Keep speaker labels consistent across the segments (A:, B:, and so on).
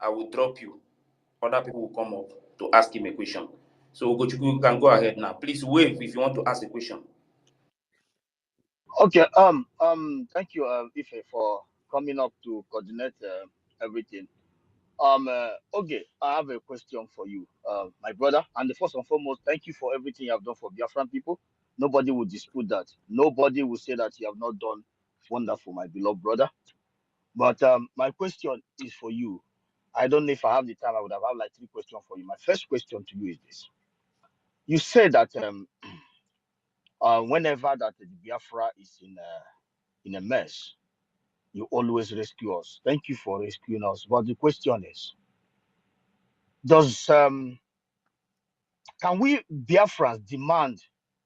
A: I will drop you. Other people will come up to ask him a question. So Ugochukwu, you can go ahead now. Please wave if you want to ask a question.
B: Okay. Thank you, Ife, for coming up to coordinate everything. Okay, I have a question for you, my brother. And the first and foremost, thank you for everything you have done for Biafran people. Nobody will dispute that. Nobody will say that you have not done wonderful, my beloved brother. But my question is for you. I don't know if I have the time. I would have had like 3 questions for you. My first question to you is this: you said that whenever that the Biafra is in a mess, you always rescue us. Thank you for rescuing us. But the question is, does can we Biafrans demand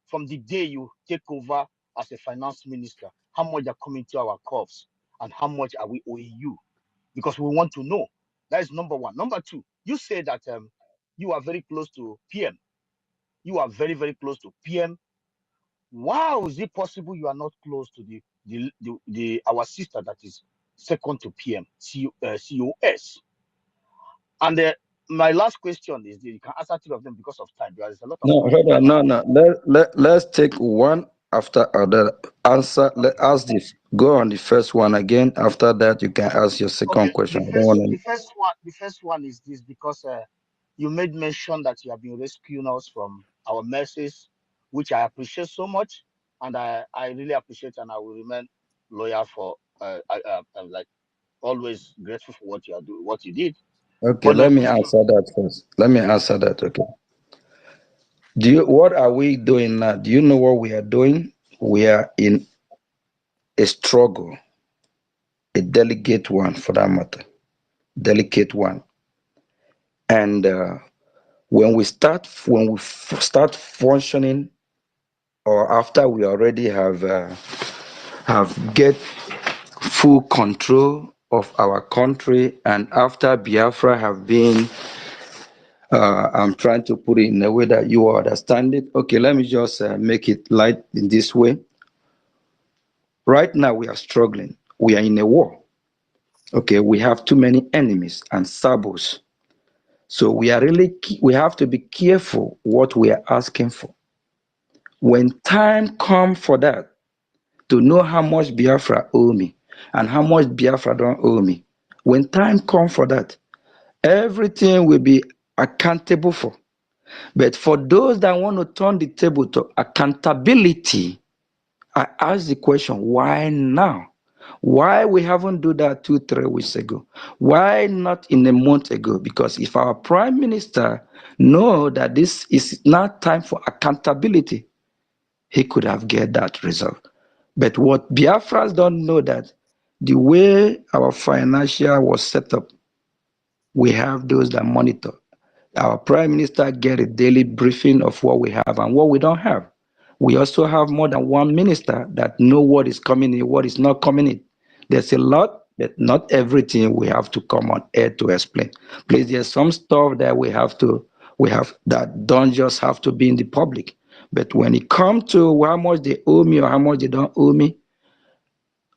B: from the day you take over as a finance minister how much are coming to our coffers and how much are we owing you? Because we want to know. That is number one. Number two, you say that you are very close to PM. You are very, very close to PM. How is it possible you are not close to the our sister that is second to PM, COS? And my last question is, you can answer 3 of them because of time. There is a lot of
C: No,
B: questions.
C: hold on, no. Let's take one after other. Answer. Let ask this. Go on the first one again. After that, you can ask your second
B: Okay,
C: question. I don't want
B: the first one is this, because you made mention that you have been rescuing us from our messes, which I appreciate so much, and I really appreciate, and I will remain loyal for I'm like always grateful for what what you did.
C: to. Okay,
B: But my
C: let me
B: question,
C: answer that first. Let me answer that. Okay. Do you? What are we doing now? Do you know what we are doing? We are in a struggle, a delicate one for that matter, delicate one. And when we start functioning, or after we already have get full control of our country, and after Biafra have been, I'm trying to put it in a way that you understand it. Okay, let me just make it light in this way. Right now we are struggling. We are in a war. Okay, we have too many enemies and sabos. So we have to be careful what we are asking for. When time comes for that, to know how much Biafra owe me and how much Biafra don't owe me, when time comes for that, everything will be accountable for. But for those that want to turn the table to accountability, I ask the question, why now? Why we haven't do that 2-3 weeks ago? Why not in a month ago? Because if our prime minister know that this is not time for accountability, he could have get that result. But what Biafrans don't know, that the way our financial was set up, we have those that monitor. Our prime minister get a daily briefing of what we have and what we don't have. We also have more than one minister that know what is coming in, what is not coming in. There's a lot, but not everything we have to come on air to explain. Please, there's some stuff that we have that don't just have to be in the public. But when it comes to how much they owe me or how much they don't owe me,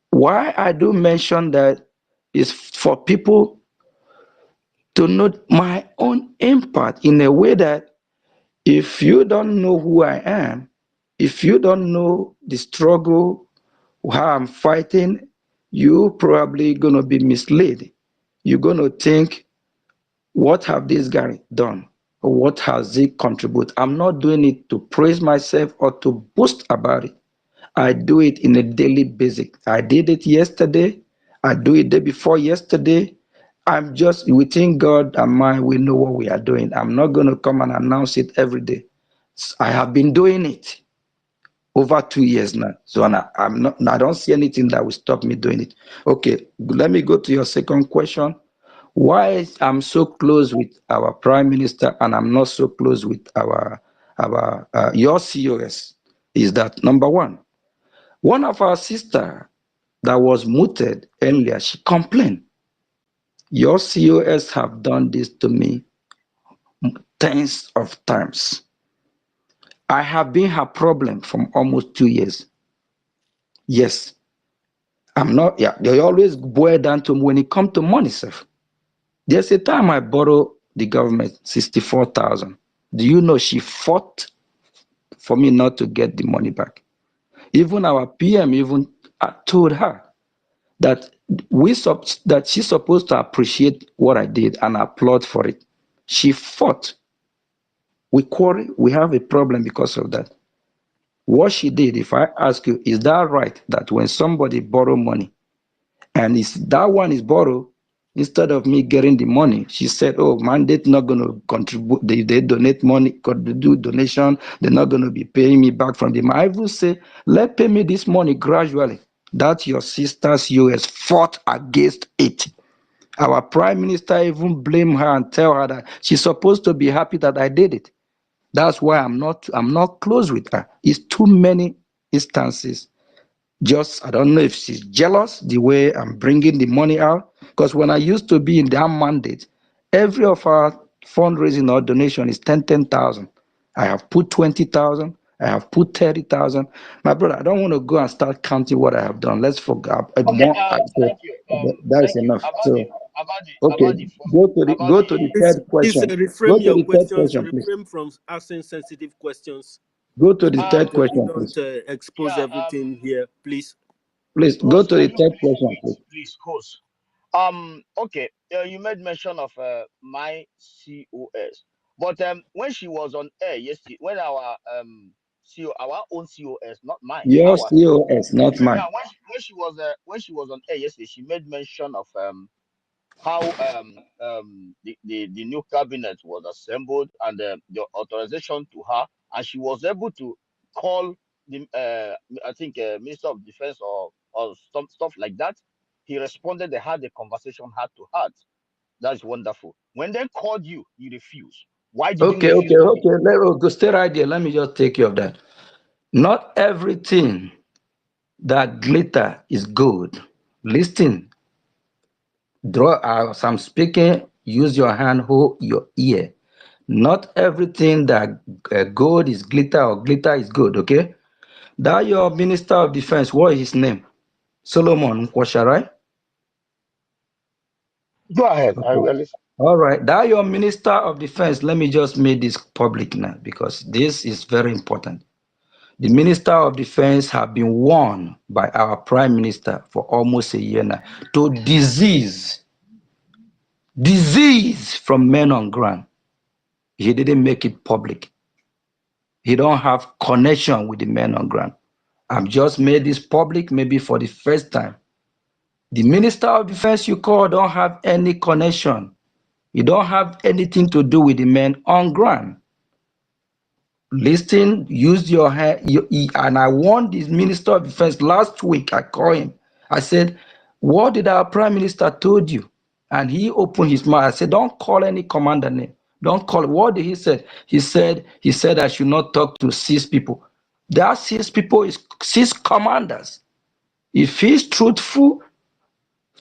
C: why I do mention that is for people to know my own impact in a way that if you don't know who I am, if you don't know the struggle, how I'm fighting, you probably gonna be misled. You're gonna think, what have this guy done? Or what has he contributed? I'm not doing it to praise myself or to boast about it. I do it in a daily basis. I did it yesterday. I do it day before yesterday. I'm just within God and mine. We know what we are doing. I'm not going to come and announce it every day. I have been doing it over 2 years now. So I'm not. I don't see anything that will stop me doing it. Okay, let me go to your second question. Why I'm so close with our prime minister and I'm not so close with your COS is that number one of our sister that was muted earlier, she complained. Your COS have done this to me tens of times. I have been her problem from almost 2 years. Yes, I'm not. Yeah, they always boil down to when it comes to money, sir. There's a time I borrowed the government 64,000. Do you know she fought for me not to get the money back? Even our PM even told her that that she's supposed to appreciate what I did and applaud for it. She fought. We quarrel. We have a problem because of that. What she did, if I ask you, is that right that when somebody borrow money and is that one is borrowed, instead of me getting the money, she said, "Oh, mandate not going to contribute. They donate money, could do donation. They're not going to be paying me back from them." I will say, "Let pay me this money gradually." That your sisters US fought against it. Our prime minister even blamed her and tell her that she's supposed to be happy that I did it. That's why I'm not close with her. It's too many instances. Just I don't know if she's jealous the way I'm bringing the money out. Because when I used to be in that mandate, every of our fundraising or donation is 10,000. I have put 20,000. I have put 30,000. My brother, I don't want to go and start counting what I have done. Let's forget
B: Okay,
C: more.
B: thank you.
C: That's
B: Thank you.
C: enough. So okay,
B: About the first,
C: go to the
D: Please,
C: third
D: please
C: question. Go
D: reframe
C: to
D: your
C: the third
D: questions.
C: question, please.
D: Refrain from asking sensitive questions
C: Go to the
D: so that
C: third
D: we
C: question,
D: don't
C: please.
D: expose everything here, please.
C: Please go
B: host,
C: to the
B: can you
C: third
B: please
C: question,
B: wait,
C: please.
B: please, host? Okay, you made mention of my COS, but when she was on air yesterday, when our our own COS, not mine,
C: Your
B: our COS.
C: COS, not
B: Yeah,
C: mine.
B: when she was on air yesterday, she made mention of how the new cabinet was assembled and the authorization to her, and she was able to call the I think Minister of Defense or some stuff like that. He responded. They had a conversation heart to heart. That's wonderful. When they called you, you refused. Why did you
C: Okay,
B: refuse
C: okay,
B: the meeting?
C: okay. Go stay right there. Let me just take care of that. Not everything that glitter is good. Listen, draw as I'm speaking, use your hand, hold your ear. Not everything that gold is glitter or glitter is good, okay? That your Minister of Defense, what is his name? Solomon Nkwasha, right?
B: Go ahead. I
C: Okay.
B: will listen.
C: All right. That your Minister of Defense, let me just make this public now because this is very important. The Minister of Defense have been warned by our Prime Minister for almost a year now to disease from men on ground. He didn't make it public. He don't have connection with the men on ground. I've just made this public maybe for the first time. The Minister of Defense you call don't have any connection. You don't have anything to do with the men on ground. Listen, use your hand. And I warned the Minister of Defense last week. I called him. I said, "What did our Prime Minister told you?" And he opened his mouth. I said, "Don't call any commander name. Don't call." What did he say? He said I should not talk to 6 people. That 6 people is 6 commanders. If he's truthful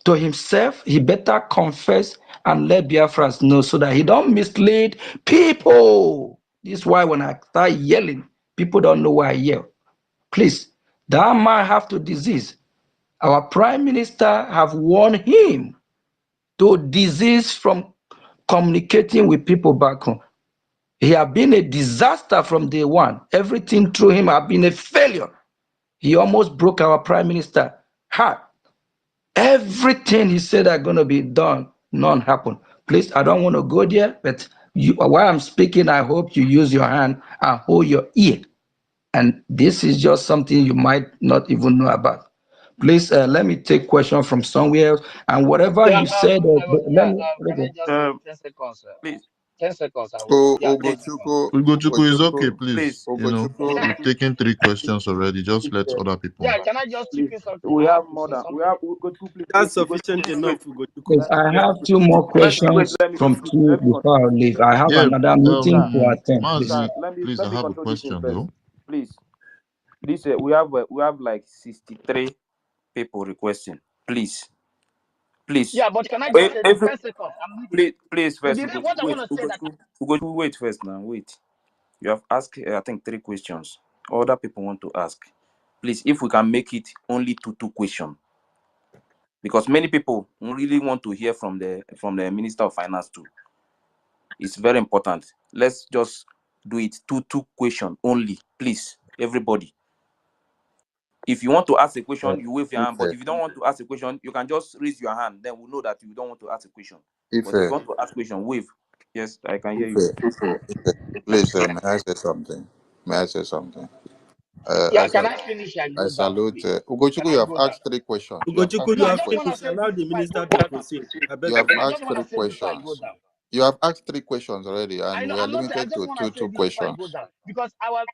C: to himself, he better confess and let Biafrans know so that he don't mislead people. This is why when I start yelling, people don't know why I yell. Please, that man have to disease. Our prime minister have warned him to disease from communicating with people back home. He have been a disaster from day one. Everything through him have been a failure. He almost broke our prime minister heart. Everything he said are going to be done, none happened. Please, I don't want to go there, but while I'm speaking, I hope you use your hand and hold your ear. And this is just something you might not even know about. Please, let me take question from somewhere else. And whatever
B: Yeah,
C: you said, let me.
B: can I
C: Okay.
B: just say 10 seconds?
A: Please,
B: 10 seconds. I will.
E: Oh,
B: Yeah, 10 seconds.
E: Ugochukwu,
F: Ugochukwu is okay,
E: Ugochukwu,
F: please.
A: please,
E: Ugochukwu.
F: You've taken 3 questions already. Just
A: please,
F: let other people.
B: Yeah, can I just chip
A: please.
B: in something?
A: We
B: I
A: have
B: have to
A: more
B: say
A: than we
B: something.
A: have. Go to please wait.
D: That's
A: Go to
D: sufficient
A: please wait.
D: enough, Ugochukwu.
C: Yes, I have two more
A: Wait.
C: questions
A: Let me
C: from
A: conclude.
C: two
A: Let me
C: before I
A: conclude.
C: leave. I have
F: Yeah,
C: another meeting
A: Sir,
C: to attend, please.
A: sir.
F: Mazi,
A: Let me
F: please,
A: let
F: I
A: me
F: have a
A: control this thing
F: question
A: first,
F: though.
A: please. This we have like 63 people requesting. Please.
B: Yeah, but can I just say this?
A: Every
B: 10 seconds. I'm leaving.
A: please first.
B: What I
A: Wait.
B: want to say that
A: Wait first now. Wait. You have asked I think 3 questions. Other people want to ask. Please, if we can make it only two questions. because many people really want to hear from the Minister of Finance too. It's very important. Let's just do it two question only, please, everybody. If you want to ask a question, you wave your hand. But if you don't want to ask a question, you can just raise your hand. Then we'll know that you don't want to ask a question. But if you want to ask a question, wave. Yes, I can hear you.
E: Please, may I say something? May I say something?
B: Yeah, can I finish and
E: I
B: go down,
E: salute
B: please? Can
E: Ugochukwu.
B: I
E: You have
B: go down?
E: asked 3 questions.
D: Ugochukwu,
B: No,
D: you
B: I
D: have
B: just want to
D: finished.
B: say
D: Allow
B: this
D: the
B: before I
D: minister
B: go
D: to
B: down.
D: proceed. I
E: You
D: beg
E: have
D: you.
B: I
E: asked
B: just want
E: 3
B: to say this before I go
E: questions.
B: down.
E: You have asked 3 questions already,
B: I
E: and
B: know.
E: we are
B: I'm not. I
E: limited
B: just
E: to
B: want to
E: two
B: say
E: two
B: this before I
E: questions.
B: go down because our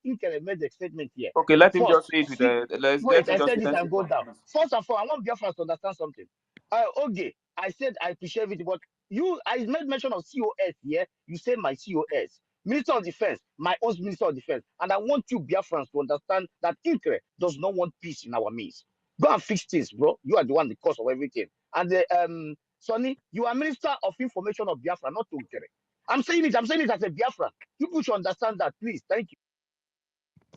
B: Ikele made the statement here.
A: Okay, let him just
B: First,
A: say it with
B: see,
A: let
B: wait.
A: him
B: I
A: just
B: said
A: say
B: this
A: it.
B: and go down. First of all, I want Biafra to understand something. Okay, I said I appreciate it, but I made mention of COS here. You say my COS, Minister of Defense, my own Minister of Defense, and I want you Biafrans to understand that Ikele does not want peace in our midst. Go and fix things, bro. You are the one the cause of everything. And Sonny, you are Minister of Information of Biafra, not to Ikele. I'm saying it as a Biafran. People should understand that, please. Thank you.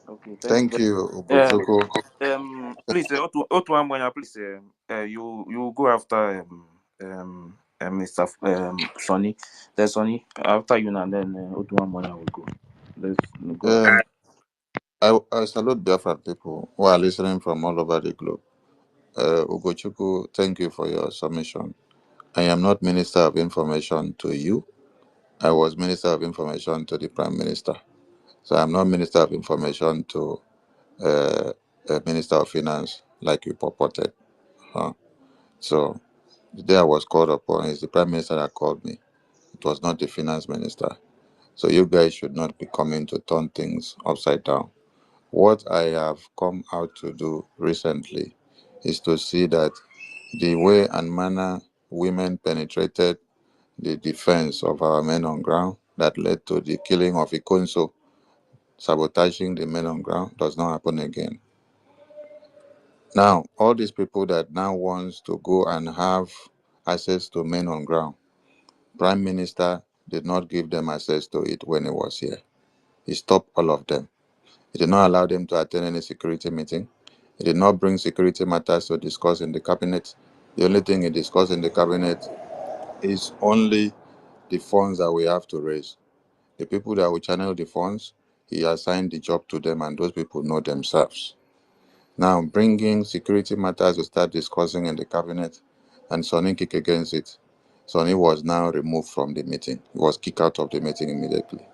A: Okay, thank you
E: Thank
A: very
E: you,
A: much.
E: Ugochukwu.
A: Please, Otu please, you go after Mr. Sonny. Then Sonny, after you, and then Otu Ambonya will go. Let's go ahead.
E: I salute Biafran people who are listening from all over the globe. Ugochukwu, thank you for your submission. I am not Minister of Information to you. I was Minister of Information to the Prime Minister. So I'm not Minister of Information to Minister of Finance like you purported. Huh? So the day I was called upon, it's the Prime Minister that called me. It was not the Finance Minister. So you guys should not be coming to turn things upside down. What I have come out to do recently is to see that the way and manner women penetrated the defense of our men on ground that led to the killing of Ikonso, sabotaging the men on ground, does not happen again. Now, all these people that now wants to go and have access to men on ground, Prime Minister did not give them access to it when he was here. He stopped all of them. He did not allow them to attend any security meeting. He did not bring security matters to discuss in the cabinet. The only thing he discussed in the cabinet is only the funds that we have to raise. The people that will channel the funds, he assigned the job to them, and those people know themselves. Now, bringing security matters to start discussing in the cabinet, and Sonny kick against it. Sonny was now removed from the meeting. He was kicked out of the meeting immediately.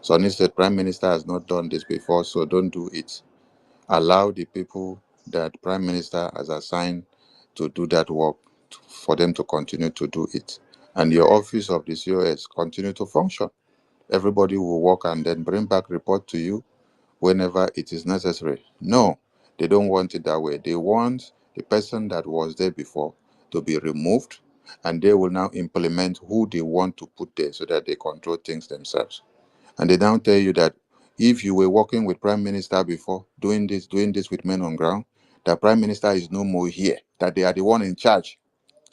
E: Sonny said, Prime Minister has not done this before, so don't do it. Allow the people that Prime Minister has assigned to do that work for them to continue to do it. And your office of the COS continue to function. Everybody will work and then bring back report to you whenever it is necessary. No, they don't want it that way. They want the person that was there before to be removed, and they will now implement who they want to put there so that they control things themselves. And they now tell you that if you were working with Prime Minister before, doing this with men on ground, the Prime Minister is no more here, that they are the one in charge.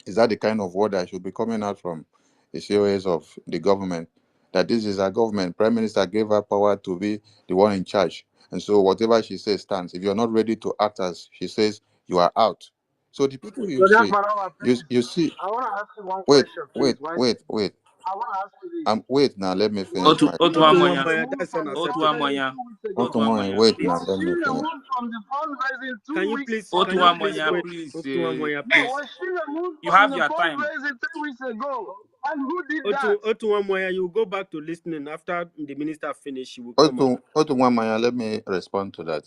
E: Is that the kind of word that should be coming out from the COS of the government? That this is a government. Prime Minister gave her power to be the one in charge. And so whatever she says stands. If you're not ready to act as she says, you are out. So the people
G: So
E: you
G: that's
E: see,
G: Marawa, please.
E: you see,
G: I want to ask you one
E: wait,
G: question, please.
E: wait,
G: Why?
E: wait, wait.
G: I want to ask you this.
E: Wait now, let me finish
G: Was
E: my
A: Otu
D: Otu
G: Chile
E: submission.
A: Ambonya,
D: Wamanya,
G: removed
D: that's
G: from the
A: Otu
D: unacceptable.
G: fundraising
A: Ambonya,
G: 2 weeks
A: Otu
G: ago?
E: Otu Nwaanyị,
A: Ambonya,
E: wait
A: please.
E: now,
G: Was
E: let
G: she
E: me finish.
G: removed from the fundraising
D: Can
G: 2
D: you
G: weeks
D: please,
A: Otu
D: can you
G: ago?
D: please
A: Ambonya,
D: wait?
A: please.
D: Otu Wamanya,
G: No,
D: please.
G: was she removed
A: You
G: from
A: have
G: the
A: your time.
G: fundraising 3 weeks ago? And who did that?
D: Otu Wamanya, you go back to listening. After the minister finish, you will come up.
E: Otu Nwaanyị, let me respond to that.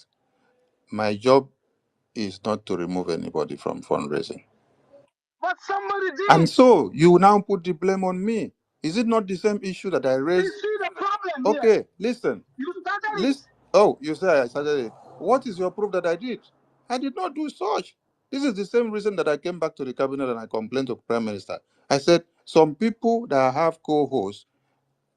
E: My job is not to remove anybody from fundraising.
G: But somebody
E: And
G: did.
E: so you now put the blame on me. Is it not the same issue that I
G: You
E: raised?
G: see the problem here.
E: Okay, listen.
G: You started it.
E: Listen. Oh, you say I started it. What is your proof that I did? I did not do such. This is the same reason that I came back to the cabinet and I complained to Prime Minister. I said some people that have co-hosts,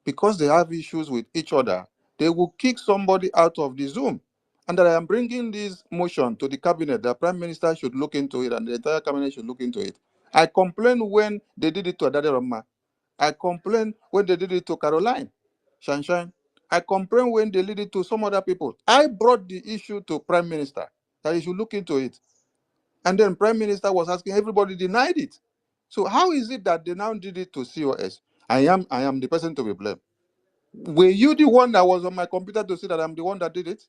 E: because they have issues with each other, they will kick somebody out of the Zoom. And that I am bringing this motion to the cabinet that Prime Minister should look into it and the entire cabinet should look into it. I complained when they did it to Adade Rama. I complained when they did it to Caroline Shanshan. I complained when they did it to some other people. I brought the issue to Prime Minister that he should look into it. And then Prime Minister was asking, everybody denied it. So how is it that they now did it to COS? I am the person to be blamed. Were you the one that was on my computer to see that I'm the one that did it?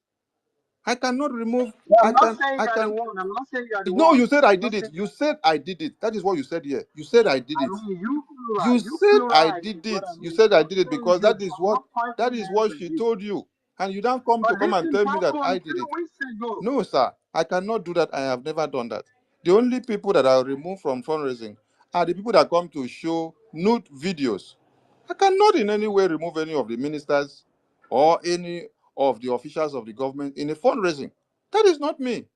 E: I cannot remove.
G: Yeah, I'm
E: I
G: not
E: can.
G: saying
E: I
G: you are the
E: can.
G: one. I'm not saying you are the
E: No,
G: one.
E: you said I
G: I'm not
E: did it.
G: saying.
E: You said I did it. That is what you said here. You said I did
G: I
E: it.
G: mean, you
E: You
G: plural. You
E: said I
G: pluralized is
E: did
G: what
E: it.
G: I
E: You
G: mean.
E: said
G: I'm
E: I
G: not
E: did it
G: saying
E: because
G: you.
E: that is
G: I'm
E: what
G: not pointing hands at
E: she
G: you.
E: told you, and you don't come
G: But
E: to come
G: this
E: and
G: thing
E: tell me that I
G: happened
E: did it.
G: 3 weeks ago.
E: No, sir, I cannot do that. I have never done that. The only people that are removed from fundraising are the people that come to show nude videos. I cannot in any way remove any of the ministers or any of the officials of the government in a fundraising. That is not me.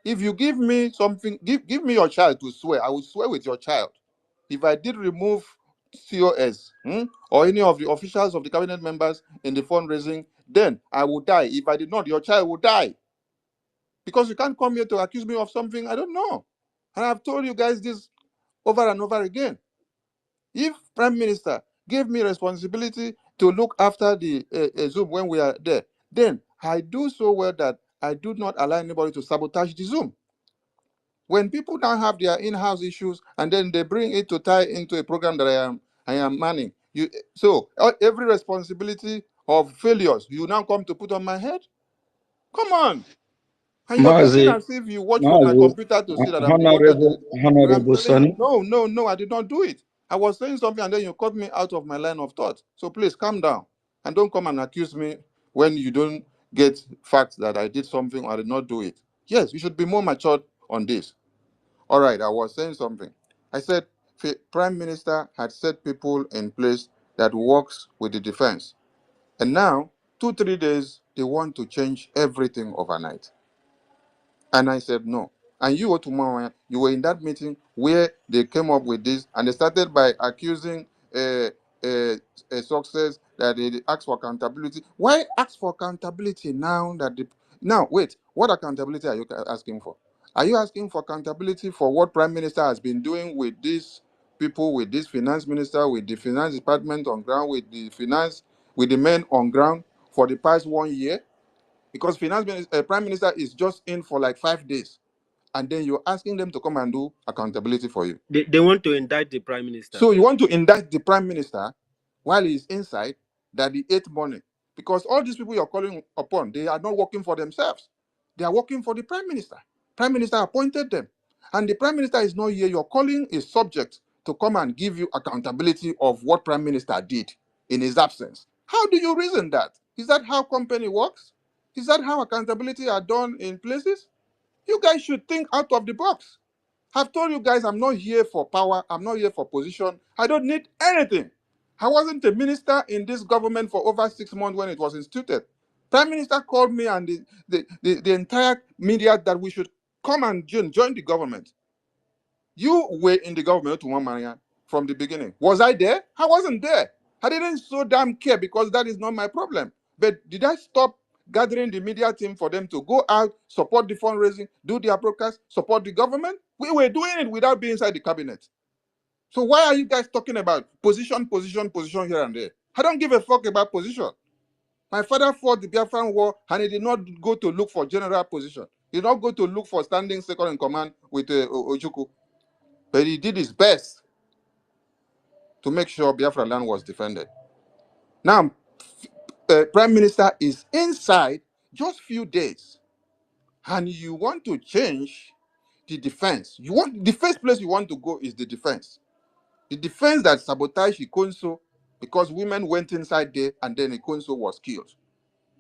E: If you give me something, give me your child to swear. I will swear with your child. If I did remove COS or any of the officials of the cabinet members in the fundraising, then I will die. If I did not, your child will die. Because you can't come here to accuse me of something I don't know. And I've told you guys this over and over again. If Prime Minister gave me responsibility to look after the Zoom when we are there, then I do so well that I do not allow anybody to sabotage the Zoom. When people now have their in-house issues and then they bring it to tie into a program that I am manning, every responsibility of failures you now come to put on my head. Come on. And you're talking
C: Mazi,
E: as if you watch from my
C: Mazi,
E: computer to see that I'm the one that did it. And I'm
C: Honorable
E: telling you,
C: Sonny,
E: no, I did not do it. I was saying something and then you cut me out of my line of thought. So please calm down and don't come and accuse me when you don't get facts that I did something or I did not do it. Yes, you should be more matured on this. All right, I was saying something. I said Prime Minister had set people in place that works with the defense. And now, 2, 3 days, they want to change everything overnight. And I said, no. And you, Otumwa, you were in that meeting where they came up with this, and they started by accusing a success that they asked for accountability. Why ask for accountability now that now wait, what accountability are you asking for? Are you asking for accountability for what Prime Minister has been doing with these people, with this finance minister, with the finance department on ground, with the men on ground for the past 1 year? Because prime minister is just in for like 5 days, and then you're asking them to come and do accountability for you.
D: They want to indict the prime minister.
E: So you want to indict the prime minister while he's inside, that he ate money, because all these people you're calling upon, they are not working for themselves. They are working for the prime minister. Prime minister appointed them, and the prime minister is not here. You're calling a subject to come and give you accountability of what prime minister did in his absence. How do you reason that? Is that how company works? Is that how accountability are done in places? You guys should think out of the box. I've told you guys I'm not here for power. I'm not here for position. I don't need anything. I wasn't a minister in this government for over 6 months when it was instituted. Prime Minister called me and the entire media that we should come and join the government. You were in the government to one man from the beginning. Was I there? I wasn't there. I didn't so damn care because that is not my problem. But did I stop gathering the media team for them to go out, support the fundraising, do their broadcast, support the government? We were doing it without being inside the cabinet. So why are you guys talking about position here and there? I don't give a fuck about position. My father fought the Biafran war and he did not go to look for general position. He did not go to look for standing second in command with Ojukwu. But he did his best to make sure Biafra land was defended. Now, Prime Minister is inside just few days, and you want to change the defense. The first place you want to go is the defense. The defense that sabotaged Ikonso because women went inside there and then Ikonso was killed.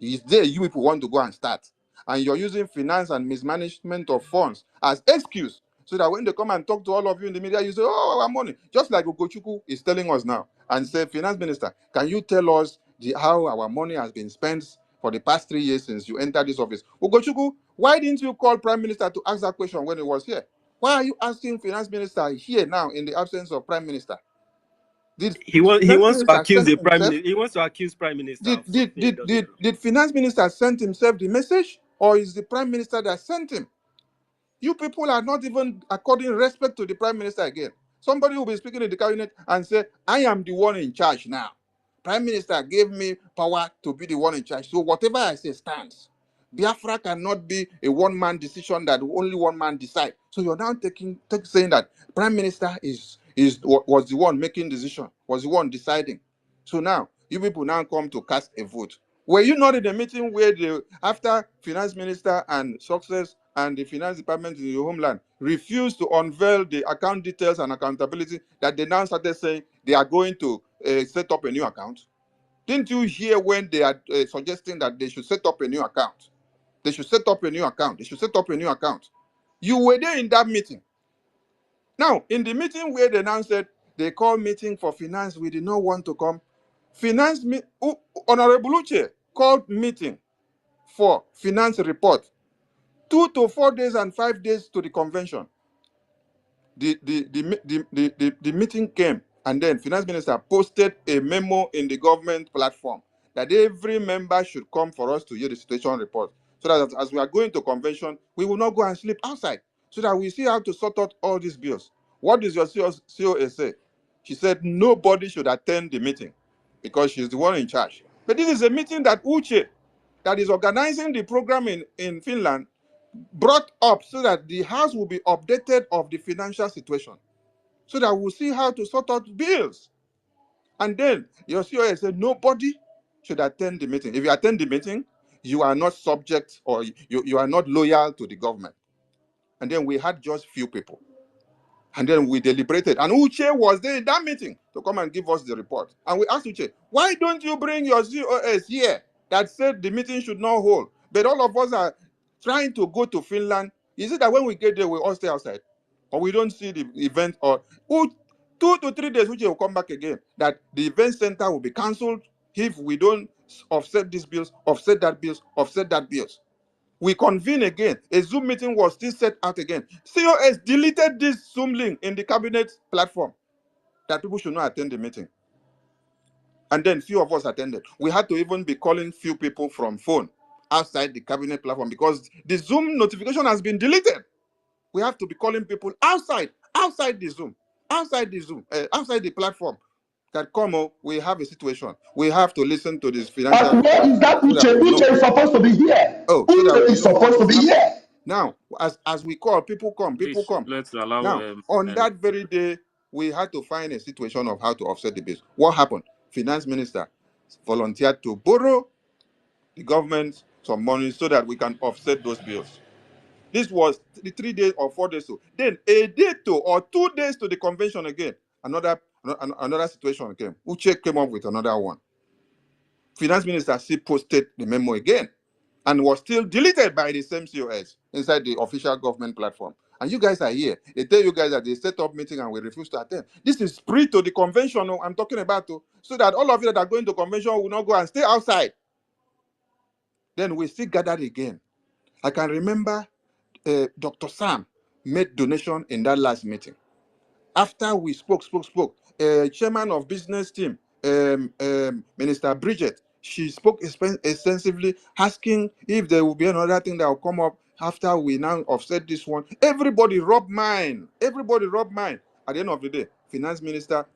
E: Is there you people want to go and start, and you're using finance and mismanagement of funds as excuse, so that when they come and talk to all of you in the media, you say, "Oh, our money," just like Ugochukwu is telling us now, and say, "Finance Minister, can you tell us how our money has been spent for the past 3 years since you entered this office?" Ugochukwu, why didn't you call Prime Minister to ask that question when he was here? Why are you asking Finance Minister here now in the absence of Prime Minister? Did
D: He
E: Finance
D: wants to
E: Minister
D: accuse
E: send
D: the prime
E: himself?
D: minister. He wants to accuse prime minister
E: Did
D: of
E: did
D: something he
E: did
D: doesn't
E: did,
D: know.
E: did finance minister send himself the message, or is the prime minister that sent him? You people are not even according respect to the prime minister again. Somebody will be speaking in the cabinet and say, "I am the one in charge now. Prime minister gave me power to be the one in charge. So whatever I say stands." Biafra cannot be a one-man decision that only one man decide. So you're now saying that Prime Minister was the one making decision, was the one deciding. So now you people now come to cast a vote. Were you not in the meeting where after Finance Minister and Success and the Finance Department in your homeland refused to unveil the account details and accountability, that they now started saying they are going to set up a new account? Didn't you hear when they are suggesting that they should set up a new account? They should set up a new account. They should set up a new account. You were there in that meeting. Now, in the meeting where they now said they called meeting for finance, we did not want to come. Honorable Uche called meeting for finance report 2 to 4 days and 5 days to the convention. The meeting came, and then finance minister posted a memo in the government platform that every member should come for us to hear the situation report, so that as we are going to convention, we will not go and sleep outside, so that we see how to sort out all these bills. What does your COA say? She said nobody should attend the meeting because she's the one in charge. But this is a meeting that Uche, that is organizing the program in Finland, brought up so that the house will be updated of the financial situation, so that we'll see how to sort out bills. And then your COA said nobody should attend the meeting. If you attend the meeting, you are not subject, or you are not loyal to the government. And then we had just few people. And then we deliberated. And Uche was there in that meeting to come and give us the report. And we asked Uche, why don't you bring your COS here that said the meeting should not hold? But all of us are trying to go to Finland. Is it that when we get there, we all stay outside? Or we don't see the event? Or 2 to 3 days, Uche will come back again, that the event center will be cancelled if we don't offset these bills, offset that bills, offset that bills. We convene again. A Zoom meeting was still set out again. COS deleted this Zoom link in the cabinet platform that people should not attend the meeting. And then few of us attended. We had to even be calling few people from phone outside the cabinet platform because the Zoom notification has been deleted. We have to be calling people outside the Zoom, outside the platform. That we have a situation. We have to listen to this financial
C: But where
E: report
C: is that
E: so that
C: Uche?
E: we know.
C: Uche is supposed to be here.
E: Oh, so that
C: Uche
E: we
C: is
E: know what
C: supposed to
E: is
C: be
E: happening.
C: here.
E: Now, as we call, people come, people
A: Please,
E: come.
A: let's allow
E: Now, on that very day, we had to find a situation of how to offset the bills. What happened? Finance minister volunteered to borrow the government some money so that we can offset those bills. This was the 3 days or 4 days to. Then a day to or 2 days to the convention again. Another situation came. Uche came up with another one. Finance minister still posted the memo again and was still deleted by the same COS inside the official government platform. And you guys are here. They tell you guys that they set up meeting and we refuse to attend. This is pre to the convention I'm talking about, so that all of you that are going to convention will not go and stay outside. Then we still gathered again. I can remember Dr. Sam made donation in that last meeting. After we spoke, chairman of business team, Minister Bridget, she spoke extensively, asking if there will be another thing that will come up after we now offset this one. Everybody rub mine. Everybody rub mine. At the end of the day, finance minister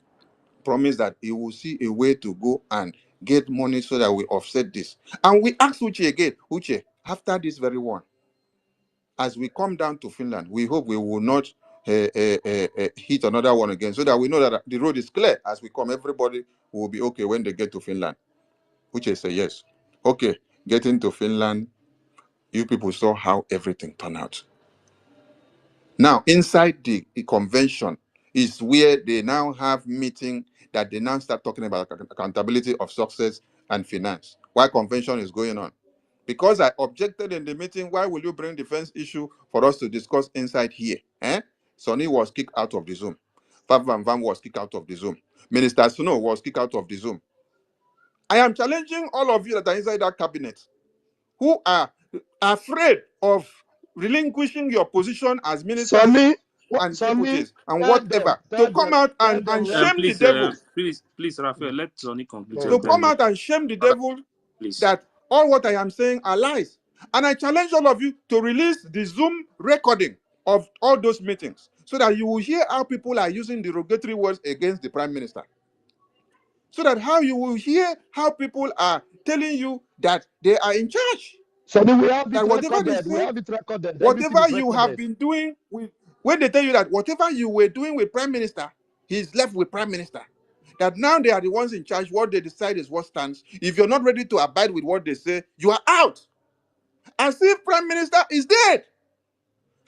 E: promised that he will see a way to go and get money so that we offset this. And we asked Uche again, Uche, after this very one, as we come down to Finland, we hope we will not hit another one again, so that we know that the road is clear as we come. Everybody will be okay when they get to Finland. Which is a yes. Okay, getting to Finland, you people saw how everything turned out. Now, inside the convention is where they now have meeting that they now start talking about accountability of success and finance. Why convention is going on? Because I objected in the meeting, why will you bring defense issue for us to discuss inside here? Sonny was kicked out of the Zoom. Fab Van Van was kicked out of the Zoom. Minister Snow was kicked out of the Zoom. I am challenging all of you that are inside that cabinet who are afraid of relinquishing your position as ministers
B: Sonny,
E: and
B: Sonny,
E: deputies and whatever to come out and shame the
A: please,
E: devil.
A: Raphael, let Ronnie conclude.
E: To
A: Just
B: Okay.
E: come
A: then,
E: out and shame the
A: brother,
E: devil
A: please.
E: that all what I am saying are lies. And I challenge all of you to release the Zoom recording of all those meetings so that you will hear how people are using derogatory words against the prime minister. So that how you will hear how people are telling you that they are in charge.
B: So we have it
E: That whatever they
B: recorded. We
E: say,
B: have it recorded. Everything
E: whatever
B: is
E: you have
B: recorded.
E: been doing with, when they tell you that whatever you were doing with Prime Minister, he's left with Prime Minister. That now they are the ones in charge. What they decide is what stands. If you're not ready to abide with what they say, you are out. As if Prime Minister is dead.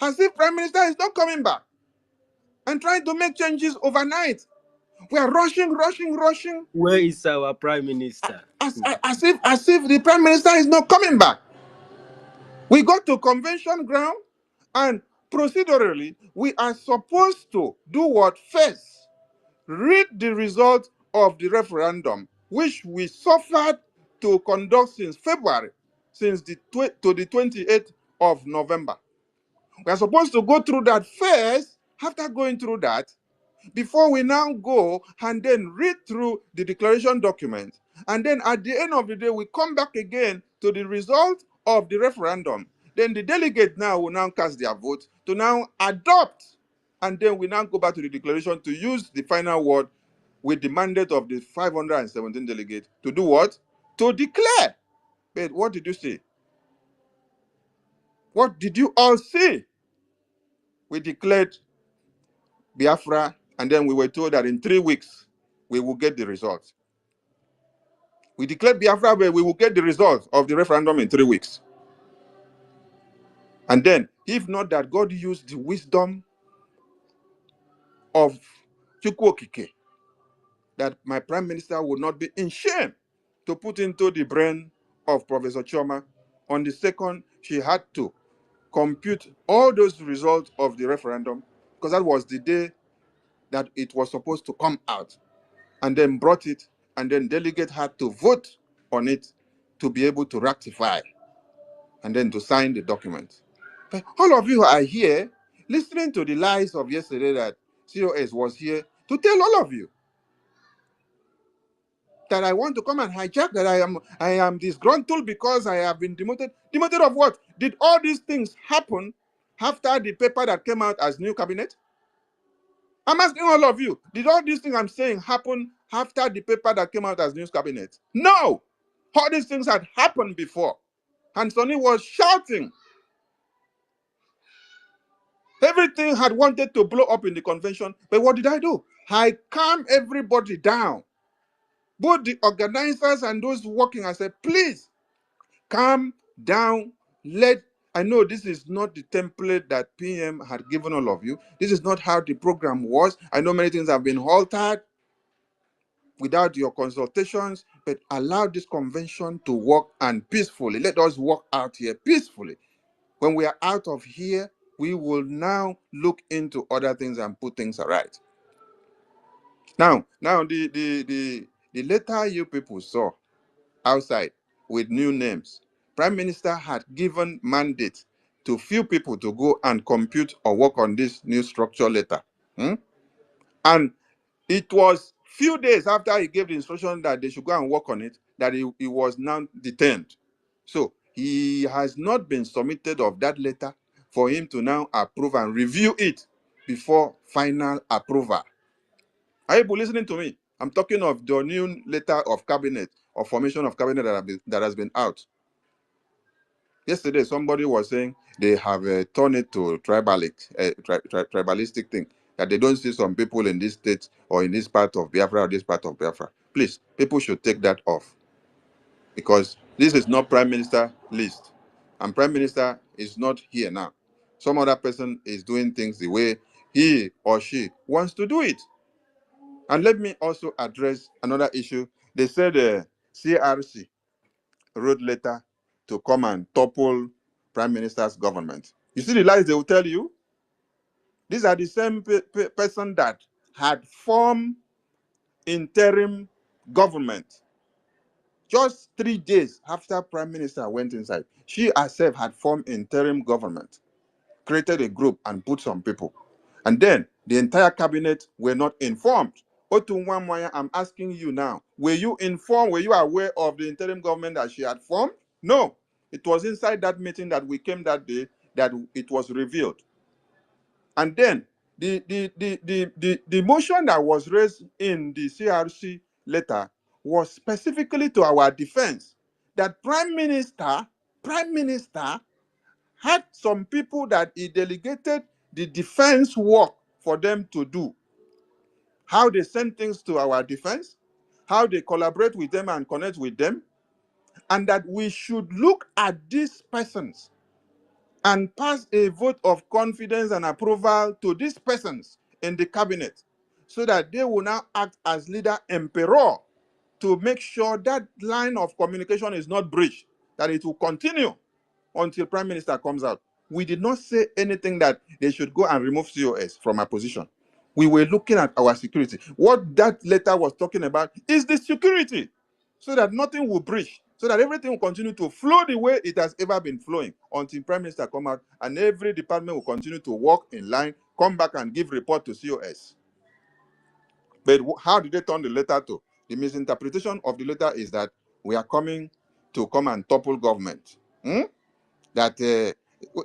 E: As if Prime Minister is not coming back. And trying to make changes overnight. We are rushing.
D: Where is our prime minister?
E: As if the Prime Minister is not coming back. We got to convention ground, and procedurally, we are supposed to do what first? Read the result of the referendum, which we suffered to conduct since February, since to the 28th of November. We are supposed to go through that first. After going through that, before we now go and then read through the declaration document, and then at the end of the day, we come back again to the result of the referendum. Then the delegate now will now cast their vote to now adopt, and then we now go back to the declaration to use the final word with the mandate of the 517 delegates to do what? To declare. But what did you say? What did you all say? We declared Biafra, and then we were told that in 3 weeks we will get the results. We declared Biafra, but we will get the results of the referendum in 3 weeks. And then, if not that God used the wisdom of Chukwokike, that my prime minister would not be in shame to put into the brain of Professor Choma, on the second, she had to compute all those results of the referendum, because that was the day that it was supposed to come out, and then brought it, and then delegate had to vote on it to be able to ratify and then to sign the document. But all of you are here listening to the lies of yesterday that COS was here to tell all of you that I want to come and hijack, that I am disgruntled because I have been demoted. Demoted of what? Did all these things happen after the paper that came out as new cabinet? I'm asking all of you, did all these things I'm saying happen after the paper that came out as news cabinet? No! All these things had happened before. And Sonny was shouting. Everything had wanted to blow up in the convention. But what did I do? I calmed everybody down. Both the organizers and those working. I said, please, calm down. I know this is not the template that PM had given all of you. This is not how the program was. I know many things have been altered without your consultations, but allow this convention to work and peacefully. Let us work out here peacefully. When we are out of here, we will now look into other things and put things right. Now, the letter you people saw outside with new names, Prime Minister had given mandate to few people to go and compute or work on this new structure letter. And it was few days after he gave the instruction that they should go and work on it that he was now detained. So he has not been submitted of that letter for him to now approve and review it before final approval. Are you listening to me? I'm talking of the new letter of cabinet or formation of cabinet that has been out. Yesterday, somebody was saying they have turned it to tribalistic thing, that they don't see some people in this state or in this part of Biafra or this part of Biafra. Please, people should take that off, because this is not Prime Minister list, and Prime Minister is not here now. Some other person is doing things the way he or she wants to do it. And let me also address another issue. They said CRC wrote letter to come and topple Prime Minister's government. You see the lies they will tell you? These are the same person that had formed interim government just 3 days after Prime Minister went inside. She herself had formed interim government, created a group and put some people. And then the entire cabinet were not informed. Otunwamwaya, I'm asking you now, were you informed, were you aware of the interim government that she had formed? No. It was inside that meeting that we came that day that it was revealed. And then the motion that was raised in the CRC letter was specifically to our defense, that Prime Minister Prime Minister had some people that he delegated the defense work for them to do. How they send things to our defense, how they collaborate with them and connect with them, and that we should look at these persons and pass a vote of confidence and approval to these persons in the cabinet so that they will now act as leader emperor to make sure that line of communication is not breached, that it will continue until Prime Minister comes out. We did not say anything that they should go and remove COS from our position. We were looking at our security. What that letter was talking about is the security, so that nothing will breach, so that everything will continue to flow the way it has ever been flowing until Prime Minister come out, and every department will continue to work in line, come back and give report to COS. But how did they turn the letter to? The misinterpretation of the letter is that we are coming to come and topple government. That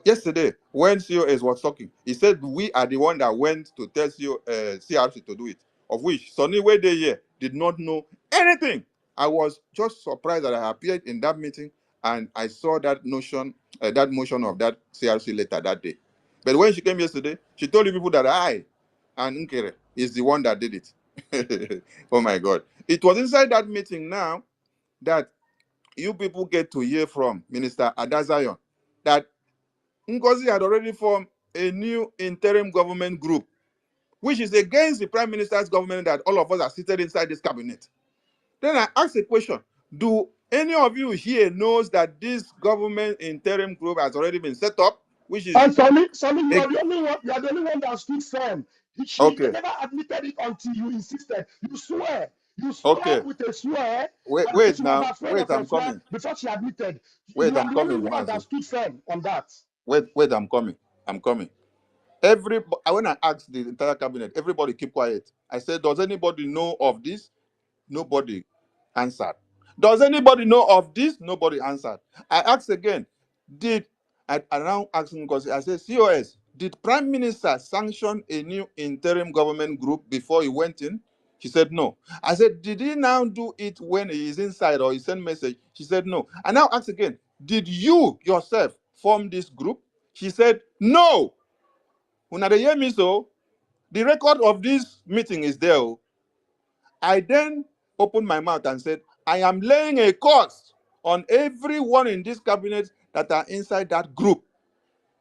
E: yesterday, when COS was talking, he said we are the one that went to tell CRC to do it, of which Sonny way they here did not know anything. I was just surprised that I appeared in that meeting and I saw that notion, that motion of that CRC letter that day. But when she came yesterday, she told the people that I and Nkere is the one that did it. Oh my God. It was inside that meeting now that you people get to hear from Minister Adazion that Ngozi had already formed a new interim government group, which is against the Prime Minister's government that all of us are seated inside this cabinet. Then I asked a question. Do any of you here knows that this government interim group has already been set up, which is
B: And Sammy, you
E: a,
B: are the only one. You are the only one that stood firm. They
E: okay,
B: never admitted it until you insisted. You swear. You swore
E: okay.
B: with a swear,
E: Wait,
B: and then
E: wait
B: she was
E: now.
B: afraid
E: Wait,
B: of a
E: I'm
B: swear
E: coming.
B: before she admitted.
E: Wait,
B: You are
E: I'm
B: the only
E: coming,
B: one that
E: Mazi.
B: stood firm on that.
E: Wait, I'm coming. I'm coming. When I asked the entire cabinet, everybody keep quiet. I said, does anybody know of this? Nobody answered. Does anybody know of this? Nobody answered. I asked again, I now asking because I said, COS, did Prime Minister sanction a new interim government group before he went in? She said no. I said, did he now do it when he is inside or he sent message? She said no. I now asked again, did you yourself form this group? She said no. When they hear me so, the record of this meeting is there. I then opened my mouth and said, I am laying a curse on everyone in this cabinet that are inside that group,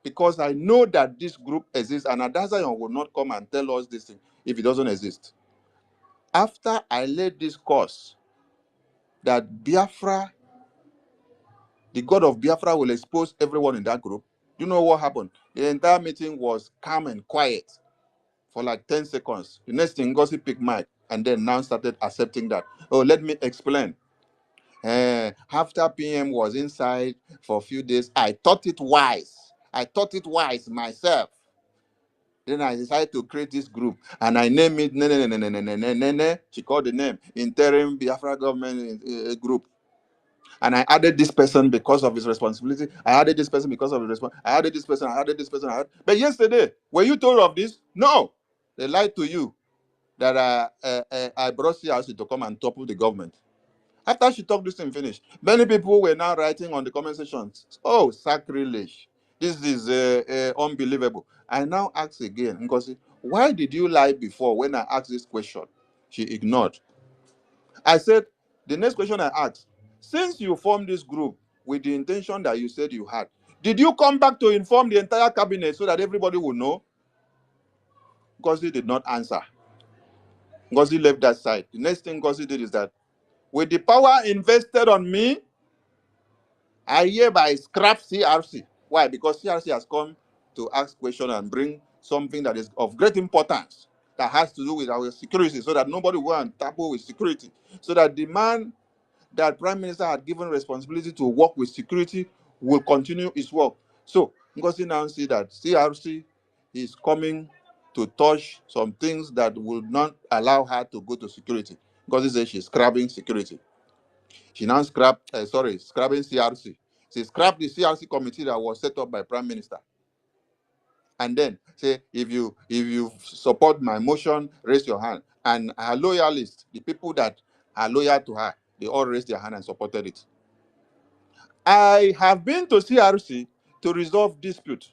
E: because I know that this group exists, and Adazion will not come and tell us this thing if it doesn't exist. After I laid this curse that Biafra, the God of Biafra, will expose everyone in that group, you know what happened? The entire meeting was calm and quiet for like 10 seconds. The next thing, Ngozi picked mic and then now started accepting that. Oh, let me explain. After PM was inside for a few days, I thought it wise. I thought it wise myself. Then I decided to create this group and I named it ne. She called the name Interim Biafra Government Group. And I added this person because of his responsibility. I added this person because of his responsibility. I added this person. I added this person. But yesterday, were you told of this? No. They lied to you that I brought CRC to come and topple the government. After she talked this thing finished, many people were now writing on the comment sections, oh, sacrilege. This is unbelievable. I now ask again, Ngozi, why did you lie before when I asked this question? She ignored. I said, the next question I asked, since you formed this group with the intention that you said you had, did you come back to inform the entire cabinet so that everybody would know? Ngozi did not answer. Ngozi left that side. The next thing Ngozi did is that, with the power invested on me, I hereby scrap CRC. Why? Because CRC has come to ask questions and bring something that is of great importance that has to do with our security, so that nobody will and tamper with security. So that the man that Prime Minister had given responsibility to work with security will continue his work. So Ngozi now see that CRC is coming to touch some things that will not allow her to go to security. Ngozi says she's scrapping security. She now scrapping CRC. She scrapped the CRC committee that was set up by Prime Minister. And then say, if you support my motion, raise your hand. And her loyalists, the people that are loyal to her, they all raised their hand and supported it. I have been to CRC to resolve dispute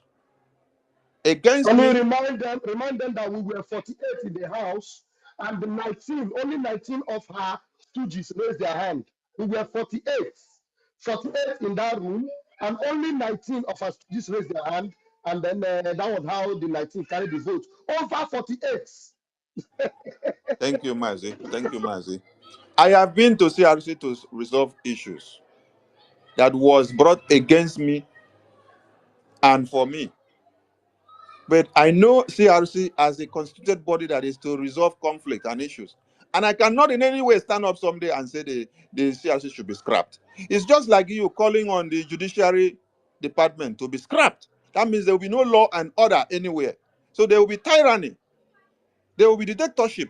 E: against
H: And we
E: me.
H: remind them that we were 48 in the house, and the 19, only 19 of her stooges raised their hand. We were 48 in that room, and only 19 of our stooges raised their hand, and then that was how the 19 carried the vote. Over 48.
E: Thank you, Mazi. Thank you, Mazi. I have been to CRC to resolve issues that was brought against me and for me. But I know CRC as a constituted body that is to resolve conflict and issues. And I cannot in any way stand up someday and say the CRC should be scrapped. It's just like you calling on the judiciary department to be scrapped. That means there will be no law and order anywhere. So there will be tyranny. There will be dictatorship.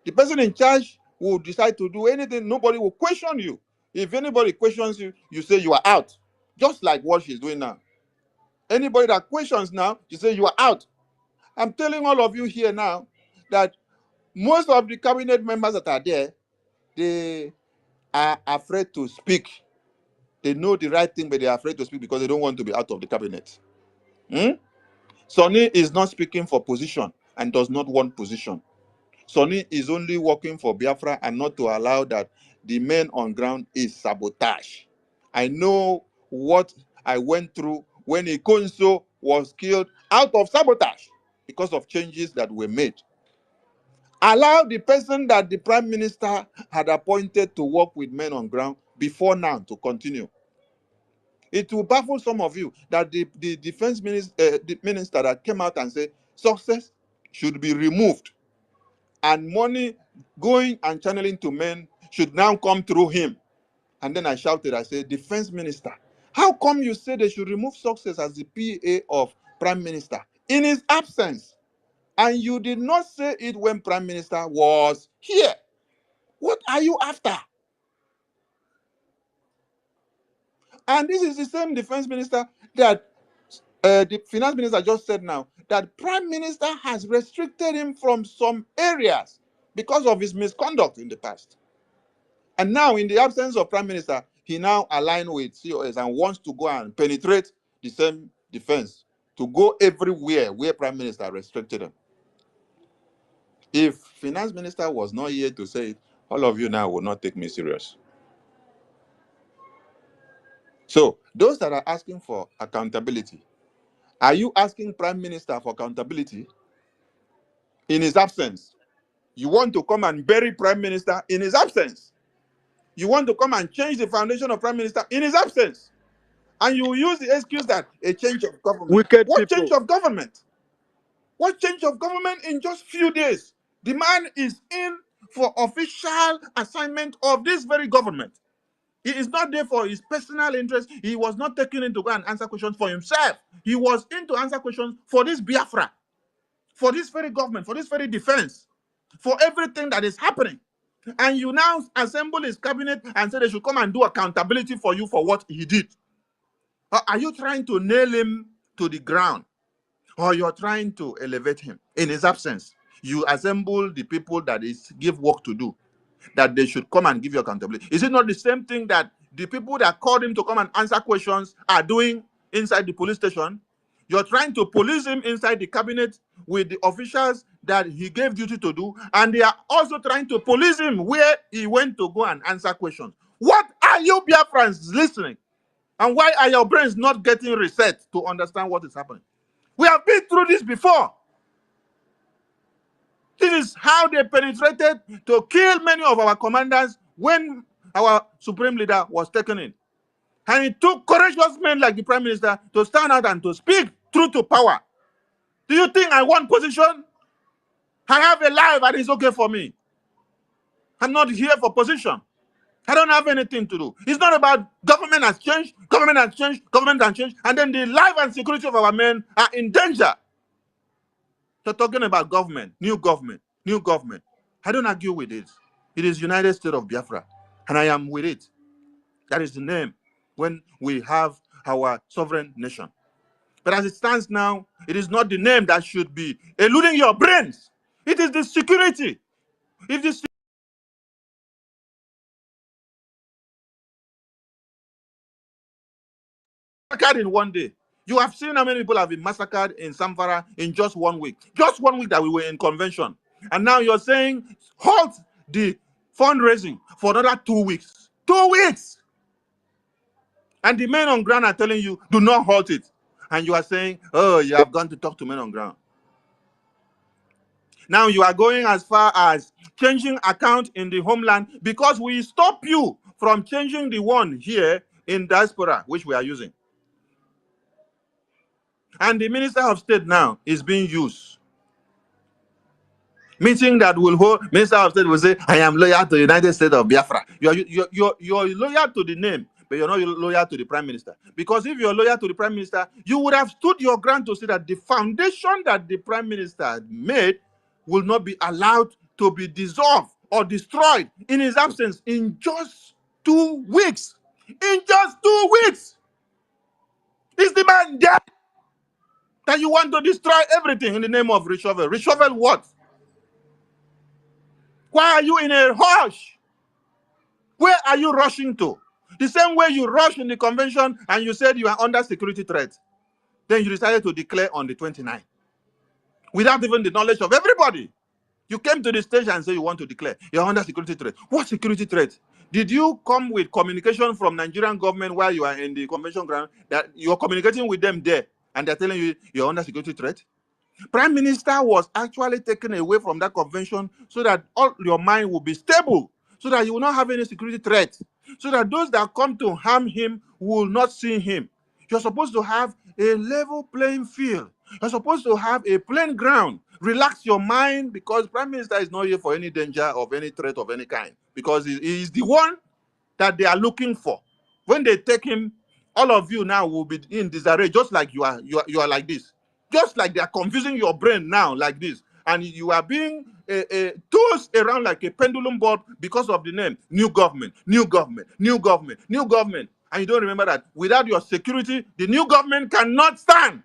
E: The person in charge will decide to do anything. Nobody will question you. If anybody questions you, you say you are out. Just like what she's doing now. Anybody that questions now, you say you are out. I'm telling all of you here now that most of the cabinet members that are there, they are afraid to speak. They know the right thing, but they are afraid to speak because they don't want to be out of the cabinet. Sonny is not speaking for position and does not want position. Sonny is only working for Biafra and not to allow that the men on ground is sabotage. I know what I went through when Ikonso was killed out of sabotage because of changes that were made. Allow the person that the prime minister had appointed to work with men on ground before now to continue. It will baffle some of you that the defense minister, the minister that came out and said success should be removed and money going and channeling to men should now come through him. And then I shouted, I said, defense minister, how come you say they should remove success as the PA of prime minister in his absence? And you did not say it when prime minister was here. What are you after? And this is the same defense minister that the finance minister just said now that prime minister has restricted him from some areas because of his misconduct in the past. And now, in the absence of prime minister, he now aligned with COS and wants to go and penetrate the same defense to go everywhere where prime minister restricted him. If finance minister was not here to say it, all of you now will not take me serious. So those that are asking for accountability, are you asking prime minister for accountability in his absence? You want to come and bury prime minister in his absence? You want to come and change the foundation of prime minister in his absence? And you use the excuse that a change of government.
D: Wicked
E: What change
D: people.
E: of government? What change of government in just few days? The man is in for official assignment of this very government. He is not there for his personal interest. He was not taken in to go and answer questions for himself. He was in to answer questions for this Biafra, for this very government, for this very defense, for everything that is happening. And you now assemble his cabinet and say they should come and do accountability for you for what he did. Are you trying to nail him to the ground? Or you're trying to elevate him? In his absence, you assemble the people that is give work to do, that they should come and give you accountability. Is it not the same thing that the people that called him to come and answer questions are doing inside the police station? You're trying to police him inside the cabinet with the officials that he gave duty to do, and they are also trying to police him where he went to go and answer questions. What are you Biafrans listening? And why are your brains not getting reset to understand what is happening? We have been through this before. This is how they penetrated to kill many of our commanders when our supreme leader was taken in. And it took courageous men like the prime minister to stand out and to speak truth to power. Do you think I want position? I have a life and it's okay for me. I'm not here for position. I don't have anything to do. It's not about government has changed, government has changed, government has changed, and then the life and security of our men are in danger. You're talking about government, new government, new government. I don't argue with it. It is United States of Biafra, and I am with it. That is the name when we have our sovereign nation. But as it stands now, it is not the name that should be eluding your brains. It is the security. If the massacred in one day. You have seen how many people have been massacred in Samfara in just 1 week. Just 1 week that we were in convention. And now you're saying halt the fundraising for another 2 weeks. 2 weeks! And the men on ground are telling you, do not halt it. And you are saying, oh, you have gone to talk to men on ground. Now you are going as far as changing account in the homeland because we stop you from changing the one here in diaspora, which we are using. And the Minister of State now is being used. Meeting that will hold, Minister of State will say, I am loyal to the United States of Biafra. You're loyal to the name, but you're not loyal to the Prime Minister. Because if you're loyal to the Prime Minister, you would have stood your ground to say that the foundation that the Prime Minister made will not be allowed to be dissolved or destroyed in his absence in just 2 weeks. In just 2 weeks! Is the man dead? That you want to destroy everything in the name of reshuffle. Reshuffle what? Why are you in a rush? Where are you rushing to? The same way you rushed in the convention and you said you are under security threat. Then you decided to declare on the 29th. Without even the knowledge of everybody. You came to the stage and said you want to declare. You're under security threat. What security threat? Did you come with communication from Nigerian government while you are in the convention ground that you're communicating with them there and they're telling you you're under security threat? Prime Minister was actually taken away from that convention so that all your mind will be stable, so that you will not have any security threat, so that those that come to harm him will not see him. You're supposed to have a level playing field. You're supposed to have a plain ground. Relax your mind because Prime Minister is not here for any danger of any threat of any kind because he is the one that they are looking for. When they take him, all of you now will be in disarray, just like you are like this. Just like they are confusing your brain now like this. And you are being tossed around like a pendulum board because of the name. New government, new government, new government, new government. And you don't remember that without your security, the new government cannot stand.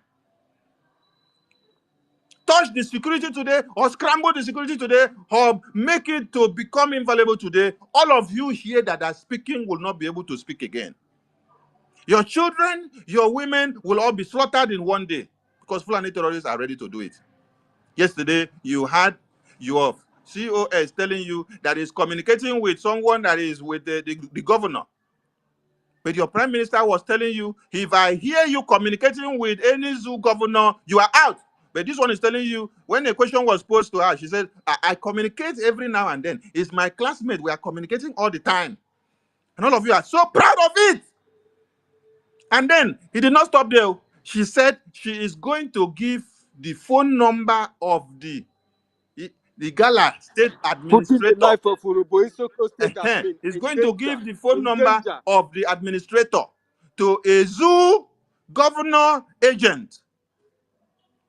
E: Touch the security today or scramble the security today or make it to become invaluable today, all of you here that are speaking will not be able to speak again. Your children, your women will all be slaughtered in one day because Fulani terrorists are ready to do it. Yesterday, you had your COS telling you that is communicating with someone that is with the governor. But your prime minister was telling you, if I hear you communicating with any zoo governor, you are out. But this one is telling you, when a question was posed to her, she said, I communicate every now and then. It's my classmate. We are communicating all the time. And all of you are so proud of it. And then he did not stop there. She said she is going to give the phone number of the Gala state
D: Putting the
E: administrator.
D: life of Urubo Isoko State has been
E: He's
D: in
E: going to
D: danger.
E: give the phone
D: In
E: number
D: danger.
E: of the administrator to a zoo governor agent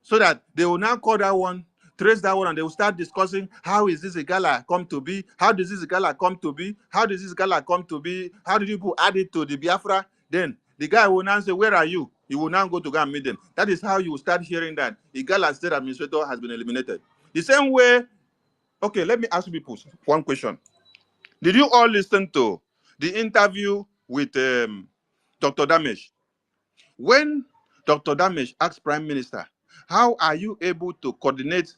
E: so that they will now call that one, trace that one, and they will start discussing how is this a gala come to be? How does this gala come to be? How does this gala come to be? How did you add it to the Biafra? Then the guy will now say, where are you? He will now go to go and meet them. That is how you will start hearing that the gala state administrator has been eliminated. The same way, okay, let me ask you people one question. Did you all listen to the interview with Dr. Damesh? When Dr. Damesh asked Prime Minister, how are you able to coordinate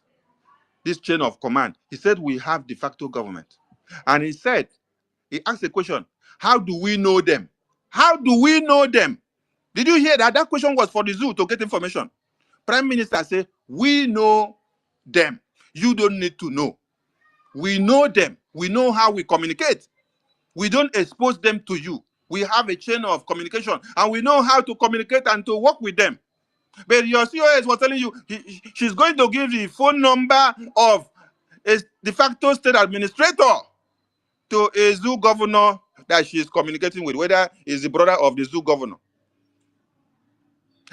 E: this chain of command? He said, we have de facto government. And he said, he asked a question, how do we know them? How do we know them? Did you hear that? That question was for the zoo to get information. Prime Minister said, we know them. You don't need to know. We know them. We know how we communicate. We don't expose them to you. We have a chain of communication and we know how to communicate and to work with them. But your COS was telling you she's going to give the phone number of a de facto state administrator to a zoo governor that she is communicating with, whether it's the brother of the zoo governor.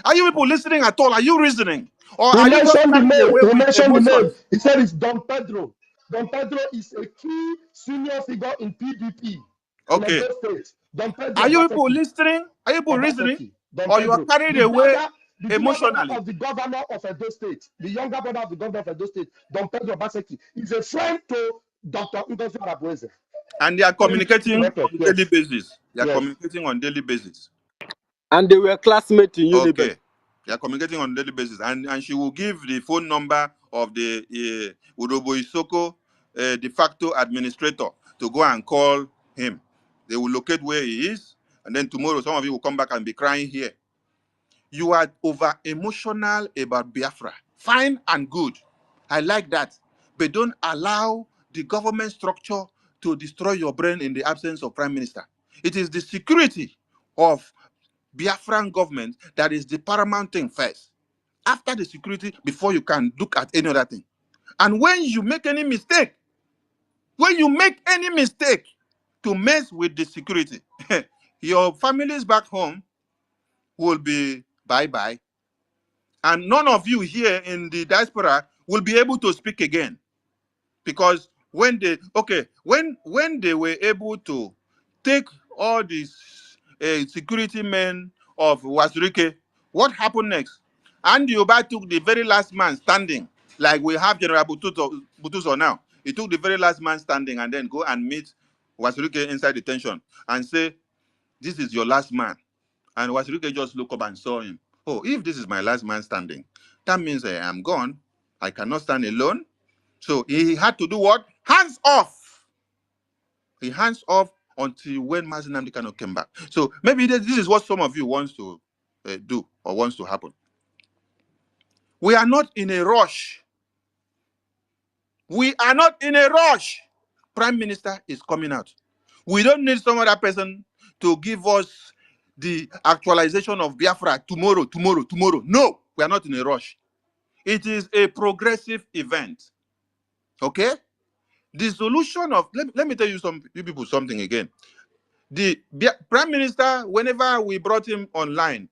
E: Are you people listening at all? Are you reasoning? Or
H: He
E: are you just
H: mentioned the
E: carried
H: name.
E: away
H: He
E: with
H: mentioned the name.
E: emotions?
H: He said it's Don Pedro. Don Pedro is a key senior figure in PDP in
E: Okay.
H: Edo State. Don Pedro
E: Are you people
H: Obaseki.
E: listening? Are you people reasoning?
H: Obaseki. Don
E: Or you are
H: Pedro.
E: carried
H: The
E: away
H: brother, the junior brother
E: emotionally?
H: of the governor of Edo State, the younger brother of the governor of Edo State, Don Pedro Obaseki, is a friend to Dr. Ngozi Arabueze.
E: And they are
H: So he keeps the
E: communicating
H: record.
E: on daily
H: Yes.
E: basis. They are
H: Yes.
E: communicating on daily basis.
D: And they were classmates in Uniben.
E: Okay. They are communicating on a daily basis. And she will give the phone number of the Urobo Isoko de facto administrator to go and call him. They will locate where he is. And then tomorrow, some of you will come back and be crying here. You are over emotional about Biafra. Fine and good. I like that. But don't allow the government structure to destroy your brain in the absence of prime minister. It is the security of Biafran government that is the paramount thing first. After the security, before you can look at any other thing. And when you make any mistake, to mess with the security, your families back home will be bye-bye. And none of you here in the diaspora will be able to speak again. Because when they were able to take all these security men of Wazirike, what happened next? Andy Oba took the very last man standing, like we have General Butuso now. He took the very last man standing and then go and meet Wazirike inside detention and say, "This is your last man." And Wazirike just looked up and saw him. Oh, if this is my last man standing, that means I am gone. I cannot stand alone. So he had to do what? Hands off. He hands off until when Mazi Nnamdi Kanu came back. So maybe this is what some of you wants to do or wants to happen. We are not in a rush. We are not in a rush. Prime Minister is coming out. We don't need some other person to give us the actualization of Biafra tomorrow. No, we are not in a rush. It is a progressive event. Okay? The solution of let me tell you people something again. The prime minister, whenever we brought him online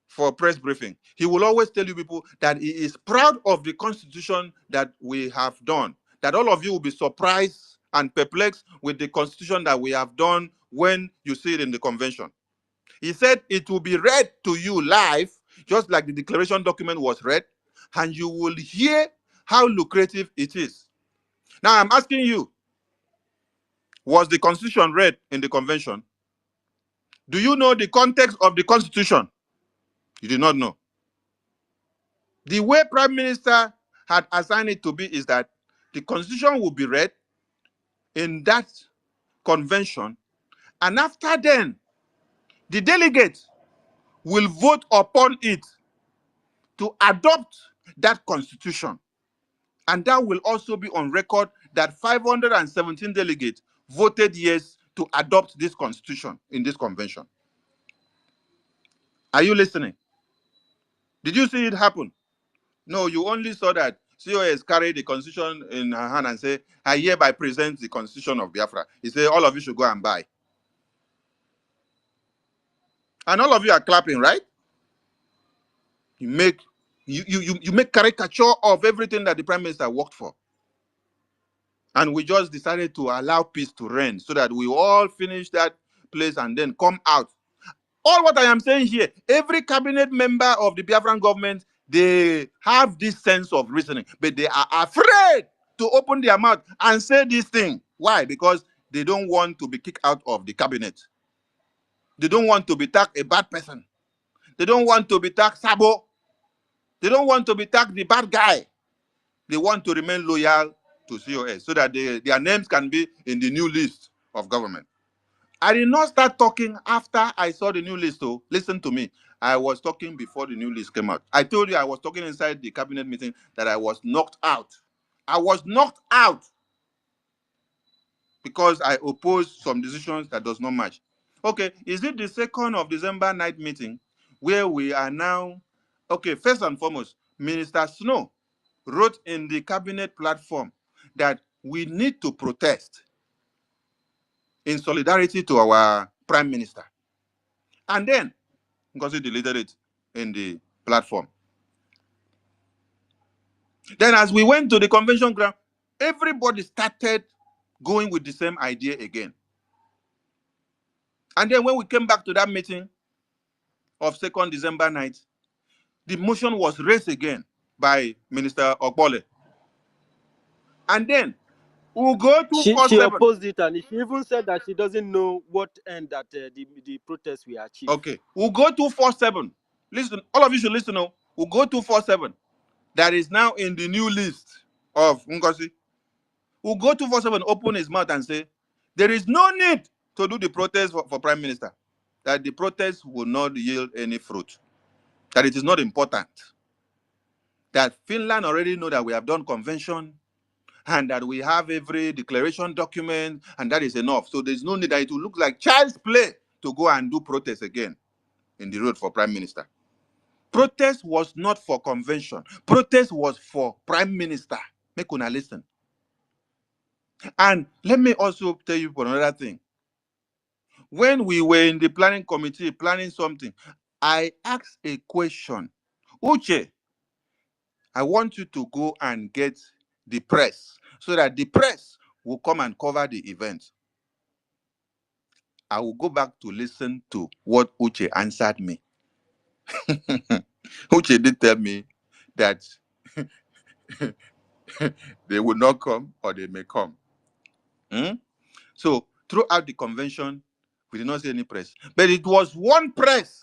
E: for press briefing, he will always tell you people that he is proud of the constitution that we have done. That all of you will be surprised and perplexed with the constitution that we have done when you see it in the convention. He said it will be read to you live, just like the declaration document was read, and you will hear how lucrative it is. Now I'm asking you, was the constitution read in the convention? Do you know the context of the constitution? You did not know. The way prime minister had assigned it to be is that the constitution will be read in that convention, and after then, the delegates will vote upon it to adopt that constitution. And that will also be on record that 517 delegates voted yes to adopt this constitution in this convention. Are you listening? Did you see it happen? No, you only saw that COS carried the constitution in her hand and say, "I hereby present the constitution of Biafra." He said, "All of you should go and buy." And all of you are clapping, right? You make you make caricature of everything that the prime minister worked for. And we just decided to allow peace to reign so that we all finish that place and then come out. All what I am saying here, every cabinet member of the Biafran government, they have this sense of reasoning, but they are afraid to open their mouth and say this thing. Why? Because they don't want to be kicked out of the cabinet. They don't want to be tagged a bad person. They don't want to be tagged Sabo. They don't want to be tagged the bad guy. They want to remain loyal to COS so that their names can be in the new list of government. I did not start talking after I saw the new list. So listen to me. I was talking before the new list came out. I told you I was talking inside the cabinet meeting that I was knocked out. I was knocked out because I opposed some decisions that does not match. Okay, is it the 2nd of December night meeting where we are now? Okay, first and foremost, Minister Snow wrote in the cabinet platform that we need to protest in solidarity to our prime minister. And then, because he deleted it in the platform. Then as we went to the convention ground, everybody started going with the same idea again. And then when we came back to that meeting of 2nd December night, the motion was raised again by Minister Okpole. And then
A: We'll go to
D: She
A: 47.
D: opposed it, and she even said that she doesn't know what end that the protest will achieve.
A: Okay. We'll go to 47. Listen, all of you should listen now. We'll go to 47. That is now in the new list of Ngozi. We'll go to 47, open his mouth and say, there is no need to do the protest for Prime Minister. That the protest will not yield any fruit. That it is not important. That Finland already know that we have done convention and that we have every declaration document, and that is enough. So there's no need that it will look like child's play to go and do protest again in the road for Prime Minister. Protest was not for convention. Protest was for Prime Minister. Make una listen. And let me also tell you for another thing. When we were in the planning committee planning something, I asked a question. Uche, I want you to go and get the press so that the press will come and cover the event. I will go back to listen to what Uche answered me. Uche did tell me that they will not come or they may come. So throughout the convention, we did not see any press. But it was one press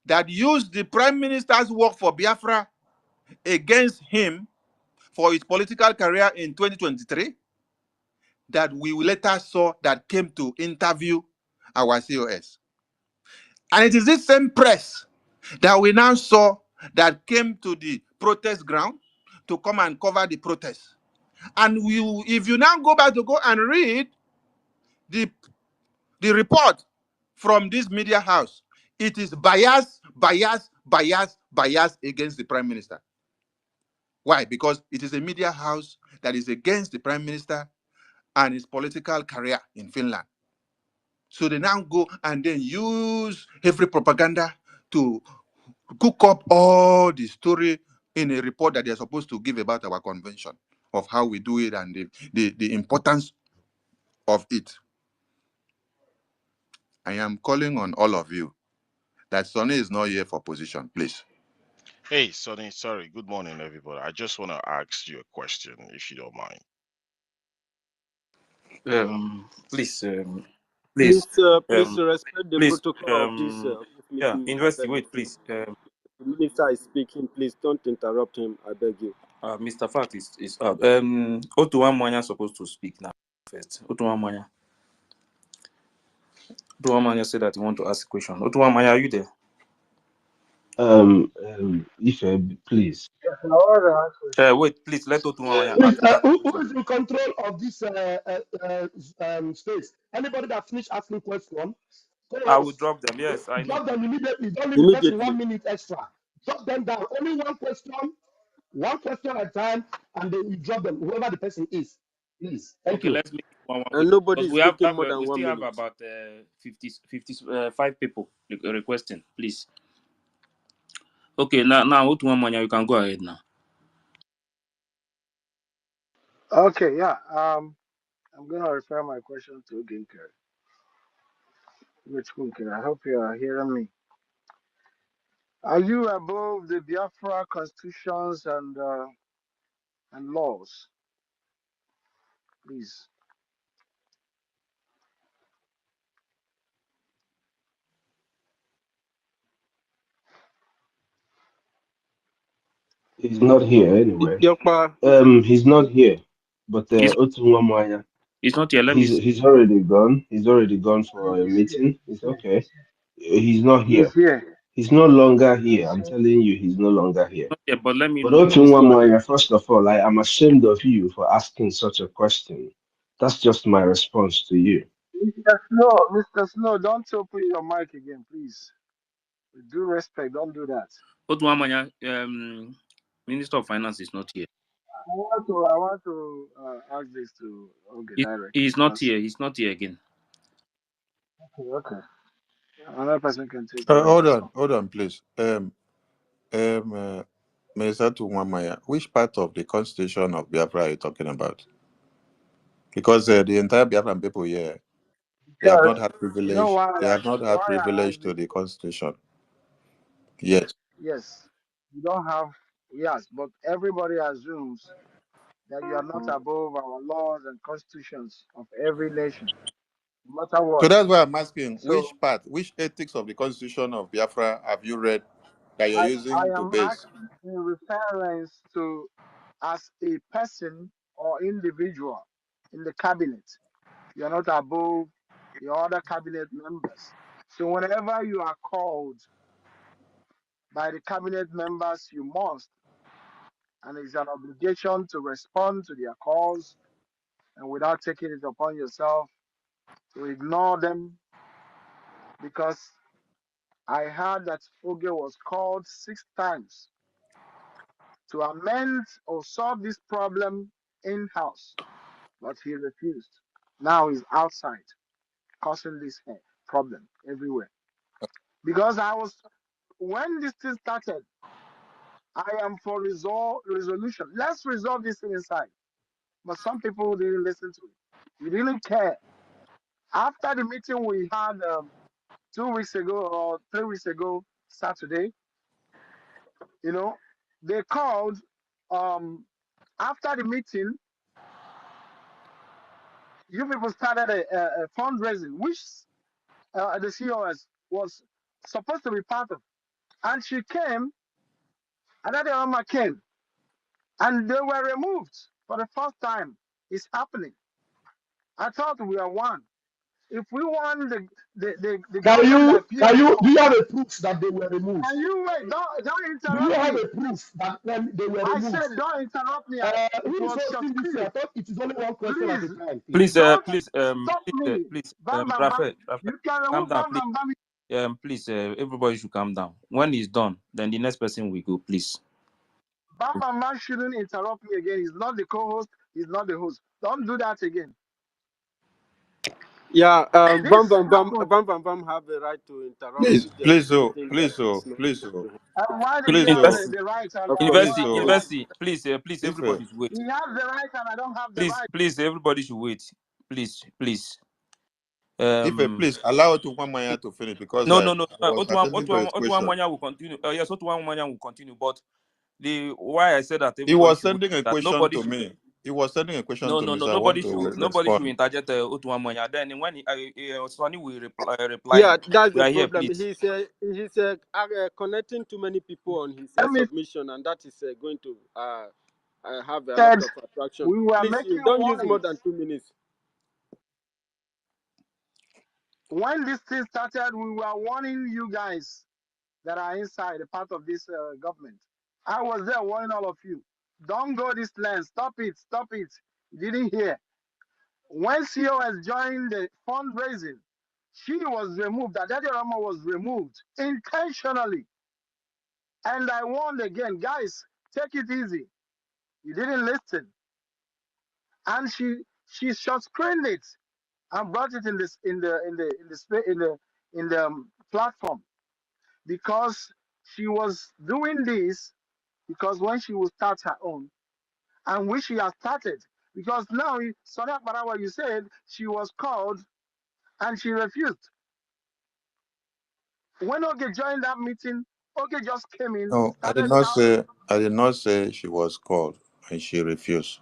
A: that used the Prime Minister's work for Biafra against him for his political career in 2023 that we later saw that came to interview our COS. And it is this same press that we now saw that came to the protest ground to come and cover the protest. And if you now go back to go and read the report from this media house, it is bias against the Prime Minister. Why? Because it is a media house that is against the Prime Minister and his political career in Finland. So they now go and then use every propaganda to cook up all the story in a report that they're supposed to give about our convention, of how we do it and the importance of it. I am calling on all of you that Sonny is not here for position, please.
I: Hey, Sonny, sorry. Good morning, everybody. I just want to ask you a question, if you don't mind.
A: Please,
D: Please,
A: please,
D: please respect the
A: please,
D: protocol of this
A: yeah,
D: meeting. I
A: university,
D: beg
A: wait,
D: of you.
A: please.
D: The minister is speaking. Please don't interrupt him. I beg you.
A: Mr. Fact is out. Otuwa Mwanya supposed to speak now first. Otuwa Mwanya. Otuwa Mwanya said that he want to ask a question. Otuwa Mwanya, are you there?
H: Ife, please.
A: Wait, please let Otuwa Mwanya
H: Please,
A: ask that
H: who
A: question.
H: is in control of this space? Anybody that finish asking question,
A: I will
H: co-host,
A: drop them. Yes, I know.
H: drop them immediately. Don't leave the person
D: Immediately.
H: 1 minute extra. Drop them down. Only one question at a time, and then you drop them, whoever the person is. Please. Thank
A: Okay,
H: you.
A: let's make it one
D: And
A: quick
D: nobody
A: because
D: is speaking more
A: we
D: than
A: still
D: 1
A: have
D: minute.
A: about 55 people requesting. Please. Okay, now Otuwa Mwanya, you can go ahead now.
G: Okay, yeah. I'm gonna refer my question to Ginker. Which Ginker? I hope you are hearing me. Are you above the Biafra constitutions and laws? Please.
H: He's not here anyway.
D: Yokpa,
H: He's not here. But
A: He's,
H: Otunwamaya,
A: he's not here. Let me see.
H: he's already gone. He's already gone for a
G: He's here.
H: meeting. It's okay. He's not
G: He's
H: here.
G: here.
H: He's no longer here. I'm telling you, he's no longer here.
A: Not here, but let me
H: But
A: know.
H: Otunwamaya, first of all, I am ashamed of you for asking such a question. That's just my response to you.
G: Mr. Snow, don't open your mic again, please. With due respect, don't do that.
A: Otuwa Mwanya, Minister of Finance is not here.
G: I want to ask this to Oge directly
A: He's not
G: because
A: here. He's not here again.
G: okay, another person can take over.
E: Hold on, please. Minister Tumamaya, which part of the constitution of Biafra are you talking about? Because the entire Biafran people here, they have not
G: Because
E: had
G: you know
E: privilege.
G: why
E: They have not had
G: I
E: privilege
G: asked
E: to
G: this?
E: the constitution. Yes.
G: Yes, you don't have yes, but everybody assumes that you are not above our laws and constitutions of every nation, no matter
E: So
G: what.
E: that's why I'm asking,
G: So
E: which ethics of the Constitution of Biafra have you read that you're
G: I
E: using to
G: am
E: base?
G: asking in reference to as a person or individual in the cabinet. You are not above the other cabinet members. So whenever you are called by the cabinet members, you must, and it's an obligation to respond to their calls and without taking it upon yourself to ignore them because I heard that Oge was called 6 times to amend or solve this problem in house, but he refused. Now he's outside causing this problem everywhere. Because when this thing started, I am for resolution. Let's resolve this thing inside. But some people didn't listen to it. We didn't care. After the meeting we had 2 weeks ago or 3 weeks ago, Saturday, you know, they called um, after the meeting, you people started a fundraising, which the COS was supposed to be part of. And she came, another Rama came, and they were removed for the first time. It's happening. I thought we are one. If we want the
H: Can
G: government
H: you
G: that
H: can
G: people
H: you do
G: want,
H: you have a proof that they were removed?
G: can you wait? Don't
H: Do you
G: interrupt
H: have
G: me.
H: a proof that when they were
G: I
H: removed?
G: said don't interrupt me. It
H: Who is
G: was your
H: hosting this here?
G: spirit.
H: I thought it is only one question at
G: Please
H: a time, please.
A: Please,
G: don't stop
A: please,
G: me.
A: please,
G: Bam bam bam.
A: Raphael, Raphael,
G: You can
A: calm
G: remove
A: down,
G: bam
A: please.
G: bam bam.
A: Please, everybody should calm down. When he's done, then the next person will go, please.
G: Bam bam bam shouldn't interrupt me again. He's not the co-host. He's not the host. Don't do that again.
D: Yeah,
G: This happened.
D: Bam Bam Bam have the right to interrupt
E: Please,
D: if there is anything that
E: please,
D: is not
E: please,
D: to him.
G: And why did he
E: please,
G: have
A: University,
G: the right and
D: Of
G: I
D: course.
G: don't
E: please,
G: have the right?
A: please, please,
E: if
A: everybody should wait.
G: He has the right and I don't have the
A: Please,
G: right.
A: please, everybody should wait. Please, please. Um,
E: please allow Otunwamaya to finish because
A: no,
E: I
A: no, no.
E: was attending to his question.
A: Otuam Manya will continue. Yes, Otuam Manya will continue. But the why I said that
E: He
A: everybody
E: was
A: should wait,
E: sending a
A: that
E: question
A: nobody
E: to
A: should.
E: me. He was sending a question
A: No,
E: to
A: no,
E: me,
A: no.
E: so I want
A: Nobody should
E: respond.
A: interject Otuam Manya. Then when Sonny will reply
D: Yeah,
A: him.
D: that's
A: We
D: the
A: are here,
D: problem.
A: please.
D: He's connecting too many people on his
G: Let me
D: submission, and that is going to have a lot
G: said
D: of attraction.
G: we were
D: Please, you
G: making
D: don't use more than
G: warnings.
D: 2 minutes.
G: When this thing started, we were warning you guys that are inside a part of this government. I was there warning all of you. Don't go this land. Stop it. Stop it. You didn't hear. When COS joined the fundraising, she was removed. Adadi Rama was removed intentionally. And I warned again, guys, take it easy. You didn't listen. And she short screened it and brought it in this in the platform because she was doing this because when she will start her own and which she has started because now Sonia Barawa, you said she was called and she refused. When Oge joined that meeting, Oge just came in,
E: No,
G: started shouting.
E: I did not say she was called and she refused.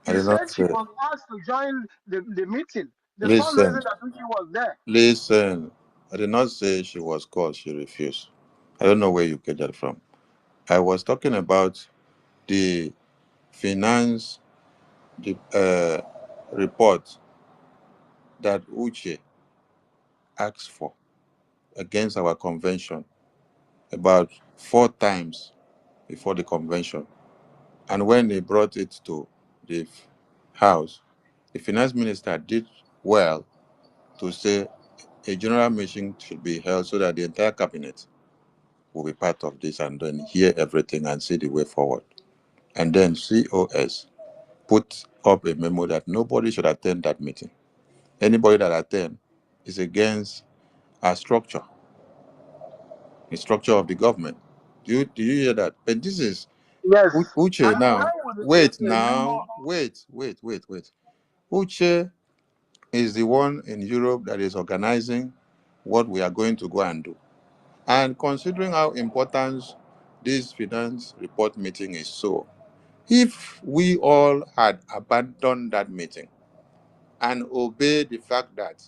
E: I
G: He
E: did
G: said
E: not
G: she
E: say.
G: was asked to join the meeting, the
E: Listen,
G: fundraising that she was there.
E: listen. I did not say she was called. She refused. I don't know where you get that from. I was talking about the finance the report that Uche asked for against our convention about 4 times before the convention. And when they brought it to the House, the finance minister did well to say a general meeting should be held so that the entire cabinet will be part of this and then hear everything and see the way forward. And then COS put up a memo that nobody should attend that meeting. Anybody that attend is against our structure, the structure of the government. Do you hear that? But this is
G: Yes.
E: Uche
G: And
E: now.
G: when we
E: Wait
G: received the memo,
E: now. Wait. Uche is the one in Europe that is organizing what we are going to go and do. And considering how important this finance report meeting is so, If we all had abandoned that meeting and obeyed the fact that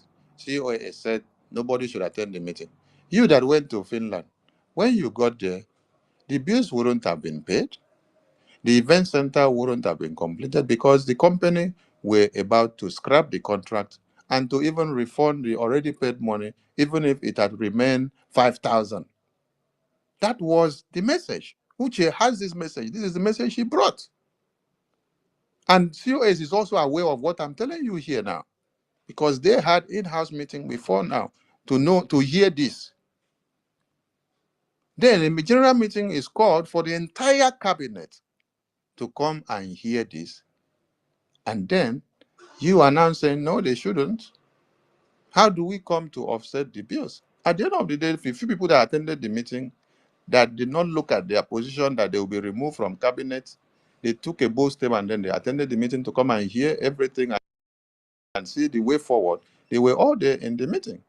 E: COA said nobody should attend the meeting, you that went to Finland, when you got there, the bills wouldn't have been paid. The event center wouldn't have been completed because the company were about to scrap the contract and to even refund the already paid money, even if it had remained 5,000. That was the message. Uche has this message. This is the message he brought. And COS is also aware of what I'm telling you here now, because they had in-house meeting before now to hear this. Then a general meeting is called for the entire cabinet to come and hear this. And then you are now saying, no, they shouldn't. How do we come to offset the bills? At the end of the day, the few people that attended the meeting that did not look at their position that they will be removed from cabinet, they took a bold step and then they attended the meeting to come and hear everything and see the way forward. They were all there in the meeting.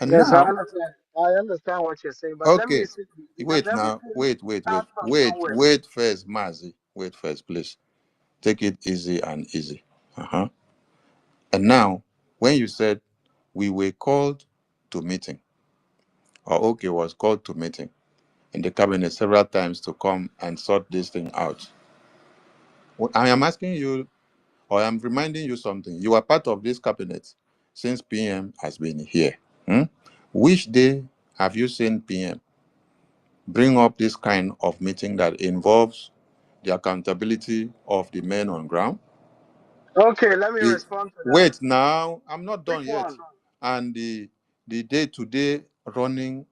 E: And
G: Yes, I
E: now,
G: understand. I understand what you're saying, but let me
E: okay,
G: see. Does
E: wait now,
G: everything start from somewhere?
E: wait first, Mazi. Wait first, please. Take it easy and easy. Uh-huh. And now, when you said we were called to meeting, or okay was called to meeting in the cabinet several times to come and sort this thing out. I am asking you, or I'm reminding you something. You are part of this cabinet since PM has been here. Hmm? Which day have you seen PM bring up this kind of meeting that involves the accountability of the men on ground?
G: Okay, let me
E: The
G: respond to that.
E: wait now, I'm not
G: Which
E: done yet.
G: one?
E: And the day-to-day running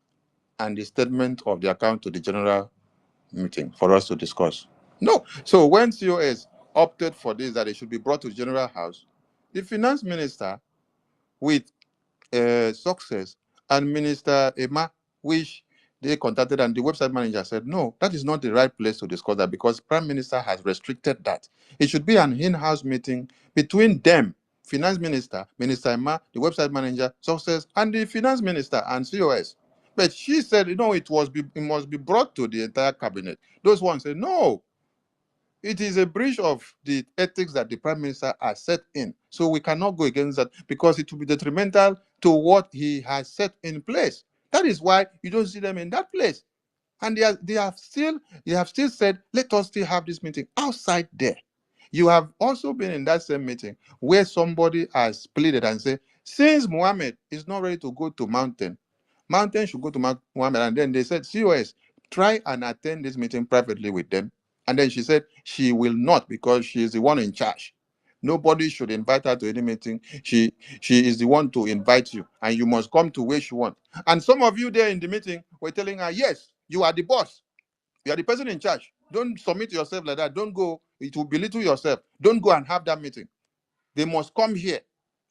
E: and the statement of the account to the general meeting for us to discuss. No. So when COS opted for this, that it should be brought to the general house, the finance minister with success and Minister Emma, which they contacted, and the website manager said, no, that is not the right place to discuss that because Prime Minister has restricted that. It should be an in-house meeting between them, Finance Minister, Minister Emma, the website manager, success, and the Finance Minister and COS. But she said, it must be brought to the entire cabinet. Those ones said, no, it is a breach of the ethics that the prime minister has set in. So we cannot go against that because it will be detrimental to what he has set in place. That is why you don't see them in that place. And they have still said, let us still have this meeting outside there. You have also been in that same meeting where somebody has pleaded and said, since Muhammad is not ready to go to mountain, mountain should go to Muhammad. And then they said, COS, try and attend this meeting privately with them. And then she said she will not because she is the one in charge. Nobody should invite her to any meeting. She is the one to invite you, and you must come to where she wants. And some of you there in the meeting were telling her, yes, you are the boss. You are the person in charge. Don't submit yourself like that. Don't go. It will belittle yourself. Don't go and have that meeting. They must come here.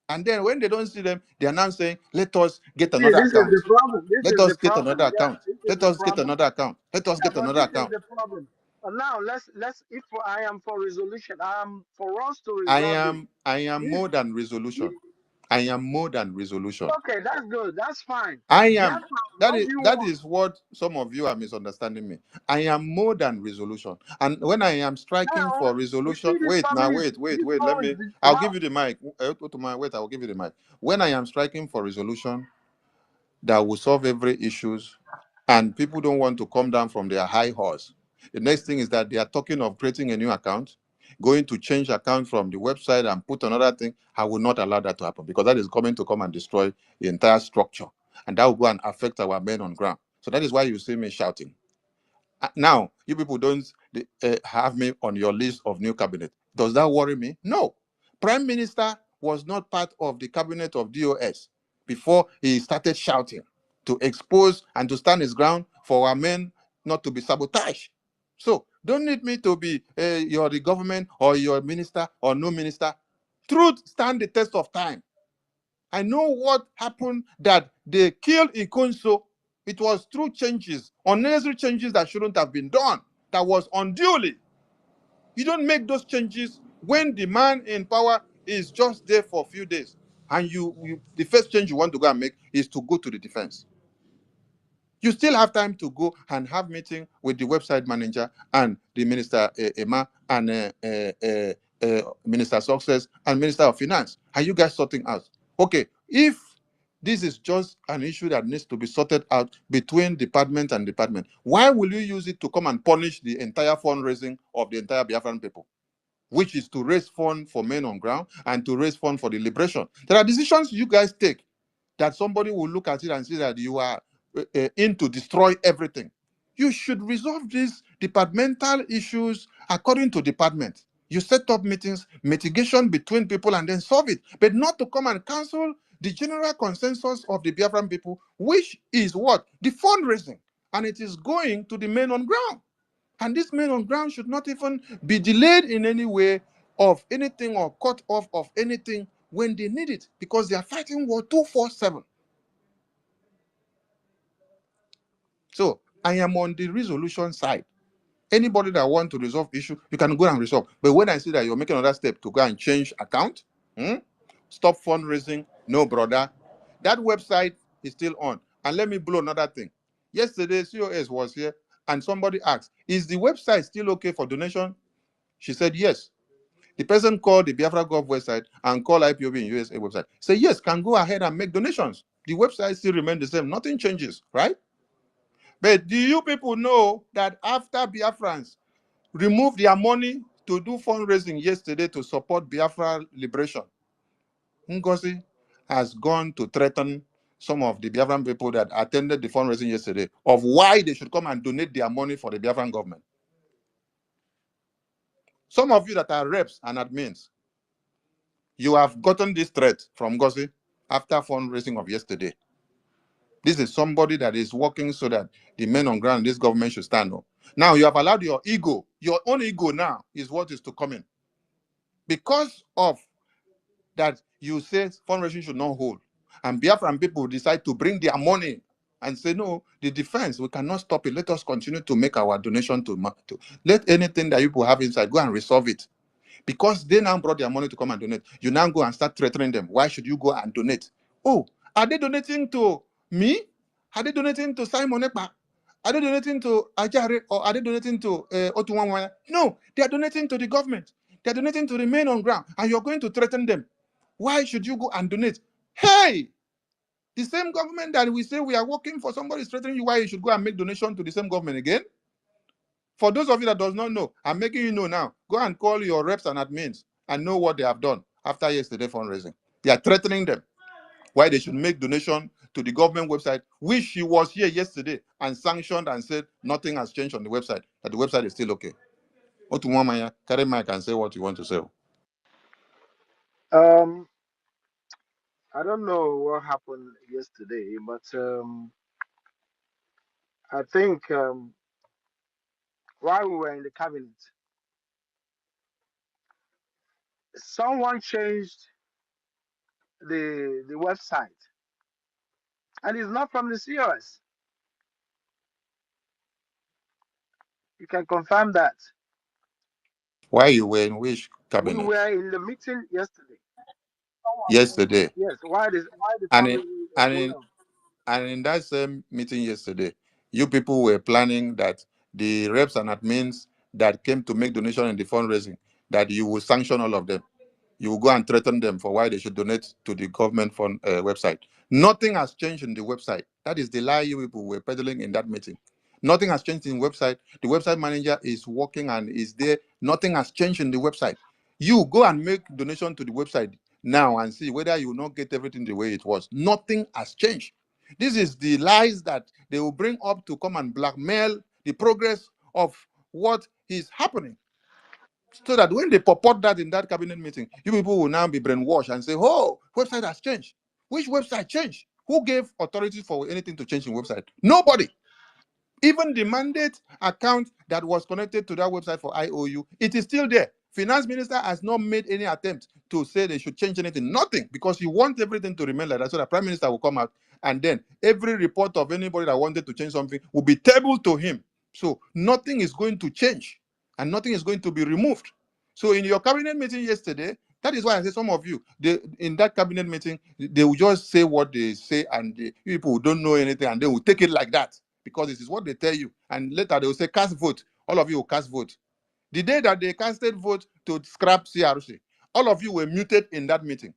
E: And then when they don't see them, they are now saying, let us get
G: See,
E: another
G: this is
E: account.
G: the problem. This
E: Let
G: is the
E: us get
G: problem.
E: another
G: Yeah,
E: account.
G: this is
E: Let
G: the
E: us get
G: problem.
E: another account. Let us
G: Yeah,
E: get
G: but
E: another
G: this is
E: account.
G: the problem. Now let's if I am for resolution, I am for us to
E: I
G: resolve this.
E: am I am
G: This,
E: more than resolution.
G: this
E: I am more than resolution.
G: okay, that's good. That's fine.
E: I am
G: Biafra, what do you
E: that
G: want?
E: is what some of you are misunderstanding me. I am more than resolution. And when I am striking
G: Now,
E: for
G: you see
E: resolution,
G: this
E: wait now,
G: family,
E: wait. Let me I'll give you the mic. Wait, I'll give you the mic. When I am striking for resolution that will solve every issues, and people don't want to come down from their high horse. The next thing is that they are talking of creating a new account, going to change account from the website and put another thing. I will not allow that to happen because that is coming to come and destroy the entire structure, and that will go and affect our men on ground. So that is why you see me shouting. Now, you people don't have me on your list of new cabinet. Does that worry me? No. Prime Minister was not part of the cabinet of DOS before he started shouting to expose and to stand his ground for our men not to be sabotaged. So don't need me to be you're the government or your minister or no minister. Truth stand the test of time. I know what happened that they killed Ikonso. It was through changes, unnecessary changes that shouldn't have been done, that was unduly. You don't make those changes when the man in power is just there for a few days. And the first change you want to go and make is to go to the defense. You still have time to go and have meeting with the website manager and the minister Emma and Minister Success and Minister of Finance. Are you guys sorting out? Okay, if this is just an issue that needs to be sorted out between department and department, why will you use it to come and punish the entire fundraising of the entire Biafran people, which is to raise funds for men on ground and to raise funds for the liberation? There are decisions you guys take that somebody will look at it and see that you are in to destroy everything. You should resolve these departmental issues according to department. You set up meetings, mitigation between people, and then solve it, but not to come and cancel the general consensus of the Biafran people, which is what? The fundraising. And it is going to the men on ground. And this men on ground should not even be delayed in any way of anything or cut off of anything when they need it, because they are fighting war 247. So I am on the resolution side. Anybody that want to resolve issue, you can go and resolve. But when I see that you're making another step to go and change account, stop fundraising, no brother. That website is still on. And let me blow another thing. Yesterday, COS was here and somebody asked, is the website still okay for donation? She said yes. The person called the Biafra Gov website and called IPOB in USA website. Say yes, can go ahead and make donations. The website still remains the same. Nothing changes, right? But do you people know that after Biafrans removed their money to do fundraising yesterday to support Biafra liberation, Ngozi has gone to threaten some of the Biafran people that attended the fundraising yesterday of why they should come and donate their money for the Biafran government. Some of you that are reps and admins, you have gotten this threat from Ngozi after fundraising of yesterday. This is somebody that is working so that the men on ground, this government should stand up. Now you have allowed your ego, your own ego now is what is to come in. Because of that, you say fundraising should not hold. And Biafran people decide to bring their money and say, no, the defense, we cannot stop it. Let us continue to make our donation to let anything that people have inside go and resolve it. Because they now brought their money to come and donate. You now go and start threatening them. Why should you go and donate? Oh, are they donating to me? Are they donating to Simon Ekpa? Are they donating to Ajare? Or are they donating to Otuwanwaya? No, they are donating to the government. They are donating to the men on ground. And you're going to threaten them. Why should you go and donate? Hey! The same government that we say we are working for, somebody is threatening you why you should go and make donation to the same government again? For those of you that does not know, I'm making you know now. Go and call your reps and admins and know what they have done after yesterday fundraising. They are threatening them why they should make donation to the government website, which she was here yesterday and sanctioned and said nothing has changed on the website, that the website is still okay. Otumwamaya, carry mic and say what you want to say.
G: Um, I don't know what happened yesterday, but I think while we were in the cabinet, someone changed the website, and it's not from the COS. You can confirm that.
E: Why you were in which
G: We
E: cabinet?
G: were in the meeting yesterday.
E: Yesterday.
G: Yes, why the
E: And in,
G: fundraising was
E: and
G: going
E: in
G: on.
E: And in that same meeting yesterday, you people were planning that the reps and admins that came to make donation in the fundraising, that you will sanction all of them. You will go and threaten them for why they should donate to the government fund website. Nothing has changed in the website. That is the lie you people were peddling in that meeting. Nothing has changed in the website. The website manager is working and is there. Nothing has changed in the website. You go and make donation to the website now and see whether you will not get everything the way it was. Nothing has changed. This is the lies that they will bring up to come and blackmail the progress of what is happening. So that when they purport that in that cabinet meeting, you people will now be brainwashed and say, oh, website has changed. Which website changed? Who gave authority for anything to change in website? Nobody. Even the mandate account that was connected to that website for IOU, it is still there. Finance minister has not made any attempt to say they should change anything. Nothing, because he wants everything to remain like that. So the prime minister will come out and then every report of anybody that wanted to change something will be tabled to him. So nothing is going to change and nothing is going to be removed. So in your cabinet meeting yesterday, that is why I say some of you, in that cabinet meeting, they will just say what they say and the people who don't know anything and they will take it like that. because this is what they tell you. And later they will say, cast vote. All of you will cast vote. The day that they casted vote to scrap CRC, all of you were muted in that meeting.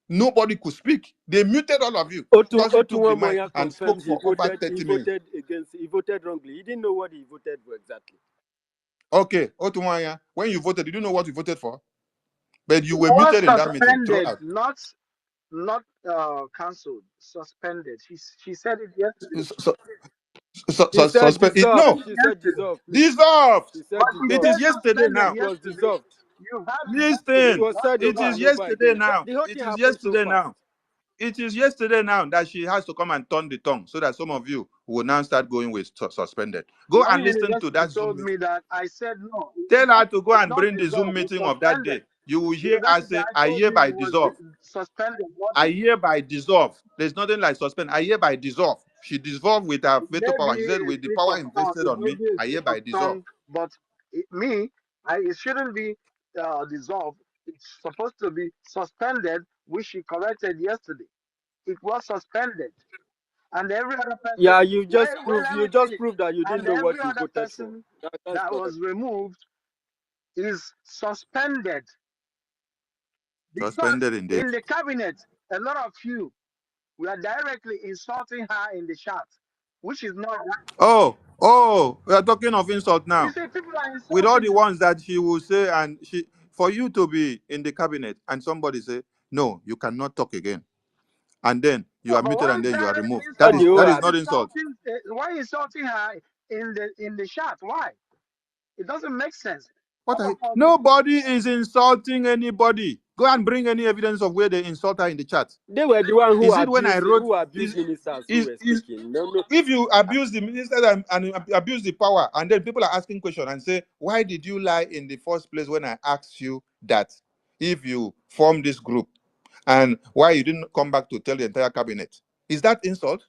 E: Nobody could speak. They muted all of you. Tosin took the mic
D: Otunwamoya
E: and
D: confirmed
E: spoke
D: he
E: for over
D: voted. He
E: 30 minutes.
D: voted against. He voted wrongly. He didn't know what he voted for exactly.
E: Okay, Otunwanya, when you voted, did you know what you voted for? But you
G: It
E: were
G: was
E: muted in that meeting.
G: suspended,
E: Throughout.
G: not cancelled. Suspended. She said it yesterday.
E: So,
D: She said
E: suspend it.
D: dissolved.
E: No,
G: It
D: She said
G: yesterday.
D: dissolved, please.
E: dissolved.
D: She said
G: But she
E: It
G: said
E: is
D: dissolved.
E: yesterday
G: suspended
D: It
E: now.
D: was
G: yesterday.
D: dissolved.
G: You had it yesterday,
D: It
E: Listen,
D: was
G: not
D: said
E: it
D: over
E: is
G: today.
D: and over
E: yesterday
D: again.
E: now.
D: The whole
E: It
D: thing
E: is
D: happened so
E: yesterday
D: fast.
E: now. It is yesterday now that she has to come and turn the tongue so that some of you will now start going with suspended. Go
G: When
E: and listen to
G: university
E: that Zoom
G: told
E: meeting.
G: me that, I said no.
E: Tell her to go
G: It's
E: and
G: not
E: bring the Zoom
G: dissolved. It's
E: meeting of that
G: suspended.
E: day. You will hear her
G: University,
E: say,
G: I
E: I
G: told you
E: hereby
G: it was
E: dissolve.
G: suspended. What
E: I
G: is it?
E: hereby dissolve. There's nothing like suspend. I hereby dissolve. She dissolved with her veto
G: Maybe
E: power. She said,
G: a
E: with the
G: slip
E: power
G: of tongue.
E: invested
G: It
E: on
G: may
E: me,
G: be a
E: I
G: slip
E: hereby
G: of
E: dissolve.
G: tongue, but it shouldn't be dissolved. It's supposed to be suspended, which she corrected yesterday. It was suspended, and every other person.
D: Yeah, you
G: Wait,
D: just
G: wait,
D: proved.
G: let
D: You
G: me
D: just
G: finish.
D: proved that you didn't
G: And
D: know what
G: every
D: you
G: other
D: voted for.
G: person
D: That's
G: that
D: correct.
G: was removed is suspended because
E: Suspended indeed.
G: in the cabinet, a lot of you were directly insulting her in the chat, which is not right.
E: Oh, we are talking of insult
G: You
E: now.
G: see, people are
E: With all
G: insulting
E: the
G: her.
E: ones that she will say, and she, for you to be in the cabinet and somebody say, no, you cannot talk again. And then you
G: No,
E: are
G: but
E: muted
G: why
E: and
G: is
E: then you are
G: that an
E: removed.
D: What the
G: insult?
D: whole
E: That
G: Why
E: is
D: app?
E: not insult.
G: why insulting her in the chat? Why? It doesn't make sense.
E: What
G: All
E: are
G: of
E: you?
G: us will be
E: Nobody is insulting anybody. Go and bring any evidence of where they insult her in the chat.
D: They were the one
E: Is it when I wrote?
D: who abused
E: Is
D: ministers who
E: is
D: were
E: is
D: speaking. No, no.
E: if you abuse the minister and abuse the power, and then people are asking questions and say, why did you lie in the first place when I asked you that if you form this group, and why you didn't come back to tell the entire cabinet? Is that insult?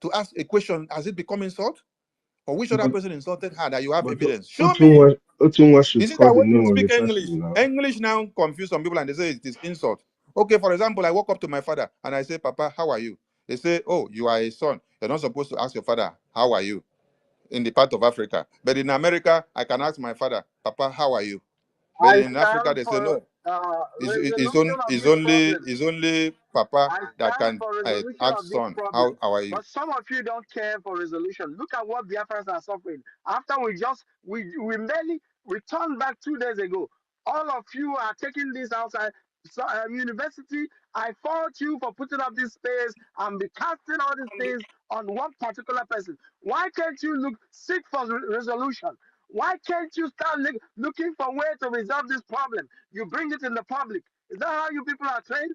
E: To ask a question, has it become insult? Or which other
J: But
E: person insulted her that you have
J: but
E: evidence? Show me.
J: Otunwa should
E: Is it
J: call
E: that
J: the
E: when you
J: name of the
E: speak
J: person
E: English,
J: now.
E: English now confuse some people and they say it is insult? Okay, for example, I walk up to my father and I say, Papa, how are you? They say, oh, you are a son. You're not supposed to ask your father, how are you? In the part of Africa. But in America, I can ask my father, Papa, how are you? But
G: I
E: in Africa,
G: stand
E: they say,
G: for
E: no.
G: resolution of this problem.
E: It's only Papa
G: I
E: that
G: stand
E: can
G: for resolution
E: ask
G: of this
E: son,
G: problem.
E: how are you?
G: But some of you don't care for resolution. Look at what Biafrans are suffering. After we merely returned back 2 days ago. All of you are taking this outside university. I fault you for putting up this space and be casting all these things on one particular person. Why can't you seek for resolution? Why can't you start looking for way to resolve this problem? You bring it in the public. Is that how you people are trained?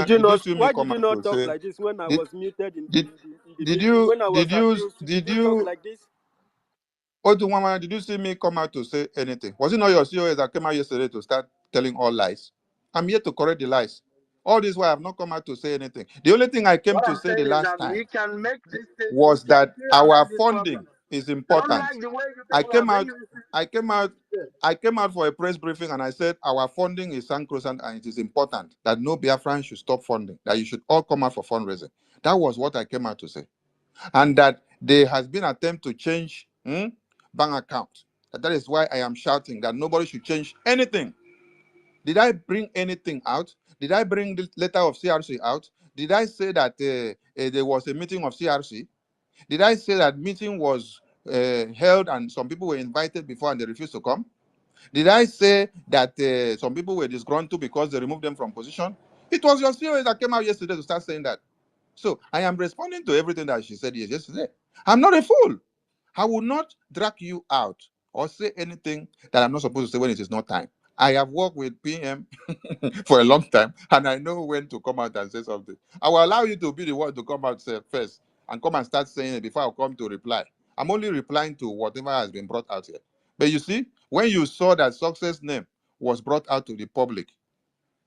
E: Did you see me
D: Why
E: come
D: did you
E: out
D: not
E: to
D: talk
E: say,
D: like this when I
E: did,
D: was muted in
E: did,
D: the
E: did
D: meeting?
E: you,
D: When I was
E: did you,
D: abused,
E: did
D: did you talk
E: you,
D: like this?
E: Odumama, did you see me come out to say anything? Was it not your COS that came out yesterday to start telling all lies? I'm here to correct the lies. All this while I've not come out to say anything. The only thing I came
G: What
E: to
G: I'm
E: say the
G: saying is
E: last
G: that
E: time
G: we can make this thing, we
E: was
G: can
E: that
G: still
E: our
G: make this problem.
E: funding is
G: I don't
E: important.
G: like the way you
E: I
G: people are
E: came out,
G: bringing this
E: I came out,
G: thing.
E: I came out for a press briefing and I said our funding is sacrosanct and it is important that no Biafran should stop funding, that you should all come out for fundraising. That was what I came out to say. And that there has been attempt to change bank account. That is why I am shouting that nobody should change anything. Did I bring anything out? Did I bring the letter of CRC out? Did I say that there was a meeting of CRC? Did I say that meeting was held and some people were invited before and they refused to come? Did I say that some people were disgruntled because they removed them from position? It was your COS that came out yesterday to start saying that. So I am responding to everything that she said yesterday. I'm not a fool. I will not drag you out or say anything that I'm not supposed to say when it is not time. I have worked with PM for a long time and I know when to come out and say something. I will allow you to be the one to come out first and come and start saying it before I come to reply. I'm only replying to whatever has been brought out here. But you see, when you saw that success name was brought out to the public,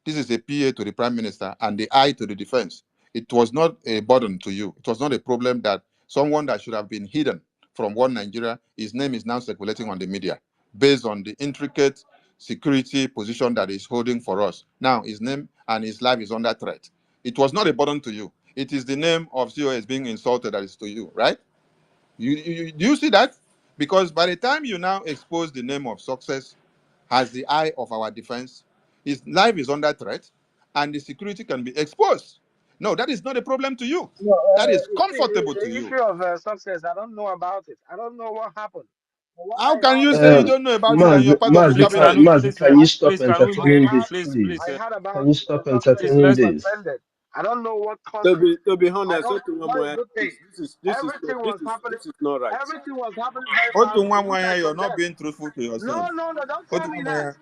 E: this is a PA to the Prime Minister and the eye to the defense. It was not a burden to you. It was not a problem that someone that should have been hidden from one Nigeria, his name is now circulating on the media based on the intricate security position that he's holding for us. Now his name and his life is under threat. It was not a burden to you. It is the name of COS being insulted that is to you, right? Do you see that? Because by the time you now expose the name of success as the eye of our defense, his life is under threat and the security can be exposed. No, that is not a problem to you.
G: No,
E: That is
G: you see,
E: comfortable to
G: the
E: you.
G: issue of success, I don't know about it. I don't know what happened. But what
E: How
G: I
E: can
G: know
E: you
G: is
E: say you
G: that
H: Um,
E: don't know about it and you're
H: Mazi,
E: part of the
H: Mazi,
A: Please
E: cabinet?
H: Can you stop
A: please can we move?
H: entertaining this,
A: Please,
H: please?
A: please,
G: I heard
H: Can
G: about
H: you stop
G: success
A: please,
H: entertaining
G: being
A: let's
H: this?
G: suspended. I don't know what caused it.
D: To be
G: I
D: honest,
G: don't. That's the thing. Everything was happening.
D: this is not right.
G: Everything was happening very fast.
E: Otu
G: If you
E: Nwamoya,
G: guys
E: you're not
G: forget.
E: being truthful to yourself.
G: No, no, no. Don't tell
E: Otu
G: me that.
E: Nwamoya,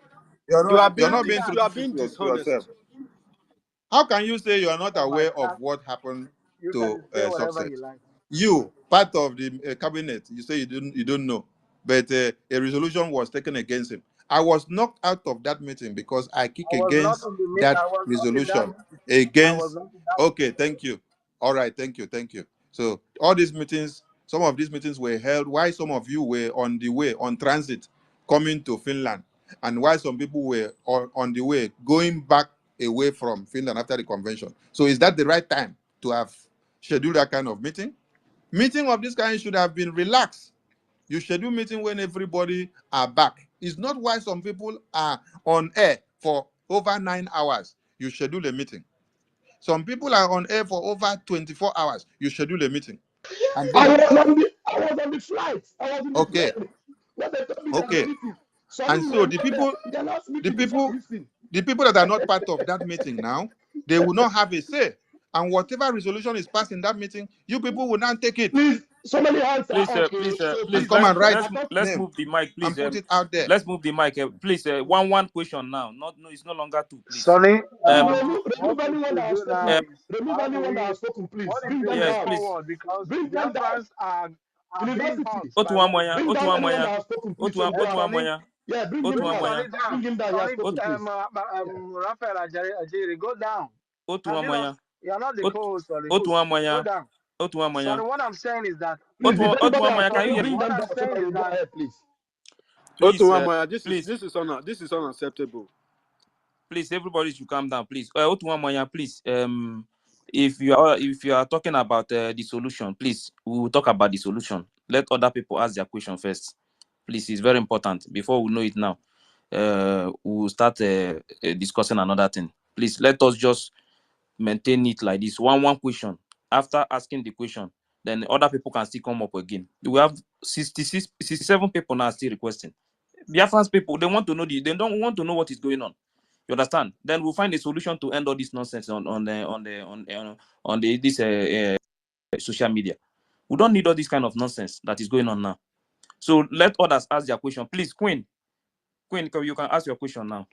D: You are
E: you're not
D: being
E: being
G: That
D: you are
E: truthful
D: being
E: to yourself.
D: dishonest.
E: How can you say you are not
G: oh my
E: aware of
G: God,
E: what happened
G: you
E: to
G: can say whatever
E: success?
G: you like.
E: You, part of the cabinet, you say you don't know, but a resolution was taken against him. I was knocked out of that meeting because I kick
G: I was not
E: against
G: in the meet.
E: that
G: I was not in that
E: resolution
G: meeting. I was
E: against.
G: not in that
E: Okay,
G: meeting.
E: thank you. All right, thank you. So all these meetings, some of these meetings were held while some of you were on the way on transit coming to Finland, and while some people were on the way going back away from Finland after the convention. So is that the right time to have scheduled that kind of meeting? Meeting of this kind should have been relaxed. You schedule meeting when everybody are back. It's not why some people are on air for over 9 hours. You schedule a meeting. Some people are on air for over 24 hours. You schedule a meeting. And then,
H: I was on the flight. I was in the
E: okay,
H: plane. When they told me that the
E: okay.
H: meeting, some
E: And
H: people
E: so
H: were not there. The last
E: the
H: meeting before
E: people,
H: this thing.
E: the people that are not part of that meeting now, they will not have a say. And whatever resolution is passed in that meeting, you people will not take it
H: Please, so many hands are up. So
E: and
H: please,
E: come and write
H: I thought
E: his
A: let's
E: name
A: move the mic, please.
E: and put it out there.
A: Let's move the mic. Please, one question now. Not no, it's no longer two, please.
G: Sonny,
A: Um,
G: what
H: remove
G: we
H: anyone that
G: should
H: has
G: do now
H: spoken.
A: uh,
G: is
H: Remove anyone that has spoken, please.
G: what is
H: Bring
G: the
H: them
G: way
A: yes,
H: down.
A: please.
G: forward? Because
H: Bring them down.
G: Biafrans are being hurt
H: University.
G: by what is
A: Otuamoya,
H: Bring
G: happening.
H: down anyone
A: Otuamoya,
H: that has spoken, please, so we go out.
G: Sonny,
A: Otuamoya,
H: Yeah, bring him
G: bring
H: down.
G: Sonny
A: Otuamoya,
H: Bring
G: down.
H: him down. He has
G: Sonny,
H: spoken, please. Yeah.
G: Raphael Ajiri, go down. Have you not?
A: Otuamoya,
G: You're not the co-host, Sonny. Go
A: Otuamoya,
G: down. Sonny,
A: Otuamoya,
G: what I'm saying is that
H: Please, if anybody has
A: Otuamoya. Can you
H: spoken,
A: hear
H: bring
A: me?
G: what
H: them
G: I'm
H: down so
G: saying
H: that
G: is
H: we go
G: that
H: ahead, please.
A: Please,
D: This
A: please,
D: this is unacceptable.
A: please. Everybody should calm down, please. Otuamoya, please. If you are talking about the solution, please, we will talk about the solution. Let other people ask their question first. Please, it's very important. Before we know it now, we will start discussing another thing. Please, let us just maintain it like this. One question. After asking the question, then other people can still come up again. We have 67 people now still requesting. Biafran's people, they want to know they don't want to know what is going on. You understand? Then we'll find a solution to end all this nonsense on the this social media. We don't need all this kind of nonsense that is going on now. So let others ask their question. Please, Queen, you can ask your question now.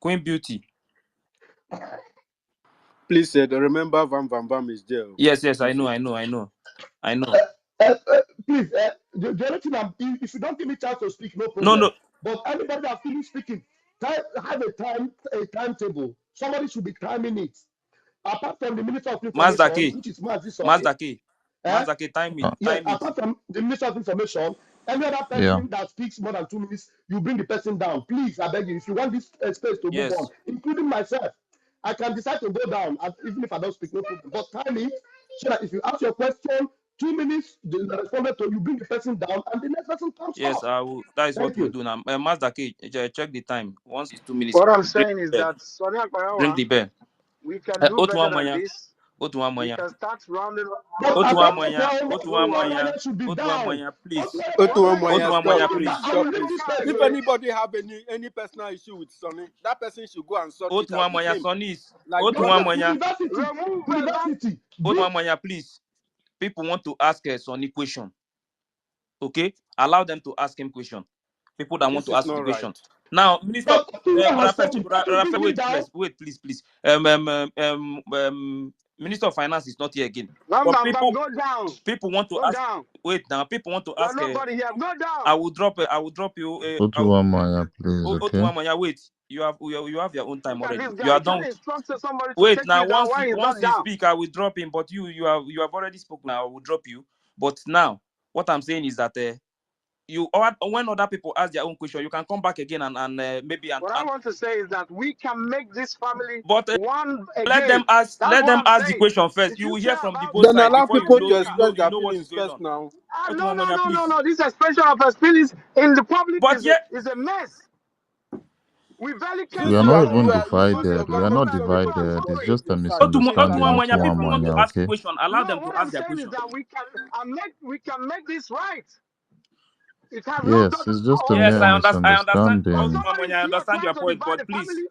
A: Queen Beauty.
D: Please, remember Van Van Bam is there.
A: Yes, I
D: Please,
A: know.
H: Please, the only thing if you don't give me chance to speak, no
A: No.
H: problem. But anybody that feels speaking, have a timetable. Somebody should be timing it. Apart from the Minister of
A: Mazda
H: Information,
A: K.
H: which is Mazi Soni,
A: Mazda K.
H: eh?
A: Time it.
H: Yes,
A: Time it.
H: apart from the Minister of Information, any other
F: Yeah.
H: person that speaks more than 2 minutes, you bring the person down. Please, I beg you, if you want this space to move on,
A: Yes.
H: including myself, I can decide to go down, even if I don't speak, no problem. But time it so that if you ask your question, 2 minutes, the respondent to you bring the person down, and the next person comes
A: Yes,
H: up.
A: I will. That is what
H: Thank
A: we'll
H: you.
A: do now. Mazda K, check the time. Once it's 2 minutes,
G: what I'm
A: bring
G: saying is
A: the bell.
G: that Sonny
A: Bring
G: Akbarawa,
A: the bell.
G: we can do better than
A: Otuamoya.
G: this. We
A: Otuamoya.
G: can start rounding
H: But I thought
A: Otuamoya.
H: Otuama should be down.
A: Otuamoya, please.
D: stop,
A: Otuamoya,
D: please,
A: please.
H: I will
D: stop,
H: leave
D: please.
H: this space.
D: If
H: So
D: anybody have any personal issue with Sonny, that person should go and sort it out with
A: Otuamoya,
D: him.
A: Sonis.
D: Like
H: no,
D: Biafra.
A: Otuamoya.
G: remove that.
H: university. Bring
A: Otuamoya, please. People want to ask Sonny question. Okay? Allow them to ask him question. People that want
D: This
A: to
D: is
A: ask
D: not
A: the question.
D: right.
A: Now, Minister,
H: but Otuama has spoken. Can't you bring
A: Raphael,
H: him down?
A: wait, please. Minister of Finance is not here again.
G: Bam,
A: But
G: bam, bam, go down.
A: people want to
G: Go
A: ask.
G: down.
A: Wait now, people want to
G: There's
A: ask.
G: nobody here. Go down.
A: I will drop you.
F: Go to one Maya, please, okay?
A: Otuamanya, wait. You have your own time
G: Look at
A: already.
G: this
A: You
G: guy.
A: are
G: Tell
A: done.
G: instruct somebody to
A: Wait
G: take
A: now.
G: me down. Why he's
A: Once
G: not
A: you
G: down?
A: speak, I will drop him. But you have already spoken. I will drop you. But now, what I'm saying is that when other people ask their own question, you can come back again and maybe
G: What I want to say is that we can make this family
A: but
G: one
A: let them
G: again.
A: ask
G: That's what I'm
A: the
G: saying.
A: question first.
G: If
A: You
G: you
A: will hear
G: care
A: from the
G: about
A: both
G: this
D: Then
A: sides
D: allow
A: before
G: family,
A: you
D: people
A: know
D: to
G: we
A: you
G: can.
A: know
D: express
A: you
D: their
A: know what is
D: feelings
A: going
D: first
A: on.
D: now.
G: No, no,
A: Otumwamanya,
G: no, no,
A: please.
G: no. This expression of his feelings in the public
A: But yeah,
G: is a mess. We barely came
F: We are
G: to
F: not
G: know
F: even
G: who
D: You use
G: this
D: your
F: divided. We are
D: common
F: not
G: Biafra
D: sense
G: people are
F: divided.
D: to
F: It's
G: suffering.
F: just a
D: decide.
F: misunderstanding,
A: Otumwamanya,
F: Otto
A: people want to
F: Wamanya,
A: ask
F: okay?
A: question. Allow
G: No,
A: them to
G: what
A: ask
G: I'm
A: their
G: saying is
A: question.
G: that we can make this right. It has not
F: Yes,
G: gotten
F: it's just a
A: Yes,
F: mere
G: overboard.
A: I understand.
G: But
F: misunderstanding.
G: somebody
A: Otumwamanya,
G: is
A: I
G: here
A: understand
G: trying
A: your
G: to
A: point,
G: divide
A: but
G: the
A: please,
G: family,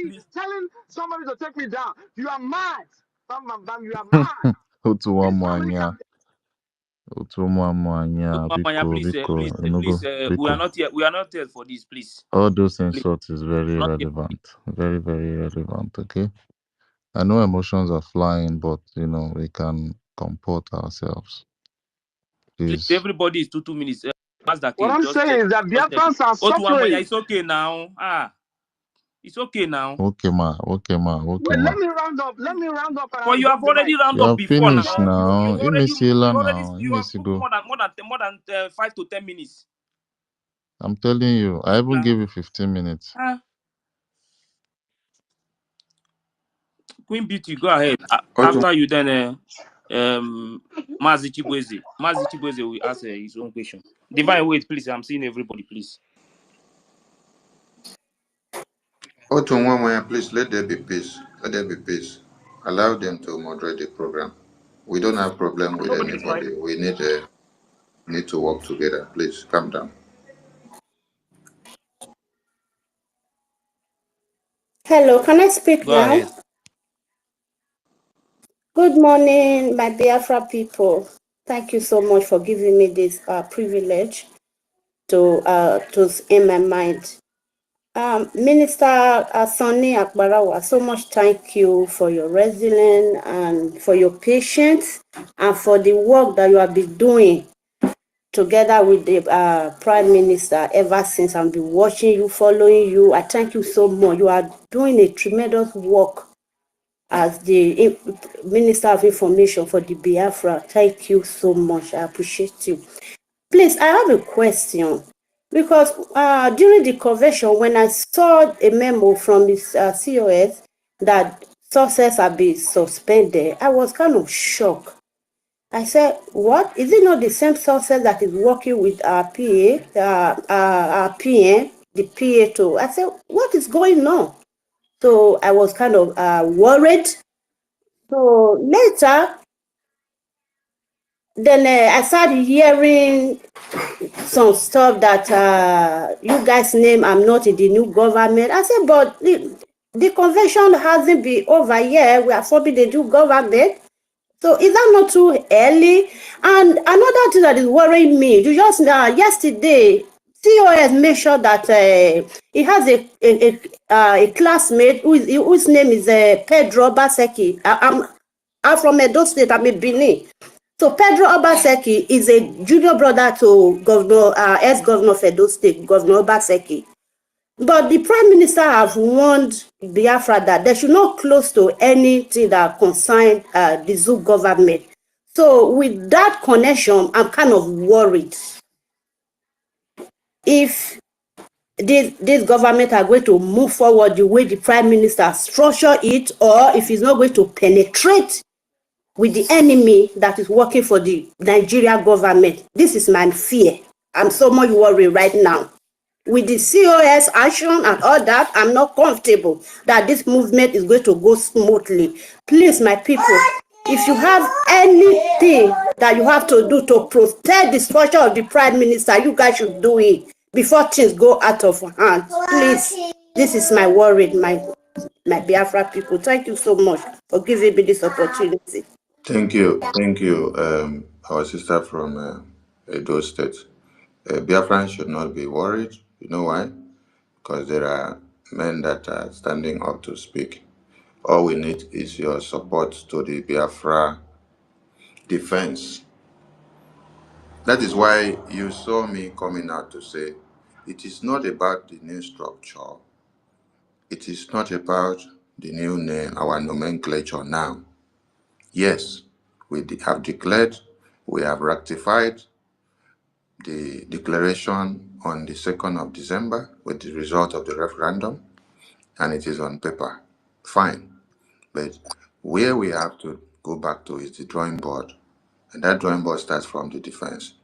A: please.
G: telling somebody to take me down. You are mad. You are mad.
F: Otto
G: This family can.
F: Wamanya, Otto Wamanya,
A: Otumwamanya,
F: Biko,
A: please,
F: Biko,
A: please, we are
F: Biko.
A: not here. We are not here for this, please.
F: All those
A: Please,
F: insults is very
A: not here.
F: irrelevant. Very, very irrelevant, okay? I know emotions are flying, but, we can comport ourselves.
A: Please,
F: Please.
A: everybody is 2 minutes. That's the
G: What
A: case.
G: I'm saying is that
A: Just take it.
G: Biafrans are
A: Otumwamanya,
G: suffering.
A: it's okay now. It's okay now.
F: Okay, ma. Okay, ma. Okay,
G: Wait,
F: ma.
G: let me round up. Let me round up, and
A: But
G: I'll
A: you have
G: drop the
A: already
G: mic.
A: round
F: You
A: up
F: are
A: before
F: finished
A: now.
F: now. Imisila now.
A: You have put
F: Imisigo.
A: more than 5 to 10 minutes.
F: I'm telling you, I even
A: Now,
F: gave you 15 minutes.
A: Queen Beauty, go ahead.
E: Otu
A: After you, then Mazi Chibweze. Mazi Chibweze will ask his own question. Divine, wait, please. I'm seeing everybody, please.
E: Otu please let there be peace. Let there be peace. Allow them to moderate the program. We don't have problem with
A: Nobody is fighting.
E: anybody. We need to work together. Please calm down.
J: Hello, can I speak
A: Go
J: now?
A: ahead.
J: Good morning, my Biafra people. Thank you so much for giving me this privilege to in my mind. Minister Sonny Akbarawa, so much thank you for your resilience and for your patience and for the work that you have been doing together with the Prime Minister ever since I've been watching you, following you. I thank you so much. You are doing a tremendous work as the Minister of Information for the Biafra. Thank you so much. I appreciate you. Please, I have a question. Because during the convention, when I saw a memo from the COS that success had been suspended, I was kind of shocked. I said, what? Is it not the same success that is working with our PA, our PM, the PA too? I said, what is going on? So I was kind of worried. So later, then I started hearing some stuff that you guys name I'm not in the new government. I said, but the convention hasn't been over yet. We are forming the new government. So is that not too early? And another thing that is worrying me, you just yesterday, COS made sure that he has a classmate whose name is Pedro Baseki. I'm from Edo State. I'm a Benin. So Pedro Obaseki is a junior brother to Governor, ex-governor of Edo State, Governor Obaseki. But the Prime Minister have warned Biafra that they should not close to anything that concerns the Zoo government. So with that connection, I'm kind of worried if this government are going to move forward the way the Prime Minister structure it, or if it's not going to penetrate with the enemy that is working for the Nigeria government. This is my fear. I'm so much worried right now. With the COS action and all that, I'm not comfortable that this movement is going to go smoothly. Please, my people, if you have anything that you have to do to protect the structure of the Prime Minister, you guys should do it before things go out of hand. Please, this is my worry, my Biafra people. Thank you so much for giving me this opportunity.
E: Thank you, our sister from Edo State. Biafran should not be worried. You know why? Because there are men that are standing up to speak. All we need is your support to the Biafra defense. That is why you saw me coming out to say it is not about the new structure. It is not about the new name, our nomenclature now. Yes, we have declared, we have ratified, the declaration on the 2nd of December with the result of the referendum, and it is on paper. Fine. But where we have to go back to is the drawing board. And that drawing board starts from the defense.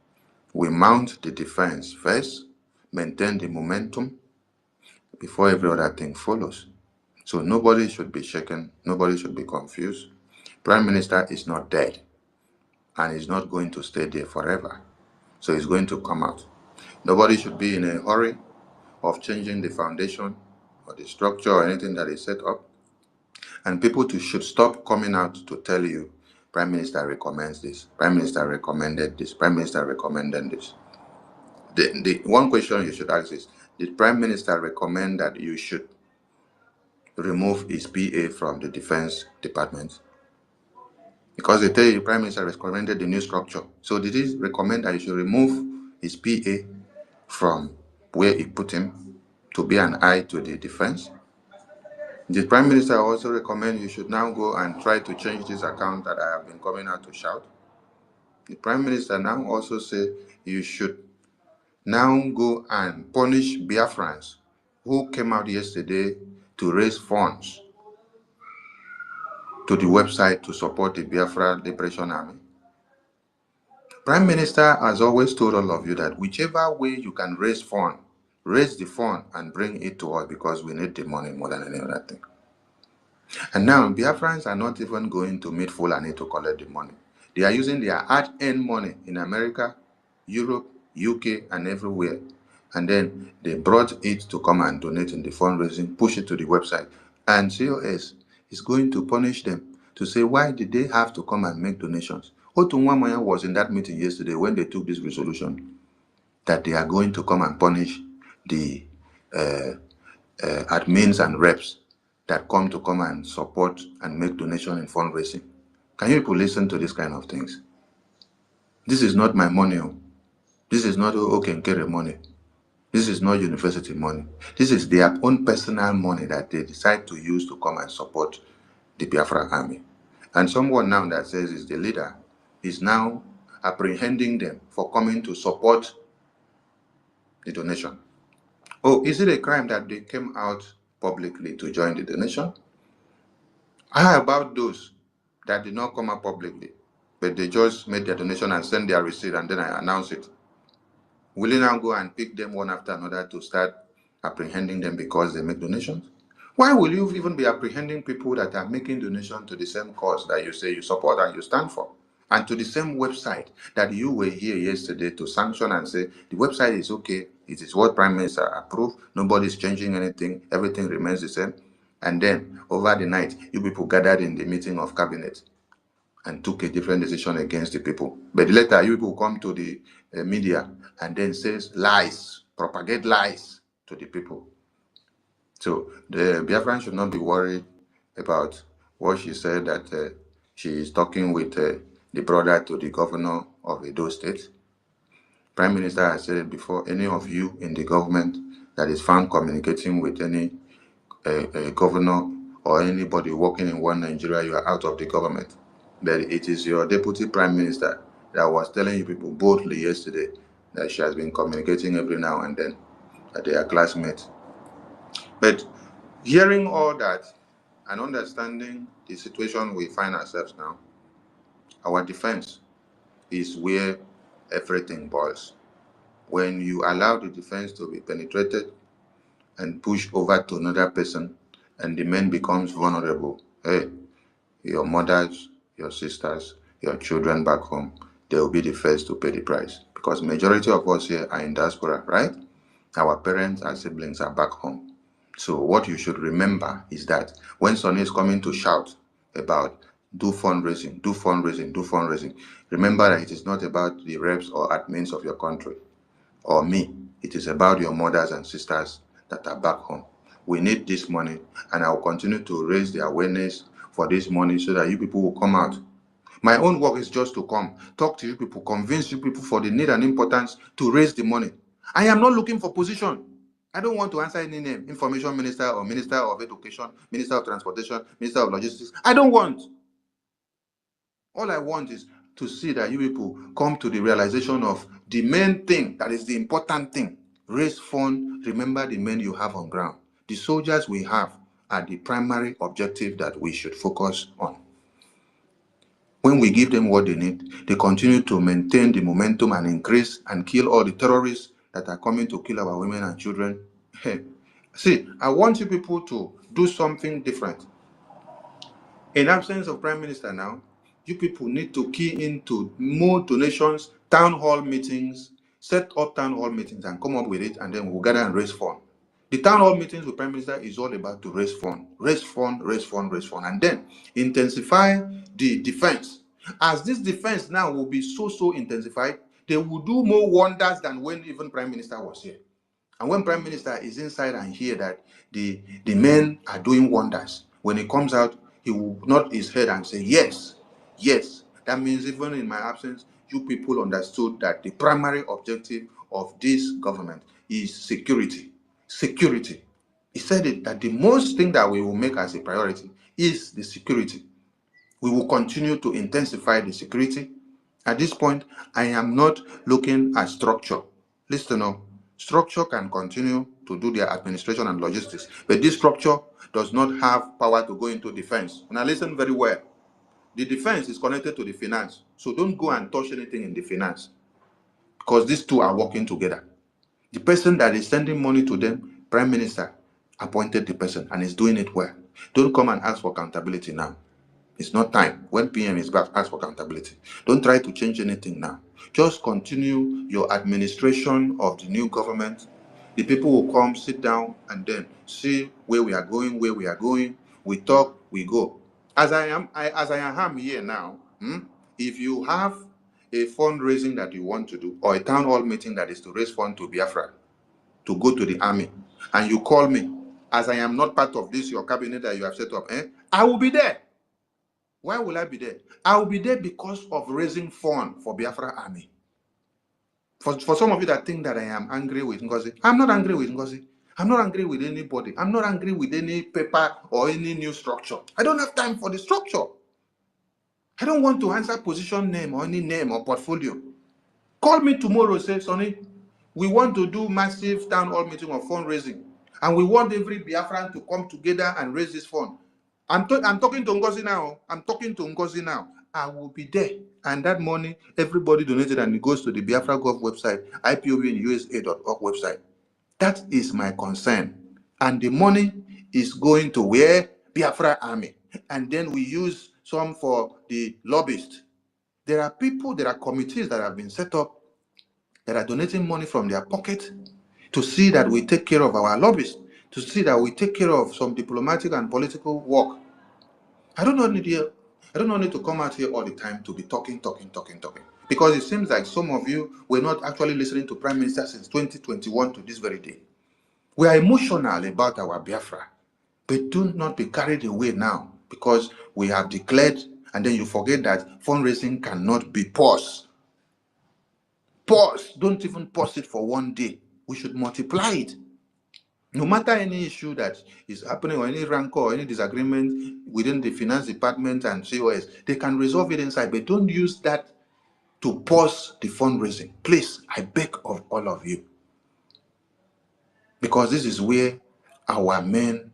E: We mount the defense first, maintain the momentum before every other thing follows. So nobody should be shaken, nobody should be confused. Prime Minister is not dead, and he's not going to stay there forever. So he's going to come out. Nobody should be in a hurry of changing the foundation or the structure or anything that is set up. And people should stop coming out to tell you, Prime Minister recommends this, Prime Minister recommended this, Prime Minister recommended this. The one question you should ask is, did Prime Minister recommend that you should remove his PA from the Defense Department? Because they tell you Prime Minister recommended the new structure. So did he recommend that you should remove his PA from where he put him to be an eye to the defense? The Prime Minister also recommend you should now go and try to change this account that I have been coming out to shout? The Prime Minister now also say you should now go and punish Biafrans who came out yesterday to raise funds to the website to support the Biafra Liberation Army? Prime Minister has always told all of you that whichever way you can raise the fund and bring it to us, because we need the money more than any other thing. And now Biafrans are not even going to meet Fulani to collect the money. They are using their hard-earned money in America, Europe, UK, and everywhere. And then they brought it to come and donate in the fundraising, push it to the website. And COS is going to punish them to say, why did they have to come and make donations? Otunwamoya was in that meeting yesterday when they took this resolution that they are going to come and punish the admins and reps that come and support and make donation in fundraising. Can you people listen to this kind of things? This is not my money. This is not Okenkere money. This is not university money. This is their own personal money that they decide to use to come and support the Biafra army. And someone now that says is the leader is now apprehending them for coming to support the donation. Oh, is it a crime that they came out publicly to join the donation? How about those that did not come out publicly, but they just made their donation and send their receipt and then I announce it? Will you now go and pick them one after another to start apprehending them because they make donations? Why will you even be apprehending people that are making donations to the same cause that you say you support and you stand for? And to the same website that you were here yesterday to sanction and say the website is okay, it is what Prime Minister approved, nobody's changing anything, everything remains the same. And then over the night, you people gathered in the meeting of cabinet and took a different decision against the people. But later, you people come to the media and then says lies, propagate lies to the people. So the Biafran should not be worried about what she said that she is talking with the brother to the governor of Edo State. Prime Minister has said it before, any of you in the government that is found communicating with any governor or anybody working in one Nigeria, you are out of the government. But it is your deputy prime minister that was telling you people boldly yesterday that she has been communicating every now and then that they are classmates. But hearing all that and understanding the situation we find ourselves now, our defense is where everything boils. When you allow the defense to be penetrated and pushed over to another person and the man becomes vulnerable, hey, your mothers, your sisters, your children back home, they will be the first to pay the price. Because majority of us here are in diaspora, right? Our parents and siblings are back home. So what you should remember is that when Sonny is coming to shout about do fundraising, do fundraising, do fundraising, remember that it is not about the reps or admins of your country or me. It is about your mothers and sisters that are back home. We need this money, and I will continue to raise the awareness for this money so that you people will come out. My own work is just to come, talk to you people, convince you people for the need and importance to raise the money. I am not looking for position. I don't want to answer any name, information minister or minister of education, minister of transportation, minister of logistics. I don't want. All I want is to see that you people come to the realization of the main thing, that is the important thing. Raise fund, remember the men you have on ground. The soldiers we have are the primary objective that we should focus on. When we give them what they need, they continue to maintain the momentum and increase and kill all the terrorists that are coming to kill our women and children. Hey, see, I want you people to do something different. In absence of Prime Minister now, you people need to key into more donations, town hall meetings, set up town hall meetings and come up with it, and then we'll gather and raise fund. The town hall meetings with Prime Minister is all about to raise fund, raise fund, raise fund, raise fund, and then intensify the defense. As this defense now will be so intensified, they will do more wonders than when even Prime Minister was here. And when Prime Minister is inside and hear that the men are doing wonders, when he comes out, he will nod his head and say, yes, yes. That means even in my absence, you people understood that the primary objective of this government is security. Security. He said it, that the most thing that we will make as a priority is the security. We will continue to intensify the security. At this point, I am not looking at structure. Listen up. Structure can continue to do their administration and logistics, but this structure does not have power to go into defense. Now listen very well. The defense is connected to the finance, so don't go and touch anything in the finance, because these two are working together. The person that is sending money to them, Prime Minister, appointed the person and is doing it well. Don't come and ask for accountability now. It's not time. When PM is back, ask for accountability. Don't try to change anything now. Just continue your administration of the new government. The people will come, sit down, and then see where we are going, where we are going. We talk, we go. As I am here now, if you have a fundraising that you want to do, or a town hall meeting that is to raise funds to Biafra, to go to the army, and you call me, as I am not part of this, your cabinet that you have set up, I will be there. Why will I be there? I will be there because of raising funds for Biafra Army. For some of you that think that I am angry with Ngozi, I'm not angry with Ngozi. I'm not angry with anybody. I'm not angry with any paper or any new structure. I don't have time for the structure. I don't want to answer position name or any name or portfolio. Call me tomorrow, say, Sonny, we want to do massive town hall meeting of fundraising, and we want every Biafran to come together and raise this fund. I'm talking to Ngozi now. I'm talking to Ngozi now. I will be there. And that money, everybody donated, and it goes to the Biafra Gov website, IPOBUSA.org website. That is my concern. And the money is going to where? Biafra Army. And then we use some for the lobbyists. There are people, there are committees that have been set up that are donating money from their pocket to see that we take care of our lobbyists, to see that we take care of some diplomatic and political work. I don't need to come out here all the time to be talking. Because it seems like some of you were not actually listening to Prime Minister since 2021 to this very day. We are emotional about our Biafra, but do not be carried away now because we have declared, and then you forget that fundraising cannot be paused. Pause. Don't even pause it for one day. We should multiply it. No matter any issue that is happening or any rancor or any disagreement within the finance department and COS, they can resolve it inside, but don't use that to pause the fundraising. Please, I beg of all of you. Because this is where our main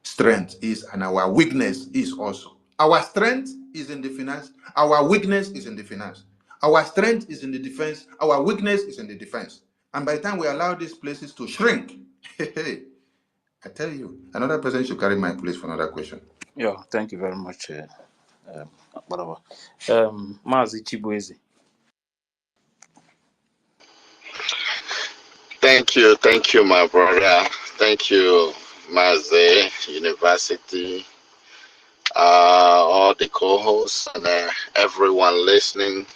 E: strength is and our weakness is also. Our strength is in the finance. Our weakness is in the finance. Our strength is in the defense. Our weakness is in the defense. And by the time we allow these places to shrink, I tell you, another person should carry my place for another question.
A: Yeah, thank you very much, Barawa. Mazi Chibueze.
K: Thank you, my brother. Thank you, Maze University, all the co-hosts and everyone listening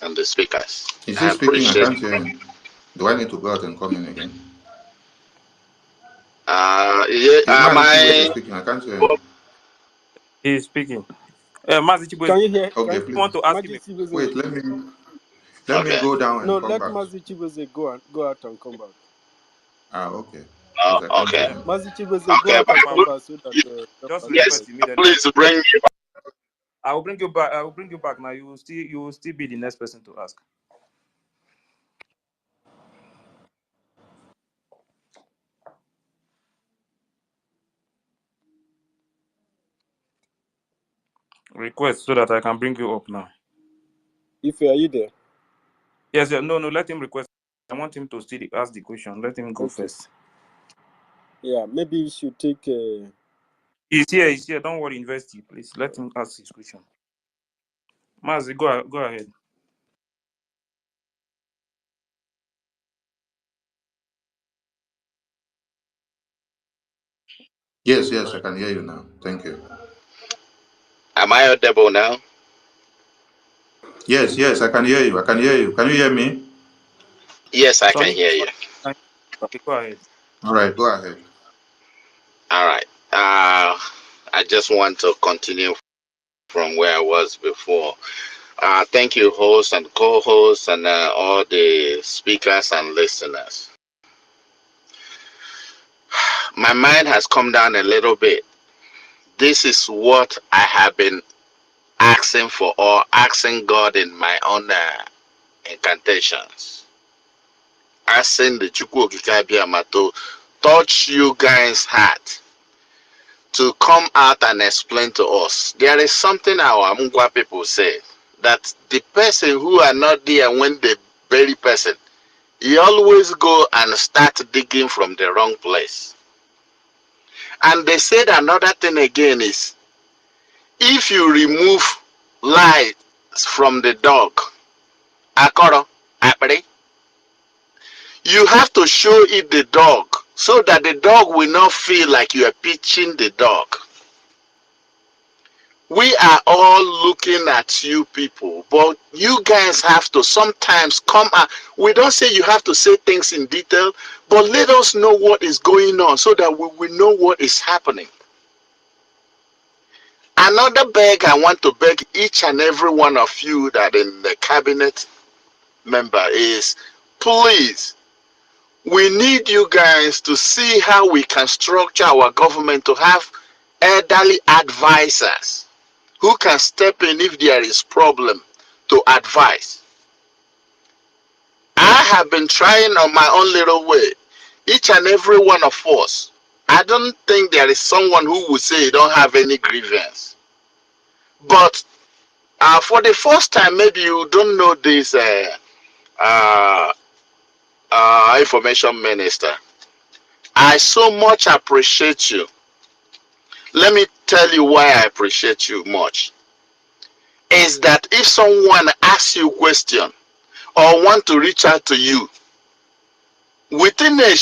K: and the speakers.
E: Is he
K: I
E: speaking? I
K: appreciate.
E: can't hear him. Do I need to go out and come in again?
K: Yeah,
E: Is Mazi Chibueze speaking? I can't hear him.
A: He is speaking. Mazi Chibueze,
D: Can you hear?
E: Okay,
A: you
E: please.
A: want to ask him?
D: Magic Chibuze.
E: Wait, let me
K: Okay.
E: go down
D: No,
E: and come
D: let
E: back.
D: Magic Chibuze go out and come back.
E: Okay. Because I can't
K: Okay.
E: hear him.
D: Magic Chibuze, go
K: Okay,
D: out
K: but
D: and come back so that
A: Just
K: yes,
A: request
D: yes.
A: immediately.
K: please bring me.
A: I will bring you back. I will bring you back. Now you will still be the next person to ask. Request so that I can bring you up now.
D: If are you there?
A: Yes, yeah, no, let him request. I want him to still ask the question. Let him go
D: Okay.
A: first.
D: Yeah, maybe you should take.
A: He's here. He's here. Don't worry, university, please. Let him ask his question. Mazi, go ahead.
E: Yes, yes, I can hear you now. Thank you.
K: Am I audible now?
E: Yes, yes, I can hear you. I can hear you. Can you hear me?
K: Yes, I can
A: Sonny,
K: hear you.
A: okay, go ahead.
E: All right, go ahead.
K: All right. I just want to continue from where I was before. Thank you, hosts and co-hosts, and all the speakers and listeners. My mind has come down a little bit. This is what I have been asking for, or asking God in my own incantations. Asking the Chukwu Okike Abiyama to touch you guys' heart to come out and explain to us. There is something our Mungwa people say, that the person who are not there when they bury person, he always go and start digging from the wrong place. And they said another thing again is, if you remove light from the dog, akoro, apere, you have to show it the dog so that the dog will not feel like you are pitching the dog. We are all looking at you people, but you guys have to sometimes come out. We don't say you have to say things in detail, but let us know what is going on so that we will know what is happening. Another beg I want to beg each and every one of you that in the cabinet member is, please, we need you guys to see how we can structure our government to have elderly advisors who can step in if there is problem to advise. I have been trying on my own little way. Each and every one of us. I don't think there is someone who would say you don't have any grievance. But for the first time, maybe you don't know this uh, information minister. I so much appreciate you. Let me tell you why I appreciate you much. Is that if someone asks you a question or want to reach out to you, within a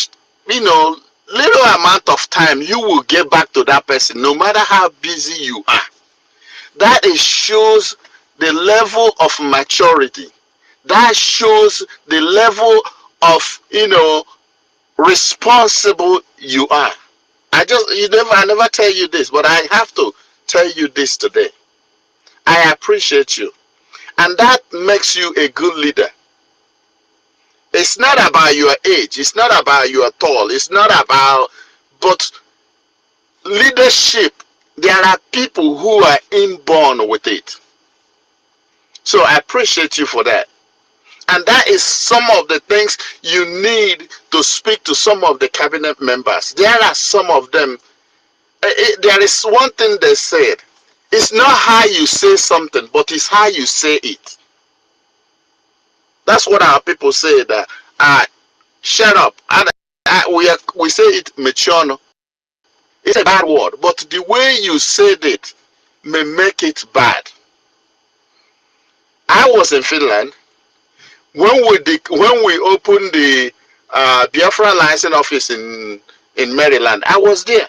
K: little amount of time, you will get back to that person, no matter how busy you are. That is shows the level of maturity. That shows the level of responsible you are. I never tell you this, but I have to tell you this today. I appreciate you, and that makes you a good leader. It's not about your age. It's not about your tall. It's not about, but leadership. There are people who are inborn with it. So I appreciate you for that. And that is some of the things you need to speak to some of the cabinet members. There are some of them. There is one thing they said. It's not how you say something, but it's how you say it. That's what our people say, that shut up. And we say it mature. No? It's a bad word, but the way you said it may make it bad. I was in Finland when we opened the Biafra license office in Maryland. I was there,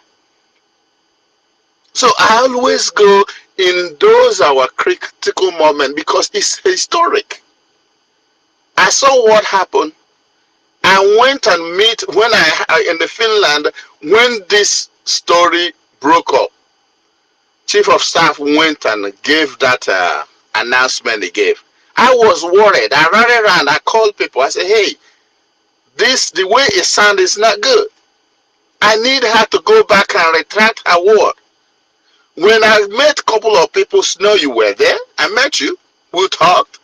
K: so I always go in those our critical moment because it's historic. I saw what happened. I went and meet when I in the Finland when this story broke up. Chief of staff went and gave that announcement he gave. I was worried. I ran around. I called people. I said, "Hey, the way it sounds is not good. I need her to go back and retract her word." When I met a couple of people, Snow, you were there. I met you. We talked.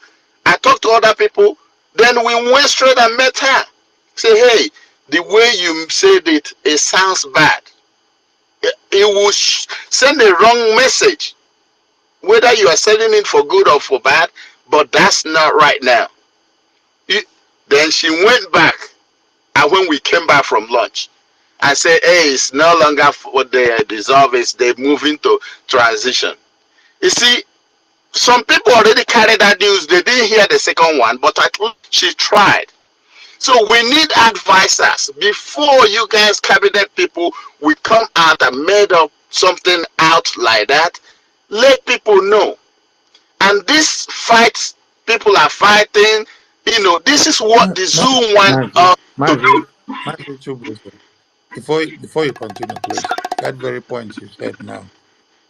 K: I talked to other people. Then we went straight and met her. Say, hey, the way you said it, it sounds bad. It will send a wrong message, whether you are sending it for good or for bad, but that's not right now. It, then she went back, and when we came back from lunch, I said, hey, it's no longer what they dissolve, is they move into transition. You see, some people already carried that news. They didn't hear the second one, but at least she tried. So we need advisors before you guys cabinet people we come out and made up something out like that. Let people know. And this fight people are fighting, this is what the zoo want
E: Mazi,
K: to
E: Mazi,
K: do.
E: Mazi Chubuzo. Before you continue, please, that very point you said now,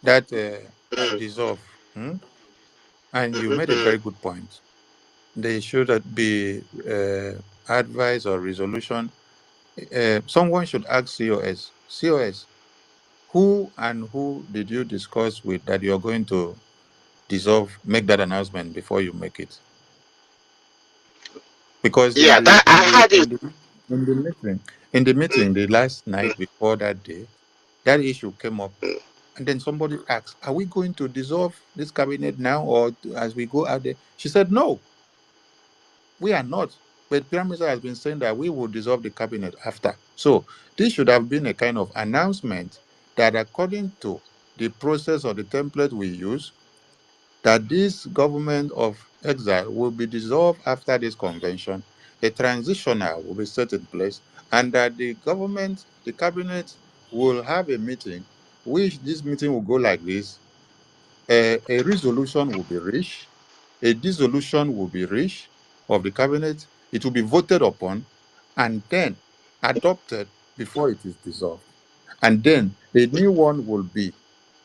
E: that dissolve, and you made a very good point. They should be advice or resolution. Someone should ask COS. COS, who and who did you discuss with that you're going to dissolve? Make that announcement before you make it, because
K: Yeah, that I had it.
E: in the meeting the last night before that day, that issue came up. And then somebody asked, are we going to dissolve this cabinet now or as we go out there? She said, no, we are not. But Prime Minister has been saying that we will dissolve the cabinet after. So this should have been a kind of announcement that according to the process or the template we use, that this government of exile will be dissolved after this convention, a transitional will be set in place, and that the government, the cabinet, will have a meeting, which this meeting will go like this. A resolution will be reached, a dissolution will be reached of the cabinet, it will be voted upon, and then adopted before it is dissolved. And then a new one will be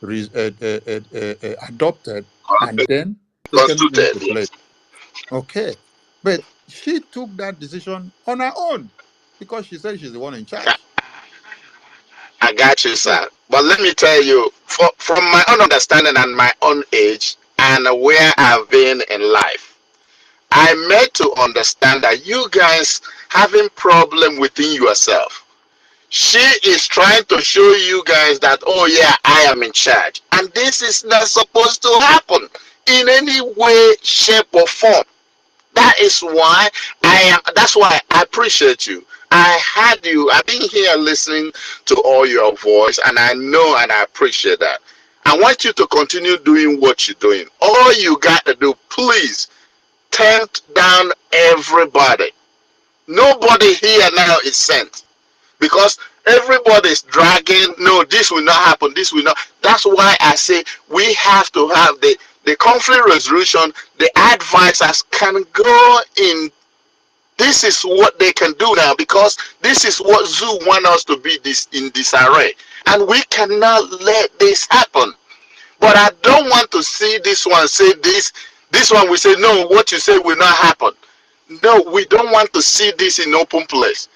E: adopted and then taken
K: Constituted.
E: into place.
K: Yes.
E: Okay. But she took that decision on her own because she said she's the one in charge.
K: I got you,
E: So,
K: sir. But let me tell you, from my own understanding and my own age and where I've been in life, I made to understand that you guys having problem within yourself. She is trying to show you guys that, oh yeah, I am in charge. And this is not supposed to happen in any way, shape, or form. That is why that's why I appreciate you. I had you, I've been here listening to all your voice, and I know and I appreciate that. I want you to continue doing what you're doing. All you got to do, please, tempt down everybody. Nobody here now is sent because everybody is dragging. No, this will not happen. This will not. That's why I say we have to have the conflict resolution. The advisors can go in. This is what they can do now because this is what zoo want us to be this in disarray, and we cannot let this happen. But I don't want to see this one say this. This one will say no. What you say will not happen. No, we don't want to see this in open place.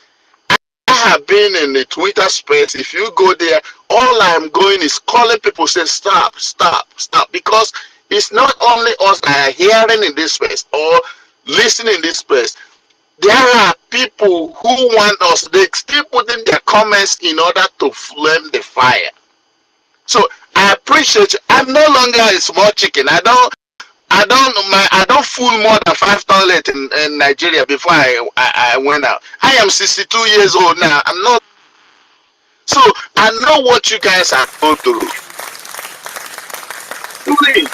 K: I have been in the Twitter space. If you go there, all I'm going is calling people say stop, stop, stop. Because it's not only us that are hearing in this space or listening in this space. There are people who want us, they still put in their comments in order to flame the fire. So I appreciate you. I'm no longer a small chicken. I don't fool more than five toilets in Nigeria before I went out. I am 62 years old now. I'm not. So I know what you guys are going through. Please,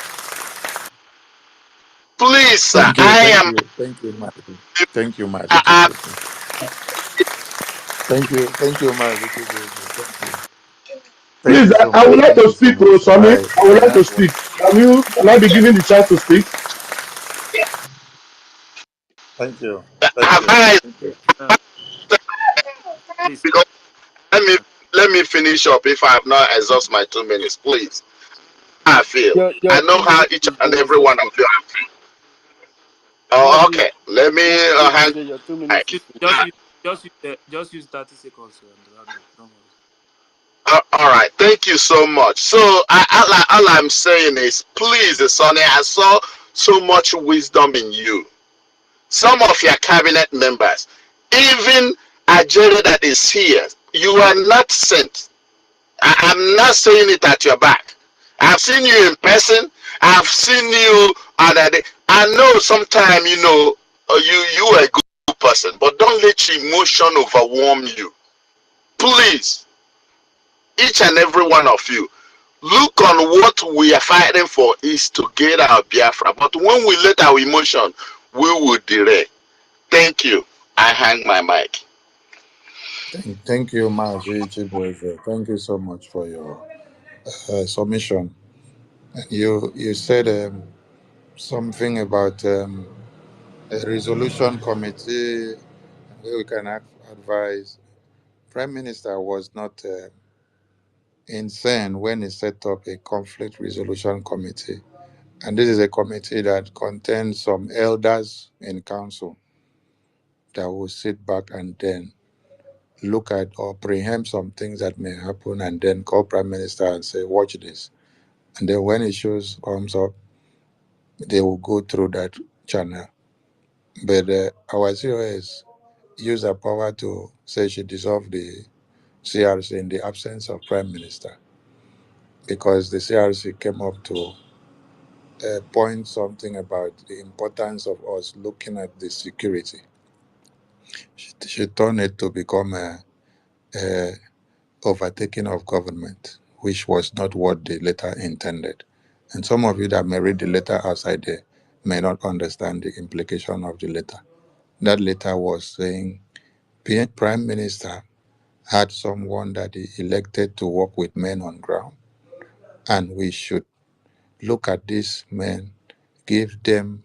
K: please, sir. I am.
E: thank you, Mazi. Thank you, Mazi
K: I,
E: Chibuzo. Thank you, Mazi Chibuzo. Thank
H: Please,
E: you so
H: I
E: much.
H: would like
E: Thank
H: to
E: you so
H: speak, bro,
E: much.
H: Sammy. I would
E: I
H: like to
E: have one.
H: speak. Can I be given the chance to speak?
E: Thank you. Thank
K: have
E: you.
K: I
E: Thank you.
D: Uh, please.
K: because let me let me finish up if I have not exhaust my 2 minutes, please. I feel.
D: Your
K: I know
D: two
K: how
D: minutes
K: each
D: is
K: and
D: almost
K: every
D: up.
K: one of you are feel. Oh,
D: Mazi,
K: okay. Let me hang
D: your 2 minutes
K: back.
D: is finished. Just use 30 seconds to round up. Don't worry.
K: All right, thank you so much. So all I'm saying is, please, Sonny, I saw so much wisdom in you. Some of your cabinet members, even Ajere that is here, you are not sent. I'm not saying it at your back. I've seen you in person. I've seen you other day. I know sometimes, you are a good person, but don't let your emotion overwhelm you. Please, each and every one of you, look on what we are fighting for is to get our Biafra. But when we let our emotion, we will delay. Thank you. I hang my mic.
E: Thank you, Maji Chibweze. Thank you so much for your submission. You said something about a resolution committee where we can advise. Prime Minister was not insane when he set up a conflict resolution committee. And this is a committee that contains some elders in council that will sit back and then look at or preempt some things that may happen and then call Prime Minister and say, watch this. And then when issues comes up, they will go through that channel. But our COS used her power to say she dissolved the CRC in the absence of Prime Minister because the CRC came up to point something about the importance of us looking at the security. She turned it to become a overtaking of government, which was not what the letter intended. And some of you that may read the letter outside there may not understand the implication of the letter. That letter was saying Prime Minister had someone that he elected to work with men on ground, and we should look at these men, give them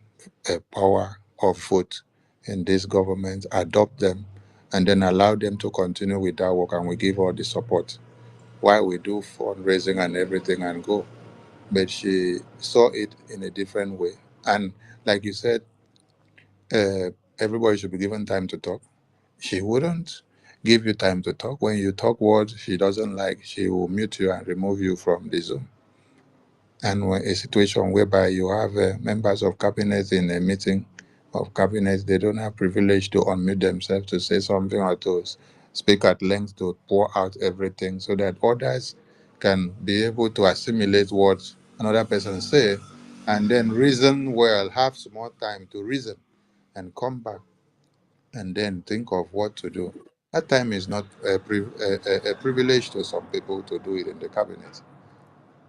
E: a power of vote in this government, adopt them, and then allow them to continue with that work, and we give all the support while we do fundraising and everything and go. But she saw it in a different way. And like you said, everybody should be given time to talk. She wouldn't give you time to talk. When you talk words she doesn't like, she will mute you and remove you from the Zoom. And when a situation whereby you have members of cabinet in a meeting of cabinet, they don't have privilege to unmute themselves to say something or to speak at length to pour out everything so that others can be able to assimilate what another person say and then reason well, have some more time to reason and come back and then think of what to do. That time is not a privilege to some people to do it in the cabinet.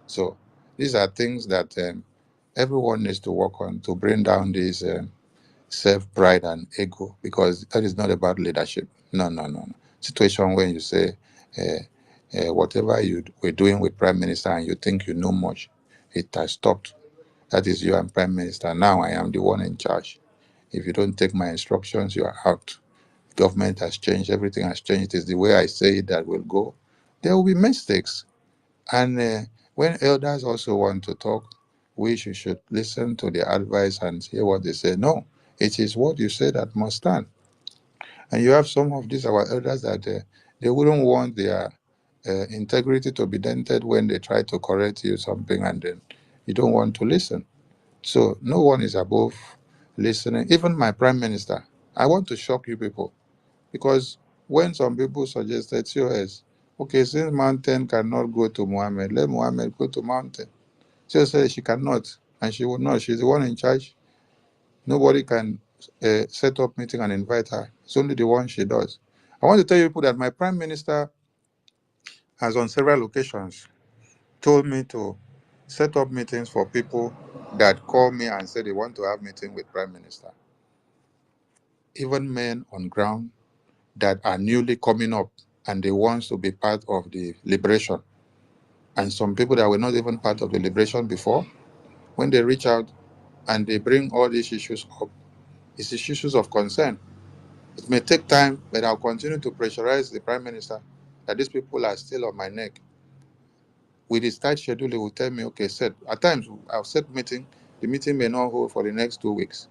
E: So these are things that everyone needs to work on to bring down this self pride and ego because that is not about leadership. No, no, no, no. Situation when you say whatever you were doing with Prime Minister and you think you know much, it has stopped. That is you and Prime Minister. Now I am the one in charge. If you don't take my instructions, you are out. Government has changed. Everything has changed. It is the way I say it that will go. There will be mistakes. And when elders also want to talk, we should listen to their advice and hear what they say. No, it is what you say that must stand. And you have some of these our elders that they wouldn't want their integrity to be dented when they try to correct you something and then you don't want to listen. So no one is above listening. Even my prime minister, I want to shock you people because when some people suggested COS, okay, since mountain cannot go to Muhammad, let Muhammad go to mountain. She said she cannot, and she will not. She's the one in charge. Nobody can set up meeting and invite her. It's only the one she does. I want to tell you people that my prime minister has on several occasions told me to set up meetings for people that call me and say they want to have meeting with prime minister. Even men on ground that are newly coming up and they want to be part of the liberation. And some people that were not even part of the liberation before, when they reach out and they bring all these issues up, it's issues of concern. It may take time, but I'll continue to pressurize the Prime Minister that these people are still on my neck. With his tight schedule, he will tell me, okay, set. At times, I'll set meeting. The meeting may not hold for the next 2 weeks.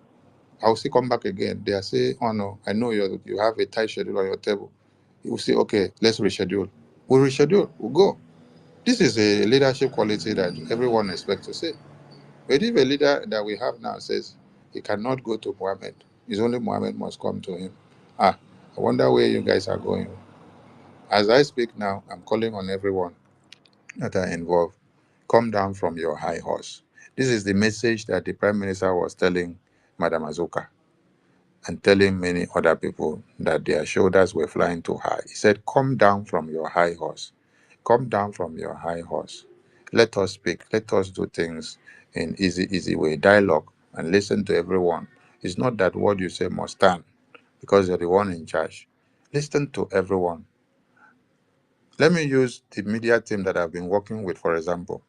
E: I'll still come back again. They are saying, oh no, I know you have a tight schedule on your table. He will say, okay, let's reschedule. We'll reschedule. We'll go. This is a leadership quality that everyone expects to see. But if a leader that we have now says he cannot go to Muhammad, it's only Muhammad must come to him. I wonder where you guys are going. As I speak now, I'm calling on everyone that are involved. Come down from your high horse. This is the message that the Prime Minister was telling Madam Azuka and telling many other people that their shoulders were flying too high. He said, come down from your high horse. Come down from your high horse. Let us speak. Let us do things in easy way. Dialogue and listen to everyone. It's not that what you say must stand because you're the one in charge. Listen to everyone. Let me use the media team that I've been working with, for example.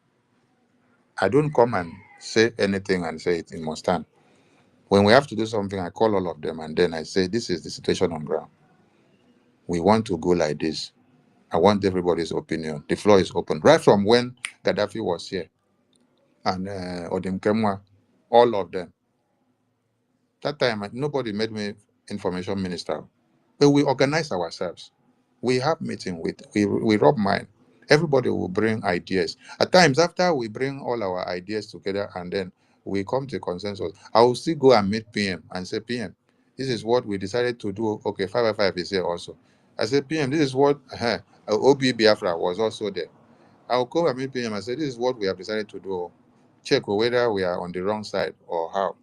E: I don't come and say anything and say it must stand. When we have to do something, I call all of them and then I say, this is the situation on ground. We want to go like this. I want everybody's opinion. The floor is open. Right from when Gaddafi was here and Odem Kemwa, all of them. That time, nobody made me information minister. But we organize ourselves. We have meeting with, we rub mind. Everybody will bring ideas. At times, after we bring all our ideas together and then we come to consensus, I will still go and meet PM and say, PM, this is what we decided to do. Okay, 555 is here also. I said, PM, this is what OB Biafra was also there. I'll go and meet PM and say, this is what we have decided to do. Check whether we are on the wrong side or how.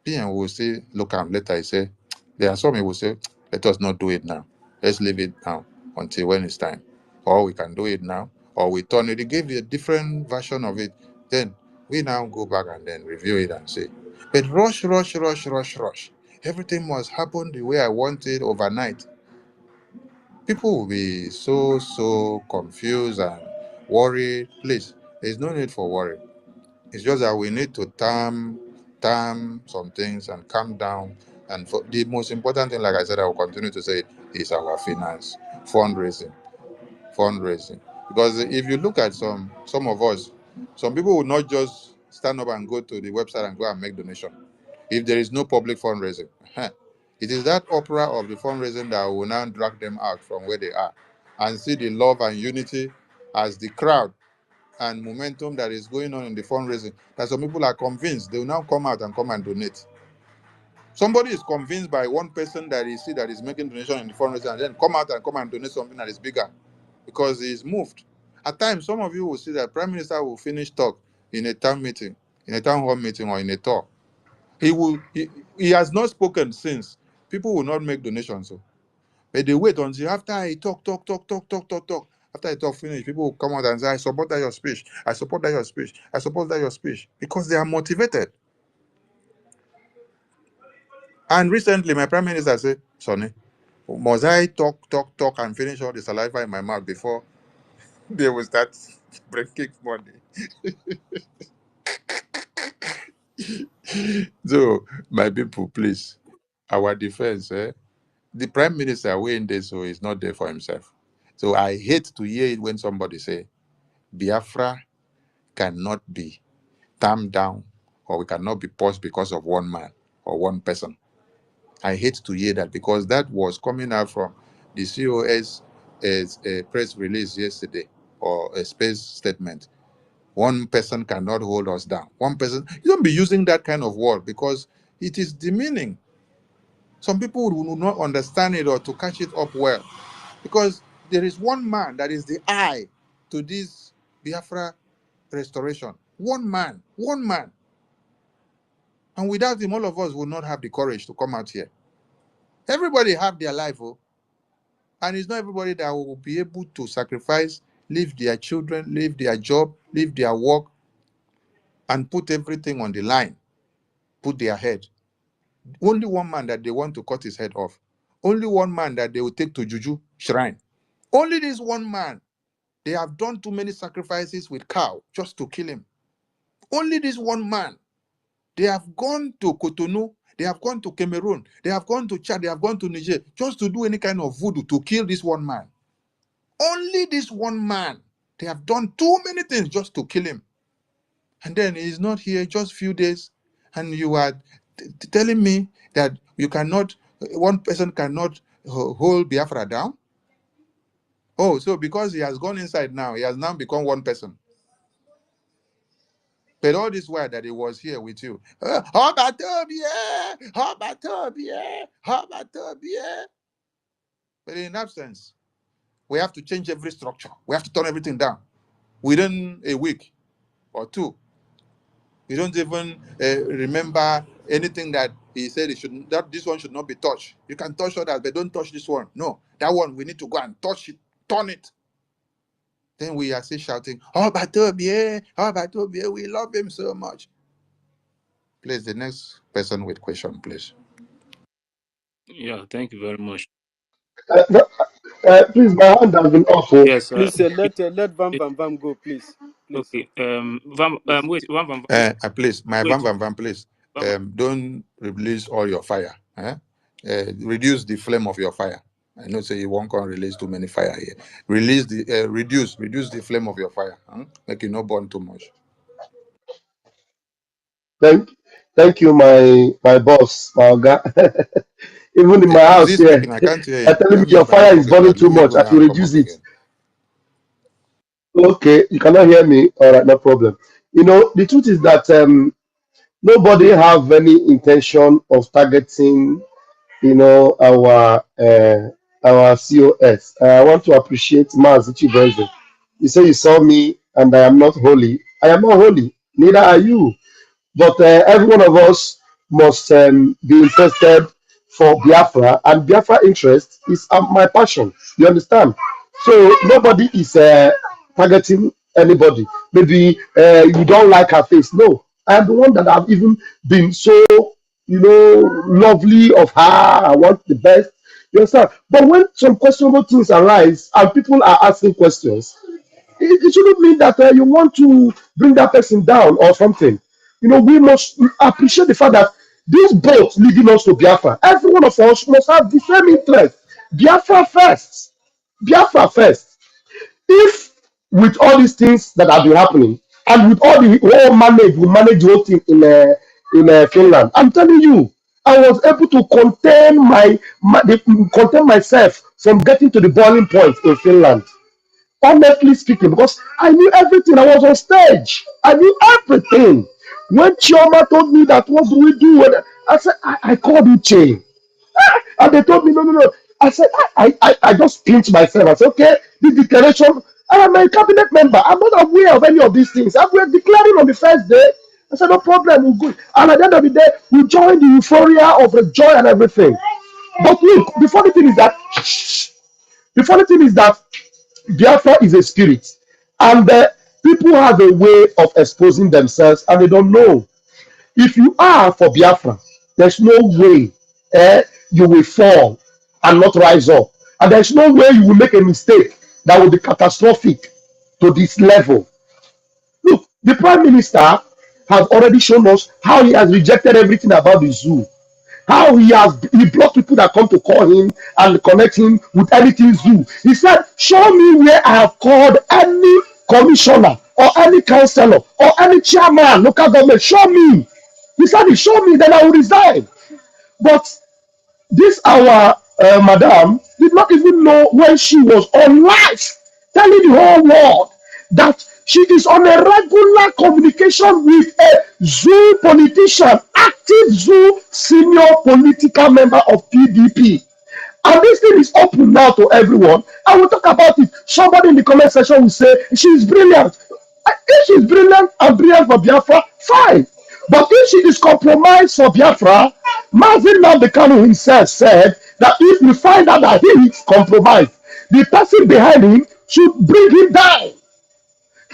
E: PM will say, look at later. He say, there are some who will say, let us not do it now. Let's leave it now until when it's time. Or we can do it now, or we turn it. They gave you a different version of it. Then we now go back and then review it and say, but rush. Everything must happen the way I want it overnight. People will be so confused and worried. Please, there's no need for worry. It's just that we need to time some things and calm down. And for the most important thing, like I said, I will continue to say it, is our finance, fundraising, fundraising. Because if you look at some of us, some people will not just stand up and go to the website and go and make donation. If there is no public fundraising, it is that opera of the fundraising that will now drag them out from where they are and see the love and unity as the crowd and momentum that is going on in the fundraising, that some people are convinced they will now come out and come and donate. Somebody is convinced by one person that he see that is making donation in the fundraising and then come and donate something that is bigger because he is moved. At times, some of you will see that Prime Minister will finish talk in a town meeting, in a town hall meeting or in a tour. He has not spoken since. People will not make donations. So. But they wait until after I talk. After I talk finish, people will come out and say, I support that your speech. I support that your speech. I support that your speech. Because they are motivated. And recently, my prime minister said, Sonny, must I talk and finish all the saliva in my mouth before they will start breaking money? So, my people, please, our defense, the prime minister in this so is not there for himself. So I hate to hear it when somebody say Biafra cannot be tamped down or we cannot be paused because of one man or one person. I hate to hear that because that was coming out from the COS as a press release yesterday or a space statement. One person cannot hold us down. One person, you don't be using that kind of word because it is demeaning. Some people will not understand it or to catch it up well because there is one man that is the eye to this Biafra restoration. One man, one man. And without him, all of us will not have the courage to come out here. Everybody have their life, oh, and it's not everybody that will be able to sacrifice, leave their children, leave their job, leave their work, and put everything on the line, put their head. Only one man that they want to cut his head off. Only one man that they will take to Juju shrine. Only this one man. They have done too many sacrifices with cow just to kill him. Only this one man. They have gone to Cotonou, they have gone to Cameroon, they have gone to Chad, they have gone to Niger just to do any kind of voodoo to kill this one man. Only this one man. They have done too many things just to kill him. And then he's not here just few days, and you are telling me that you cannot, one person cannot hold Biafra down? Oh, so because he has gone inside now, he has now become one person. But all this while that he was here with you, how about Tobias? How about Tobias? How about Tobias? But in absence, we have to change every structure. We have to turn everything down within a week or two. We don't even remember anything that he said he should. That this one should not be touched. You can touch others, but don't touch this one. No, that one we need to go and touch it, turn it. Then we are still shouting, "Oh, Batobie! Oh, Batobie! We love him so much." Please, the next person with question, please.
A: Yeah, thank you very much.
H: Please, my hand has been off. Oh.
A: Yes,
D: Please let Vam Vam Vam go, please. Please.
A: okay.
D: Please.
A: Wait,
E: Please, my
A: wait,
E: Van, please,
A: Vam,
E: don't release all your fire. Reduce the flame of your fire. I know say you won't can release too many fire here. Release the reduce the flame of your fire. Make you not burn too much.
H: Thank, thank you, my boss, my Oga. Even in my
E: Is
H: house
E: he
H: here,
E: speaking? I can't hear
H: they're
E: him.
H: telling me
E: Let me
H: your
E: better
H: fire is
E: forget
H: burning
E: that.
H: too
E: Let me
H: much.
E: go
H: I
E: down
H: should
E: and come
H: reduce
E: up
H: it.
E: again.
H: Okay, you cannot hear me. All right, no problem. You know, the truth is that nobody have any intention of targeting, our COS. I want to appreciate Maz Chibueze. You say you saw me and I am not holy. I am not holy. Neither are you. But every one of us must be interested for Biafra, and Biafra interest is my passion. You understand? So nobody is targeting anybody. Maybe you don't like her face. No, I am the one that have even been so, lovely of her. I want the best. You understand? But when some questionable things arise and people are asking questions, it shouldn't mean that you want to bring that person down or something. We must appreciate the fact that this boat leading us to Biafra, every one of us must have the same interest. Biafra first. Biafra first. If with all these things that have been happening and with all the whole we manage the whole thing in Finland. I'm telling you, I was able to contain myself from getting to the boiling point in Finland. Honestly speaking, because I knew everything. I was on stage. I knew everything. When Chioma told me that, what do we do? I said, I called Uche. And they told me, no, no, no. I said, I just pinched myself. I said, okay, this declaration, I am a cabinet member. I'm not aware of any of these things. And we're declaring on the first day. I said, no problem, we're good. And at the end of the day, we joined the euphoria of the joy and everything. But look, the funny thing is that Biafra is a spirit, and people have a way of exposing themselves, and they don't know. If you are for Biafra, there's no way you will fall and not rise up, and there's no way you will make a mistake that will be catastrophic to this level. Look, the Prime Minister has already shown us how he has rejected everything about the zoo. How he blocked people that come to call him and connect him with anything zoo. He said, show me where I have called any commissioner or any councillor or any chairman, local government. Show me. He said, show me, then I will resign. But this our madam did not even know when she was on live telling the whole world that she is on a regular communication with a zoo politician, active zoo senior political member of PDP. And this thing is open now to everyone. I will talk about it. Somebody in the comment section will say she's brilliant. If she's brilliant and brilliant for Biafra, fine. But if she is compromised for Biafra, Marvin Nambekano himself said that if we find out that he is compromised, the person behind him should bring him down.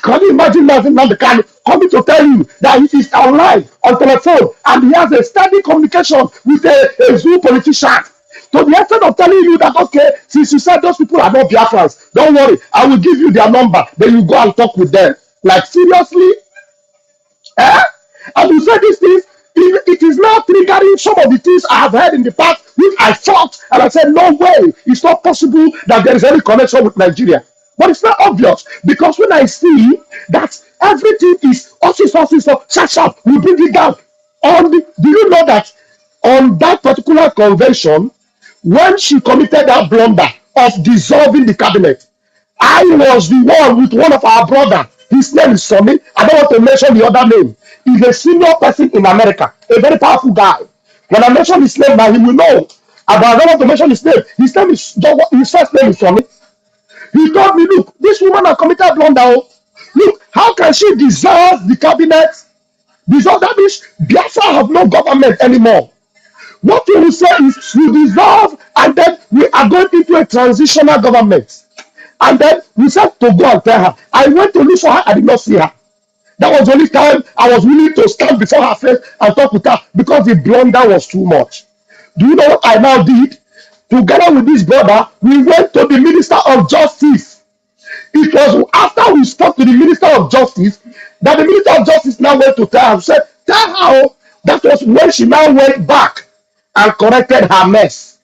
H: Can you imagine Marvin Nambekano coming to tell you that he is online on telephone and he has a steady communication with a zoo politician? To the extent of telling you that, okay, since you said those people are not Biafrans, don't worry, I will give you their number. Then you go and talk with them. Like, seriously? Eh? And you say these things, it is now triggering some of the things I have heard in the past, which I thought, and I said, no way, it's not possible that there is any connection with Nigeria. But it's not obvious because when I see that everything is also, shut up, we bring it down. Do you know that on that particular convention, when she committed that blunder of dissolving the cabinet, I was the one with one of our brother. His name is Sonny. I don't want to mention the other name. He's a senior person in America, a very powerful guy. When I mention his name now, he will know. But I don't want to mention his name. His first name is Sonny. He told me, look, this woman has committed a blunder. Oh. Look, how can she dissolve the cabinet? Dissolve, that means Biafra have no government anymore. What we will say is we dissolve and then we are going into a transitional government. And then we said to go and tell her. I went to look for her, I did not see her. That was the only time I was willing to stand before her face and talk with her because the blunder was too much. Do you know what I now did? Together with this brother, we went to the Minister of Justice. It was after we spoke to the Minister of Justice that the Minister of Justice now went to tell her, said, tell her, oh, that was when she now went back and corrected her mess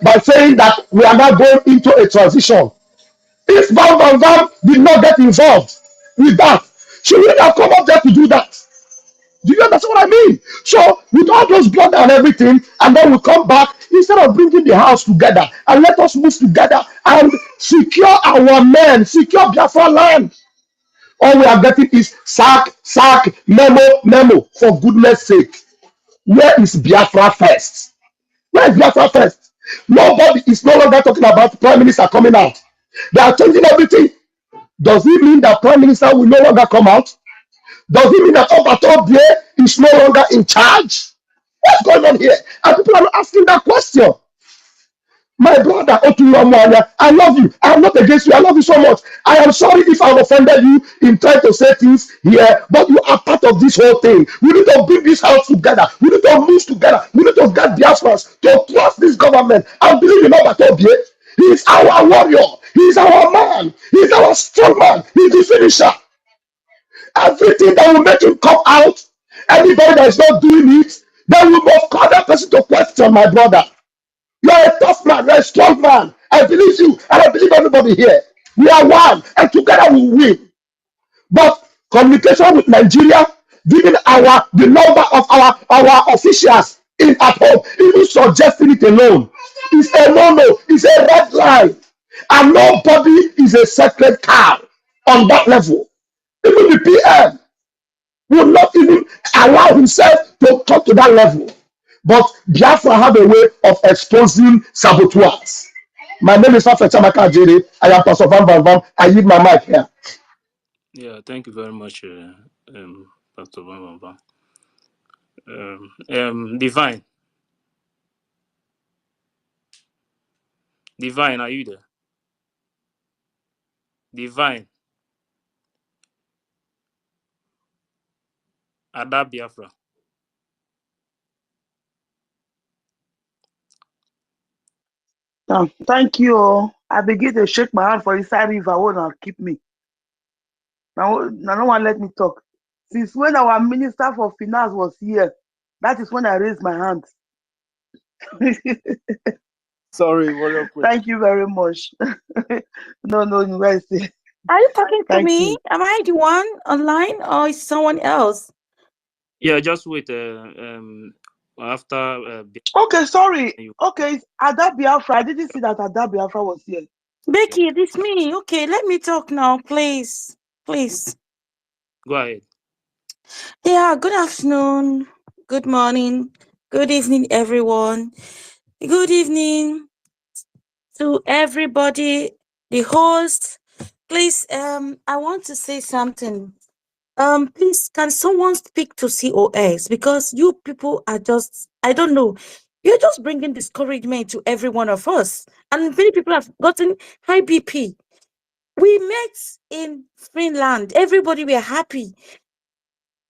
H: by saying that we are now going into a transition. If Van did not get involved with that, she wouldn't have come up there to do that. Do you understand what I mean? So, with all those blood and everything, and then we come back, instead of bringing the house together, and let us move together and secure our men, secure Biafra land. All we are getting is sack, memo. For goodness sake, where is Biafra first? Where is Biafra first? Nobody is no longer talking about Prime Minister coming out. They are changing everything. Does it mean that Prime Minister will no longer come out? Does it mean that Obatobie is no longer in charge? What's going on here? And people are not asking that question. My brother, Otulamwanya, I love you. I am not against you. I love you so much. I am sorry if I've offended you in trying to say things here, but you are part of this whole thing. We need to bring this house together. We need to move together. We need to get Biafrans to trust this government and believe in Obatobie. He is our warrior. He is our man. He is our strong man. He is the finisher. Everything that will make him come out, anybody that is not doing it, then we must call that person to question, my brother. You are a tough man, you are a strong man. I believe you, and I believe everybody here. We are one, and together we win. But communication with Nigeria, giving the number of our officials in at home, even suggesting it alone, is a no-no, is a red line. And nobody is a sacred cow on that level. Even the PM will not even allow himself to come to that level. But Biafra have a way of exposing saboteurs. My name is Afecha Makajere. I am Pastor Van Van Van. I use my mic here.
A: Yeah, thank you very much, Pastor Van Van. Divine, are you there? Divine, Ada Biafra.
L: Thank you. I begin to shake my hand for inside river won't keep me. Now no one let me talk. Since when our Minister for Finance was here, that is when I raised my hand.
D: Sorry, Warrior Queen.
L: Thank you very much. No, University.
M: Are you talking to
L: Thank
M: me?
L: you.
M: Am I the one online or is someone else?
A: Yeah, just wait. After.
L: Okay, sorry. Okay, Ada Biafra. I didn't see that Ada Biafra was here.
M: Becky, it is me. Okay, let me talk now, please. Please.
A: Go ahead.
M: Yeah, good afternoon, good morning, good evening, everyone. Good evening to everybody, the host. Please, I want to say something. Please, can someone speak to COS? Because you people are just, I don't know, you're just bringing discouragement to every one of us. And many people have gotten high BP. We met in Finland. Everybody were happy,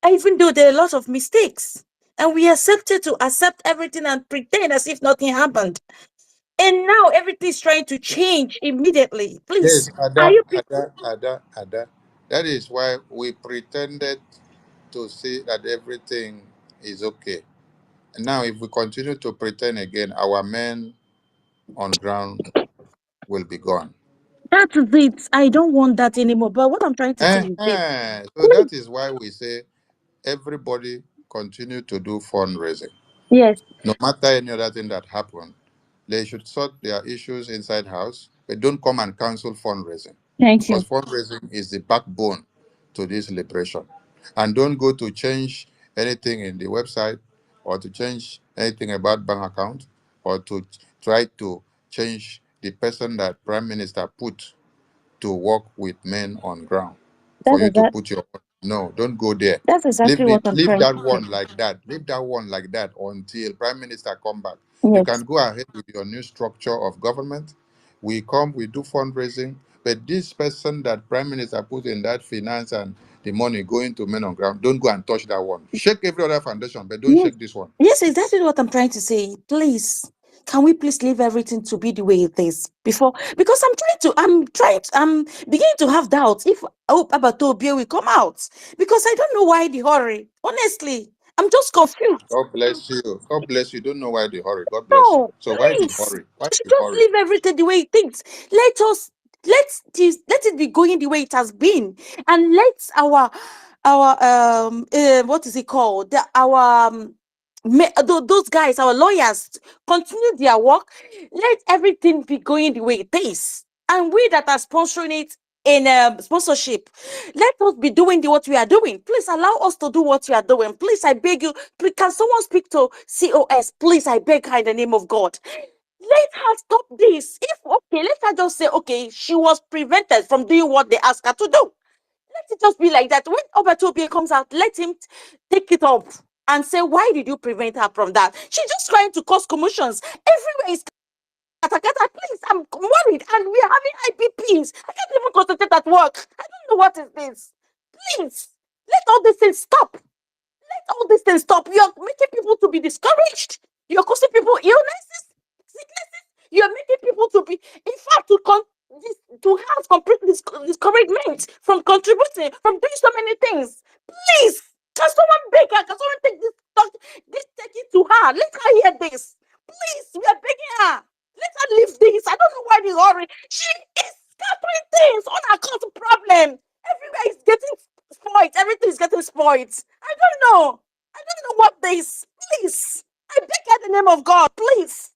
M: even though there are lots of mistakes. And we accepted to accept everything and pretend as if nothing happened. And now everything is trying to change immediately. Please,
E: Yes,
M: are you people?
E: Ada. That is why we pretended to say that everything is okay. And now, if we continue to pretend again, our men on ground will be gone.
M: That is it. I don't want that anymore. But what I'm trying to say is this.
E: So that is why we say everybody continue to do fundraising.
M: Yes.
E: No matter any other thing that happened, They should sort their issues inside house, but don't come and cancel fundraising,
M: Thank
E: because
M: you.
E: fundraising is the backbone to this liberation. And don't go to change anything in the website or to change anything about bank account or to try to change the person that Prime Minister put to work with men on ground for
M: That's
E: you to
M: exact.
E: put your, no, don't go there.
M: That's exactly
E: Leave
M: what
E: it,
M: I'm
E: leave
M: trying
E: that
M: to say.
E: one like that. Leave that one like that until Prime Minister come back. You
M: Yes.
E: can go ahead with your new structure of government. We come, we do fundraising, but this person that Prime Minister put in that finance and the money going to men on ground, don't go and touch that one. Shake every other foundation, but don't
M: Yes.
E: shake this one.
M: Yes, exactly what I'm trying to say. Please, can we please leave everything to be the way it is before? Because I'm beginning to have doubts if Abatobia will come out. Because I don't know why the hurry. Honestly, I'm just confused.
E: God bless you. God bless you. Don't know why the hurry. God bless you.
M: No,
E: So why the
M: please.
E: hurry? Why the
M: Just
E: hurry?
M: leave everything the way it is. Let it be going the way it has been, and let our what is it called? Our those guys, our lawyers, continue their work. Let everything be going the way it is, and we that are sponsoring it in sponsorship, let us be doing what we are doing. Please allow us to do what we are doing. Please, I beg you. Please, can someone speak to COS? Please, I beg her in the name of God. Let her stop this. If okay, let her just say, okay, she was prevented from doing what they asked her to do. Let it just be like that. When Obatobia comes out, let him take it up and say, why did you prevent her from that? She's just trying to cause commotions. Everywhere is katakata. Please, I'm worried. And we are having IPPs. I can't even concentrate at work. I don't know what is this. Please, let all these things stop. Let all these things stop. You're making people to be discouraged. You're causing people illnesses, sicknesses. You're making people to be, in fact, to have complete discouragement from contributing, from doing so many things. Please, can someone beg her? Can someone take take it to her? Let her hear this. Please, we are begging her. Let her leave this. I don't know why the hurry. She is scattering things on her account problem. Everywhere is getting spoiled. Everything is getting spoiled. I don't know. I don't know what this. Please, I beg you in the name of God, please.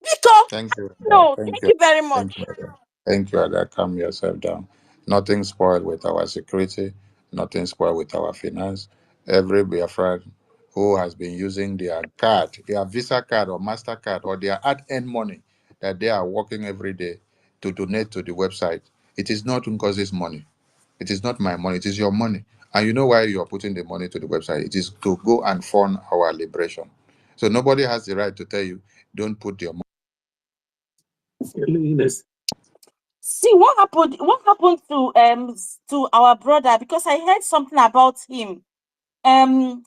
M: Because
E: Thank you, Ada.
M: no,
E: Thank
M: thank
E: you.
M: you very
E: Thank you,
M: much.
E: Ada. Thank you, Ada. Calm yourself down. Nothing spoiled with our security. Nothing spoiled with our finance. Every Biafran who has been using their card, their Visa card or MasterCard or their hard-earned money that they are working every day to donate to the website, it is not Ngozi's money. It is not my money. It is your money. And you know why you are putting the money to the website? It is to go and fund our liberation. So nobody has the right to tell you, don't put your
M: See what happened. What happened to our brother? Because I heard something about him. Um.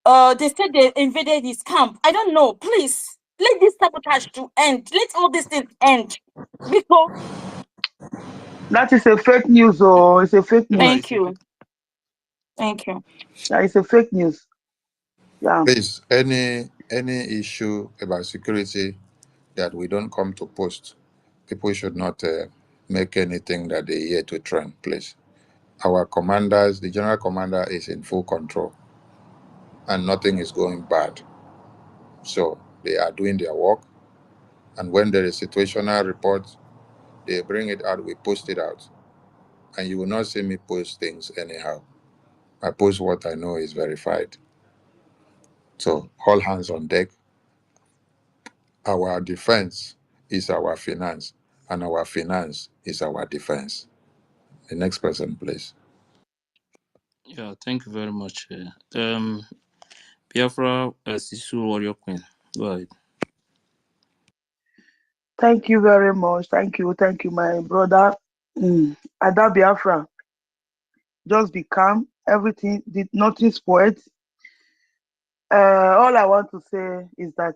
M: They said they invaded his camp. I don't know. Please let this sabotage to end. Let all these things end. Because
L: That is a fake news, or it's a fake
D: Yeah,
L: news.
M: thank
D: it's a
M: you. Thank you.
L: Yeah, it's a fake news. Yeah.
E: Please, any issue about security that we don't come to post, people should not make anything that they hear to trend. Please, our commanders, the general commander is in full control, and nothing is going bad. So they are doing their work, and when there is situational report, they bring it out. We post it out, and you will not see me post things anyhow. I post what I know is verified. So all hands on deck. Our defense is our finance, and our finance is our defense. The next person, please.
A: Yeah, thank you very much. Biafra, Sisu Warrior Queen. Go ahead.
L: Thank you very much. Thank you, my brother. Ada Biafra, just be calm. Everything did nothing spoiled. All I want to say is that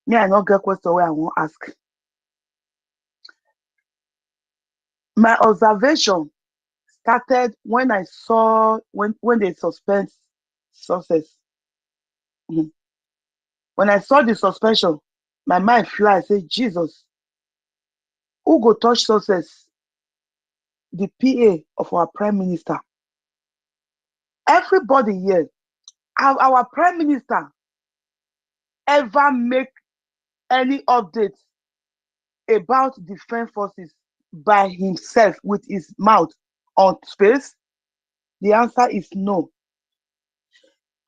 L: me, I not get question where I won't ask. My observation started when I saw when they suspend success. Mhm. When I saw the suspension, my mind fly. I say, Jesus, who go touch success? The PA of our prime minister. Everybody here, our prime minister ever make any updates about defense forces by himself with his mouth on space? The answer is no.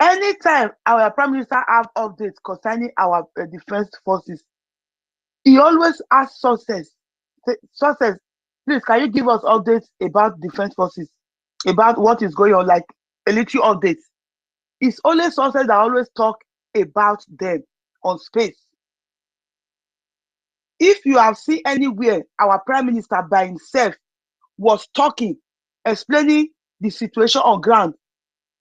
L: Anytime our Prime Minister have updates concerning our defense forces, he always asks sources. Sources, please, can you give us updates about defense forces, about what is going on, like a little updates? It's only sources that always talk about them on space. If you have seen anywhere our Prime Minister by himself was talking, explaining the situation on ground,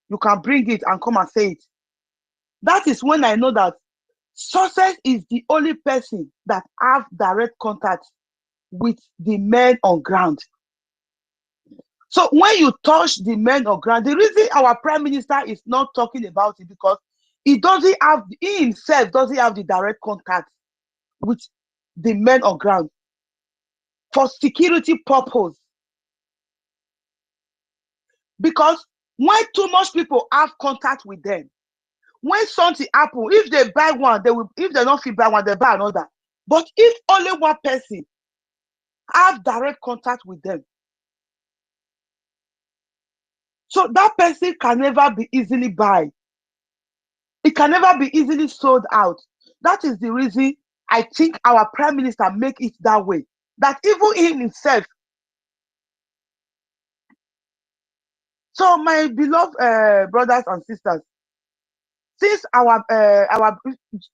L: you can bring it and come and say it. That is when I know that Success is the only person that have direct contact with the men on ground. So when you touch the men on ground, the reason our Prime Minister is not talking about it because he himself doesn't have the direct contact with the men on ground for security purpose. Because when too much people have contact with them, when something happen, if they buy one, they will. If they don't feel buy one, they buy another. But if only one person have direct contact with them, so that person can never be easily buy. It can never be easily sold out. That is the reason I think our Prime Minister make it that way. That even in himself. So my beloved brothers and sisters, since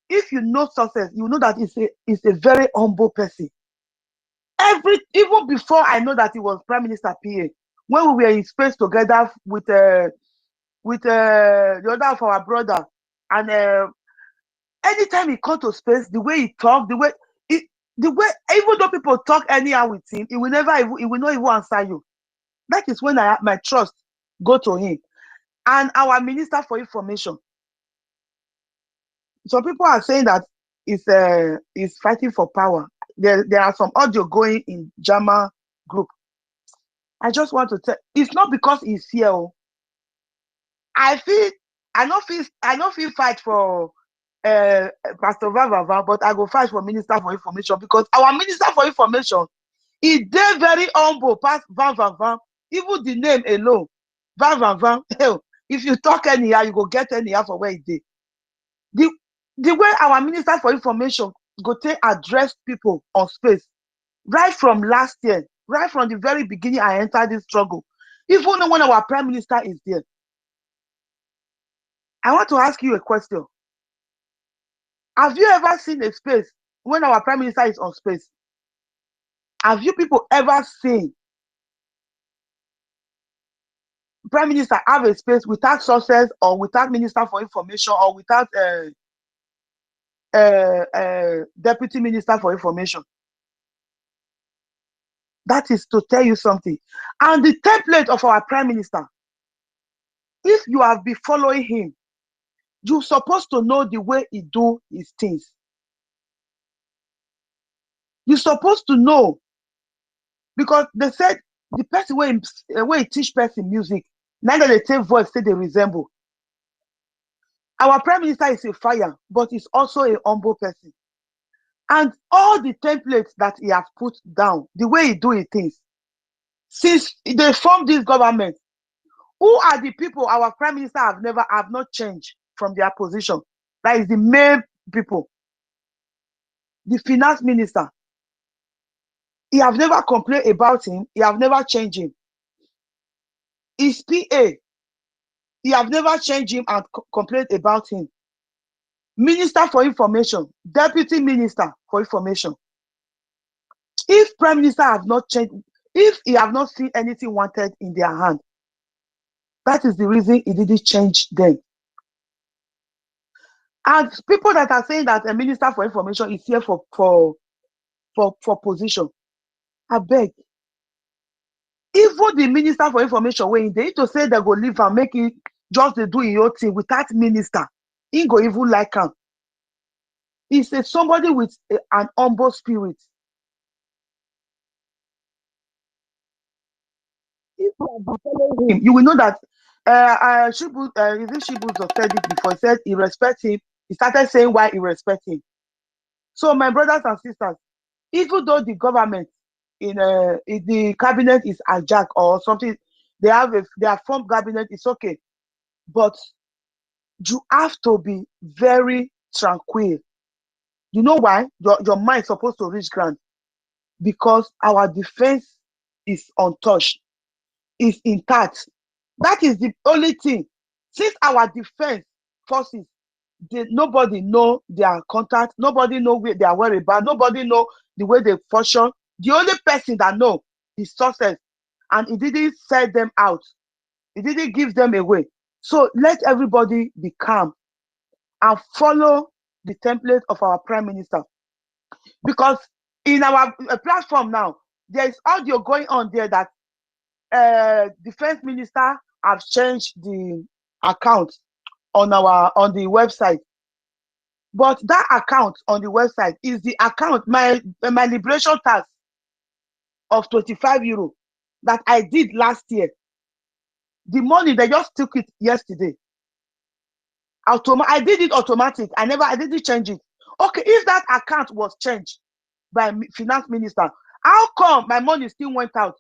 L: if you know Success, you know that it's a very humble person. Even before I know that he was Prime Minister PA, when we were in space together with the other of our brother, and anytime he come to space, the way he talk, the way even though people talk anyhow with him, he will not even answer you. That is when my trust go to him. And our Minister for Information. Some people are saying that he's fighting for power. There are some audio going in Jama group. I just want to tell, it's not because he's here. I don't feel fight for Pastor Vavava, but I go fight for Minister for Information because our Minister for Information, he did very humble past Vavava. Even the name alone, Vavava. If you talk anyhow, you go get anyhow for where he did. The way our Minister for Information go take address people on space, right from last year, right from the very beginning I entered this struggle, even when our Prime Minister is there. I want to ask you a question. Have you ever seen a space when our Prime Minister is on space? Have you people ever seen Prime Minister have a space without sources or without Minister for Information or without Deputy Minister for Information? That is to tell you something. And the template of our Prime Minister, if you have been following him, you're supposed to know the way he do his things. You're supposed to know, because they said the person where he teach person music, neither they take voice say they resemble. Our Prime Minister is a fire, but he's also a humble person. And all the templates that he has put down, the way he do his things, since they formed this government, who are the people our Prime Minister have not changed from their position? That is the main people. The Finance Minister, he have never complained about him. He have never changed him. His PA, he have never changed him and complained about him. Minister for Information, Deputy Minister for Information. If Prime Minister have not changed, if he have not seen anything wanted in their hand, that is the reason he didn't change them. And people that are saying that a Minister for Information is here for position, I beg. Even the Minister for Information, when they need to say they go leave and make it just they do your thing without minister, he go even like him. He's somebody with an humble spirit. If you have been following him, you will know that Shibu, is it Shibu said it before? He said he respects him. He started saying why he respects him. So my brothers and sisters, even though the government in the cabinet is hijacked or something, they have formed cabinet, it's okay. But you have to be very tranquil. You know why? Your mind is supposed to reach ground because our defense is untouched, is intact. That is the only thing. Since our defense forces, nobody know their contact, nobody know where they are worried about, nobody know the way they function. The only person that know is success, and he didn't sell them out. He didn't give them away. So let everybody be calm and follow the template of our prime minister. Because in our platform now, there is audio going on there that defense minister have changed the account on the website. But that account on the website is the account, my liberation tax of 25 euro that I did last year. The money, they just took it yesterday. I did it automatic. I didn't change it. Okay, if that account was changed by finance minister, how come my money still went out?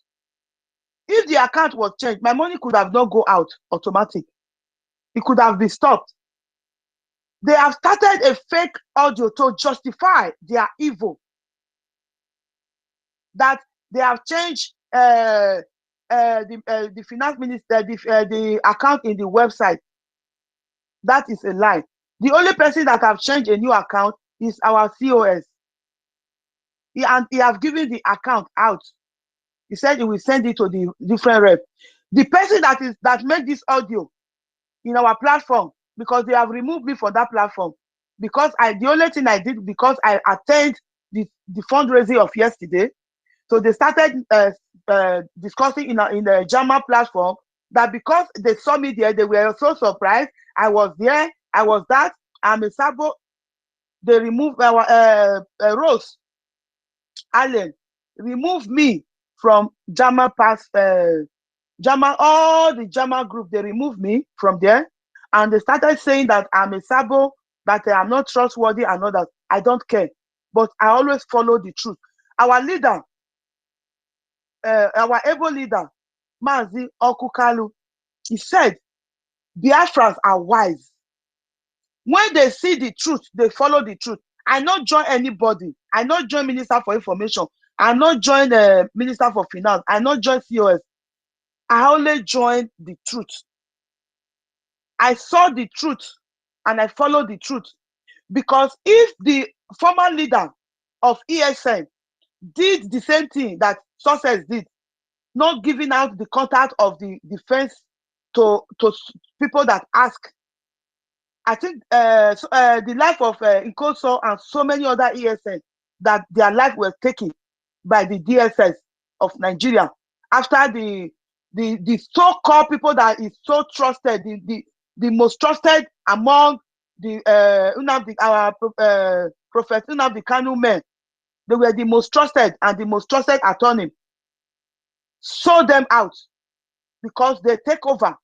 L: If the account was changed, my money could have not go out automatic. It could have been stopped. They have started a fake audio to justify their evil. That they have changed the finance minister, the account in the website. That is a lie. The only person that have changed a new account is our COS. He have given the account out. He said he will send it to the different rep. The person that made this audio in our platform, because they have removed me from that platform, because the only thing I did, because I attended the fundraising of yesterday. So they started discussing in the German platform that because they saw me there, they were so surprised. I was there. I was that. I'm a Sabo. They removed our Rose Allen, removed me from German all the German group. They removed me from there, and they started saying that I'm a Sabo, that I'm not trustworthy, and all that. I don't care, but I always follow the truth. Our leader, our able leader, Mazi Okukalu, he said, Biafrans are wise. When they see the truth, they follow the truth. I not join anybody. I not join Minister for Information. I not join the Minister for Finance. I not join COS. I only join the truth. I saw the truth and I follow the truth. Because if the former leader of ESN did the same thing that Success did, not giving out the contact of the defense to people that ask, I think the life of Nkoso and so many other ESN, that their life was taken by the DSS of Nigeria after the so-called people that is so trusted, the most trusted among the our Prophet Nnamdi Kanu men. They were the most trusted and the most trusted attorney. Sold them out because they take over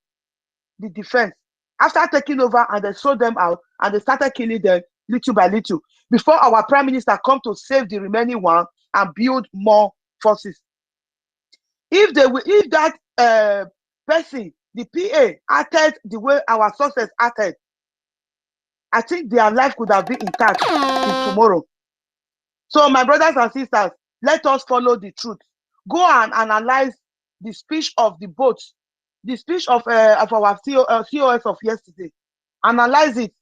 L: the defense. After taking over, and they sold them out, and they started killing them little by little before our prime minister come to save the remaining one and build more forces. If that person, the PA, acted the way our sources acted, I think their life could have been intact till tomorrow. So my brothers and sisters, let us follow the truth. Go and analyze the speech of the boats, the speech of our COS of yesterday. Analyze it.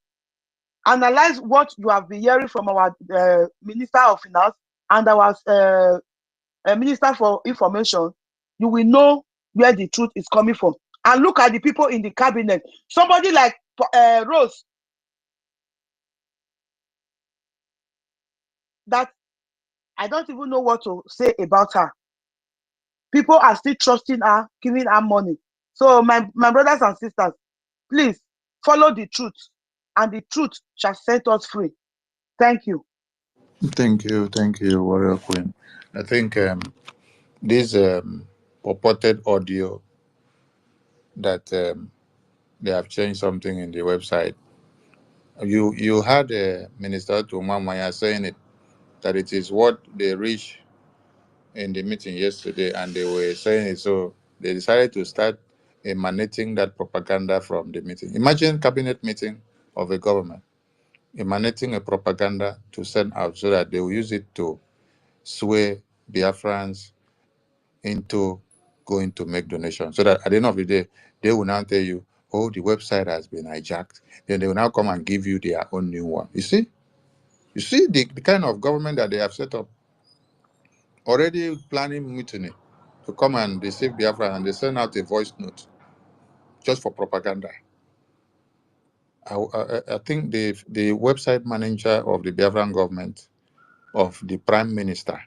L: Analyze what you have been hearing from our Minister of Finance and our Minister for Information. You will know where the truth is coming from. And look at the people in the cabinet. Somebody like Rose, that I don't even know what to say about her. People are still trusting her, giving her money. So my brothers and sisters, please follow the truth, and the truth shall set us free. Thank you.
E: Thank you, Warrior Queen. I think this purported audio that they have changed something in the website. You had Minister Tumamaya saying it. that it is what they reached in the meeting yesterday, and they were saying it. So they decided to start emanating that propaganda from the meeting. Imagine cabinet meeting of a government emanating a propaganda to send out so that they will use it to sway Biafrans into going to make donations. So that at the end of the day, they will now tell you, oh, the website has been hijacked. Then they will now come and give you their own new one. You see? You see the kind of government that they have set up, already planning mutiny to come and deceive Biafra, and they send out a voice note just for propaganda. I think the website manager of the Biafran government, of the prime minister,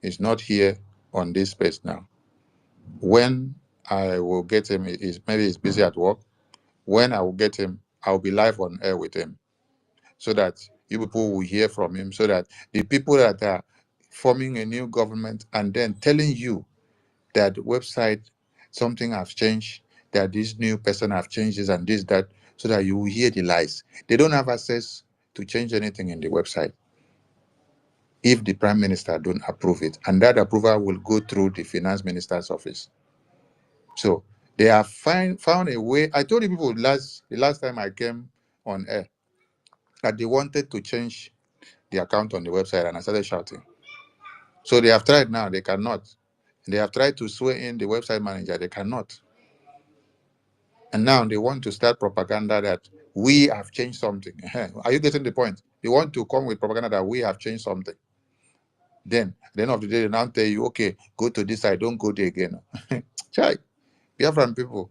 E: is not here on this space now. When I will get him, maybe he's busy at work. When I will get him, I'll be live on air with him so that you people will hear from him, so that the people that are forming a new government and then telling you that the website, something has changed, that this new person have changed this and this, that, so that you will hear the lies. They don't have access to change anything in the website if the prime minister don't approve it. And that approval will go through the finance minister's office. So they have found a way. I told you people the last time I came on air that they wanted to change the account on the website, and I started shouting. So they have tried now, they cannot. They have tried to sway in the website manager, they cannot. And now they want to start propaganda that we have changed something. Are you getting the point? They want to come with propaganda that we have changed something. Then, at the end of the day, they now tell you, okay, go to this side, don't go there again. Chai, Biafran people,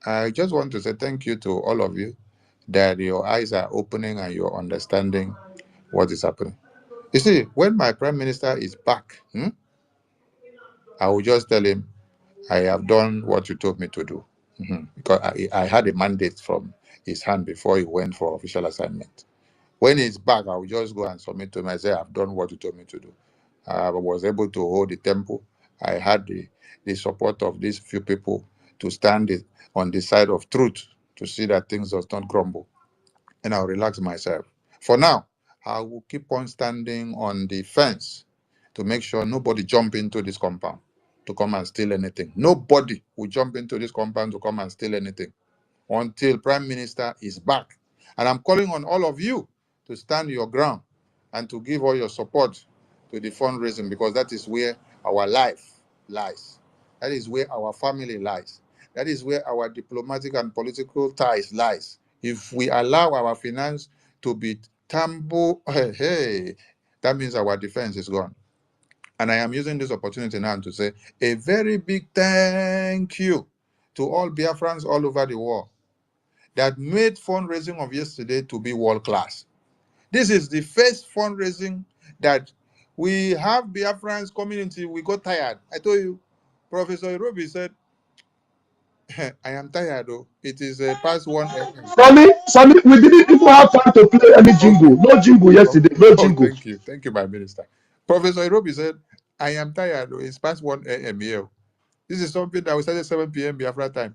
E: I just want to say thank you to all of you that your eyes are opening and you're understanding what is happening. You see, when my prime minister is back, I will just tell him, I have done what you told me to do. Because I had a mandate from his hand before he went for official assignment. When he's back, I will just go and submit to him. I say, I've done what you told me to do. I was able to hold the temple. I had the support of these few people to stand on the side of truth to see that things does not crumble. And I'll relax myself. For now, I will keep on standing on the fence to make sure nobody jump into this compound to come and steal anything. Nobody will jump into this compound to come and steal anything until Prime Minister is back. And I'm calling on all of you to stand your ground and to give all your support to the fundraising, because that is where our life lies. That is where our family lies. That is where our diplomatic and political ties lies. If we allow our finance to be tumble, hey, that means our defense is gone. And I am using this opportunity now to say a very big thank you to all Biafrans all over the world that made fundraising of yesterday to be world class. This is the first fundraising that we have Biafrans community. We got tired. I told you, Professor Irobi said, I am tired though. It is past 1 a.m.
H: Sammy, we didn't even have time to play any
E: Okay.
H: jingle. No jingle yesterday. No
E: Oh,
H: jingle.
E: thank you. Thank you, my minister. Professor Irobi said, I am tired though. It's past 1 a.m. here. This is something that we started 7 p.m. Biafra time.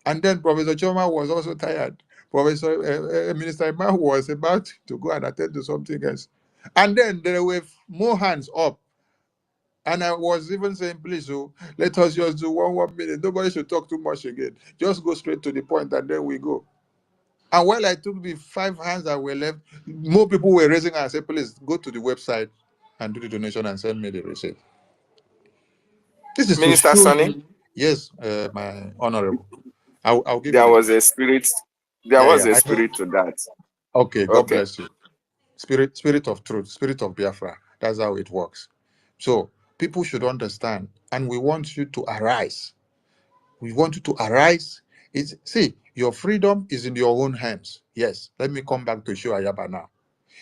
E: And then Professor Choma was also tired. Professor Minister Emma was about to go and attend to something else. And then there were more hands up. And I was even saying, please, let us just do 1 minute. Nobody should talk too much again. Just go straight to the point and then we go. And while I took the 5 hands that were left, more people were raising and I said, please go to the website and do the donation and send me the receipt. This is to
N: Minister
E: show
N: Sonny,
E: you. Yes, my honorable. I'll give you
N: there
E: the.
N: was a spirit. There
E: Yeah,
N: was
E: yeah.
N: a
E: I know.
N: spirit to that.
E: Okay, God
N: Okay.
E: bless you. Spirit of truth, spirit of Biafra. That's how it works. So people should understand, and we want you to arise. We want you to arise. See, your freedom is in your own hands. Yes, let me come back to Shua Yaba now.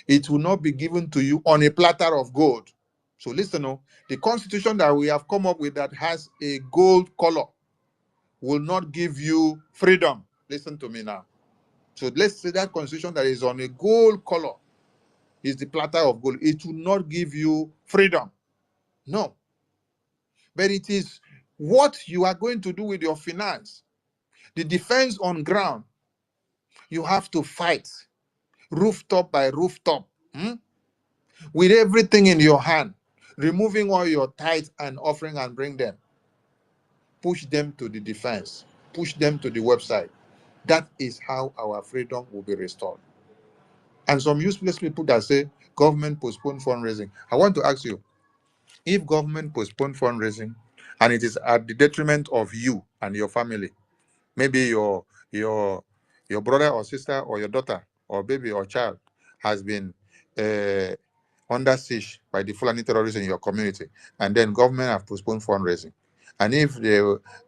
E: It will not be given to you on a platter of gold. So listen, the constitution that we have come up with that has a gold color will not give you freedom. Listen to me now. So let's say that constitution that is on a gold color is the platter of gold. It will not give you freedom. No. But it is what you are going to do with your finance. The defense on ground, you have to fight rooftop by rooftop. with everything in your hand, removing all your tithes and offering and bring them. Push them to the defense. Push them to the website. That is how our freedom will be restored. And some useless people that say government postpone fundraising. I want to ask you, if government postpone fundraising and it is at the detriment of you and your family, maybe your your brother or sister or your daughter or baby or child has been uh, under siege by the Fulani terrorists in your community, and then government have postponed fundraising. And if they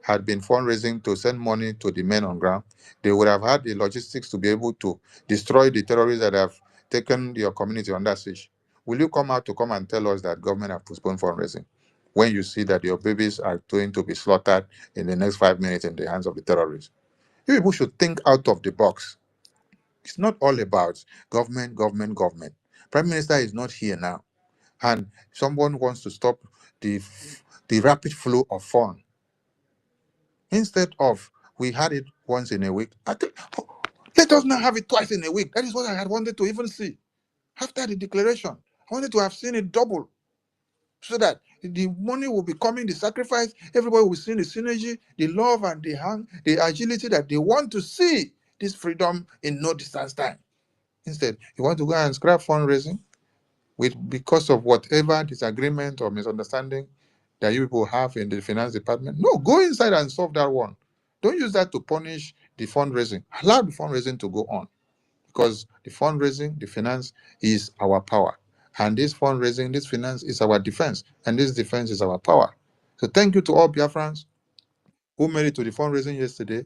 E: had been fundraising to send money to the men on ground, they would have had the logistics to be able to destroy the terrorists that have taken your community under siege. Will you come out to come and tell us that government have postponed fundraising when you see that your babies are going to be slaughtered in the next 5 minutes in the hands of the terrorists? You people should think out of the box. It's not all about government, government, government. Prime Minister is not here now, and someone wants to stop the rapid flow of funds. Instead of we had it once in a week, I think, oh, let us now have it twice in a week. That is what I had wanted to even see after the declaration. I wanted to have seen it double, so that the money will be coming, the sacrifice, everybody will see the synergy, the love and the agility that they want to see this freedom in no distance time. Instead, you want to go and scrap fundraising with because of whatever disagreement or misunderstanding that you people have in the finance department. No, go inside and solve that one. Don't use that to punish the fundraising. Allow the fundraising to go on, because the fundraising, the finance is our power. And this fundraising, this finance is our defense. And this defense is our power. So thank you to all Biafrans who made it to the fundraising yesterday.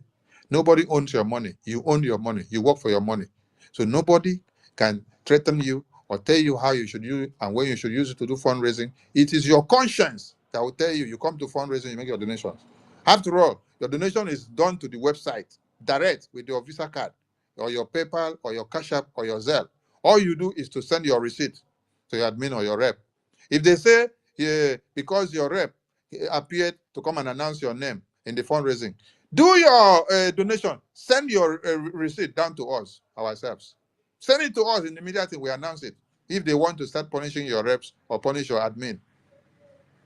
E: Nobody owns your money. You own your money. You work for your money. So nobody can threaten you or tell you how you should use it and when you should use it to do fundraising. It is your conscience that will tell you. You come to fundraising, you make your donations. After all, your donation is done to the website, direct with your Visa card or your PayPal or your Cash App or your Zelle. All you do is to send your receipt to your admin or your rep. If they say, yeah, because your rep appeared to come and announce your name in the fundraising, do your donation. Send your receipt down to us ourselves. Send it to us in the media thing. We announce it. If they want to start punishing your reps or punish your admin,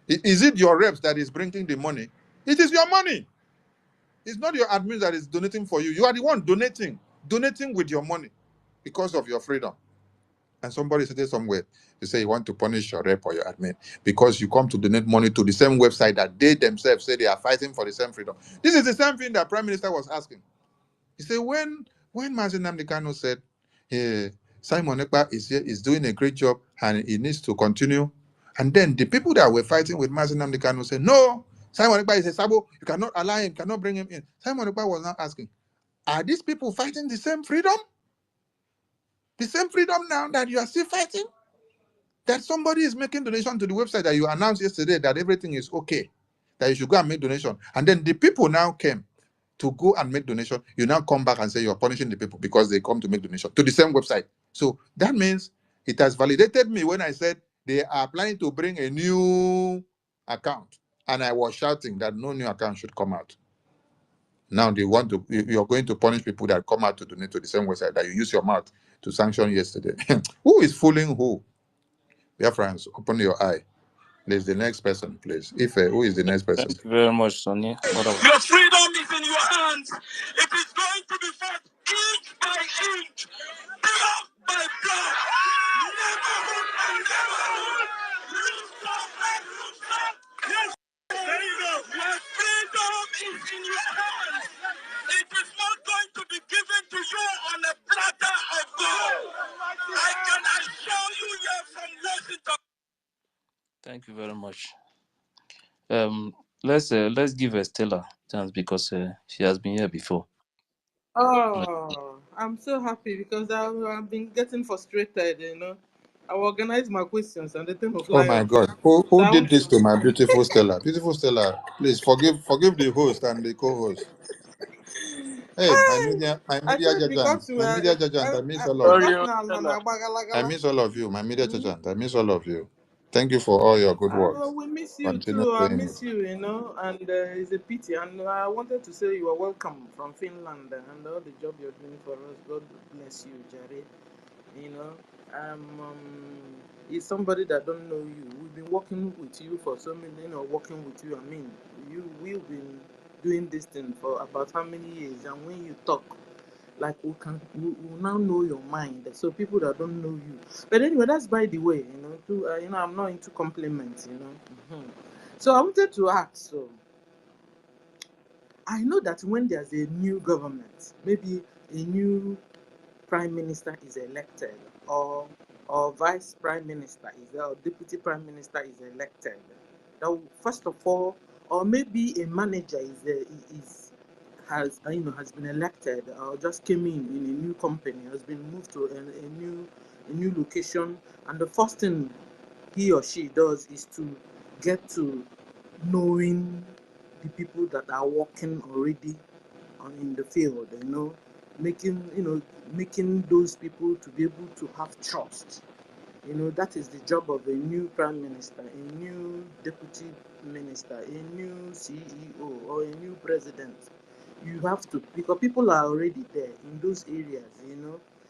E: is it your reps that is bringing the money? It is your money. It's not your admin that is donating for you. You are the one donating with your money because of your freedom. And somebody said somewhere, they say you want to punish your rep or your admin because you come to donate money to the same website that they themselves say they are fighting for the same freedom. This is the same thing that Prime Minister was asking. He said when Mazin Namdekano said, Simon Ekpa is here, is doing a great job and he needs to continue. And then the people that were fighting with Mazin Namdekano said, no, Simon Ekpa is a sabo, you cannot allow him, cannot bring him in. Simon Ekpa was now asking, are these people fighting the same freedom? The same freedom now that you are still fighting? That somebody is making donation to the website that you announced yesterday that everything is okay, that you should go and make donation. And then the people now came to go and make donation. You now come back and say you're punishing the people because they come to make donation to the same website. So that means it has validated me when I said they are planning to bring a new account. And I was shouting that no new account should come out. Now they want to, you're going to punish people that come out to donate to the same website that you use your mouth to sanction yesterday. Who is fooling who? Dear friends, open your eye. There's the next person, please. If who is the next person?
A: Thank you very much, Sonny. What about
K: Your freedom is in your hands. It is going to be fought inch by inch, block by block, neighborhood by neighborhood, rooftop by rooftop. Yes, there you go. Your freedom is in your hands. It is not going to be given to you on a platter of gold. I can assure you here from Washington.
A: Thank you very much. Let's give Stella a chance because she has been here before.
O: Oh, I'm so happy because I've been getting frustrated, you know. I will organize my questions and the thing will
E: Oh
O: fly
E: my
O: off.
E: God,
O: So
E: who
O: I
E: did
O: want
E: this
O: to.
E: to my beautiful Stella? Beautiful Stella, please forgive the host and the co-host. Hey,
O: I said because we
E: my
O: are
E: media judgment, I miss all of you.
D: Sorry,
O: because now
D: Stella.
E: I miss all of you, my media judgment, I miss all of you. Thank you for all your good work.
O: we miss you
E: Continue
O: too. I
E: doing
O: miss
E: it.
O: you, you know, and it's a pity. And I wanted to say you are welcome from Finland and all the job you're doing for us. God bless you, Jerry. You know. is somebody that don't know you. We've been working with you for so many, working with you. I mean, we've been doing this thing for about how many years? And when you talk, like we now know your mind. So people that don't know you, but anyway, that's by the way. I'm not into compliments. So I wanted to ask. So I know that when there's a new government, maybe a new prime minister is elected, or vice prime minister is or deputy prime minister is elected, that first of all, or maybe a manager has been elected or just came in a new company, has been moved to a new location, and the first thing he or she does is to get to knowing the people that are working already in the field, making those people to be able to have trust. That is the job of a new prime minister, a new deputy minister, a new CEO, or a new president. You have to, because people are already there in those areas.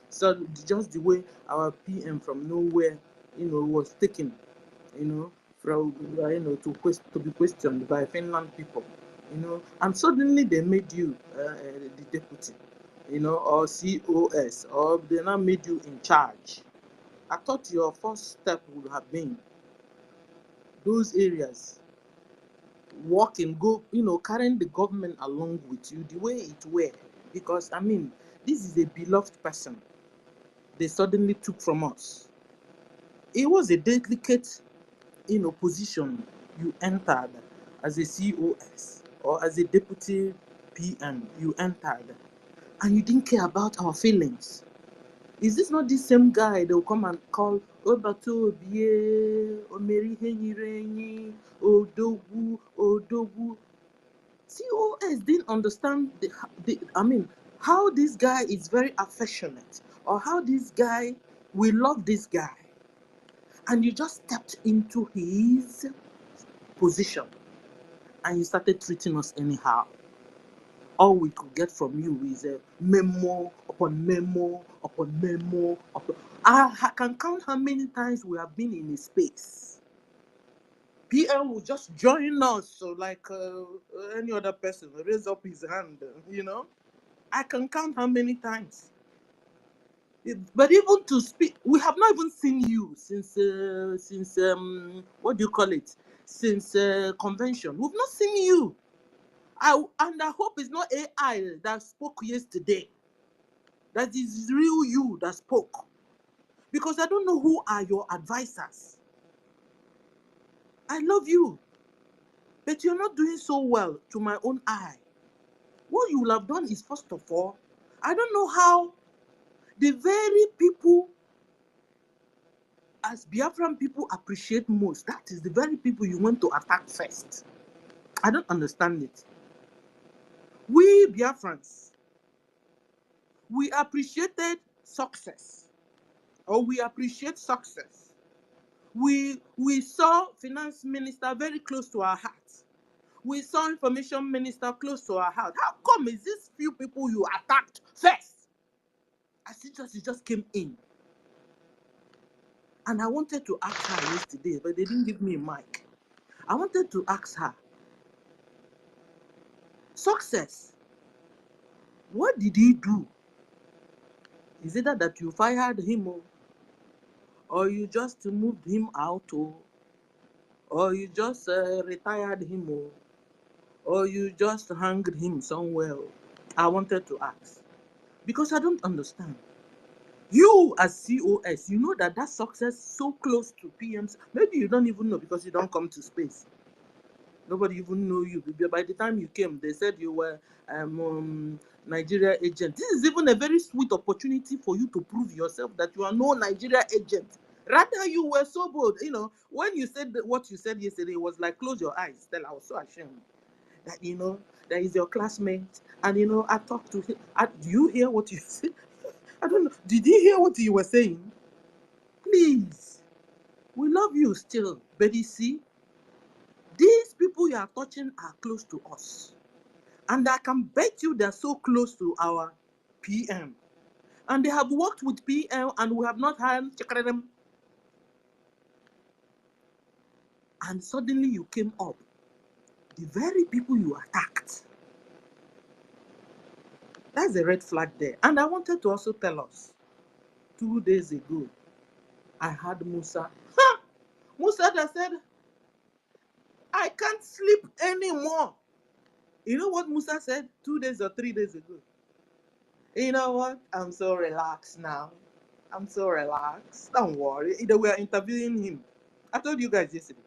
O: So just the way our PM from nowhere, was taken, from to be questioned by Finland people, and suddenly they made you the deputy, or COS, or they now made you in charge. I thought your first step would have been those areas, walking, go, carrying the government along with you the way it were, because I mean, this is a beloved person they suddenly took from us. It was a delicate position you entered as a COS or as a deputy PM. You entered and you didn't care about our feelings. Is this not the same guy that will come and call Obato Obie, Omeri Henyirenyi, Odogu, Odogu? COS didn't understand how this guy is very affectionate, or how this guy, we love this guy. And you just stepped into his position and you started treating us anyhow. All we could get from you is a memo upon memo upon memo. I can count how many times we have been in a space. PM will just join us, so like any other person, raise up his hand. I can count how many times. But even to speak, we have not even seen you since what do you call it? Since convention, we've not seen you. And I hope it's not AI that spoke yesterday. That is real you that spoke. Because I don't know who are your advisors. I love you, but you're not doing so well to my own eye. What you will have done is, first of all, I don't know how the very people, as Biafran people appreciate most, that is the very people you want to attack first. I don't understand it. We Biafrans, we appreciated success, or we appreciate success. We saw finance minister very close to our hearts. We saw information minister close to our heart. How come is these few people you attacked first? As it just came in. And I wanted to ask her yesterday, but they didn't give me a mic. I wanted to ask her, success, what did he do? Is it that you fired him, or you just moved him out, or you just retired him, or you just hanged him somewhere? I wanted to ask, because I don't understand. You as COS, you know that success so close to PMs. Maybe you don't even know because you don't come to space. Nobody even know you. By the time you came, they said you were Nigeria agent. This is even a very sweet opportunity for you to prove yourself that you are no Nigeria agent. Rather, you were so bold. When you said what you said yesterday, it was like, close your eyes. Then I was so ashamed that, that is your classmate. And, I talked to him. Do you hear what you said? I don't know. Did you hear what you were saying? Please. We love you still. But you see, these people you are touching are close to us. And I can bet you they're so close to our PM. And they have worked with PM and we have not had them. And suddenly you came up. The very people you attacked. That's a red flag there. And I wanted to also tell us 2 days ago, I had Musa. Ha! Musa that said, I can't sleep anymore. You know what Musa said 2 days or 3 days ago? You know what? I'm so relaxed now. I'm so relaxed. Don't worry. They were interviewing him. I told you guys yesterday.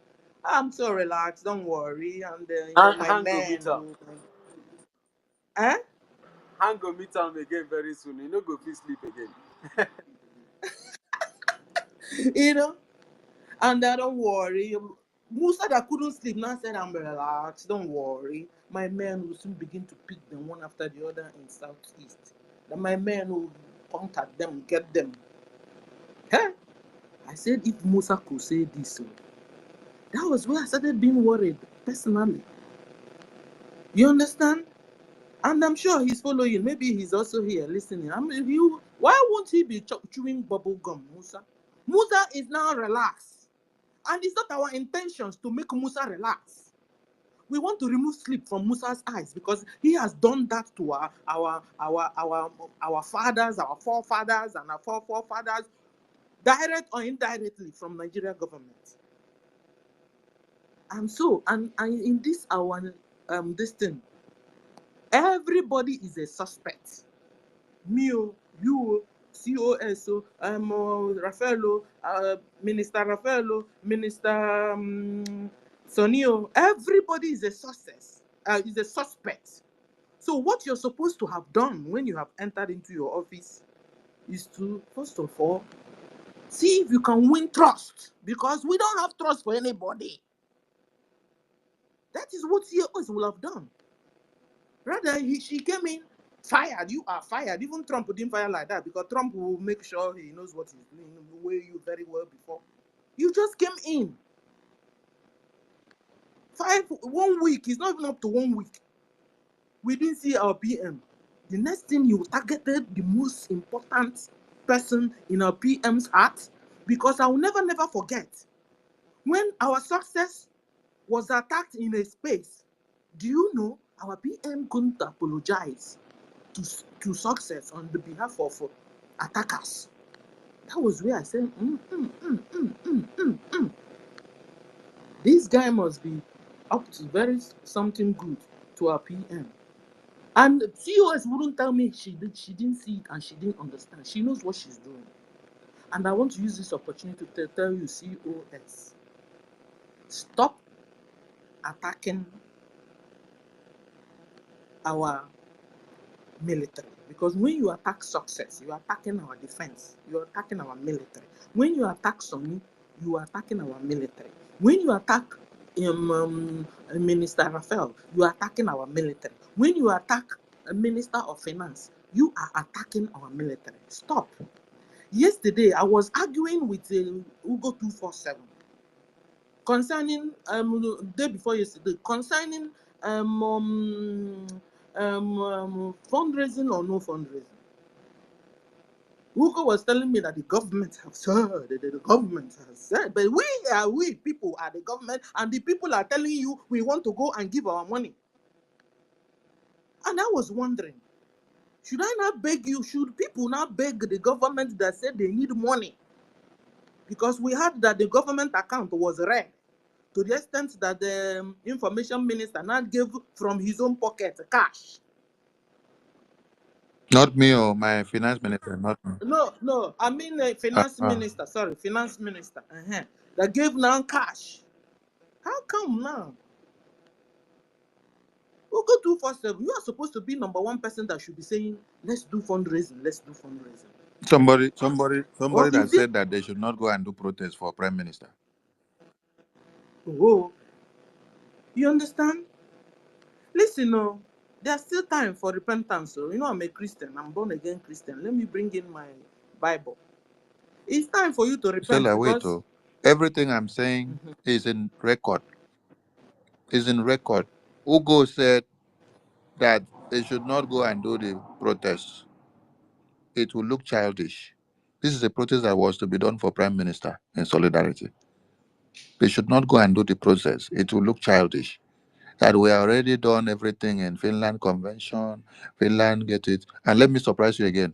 O: I'm so relaxed. Don't worry. And my
D: Hang go meet
O: man.
D: am.
O: Eh?
D: Hang go meet am again very soon. You no go fit sleep again.
O: You know. And don't worry. Musa that couldn't sleep now said, I'm relaxed. Don't worry. My men will soon begin to pick them one after the other in Southeast. Then my men will contact them, get them. Hey! I said, if Musa could say this, that was where I started being worried personally. You understand? And I'm sure he's following. Maybe he's also here listening. I mean, why won't he be chewing bubble gum, Musa? Musa is now relaxed. And it's not our intentions to make Musa relax. We want to remove sleep from Musa's eyes because he has done that to our fathers, our forefathers, and our forefathers, direct or indirectly from Nigeria government. And so, and in this our this thing, everybody is a suspect. Me, you, COS, Rafaelo, Minister Rafaelo, Minister Sonio, everybody is a suspect. So what you're supposed to have done when you have entered into your office is to, first of all, see if you can win trust, because we don't have trust for anybody. That is what COS will have done. Rather, she came in, fired. You are fired. Even Trump didn't fire like that because Trump will make sure he knows what he's doing, way you very well before. You just came in. 1 week. It's not even up to 1 week. We didn't see our PM. The next thing you targeted the most important person in our PM's heart, because I will never forget when our success was attacked in a space. Do you know our PM couldn't apologize to success on the behalf of attackers? That was where I said, this guy must be up to very something good to our PM. And COS wouldn't tell me she didn't see it and she didn't understand. She knows what she's doing. And I want to use this opportunity to tell you, COS, stop attacking our military. Because when you attack success, you are attacking our defense, you are attacking our military. When you attack Sonny, you are attacking our military. When you attack Minister Rafael, you are attacking our military. When you attack a Minister of Finance, you are attacking our military. Stop. Yesterday, I was arguing with Ugo 247 concerning day before yesterday concerning fundraising or no fundraising. Ugo was telling me that the government has said, the government has said, but we people are the government, and the people are telling you we want to go and give our money. And I was wondering, should I not beg you? Should people not beg the government that said they need money? Because we heard that the government account was red, to the extent that the information minister now gave from his own pocket cash.
E: Not me or my finance minister, not me.
O: No, I mean finance
E: Uh,
O: minister, sorry, finance minister, that gave now cash. How come now? We'll go 247. You are supposed to be number one person that should be saying, let's do fundraising, let's do fundraising.
E: somebody
O: Or
E: that
O: is it,
E: said that they should not go and do protest for prime minister.
O: oh, you understand? Listen, there's still time for repentance. So, I'm a Christian, I'm born again Christian. Let me bring in my Bible. It's time for you to repent
E: Stella, wait,
O: because
E: oh. Everything I'm saying is in record. Is in record. Ugo said that they should not go and do the protests. it will look childish. This is a protest that was to be done for Prime Minister in solidarity. They should not go and do the process. It will look childish. That we already done everything in Finland Convention, Finland get it. And let me surprise you again.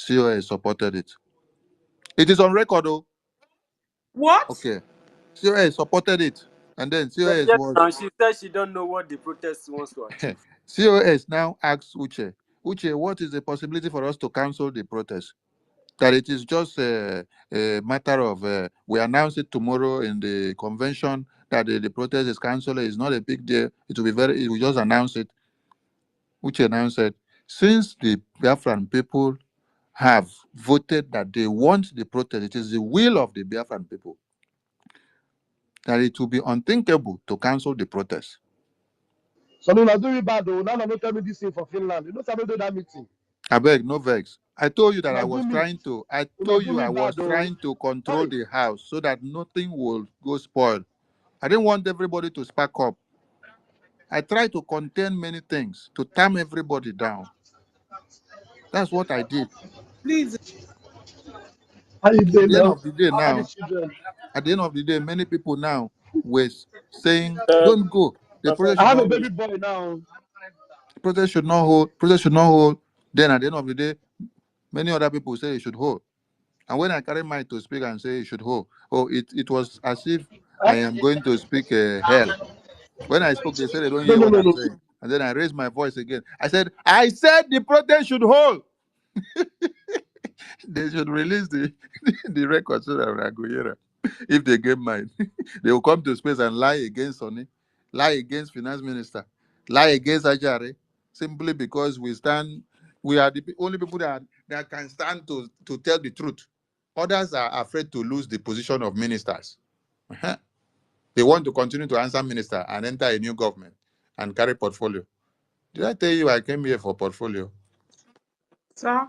E: COS supported it. It is on record, though.
D: What?
E: Okay. COS supported it. And then COS
D: Yes,
E: was
D: now she said she don't know what the protest wants to achieve.
E: COS now asks Uche, what is the possibility for us to cancel the protest? That it is just a matter of we announce it tomorrow in the convention that the protest is cancelled. It's not a big deal. It will just announce it. Uche now said, since the Biafran people have voted that they want the protest, it is the will of the Biafran people, that it will be unthinkable to cancel the protest.
H: So no, do it bad though. Now no tell me this thing for Finland. You know something do that meeting.
E: I beg, no vex. I told you that
H: Una do me,
E: I was
H: bad though.
E: trying to control
H: Hey,
E: the house so that nothing will go spoil. I didn't want everybody to spark up. I tried to contain many things, to calm everybody down. That's what I did.
D: Please,
H: how you
E: At
H: doing
E: the end
H: now?
E: of the day
H: How are the
E: now,
H: children?
E: many people now were saying,
D: uh,
E: don't go. The
D: Biafra,
E: protest
H: I
E: should
H: have a
E: not
H: baby
E: hold.
H: boy now.
E: Protest should not hold. Protest should not hold. Then at the end of the day, many other people say it should hold. And when I carry mine to speak and say it should hold, it was as if I
H: Eh?
E: am going to speak hell. When I spoke, they said they don't
H: No,
E: hear
H: no,
E: what
H: no,
E: I'm
H: no.
E: saying. And then I raised my voice again. I said the protest should hold. They should release the the record so that I go hear it. If they get mine, they will come to space and lie against Sonny, lie against finance minister, lie against Ajare, simply because we are the only people that can stand to tell the truth. Others are afraid to lose the position of ministers. Uh-huh. They want to continue to answer minister and enter a new government and carry portfolio. Did I tell you I came here for portfolio?
O: Sir,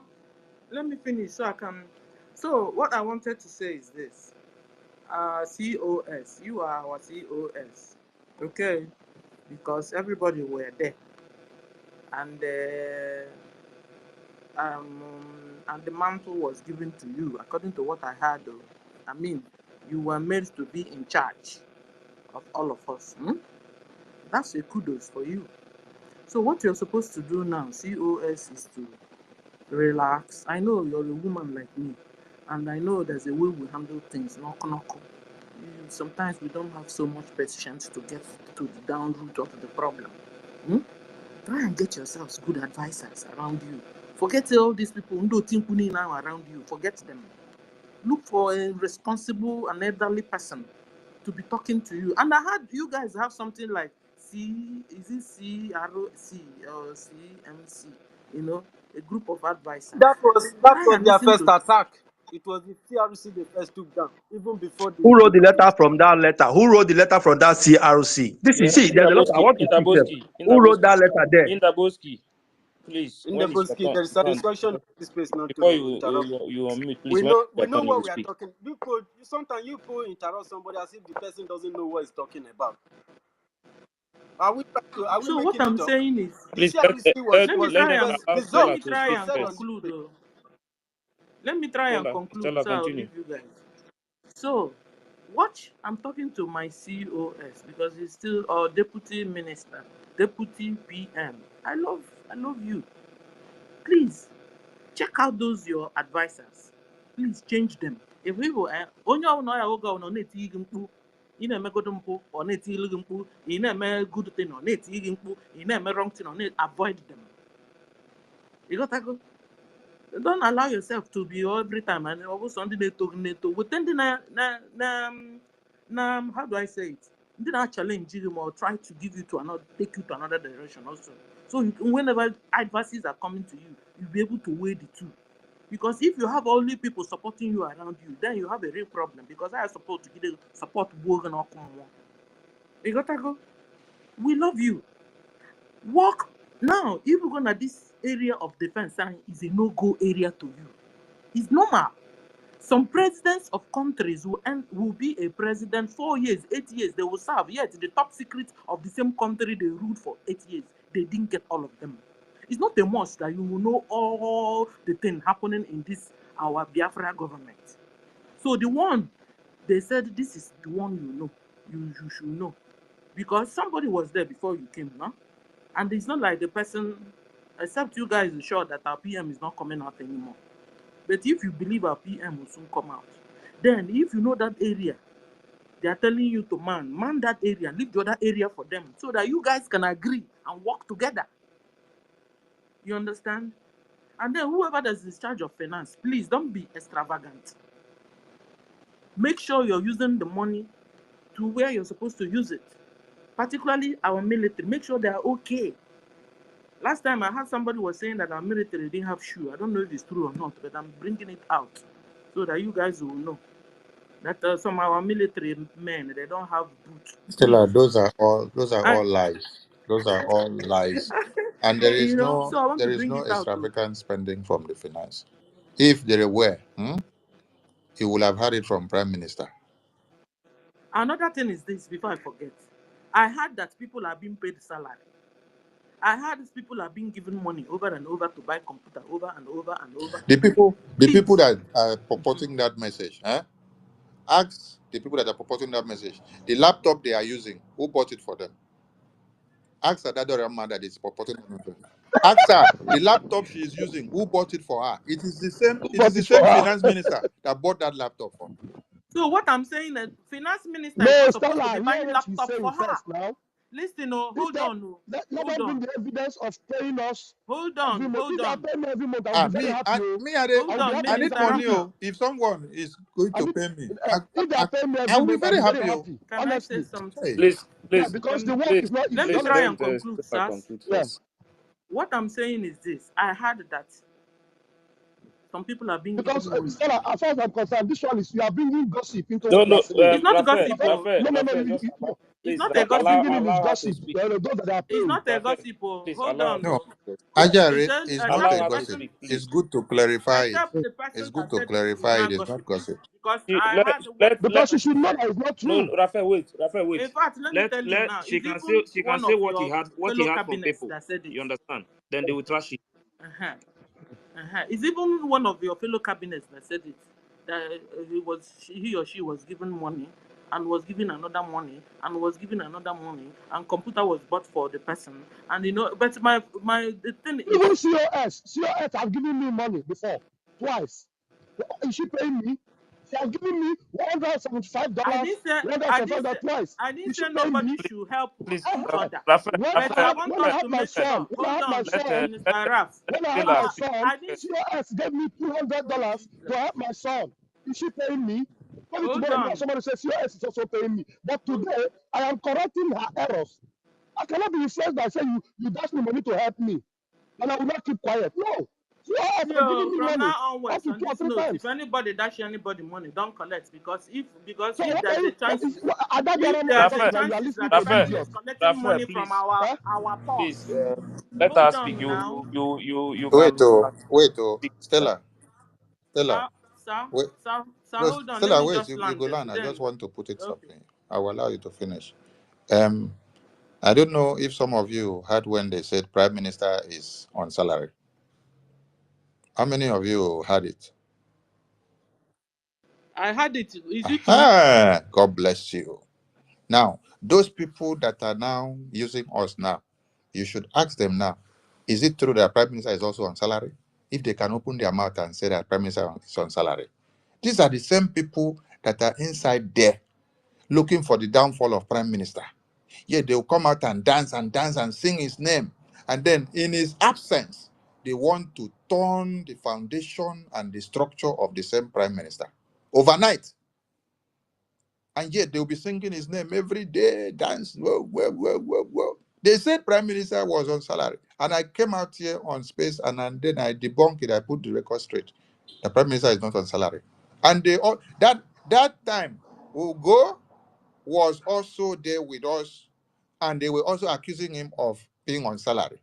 O: let me finish so I can. So, what I wanted to say is this. COS, you are our COS, okay? Because everybody were there, and and the mantle was given to you, according to what I heard. Though, I mean, you were made to be in charge of all of us. That's a kudos for you. So what you're supposed to do now, COS, is to relax. I know you're a woman like me, and I know there's a way we handle things. Knock. Sometimes we don't have so much patience to get to the down root of the problem. Hmm? Try and get yourselves good advisors around you. Forget all these people who don't think now around you. Forget them. Look for a responsible and elderly person to be talking to you. And I heard you guys have something like is it CROC or CMC? You know, a group of advisors.
D: that
O: Try
D: was
O: and
D: their
O: listen
D: first
O: to.
D: attack. It was the TRC they first took down, even before
P: Who
D: the
P: wrote the letter
D: protest.
P: from that letter? Who wrote the letter from that CRC? This is, see, there's a lot I want to see them. Who wrote that letter there?
A: Indaboski, please,
D: In the
A: when it's your
D: Bosky,
A: turn,
D: there is an instruction in this place not
A: before
D: to
A: you
D: interrupt.
A: you unmute, please,
D: We
A: when
D: know
A: it's
D: we
A: your
D: know
A: turn, you
D: what
A: will
D: we are
A: speak.
D: talking. Sometimes you could interrupt somebody as if the person doesn't know what he's talking about. Are we
O: So what
D: making it
O: I'm
D: up?
O: saying is,
D: The
A: Please
D: CRC was
O: let me
D: was the
O: try
A: let
O: and
D: first.
A: allow
D: The
O: let
A: Stella
O: me
D: zone
A: to
O: try
A: speak
D: was
O: and
D: said
A: first.
D: on
O: conclude.
D: the
O: Let me try and conclude,
A: Stella,
O: so I'll
A: continue.
O: leave you guys. So, watch. I'm talking to my COS because he's still our deputy minister, deputy PM. I love you. Please check out those your advisors. Please change them. If we go, onye ọbụla ya oge ọ na-eti gị mkpu, ị na-emegodo mpụ, ọ na-etili gị mkpu, ị na-eme good thing, ọ na-eti gị mkpu, ị na-eme wrong thing, ọ na-avoid them. You got to go. Don't allow yourself to be every time and also ndị na-eto gị na-eto weta ndị how do I say it, ndị na-challenge gị or try to give you to another, take you to another direction also, so whenever advices are coming to you, you'll be able to weigh the two. Because if you have only people supporting you around you, then you have a real problem, because I support to give support. You got to go. We love you. Work now. If you're gonna, this area of defense is a no-go area to you. It's normal. Some presidents of countries will be a president 4 years, 8 years, they will serve. Yet the top secret of the same country they ruled for 8 years, they didn't get all of them. It's not a must that you will know all the thing happening in this our Biafra government. So the one they said this is the one you should know, because somebody was there before you came, no? And it's not like the person, except you guys are sure that our PM is not coming out anymore. But if you believe our PM will soon come out, then if you know that area, they are telling you to man that area, leave the other area for them, so that you guys can agree and work together. You understand? And then whoever does this charge of finance, please don't be extravagant. Make sure you're using the money to where you're supposed to use it. Particularly our military, make sure they are okay. Last time I heard somebody was saying that our military didn't have shoe. I don't know if it's true or not, but I'm bringing it out so that you guys will know that some of our military men, they don't have boots.
E: Stella,
O: Please.
E: those are all
O: I,
E: lies. Those are all lies. And there is
O: so I want to
E: there is
O: bring
E: no
O: it out too.
E: extravagant spending from the finance. If there were, you will have had it from Prime Minister.
O: Another thing is this, before I forget. I heard that people are being paid salary. I heard these people are being given money over and over to buy computer over and over and over.
E: The people
O: Please.
E: that are purporting that message, ask the people that are purporting that message. The laptop they are using, who bought it for them? Ask that other man that is purporting that message. Ask her the laptop she is using, who bought it for her? It is the same.
H: Who
E: It is
H: bought
E: the
H: it for
E: same
H: her?
E: finance minister that bought that laptop for.
O: So what I'm saying is finance minister is
H: No,
O: not supposed to be
H: Stella, hear
O: buying
H: what he's
O: laptop for
H: saying
O: her.
H: first now.
O: Listen, oh,
H: If
O: hold
H: that,
O: on, oh,
H: let
O: hold
H: them bring
O: on,
H: the evidence of paying us
O: hold
H: every
O: on,
H: month.
O: hold
H: If they are
O: on,
H: paying me every month, I will be very
E: Me,
H: happy.
E: I,
H: Oh.
E: me, I, dey-
H: I
O: hold
H: will be
O: on,
H: happy
E: I
H: every
E: need
O: Minister
H: time they
E: money.
H: pay.
O: Raphael.
E: Oh, if someone is going
H: I
E: to
H: mean,
E: pay me,
H: if they are paying me
E: I
H: every
E: will be
H: month, I'll
E: very
H: be very
E: happy. Oh,
H: happy.
O: Can I say
H: Honestly.
O: something?
E: hey,
H: Yeah,
D: Please,
H: because the
O: Can,
H: work is not
O: let
H: easy.
O: me
D: please,
O: try
D: let
O: and
H: Honestly.
O: conclude,
D: Stella
O: sirs.
D: conclude
H: Yeah.
D: first.
O: What I'm saying is this. I heard that some people are being given
H: Because
O: money.
H: Stella, as far as I'm concerned, this one is you are bringing gossip into
D: No,
H: what you are
D: no,
H: saying.
O: It's not
H: You
D: Raphael,
H: are
O: gossip,
H: talk,
O: oh.
D: Raphael,
H: no, no, no.
D: Raphael, just allow,
O: It's
D: please,
O: not a
H: What you are
O: gossip,
H: bringing in
O: oh.
H: is
D: allow her to
H: gossip.
D: speak.
H: Those that are
O: It's
H: paying.
O: not a
D: Raphael,
O: gossip, oh.
D: please
O: Hold
D: allow her
O: on,
D: to
E: no,
O: oh.
D: speak first.
O: He
E: Ajare
O: said,
E: is not
O: except
D: Allow
E: a
O: the
D: her to
E: gossip.
O: person,
D: speak, please.
E: It's good to clarify it.
O: except the person
E: It's good
O: that
E: to
O: said it is
E: clarify it.
O: not
E: It's not
O: gossiping.
E: gossip.
O: Because
D: She,
O: I
D: let
O: heard what the
H: Because you
O: person
H: should know
O: said.
H: that it's not
D: no,
H: true.
D: Raphael, wait.
O: In fact, let me tell you
D: Let
O: now,
D: she
O: it's
D: can
O: even one
D: say
O: of
D: what
O: your
D: he
O: fellow
D: had from
O: cabinets
D: people.
O: that said it.
D: You understand? Then they will trash it.
O: Uh-huh. It's even one of your fellow cabinets that said it. That he or she was given money and was given another money and was given another money and computer was bought for the person, and but my the thing
H: Even
O: is,
H: COS have given me money before, twice. Is she paying me? She has given me
O: I
H: $175,
O: didn't say I didn't
H: $175
O: say
H: twice.
O: I didn't
H: Is she
O: say
H: paying
O: nobody
H: me?
O: should help
D: Please,
O: each other. But I want
H: When I
O: us
H: had
O: to
H: my
O: make
H: son,
O: sure. Hold on, Minister Raf.
D: let
H: my
D: Stella speak
H: son,
O: I didn't.
D: first.
H: COS gave me
O: Oh
H: $200 to
O: Jesus!
H: help my son. Is she paying me? Maybe
O: Hold
H: tomorrow
O: on.
H: somebody says COS is also paying me. But
O: Hold,
H: today, I am correcting her errors. I cannot be influenced by saying you dash me money to help me, and I will not keep quiet. No. COS
O: See,
H: have given me
O: from
H: money
O: now
H: up
O: onwards,
H: to
O: on
H: two or
O: this
H: three
O: note, if
H: times.
O: anybody dash anybody money, don't collect, because
H: So
O: if
H: what are
O: there's a
H: you? What
O: chances,
H: is at that
O: if
H: man
O: there's a
H: talking
D: Raphael,
H: now? You are
O: chances
H: listening
O: that the
H: to the
O: person
D: Raphael,
O: is
H: idiot.
O: collecting
D: Raphael,
O: money from
D: please.
O: our
E: Please,
O: purse,
D: Let her
O: hold
D: speak.
O: on now.
D: You
E: wait.
D: can
E: Oh, wait. Oh,
D: speak.
E: Stella,
O: Sir, sir,
E: wait. No,
O: hold on. Let
E: Stella,
O: me
E: wait.
O: just
E: You
O: land
E: go
O: this.
E: learn. I just
O: Then,
E: want to put it
O: okay.
E: something. I will allow you to finish. Um, I don't know if some of you heard when they said Prime Minister is on salary. How many of you heard it?
O: I had it. Is it true?
E: Aha! God bless you. Now, those people that are now using us now, you should ask them now, is it true that Prime Minister is also on salary? If they can open their mouth and say that Prime Minister is on salary. These are the same people that are inside there looking for the downfall of Prime Minister. Yet they will come out and dance and sing his name. And then in his absence, they want to turn the foundation and the structure of the same Prime Minister overnight. And yet they'll be singing his name every day, dance. Whoa, whoa, whoa, whoa, whoa. They said Prime Minister was on salary. And I came out here on space and then I debunked it. I put the record straight. The Prime Minister is not on salary. And they all that time Ugo was also there with us, and they were also accusing him of being on salary.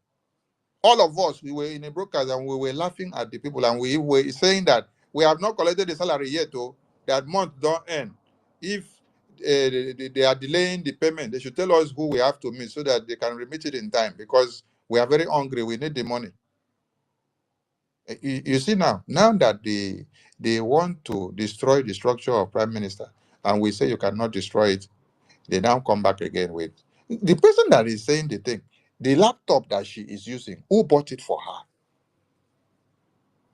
E: All of us, we were in a broadcast and we were laughing at the people, and we were saying that we have not collected the salary yet, though, that month don't end. If they are delaying the payment, they should tell us who we have to meet so that they can remit it in time, because We are very hungry. We need the money. You see now that they want to destroy the structure of prime minister, and we say you cannot destroy it, they now come back again with the person that is saying the thing, the laptop that she is using, who bought it for her?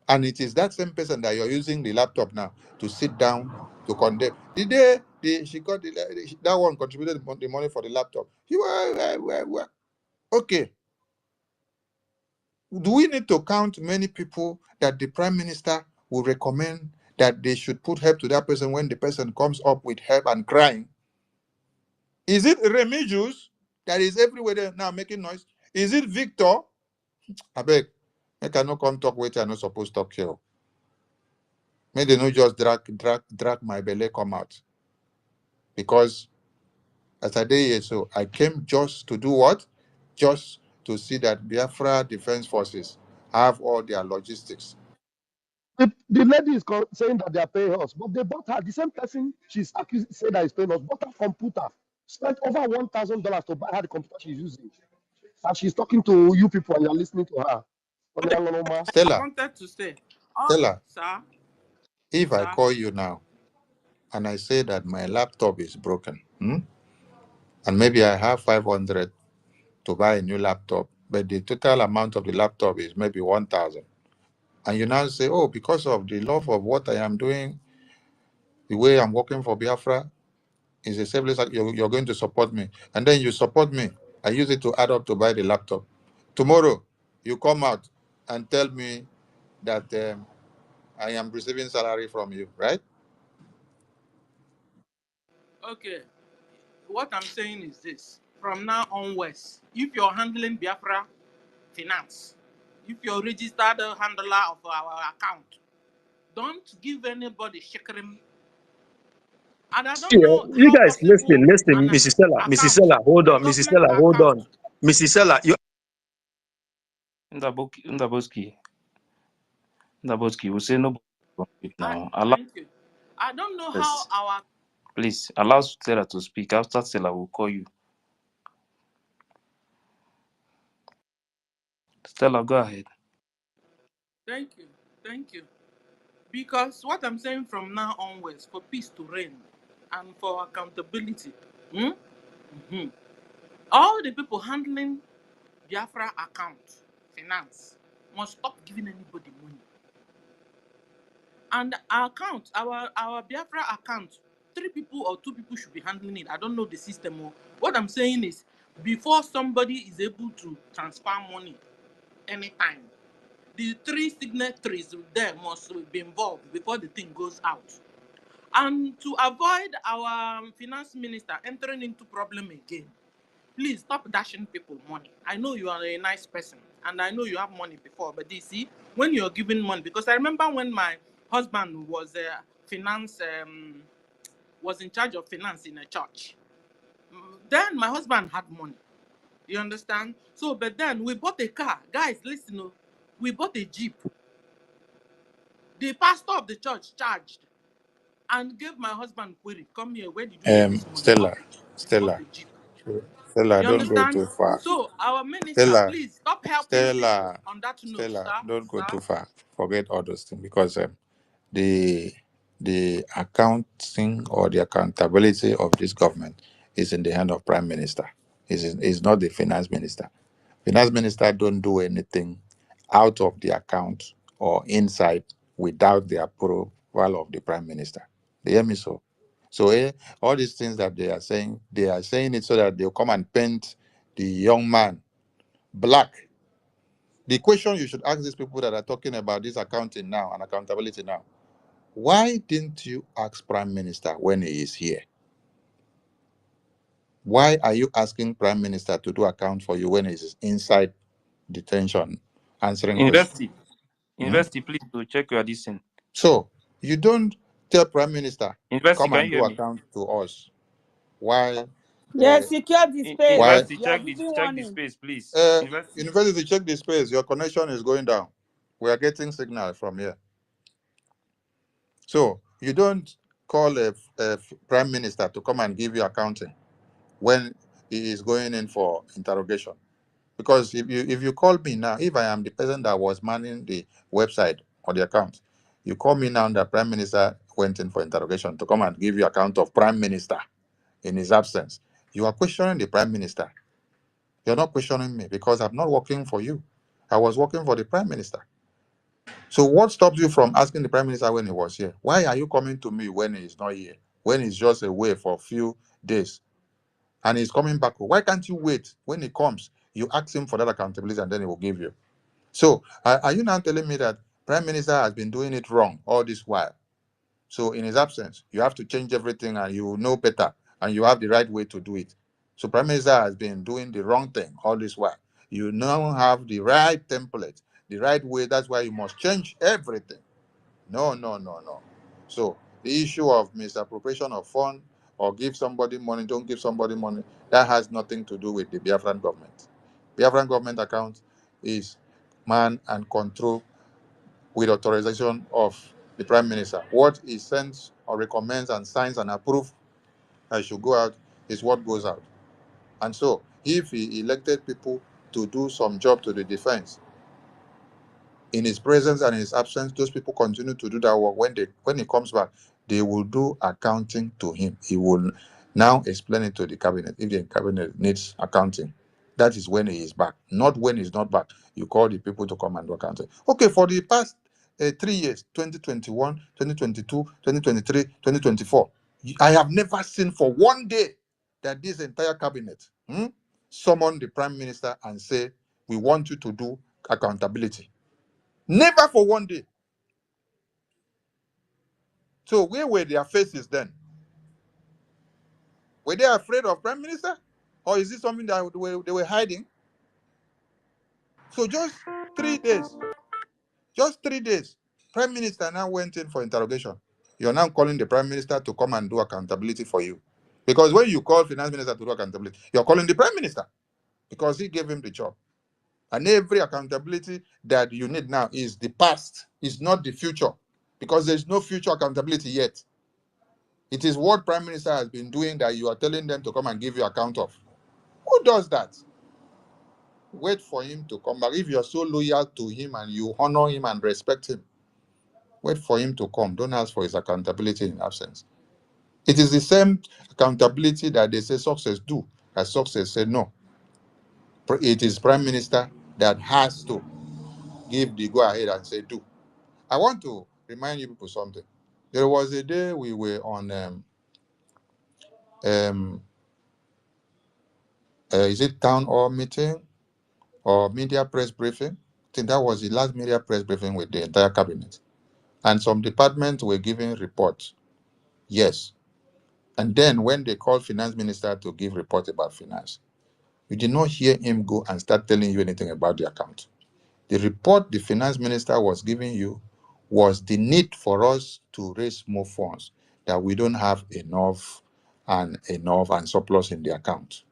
E: And it is that same person that you're using the laptop now to sit down to condemn. The day she got that one contributed the money for the laptop. Okay. Do we need to count many people that the prime minister will recommend that they should put help to that person when the person comes up with help and crying? Is it Remigius that is everywhere there now making noise? Is it Victor? I beg, I cannot come talk with you. I'm not supposed to talk here. May they not just drag my belly come out. Because as I did here, so I came just to do what? Just to see that Biafra Defense Forces have all their logistics.
H: The lady is saying that they are paying us, but they bought her. The same person she's accused saying that is paying us bought her computer, spent over $1,000 to buy her the computer she's using, and she's talking to you people and you're listening to her.
O: I
E: Stella,
O: wanted to say,
E: Stella,
O: sir,
E: if I
O: sir.
E: call you now and I say that my laptop is broken, and maybe I have 500 to buy a new laptop, but the total amount of the laptop is maybe 1,000, and you now say, oh, because of the love of what I am doing, the way I'm working for Biafra, is a selfless act, you're going to support me, and then you support me. I use it to add up to buy the laptop. Tomorrow, you come out and tell me that I am receiving salary from you, right?
O: Okay, what I'm saying is this: from now onwards, if you're handling Biafra finance, if you're registered handler of our account, don't give anybody shikrim. And I
P: See,
O: don't know
P: you
O: how
P: guys,
O: possible
P: listen,
O: an
P: Mrs.
O: account,
P: Stella, hold
O: a
P: on, Mrs.
O: government
P: Stella, hold
O: account.
P: on, Mrs. Stella, you.
A: Ndaboski, we say nobody on mute now. Allow
O: Thank you. I don't know how
A: us.
O: our
A: Please allow Stella to speak. After Stella, will call you. Stella, go ahead.
O: thank you, thank you. Because what I'm saying from now onwards, for peace to reign and for accountability, hmm? Mhm. all the people handling Biafra account, finance, must stop giving anybody money. And our account, our Biafra account, 3 people or 2 people should be handling it. I don't know the system. What I'm saying is, before somebody is able to transfer money anytime, the 3 signatories there must be involved before the thing goes out. And to avoid our finance minister entering into problem again, please stop dashing people money. I know you are a nice person and I know you have money before, but you see, when you're giving money, because I remember when my husband was finance was in charge of finance in a church. Then my husband had money. You understand? So, but then we bought a car. Guys, listen, we bought a Jeep. The pastor of the church charged and gave my husband query. Come here, where did you get this money?
E: Stella,
O: We bought
E: Stella,
O: a Jeep.
E: Stella,
O: You
E: don't go
O: understand?
E: too far.
O: So our minister,
E: Stella,
O: please stop helping people
E: Stella,
O: on that note,
E: Stella,
O: sir.
E: don't go
O: Sir.
E: too far. Forget all those things because the the accounting or the accountability of this government is in the hand of prime minister. Is not the finance minister. Finance minister don't do anything out of the account or inside without the approval of the prime minister. They hear me so. So all these things that they are saying it so that they'll come and paint the young man black. The question you should ask these people that are talking about this accounting now and accountability now: why didn't you ask Prime Minister when he is here? Why are you asking Prime Minister to do account for you when he is inside detention answering questions?
A: University,
E: Hmm?
A: please to check your listen.
E: So you don't tell Prime Minister,
A: University,
E: come
A: can
E: and
A: you
E: do
A: hear me?
E: account to us. Why? Uh,
Q: Yes, secure the space.
E: why?
A: University,
Q: You are
A: check the
Q: giving warning.
A: space, please.
E: Uh,
A: University.
E: University, check the space. Your connection is going down. We are getting signal from here. So you don't call a Prime Minister to come and give you accounting when he is going in for interrogation. Because if you call me now, if I am the person that was manning the website or the account, you call me now, the Prime Minister went in for interrogation to come and give you account of Prime Minister in his absence. You are questioning the Prime Minister. You're not questioning me because I'm not working for you. I was working for the Prime Minister. So what stops you from asking the Prime Minister when he was here? Why are you coming to me when he's not here? When he's just away for a few days and he's coming back? Why can't you wait? When he comes, you ask him for that accountability and then he will give you. So are you now telling me that Prime Minister has been doing it wrong all this while? So in his absence, you have to change everything and you know better and you have the right way to do it. So Prime Minister has been doing the wrong thing all this while. You now have the right template, the right way. That's why you must change everything. No, no, no, no. So the issue of misappropriation of fund or give somebody money, don't give somebody money, that has nothing to do with the Biafran government. Biafran government account is man and control with authorization of the Prime Minister. What he sends or recommends and signs and approves that should go out is what goes out. And so if he elected people to do some job to the defense, in his presence and in his absence, those people continue to do that work. When he comes back, they will do accounting to him. He will now explain it to the cabinet if the cabinet needs accounting. That is when he is back, not when he's not back. You call the people to come and do accounting. Okay, for the past 3 years, 2021, 2022, 2023, 2024, I have never seen for one day that this entire cabinet summon the prime minister and say, we want you to do accountability. Never for one day. So where were their faces then? Were they afraid of Prime Minister? Or is this something that they were hiding? So just 3 days. Just 3 days. Prime Minister now went in for interrogation. You're now calling the Prime Minister to come and do accountability for you. Because when you call Finance Minister to do accountability, you're calling the Prime Minister because he gave him the job. And every accountability that you need now is the past, is not the future. Because there's no future accountability yet. It is what Prime Minister has been doing that you are telling them to come and give you account of. Who does that? Wait for him to come back. If you are so loyal to him and you honor him and respect him, wait for him to come. Don't ask for his accountability in absence. It is the same accountability that they say success do, as success said no. It is Prime Minister that has to give the go ahead and say do. I want to remind you people something. There was a day we were on is it town hall meeting or media press briefing? I think that was the last media press briefing with the entire cabinet. And some departments were giving reports. Yes. And then when they called finance minister to give report about finance, you did not hear him go and start telling you anything about the account. The report the finance minister was giving you was the need for us to raise more funds, that we don't have enough and surplus in the account.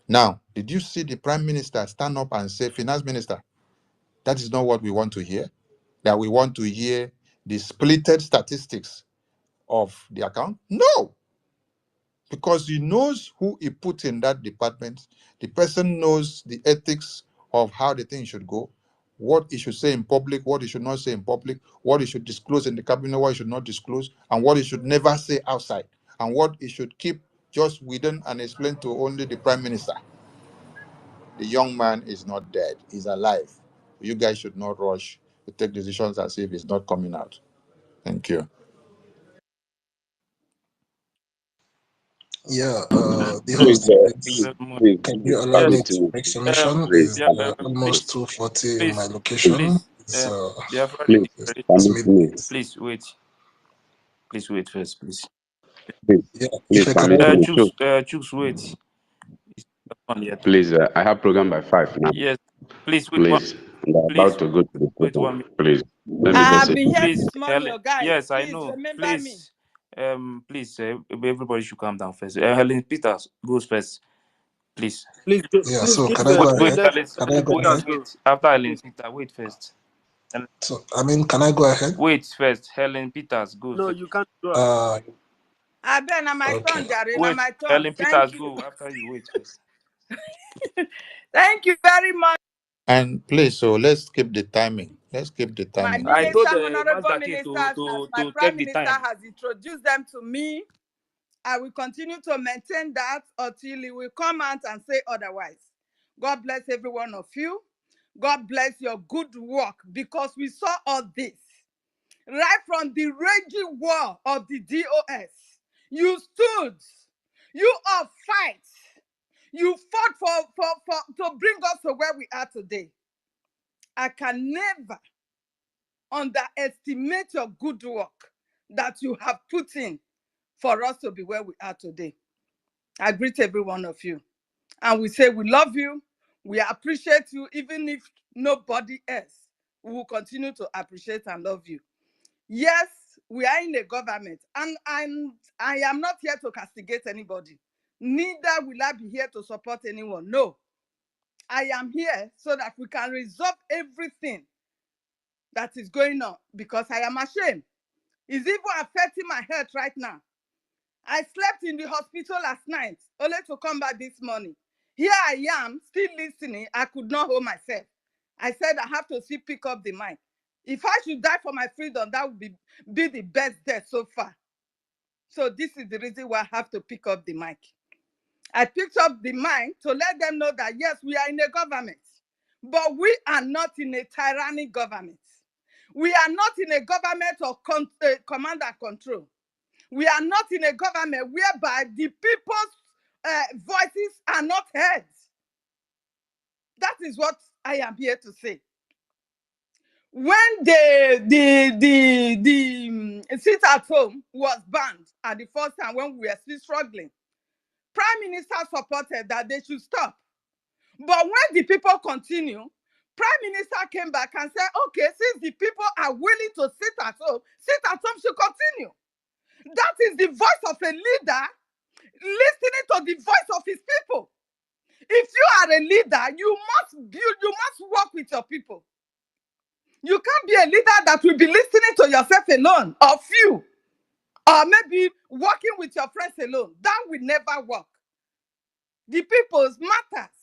E: Now, did you see the prime minister stand up and say, finance minister, that is not what we want to hear? That we want to hear the splitted statistics of the account? No, because he knows who he put in that department. The person knows the ethics of how the thing should go, what he should say in public, what he should not say in public, what he should disclose in the cabinet, what he should not disclose, and what he should never say outside, and what he should keep just within and explain to only the prime minister. The young man is not dead, he's alive. You guys should not rush to take decisions as if he's not coming out. Thank you.
Q: Yeah, the
N: Please,
Q: host, please, can you allow
N: permit
Q: me to
N: me.
Q: make submission?
N: Please,
Q: It's almost 2:40 in my location.
A: Please,
Q: It's,
N: please,
Q: it's
N: permit
Q: mid.
N: me.
A: please wait. Please wait first, please.
N: Please,
Q: Yeah, if
N: please
Q: I can
N: permit
Q: allow
N: me.
Q: me.
A: Choose wait. It's not on yet.
N: Please, I have program by 5 now.
A: Yes, please wait one.
N: Please, and I'm
A: Please
N: about to go to the
A: wait 1
N: program.
A: minute.
N: Please, let me just
O: I've
N: say
O: been here
N: something.
A: Please,
O: since morning,
A: Helen.
O: oh guys.
A: Yes, I
O: Please
A: know.
O: remember me.
A: Please, everybody should calm down first. Helen Peters goes first, please.
Q: Yeah,
D: Please
Q: so
D: give
Q: can I go
A: Wait,
Q: ahead?
D: let
Q: Can I go
D: Peters
Q: ahead?
D: go.
A: After Helen Peters, wait first.
Q: So, I mean, can I go ahead?
A: Wait first. Helen Peters go
D: No,
A: first.
D: you can't go ahead.
Q: Uh,
O: I bet na my
Q: okay.
O: turn, Jare. Na
A: Wait,
O: my turn.
A: Helen
O: Thank
A: Peters
O: you.
A: go after you. Wait first.
R: Thank you very much,
E: And please, so let's keep the timing. Let's keep the
R: my
E: timing,
D: I
E: please.
R: minister,
D: told
R: honorable
D: Master K
R: ministers, as
D: to
R: my
D: check
R: prime
D: the
R: minister
D: time.
R: has introduced them to me. I will continue to maintain that until he will come out and say otherwise. God bless every one of you. God bless your good work, because we saw all this right from the raging war of the DOS. You stood, you all fight, you fought for to bring us to where we are today. I can never underestimate your good work that you have put in for us to be where we are today. I greet every one of you. And we say we love you. We appreciate you, even if nobody else. We will continue to appreciate and love you. Yes, we are in a government, and I am not here to castigate anybody. Neither will I be here to support anyone. No, I am here so that we can resolve everything that is going on, because I am ashamed. It's even affecting my health right now. I slept in the hospital last night, only to come back this morning. Here I am, still listening. I could not hold myself. I said I have to still pick up the mic. If I should die for my freedom, that would be the best death so far. So this is the reason why I have to pick up the mic. I picked up the mic to let them know that yes, we are in a government, but we are not in a tyrannic government. We are not in a government of command and control. We are not in a government whereby the people's voices are not heard. That is what I am here to say. When the sit at home was banned at the first time, when we were still struggling, Prime Minister supported that they should stop. But when the people continue, Prime Minister came back and said, okay, since the people are willing to sit at home should continue. That is the voice of a leader listening to the voice of his people. If you are a leader, you must work with your people. You can't be a leader that will be listening to yourself alone, or few, or maybe working with your friends alone. That will never work. The people's matters.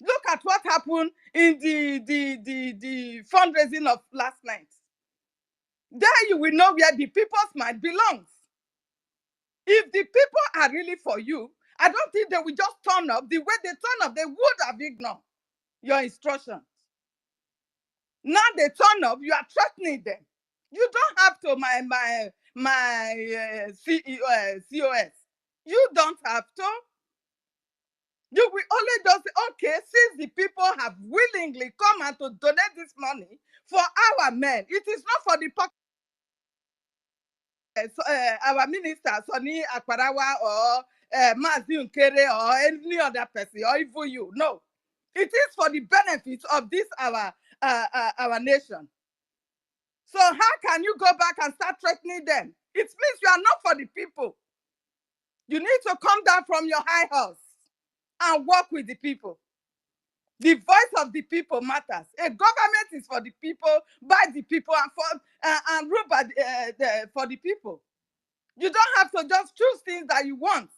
R: Look at what happened in the fundraising of last night. There you will know where the people's mind belongs. If the people are really for you, I don't think they will just turn up. The way they turn up, they would have ignored your instructions. Now they turn up, you are threatening them. You don't have to, my COS. You don't have to. You will only just say, okay, since the people have willingly come and to donate this money for our men, it is not for the pocket. Our minister, Sonny Akparawa, or Mazi Nkere, or any other person, or even you. No. It is for the benefit of this our nation. So how can you go back and start threatening them? It means you are not for the people. You need to come down from your high horse and work with the people. The voice of the people matters. A government is for the people, by the people, and ruled by for the people. You don't have to just choose things that you want.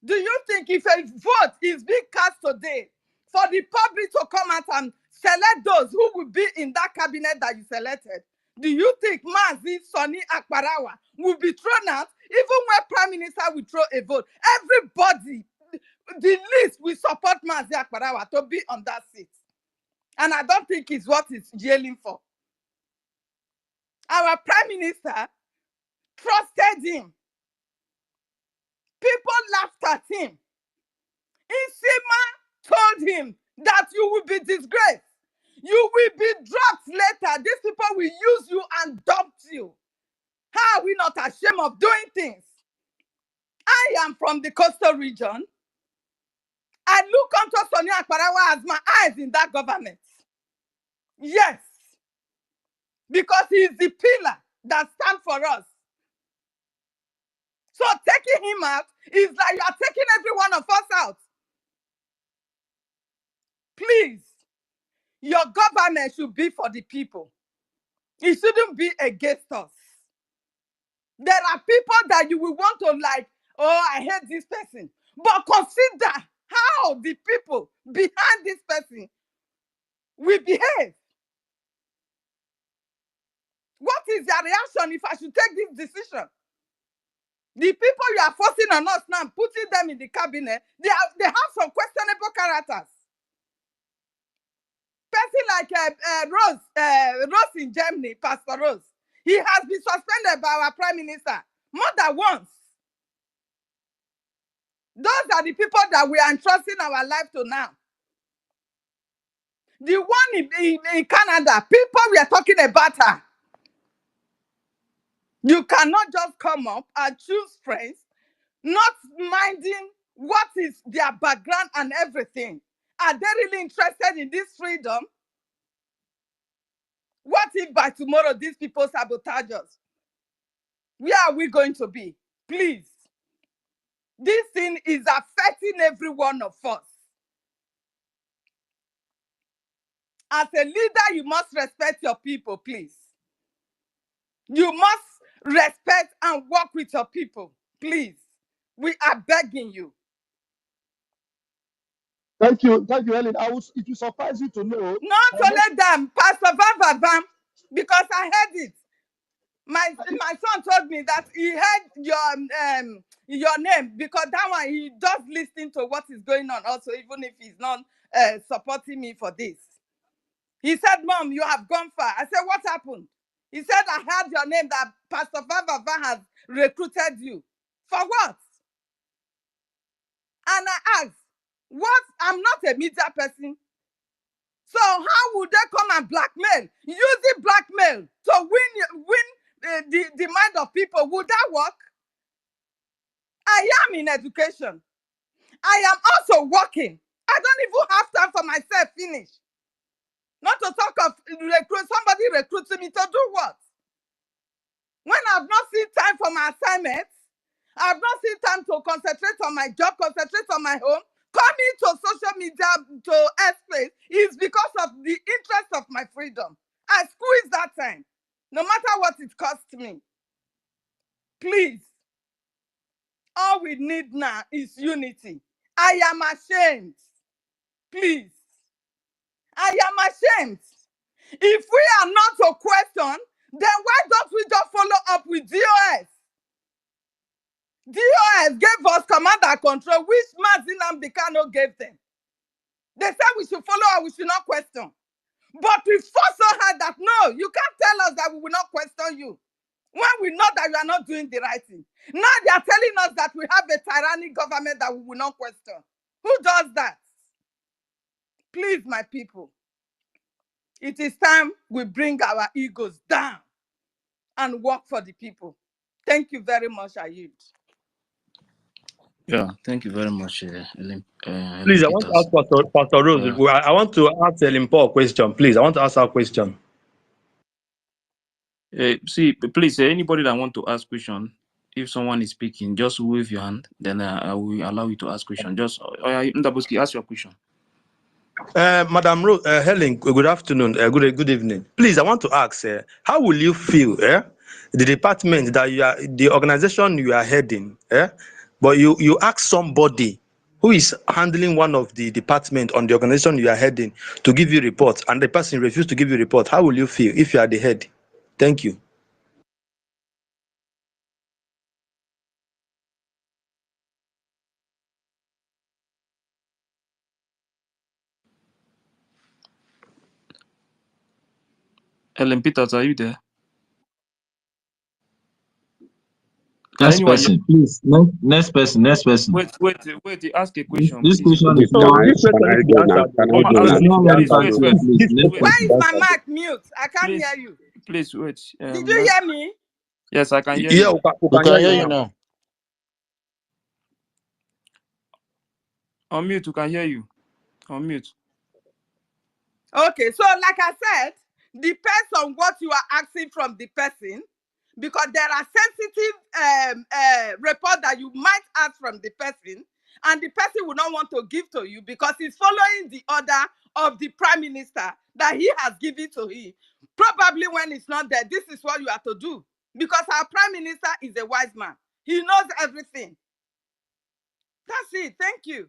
R: Do you think if a vote is being cast today for the public to come out and select those who will be in that cabinet that you selected, do you think Mazi Sonny Akparawa will be thrown out even when Prime Minister will throw a vote? Everybody, the list will support Mazi Akparawa to be on that seat. And I don't think it's what he's yelling for. Our Prime Minister trusted him. People laughed at him. Isima told him that you will be disgraced. You will be dropped later. These people will use you and dump you. How are we not ashamed of doing things? I am from the coastal region. I look onto Sonny Akparawa as my eyes in that government. Yes. Because he is the pillar that stands for us. So taking him out is like you are taking every one of us out. Please, your government should be for the people. It shouldn't be against us. There are people that you will want to like, oh, I hate this person. But consider how the people behind this person will behave. What is their reaction if I should take this decision? The people you are forcing on us now, putting them in the cabinet, they have some questionable characters. Person like Rose in Germany, Pastor Rose, he has been suspended by our Prime Minister more than once. Those are the people that we are entrusting our life to now. The one in Canada, people we are talking about her. You cannot just come up and choose friends, not minding what is their background and everything. Are they really interested in this freedom? What if by tomorrow these people sabotage us? Where are we going to be? Please. This thing is affecting every one of us. As a leader, you must respect your people, please. You must respect and work with your people, please. We are begging you.
H: Thank you, Helen. It will surprise you to know.
R: Not only them, Pastor Van, because I heard it. My son told me that he heard your name because that one he does listen to what is going on also, even if he's not supporting me for this. He said, Mom, you have gone far. I said, what happened? He said, I heard your name that Pastor Van has recruited you. For what? And I asked, what? I'm not a media person. So how would they come and blackmail? Using blackmail to win the mind of people. Would that work? I am in education. I am also working. I don't even have time for myself finish. Not to talk of somebody recruiting me to do what? When I've not seen time for my assignments, I've not seen time to concentrate on my job, concentrate on my home. Coming to social media to explain is because of the interest of my freedom. I squeeze that time, no matter what it costs me. Please, all we need now is unity. I am ashamed. Please, I am ashamed. If we are not to question, then why don't we just follow up with DOS? DOS gave us command and control, which Mazin Amdekano gave them. They said we should follow and we should not question. But we fought so hard that no, you can't tell us that we will not question you when we know that you are not doing the right thing. Now they are telling us that we have a tyrannic government that we will not question. Who does that? Please, my people, it is time we bring our egos down and work for the people. Thank you very much, Ayud.
A: Yeah, thank you very much,
P: Please,
A: Ellen
P: I want to
A: Peters.
P: ask Pastor Rose. I want to ask Ellen Paul a question. Please, I want to ask her a question.
A: See, please, anybody that want to ask question, if someone is speaking, just wave your hand, then I will allow you to ask question. Just, Ndabuski, ask your question.
P: Madam Helen, good afternoon, good evening. Please, I want to ask, how will you feel, the department that you are, the organization you are heading, but you ask somebody who is handling one of the department on the organization you are heading to give you reports, and the person refused to give you report? How will you feel if you are the head? Thank you.
A: Ellen Peters, are you there? Can
S: Next
A: anyone hear?
S: person, please. Next person.
A: Wait, ask a question,
S: This
A: please.
S: question
N: Please,
S: is
P: So
S: not.
P: this
N: can
P: question
N: I
P: needs to be
N: go now?
P: answered.
N: Can I
P: Mama,
N: go
S: It's
N: now?
P: ask
S: not
A: Please,
S: relevant to
A: wait.
S: you, please. Next
R: Why
S: person.
R: is my
N: Answer
R: mic mute? I can't
A: Please,
R: hear you.
A: please wait.
R: Did you hear me?
A: Yes, I can hear
P: Yeah,
A: you.
P: we
E: We
P: can hear
E: can
P: you
E: hear you
P: now.
E: now.
A: Unmute, we can hear you. Unmute.
R: Okay, so like I said, depends on what you are asking from the person, because there are sensitive report that you might ask from the person, and the person will not want to give to you because he's following the order of the prime minister that he has given to him. Probably when it's not there, this is what you have to do, because our prime minister is a wise man. He knows everything. That's it. Thank you.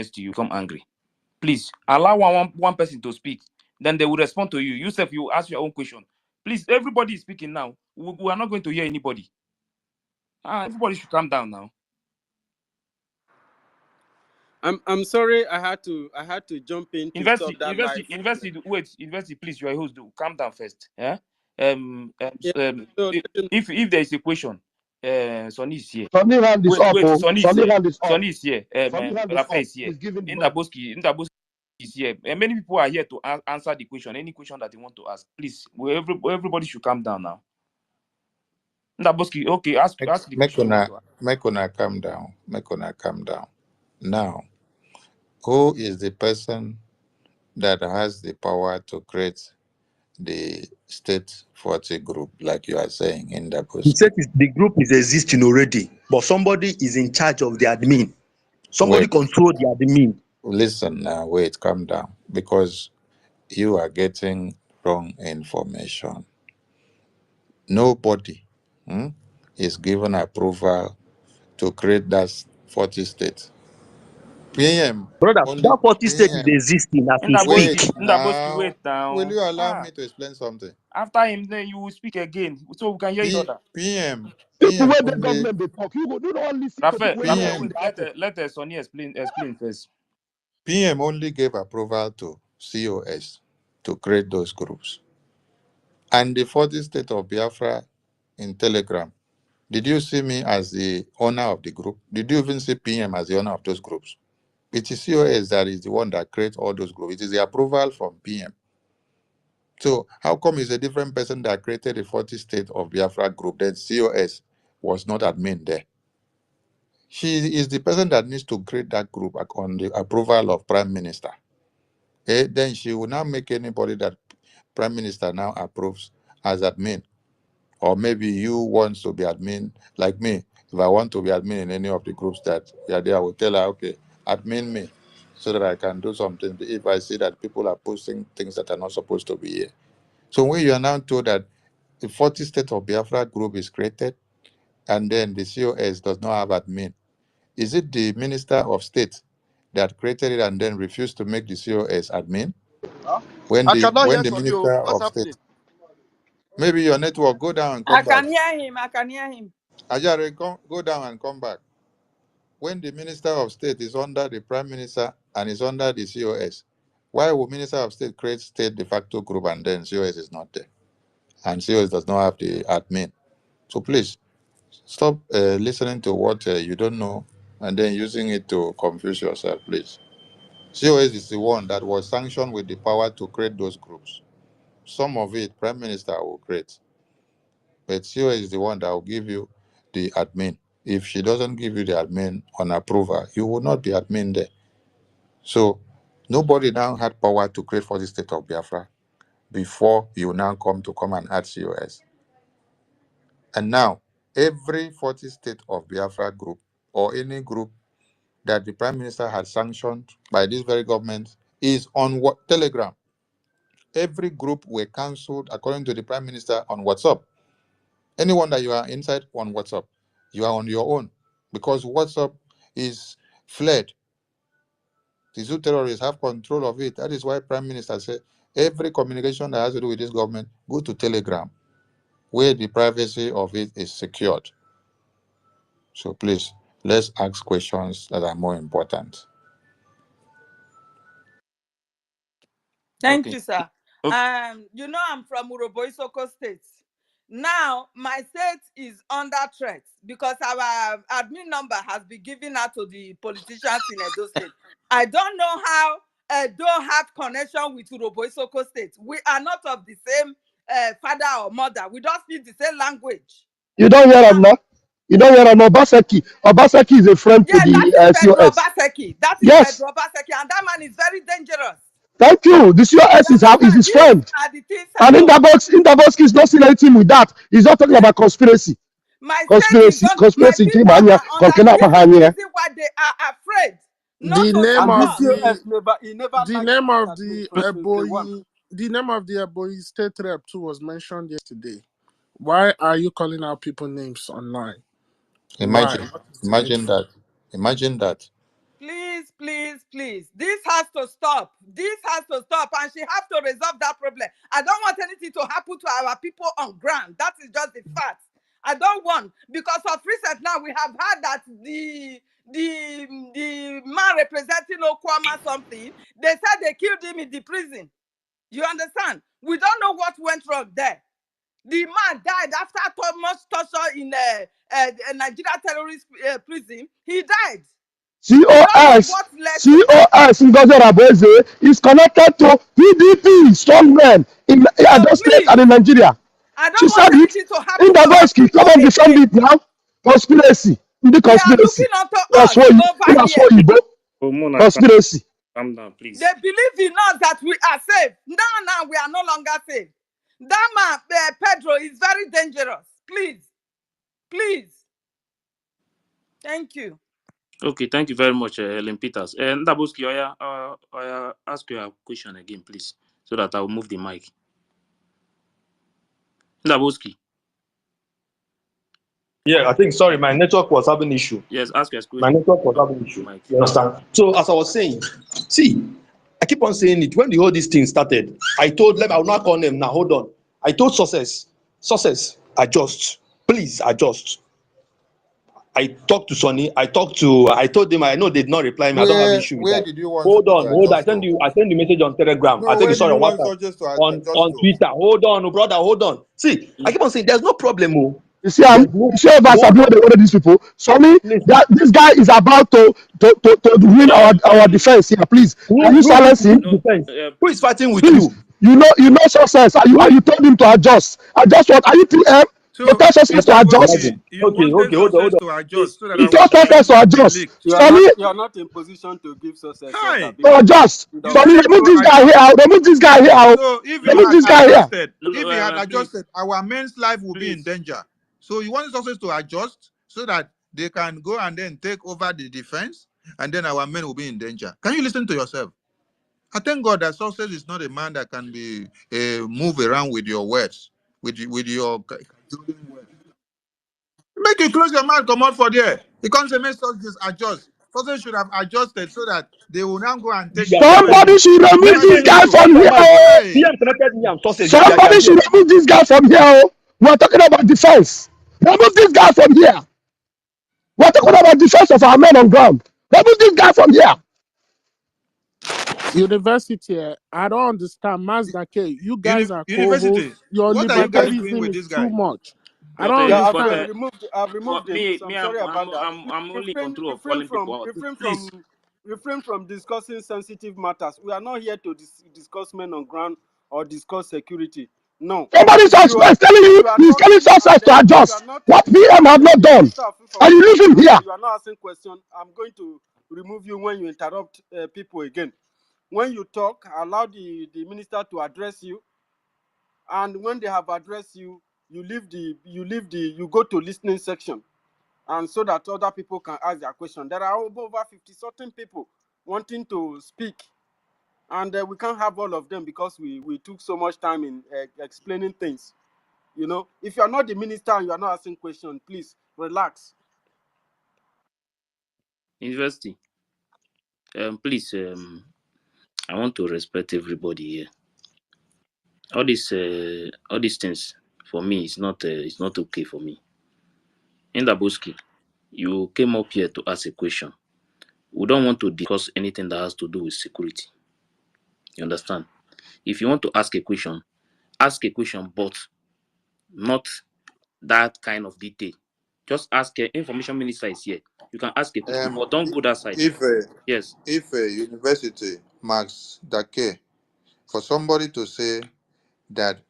A: majesty, you become angry. Please allow one person to speak. Then they will respond to you. Yourself, you ask your own question. Please, everybody is speaking now. We are not going to hear anybody. Everybody should calm down now.
D: I'm sorry. I had to jump in to stop that live.
A: University, please, you are a host. Calm down first. Yeah.
D: Yeah. So
A: If there is a question, Sonny is here.
H: Sunny hand is up.
A: Wait,
H: Oh,
A: Sonny is
H: Sunny
A: here.
H: hand is up.
A: Sonny is here.
H: Sunny hand is
A: Rafa
H: up.
A: is here.
H: He's giving the mic.
A: Indaboski is here. And many people are here to answer the question. Any question that they want to ask, please. Everybody should calm down now. Indaboski, okay, ask the question you want to ask.
E: Make una calm down. Make una calm down. Now, who is the person that has the power to create the state 40 group, like you are saying in the
P: He
E: Dabuski?
P: said the group is existing already, but somebody is in charge of the admin. Somebody
E: Wait,
P: control the admin.
E: listen now, wait, calm down. Because you are getting wrong information. Nobody is given approval to create that 40 states. PM
P: Brother,
E: only
P: that 40 state is
E: PM.
P: existing as we
E: Wait
P: speak.
A: Indaboski,
E: now.
A: wait
E: Will
A: now.
E: you allow me to explain something?
A: After him, then you will speak again, so we can hear each other.
H: People
E: PM
H: where the
E: only
H: government they talk. You don't listen to
A: Raphael,
H: people where hear
A: Raphael,
H: what
A: wait.
E: PM
H: they happen.
A: Let Sonny explain first.
E: PM only gave approval to COS to create those groups. And the 40 state of Biafra in Telegram. Did you see me as the owner of the group? Did you even see PM as the owner of those groups? It is COS that is the one that creates all those groups. It is the approval from PM. So how come it's a different person that created the 40 state of Biafra group? Then COS was not admin there. She is the person that needs to create that group on the approval of Prime Minister. Then she will now make anybody that Prime Minister now approves as admin. Or maybe you want to be admin like me. If I want to be admin in any of the groups that we are there, I will tell her, okay, admin me so that I can do something if I see that people are posting things that are not supposed to be here. So when you are now told that the 40 state of Biafra group is created and then the COS does not have admin, is it the Minister of State that created it and then refused to make the COS admin?
B: Huh?
E: When
B: I
E: the
B: cannot
E: when
B: hear
E: the
B: Sonny. Oh.
E: Minister
B: What's
E: of
B: happening?
E: State, maybe your network, go down and
R: I
E: come back.
R: can hear him. I can hear him.
E: Ajare, go down and come back. When the Minister of State is under the Prime Minister and is under the COS, why would Minister of State create state de facto group and then COS is not there? And COS does not have the admin. So please, stop listening to what you don't know and then using it to confuse yourself, please. COS is the one that was sanctioned with the power to create those groups. Some of it, Prime Minister will create, but COS is the one that will give you the admin. If she doesn't give you the admin on approval, you will not be admin there. So nobody now had power to create for the state of Biafra before you now come and add COS. And now every 40 state of Biafra group or any group that the Prime Minister had sanctioned by this very government is on what Telegram. Every group were cancelled according to the Prime Minister on WhatsApp. Anyone that you are inside on WhatsApp, you are on your own because WhatsApp is fled. The Zoo terrorists have control of it. That is why Prime Minister said every communication that has to do with this government go to Telegram, where the privacy of it is secured. So please, let's ask questions that are more important.
R: Thank
A: Okay.
R: you, sir.
A: Okay.
R: You know I'm from Uroboisoko State. Now my state is under threat because our admin number has been given out to the politicians in Edo State. I don't know how Edo have connection with Uroboisoko State. We are not of the same father or mother. We don't speak the same language.
H: You don't hear
R: Now,
H: him now. You don't hear him. Obaseki. Obaseki is a friend to
R: yeah, that
H: the
R: is Pedro
H: COS.
R: Obaseki. That is
H: Yes.
R: Pedro Obaseki, and that man is very dangerous.
H: Thank you. The COS
R: You
H: is
R: understand?
H: his
R: These
H: friend.
R: are the things I
H: And
R: know.
H: Indabox is not seeing anything with that. He's not talking
R: Yeah.
H: about conspiracy.
R: My state is
H: Conspiracy.
R: on, my
H: Conspiracy.
R: people are under. This is the reason why they are afraid not
Q: The
R: to
Q: name
O: And
R: support.
Q: of
O: this
Q: the
O: COS never, he never
Q: the
O: liked
Q: name
O: peace
Q: of
O: agreement
Q: the
O: since day one.
Q: Ebonyi state rep too was mentioned yesterday. Why are you calling out people names online? Why?
E: Imagine,
Q: What is the need
E: imagine
Q: for?
E: that. Imagine that.
R: Please, please, please. This has to stop. This has to stop. And she has to resolve that problem. I don't want anything to happen to our people on ground. That is just the fact. I don't want, because of recent now, we have heard that the man representing Okwama something. They said they killed him in the prison. You understand? We don't know what went wrong there. The man died after much torture in a Nigeria terrorist prison. He died. We don't know
H: COS,
R: what led to that.
H: COS Ngozi Rabeze is connected to PDP strongmen in
R: So
H: Edo State
R: please,
H: and in Nigeria.
R: I
H: She
R: don't
H: said
R: want
H: it.
R: anything to
H: In
R: happen to
H: the
R: our
H: voice, come
R: people
H: on, defend
R: again.
H: it now. Conspiracy. The
R: They are
H: conspiracy.
R: looking onto
H: That's
R: us
H: what you,
R: over
H: that's what
R: here.
H: you go.
A: Oh, Mona,
H: Conspiracy.
A: calm down,
R: They
A: please.
R: believe in us that we are safe. Now we are no longer safe. That man, Pedro, is very dangerous. Please. Thank you.
A: Okay, thank you very much, Helen Peters. And Ndabuski, Oya, ask your question again, please, so that I will move the mic. Ndabuski,
P: Yeah, I think, sorry, my network was having issue.
A: yes, ask your
P: My
A: question.
P: network was having issue.
A: Mic.
P: You understand? So as I was saying, see, I keep on saying it. When the whole this thing started, I will not call them now. Hold on. I told success, adjust. Please adjust. I talked to Sonny. I told them, I know they did not reply me. I don't have issue with
E: Where
P: that.
E: did you want
P: Hold
E: success
P: on,
E: to
P: hold on.
E: adjust to?
P: I send you message on Telegram. I
E: No,
P: tell you
E: where do
P: sorry
E: you
P: on
E: want
P: WhatsApp.
E: success to adjust
P: On
E: to?
P: Twitter. Hold on, brother, hold on. See, I keep on saying there's no problem. Oh.
H: You see,
P: There's no
H: you see if I
P: hold
H: support
P: on.
H: the one of these people. So me,
P: Listen.
H: that this guy is about to win our defense here. Please, can you
P: Who
H: silence him?
P: defense? Who is
A: Please.
P: fighting with
H: Please.
P: you?
H: You know success. And you told him to adjust. Adjust what? Are you PM? You
E: So,
H: tell success to
E: Mr.
H: adjust.
E: Boski,
P: Imagine.
E: you
P: Okay,
E: wanted
P: hold
E: success
P: on.
E: to adjust
A: Please,
E: so that
H: You
A: please.
E: our
H: tell success
E: defense
H: to
E: will be
H: adjust.
E: leaked.
H: Sonny,
D: You are not in position to give success your
E: Hi.
H: to
D: ability.
H: adjust.
D: You
E: You
D: don't
H: Sonny,
E: said
D: want.
E: he
H: remove
E: should
H: this guy here.
E: adjust.
H: Remove this guy here.
E: So if he
H: Remove
E: had
H: this guy here.
E: adjusted,
A: No,
E: if he had
A: please,
E: adjusted, our men's life will be in
A: please.
E: danger. So you want success to adjust so that they can go and then take over the defense, and then our men will be in danger. Can you listen to yourself? I thank God that success is not a man that can be move around with your words, with your make you close your mouth, come out for there. It comes a message just adjust. Success should have adjusted so that they will now go and take
P: You
E: the
P: are
E: defense.
H: Somebody
P: crazy.
H: should remove this
P: Listen,
H: guy
P: shut
H: from
P: your
H: here.
P: mouth.
H: Oh.
E: Hey,
P: PM connected me and sausage. You are
H: Somebody should
P: here.
H: remove this guy from here. Oh. We're talking about defense. Remove this guy from here. We're talking about defense of our men on ground. Remove this guy from here.
Q: University, I don't understand. Mazda K, you guys are
E: university.
Q: co-hosts. Your
E: What are you guys doing
Q: libertarianism
E: with
Q: is
E: this
Q: too
E: guy?
Q: much. I
A: But
Q: don't
A: but
Q: understand.
D: I've
A: for
D: removed him.
A: me,
D: So I'm sorry about that.
A: I'm only in
D: Refrain,
A: control of
D: refrain
A: calling
D: from,
A: people out.
D: refrain from,
A: Please.
D: refrain from discussing sensitive matters. We are not here to discuss men on ground or discuss security. No.
H: Somebody
D: If you are,
H: success telling
D: if
H: you
D: you are
H: he's telling
D: talking
H: success
D: and
H: to
D: you are
H: adjust.
D: not
H: What
D: you are
H: PM
D: not
H: have not
D: the
H: done.
D: minister of
H: And you leave
D: information
H: him
D: and
H: here.
D: you are not asking questions, I'm going to remove you when you interrupt people again. When you talk, allow the minister to address you, and when they have addressed you, you go to listening section, and so that other people can ask their question. There are over 50 certain people wanting to speak, and we can't have all of them because we took so much time in explaining things. If you are not the minister and you are not asking questions, please relax.
A: University. Please. I want to respect everybody here. All these things for me it's not okay for me. In Daboski, you came up here to ask a question. We don't want to discuss anything that has to do with security. You understand? If you want to ask a question, but not that kind of detail. Just ask. Information minister is here. You can ask a question,
E: Um,
A: but don't go that side.
E: if
A: Yes.
E: if a university Max Dake for somebody to say that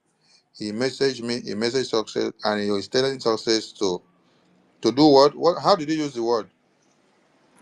E: he messaged me, he messaged success, and he was telling success to do what? What? How did he use the word?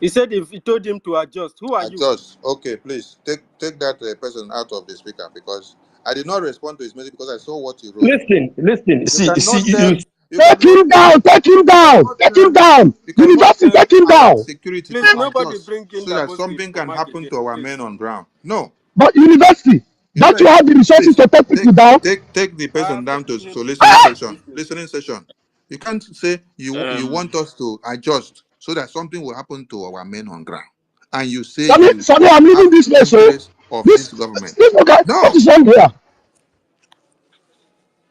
D: He said if he told him to adjust. Who are you?
E: Adjust. Okay, please take that person out of the speaker because I did not respond to his message because I saw what he wrote.
P: Listen.
E: You
P: See,
E: cannot tell. You
H: Take
E: cannot
H: him
E: tell.
H: down. Take him
E: You
H: down.
E: cannot
H: Take him
E: tell.
H: down.
E: You cannot
H: University,
E: tell
H: take him
E: our
H: down.
E: security to
D: Please, nobody
E: adjust
D: bring in
E: so that
D: Daboski
E: something
D: for
E: can
D: Mark
E: happen
D: again,
E: to our men
D: please.
E: on ground. No.
H: But university, don't you
E: University,
H: have the resources
E: please
H: to take people down?
E: take the
D: I
E: person
D: have
E: down
D: taken him
E: to
D: to
E: listening session.
D: listening.
E: Listening session. You can't say you
A: Um.
E: want us to adjust so that something will happen to our men on ground, and you say
H: Sonny,
E: you
H: Sonny, I'm leaving
E: have
H: this place. So
E: interest of
H: this,
E: this government.
H: this okay, what
E: No,
H: is wrong here?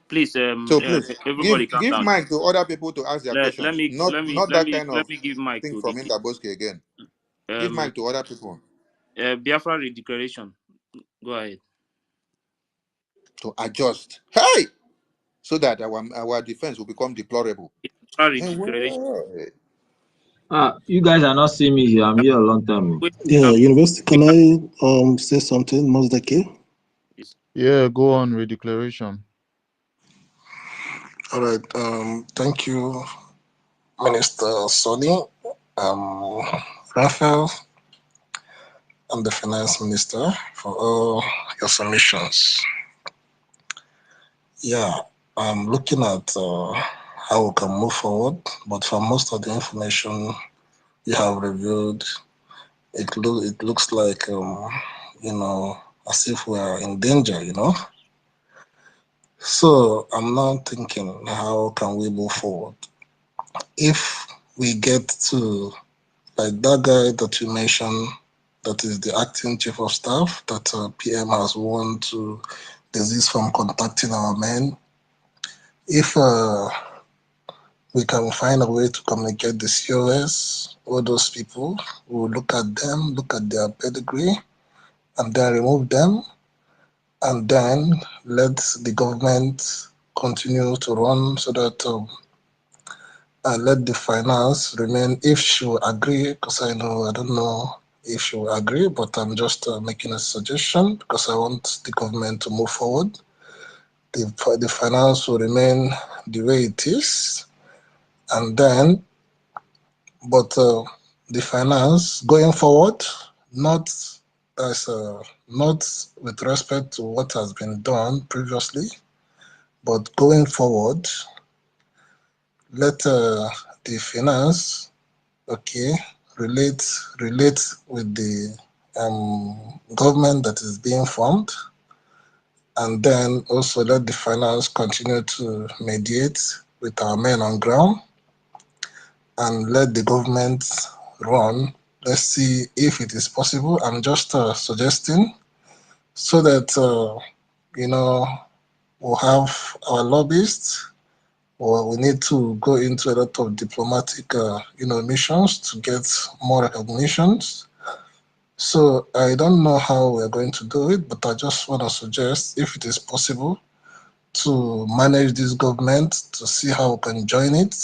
A: Please,
E: So please
A: everybody, calm
E: give
A: down.
E: mic to other people to ask their
A: Let
E: questions.
A: me
E: Not
A: let me
E: not
A: let
E: that
A: me
E: kind of
A: let me give mic
E: thing
A: to
E: from
A: the
E: Indaboski again. Give
A: um
E: mic to other people
A: Biafra declaration. Go ahead.
E: to adjust. Hey, so that our defense will become deplorable.
A: Biafra
E: Hey,
A: declaration.
E: wait.
S: You guys are not seeing me here. I'm here a long time.
A: Wait,
T: Yeah, University, can I say something, Mosdeki?
A: please.
F: Yeah, go on with declaration.
T: All right. Thank you, Minister Sonny, um, Raphael, and the Finance Minister for all your submissions. Yeah, I'm looking at how we can move forward, but for most of the information you have reviewed, it looks like as if we are in danger. So I'm now thinking, how can we move forward? If we get to, like that guy that you mentioned, that is the acting chief of staff, that PM has warned to desist from contacting our men. If we can find a way to communicate the COS, all those people, we'll look at them, look at their pedigree, and then remove them, and then let the government continue to run so that let the finance remain, if she will agree, because I don't know if she will agree, but I'm just making a suggestion because I want the government to move forward. The finance will remain the way it is, and then, but the finance going forward, not as not with respect to what has been done previously, but going forward, let the finance, okay, relate with the government that is being formed, and then also let the finance continue to mediate with our men on ground, and let the government run. Let's see if it is possible. I'm just suggesting so that we'll have our lobbyists, or we need to go into a lot of diplomatic missions to get more recognitions. So I don't know how we're going to do it, but I just want to suggest, if it is possible, to manage this government to see how we can join it,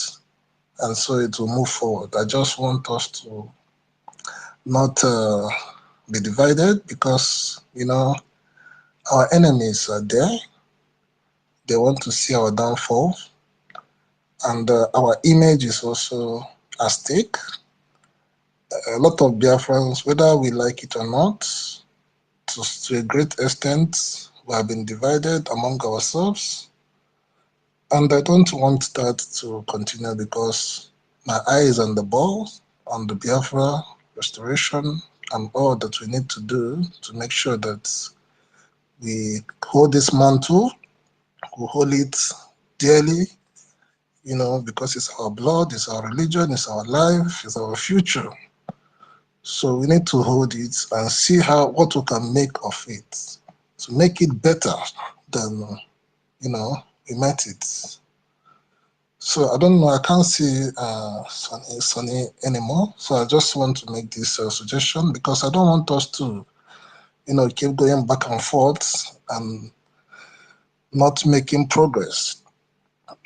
T: and so it will move forward. I just want us to not be divided, because our enemies are there. They want to see our downfall, and our image is also at stake. A lot of Biafrans, whether we like it or not, to a great extent, we have been divided among ourselves, and I don't want that to continue, because my eye is on the ball, on the Biafra restoration, and all that we need to do to make sure that we hold this mantle, we hold it dearly, because it's our blood, it's our religion, it's our life, it's our future. So we need to hold it and see what we can make of it, to make it better than we met it. So I don't know. I can't see Sonny anymore. So I just want to make this suggestion, because I don't want us to keep going back and forth and not making progress.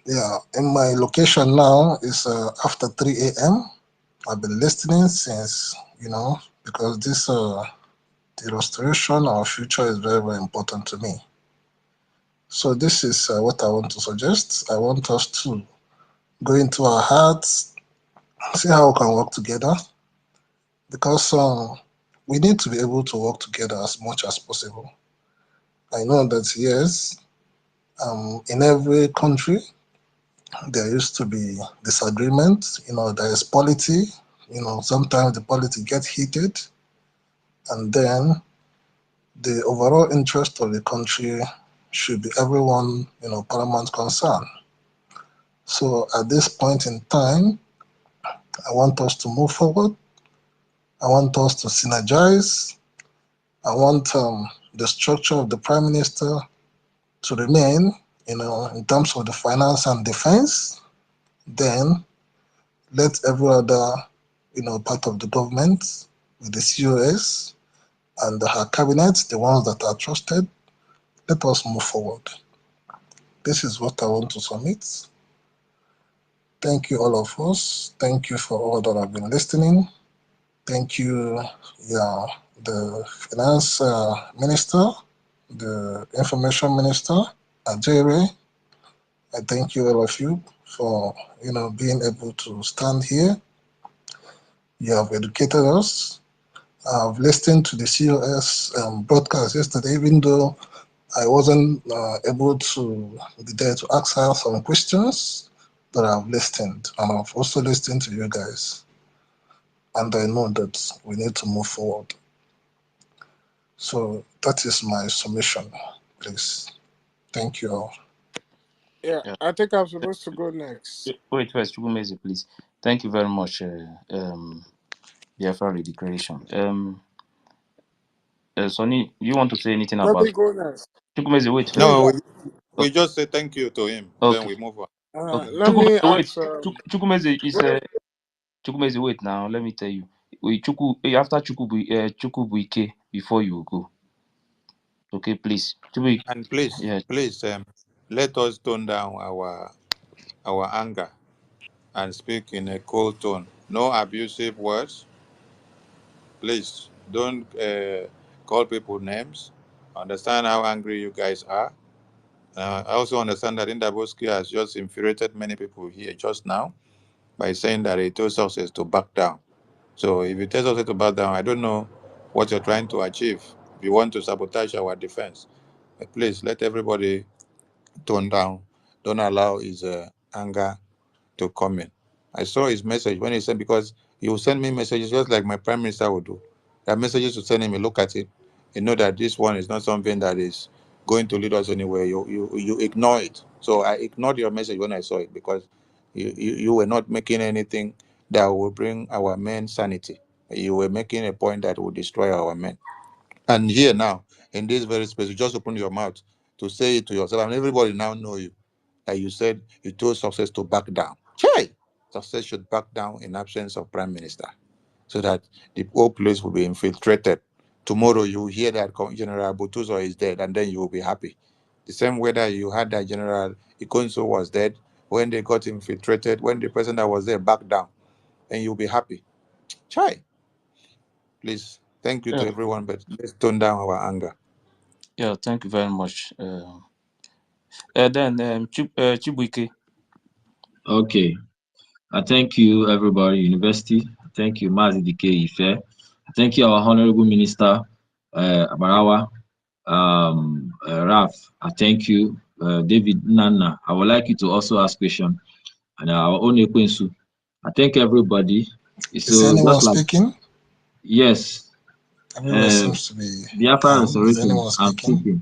T: Yeah, in my location now is after 3 a.m. I've been listening since, because the restoration, our future is very, very important to me. So this is what I want to suggest. I want us to go into our hearts, see how we can work together, because we need to be able to work together as much as possible. I know that, yes, in every country, there used to be disagreement, there is polity, sometimes the polity gets heated, and then the overall interest of the country should be everyone, paramount concern. So at this point in time, I want us to move forward. I want us to synergize. I want the structure of the Prime Minister to remain in terms of the finance and defense, then let every other, part of the government with the COS and her cabinet, the ones that are trusted, let us move forward. This is what I want to submit. Thank you, all of us. Thank you for all that have been listening. Thank you, the finance minister, the information minister, Ajere. I thank you, all of you, for being able to stand here. You have educated us. I've listened to the COS broadcast yesterday, even though I wasn't able to be there to ask her some questions, but I've listened, and I've also listened to you guys. And I know that we need to move forward. So that is my submission, please. Thank you all.
Q: Yeah,
A: Yeah.
Q: I think I'm supposed to go next.
A: Wait first, Chukwumeze, please. Thank you very much, Biafra Declaration. Sonny, you want to say anything
Q: Let
A: about
Q: me go next.
A: Chukwumeze? Wait
Q: Please,
A: first.
E: No, we
A: Okay.
E: just say thank you to him. Then
A: Okay.
E: we move on.
A: Okay.
Q: let me
A: Chukwumeze, wait.
Q: ask.
A: Chukwumeze is
Q: Wait,
A: Chukwumeze, wait now. Let me tell you. After Chukwubuike, before you go. Okay, please.
E: And please,
A: Yeah.
E: please, let us tone down our anger and speak in a cool tone. No abusive words. Please don't call people names. Understand how angry you guys are. I also understand that Indaboski has just infuriated many people here just now by saying that he told success to back down. So if you tell success to back down, I don't know what you're trying to achieve. If you want to sabotage our defense, please let everybody tone down. Don't allow his anger to come in. I saw his message when he said, because he will send me messages just like my prime minister would do. There are messages to send him, you look at it, you know that this one is not something that is going to lead us anywhere. You ignore it. So I ignored your message when I saw it because you were not making anything that will bring our men sanity. You were making a point that will destroy our men. And here now, in this very space, you just open your mouth to say it to yourself, and everybody now know you. That you said you told success to back down. Hey, success should back down in absence of prime minister, so that the whole place will be infiltrated. Tomorrow you will hear that General Butuzo is dead, and then you will be happy. The same way that you had that General Ikonso was dead, when they got infiltrated, when the person that was there backed down, and you'll be happy. Chai, please, thank you to
A: Yeah.
E: everyone, but let's tone down our anger.
A: Yeah. Thank you very much. Then Chibuike.
S: Okay. I thank you, everybody, University. Thank you, Mazi DK Ife. Thank you, our Honorable Minister, Abarawa, Raf. I thank you, David Nana. I would like you to also ask question. And our own Ekwensu. I thank everybody.
T: Is
S: So
T: anyone
S: just like,
T: speaking?
S: yes,
T: Everywhere
S: uh,
T: seems to be
S: Biafra
T: down. Is
S: Restoration,
T: anyone
S: I'm
T: speaking?
S: speaking.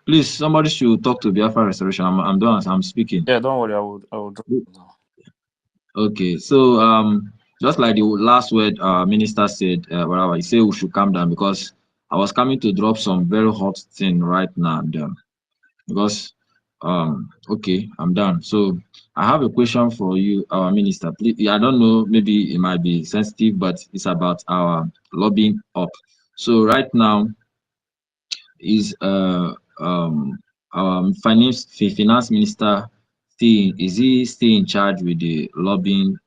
S: Please, somebody should talk to Biafra Restoration. I'm done. I'm speaking.
A: Yeah. Don't worry. I will drop it now.
S: Okay, so just like the last word minister said, whatever he said, we should calm down because I was coming to drop some very hot thing right now. And, because okay, I'm done. So I have a question for you, our minister. Please, I don't know, maybe it might be sensitive, but it's about our lobbying up. So right now is our finance minister still, is he still in charge with the lobbying,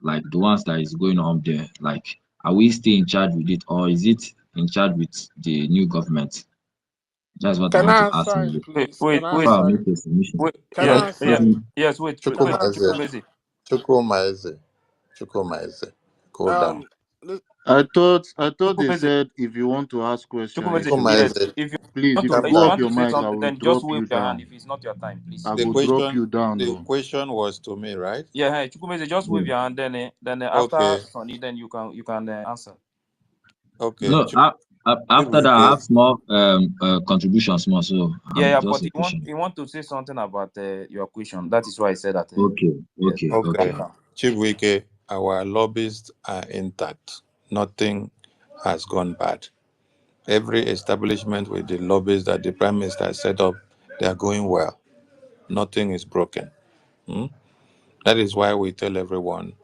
S: like the ones that is going on there? Like, are we still in charge with it, or is it in charge with the new government? That's what I
Q: can
S: want
Q: I
S: to ask
Q: answer him,
S: you
A: Wait.
Q: please?
A: Wait.
Q: Can I
A: Wait.
S: before I
Q: answer
S: make
Q: him?
S: a submission.
A: Wait.
Q: Can
A: Yes.
Q: I
S: Yes,
Q: answer
A: Yes.
Q: him?
S: President.
A: Yes. Wait.
Q: Can
A: Wait.
Q: I answer him?
E: Chukwumaeze,
A: Chukwumeze.
E: Chukwumaeze, cool down.
Q: Um, li-
F: I thought they
A: Chukwumeze.
F: said if you want to ask question, you
A: Chukwumeze.
F: should
A: Yes.
E: Chukwumaeze,
A: If you
F: please,
A: want to,
F: if you
A: if
F: go
A: you
F: off
E: Biafra,
A: want
F: your
A: to say
F: mic, I
A: something,
F: will
A: then just
F: drop
A: wave
F: you
A: your hand.
F: down.
A: If it's not your time, please.
F: I
E: the
F: will drop
E: question
F: you down.
E: the
F: Oh.
E: question was to me, right?
A: Yeah. Hey, Chukwumeze, just wave
S: Yeah.
A: your hand. Then after
E: Okay,
A: Sonny, then you can answer.
E: okay.
S: No, after that, I
E: Chibuike,
S: have small contributions more, so
A: Yeah. Yeah.
S: just
A: But
S: a
A: you want
S: question.
A: you want to say something about your question. That is why I said that.
S: Okay,
A: Yes.
S: okay,
E: okay.
S: okay.
A: Welcome.
E: Chibuike, our lobbyists are intact. Nothing has gone bad. Every establishment with the lobbies that the Prime Minister set up, they are going well. nothing is broken. Hmm? That is why we tell everyone,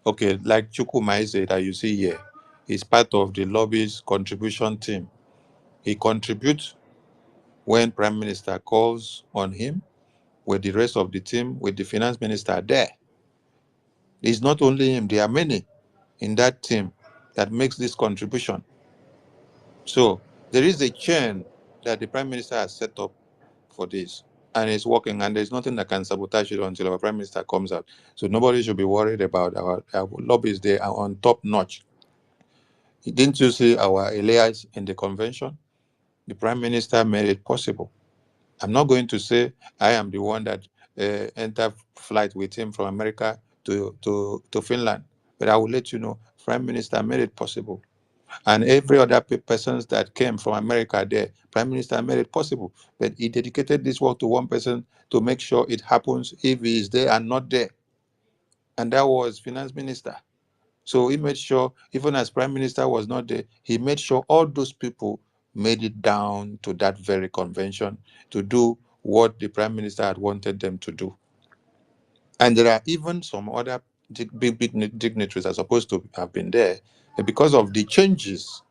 E: okay, like Chukwumaize that you see here, he's part of the lobby's contribution team. He contributes when Prime Minister calls on him with the rest of the team, with the finance minister there. It's not only him, there are many in that team that makes this contribution. So there is a chain that the Prime Minister has set up for this, and it's working, and there's nothing that can sabotage it until our Prime Minister comes out. So nobody should be worried about our lobbies. They are on top notch. Didn't you see our Elias in the convention? The Prime Minister made it possible. I'm not going to say I am the one that entered flight with him from America to Finland, but I will let you know, Prime Minister made it possible. And every other persons that came from America there, Prime Minister made it possible. But he dedicated this work to one person to make sure it happens if he is there and not there. And that was Finance Minister. So he made sure, even as Prime Minister was not there, he made sure all those people made it down to that very convention to do what the Prime Minister had wanted them to do. And there are even some other big dignitaries are supposed to have been there, but because of the changes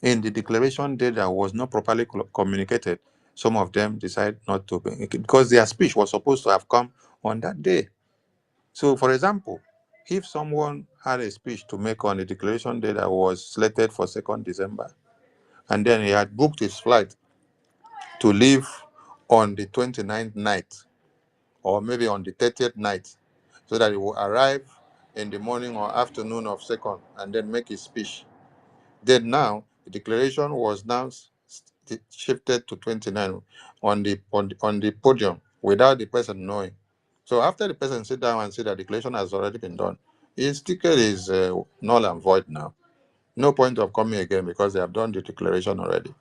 E: in the declaration day that was not properly communicated, some of them decide not to be, because their speech was supposed to have come on that day. So, for example, if someone had a speech to make on the declaration day that was slated for 2nd December, and then he had booked his flight to leave on the 29th night, or maybe on the 30th night, so that he will arrive in the morning or afternoon of 2nd and then make his speech. Then now, the declaration was now shifted to 29 on the podium without the person knowing. So after the person sit down and see that declaration has already been done, his ticket is null and void now. No point of coming again because they have done the declaration already.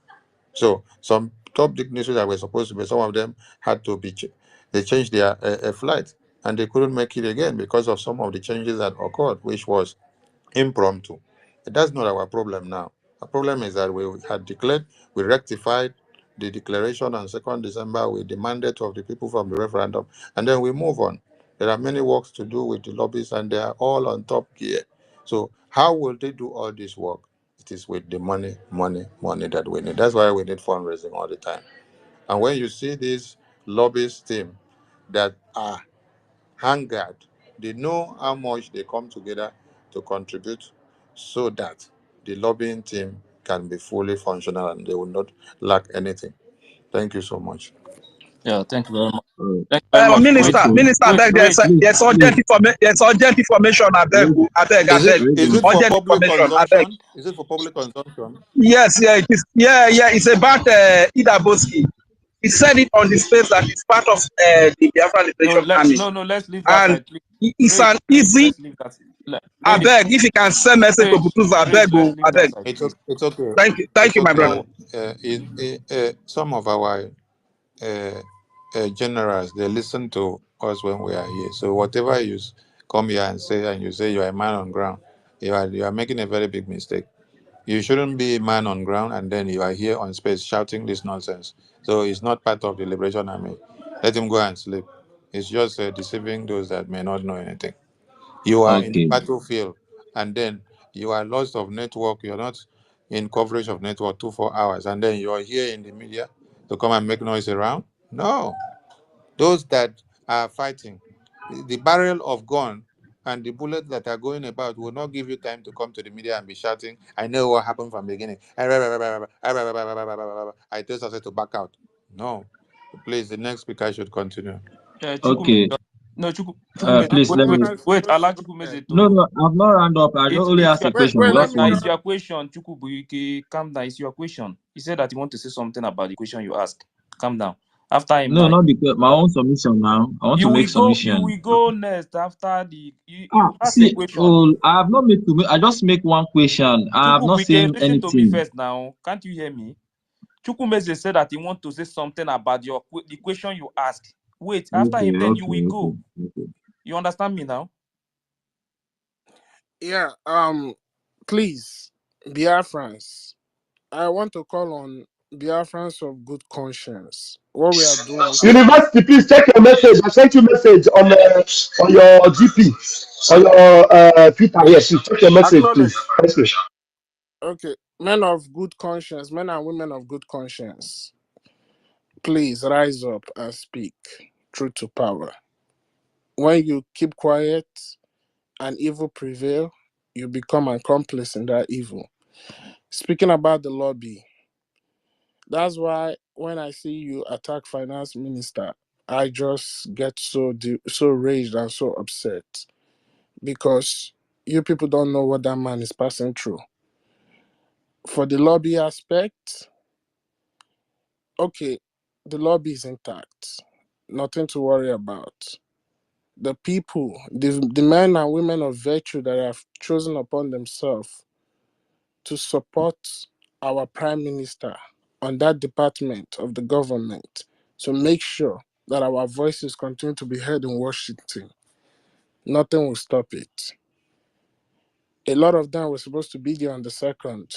E: So some top dignitaries that were supposed to be, some of them had to be, they changed their flight and they couldn't make it again because of some of the changes that occurred, which was impromptu. But that's not our problem now. Our problem is that we had declared, we rectified the declaration on 2nd December with the mandate of the people from the referendum, and then we move on. There are many works to do with the lobbies, and they are all on top gear. So how will they do all this work? It is with the money that we need. That's why we need fundraising all the time. And when you see this lobbyist team that are hungered, they know how much they come together to contribute so that the lobbying team can be fully functional and they will not lack anything. Thank you so much.
A: Yeah, thank you very much.
S: Uh,
A: Thank you very much. Wait,
S: okay.
A: wait, wait.
S: Please, please,
H: There's urgent information.
S: raise,
E: Is it
S: raise
E: is
S: your
E: it
S: hand.
E: for
H: Urgent
E: public
H: information. I beg.
E: consumption? Is it for public consumption?
H: Yes, yeah, it is. Yeah. It's about Ida Boski. He said it on the space that it's part of the Biafra
A: No,
H: Liberation Army,
A: let's leave that
H: and
A: side, please.
H: it's
A: Wait,
H: an
A: wait.
H: easy.
A: Let's leave that.
H: I
A: Wait,
H: beg if you can send message to
A: wait,
H: Butuza. I
A: wait.
H: beg,
A: Let's
H: oh,
A: leave
H: I
A: that
H: beg.
A: side,
E: It's
A: please.
E: it's okay.
H: Thank
E: It's
H: you, my brother.
E: okay. Some of our generals, they listen to us when we are here. So whatever come here and you say you are a man on ground, you are making a very big mistake. You shouldn't be a man on ground and then you are here on space shouting this nonsense. So it's not part of the Liberation Army. Let him go and sleep. It's just deceiving those that may not know anything. You are in the
S: Okay,
E: battlefield and then you are lost of network. You're not in coverage of network 4 hours and then you are here in the media to come and make noise around. No. Those that are fighting, the barrel of gun and the bullets that are going about will not give you time to come to the media and be shouting, I know what happened from the beginning. I just said to back out. No. Please, the next speaker should continue.
A: Chukwume,
S: okay.
A: no, Chukwume,
S: Please
A: wait,
S: let
A: wait,
S: me.
A: wait.
Q: Just
A: Allow
Q: go ahead.
A: Chukwume
S: No,
A: to.
S: no, I've not round up. I only
A: It's
S: asked
A: your
S: a
Q: Wait,
S: question,
Q: wait, let
S: just
Q: me
A: now.
S: one.
A: It's
Q: just
A: your question, Chukwubuike. Calm down. It's your question. He said that he want to say something about the question you ask. Calm down. After him
S: No,
A: now,
S: not because my own submission now. I want
A: you
S: to make
A: will go. You
S: submission.
A: will go next after
S: Ah,
A: you ask a
S: see,
A: question.
S: oh, I have not made to make. I just make one question. I have not
A: Chukwubuike,
S: seen
A: listen to me
S: anything.
A: first now. Can't you hear me? Chukwumeze said that he want to say something about the question you ask. Wait, after him,
S: Okay,
A: then you
S: okay,
A: will
S: okay,
A: go.
S: okay.
A: You understand me now?
Q: yeah. Please, Biafrans, I want to call on Biafrans of good conscience, what we are doing is
H: University, please check your message. I sent you message on your GP, on your Twitter. Yes, please check your message, please.
Q: acknowledge.
H: Thank you.
Q: Okay, men of good conscience, men and women of good conscience, please rise up and speak truth to power. When you keep quiet and evil prevail, you become an accomplice in that evil. Speaking about the lobby, that's why when I see you attack finance minister, I just get so raged and so upset because you people don't know what that man is passing through. For the lobby aspect, okay, the lobby is intact. Nothing to worry about. The people, the men and women of virtue that have chosen upon themselves to support our prime minister on that department of the government to make sure that our voices continue to be heard in Washington. Nothing will stop it. A lot of them were supposed to be there on the second,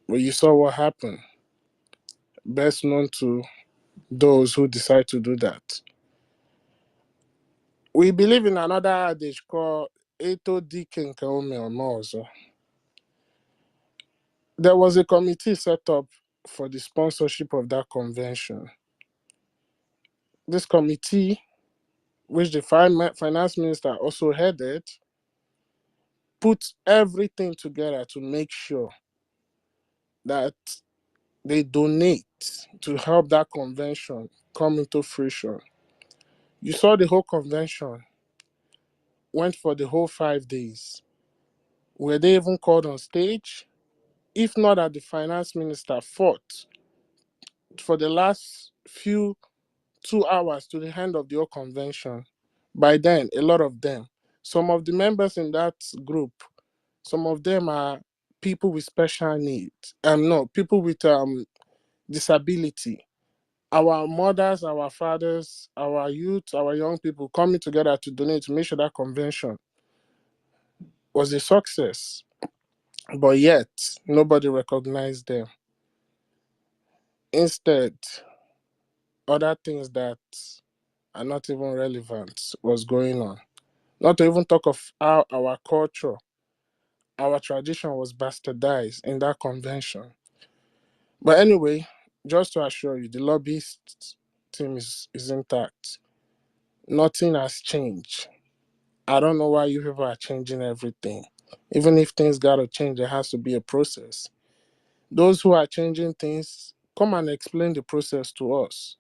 Q: but you saw what happened. Best known to those who decide to do that. We believe in another adage called Eto Dike Nke Ome Ome Ozo. There was a committee set up for the sponsorship of that convention. This committee, which the finance minister also headed, put everything together to make sure that they donate to help that convention come into fruition. You saw the whole convention went for the whole 5 days. Were they even called on stage? If not, that the finance minister fought for the last few 2 hours to the end of the whole convention. By then, a lot of them, some of the members in that group, some of them are people with special needs. No, people with disability. Our mothers, our fathers, our youth, our young people coming together to donate to make sure that convention was a success. But yet, nobody recognized them. Instead, other things that are not even relevant was going on. Not to even talk of how our culture, our tradition was bastardized in that convention. But anyway, just to assure you, the lobbyist team is intact. Nothing has changed. I don't know why you people are changing everything. Even if things gotta change, there has to be a process. Those who are changing things, come and explain the process to us.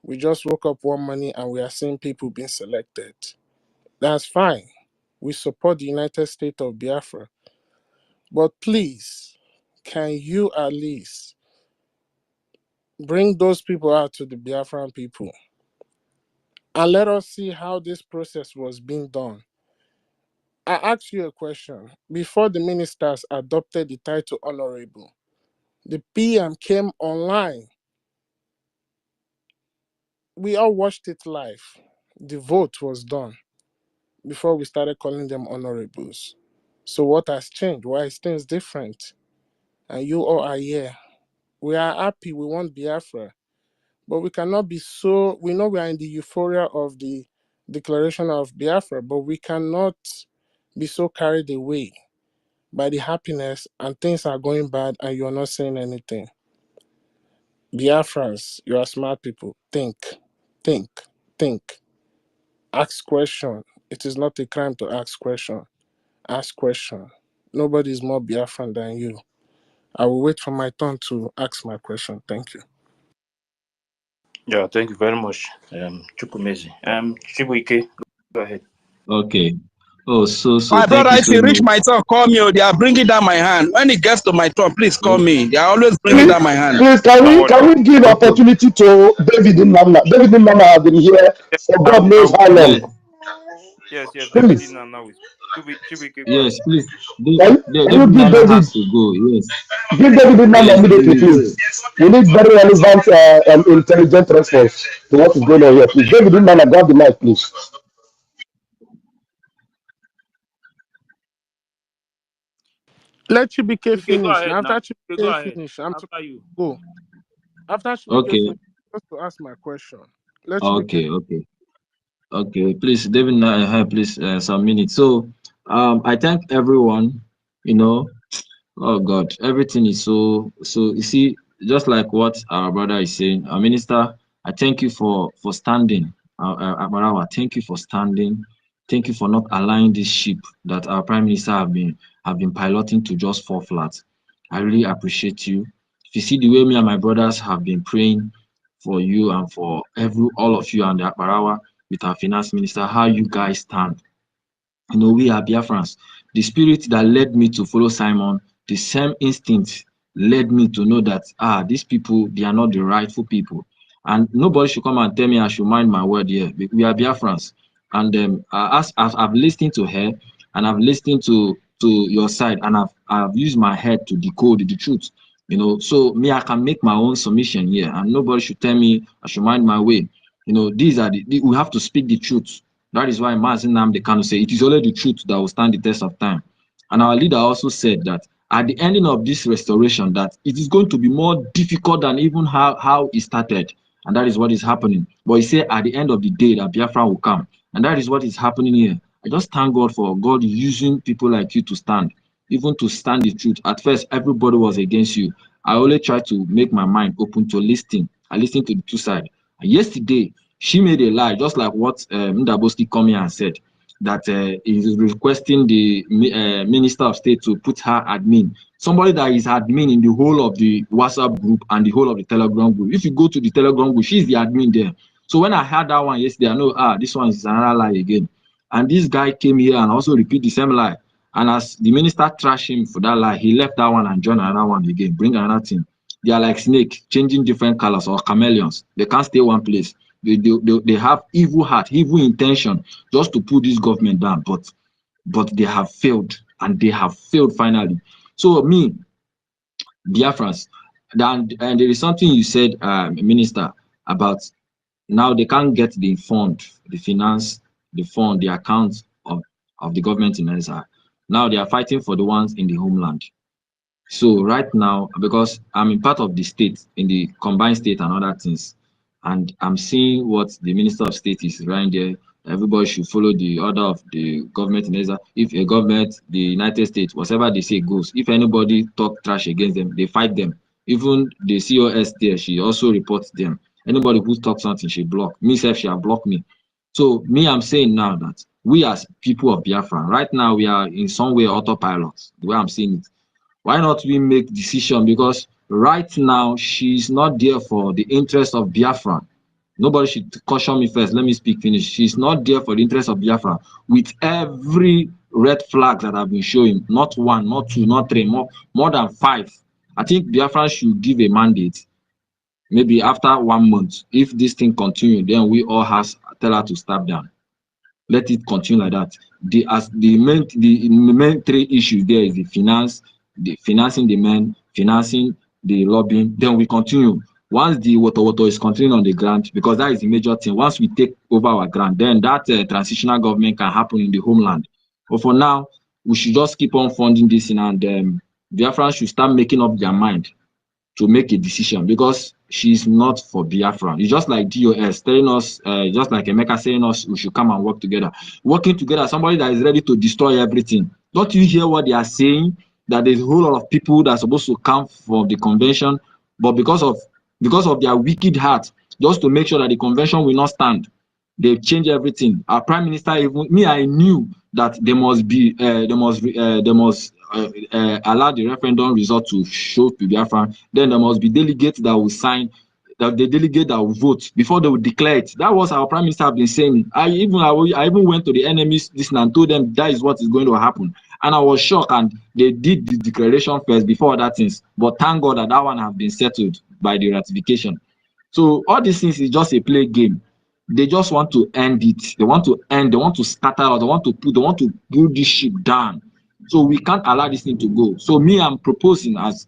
Q: We just woke up one morning and we are seeing people being selected. That's fine. We support the United States of Biafra. But please, can you at least bring those people out to the Biafran people and let us see how this process was being done? I ask you a question. Before the ministers adopted the title honorable, the PM came online. We all watched it live. The vote was done before we started calling them honorables. So what has changed? Why is things different? And you all are here. We are happy. We want Biafra. But we cannot be so, we know we are in the euphoria of the declaration of Biafra, but we cannot be so carried away by the happiness and things are going bad and you're not saying anything. Biafrans, you are smart people. Think, think, think. Ask question. It is not a crime to ask question. Ask question. Nobody is more Biafran than you. I will wait for my turn to ask my question. Thank you.
A: Yeah, thank you very much, Chukwumezi. Chibuike, go ahead.
S: Okay. Oh, so
B: My
S: thank
B: brother,
S: you
B: if
S: so
B: you reach
S: much.
B: my turn, call me. Oh, they are bringing down my hand. When it gets to my turn, please call me. They are always bringing
H: Please,
B: down my hand.
H: please, can
A: Don't
H: we
A: worry.
H: can we give
S: Okay.
H: opportunity to David Nana? David Nana has been here
A: Yes,
H: for God knows
A: now,
H: how
S: Yes,
H: long.
A: yes, David
H: Please,
A: in and now is Chibuike, go
S: yes,
A: ahead.
S: please.
H: can you
S: David
H: give
S: Nala
H: David
S: has to go. Yes,
H: Nana
S: yes, he
H: immediately,
S: will go.
H: please? We need very relevant and intelligent response to what is going on here. Please, David Nana, grab the mic, please.
Q: Let Chibike
A: Okay, go
Q: finish.
A: ahead
Q: Now after
A: now. Okay, go
Q: Chibike
A: ahead.
Q: finish, I'm to
A: After you.
Q: go. After Chibike
S: Okay,
Q: finish, just to ask my question. Let Chibike.
S: okay, okay, okay. Please, David, please, some minutes. So, I thank everyone. You know, oh God, everything is so. You see, just like what our brother is saying, our minister, I thank you for standing. Marawa, thank you for standing. Thank you for not allowing this ship that our prime minister have been piloting to just fall flat. I really appreciate you. If you see the way me and my brothers have been praying for you and for all of you and the Aparawa with our finance minister, how you guys stand. You know, we are Biafrans. The spirit that led me to follow Simon, the same instinct led me to know that these people, they are not the rightful people. And nobody should come and tell me I should mind my word here. We are Biafrans. And as I've listened to her and I've listened to your side and I've used my head to decode the truth. You know, so me, I can make my own submission here, and nobody should tell me I should mind my way. You know, these are we have to speak the truth. That is why Mazin Namde Kanu say it is only the truth that will stand the test of time. And our leader also said that at the ending of this restoration, that it is going to be more difficult than even how it started. And that is what is happening. But he said at the end of the day that Biafra will come. And that is what is happening here. I just thank God for God using people like you to stand, even to stand the truth. At first, everybody was against you. I only try to make my mind open to listening. I listened to the two sides. And yesterday, she made a lie, just like what Ndaboski come here and said, that is requesting the Minister of State to put her admin. Somebody that is admin in the whole of the WhatsApp group and the whole of the Telegram group. If you go to the Telegram group, she's the admin there. So when I heard that one yesterday, I know, this one is another lie again. And this guy came here and also repeat the same lie. And as the minister trashed him for that lie, he left that one and joined another one again, bring another thing. They are like snake, changing different colors or chameleons. They can't stay one place. They have evil heart, evil intention just to put this government down. But they have failed, and they have failed finally. So me, Biafrans, and there is something you said, Minister, about now they can't get the fund, the finance, the fund, the account of the government in Nigeria. Now they are fighting for the ones in the homeland. So right now, because I'm in part of the state, in the combined state and other things, and I'm seeing what the Minister of State is right there. Everybody should follow the order of the government in Israel. If a government, the United States, whatever they say goes. If anybody talk trash against them, they fight them. Even the COS there, she also reports them. Anybody who talks something, she block. Me, self, she block me. So me, I'm saying now that we as people of Biafra, right now we are in some way autopilot, the way I'm seeing it. Why not we make decision? Because right now she's not there for the interest of Biafra. Nobody should caution me first. Let me speak finish. She's not there for the interest of Biafra. With every red flag that I've been showing, not one, not two, not three, more than five. I think Biafra should give a mandate. Maybe after 1 month, if this thing continue, then we all has tell her to step down. Let it continue like that. The main three issues there is the financing the men, financing the lobbying. Then we continue. Once the water is continuing on the ground, because that is the major thing. Once we take over our ground, then that transitional government can happen in the homeland. But for now, we should just keep on funding this thing, and Biafrans should start making up their mind to make a decision, because she's not for Biafra. It's just like DOS telling us, just like Emeka saying us, we should come and work together. Working together, somebody that is ready to destroy everything. Don't you hear what they are saying? That there's a whole lot of people that are supposed to come from the convention, but because of their wicked heart, just to make sure that the convention will not stand, they change everything. Our prime minister, even me, I knew that they must allow the referendum result to show to Biafra. Then there must be delegates that will sign, that the delegate that will vote before they will declare it. That was our prime minister have been saying. I even went to the enemies and told them that is what is going to happen. And I was shocked, and they did the declaration first before other things. But thank God that one have been settled by the ratification. So all these things is just a play game. They just want to end it. They want to scatter us. They want to build this ship down. So we can't allow this thing to go. So me, I'm proposing as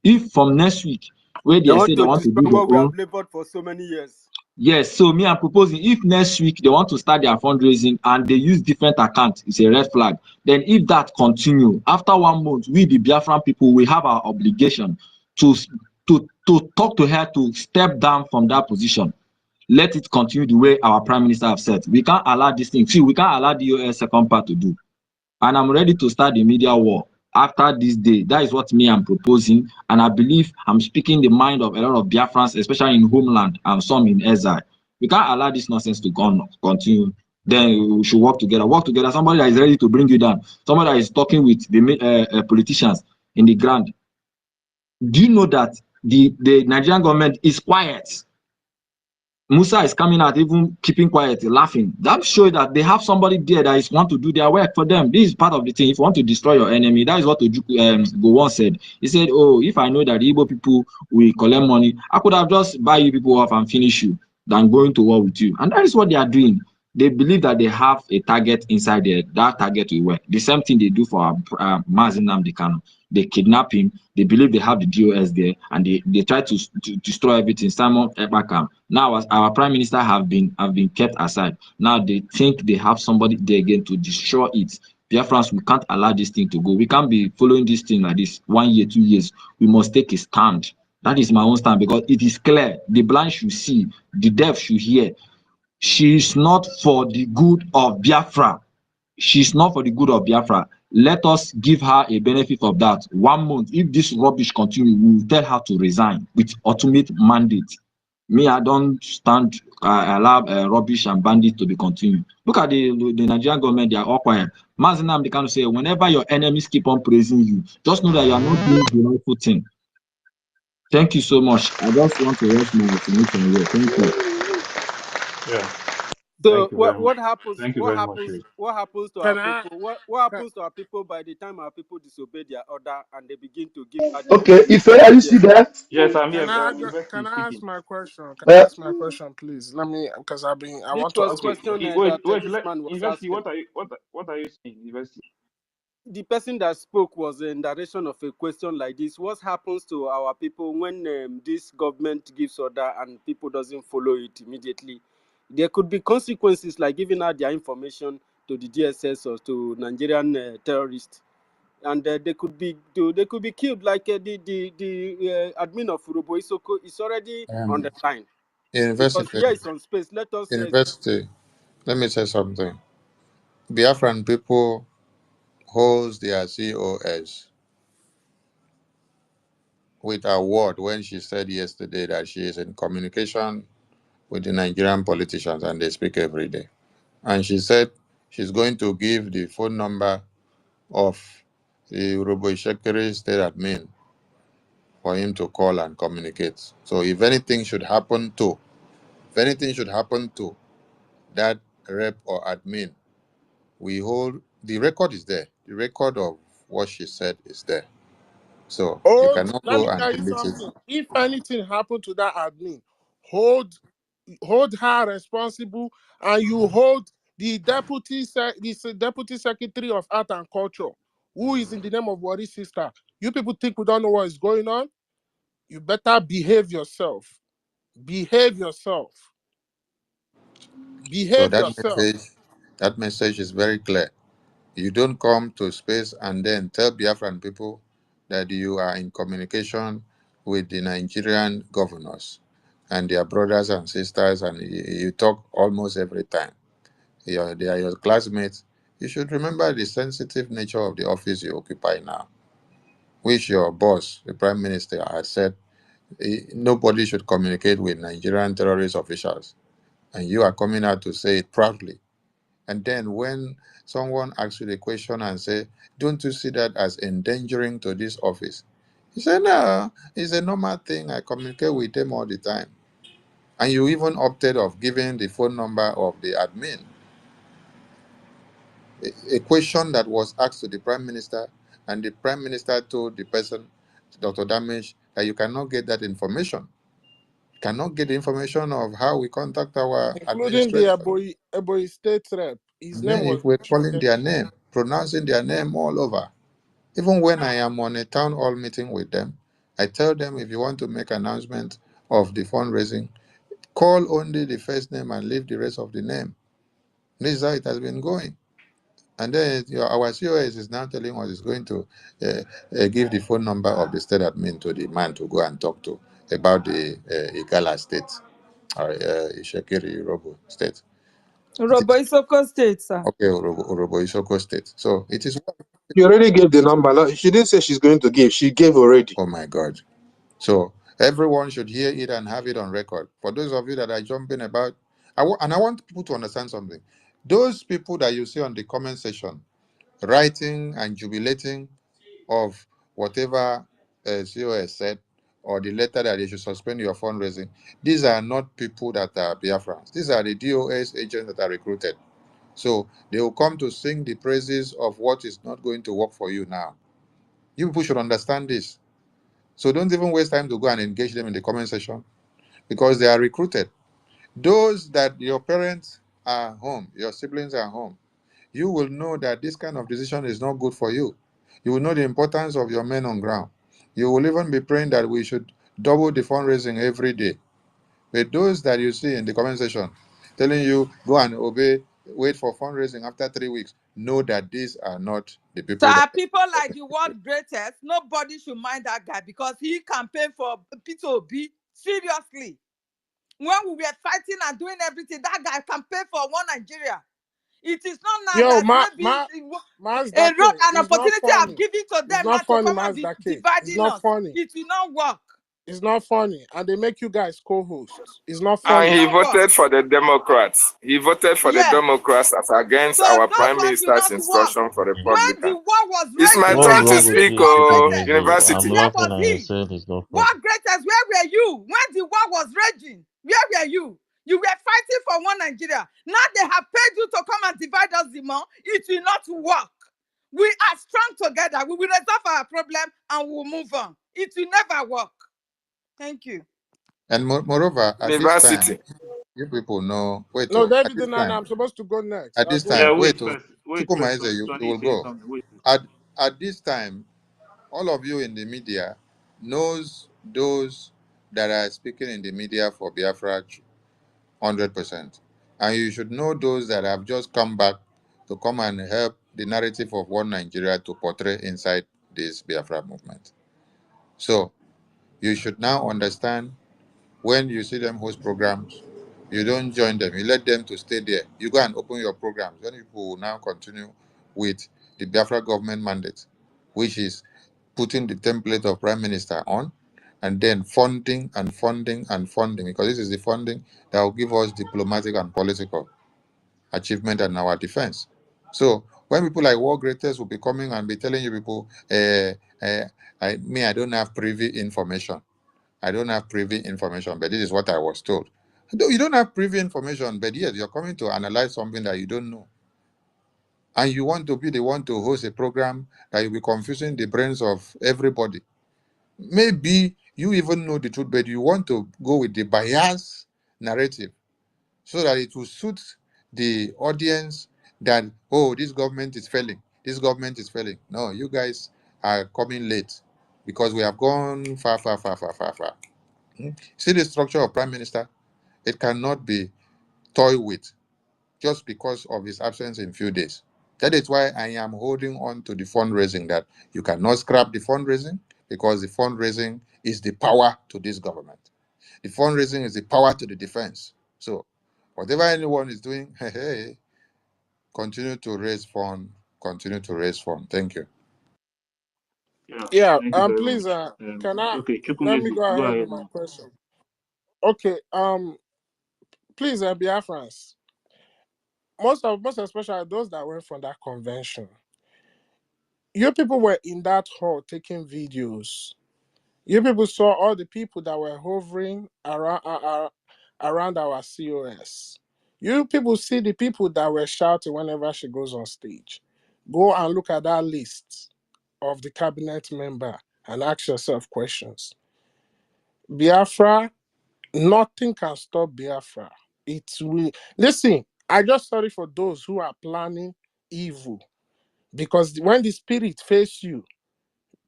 S: if from next week, where
D: They
S: they
D: want
S: say they
D: to
S: want to
D: destroy
S: do their
D: what we have
S: own.
D: labored for so many years.
S: Yes, so me I'm proposing if next week they want to start their fundraising and they use different accounts, it's a red flag. Then if that continue, after 1 month, we the Biafran people we have our obligation to to talk to her to step down from that position. Let it continue the way our prime minister have said. We can't allow this thing. See, we can't allow the US second part to do. And I'm ready to start the media war after this day. That is what me I'm proposing, and I believe I'm speaking the mind of a lot of Biafrans, especially in homeland and some in exile. We can't allow this nonsense to go on, continue. Then we should work together. Work together. Somebody that is ready to bring you down. Somebody that is talking with the politicians in the ground. Do you know that the Nigerian government is quiet? Musa is coming out, even keeping quiet, laughing. That shows that they have somebody there that is want to do their work for them. This is part of the thing. If you want to destroy your enemy, that is what Gowon said. He said, "Oh, if I know that the Igbo people will collect money, I could have just buy you people off and finish you than going to war with you." And that is what they are doing. They believe that they have a target inside there. That target will work. The same thing they do for Mazi Nnamdi Kanu. They kidnap him. They believe they have the DOS there, and they try to destroy everything. Simon Ekpakam. Now, as our prime minister have been kept aside. Now they think they have somebody there again to destroy it. Biafrans, we can't allow this thing to go. We can't be following this thing like this 1 year, 2 years. We must take a stand. That is my own stand because it is clear. The blind should see, the deaf should hear. She is not for the good of Biafra. She's not for the good of Biafra. Let us give her a benefit of that. 1 month, if this rubbish continue, we will tell her to resign with ultimate mandate. Me, I don't stand, allow rubbish and bandits to be continued. Look at the Nigerian government, they are all quiet. Mazi Nnamdi Kanu say, whenever your enemies keep on praising you, just know that you are not doing the rightful thing. Thank you so much. I just want to rest my submission here. Thank you.
B: Yeah.
D: So
B: Thank you very much.
D: what happens?
B: Thank you
D: What
B: very much,
D: happens?
B: Rick.
D: What happens to our
Q: Can I?
D: people? What
Q: Can,
D: happens to our people by the time our people disobey their order and they begin to give her the
L: Okay, Ife, are you still
D: yes?
L: there?
B: Yes, I'm
Q: can
B: here.
Q: I?
B: University
Q: Can
B: is
Q: I ask
B: speaking.
Q: my question? Can I
L: Uh,
Q: ask my question, please? Let me, because I
D: This
Q: want to
D: was
Q: ask my
B: Okay.
D: question
Q: question.
B: Wait,
D: that
B: wait.
D: this man was
B: University.
D: asking.
B: What are you saying? University.
D: The person that spoke was in direction of a question like this: what happens to our people when this government gives order and people doesn't follow it immediately? There could be consequences like giving out their information to the DSS or to Nigerian terrorists, and they could be killed. Like the admin of Urobo Isoko is already on the line because
E: University,
D: here is on space. Let us
E: university. Let me say something. Biafran people holds their COS with award when she said yesterday that she is in communication with the Nigerian politicians and they speak every day. And she said she's going to give the phone number of the Urobo Shekere state admin for him to call and communicate. So if anything should happen to that rep or admin, we hold the record is there. The record of what she said is there. So you
Q: Hold.
E: cannot
Q: Let
E: go
Q: me
E: and
Q: tell you
E: delete it.
Q: something. If anything happened to that admin, hold hold her responsible, and you hold the deputy secretary of art and culture, who is in the name of Wari's sister. You people think we don't know what is going on? You better behave yourself. Behave yourself.
E: So
Q: Behave
E: that
Q: yourself.
E: message is very clear. You don't come to space and then tell Biafran people that you are in communication with the Nigerian governors and their brothers and sisters, and you talk almost every time. They are your classmates. You should remember the sensitive nature of the office you occupy now, which your boss, the prime minister, has said nobody should communicate with Nigerian terrorist officials. And you are coming out to say it proudly. And then when someone asks you the question and say, don't you see that as endangering to this office? You say, no, it's a normal thing. I communicate with them all the time. And you even opted of giving the phone number of the admin. A question that was asked to the prime minister, and the prime minister told the person, Dr. Damage, that you cannot get that information. You cannot get the information of how we contact our
Q: Including the
E: administrator.
Q: Eboyi state rep. His
E: And
Q: name
E: then
Q: was
E: if we're calling
Q: mentioned.
E: their name, pronouncing their name all over. Even when I am on a town hall meeting with them, I tell them if you want to make announcement of the fundraising, Call only the first name and leave the rest of the name. This is how it has been going. And then our COS is now telling us it's going to give the phone number of the state admin to the man to go and talk to about the Igala state or Ishekiri Robo state. It
R: Robo
E: is
R: Isoko State, sir.
E: okay, Orobo Isoko state. So it is.
B: She already gave the number. No, she didn't say she's going to give. She gave already.
E: Oh my God. So everyone should hear it and have it on record. For those of you that are jumping about, and I want people to understand something. Those people that you see on the comment section writing and jubilating of whatever COS said or the letter that they should suspend your fundraising, these are not people that are Biafrans. These are the DOS agents that are recruited. So they will come to sing the praises of what is not going to work for you now. You people should understand this. So don't even waste time to go and engage them in the comment section because they are recruited. Those that your parents are home, your siblings are home, you will know that this kind of decision is not good for you. You will know the importance of your men on ground. You will even be praying that we should double the fundraising every day. But those that you see in the comment section telling you go and obey, wait for fundraising after 3 weeks, know that these are not the
R: So
E: people that.
R: are people like the world greatest, nobody should mind that guy because he campaigned for Peter Obi. Seriously. When we were fighting and doing everything, that guy campaigned for one Nigeria. It is not now
Q: Yo,
R: that maybe a road,
Q: Mazdake,
R: an
Q: it's not
R: opportunity I've
Q: funny.
R: given to
Q: It's
R: them now
Q: not
R: to
Q: funny,
R: come and be
Q: Mazdake. It's
R: dividing
Q: not
R: us.
Q: funny.
R: It will not work.
Q: It's not funny. And they make you guys co-hosts. It's not
A: And
R: It
Q: funny.
A: he
R: will not work.
A: voted for the Democrats. He voted for the
R: Yes.
A: Democrats as against
R: So
A: our
R: those
A: Prime
R: ones will
A: Minister's
R: not work.
A: instruction for
R: When the
A: Republican.
R: war was
A: It's my
R: raging, where
A: turn
F: What's
A: to
F: wrong
R: was
F: with
R: this
A: speak,
F: you
R: war
F: saying
A: oh,
F: it's,
R: greatest?
F: I'm
A: University.
R: Where
F: laughing
R: was
F: and you're
R: he?
F: saying it's not
R: War
F: funny?
R: greatest, where were you? When the war was raging, where were you? You were fighting for one Nigeria. Now they have paid you to come and divide us the more. It will not work. We are strong together. We will resolve our problem and we'll move on. It will never work. Thank you.
E: And moreover, at this time,
A: University.
E: you people know, wait,
Q: No,
E: oh, at
Q: David
E: this
Q: and
E: time,
Q: I'm supposed to go next.
E: at
Q: I'll
E: this
Q: go
E: time,
K: Yeah,
Q: next.
K: wait
E: wait, oh,
K: first. Wait first.
E: Chukwumaeze, you
K: Sonny
E: will
K: is saying
E: go.
K: something. Wait.
E: At this time, all of you in the media knows those that are speaking in the media for Biafra 100%. And you should know those that have just come back to come and help the narrative of one Nigeria to portray inside this Biafra movement. So you should now understand when you see them host programs, you don't join them. You let them to stay there. You go and open your programs. Then people will now continue with the Biafra government mandate, which is putting the template of prime minister on, and then funding and funding and funding, because this is the funding that will give us diplomatic and political achievement in our defense. So when people like war greatest will be coming and be telling you people, I don't have privy information. I don't have privy information, but this is what I was told. No, you don't have privy information, but yes, you're coming to analyze something that you don't know. And you want to be the one to host a program that will be confusing the brains of everybody. Maybe you even know the truth, but you want to go with the bias narrative so that it will suit the audience that, oh, this government is failing. This government is failing. No, you guys are coming late because we have gone far, far, far, far, far, far. See the structure of prime minister? It cannot be toyed with just because of his absence in few days. That is why I am holding on to the fundraising, that you cannot scrap the fundraising because the fundraising is the power to this government. The fundraising is the power to the defense. So whatever anyone is doing, hey, hey, continue to raise fund, continue to raise fund. Thank you.
K: Yeah.
Q: Yeah,
K: Thank you very
Q: please,
K: much.
Q: can I
K: Okay,
Q: let me
K: Chukwumeze,
Q: go
K: go
Q: ahead with
K: ahead
Q: my
K: now.
Q: question? Okay, please, Biafrans, most especially those that went from that convention, you people were in that hall taking videos. You people saw all the people that were hovering around our COS. You people see the people that were shouting whenever she goes on stage. Go and look at that list of the cabinet member and ask yourself questions. Biafra, nothing can stop Biafra. It will. Listen, I just sorry for those who are planning evil, because when the spirit face you,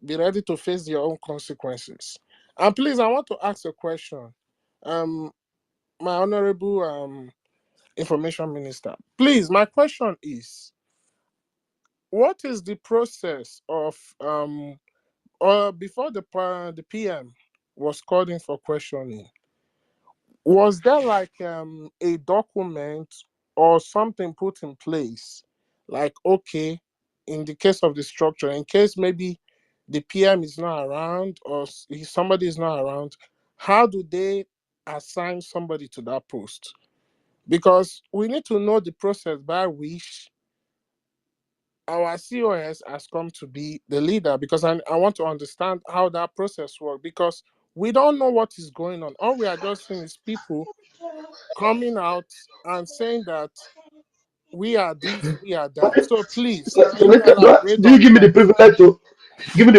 Q: be ready to face your own consequences. And please, I want to ask a question. Um, my honorable information minister, please, my question is, what is the process of or before the PM was called in for questioning? Was there like a document or something put in place? Like, okay, in the case of the structure, in case maybe the PM is not around or somebody is not around, how do they assign somebody to that post? Because we need to know the process by which our COS has come to be the leader, because I want to understand how that process works, because we don't know what is going on. All we are just seeing is people coming out and saying that we are this, we are that. So please, can you elaborate
H: Do you
Q: on
H: give me the
Q: that?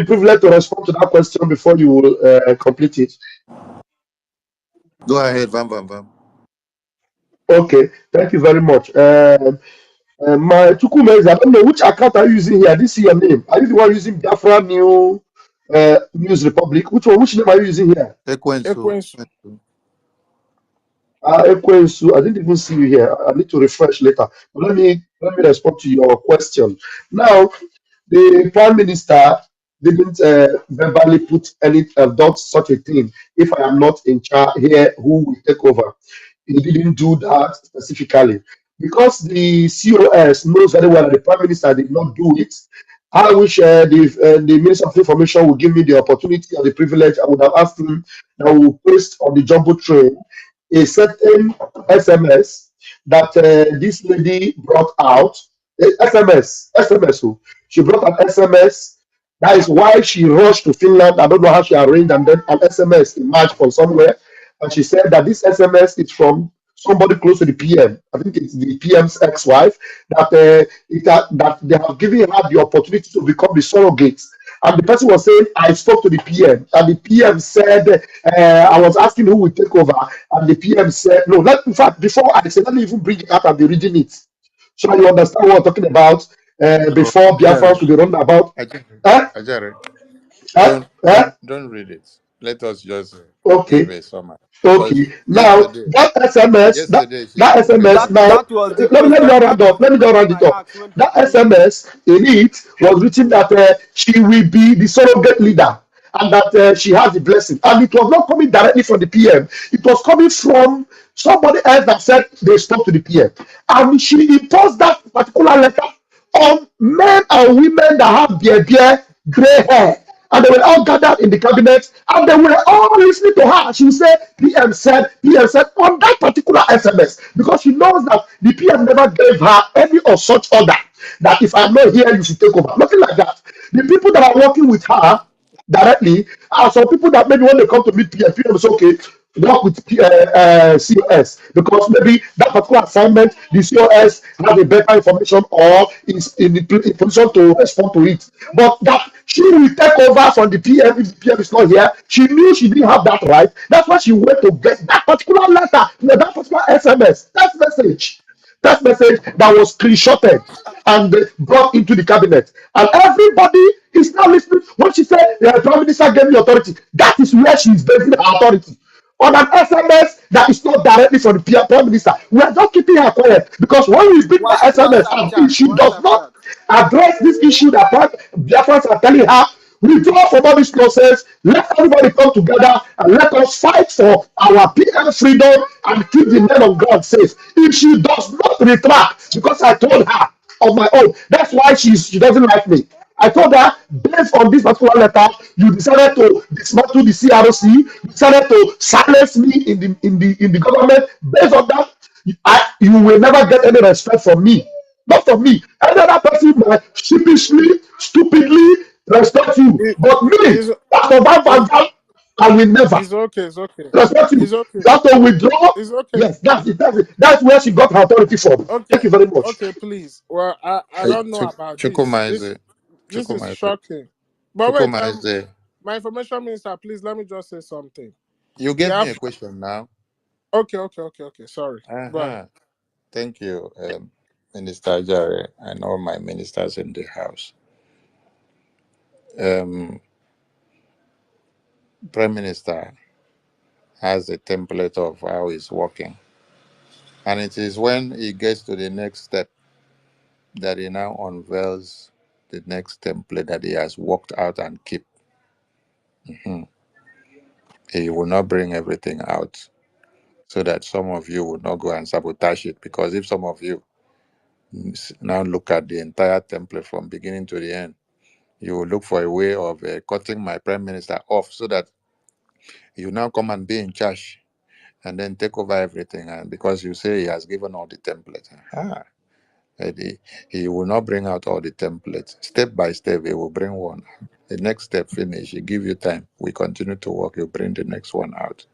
H: privilege to respond to that question before you complete it?
E: Go ahead, Bam Bam Bam.
H: Okay, thank you very much. My Chukwumez, I don't know which account are you using here. I didn't see your name. Are you the one using Biafra News Republic? Which one? Which name are you using here?
E: Ekwensu.
Q: Ekwensu.
H: Ekwensu, I didn't even see you here. I need to refresh later. But let me respond to your question. Now, the Prime Minister didn't verbally put any dot such a thing. If I am not in charge here, who will take over? He didn't do that specifically because the COS knows very well that the Prime Minister did not do it. I wish the Minister of Information would give me the opportunity or the privilege. I would have asked him that we will paste on the jumbo train a certain SMS that this lady brought out. SMS. Oh. She brought an SMS. That is why she rushed to Finland. I don't know how she arranged, and then an SMS emerged from somewhere. And she said that this SMS is from somebody close to the PM. I think it's the PM's ex-wife. That they have given her the opportunity to become the surrogate. And the person was saying, I spoke to the PM. And the PM said, I was asking who will take over. And the PM said, no, in fact, before I said, let me even bring it out and be reading it. So you understand what I'm talking about
E: No,
H: before Biafra
E: Ajare,
H: to be run about.
E: Ajare,
H: Eh?
E: Ajare.
H: Eh? Eh?
E: Don't read it. Let us just give
H: Okay.
E: a summary. Because
H: Okay. Now
E: yesterday,
H: that SMS,
E: yesterday
H: that
E: okay,
H: SMS.
E: go
D: That
E: ahead.
H: Now
D: that was the
H: let me
D: question.
H: just round
D: That
H: up.
D: was the
H: Let me just round
D: question
H: it
D: I
H: up.
D: asked when the
H: That
D: PM.
H: SMS in it was written that she will be the surrogate leader and that she has the blessing. And it was not coming directly from the PM. It was coming from somebody else that said they spoke to the PM. And she imposed that particular letter on men and women that have gray hair. And they were all gathered in the cabinet and they were all listening to her. She said, PM said on that particular SMS, because she knows that the PM never gave her any of such order that if I'm not here, you should take over. Nothing like that. The people that are working with her directly are some people that maybe when they come to meet PM is okay, work with COS because maybe that particular assignment, the COS has a better information or is in position to respond to it. But that she will take over from the PM if the PM is not here. She knew she didn't have that right. That's why she went to get that particular letter, that particular SMS, that message that was screenshotted and brought into the cabinet. And everybody is now listening. When she said, the Prime Minister gave me authority, that is where she is basing her authority. On an SMS that is not directly from the Prime Minister. We are just keeping her quiet because when we speak that SMS and if she does
D: WhatsApp
H: not
D: chat.
H: address this issue that Biafrans are telling her, withdraw from all this nonsense. Let everybody come together and let us fight for our PM freedom and keep the men of God safe. If she does not retract, because I told her on my own, that's why she doesn't like me. I told her, based on this particular letter, you decided to dismantle the CRC, you decided to silence me in the government. Based on that, you will never get any respect from me. Not from me. Any other person might sheepishly, stupidly respect you.
Q: It,
H: But me,
Q: it's,
H: Pastor Van Van
Q: it's,
H: Van, I will never
Q: it's okay. It's okay.
H: respect you.
Q: It's okay.
H: You have to withdraw.
Q: It's okay.
H: Yes, that's it. That's it. That's where she got her authority from.
Q: Okay.
H: Thank you very much.
Q: Okay, please. Well, I
E: Hey,
Q: don't know about this. This
E: Chukwumaize,
Q: this is
E: Chukwumaize,
Q: shocking. But wait,
E: Chukwumaize.
Q: my information minister, please let me just say something.
E: You gave me a
Q: Biafra.
E: question now.
Q: Okay. Sorry. Go ahead.
E: Uh-huh. Thank you, Minister Jare, and all my ministers in the house. Um, Prime Minister, has a template of how it's working. And it is when he gets to the next step that he now unveils the next template that he has worked out and keep. Mhm. He will not bring everything out so that some of you will not go and sabotage it. Because if some of you now look at the entire template from beginning to the end, you will look for a way of cutting my prime minister off so that you now come and be in charge and then take over everything. And because you say he has given all the templates, he will not bring out all the templates. Step by step, he will bring one. The next step finish, he give you time. We continue to work, you bring the next one out.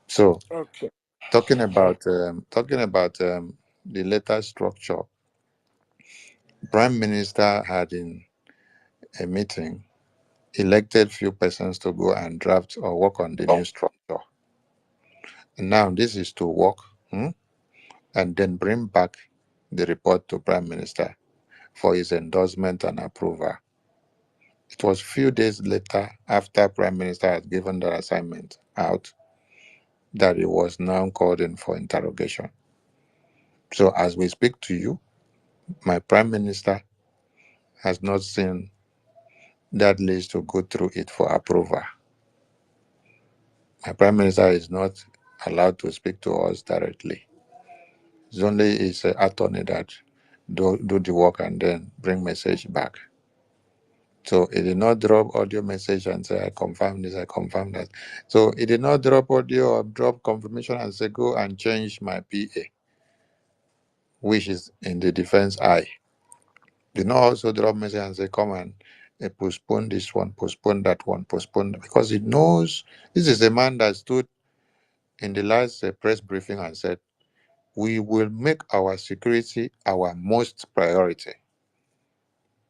E: So
Q: Okay.
E: talking about the letter structure, Prime Minister had in a meeting elected few persons to go and draft or work on the new structure. And now this is to work and then bring back the report to Prime Minister for his endorsement and approval. It was few days later, after Prime Minister had given the assignment out, that he was now called in for interrogation. So as we speak to you, my Prime Minister has not seen that list to go through it for approval. My Prime Minister is not allowed to speak to us directly. It's only his attorney that do the work and then bring message back. So he did not drop audio message and say, I confirm this, I confirm that. So he did not drop audio or drop confirmation and say, go and change my PA, which is in the defense eye. Did not also drop message and say, come and postpone this one, postpone that one, postpone that. Because he knows this is a man that stood in the last press briefing and said, we will make our security our most priority.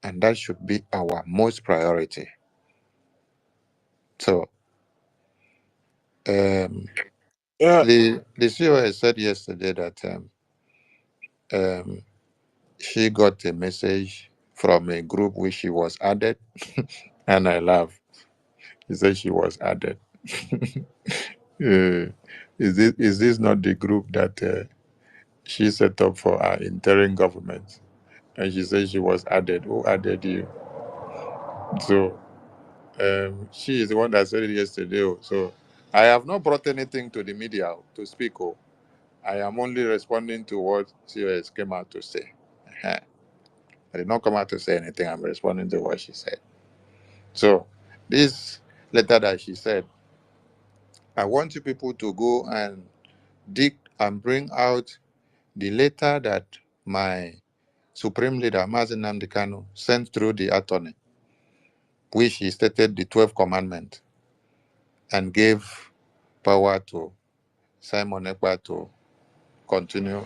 E: And that should be our most priority. So
Q: Yeah.
E: the COS said yesterday that she got a message from a group which she was added, and I laugh. He said she was added. Uh, is this not the group that she set up for our interim government? And she said she was added. Who added you? So she is the one that said it yesterday. So I have not brought anything to the media to speak. I am only responding to what COS came out to say. Uh-huh. I did not come out to say anything. I'm responding to what she said. So, this letter that she said, I want you people to go and dig and bring out the letter that my Supreme Leader, Mazen Nnamdi Kanu, sent through the attorney, which he stated the 12th commandment and gave power to Simon Ekpa to continue,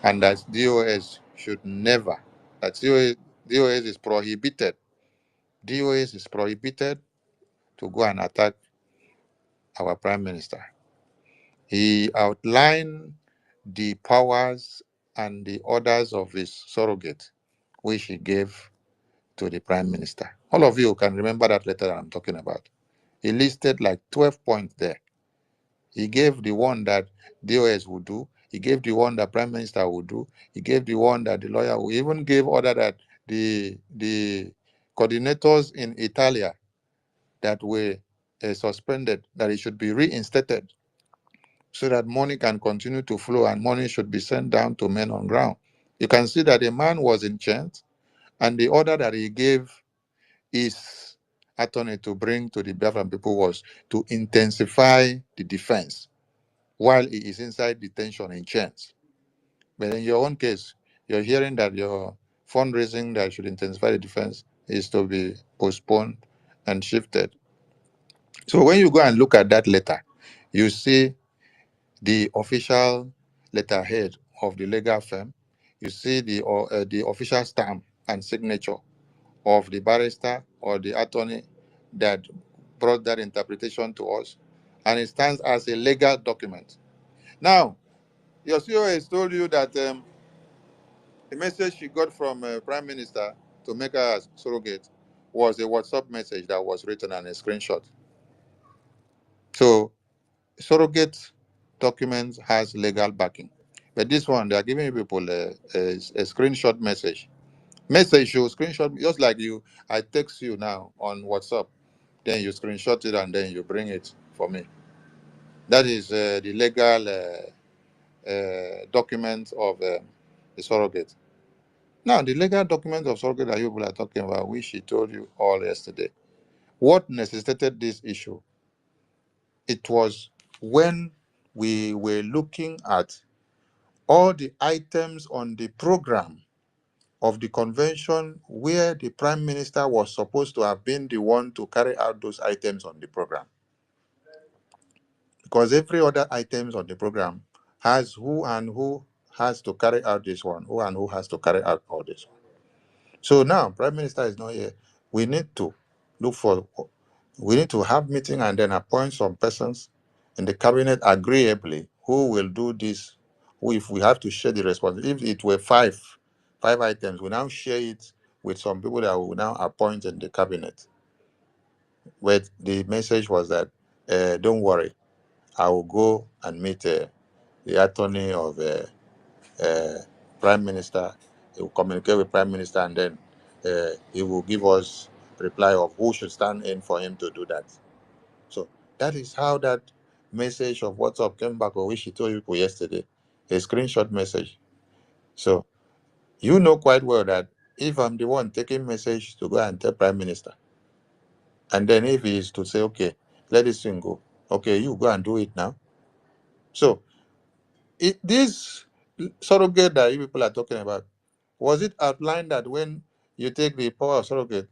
E: and that DOS should never, that DOS is prohibited. DOS is prohibited to go and attack our Prime Minister. He outlined the powers and the orders of his surrogate, which he gave to the Prime Minister. All of you can remember that letter that I'm talking about. He listed like 12 points there. He gave the one that DOS would do. He gave the one that Prime Minister would do. He gave the one that the lawyer would even gave order that the coordinators in Italia that were suspended, that it should be reinstated so that money can continue to flow and money should be sent down to men on ground. You can see that the man was in chains, and the order that he gave his attorney to bring to the Biafran people was to intensify the defense while he is inside detention in chains. But in your own case, you're hearing that your fundraising that should intensify the defense is to be postponed and shifted. So when you go and look at that letter, you see the official letterhead of the legal firm. You see the official stamp and signature of the barrister or the attorney that brought that interpretation to us, and it stands as a legal document. Now, your CEO has told you that the message she got from Prime Minister to make her as surrogate was a WhatsApp message that was written and a screenshot. So surrogate documents has legal backing. But this one, they are giving people a screenshot message. Message you screenshot just like you. I text you now on WhatsApp, then you screenshot it and then you bring it for me. That is the legal document of the surrogate. Now, the legal document of surrogate that you people are talking about, which she told you all yesterday, what necessitated this issue? It was when we were looking at all the items on the program of the convention where the prime minister was supposed to have been the one to carry out those items on the program. Because every other items on the program has who and who has to carry out this one, who and who has to carry out all this one. So now prime minister is not here. We need to look for, we need to have meeting and then appoint some persons in the cabinet agreeably who will do this. Who, if we have to share the responsibility, if it were five items, we now share it with some people that we will now appoint in the cabinet. But the message was that, don't worry, I will go and meet the attorney of uh, prime minister. He will communicate with prime minister, and then he will give us reply of who should stand in for him to do that. So that is how that message of WhatsApp came back, or which he told people yesterday, a screenshot message. So you know quite well that if I'm the one taking message to go and tell prime minister, and then if he is to say, okay, let this thing go, okay, you go and do it now. So this surrogate that you people are talking about, was it outlined that when you take the power of surrogate,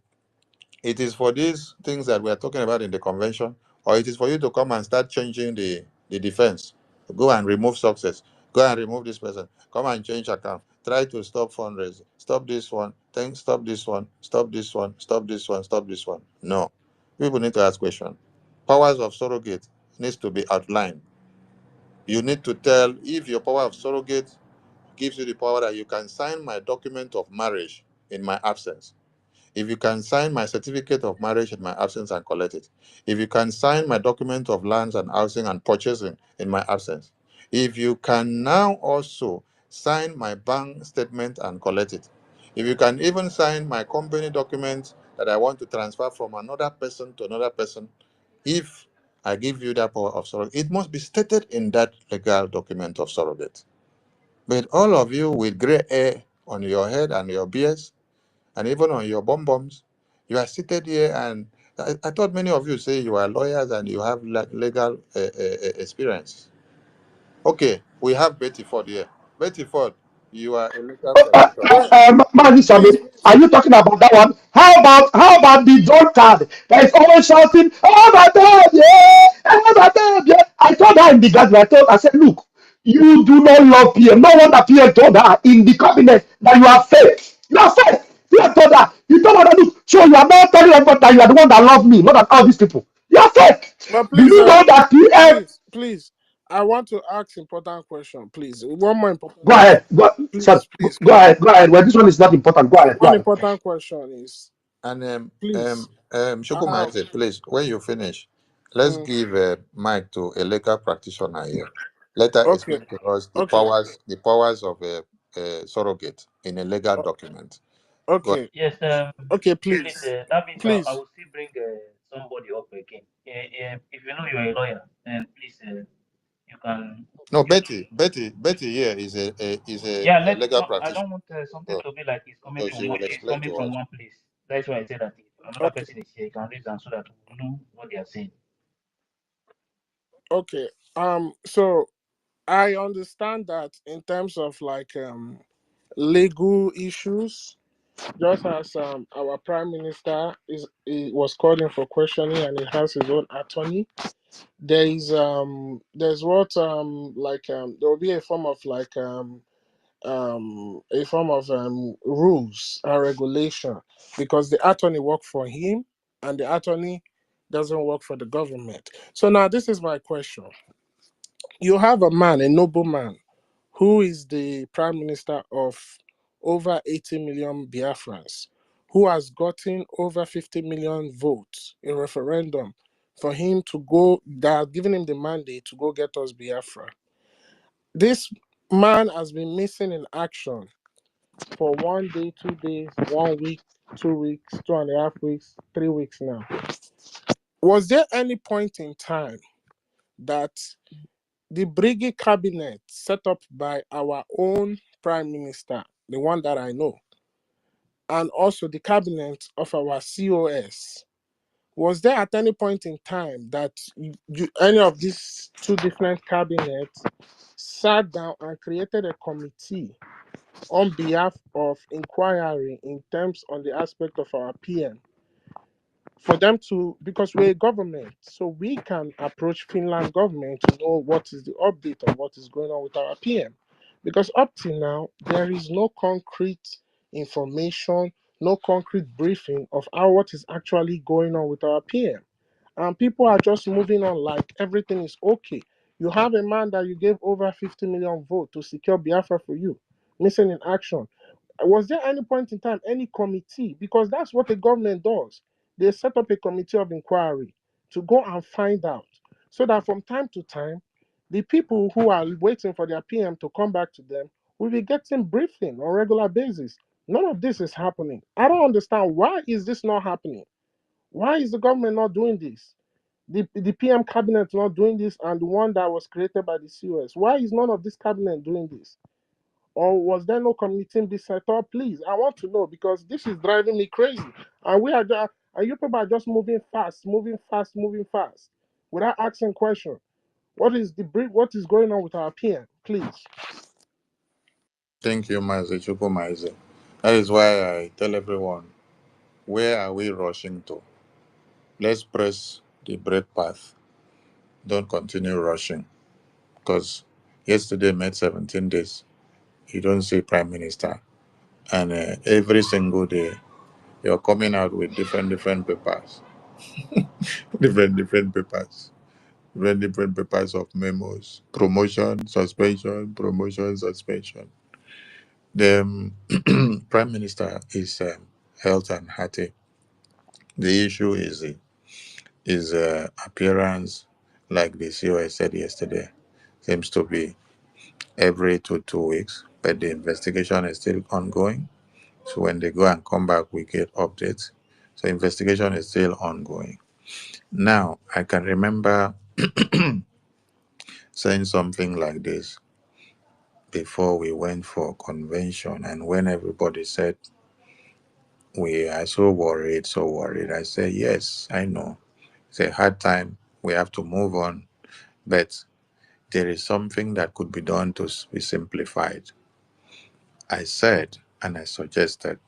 E: it is for these things that we are talking about in the convention, or it is for you to come and start changing the defense? Go and remove success. Go and remove this person. Come and change account. Try to stop fundraising. Stop this one. Stop this one. Stop this one. Stop this one. Stop this one. No. People need to ask questions. Powers of surrogate needs to be outlined. You need to tell if your power of surrogate gives you the power that you can sign my document of marriage in my absence. If you can sign my certificate of marriage in my absence and collect it. If you can sign my document of lands and housing and purchasing in my absence. If you can now also sign my bank statement and collect it. If you can even sign my company document that I want to transfer from another person to another person, if I give you that power of surrogate, it must be stated in that legal document of surrogate. But all of you with gray hair on your head and your beards, and even on your bum bums, you are seated here, and I thought many of you say you are lawyers and you have legal experience. Okay, we have Betty Ford here. Betty Ford, you are a legal practitioner.
D: Wait,
H: Mazi
D: please,
H: Sami,
D: please.
H: are you talking about that one? How about the drunkard that is always shouting, "Oh my God, yeah, oh my God, yeah"? I told her in the gathering, I said, look, you do not love PM. No wonder PM told her in the cabinet that you are fake. You are fake. PM told her, you don't want to look. So you are not telling everybody that you are the one that love me, not that all these people. You are fake.
D: But
H: Do
D: please,
H: you know that PM?
Q: please. I want to ask important question, please. One more important
H: Go
Q: question.
H: ahead. Sir,
Q: Please, please,
H: go
Q: please.
H: ahead. Go ahead. Well, this one is not important. Go ahead. Go
Q: One
H: ahead.
Q: important question is,
E: And
Q: please. Um,
E: Shukumaise, please, when you finish, let's
Q: mm,
E: give a mic to a legal practitioner here. Let her
Q: okay,
E: explain to us
Q: okay,
E: the powers of a surrogate in a legal
Q: o-
E: document. Go ahead.
Q: okay,
A: Yes,
Q: okay,
A: please,
Q: please,
A: that means I
Q: please.
A: will still bring somebody up again. If you know you're a lawyer, then please, you can
E: No,
A: you to.
E: Betty here is
A: Yeah,
E: a
A: let
E: legal
A: no. I
E: practitioner.
A: don't want something
E: So,
A: to be like
E: so she will
A: it's
E: explain
A: coming
E: to
A: from
E: us.
A: one place. That's why I said that if another
Q: Okay,
A: person is here, you can reason so that we know what they are saying.
Q: okay. So I understand that in terms of like legal issues, just as our prime minister he was called in for questioning and he has his own attorney. There's what there will be a form of rules and regulation because the attorney work for him and the attorney doesn't work for the government. So now this is my question. You have a man, a nobleman, who is the prime minister of over 80 million Biafrans, who has gotten over 50 million votes in referendum for him to go, that are giving him the mandate to go get us Biafra. This man has been missing in action for 1 day, 2 days, 1 week, 2 weeks, 2.5 weeks, 3 weeks now. Was there any point in time that the Brigade cabinet set up by our own prime minister, the one that I know, and also the cabinet of our COS, was there at any point in time that any of these two different cabinets sat down and created a committee on behalf of inquiry in terms on the aspect of our PM, for them to, because we're a government, so we can approach Finland government to know what is the update on what is going on with our PM? Because up till now there is no concrete information, no concrete briefing of how what is actually going on with our PM, and people are just moving on like everything is okay. You have a man that you gave over 50 million votes to secure Biafra for you, missing in action. Was there any point in time any committee? Because that's what the government does. They set up a committee of inquiry to go and find out, so that from time to time, the people who are waiting for their PM to come back to them will be getting briefing on a regular basis. None of this is happening. I don't understand, why is this not happening? Why is the government not doing this? The PM cabinet not doing this, and the one that was created by the COS. Why is none of this cabinet doing this? Or was there no committee be set up? Please, I want to know, because this is driving me crazy. And we are just, and you people are just moving fast, moving fast, moving fast, without asking question. What is the brief? What is going on with our PM? Please.
E: Thank you, Mazi Chupo Mazi. That is why I tell everyone, where are we rushing to? Let's press the brake path. Don't continue rushing. Because yesterday made 17 days. You don't see Prime Minister. And every single day, you're coming out with different papers. different papers. Different papers of memos. Promotion, suspension, promotion, suspension. The Prime Minister is health and hearty. The issue is appearance, like the COS said yesterday, seems to be every 2 weeks, but the investigation is still ongoing. So when they go and come back, we get updates. So investigation is still ongoing. Now, I can remember saying something like this before we went for convention, and when everybody said we are so worried, I said, yes, I know. It's a hard time. We have to move on. But there is something that could be done to be simplified. I said, and I suggested,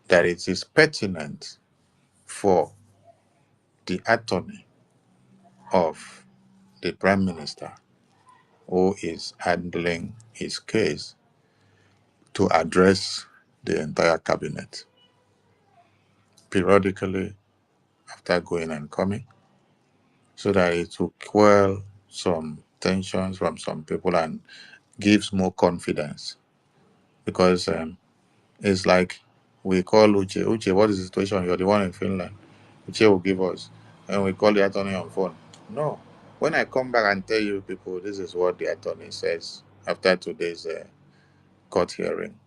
E: that it is pertinent for the attorney of the Prime Minister who is handling his case to address the entire cabinet periodically after going and coming, so that it will quell some tensions from some people and gives more confidence. Because it's like we call Uche. Uche, what is the situation? You're the one in Finland. Uche will give us. And we call the attorney on phone. No. When I come back and tell you people, this is what the attorney says after today's court hearing,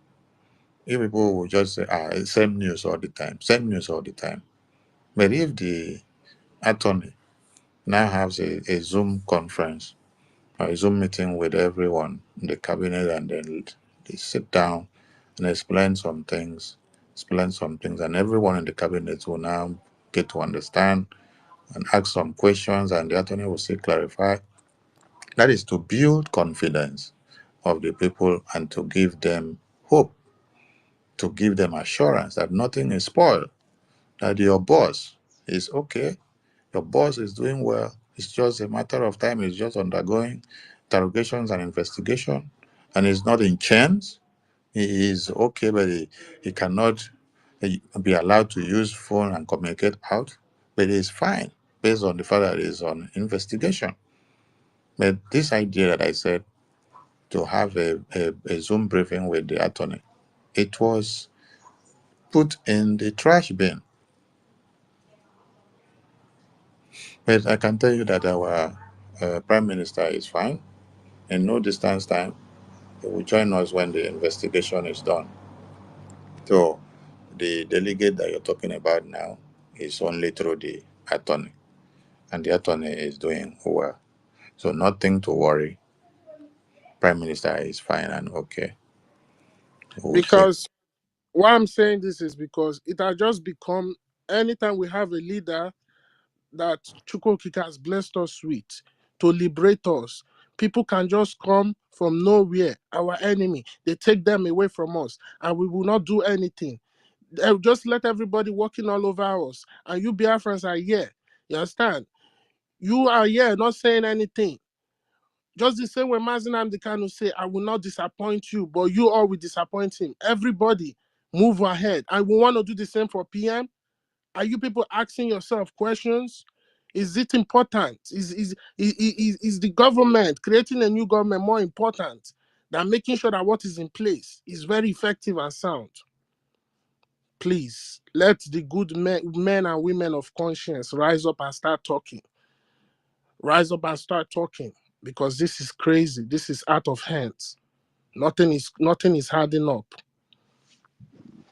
E: you people will just say, same news all the time. Same news all the time. But if the attorney now has a Zoom conference or a Zoom meeting with everyone in the cabinet, and then they sit down and explain some things, and everyone in the cabinet will now get to understand and ask some questions, and the attorney will say clarify. That is to build confidence of the people and to give them hope, to give them assurance that nothing is spoiled, that your boss is okay, your boss is doing well. It's just a matter of time. It's just undergoing interrogations and investigation, and he's not in chains. He is okay, but he cannot be allowed to use phone and communicate out. But he's fine based on the fact that he's on investigation. But this idea that I said, to have a Zoom briefing with the attorney, it was put in the trash bin. But I can tell you that our Prime Minister is fine. In no distance time, he will join us when the investigation is done. So the delegate that you're talking about now is only through the attorney, and the attorney is doing well. So nothing to worry. Prime Minister is fine and okay. We'll see.
Q: Because why I'm saying this is because it has just become anytime we have a leader that Chukwokika has blessed us with to liberate us, people can just come from nowhere, our enemy, they take them away from us, and we will not do anything. They'll just let everybody walking all over us, and you Biafrans are here. You understand? You are here not saying anything. Just the same way Mazen Amdekano say, I will not disappoint you, but you all will disappoint him. Everybody move ahead. And we want to do the same for PM. Are you people asking yourself questions? Is it important? Is the government, creating a new government, more important than making sure that what is in place is very effective and sound? Please, let the good men and women of conscience rise up and start talking. Rise up and start talking, because this is crazy. This is out of hands. Nothing is harding up.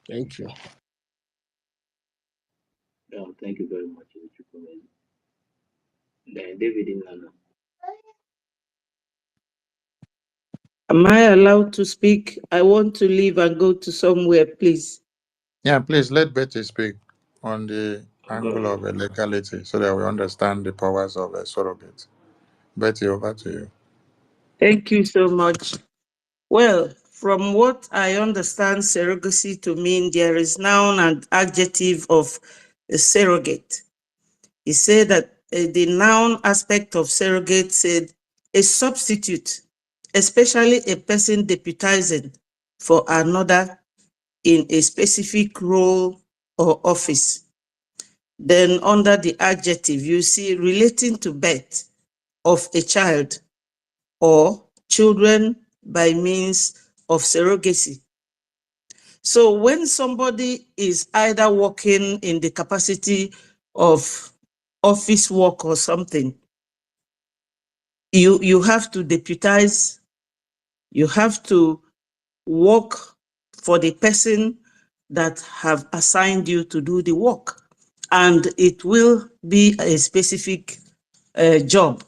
Q: Thank you.
B: Thank you very much, David Inana.
A: Am I allowed to speak? I want to leave and go to somewhere, please.
E: Yeah, please let Betty speak on the
B: Go
E: angle
B: ahead.
E: of legality so that we understand the powers of a surrogate. Betty, over to you.
A: Thank you so much. Well, from what I understand surrogacy to mean, there is now an adjective of a surrogate. He said that the noun aspect of surrogate said a substitute, especially a person deputizing for another in a specific role or office. Then under the adjective, you see relating to birth of a child or children by means of surrogacy. So when somebody is either working in the capacity of office work or something, you have to deputize, you have to work for the person that have assigned you to do the work. And it will be a specific job.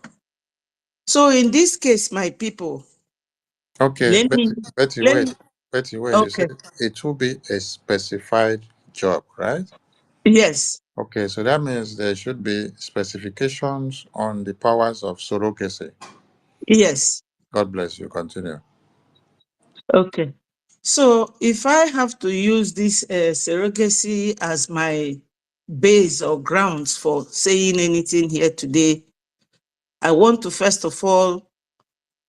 A: So in this case, my people,
E: Okay,
A: let me,
E: Betty,
A: let
E: wait.
A: me,
E: Betty, wait. You
A: okay,
E: said it will be a specified job, right?
A: yes,
E: Okay, so that means there should be specifications on the powers of surrogacy.
A: yes,
E: God bless you. Continue.
A: okay. So if I have to use this surrogacy as my base or grounds for saying anything here today, I want to first of all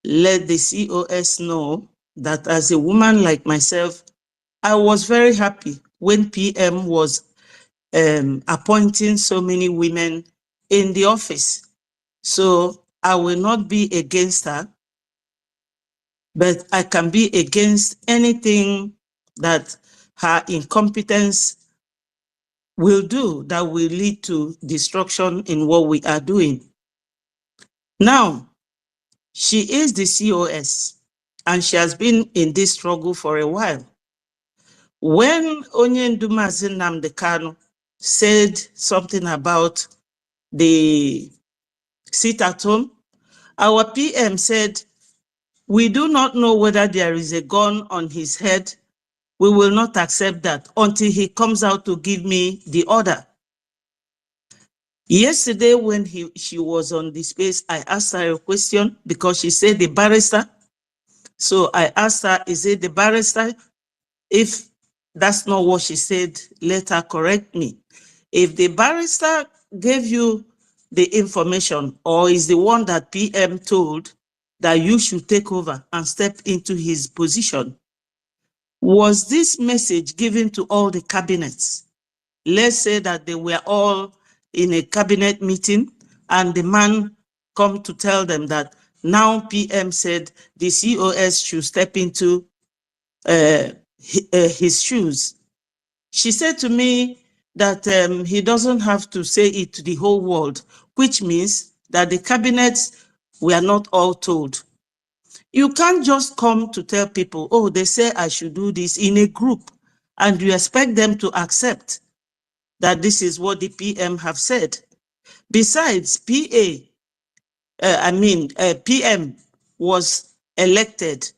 A: let the COS know that as a woman like myself, I was very happy when PM was appointing so many women in the office. So I will not be against her, but I can be against anything that her incompetence will do that will lead to destruction in what we are doing. Now, she is the COS and she has been in this struggle for a while. When Onyendu Mazi Nnamdi Kanu said something about the sit at home, our PM said, we do not know whether there is a gun on his head. We will not accept that until he comes out to give me the order. Yesterday, when she was on the space, I asked her a question because she said the barrister. So I asked her, is it the barrister? If that's not what she said, let her correct me. If the barrister gave you the information or is the one that PM told that you should take over and step into his position, was this message given to all the cabinets? Let's say that they were all in a cabinet meeting and the man come to tell them that now PM said the COS should step into his shoes. She said to me that he doesn't have to say it to the whole world.
B: which means that the cabinets were not all told. You can't just come to tell people, oh, they say I should do this in a group, and you expect them to accept that this is what the PM have said. Besides, PM was elected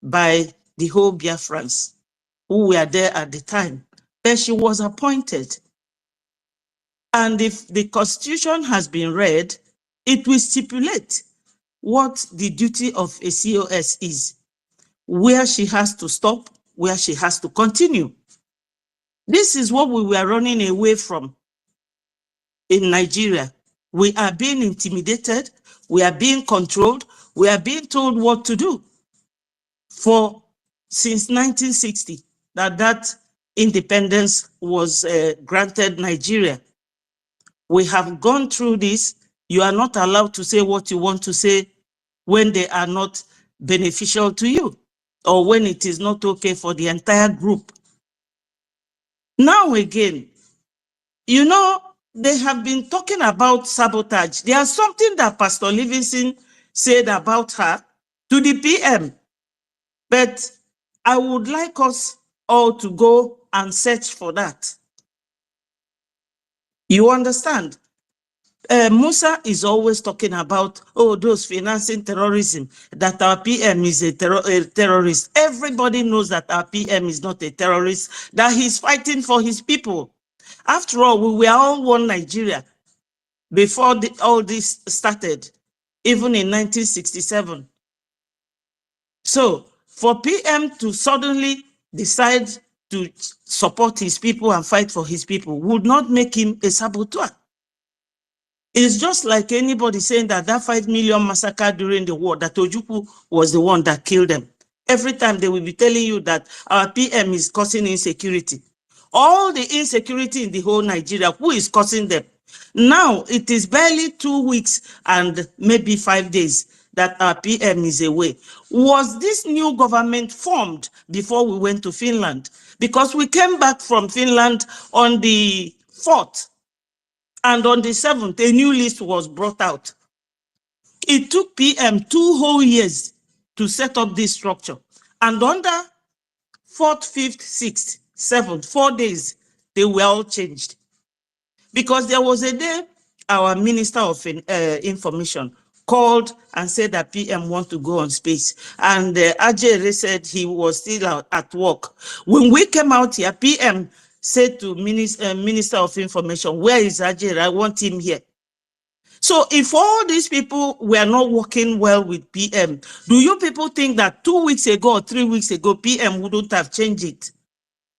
B: by the whole Biafrans who were there at the time, but she was appointed. And if the constitution has been read, it will stipulate what the duty of a COS is, where she has to stop, where she has to continue. This is what we were running away from in Nigeria. We are being intimidated, we are being controlled, we are being told what to do. Since 1960, that independence was granted Nigeria. We have gone through this. You are not allowed to say what you want to say when they are not beneficial to you, or when it is not okay for the entire group. Now again, you know, they have been talking about sabotage. There's something that Pastor Livingston said about her to the PM, but I would like us all to go and search for that. You understand? Musa is always talking about, oh, those financing terrorism, that our PM is a terrorist. Everybody knows that our PM is not a terrorist, that he's fighting for his people. After all, we were all one Nigeria before all this started, even in 1967. So for PM to suddenly decide to support his people and fight for his people would not make him a saboteur. It's just like anybody saying that 5 million massacre during the war, that Ojukwu was the one that killed them. Every time they will be telling you that our PM is causing insecurity. All the insecurity in the whole Nigeria, who is causing them? Now, it is barely 2 weeks and maybe 5 days that our PM is away. Was this new government formed before we went to Finland? Because we came back from Finland on the 4th. And on the 7th, a new list was brought out. It took PM 2 whole years to set up this structure. And under 4th, 5th, 6th, 7th, 4 days, they were all changed. Because there was a day our Minister of Information called and said that PM want to go on space. And Ajere said he was still out at work. When we came out here, PM said to Minister of Information, where is Ajere? I want him here. So if all these people were not working well with PM, do you people think that 2 weeks ago or 3 weeks ago, PM wouldn't have changed it,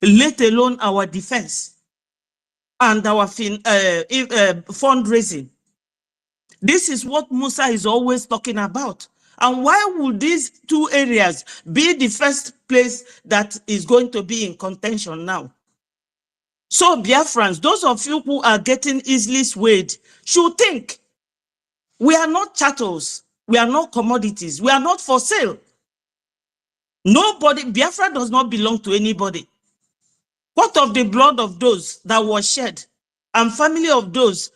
B: let alone our defense and our fundraising? This is what Musa is always talking about. And why would these 2 areas be the first place that is going to be in contention now? So Biafrans, those of you who are getting easily swayed, should think. We are not chattels. We are not commodities. We are not for sale. Nobody, Biafra does not belong to anybody. What of the blood of those that was shed, and family of those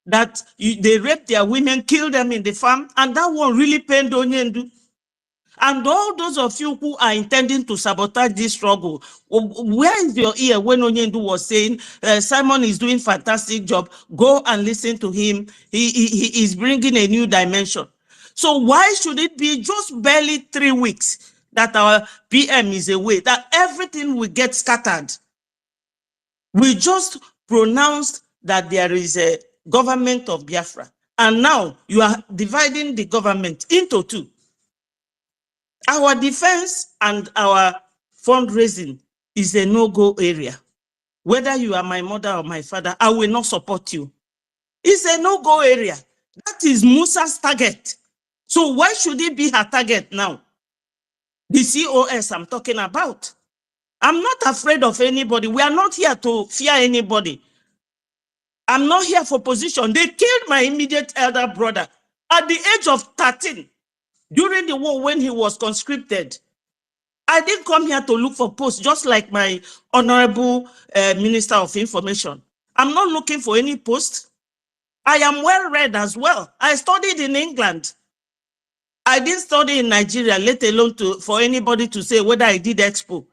B: that they raped their women, killed them in the farm, and that one really pained Onyendu? And all those of you who are intending to sabotage this struggle, where is your ear when Onyendu was saying, Simon is doing fantastic job, go and listen to him, he is bringing a new dimension. So why should it be just barely 3 weeks that our PM is away, that everything will get scattered? We just pronounced that there is a government of Biafra, and now you are dividing the government into 2. Our defense and our fundraising is a no-go area. Whether you are my mother or my father, I will not support you. It's a no-go area. That is Musa's target. So why should it be her target now? The COS I'm talking about. I'm not afraid of anybody. We are not here to fear anybody. I'm not here for position. They killed my immediate elder brother at the age of 13 during the war when he was conscripted. I didn't come here to look for posts, just like my honorable Minister of Information. I'm not looking for any post. I am well read as well. I studied in England. I didn't study in Nigeria, let alone for anybody to say whether I did expo.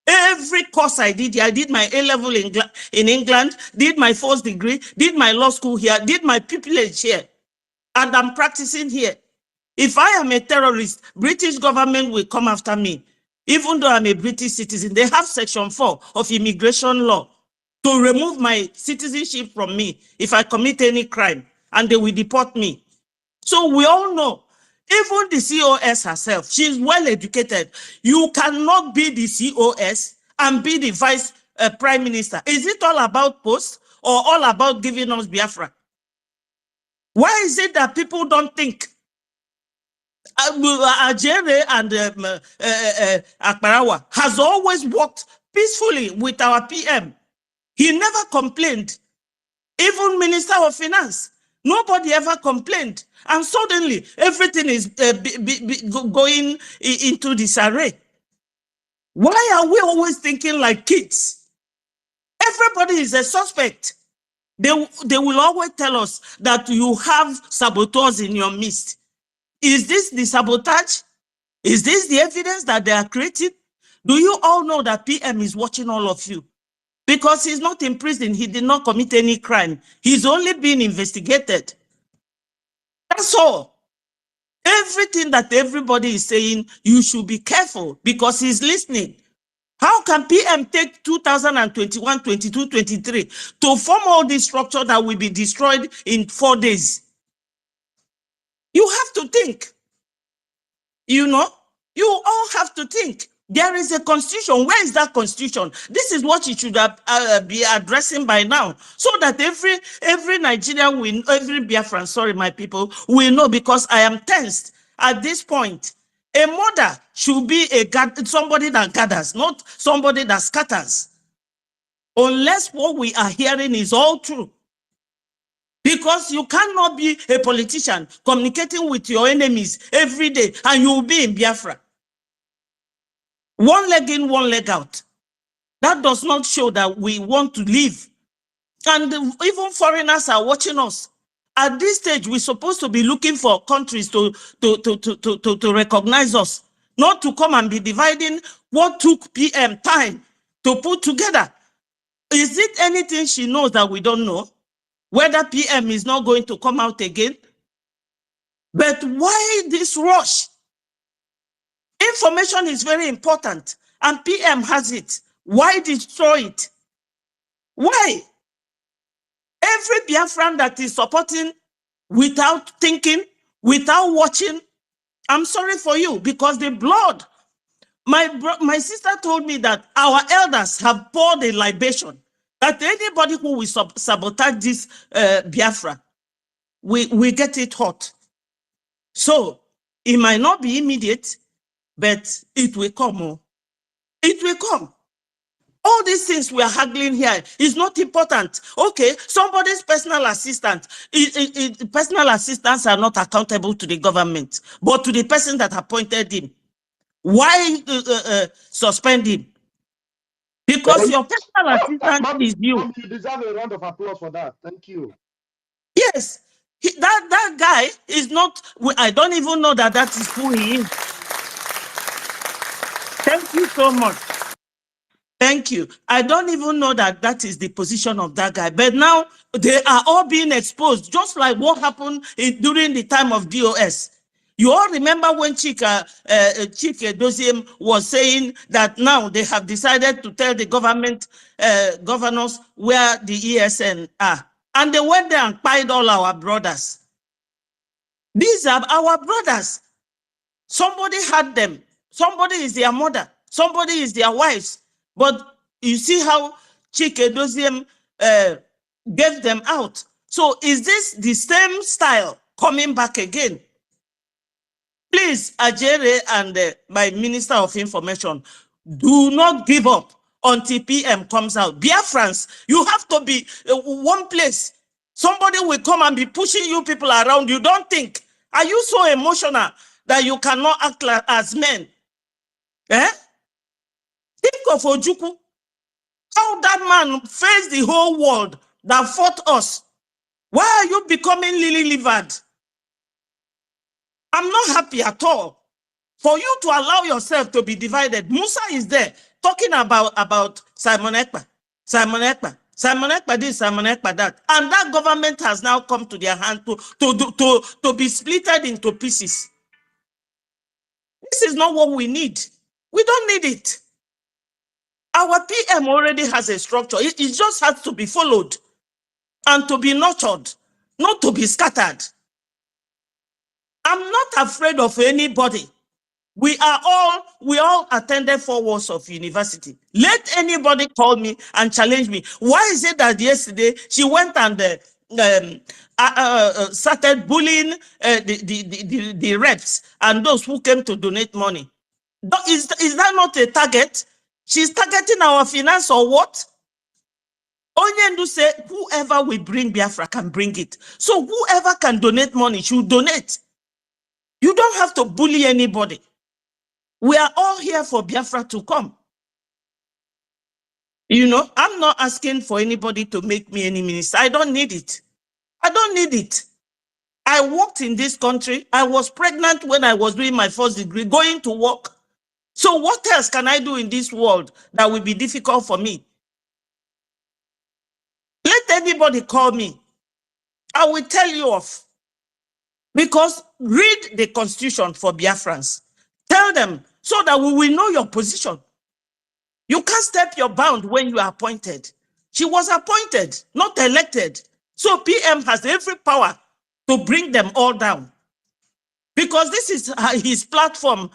B: Every course I did my A-level in England, did my first degree, did my law school here, did my pupillage here, and I'm practicing here. If I am a terrorist, British government will come after me. Even though I'm a British citizen, they have section 4 of immigration law to remove my citizenship from me if I commit any crime, and they will deport me. So we all know, even the COS herself, she's well educated. You cannot be the COS and be the vice prime minister. Is it all about posts or all about giving us Biafra? Why is it that people don't think? Ajere and Akbarawa has always worked peacefully with our PM. He never complained. Even Minister of Finance, nobody ever complained. And suddenly, everything is going into disarray. Why are we always thinking like kids? Everybody is a suspect. They will always tell us that you have saboteurs in your midst. Is this the sabotage? Is this the evidence that they are creating? Do you all know that PM is watching all of you? Because he's not in prison, he did not commit any crime. He's only being investigated. That's all. Everything that everybody is saying, you should be careful because he's listening. How can PM take 2021, 22, 23 to form all this structure that will be destroyed in 4 days? You have to think. You know, you all have to think. There is a constitution. Where is that constitution? This is what you should be addressing by now, so that every Nigerian will, every Biafran, sorry, my people, will know, because I am tensed at this point. A mother should be somebody that gathers, not somebody that scatters. Unless what we are hearing is all true. Because you cannot be a politician communicating with your enemies every day and you will be in Biafra. One leg in, one leg out. That does not show that we want to live. And even foreigners are watching us. At this stage, we're supposed to be looking for countries to recognize us, not to come and be dividing what took PM time to put together. Is it anything she knows that we don't know? Whether PM is not going to come out again? But why this rush? Information is very important, and PM has it. Why destroy it? Why? Every Biafran that is supporting without thinking, without watching, I'm sorry for you, because the blood, my sister told me that our elders have poured a libation, that anybody who will sabotage this Biafra, we get it hot. So it might not be immediate, but it will come. It will come. All these things we are haggling here is not important. Okay, somebody's personal assistant. Personal assistants are not accountable to the government, but to the person that appointed him. Why suspend him? Because your personal assistant is you.
H: You deserve a round of applause for that. Thank you.
B: Yes, that guy is not. I don't even know that is who he is. Thank you so much. Thank you. I don't even know that is the position of that guy. But now they are all being exposed, just like what happened during the time of DOS. You all remember when Chike Doziem was saying that now they have decided to tell the government governors where the ESN are. And they went there and pied all our brothers. These are our brothers. Somebody had them. Somebody is their mother. Somebody is their wives. But you see how Chike Doziem gave them out. So is this the same style coming back again? Please, Ajere and my Minister of Information, do not give up until PM comes out. Biafrans, you have to be one place. Somebody will come and be pushing you people around. You don't think. Are you so emotional that you cannot act as men? Eh? Think of Ojukwu. How that man faced the whole world that fought us. Why are you becoming lily-livered? I'm not happy at all. For you to allow yourself to be divided, Musa is there talking about Simon Ekpa, Simon Ekpa, Simon Ekpa this, Simon Ekpa that, and that government has now come to their hand to be splitted into pieces. This is not what we need. We don't need it. Our PM already has a structure. It just has to be followed and to be nurtured, not to be scattered. I'm not afraid of anybody. We all attended 4 years of university. Let anybody call me and challenge me. Why is it that yesterday she went and started bullying the reps and those who came to donate money? Is that not a target? She's targeting our finance or what? Onyendu said, whoever will bring Biafra can bring it. So whoever can donate money should donate. You don't have to bully anybody. We are all here for Biafra to come. You know, I'm not asking for anybody to make me any minister. I don't need it. I don't need it. I worked in this country. I was pregnant when I was doing my first degree, going to work. So what else can I do in this world that will be difficult for me? Let anybody call me. I will tell you off. Because read the constitution for Biafrans. Tell them so that we will know your position. You can't step your bound when you are appointed. She was appointed, not elected. So PM has every power to bring them all down. Because this is his platform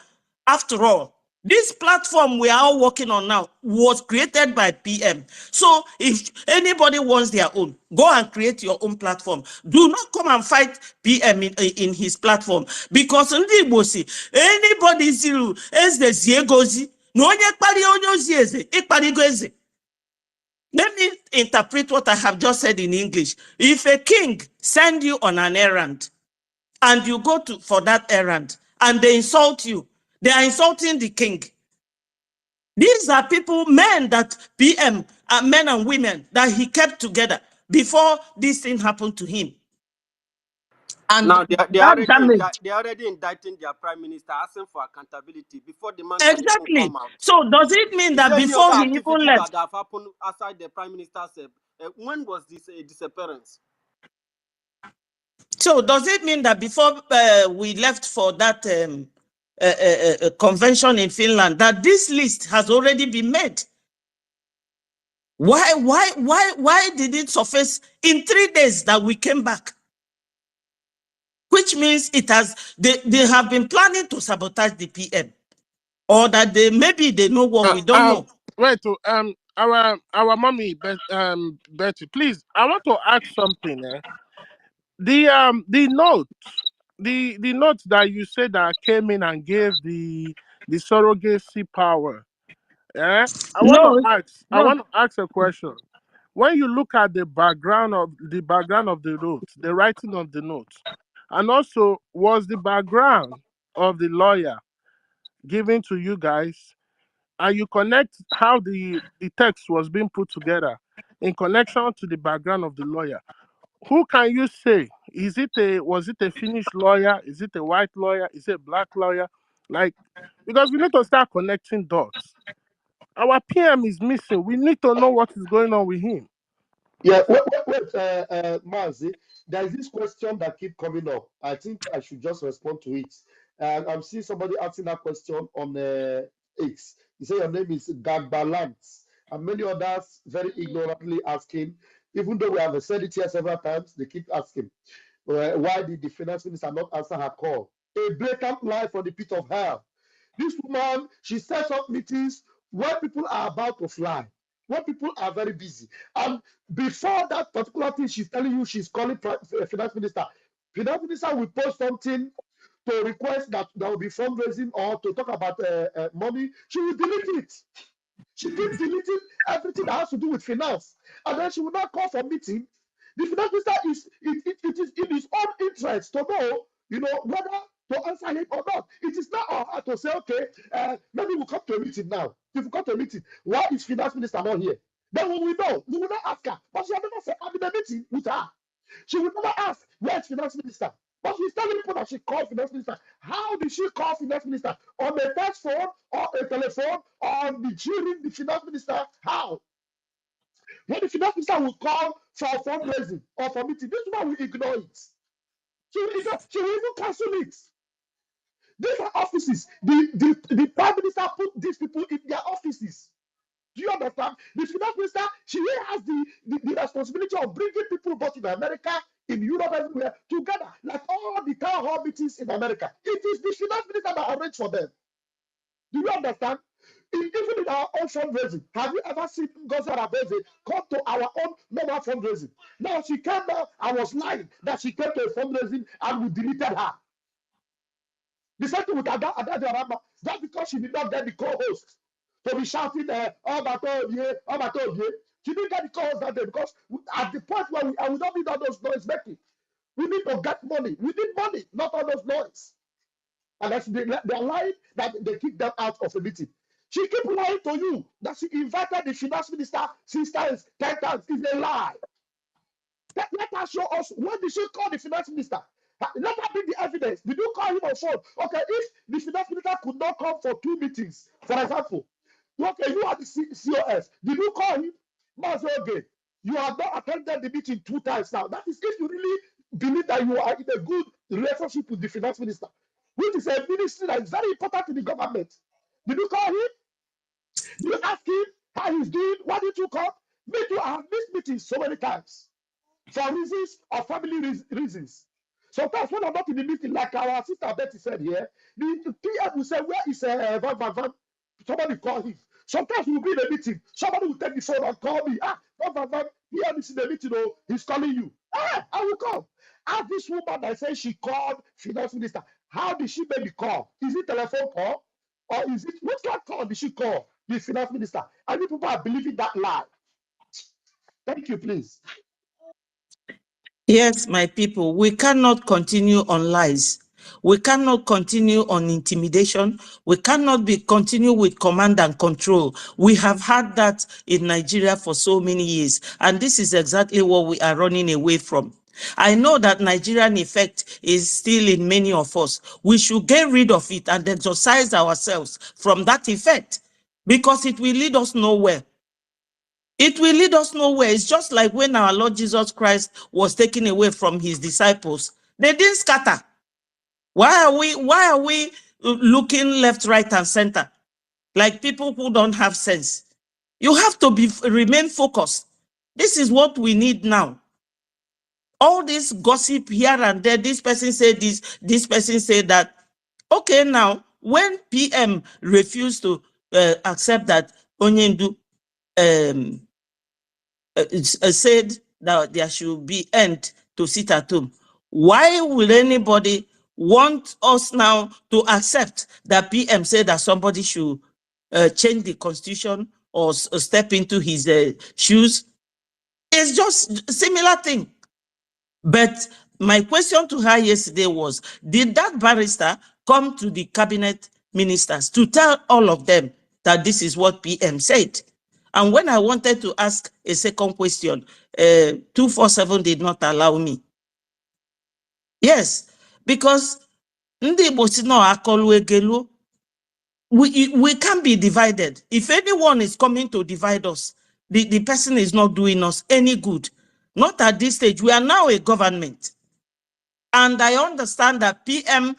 B: after all. This platform we are all working on now was created by PM. So if anybody wants their own, go and create your own platform. Do not come and fight PM in his platform. Because anybody is the Ziegozi. No one Let me interpret what I have just said in English. If a king send you on an errand, and you go for that errand, and they insult you, they are insulting the king. These are people, men that PM, men and women that he kept together before this thing happened to him. And
D: Now they
B: that
D: already
B: damage.
D: they already indicting their prime minister, asking for accountability before the man can even
B: Exactly.
D: come out.
B: So does it mean
D: Is
B: that
D: there any
B: before
D: other
B: he even
D: activity
B: left?
D: that have happened outside the prime minister's? When was this disappearance?
B: So does it mean that before we left for that convention in Finland, that this list has already been made? Why did it surface in 3 days that we came back? Which means they have been planning to sabotage the PM, or that maybe they know what we don't know.
Q: Wait, our mommy, Betty, please. I want to ask something. The note, the note that you said that came in and gave the surrogacy power. Yeah, I want to
B: No,
Q: ask. I
B: no.
Q: want to ask a question. When you look at the background of the note, the writing of the note, and also was the background of the lawyer given to you guys, and you connect how the text was being put together in connection to the background of the lawyer. Who can you say? Was it a Finnish lawyer? Is it a white lawyer? Is it a black lawyer? Like, because we need to start connecting dots. Our PM is missing. We need to know what is going on with him.
H: Yeah, Mazi, there is this question that keep coming up. I think I should just respond to it. And I'm seeing somebody asking that question on X. You say your name is Gagbalant, and many others very ignorantly asking, even though we have said it here several times, they keep asking, why did the finance minister not answer her call? A blatant lie from the pit of hell. This woman, she sets up meetings where people are about to fly, when people are very busy. And before that particular thing, she's telling you she's calling finance minister. Finance minister will post something to request that there will be fundraising or to talk about money. She will delete it. She keeps deleting everything that has to do with finance. And then she will not call for meeting. The finance minister it is in his own interest to know, whether to answer him or not. It is not on her to say, okay, maybe we'll come to a meeting now. If we come to a meeting, why is finance minister not here? Then we will know. We will not ask her. But she has never said, I'm in a meeting with her. She will never ask, where's finance minister? But she's telling people that she called finance minister. How did she call finance minister? On a text phone or a telephone or did she ring the finance minister? How? When the finance minister will call for fundraising or for meeting, this woman will ignore it. She will even cancel it. These are offices. The prime minister put these people in their offices. Do you understand? The finance minister, she has the responsibility of bringing people both in America, in Europe, everywhere together, like all the town hall meetings in America. It is the finance minister that arrange for them. Do you understand? Even in our own fundraising, have you ever seen Ngozi Arabeze come to our own normal fundraising? Now she came there, I was lying that she came to a fundraising and we deleted her. The same thing with Ada Diarama, just because she did not get the co-host to be shouting, oh, my God, yeah, oh, my God, yeah. She didn't get the co-host that day because at the point where we don't need all those noise making. We need to get money. We need money, not all those noise. And that's they're lying that they kick them out of a meeting. She keep lying to you that she invited the finance minister 6 times, 10 times. It's a lie. Let her show us when did she call the finance minister. Let her bring the evidence. Did you call him on phone? Okay, if the finance minister could not come for 2 meetings, for example, okay, you are the COS. Did you call him? Okay, you have not attended the meeting 2 times now. That is if you really believe that you are in a good relationship with the finance minister, which is a ministry that is very important to the government. Did you call him? Did you ask him how he's doing? Why did you call? Me too, I have missed meetings so many times for reasons or family reasons. Sometimes when I'm not in the meeting, like our sister Betty said here, the PM will say, where is Van? Somebody call him. Sometimes we'll be in a meeting, somebody will take the phone and call me. Van, PM is in the meeting, oh, he's calling you. I will come. Ask this woman that says she called finance minister. How did she make the call? Is it telephone call? Or is it, what kind of call did she call the finance minister? And you people are believing that lie. Thank you, please.
M: Yes, my people, we cannot continue on lies. We cannot continue on intimidation. We cannot continue with command and control. We have had that in Nigeria for so many years, and this is exactly what we are running away from. I know that Nigerian effect is still in many of us. We should get rid of it and exorcise ourselves from that effect, because it will lead us nowhere. It will lead us nowhere. It's just like when our Lord Jesus Christ was taken away from his disciples. They didn't scatter. Why are we looking left, right, and center? Like people who don't have sense. You have to remain focused. This is what we need now. All this gossip here and there, this person said this person said that. Okay, now, when PM refused to accept that Onyendu said that there should be end to sit at home, why will anybody want us now to accept that PM said that somebody should change the constitution or step into his shoes? It's just a similar thing. But my question to her yesterday was, did that barrister come to the cabinet ministers to tell all of them that this is what PM said? And when I wanted to ask a second question, 247 did not allow me. Yes, because we can't be divided. If anyone is coming to divide us, the person is not doing us any good. Not at this stage. We are now a government. And I understand that PM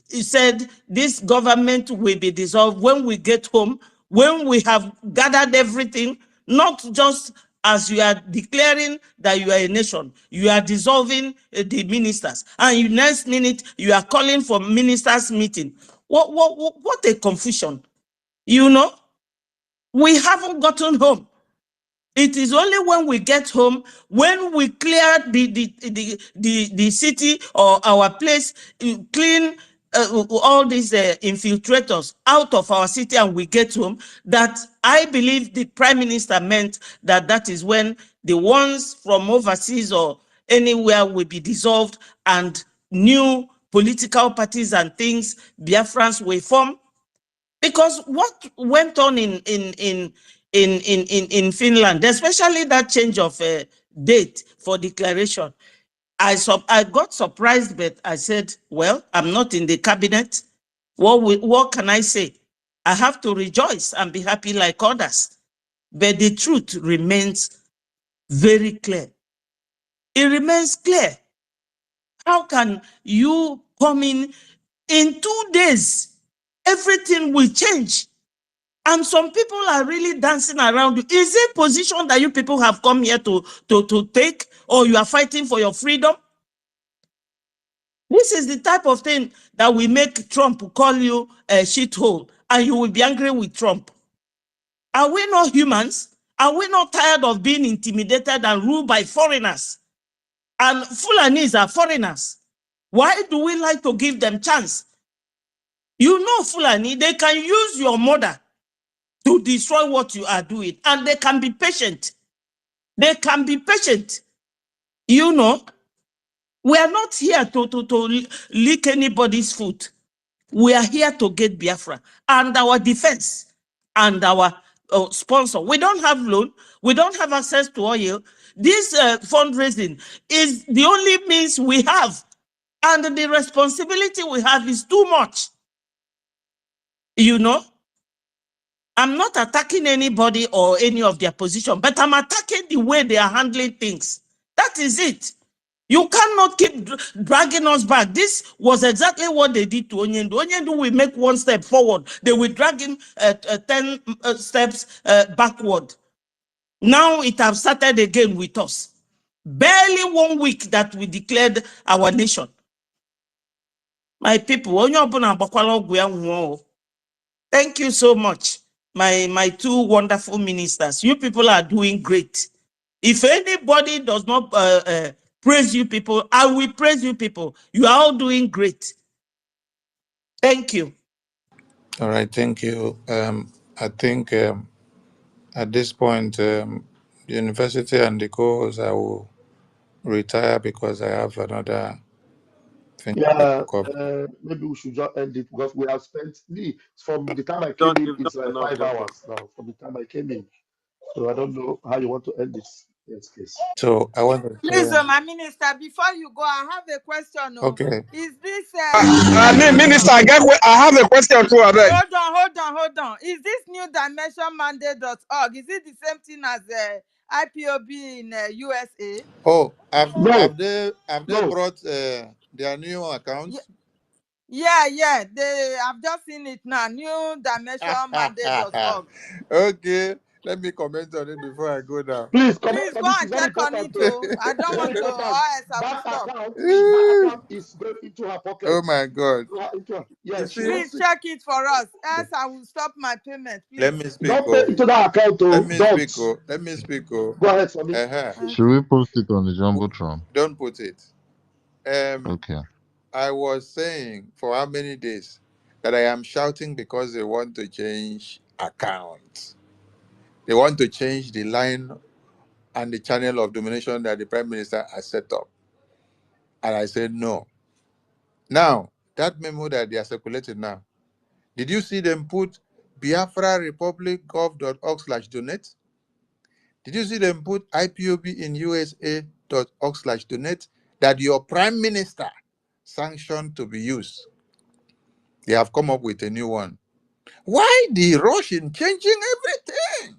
M: said this government will be dissolved when we get home, when we have gathered everything, not just as you are declaring that you are a nation, you are dissolving the ministers, and next minute you are calling for ministers' meeting. What a confusion. You know, we haven't home. It is only when we get home, when we clear the city or our place, clean all these infiltrators out of our city, and we get home, that I believe the Prime Minister meant that is when the ones from overseas or anywhere will be dissolved and new political parties and things, Biafrans will form. Because what went on in Finland, especially that change of date for declaration,
B: I got surprised, but I said, well, I'm not in the cabinet. What can I say? I have to rejoice and be happy like others. But the truth remains very clear. It remains clear. How can you come in 2 days? Everything will change. And some people are really dancing around you. Is it position that you people have come here to take, or you are fighting for your freedom? This is the type of thing that will make Trump call you a shithole, and you will be angry with Trump. Are we not humans? Are we not tired of being intimidated and ruled by foreigners? And Fulanis are foreigners. Why do we like to give them chance? You know, Fulani, they can use your mother to destroy what you are doing, and they can be patient. They can be patient. You know, we are not here to lick anybody's foot. We are here to get Biafra and our defense and our sponsor. We don't have loan. We don't have access to oil. This fundraising is the only means we have. And the responsibility we have is too much. You know, I'm not attacking anybody or any of their position, but I'm attacking the way they are handling things. That is it. You cannot keep dragging us back. This was exactly what they did to Onyendu. Onyendu will make one step forward. They will drag him 10 steps backward. Now it has started again with us. Barely 1 week that we declared our nation. My people, thank you so much, my two wonderful ministers. You people are doing great. If anybody does not praise you people, I will praise you people. You are all doing great. Thank you.
E: All right, thank you. I think at this point, the university and the goals, I will retire because I have another thing to
H: Yeah,
E: cover.
H: maybe we should just end it because we have spent from the time I came
D: Done,
H: in,
D: you've done
H: it's like
D: enough,
H: 5 hours
D: Doctor.
H: now. From the time I came in, so I don't know how you want to end this. Yes, please.
E: So I want to
R: Please,
E: say,
R: my minister, before you go, I have a question. Oh,
E: okay.
R: is this
G: I mean, Minister, I have a question too, I beg.
R: hold on. Is this new dimension mandate.org? Is it the same thing as IPOB in USA?
E: Oh,
H: No,
E: have they
H: no.
E: brought their new account?
R: Yeah. They I've just seen it now. New dimension mandate.org.
E: Okay, let me comment on it before I go down.
H: Please comment
R: Please
H: on
R: go
H: it. It's
R: and
H: very
R: check on it
H: important too.
R: too. I don't
H: It's very
R: want to, or
H: important.
R: else I will
H: That
R: stop.
H: account, please, that account is going into her
E: Oh
H: pocket.
E: my God! You
H: Yes, she
E: see,
R: Please
H: wants it.
R: check it for us, else I will stop my payment,
E: let
R: please.
E: me speak.
H: Don't pay
E: Oh,
H: into that account,
E: let
H: oh.
E: me
H: Don't.
E: speak. Oh, let me speak. Oh,
H: Go ahead, Sonny.
E: uh-huh.
F: Should we post it on the Jumbotron?
E: Don't put it. Um,
F: Okay.
E: I was saying for how many days that I am shouting because they want to change account. They want to change the line and the channel of domination that the Prime Minister has set up. And I said no. Now, that memo that they are circulating now, did you see them put Biafra Republic gov.org/donate? Did you see them put IPOB in USA.org/donate that your Prime Minister sanctioned to be used? They have come up with a new one. Why the rush in changing everything?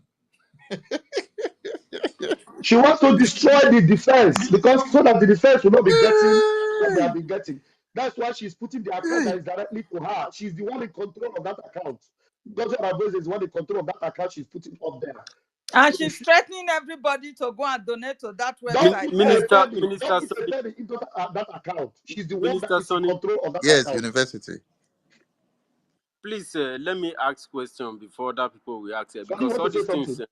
H: She wants to destroy the defense because so that the defense will not be getting what they have
E: Hey,
H: been getting. That's why she's putting the account
E: hey.
H: that is directly to her. She's the one in control of that account. Governor Abbas is the one in control of that account she's putting up there.
R: And
H: So
R: she's threatening everybody to go and donate to that
H: don't
R: website.
H: put a penny. Don't
D: Minister
H: put a
D: Sonny,
H: penny into that account. She's the one that
D: Minister
H: is in
D: Sonny,
H: control of that
E: Yes,
H: account.
E: university.
D: please let me ask question before other people will ask
H: So you
D: because
H: want
D: all
H: to say
D: these things
H: something?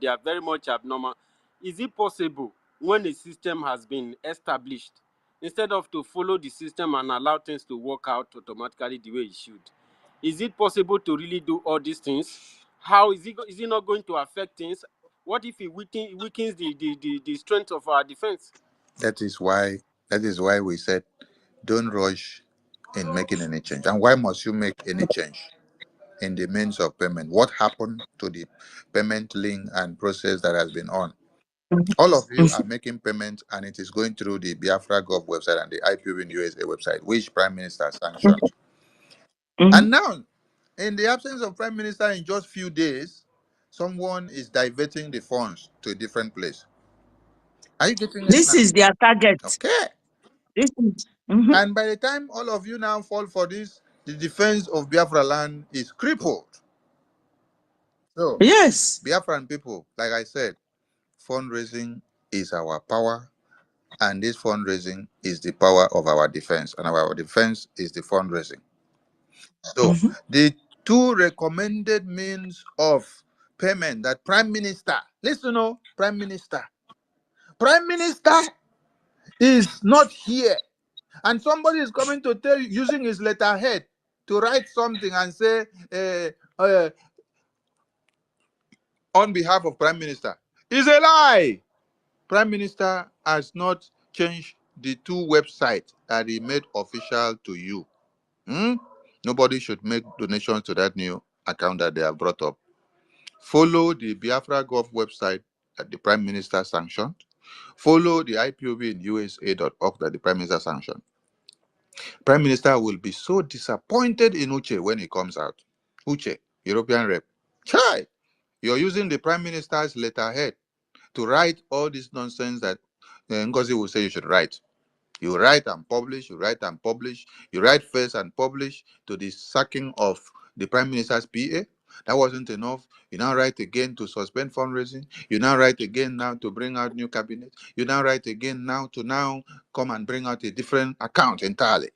D: they are very much abnormal. Is it possible when a system has been established, instead of to follow the system and allow things to work out automatically the way it should, is it possible to really do all these things? How is it not going to affect things? What if it weakens the strength of our defense?
E: That is why we said don't rush in making any change. And why must you make any change in the means of payment? What happened to the payment link and process that has been on? All of you are
M: Mhm.
E: making payments, and it is going through the Biafra Gov website and the IPOB in USA website, which Prime Minister sanctioned.
M: Mhm.
E: And now, in the absence of Prime Minister in just few days, someone is diverting the funds to a different place. Are you getting it
M: This
E: now?
M: is their target.
E: Okay.
M: This is, mhm.
E: And by the time all of you now fall for this, the defense of Biafra land is crippled. So,
M: Yes.
E: Biafran people, like I said, fundraising is our power, and this fundraising is the power of our defense, and our defense is the fundraising. So,
M: Mhm.
E: the two recommended means of payment that Prime Minister, listen, oh, Prime Minister is not here, and somebody is coming to tell you using his letterhead to write something and say, on behalf of Prime Minister, is a lie. Prime Minister has not changed the two websites that he made official to you. Hmm? Nobody should make donations to that new account that they have brought up. Follow the Biafra Gov website that the Prime Minister sanctioned. Follow the IPOB in USA.org that the Prime Minister sanctioned. Prime Minister will be so disappointed in Uche when he comes out. Uche, European rep. Chai, you're using the Prime Minister's letterhead to write all this nonsense that Ngozi will say you should write. You write and publish, you write and publish, you write first and publish to the sacking of the Prime Minister's PA. That wasn't enough. You now write again to suspend fundraising. You now write again now to bring out new cabinet. You now write again now to now come and bring out a different account entirely.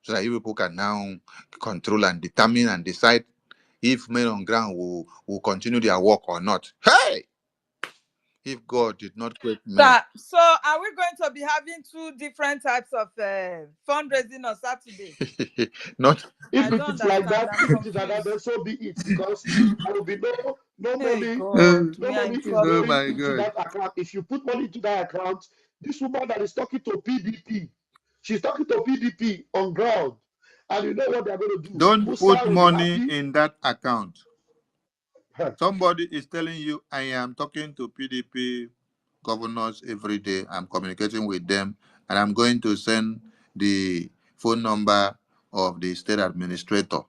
E: So that you people can now control and determine and decide if men on ground will continue their work or not. Hey! If God did not create men.
R: So are we going to be having two different types of fundraising on Saturday?
E: Not
R: I
H: If it
R: don't
H: is like
R: understand.
H: that,
R: I'm
H: if it is like that,
R: confused.
H: then so be it. Because there will be no
R: Hey
H: money,
R: God,
H: no
R: we are in
H: money is
E: Oh
R: trouble.
H: going
E: my
H: into
E: God.
H: that account. If you put money into that account, this woman that is talking to PDP, she's talking to PDP on ground. And you know what they're going to do?
E: Don't
H: Musa
E: put
H: will be
E: money
H: happy.
E: in that account. Somebody is telling you, I am talking to PDP governors every day. I'm communicating with them, and I'm going to send the phone number of the state administrator.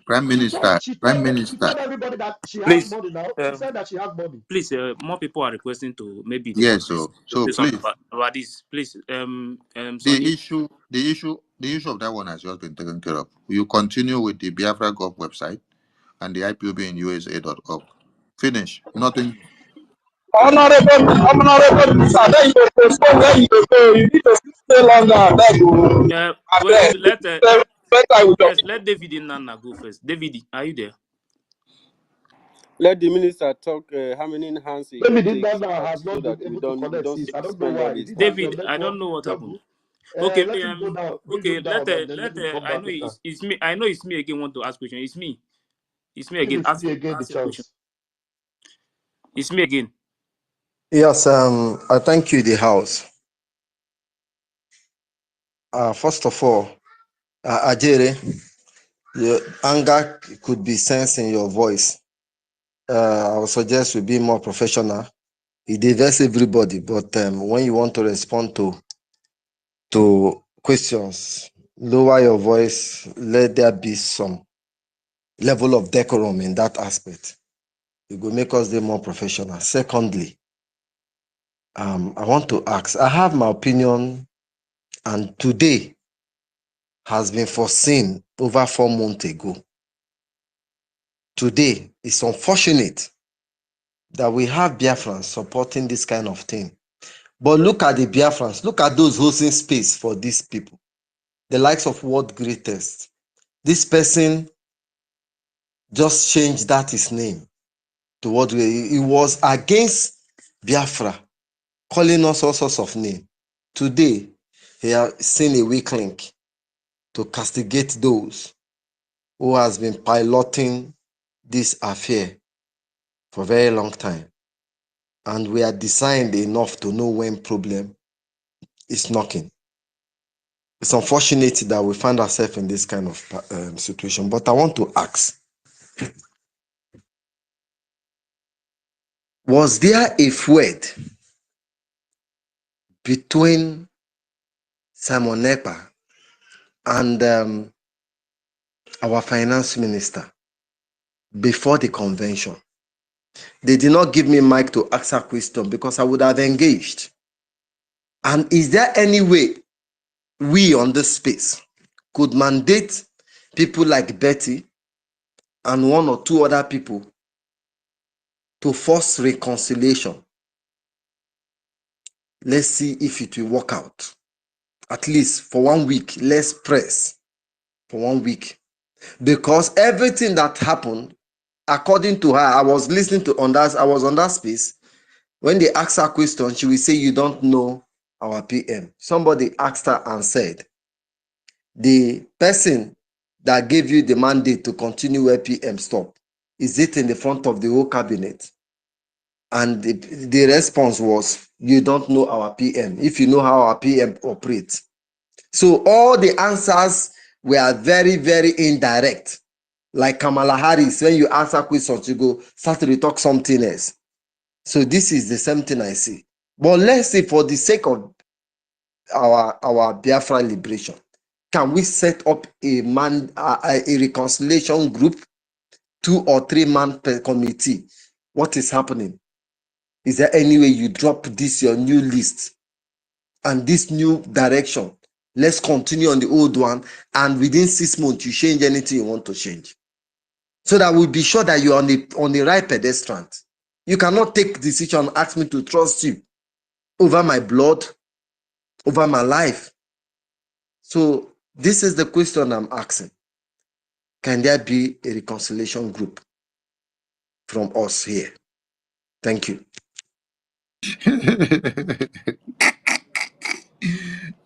E: Prime Minister, Prime
H: She
E: Minister.
H: told everybody that she has
A: Please,
H: money now. She
A: um,
H: said that she has money.
A: please, more people are requesting to maybe the
E: Yes,
A: coordinates to
E: so
A: say something
E: please,
A: about this. Please, Sonny.
E: the issue of that one has just been taken care of. You continue with the Biafra Gov website and the IPOB in USA.org. Finish. Nothing.
B: Honorable, sir, then you go postpone where you go. You need to stay longer. Then you,
A: Wait,
B: abeg,
A: let
B: better with your
A: yes, let David Nana go first. David, are you there?
D: Let the minister talk how many hands it go
H: David
D: take
H: Indaba has
D: so
H: not been
D: that we
H: able to
D: don't
H: connect since. I don't know
D: spend all
H: why. Is
D: this
H: it
D: time.
H: that your
A: David, I
H: network
A: don't know what
H: is not
A: happened.
H: good?
A: Okay,
H: Let him go down, bring
A: okay.
H: him down, and then let him come
A: I
H: back
A: know
H: later.
A: it's me. I know it's me again. Want to ask question? It's me. It's me
H: Give
A: again.
H: it me again the
A: Ask your question.
H: chance.
A: It's me again.
G: Yes, I thank you, the House. First of all, Ajere, your anger could be sensed in your voice. I would suggest you be more professional. It diverts everybody, but when you want to respond to questions, lower your voice. Let there be some level of decorum in that aspect. It will make us be more professional. Secondly, I want to ask. I have my opinion, and today has been foreseen over 4 months ago. Today, it's unfortunate that we have Biafrans supporting this kind of thing. But look at the Biafrans, look at those hosting space for these people, the likes of World Greatest. This person just changed that his name to what he was against Biafra, calling us all sorts of names. Today, he has seen a weak link to castigate those who has been piloting this affair for a very long time. And we are designed enough to know when problem is knocking. It's unfortunate that we find ourselves in this kind of situation, but I want to ask,
B: Was there a word between Simon Nepa and our finance minister before the convention? They did not give me mic to ask a question because I would have engaged. And is there any way we on this space could mandate people like Betty and one or two other people to force reconciliation? Let's see if it will work out. At least for 1 week, let's press for 1 week. Because everything that happened, according to her, I was listening to on that, I was on that space. When they asked her question, she will say, you don't know our PM. Somebody asked her and said, the person that gave you the mandate to continue where PM stopped, is it in the front of the whole cabinet? And the response was, you don't know our PM. If you know how our PM operates. So all the answers were very, very indirect. Like Kamala Harris, when you answer questions, you go start to talk something else. So this is the same thing I see. But let's say for the sake of our Biafra liberation, can we set up a reconciliation group, 2 or 3 man per committee? What is happening? Is there any way you drop this your new list and this new direction? Let's continue on the old one, and within 6 months you change anything you want to change, so that we'll be sure that you're on the right pedestrian. You cannot take decision and ask me to trust you over my blood, over my life. So this is the question I'm asking. Can there be a reconciliation group from us here? Thank you.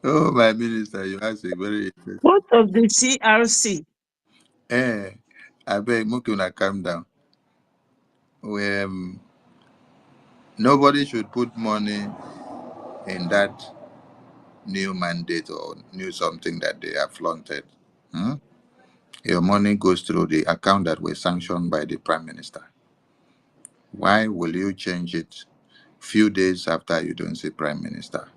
E: Oh, my minister, you asked a very interesting.
M: What of the CRC?
E: I beg Mukuna calm down. Nobody should put money in that new mandate or new something that they have flaunted. Hmm? Your money goes through the account that was sanctioned by the Prime Minister. Why will you change it few days after you don't see Prime Minister?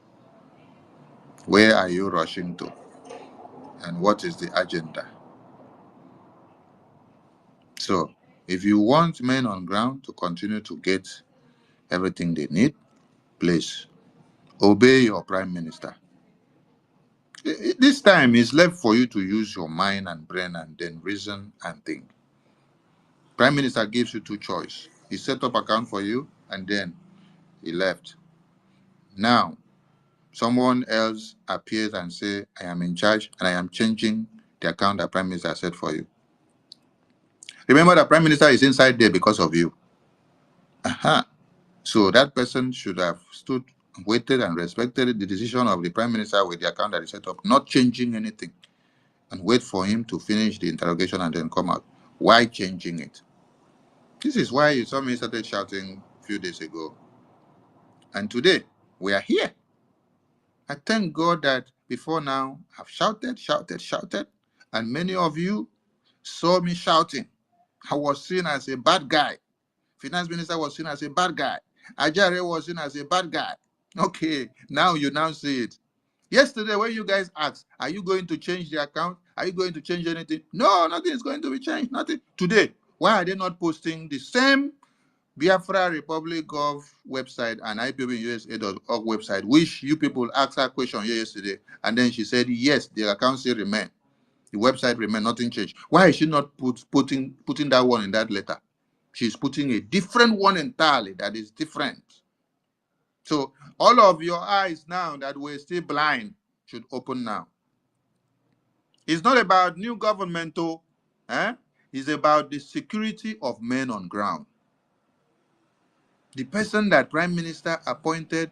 E: Where are you rushing to? And what is the agenda? So, if you want men on ground to continue to get everything they need, please obey your Prime Minister. This time is left for you to use your mind and brain and then reason and think. Prime Minister gives you 2 choices. He set up account for you and then he left. Now, someone else appears and say, I am in charge and I am changing the account that Prime Minister set for you. Remember that Prime Minister is inside there because of you. Aha. So that person should have stood, waited and respected the decision of the Prime Minister with the account that he set up, not changing anything, and wait for him to finish the interrogation and then come out. Why changing it? This is why you saw me started shouting a few days ago. And today, we are here. I thank God that before now, I've shouted, and many of you saw me shouting. I was seen as a bad guy. Finance Minister was seen as a bad guy. Ajare was seen as a bad guy. Okay, now you now see it. Yesterday, when you guys asked, are you going to change the account? Are you going to change anything? No, nothing is going to be changed. Nothing. Today, why are they not posting the same Biafra Republic of website and IPOBUSA.org website, which you people asked her question here yesterday, and then she said, yes, the account still remain. The website remain, nothing changed. Why is she not putting that one in that letter? She's putting a different one entirely that is different. So all of your eyes now that were still blind should open now. It's not about new government, though. It's about the security of men on ground. The person that Prime Minister appointed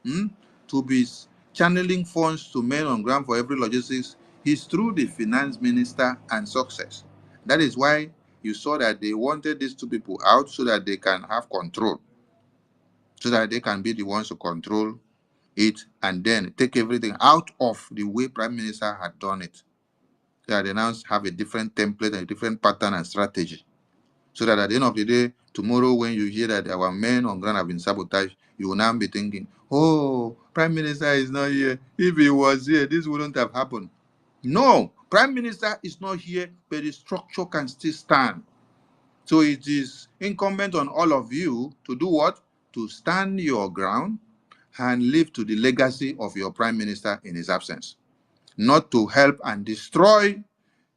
E: to be channeling funds to men on ground for every logistics is through the Finance Minister and Success. That is why you saw that they wanted these 2 people out so that they can have control, so that they can be the ones to control it and then take everything out of the way Prime Minister had done it. So that they now have a different template and a different pattern and strategy. So that at the end of the day, Tomorrow, when you hear that our men on ground have been sabotaged, you will now be thinking, oh, Prime Minister is not here. If he was here, this wouldn't have happened. No, Prime Minister is not here, but the structure can still stand. So it is incumbent on all of you to do what? To stand your ground and live to the legacy of your Prime Minister in his absence, not to help and destroy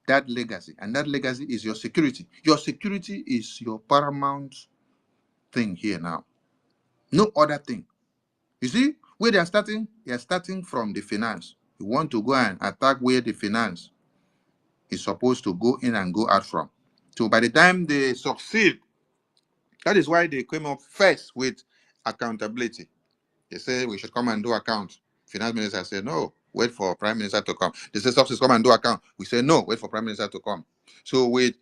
E: that legacy. And that legacy is your security. Your security is your paramount thing here now. No other thing. You see, where they are starting from the finance. You want to go and attack where the finance is supposed to go in and go out from. So by the time they succeed, that is why they came up first with accountability. They say we should come and do account. Finance minister said, no, wait for Prime Minister to come. They say subsidies come and do account. We say, no, wait for Prime Minister to come. So we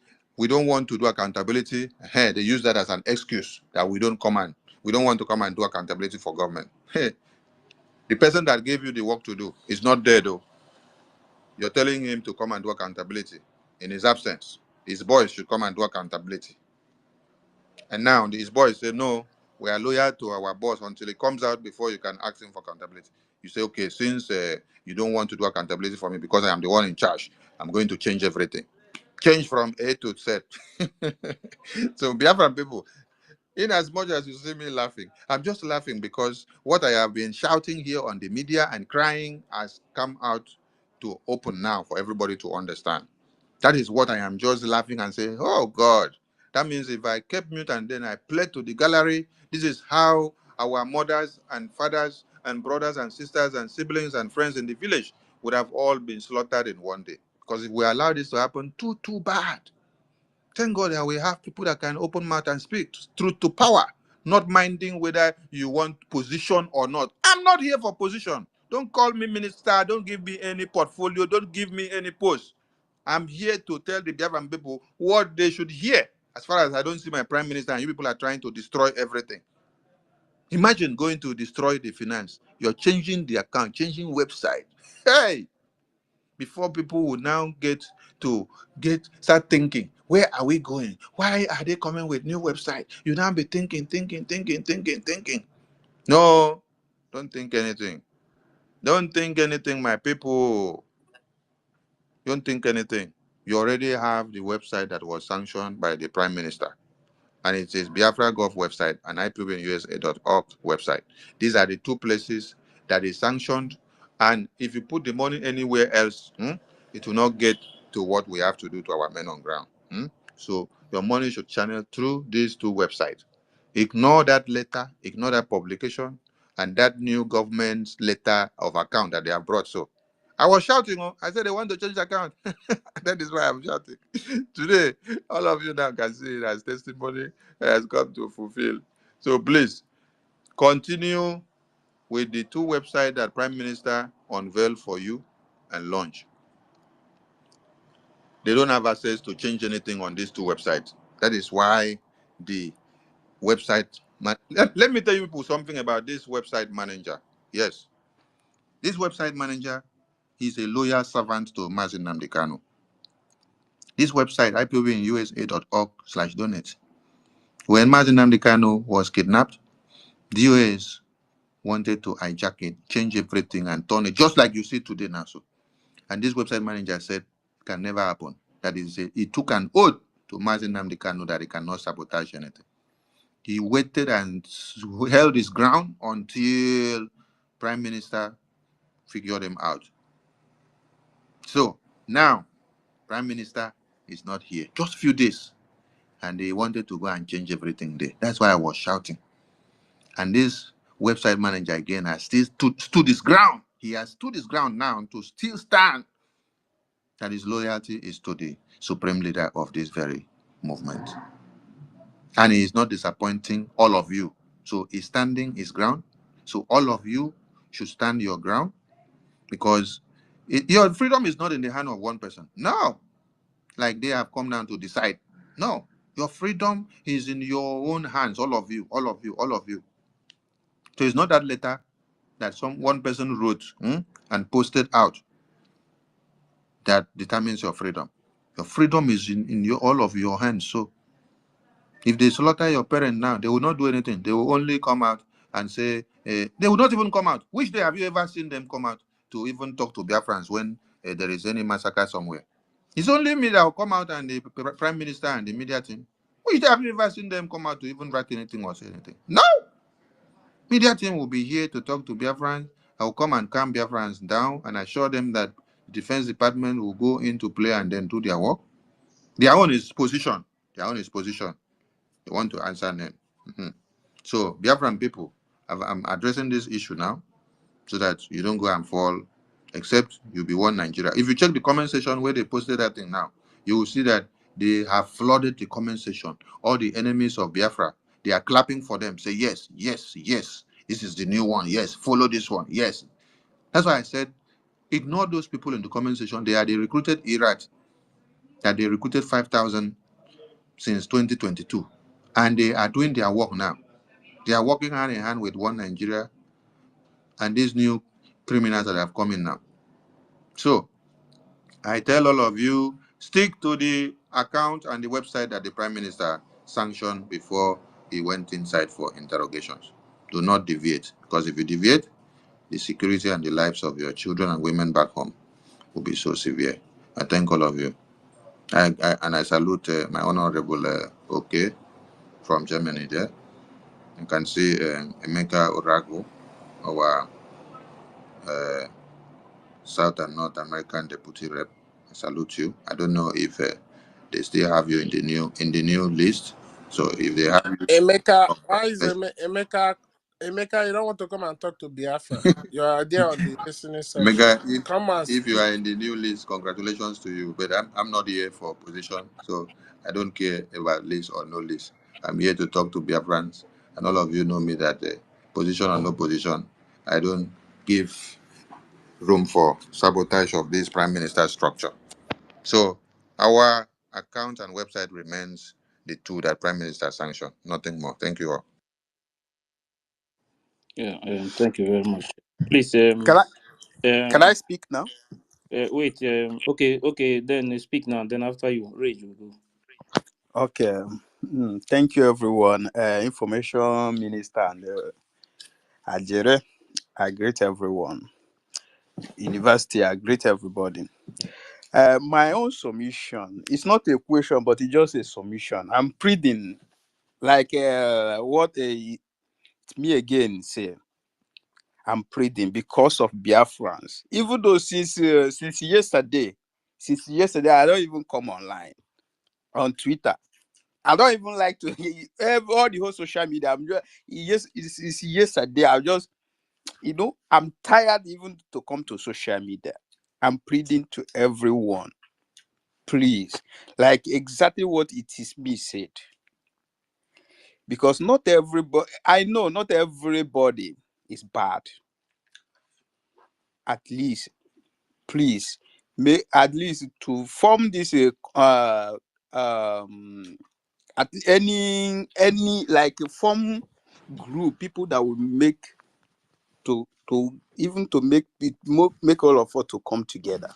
E: don't want to do accountability. Hey, they use that as an excuse that we don't want to come and do accountability for government. Hey, the person that gave you the work to do is not there though. You're telling him to come and do accountability. In his absence, his boys should come and do accountability. And now his boys say, no, we are loyal to our boss until he comes out before you can ask him for accountability. You say, okay, since you don't want to do accountability for me because I am the one in charge, I'm going to change everything. Change from A to Z. So Biafran people, in as much as you see me laughing, I'm just laughing because what I have been shouting here on the media and crying has come out to open now for everybody to understand. That is what I am just laughing and saying, oh God. That means if I kept mute and then I played to the gallery, this is how our mothers and fathers and brothers and sisters and siblings and friends in the village would have all been slaughtered in one day. Because if we allow this to happen, too bad. Thank God that we have people that can open mouth and speak truth to power, not minding whether you want position or not. I'm not here for position. Don't call me minister. Don't give me any portfolio. Don't give me any post. I'm here to tell the Biafran people what they should hear. As far as I don't see my prime minister and you people are trying to destroy everything. Imagine going to destroy the finance. You're changing the account, changing website. Hey! Before people will now start thinking, where are we going? Why are they coming with new website? You now be thinking. No, don't think anything. Don't think anything, my people. Don't think anything. You already have the website that was sanctioned by the Prime Minister. And it is Biafra Gov website and IPOBUSA.org website. These are the two places that is sanctioned. And if you put the money anywhere else, it will not get to what we have to do to our men on ground. So your money should channel through these two websites. Ignore that letter, ignore that publication, and that new government's letter of account that they have brought. So I was shouting, I said they want to change the account. That is why I'm shouting. Today, all of you now can see it as testimony has come to fulfill. So please continue with the two websites that Prime Minister unveiled for you and launch. They don't have access to change anything on these two websites. That is why the website let me tell you people something about this website manager. Yes, this website manager is a loyal servant to Mazin Namdekano. This website, ipobinUSA.org/donate. When Mazin Namdekano was kidnapped, DOS wanted to hijack it, change everything, and turn it just like you see today now. So, and this website manager said, it can never happen. That is, he took an oath to Mazin Namdekano that he cannot sabotage anything. He waited and held his ground until Prime Minister figured him out. So now, Prime Minister is not here. Just a few days. And they wanted to go and change everything there. That's why I was shouting. And this website manager again has still stood his ground. He has stood his ground now to still stand that his loyalty is to the supreme leader of this very movement. And he is not disappointing all of you. So he's standing his ground. So all of you should stand your ground because your freedom is not in the hand of one person. No, like they have come down to decide. No, your freedom is in your own hands. All of you. So it's not that letter that one person wrote and posted out that determines your freedom. Your freedom is in all of your hands. So If they slaughter your parent now, they will not do anything. They will only come out and say, they will not even come out. Which day have you ever seen them come out to even talk to Biafrans when there is any massacre somewhere? It's only me that will come out and the Prime Minister and the media team. Which day have you ever seen them come out to even write anything or say anything? No! Media team will be here to talk to Biafrans. I will come and calm Biafrans down and assure them that the Defense Department will go into play and then do their work. Their own is position. Their own is position. They want to answer them. Mhm. So, Biafran people, I'm addressing this issue now so that you don't go and fall, except you be one Nigeria. If you check the comment section where they posted that thing now, you will see that they have flooded the comment section. All the enemies of Biafra, they are clapping for them. Say, yes, yes, yes. This is the new one. Yes, follow this one. Yes. That's why I said, ignore those people in the comment section. They are the recruited Iraq that they recruited 5,000 since 2022. And they are doing their work now. They are working hand in hand with one Nigeria and these new criminals that have come in now. So I tell all of you, stick to the account and the website that the Prime Minister sanctioned before he went inside for interrogations. Do not deviate, because if you deviate, the security and the lives of your children and women back home will be so severe. I thank all of you. And I salute my Honorable OK from Germany there. You can see Emeka Orago, our South and North American Deputy Rep. I salute you. I don't know if they still have you in the new list. So if they have you,
Q: Emeka, why is
E: congratulations.
Q: Emeka, you don't want to come and talk to Biafra? You are there on the listening section.
E: Mega,
Q: Come and
E: if you
Q: speak.
E: are in the new list, congratulations to you. But I'm not here for position, so I don't care about list or no list. I'm here to talk to Biafrans, and all of you know me that position or no position, I don't give room for sabotage of this prime minister structure. So our account and website remains the two that Prime Minister sanctioned. Nothing more. Thank you all.
A: Yeah, thank you very much. Please,
B: Can I speak now?
A: wait. Okay. Then speak now. Then after you, Rage will go.
B: Okay. Thank you, everyone. Information Minister and Ajere, I greet everyone. University, I greet everybody. My own submission, it's not a question, but it's just a submission. I'm pleading, like what me again say. I'm pleading because of Biafrans. Even though since yesterday, I don't even come online on Twitter. I don't even like to all the whole social media. I'm just it's yesterday. I'm tired even to come to social media. I'm pleading to everyone, please, like exactly what it is me said. Because not everybody, I know not everybody is bad. At least, please, make at least to form this at any like form group people that will make to even to make it make all of us to come together.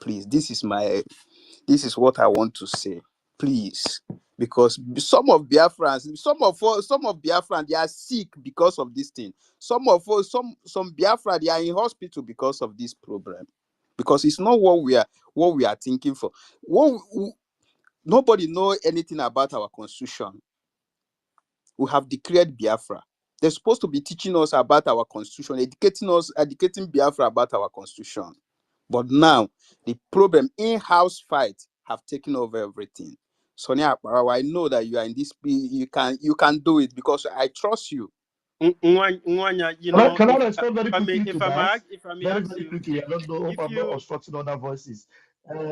B: Please, this is what I want to say. Please, because some of Biafrans, some of Biafran, they are sick because of this thing. Some of us, some Biafra, they are in hospital because of this problem. Because it's not what we are thinking for. Nobody know anything about our constitution. We have declared Biafra. They're supposed to be teaching us about our constitution, educating Biafra about our constitution. But now the problem in-house fight have taken over everything. Sonia Akbarawa, I know that you are in this. You can do it because I trust you.
D: Nwanya,
H: Can I respond very quickly to that?
D: if I may
H: Very,
D: ask
H: very
D: you,
H: quickly. I don't know. Hope I'm not obstructing other voices.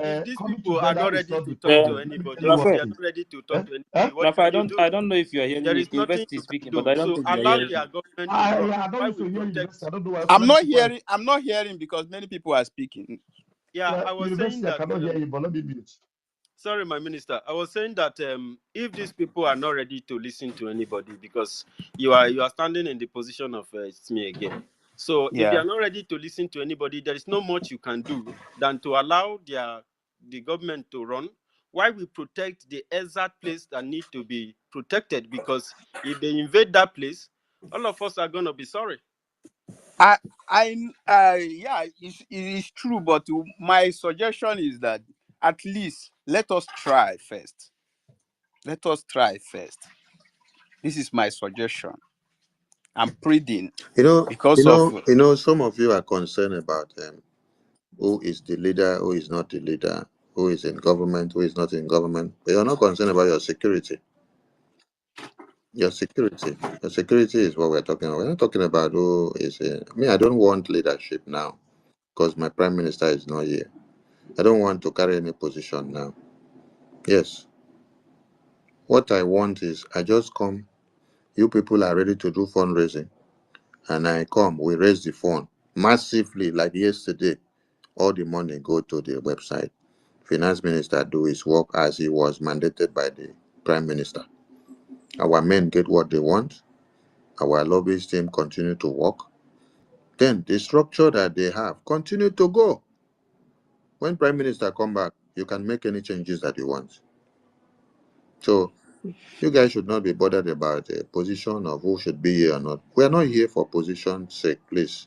D: if these
H: Coming
D: people are
H: together
D: not
H: is
D: ready
H: not
D: to
H: the
D: talk
A: Uh,
D: to
H: problem. Let me tell
D: anybody,
H: you
D: if
H: what
D: they
H: it
A: Raphael,
D: are
H: is.
D: not ready to
H: Eh?
D: talk to
H: Eh?
D: anybody, what
A: Raphael,
D: can you do?
A: I don't know if you are hearing
D: There
A: me.
D: is nothing
A: University
D: you
A: is
D: can
A: speaking, but
D: do.
A: I don't
D: So
A: think you are
D: allow
A: hearing me.
D: their government to run.
H: I don't
D: Why
H: need
D: we
H: to hear
D: protect?
H: university. I don't know why. So
B: I'm
H: let me
B: not
H: keep quiet.
B: hearing. I'm not hearing because many people are speaking.
D: Yeah,
H: Yeah,
D: I was saying
H: university, I
D: that.
H: cannot hear you, but let me mute.
D: Sorry, my minister. I was saying that if these people are not ready to listen to anybody, because you are standing in the position of it's me again. So if they
B: Yeah.
D: are not ready to listen to anybody, there is not much you can do than to allow the government to run why we protect the exact place that need to be protected, because if they invade that place, all of us are going to be sorry.
B: Yeah, it is true, but my suggestion is that at least let us try first. Let us try first. This is my suggestion. I'm pleading because of
E: Some of you are concerned about who is the leader, who is not the leader, who is in government, who is not in government. But you're not concerned about your security. Your security. Your security is what we're talking about. We're not talking about who is in. I don't want leadership now because my prime minister is not here. I don't want to carry any position now. Yes. What I want is I just come. You people are ready to do fundraising. And I come. We raise the fund massively like yesterday. All the money go to the website. Finance minister do his work as he was mandated by the prime minister. Our men get what they want. Our lobbyist team continue to work. Then the structure that they have continue to go. When prime minister come back, you can make any changes that you want. So you guys should not be bothered about the position of who should be here or not. We are not here for position's sake, please.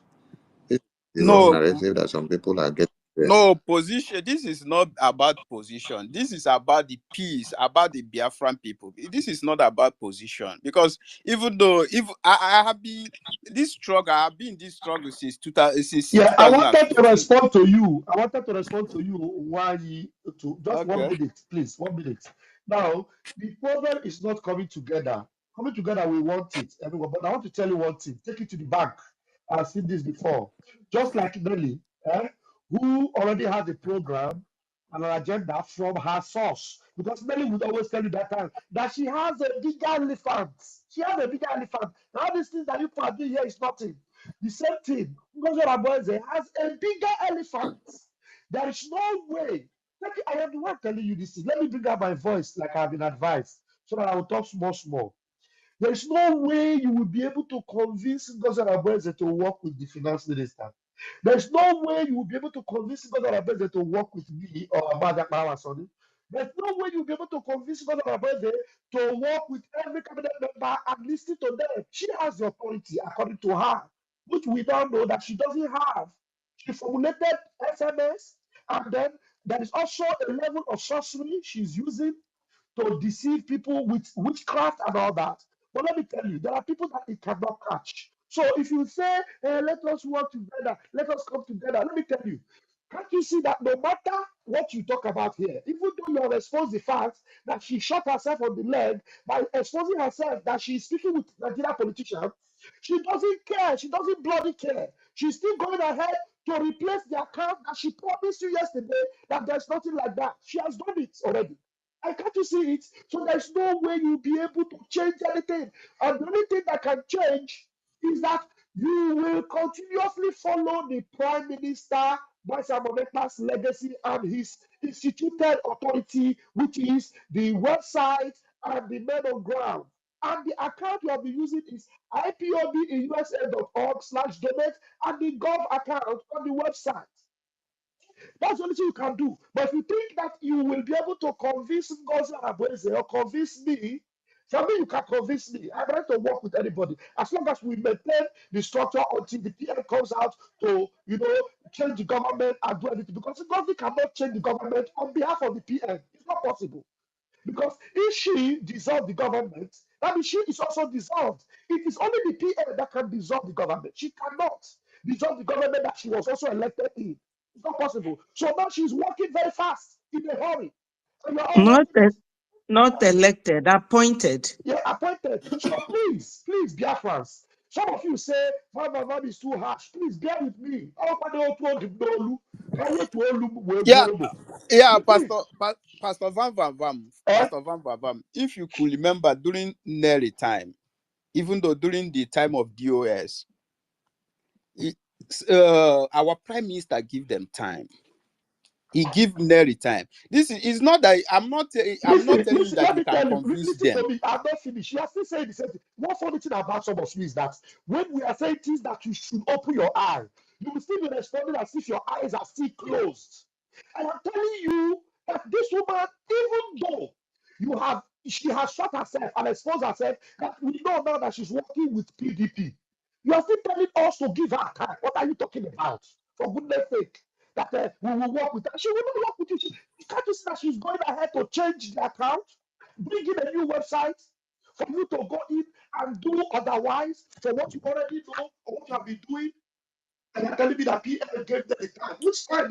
E: This is the wrong
B: no
E: narrative that some people are getting there.
B: no position. This is not about position. This is about the peace, about the Biafran people. This is not about position, because even though if I have been this struggle, I have been in this struggle since
H: Yeah, I wanted to
B: 2015.
H: respond to you. I wanted to respond to you. Why to just
B: Okay.
H: 1 minute, please. 1 minute. Now, the problem is not coming together. Coming together, we want it, everyone. But I want to tell you one thing. Take it to the bank. I've seen this before. Just like Nelly, who already has a program and an agenda from her source. Because Nelly would always tell you that time that she has a bigger elephant. She has a bigger elephant. Now, these things that you are doing here is nothing. The same thing. Ngozi Obasanjo has a bigger elephant. There is no way. I am the one telling you this thing. Let me bring up my voice like I've been advised so that I will talk small. There is no way you will be able to convince Ngozi Obasanjo to work with the finance minister. There's no way you will be able to convince Ngozi Obasanjo to work with me or Abada Parasoni. There's no way you'll be able to convince Ngozi Obasanjo to work with every cabinet member and listen to them. She has the authority according to her, which we don't know that she doesn't have. She formulated SMS, and then there is also a level of sorcery she's using to deceive people with witchcraft and all that. But let me tell you, there are people that it cannot catch. So if you say, hey, let us work together, let us come together, let me tell you, can't you see that no matter what you talk about here, even though you have exposed the fact that she shot herself on the leg by exposing herself that she is speaking with Nigerian politicians, she doesn't care. She doesn't bloody care. She's still going ahead to replace the account that she promised you yesterday that there's nothing like that. She has done it already. I can't you see it? So there's no way you'll be able to change anything. And the only thing that can change is that you will continuously follow the Prime Minister Basamoneta's legacy and his instituted authority, which is the website and the men on ground. And the account you will be using is ipobinUSA.org/donate and the Gov account on the website. That's the only thing you can do. But if you think that you will be able to convince Ngozi Abweze or convince me, for me, you can convince me. I'm ready to work with anybody. As long as we maintain the structure until the PM comes out to, change the government and do anything. Because Ngozi cannot change the government on behalf of the PM. It's not possible. Because if she dissolved the government, that means she is also dissolved. It is only the PM that can dissolve the government. She cannot dissolve the government that she was also elected in. It's not possible. So now she's working very fast, in a hurry. And you're all
M: Not
H: watching it.
M: not elected, appointed.
H: Yeah, appointed. So please, Biafrans. Some of you say, Van is too harsh. Please bear with me.
B: Yeah, yeah,
H: Please.
B: Pastor Van,
H: Eh?
B: Pastor Van Van Vam. If you could remember during Nelly time, even though during the time of DOS, our prime minister give them time. He give Nelly time. This is not that I'm not telling you that
H: Let
B: you
H: me
B: can
H: tell you,
B: convince
H: listen
B: them.
H: to me. I'm not finished. You are still saying the same thing. One funny thing about some of you is that when we are saying things that you should open your eye, you will still be responding as if your eyes are still closed. I am telling you But this woman, even though she has shot herself and exposed herself, that we know now that she's working with PDP. You are still telling us to give her time. What are you talking about? For goodness sake, that we will work with her. She will not work with you. Can't you see that she's going ahead to change the account, bring in a new website for you to go in and do otherwise for what you already know or what you have been doing? And you're telling me that PM gave them the time. Which time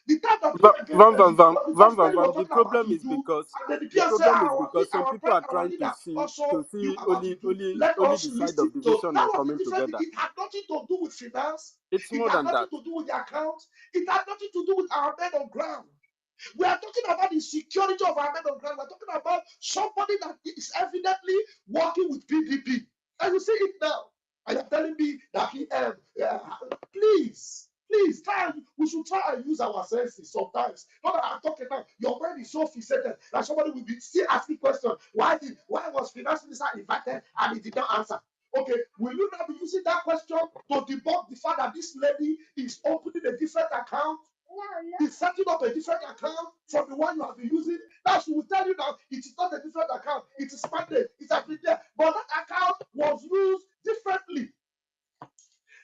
H: the time that PM gave
D: Vam
H: them,
D: Vam Vam
H: because
D: Vam
H: PM
D: Vam
H: was
D: Vam. The
H: talking about
D: problem
H: to
D: is
H: do,
D: because
H: and then the PM said,
D: some people are
H: our
D: trying
H: leader
D: to
H: also
D: see
H: knew about to do. Let
D: only
H: us
D: the side
H: listen
D: of the
H: to.
D: vision
H: That
D: and
H: was the
D: coming
H: difference.
D: together.
H: It had nothing to do with finance.
D: It's
H: It
D: more
H: had
D: than
H: nothing
D: that.
H: to do with the account. It had nothing to do with our men on ground. We are talking about the security of our men on ground. We're talking about somebody that is evidently working with PDP. And you see it now. And you're telling me that please try. We should try and use our senses sometimes. Not that I'm talking now. Your brain is so fixated that somebody will be still asking questions. Why was finance minister invited and he did not answer? Okay, will you not be using that question to debunk the fact that this lady is opening a different account? He's setting up a different account from the one you have been using. That she will tell you now it is not a different account, it is mandate, it's actually there. But that account was used differently.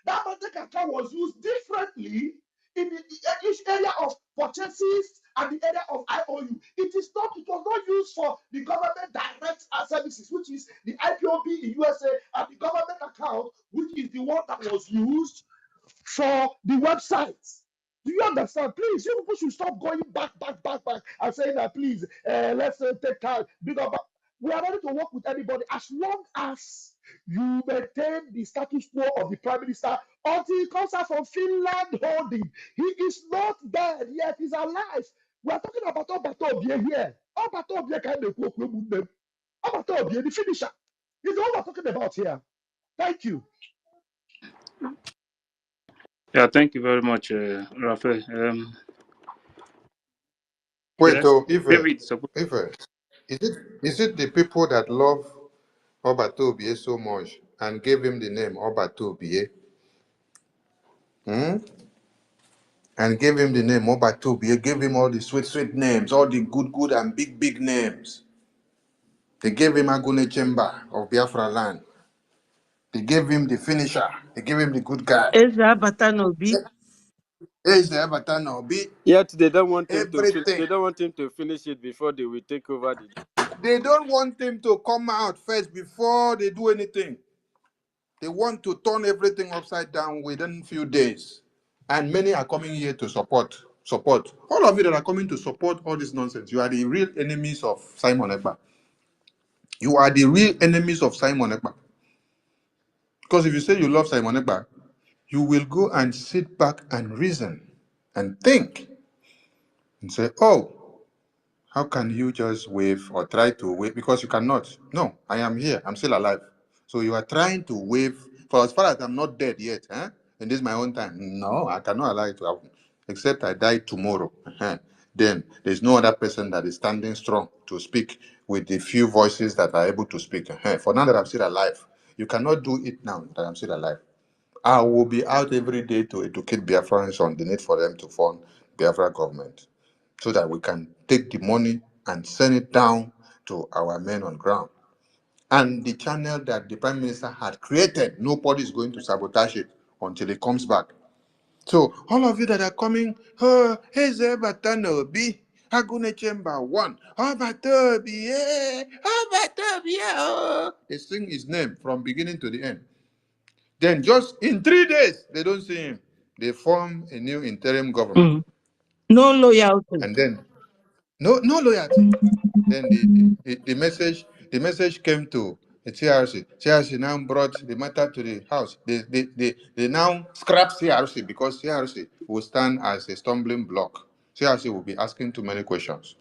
H: That mandate account was used differently in each area of purchases and the area of IOU. It was not used for the government direct services, which is the IPOB in USA, and the government account, which is the one that was used for the website. Do you understand? Please, you people should stop going back, and saying that, please, let's take time. We are ready to work with anybody as long as you maintain the status quo of the prime minister until he comes out from Finland holding. He is not dead yet, he's alive. We are talking about Obatobie here. Obatobie kind of Obatobie, the finisher. He's the one we're talking about here. Thank you.
A: Yeah, thank you very much, Rafael.
E: Wait,
A: Yes,
E: oh,
A: David is supposed.
E: Is it the people that love Obatobie so much and gave him the name Obatobie? Hmm? And gave him the name Obatobie, gave him all the sweet names, all the good and big names. They gave him Agune Chemba of Biafra land. They gave him the finisher. They gave him the good guy.
L: Ezra Batanobi.
E: Is the Abatano be
D: Yet they don't want him to
E: everything.
D: they don't want him to finish it before they will take over the.
E: They don't want him to come out first before they do anything. They want to turn everything upside down within few days. And many are coming here to support. Support. All of you that are coming to support all this nonsense, you are the real enemies of Simon Ekpa. You are the real enemies of Simon Ekpa. Because if you say you love Simon Ekpa, you will go and sit back and reason and think and say, oh, how can you just wave or try to wave? Because you cannot. No, I am here. I'm still alive. So you are trying to wave. For as far as I'm not dead yet, and this is my own time. No, I cannot allow it to happen. Except I die tomorrow. Then there's no other person that is standing strong to speak with the few voices that are able to speak. For now that I'm still alive, you cannot do it now that I'm still alive. I will be out every day to educate Biafrans on the need for them to fund Biafra government so that we can take the money and send it down to our men on ground. And the channel that the Prime Minister had created, nobody is going to sabotage it until he comes back. So, all of you that are coming, oh, here's Batanobi, Agune Chamber 1, Batobi, oh. They sing his name from beginning to the end. Then, just in 3 days, they don't see him. They form a new interim government.
L: No loyalty.
E: And then, no loyalty. Then the message came to the TRC. TRC now brought the matter to the house. They now scrap CRC because CRC will stand as a stumbling block. CRC will be asking too many questions.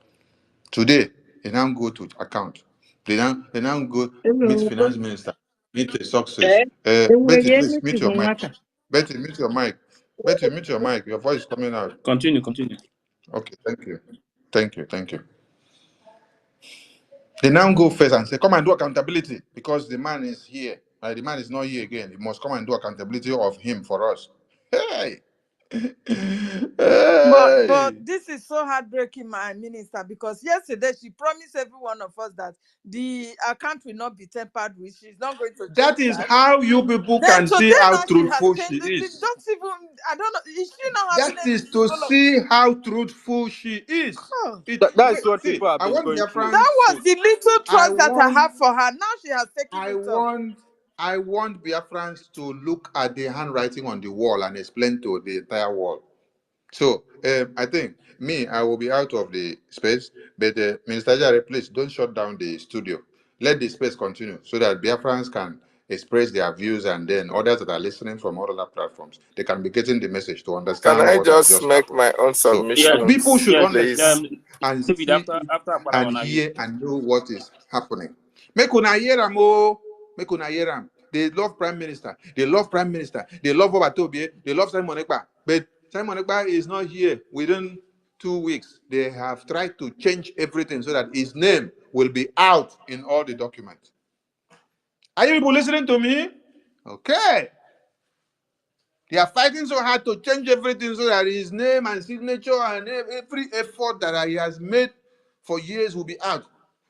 E: Today, they now go to account. They now go meet
L: Hello.
E: finance minister, meet the success.
L: Eh? Enwere
E: Betty, please mute
L: anything
E: your mic.
L: matter?
E: Betty, mute your mic. Betty, mute your mic. Your voice is coming out.
A: Continue.
E: Okay, thank you. Thank you. They now go first and say, come and do accountability because the man is here. The man is not here again. He must come and do accountability of him for us. Hey!
R: But
E: Hey!
R: this is so heartbreaking, my minister, because yesterday she promised every one of us that the account will not be tampered with. She's not going to
E: That
R: change
E: is
R: that.
E: how you people
R: Then
E: can see
R: today
E: how
R: now she has
E: truthful she
R: changed it.
E: is.
R: Don't even, I don't know. Is she not having
E: That
R: any
E: is to
R: symbol of?
E: see how truthful she is.
R: Oh,
D: That
E: Wait,
D: is what
E: see,
D: people have
E: I
D: been
E: want
D: going through.
E: Biafrans
R: that was
E: to.
R: the little
E: I
R: trust that I
E: want.
R: have for her. Now she has taken
E: I
R: it off.
E: want. I want Biafrans to look at the handwriting on the wall and explain to the entire world. So I think me, I will be out of the space, but Minister Jare, please don't shut down the studio. Let the space continue so that Biafrans can express their views, and then others that are listening from all other platforms, they can be getting the message to
K: Can
E: understand
K: I
E: what has
K: just
E: just
K: make
E: happened.
K: my own
E: So people
K: submissions,
E: should
K: please?
E: understand and
A: David,
E: see it
A: after
E: and
A: Parawana,
E: hear and know what is happening. Make una hear am oh, make una hear am. They love Prime Minister. They love Prime Minister. They love Obatobie. They love Simon Ekpa. But Simon Ekpa is not here within 2 weeks. They have tried to change everything so that his name will be out in all the documents. Are you people listening to me? Okay. They are fighting so hard to change everything so that his name and signature and every effort that he has made for years will be out.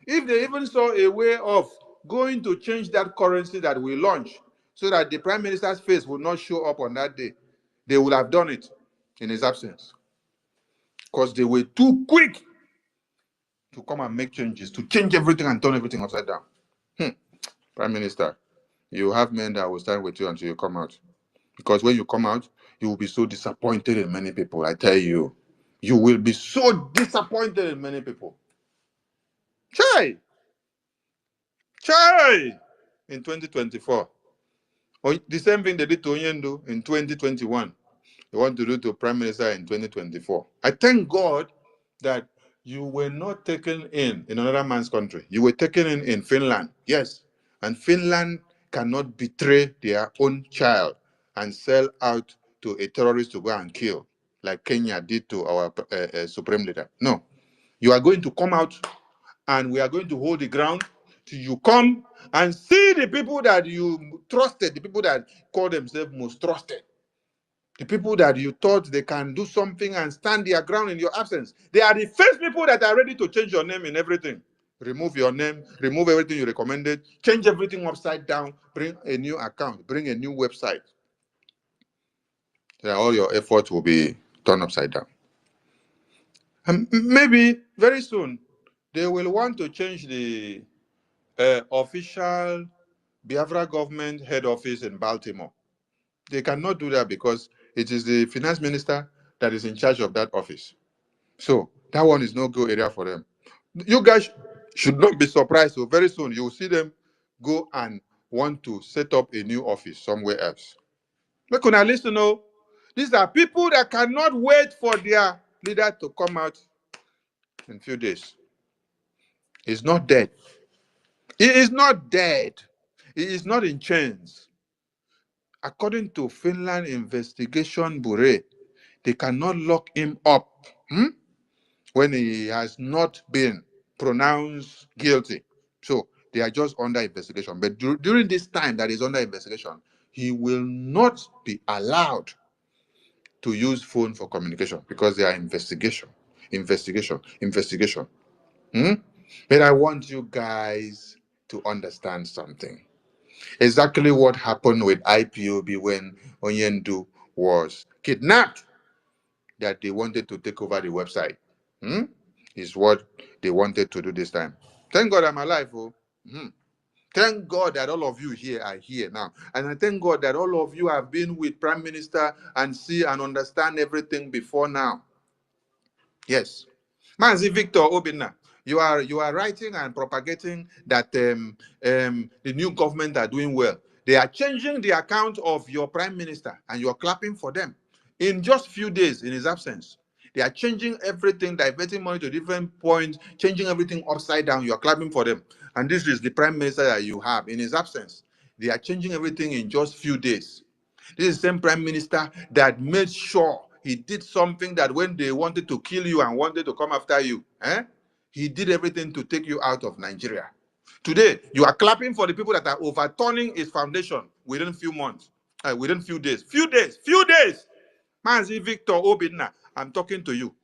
E: If they even saw a way of going to change that currency that we launch so that the prime minister's face would not show up on that day, they would have done it in his absence. Because they were too quick to come and make changes, to change everything and turn everything upside down. Prime Minister, you have men that will stand with you until you come out. Because when you come out, you will be so disappointed in many people. I tell you, you will be so disappointed in many people. Chai, chai, in 2024. Or the same thing they did to Oyendo in 2021. They want to do to Prime Minister in 2024. I thank God that you were not taken in another man's country. You were taken in Finland. Yes. And Finland cannot betray their own child and sell out to a terrorist to go and kill, like Kenya did to our supreme leader. No. You are going to come out and we are going to hold the ground till you come and see the people that you trusted, the people that call themselves most trusted. The people that you thought they can do something and stand their ground in your absence. They are the first people that are ready to change your name in everything. Remove your name, remove everything you recommended, change everything upside down, bring a new account, bring a new website. So all your efforts will be turned upside down. And maybe very soon they will want to change the official Biafra government head office in Baltimore. They cannot do that because it is the finance minister that is in charge of that office. So that one is no go area for them. You guys should not be surprised. So very soon you will see them go and want to set up a new office somewhere else. Look, now listen, oh, these are people that cannot wait for their leader to come out in a few days. He's not dead. He is not dead. He is not in chains. According to Finland Investigation Bureau, they cannot lock him up when he has not been pronounced guilty. So they are just under investigation. But during this time that is under investigation, he will not be allowed to use phone for communication because they are investigation. Hmm? But I want you guys to understand something. Exactly what happened with IPOB when Onyendu was kidnapped, that they wanted to take over the website. Hmm? Is what they wanted to do this time. Thank God I'm alive. Oh. Mhm. Thank God that all of you here are here now. And I thank God that all of you have been with Prime Minister and see and understand everything before now. Yes. Mazi Victor Obina, you are writing and propagating that the new government are doing well. They are changing the account of your prime minister and you're clapping for them. In just few days in his absence, they are changing everything, diverting money to different points, changing everything upside down. You're clapping for them. And this is the prime minister that you have in his absence. They are changing everything in just few days. This is the same prime minister that made sure he did something that when they wanted to kill you and wanted to come after you, he did everything to take you out of Nigeria. Today, you are clapping for the people that are overturning his foundation within few months, within few days. Few days. Mazi Victor Obinna, I'm talking to you.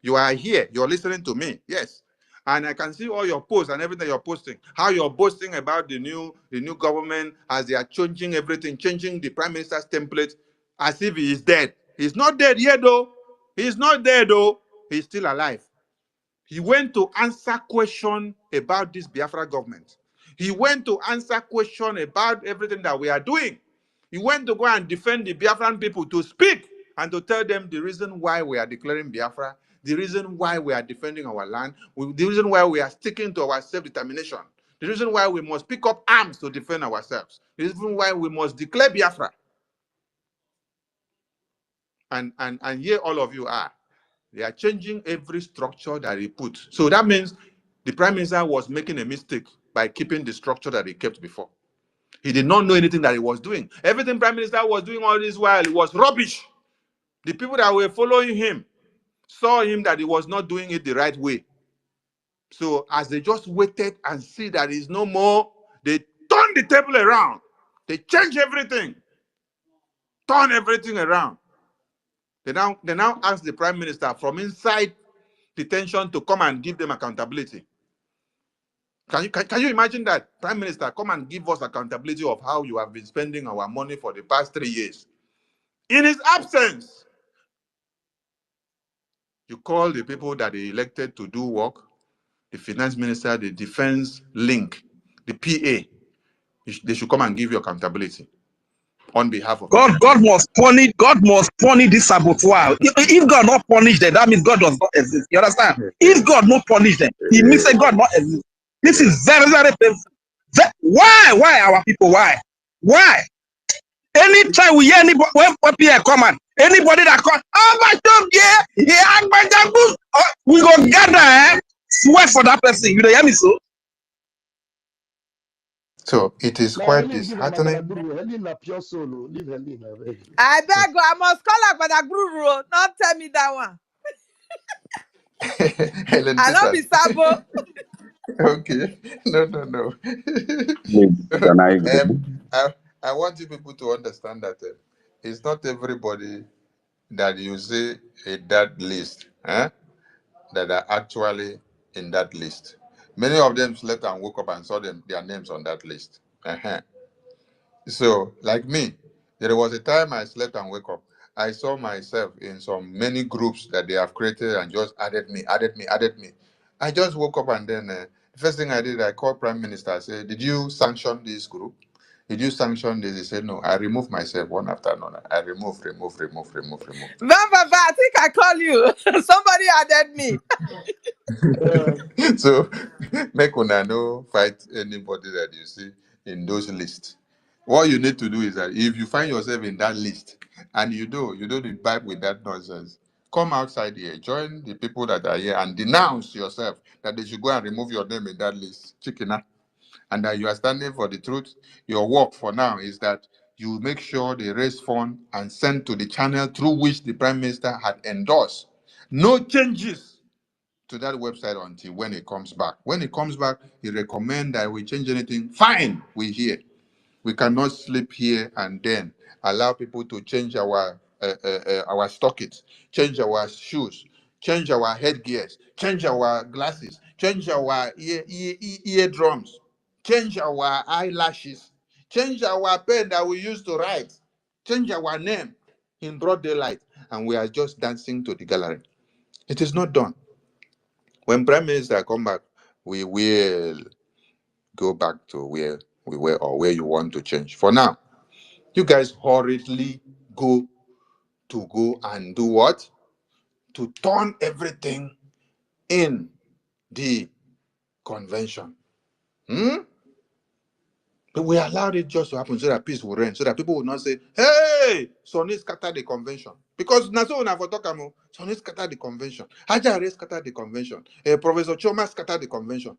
E: You are here. You're listening to me. Yes. And I can see all your posts and everything you're posting. How you're boasting about the new government as they are changing everything, changing the prime minister's template as if he is dead. He's not dead yet, though. He's not dead, though. He's still alive. He went to answer question about this Biafra government. He went to answer question about everything that we are doing. He went to go and defend the Biafran people, to speak and to tell them the reason why we are declaring Biafra, the reason why we are defending our land, the reason why we are sticking to our self-determination, the reason why we must pick up arms to defend ourselves, the reason why we must declare Biafra. And here all of you are. They are changing every structure that he put. So that means the prime minister was making a mistake by keeping the structure that he kept before. He did not know anything that he was doing. Everything prime minister was doing all this while, it was rubbish. The people that were following him saw him that he was not doing it the right way. So as they just waited and see that he's no more, they turned the table around. They changed everything. Turn everything around. They now ask the prime minister from inside detention to come and give them accountability. Can you imagine that? Prime Minister, come and give us accountability of how you have been spending our money for the past 3 years. In his absence, you call the people that they elected to do work, the finance minister, the defense link, the PA. They should come and give you accountability on behalf of the
P: God,
E: people.
P: God must punish this saboteur. If God not punish them, that means God does not exist. You understand? If God not punish them, it means that God not exist. This is very, very painful. Why our people? Why? Anytime we hear anybody, when people come and anybody that come, we go gather, swear for that person. You know, hear me so?
E: So it is
H: Now,
E: quite
H: Helen, give her
E: disheartening.
H: Magaduru. Helen, na pure solo. Leave Helen, I beg.
R: I beg you, I must call her Gbadagburu. Not tell me that one.
E: Helen
R: I not be
E: Peters.
R: sabo.
E: Okay. No.
N: Please, can I go?
E: um, I want you people to understand that it's not everybody that you see in that list that are actually in that list. Many of them slept and woke up and saw their names on that list. So, like me, there was a time I slept and woke up. I saw myself in some many groups that they have created and just added me. I just woke up and then the first thing I did, I called Prime Minister. I said, "Did you sanction this group? Did you sanction this?" He said, "No." I removed myself one after another. I remove.
R: Baba, I think I call you. Somebody added me.
E: So make una no fight anybody that you see in those lists. What you need to do is that if you find yourself in that list and you don't imbibe with that nonsense, come outside here, join the people that are here and denounce yourself that they should go and remove your name in that list. Chicken, and that you are standing for the truth. Your work for now is that you make sure they raise funds and send to the channel through which the Prime Minister had endorsed. No changes to that website until when it comes back. When it comes back, he recommend that we change anything. Fine, we hear. We cannot sleep here and then allow people to change our stockings, change our shoes, change our headgears, change our glasses, change our eardrums, change our eyelashes, change our pen that we use to write, change our name in broad daylight, and we are just dancing to the gallery. It is not done. When Prime Minister come back, we will go back to where we were or where you want to change. For now, you guys hurriedly go and do what? To turn everything in the convention. But we allowed it just to happen so that peace will reign, so that people will not say, "Hey, Sonny scattered the convention." Because Naso Unafotokamo, Sonny scattered the convention. Hajare scattered the convention. Professor Choma scattered the convention.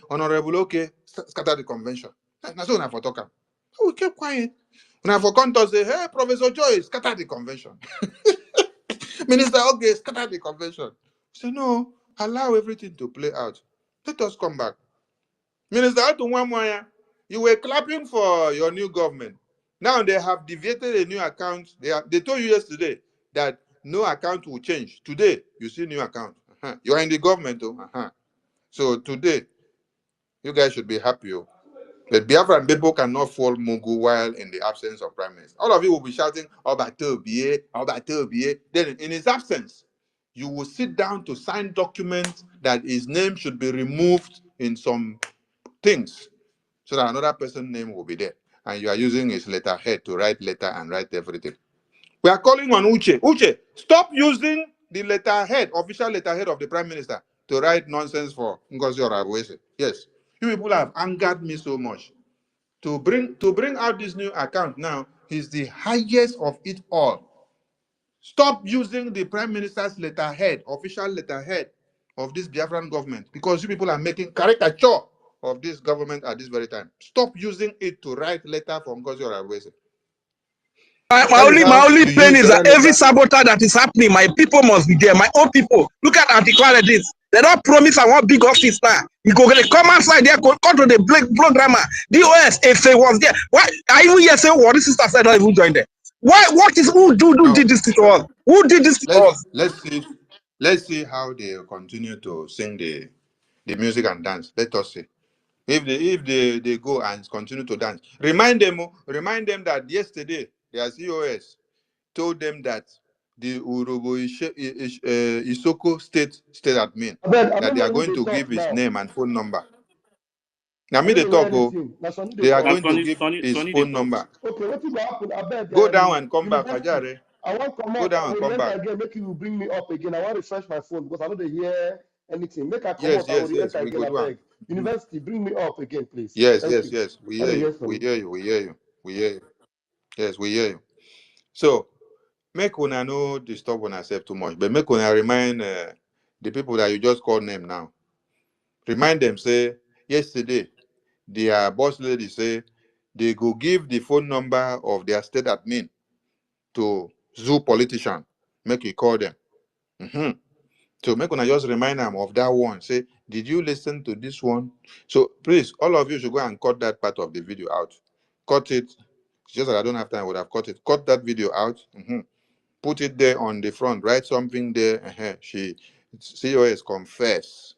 E: Honorable Oke scattered the convention. Naso Unafotokam. So we kept quiet. Unafokon say, "Hey, Professor Joy scattered the convention." Minister Oke scattered the convention. So no, allow everything to play out. Let us come back. Minister Atunwamwaya, you were clapping for your new government. Now they have deviated a new account. They told you yesterday that no account will change. Today, you see new account. You are in the government, though. So today, you guys should be happy. But Biafran people cannot fall Mugu while in the absence of prime minister. All of you will be shouting, Obatobie, Obatobie. Then in his absence, you will sit down to sign documents that his name should be removed in some things so that another person's name will be there. And you are using his letterhead to write letter and write everything. We are calling on Uche. Uche, stop using the letterhead, official letterhead of the prime minister to write nonsense for Ngozi Orabuese. Yes, you people have angered me so much. To bring out this new account now is the highest of it all. Stop using the prime minister's letterhead, official letterhead of this Biafran government, because you people are making caricature of this government at this very time. Stop using it to write letter from Ngozi Orabuese.
B: My
E: That is
B: only my
E: how
B: only
E: you
B: pain
E: use
B: is that every
E: Berenista.
B: sabotage that is happening, my people must be there. My own people. Look at Article this. They don't promise I want big office now. You go they come outside there, come to the programmer. DOS, if they was there. Why I even hear say what this sister said don't even join there. Why what is who
E: No,
B: did this to us? Who did this to us?
E: let's see how they continue to sing the music and dance. Let us see. If they go and continue to dance, remind them that yesterday their COS told them that the Isoko state admin
H: I
E: that
H: don't
E: they
H: know
E: are
H: who
E: going
H: they
E: to give
H: talk
E: his
H: now.
E: name and phone number. Now
H: I
E: me
H: don't
E: they
H: dey hear
E: talk, oh,
H: anything. Na Sunny dey
E: they are
H: talk.
A: Now,
E: going to
A: Sonny,
E: give
A: Sonny,
E: his
A: Sonny, they
E: phone
A: talk.
E: number.
H: Okay, what will happen? I beg
E: Go down and come back,
H: university.
E: Ajare.
H: I want come
E: Go
H: out. I
E: down and
H: will
E: come
H: enter
E: back.
H: again. Make you bring me up again. I want to refresh my phone because I don't dey hear anything. Make I come
E: Yes,
H: out. I will
E: yes, yes.
H: enter
E: We
H: again.
E: go
H: I
E: do am.
H: beg. University, bring me up again, please.
E: Yes,
H: Thank
E: yes,
H: you.
E: yes. We
H: I
E: hear
H: don't
E: you.
H: hear from
E: We
H: you.
E: hear you. We hear you. We hear you. Yes, we hear you. So make una no disturb una self too much, but make una remind the people that you just called name now. Remind them say yesterday their boss lady say they go give the phone number of their state admin to zoo politician. Make you call them. Mhm. So make una just remind them of that one. Say, did you listen to this one? So please, all of you should go and cut that part of the video out. Cut it. It's just that I don't have time. I would have cut it. Cut that video out. Put it there on the front. Write something there. She COS confess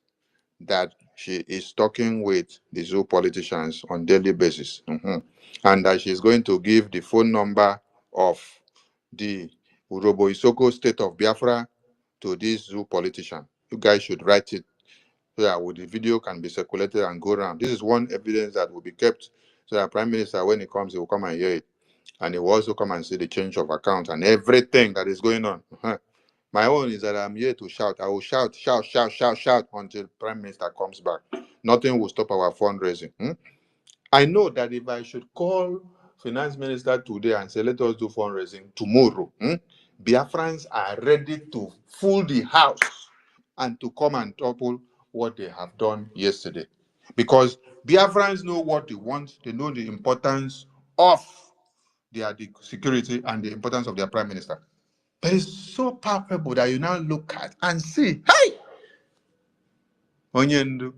E: that she is talking with the zoo politicians on daily basis, and that she's going to give the phone number of the Urobo Isoko state of Biafra to this zoo politician. You guys should write it so that the video can be circulated and go around. This is one evidence that will be kept so that Prime Minister, when he comes, he will come and hear it. And he will also come and see the change of account and everything that is going on. My own is that I'm here to shout. I will shout, shout, shout, shout, shout until Prime Minister comes back. Nothing will stop our fundraising. I know that if I should call Finance Minister today and say, let us do fundraising tomorrow, Biafrans are ready to fill the house and to come and topple what they have done yesterday. Because Biafrans know what they want, they know the importance of their security and the importance of their Prime Minister. But it's so palpable that you now look at and see, hey, Onyendu,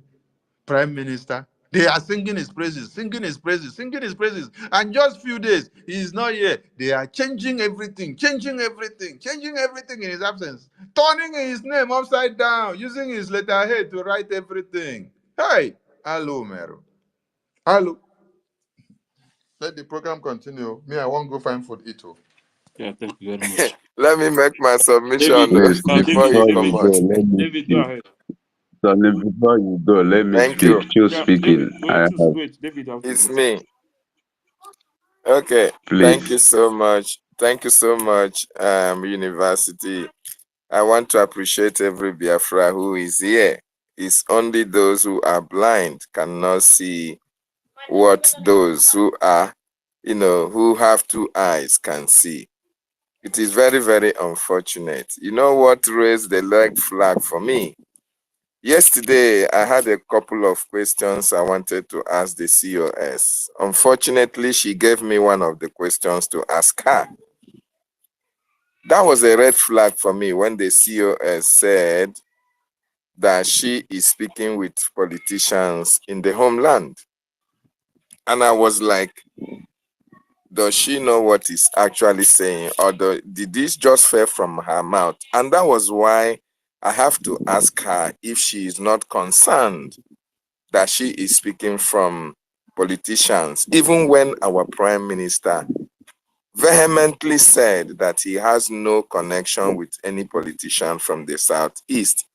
E: Prime Minister, they are singing his praises, singing his praises, singing his praises. And just few days, he is not here. They are changing everything, changing everything, changing everything in his absence, turning his name upside down, using his letterhead to write everything. Hey, hello, Mero. Hello. Let the program continue. Me, I won't go find food eat. Oh.
A: Yeah, thank you very much.
K: Let me make my
A: David,
K: submission
N: Please,
K: before
A: David,
K: you
N: before
K: come
N: you
A: David,
K: out.
N: go, let me
A: David, go
N: speak.
A: ahead.
N: Sonny, before you go, let me
K: Thank
N: speak.
K: you.
N: Choose
A: Yeah,
N: speaking.
A: David,
N: I
A: wait,
N: have,
A: wait, David, have to
K: It's
A: go.
K: me. Okay. Thank you
N: please.
K: so much. Thank you so much, University. I want to appreciate every Biafra who is here. It's only those who are blind cannot see what those who are, who have two eyes can see. It is very, very unfortunate. You know what raised the leg flag for me? Yesterday, I had a couple of questions I wanted to ask the COS. Unfortunately, she gave me one of the questions to ask her. That was a red flag for me when the COS said that she is speaking with politicians in the homeland. And I was like, does she know what he's actually saying, or did this just fell from her mouth? And that was why I have to ask her if she is not concerned that she is speaking from politicians, even when our prime minister vehemently said that he has no connection with any politician from the southeast.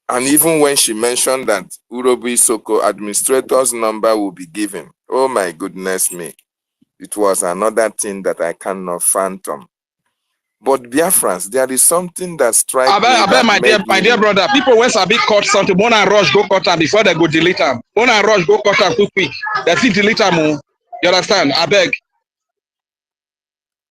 K: And even when she mentioned that Urobi Soko administrator's number will be given, oh my goodness me, it was another thing that I cannot fathom. But Biafrans, there is something that strikes me.
B: I bet my dear brother, people when Sabi cut something, wanna rush go cut am before they go delete them. Wanna rush go cut am quick. They fit delete them. You understand? I beg.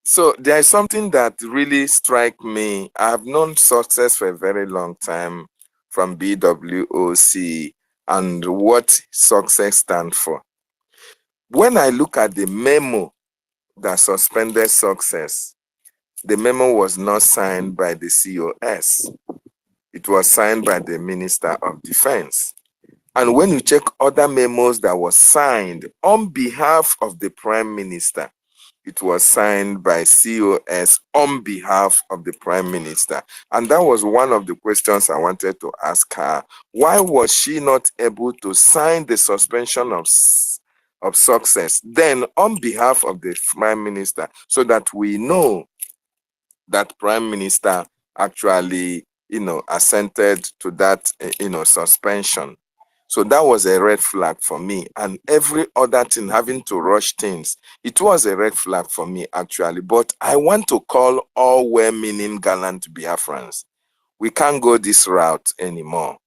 K: So there is something that really strikes me. I have known Success for a very long time from BWOC and what Success stands for. When I look at the memo that suspended Success, the memo was not signed by the COS. It was signed by the Minister of Defense. And when you check other memos that were signed on behalf of the Prime Minister, it was signed by COS on behalf of the Prime Minister. And that was one of the questions I wanted to ask her. Why was she not able to sign the suspension of Success then on behalf of the Prime Minister, so that we know that Prime Minister actually, assented to that, suspension? So that was a red flag for me. And every other thing, having to rush things, it was a red flag for me, actually. But I want to call all well-meaning gallant Biafrans. We can't go this route anymore.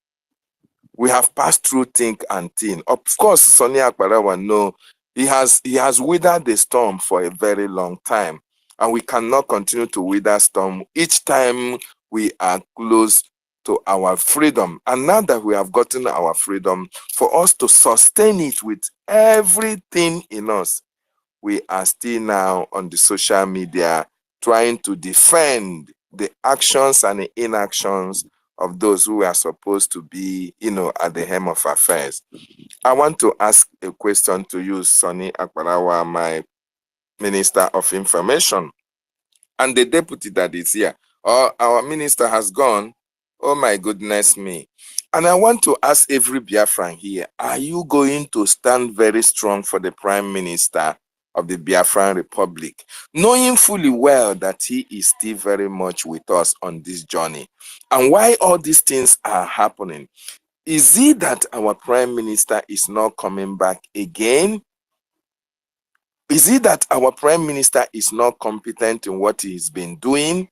K: We have passed through thick and thin. Of course, Sonny Akbarawa, no, he has withered the storm for a very long time. And we cannot continue to wither storm each time we are close to our freedom. And now that we have gotten our freedom, for us to sustain it with everything in us, we are still now on the social media trying to defend the actions and the inactions of those who are supposed to be, at the helm of affairs. I want to ask a question to you, Sonny Akbarawa, my Minister of Information, and the deputy that is here. Oh, our minister has gone. Oh my goodness me. And I want to ask every Biafran here, are you going to stand very strong for the Prime Minister of the Biafran Republic, knowing fully well that he is still very much with us on this journey? And why all these things are happening? Is it that our Prime Minister is not coming back again? Is it that our Prime Minister is not competent in what he's been doing?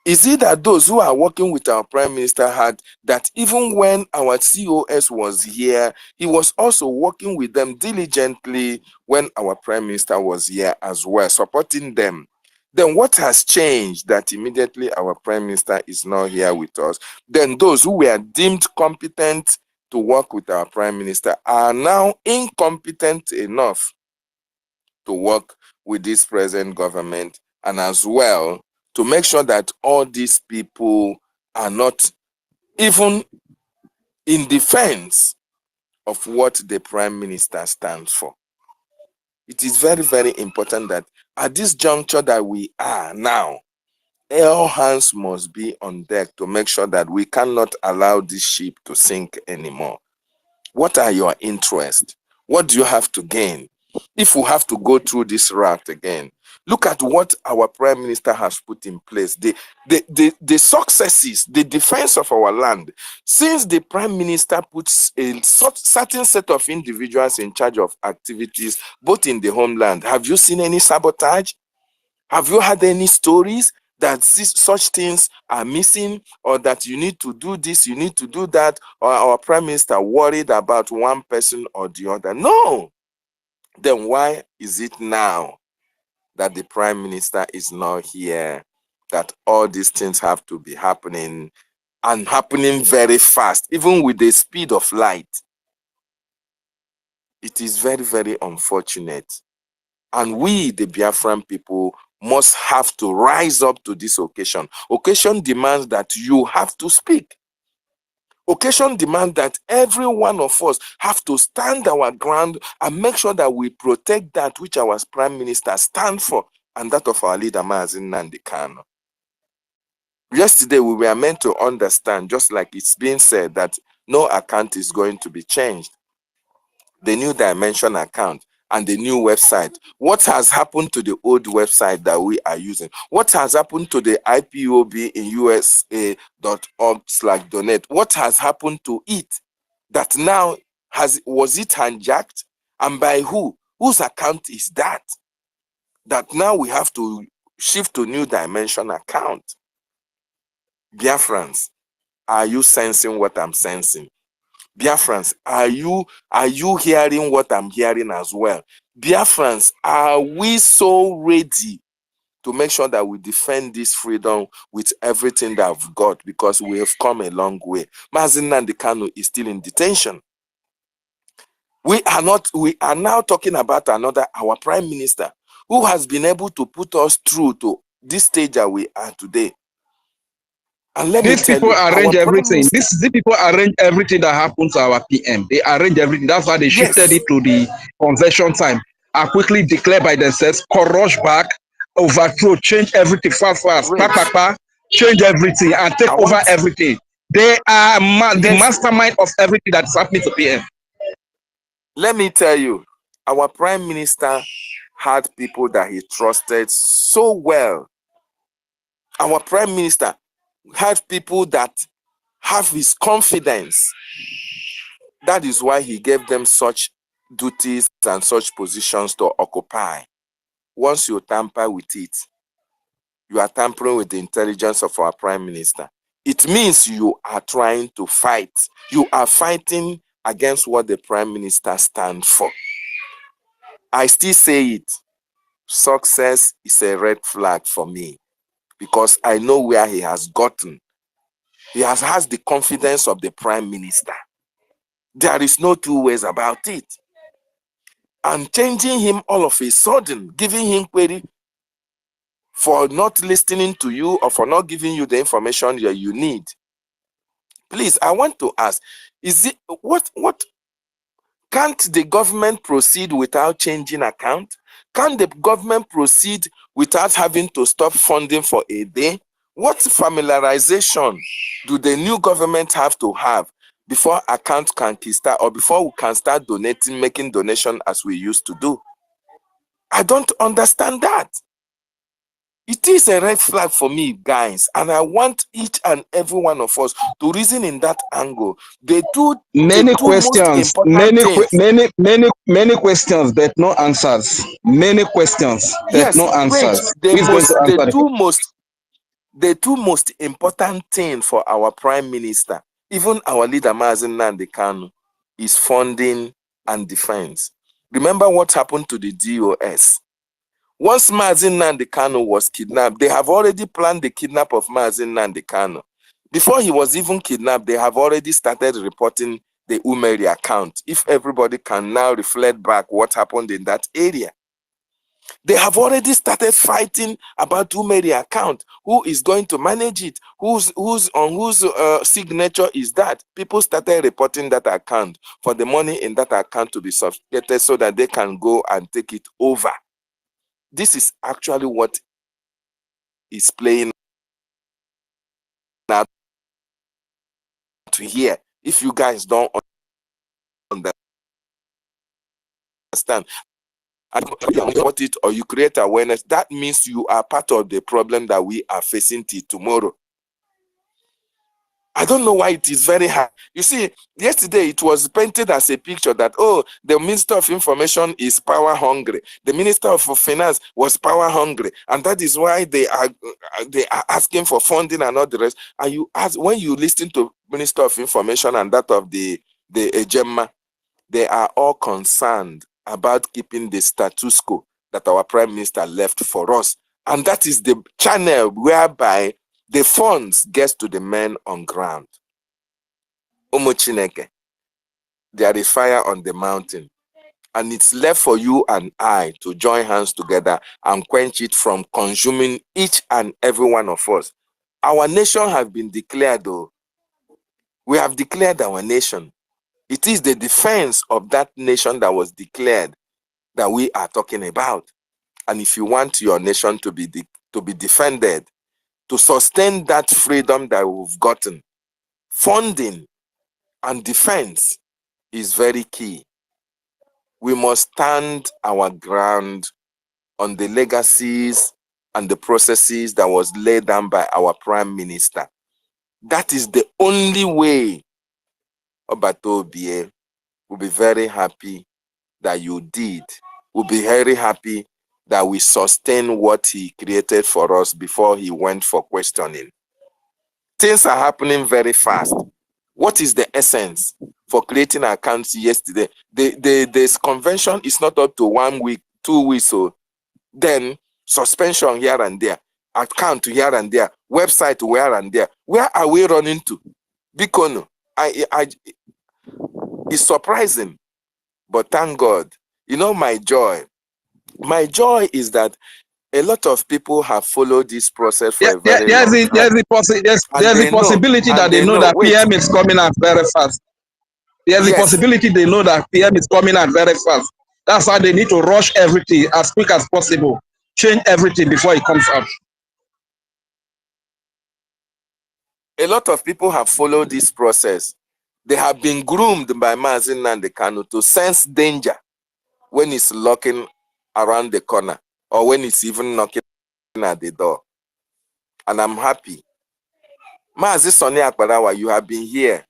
K: Is it that those who are working with our Prime Minister had that even when our COS was here, he was also working with them diligently when our Prime Minister was here as well, supporting them? Then what has changed that immediately our Prime Minister is not here with us? Then those who were deemed competent to work with our Prime Minister are now incompetent enough to work with this present government, and as well to make sure that all these people are not even in defense of what the Prime Minister stands for. It is very, very important that at this juncture that we are now, all hands must be on deck to make sure that we cannot allow this ship to sink anymore. What are your interests? What do you have to gain if we have to go through this route again? Look at what our Prime Minister has put in place. The successes, the defense of our land. Since the Prime Minister puts a certain set of individuals in charge of activities, both in the homeland, have you seen any sabotage? Have you had any stories that such things are missing, or that you need to do this, you need to do that, or our Prime Minister worried about one person or the other? No. Then why is it now that the Prime Minister is not here, that all these things have to be happening, and happening very fast, even with the speed of light? It is very, very unfortunate. And we, the Biafran people, must have to rise up to this occasion. Occasion demands that you have to speak. Occasion demand that every one of us have to stand our ground and make sure that we protect that which our prime minister stand for, and that of our leader, Mazi Nnamdi Kanu. Yesterday, we were meant to understand, just like it's been said, that no account is going to be changed. The new dimension account and the new website. What has happened to the old website that we are using? What has happened to the IPOB in USA.org/donate? What has happened to it that now was it hijacked, and by who? Whose account is that? That now we have to shift to new dimension account. Biafrans, are you sensing what I'm sensing? Biafrans, are you hearing what I'm hearing as well? Biafrans, are we so ready to make sure that we defend this freedom with everything that we've got, because we have come a long way? Mazi Nnamdi Kanu is still in detention. We are now talking about our prime minister, who has been able to put us through to this stage that we are today. And let me
B: These
K: tell
B: people
K: you, our
B: arrange
K: prime
B: everything.
K: minister,
B: These people arrange everything that happens to our PM. They arrange everything. That's why they shifted
K: yes,
B: it to the convention time. Are quickly declare by themselves, rush back, overthrow, change everything fast,
K: wait,
B: change everything and take
K: I
B: over
K: want,
B: everything. They are the
K: yes,
B: mastermind of everything that's happening to PM.
K: let me tell you, our prime minister had people that he trusted so well. Our prime minister had people that have his confidence. That is why he gave them such duties and such positions to occupy. Once you tamper with it, you are tampering with the intelligence of our prime minister. It means you are trying to fight. You are fighting against what the prime minister stands for. I still say it. Success is a red flag for me, because I know where he has gotten. He has the confidence of the prime minister. There is no two ways about it. And changing him all of a sudden, giving him query for not listening to you or for not giving you the information that you need. Please, I want to ask, is it what can't the government proceed without changing account? Can't the government proceed without having to stop funding for a day? What familiarization do the new government have to have before account can start, or before we can start donating, making donation as we used to do? I don't understand that. It is a red flag for me, guys, and I want each and every one of us to reason in that angle. The
B: Many
K: two most
B: questions,
K: important things.
B: many questions, but no answers. Many questions, but
K: Yes,
B: no
K: wait.
B: answers. Who is going to answer the question?
K: The two most important thing for our prime minister, even our leader Mazi Nnamdi Kanu, is funding and defense. Remember what happened to the DOS? Once Mazi Nnamdi Kanu was kidnapped, they have already planned the kidnap of Mazi Nnamdi Kanu. Before he was even kidnapped, they have already started reporting the Umeri account. If everybody can now reflect back what happened in that area. They have already started fighting about Umeri account. Who is going to manage it? Whose signature is that? People started reporting that account for the money in that account to be substituted so that they can go and take it over. This is actually what is playing out to here. If you guys don't understand, and you report it or you create awareness, that means you are part of the problem that we are facing till tomorrow. I don't know why it is very hard. You see, yesterday it was painted as a picture that, oh, the Minister of Information is power hungry. The Minister of Finance was power hungry. And that is why they are asking for funding and all the rest. And you ask, when you listen to Minister of Information and that of the Gemma, they are all concerned about keeping the status quo that our Prime Minister left for us. And that is the channel whereby the funds gets to the men on ground. Omochineke, there is fire on the mountain. And it's left for you and I to join hands together and quench it from consuming each and every one of us. Our nation has been declared, though. We have declared our nation. It is the defense of that nation that was declared that we are talking about. And if you want your nation to be defended, to sustain that freedom that we've gotten, funding and defense is very key. We must stand our ground on the legacies and the processes that was laid down by our Prime Minister. That is the only way Obato Obie will be very happy that you did. We'll be very happy that we sustain what he created for us before he went for questioning. Things are happening very fast. What is the essence for creating accounts yesterday? This convention is not up to 1 week, 2 weeks, so then suspension here and there, account here and there, website here and there. Where are we running to? Because it's surprising, but thank God. You know, my joy is that a lot of people have followed this process for a very long time.
B: There's the possibility that they know that PM is coming out very fast. There's the possibility they know that PM is coming out very fast. That's why they need to rush everything as quick as possible, change everything before it comes out.
K: A lot of people have followed this process. They have been groomed by Mazin Nandekano to sense danger when it's looking around the corner or when it's even knocking at the door. And I'm happy. Mazi Sonny Akbarawa, you have been here.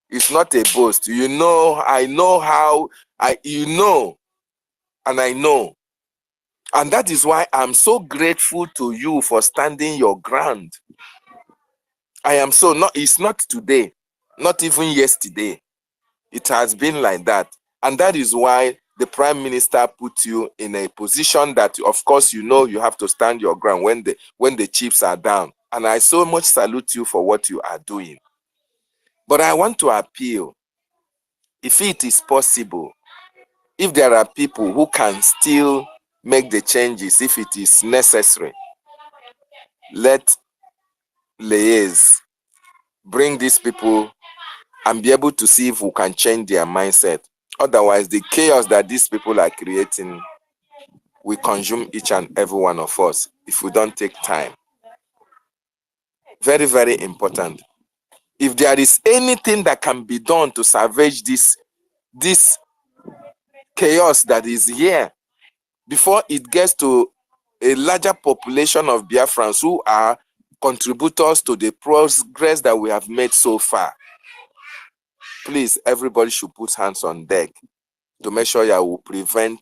K: It's not a boast. You know, I know how, you know, and I know. And that is why I'm so grateful to you for standing your ground. I am so, it's not today, not even yesterday. It has been like that. And that is why the Prime Minister put you in a position that, of course, you know you have to stand your ground when the chips are down. And I so much salute you for what you are doing. But I want to appeal, if it is possible, if there are people who can still make the changes, if it is necessary, let liaise, bring these people and be able to see if we can change their mindset. Otherwise, the chaos that these people are creating will consume each and every one of us if we don't take time. Very, very important. If there is anything that can be done to salvage this chaos that is here before it gets to a larger population of Biafrans who are contributors to the progress that we have made so far, please, everybody should put hands on deck to make sure you will prevent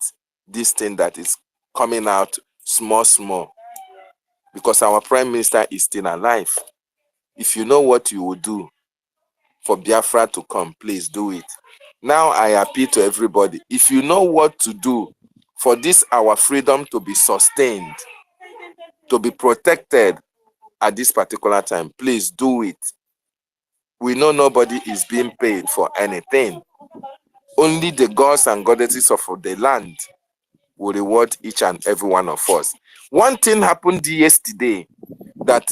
K: this thing that is coming out small, because our Prime Minister is still alive. If you know what you will do for Biafra to come, please do it. Now I appeal to everybody. If you know what to do for this, our freedom to be sustained, to be protected at this particular time, please do it. We know nobody is being paid for anything. Only the gods and goddesses of the land will reward each and every one of us. One thing happened yesterday that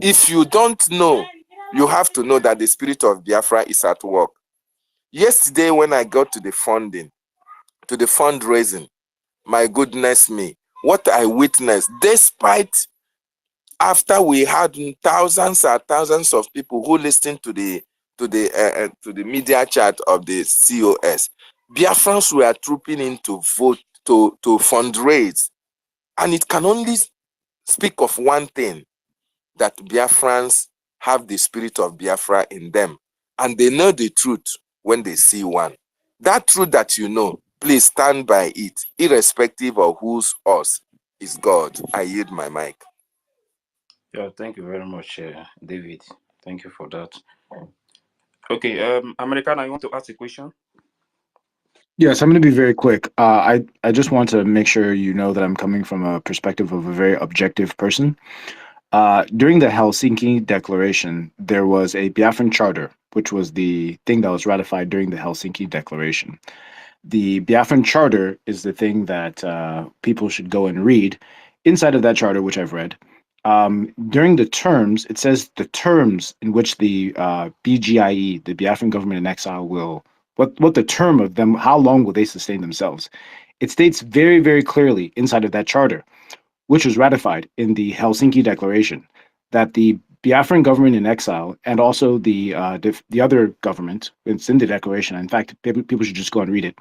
K: if you don't know, you have to know that the spirit of Biafra is at work. Yesterday when I got to the funding, to the fundraising, my goodness me, what I witnessed, despite after we had thousands and thousands of people who listened to the media chat of the COS, Biafrans were trooping in to vote, to fundraise. And it can only speak of one thing, that Biafrans have the spirit of Biafra in them. And they know the truth when they see one. That truth that you know, please stand by it, irrespective of whose us is God. I yield my mic.
A: Yeah, thank you very much, David. Thank you for that. Okay, Americana, you want to ask a question?
U: Yes, I'm going to be very quick. I just want to make sure you know that I'm coming from a perspective of a very objective person. During the Helsinki Declaration, there was a Biafran Charter, which was the thing that was ratified during the Helsinki Declaration. The Biafran Charter is the thing that people should go and read. Inside of that charter, which I've read, during the terms, it says the terms in which the BGIE, the Biafran government in exile, will what the term of them, how long will they sustain themselves? It states very, very clearly inside of that charter, which was ratified in the Helsinki Declaration, that the Biafran government in exile and also the other government, it's in the declaration. In fact, people should just go and read it.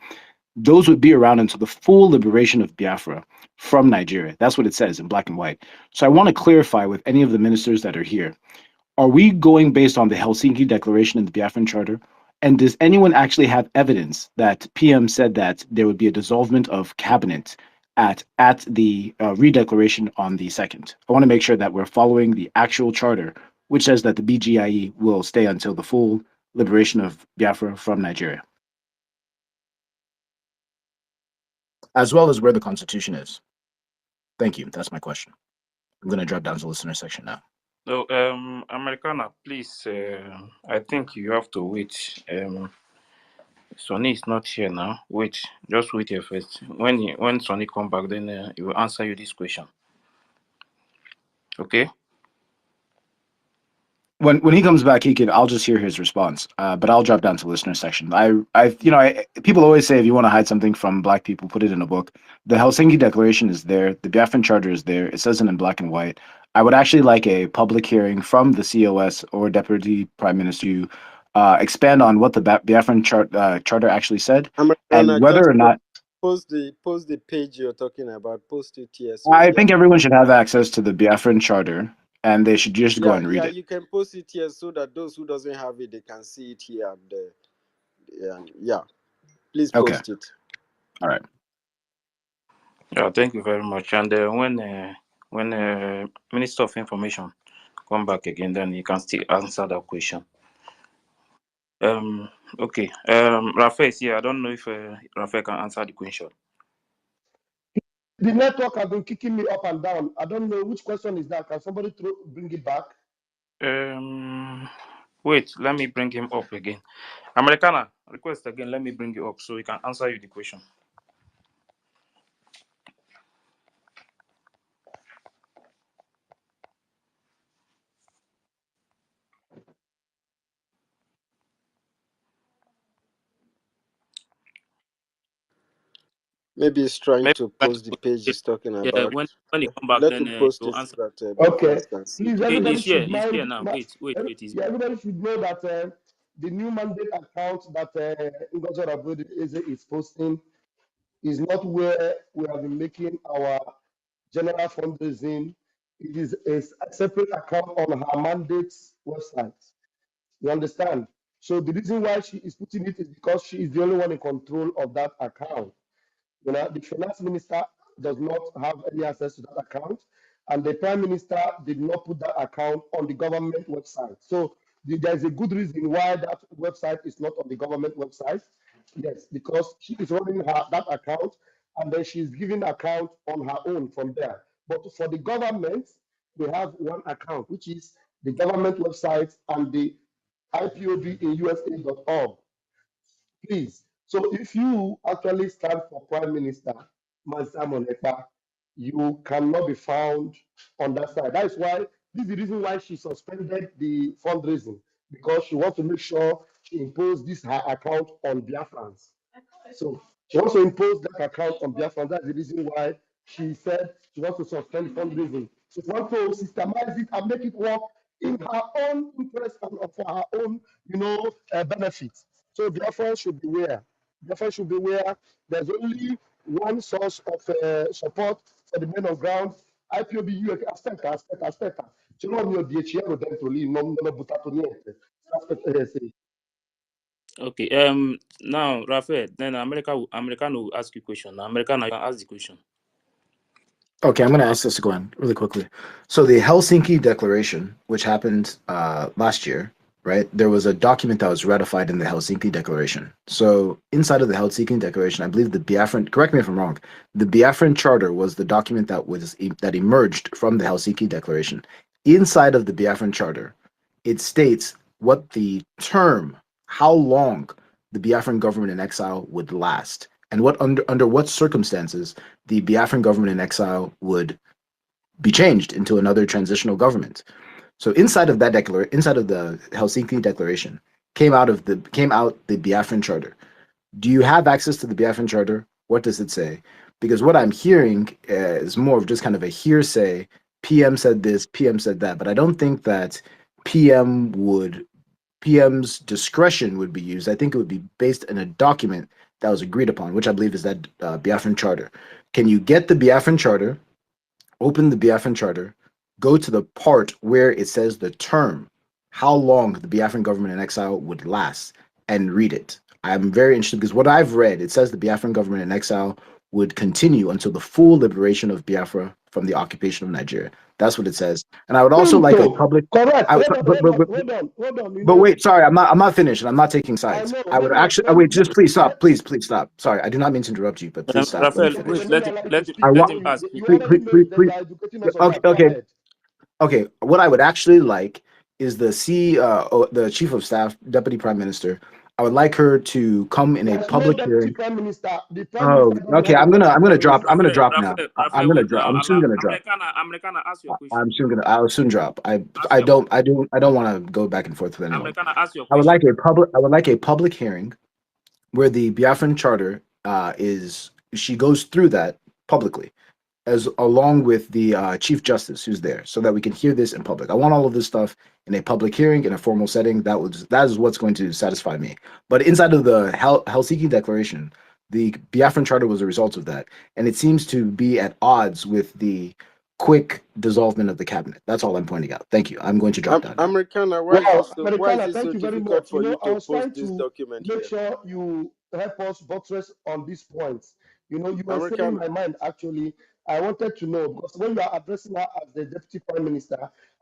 U: Those would be around until the full liberation of Biafra from Nigeria. That's what it says in black and white. So I want to clarify with any of the ministers that are here, are we going based on the Helsinki Declaration and the Biafran Charter? And does anyone actually have evidence that PM said that there would be a dissolvement of cabinet at the redeclaration on the 2nd? I want to make sure that we're following the actual charter, which says that the BGIE will stay until the full liberation of Biafra from Nigeria, as well as where the constitution is. Thank you. That's my question. I'm going to drop down to the listener section now.
A: So, Americana, please, I think you have to wait. Sonny is not here now. Wait, just wait here first. When Sonny come back, then he will answer you this question. Okay?
U: When he comes back, I'll just hear his response. But I'll drop down to listener section. People always say if you want to hide something from Black people, put it in a book. The Helsinki Declaration is there. The Biafran Charter is there. It says it in black and white. I would actually like a public hearing from the COS or Deputy Prime Minister to expand on what the Biafran Charter actually said and
D: Americana,
U: whether
D: just
U: or not.
D: post the page you're talking about. Post it here so
U: I think everyone should have access to the Biafran Charter, and they should just go and read it.
D: you can post it here so that those who doesn't have it, they can see it here and please post it.
U: All right.
A: Yeah, thank you very much. And when Minister of Information come back again, then he can still answer that question. Okay. Raphael is here. I don't know if Raphael can answer the question.
H: The network has been kicking me up and down. I don't know which question is that. Can somebody bring it back?
A: Wait, let me bring him up again. Americana, request again. Let me bring you up so he can answer you the question.
D: Maybe he's trying to post the page he's talking
A: Yeah,
D: about.
A: when he come back,
D: Let
A: then
D: him post
A: he'll
D: it
A: answer.
D: so that
H: Okay.
D: can see.
H: Please, everybody should
A: He's here
H: mind.
A: now. Wait.
H: Everybody should know that the new mandate account that Ngozi Oravodi is posting is not where we have been making our general fundraising. It is a separate account on her mandate's website. You understand? So the reason why she is putting it is because she is the only one in control of that account. You know, the finance minister does not have any access to that account, and the prime minister did not put that account on the government website. So there is a good reason why that website is not on the government website. Yes, because she is running that account, and then she's giving account on her own from there. But for the government, we have one account, which is the government website and the IPOBinUSA.org. Please. So if you actually stand for Prime Minister Simon Ekpa, you cannot be found on that side. That is why this is the reason why she suspended the fundraising, because she wants to make sure she impose this her account on Biafrans. So she wants to impose that account on Biafrans. That's the reason why she said she wants to suspend fundraising. She wants to systemize it and make it work in her own interest and for her own, benefit. So Biafra should be aware. Biafra should be aware. There's only one source of support for the men on ground. IPOB, aspetta. Ce l'ho mio 10 euro dentro lì, non ho buttato niente.
A: Okay. Now, Raphael, then American will ask you question. Now, American, you can ask the question.
U: Okay, I'm going to ask this again really quickly. So the Helsinki Declaration, which happened last year, right? There was a document that was ratified in the Helsinki Declaration. So inside of the Helsinki Declaration, I believe the Biafran, correct me if I'm wrong, the Biafran Charter was the document that emerged from the Helsinki Declaration. Inside of the Biafran Charter, it states what the term, how long the Biafran government in exile would last, and what under what circumstances the Biafran government in exile would be changed into another transitional government. So inside of that inside of the Helsinki Declaration, came out the Biafran Charter. Do you have access to the Biafran Charter? What does it say? Because what I'm hearing is more of just kind of a hearsay. PM said this, PM said that, but I don't think that PM would PM's discretion would be used. I think it would be based in a document that was agreed upon, which I believe is that Biafran Charter. Can you get the Biafran Charter, open the Biafran Charter, go to the part where it says the term, how long the Biafran government in exile would last, and read it? I'm very interested because what I've read, it says the Biafran government in exile would continue until the full liberation of Biafra from the occupation of Nigeria. That's what it says. And I would also
H: Think
U: like a
H: so.
U: public.
H: Correct.
U: I,
H: Hold on,
U: but,
H: hold
U: but,
H: on,
U: but,
H: hold on, hold on. You
U: but
H: know,
U: wait, sorry, I'm not finished, and I'm not taking
H: I
U: sides.
H: know.
U: I would actually wait, just please stop, please stop. Sorry, I do not mean to interrupt you, but please stop. Let me
A: Raphael,
H: okay,
A: wait,
U: finish.
H: let me allow you to
U: I
H: speak.
A: let
U: want
A: him
H: You,
A: ask.
H: you
U: please,
H: already know that
U: please,
H: you are educating us on
U: okay,
H: that. Go ahead.
U: okay. What I would actually like is the chief of staff, deputy prime minister. I would like her to come in a
H: There's no
U: public
H: deputy
U: hearing.
H: prime minister. The prime
U: Oh,
H: minister doesn't
U: okay.
H: have a
U: I'm
H: deputy
U: gonna
H: prime
U: drop. I'm
H: minister.
U: gonna
A: Raphael,
U: drop now.
A: Raphael, Raphael,
U: I'm gonna
A: wait
U: drop.
A: now.
U: I'm soon gonna drop.
A: Americana, ask your question.
U: I'm soon gonna. I'll soon drop.
A: Ask your question.
U: I don't want to go back and forth with anyone.
A: Americana, ask your
U: I would
A: question.
U: like a public. I would like a public hearing where the Biafran Charter is. She goes through that publicly, as along with the Chief Justice who's there, so that we can hear this in public. I want all of this stuff in a public hearing in a formal setting. That is what's going to satisfy me. But inside of the Helsinki Declaration, the Biafran Charter was a result of that, and it seems to be at odds with the quick dissolvement of the cabinet. That's all I'm pointing out. Thank you. I'm going to drop down now.
D: Americana,
H: Well,
D: why is
H: Americana,
D: it so
H: thank you very
D: difficult
H: much. You
D: for you
H: know, I
D: to
H: was
D: post
H: trying
D: this
H: to
D: document
H: make
D: here?
H: sure you help us buttress on these points. You know, you were saying
D: Americana,
H: my mind actually. I wanted to know because when you are addressing her as the deputy prime minister,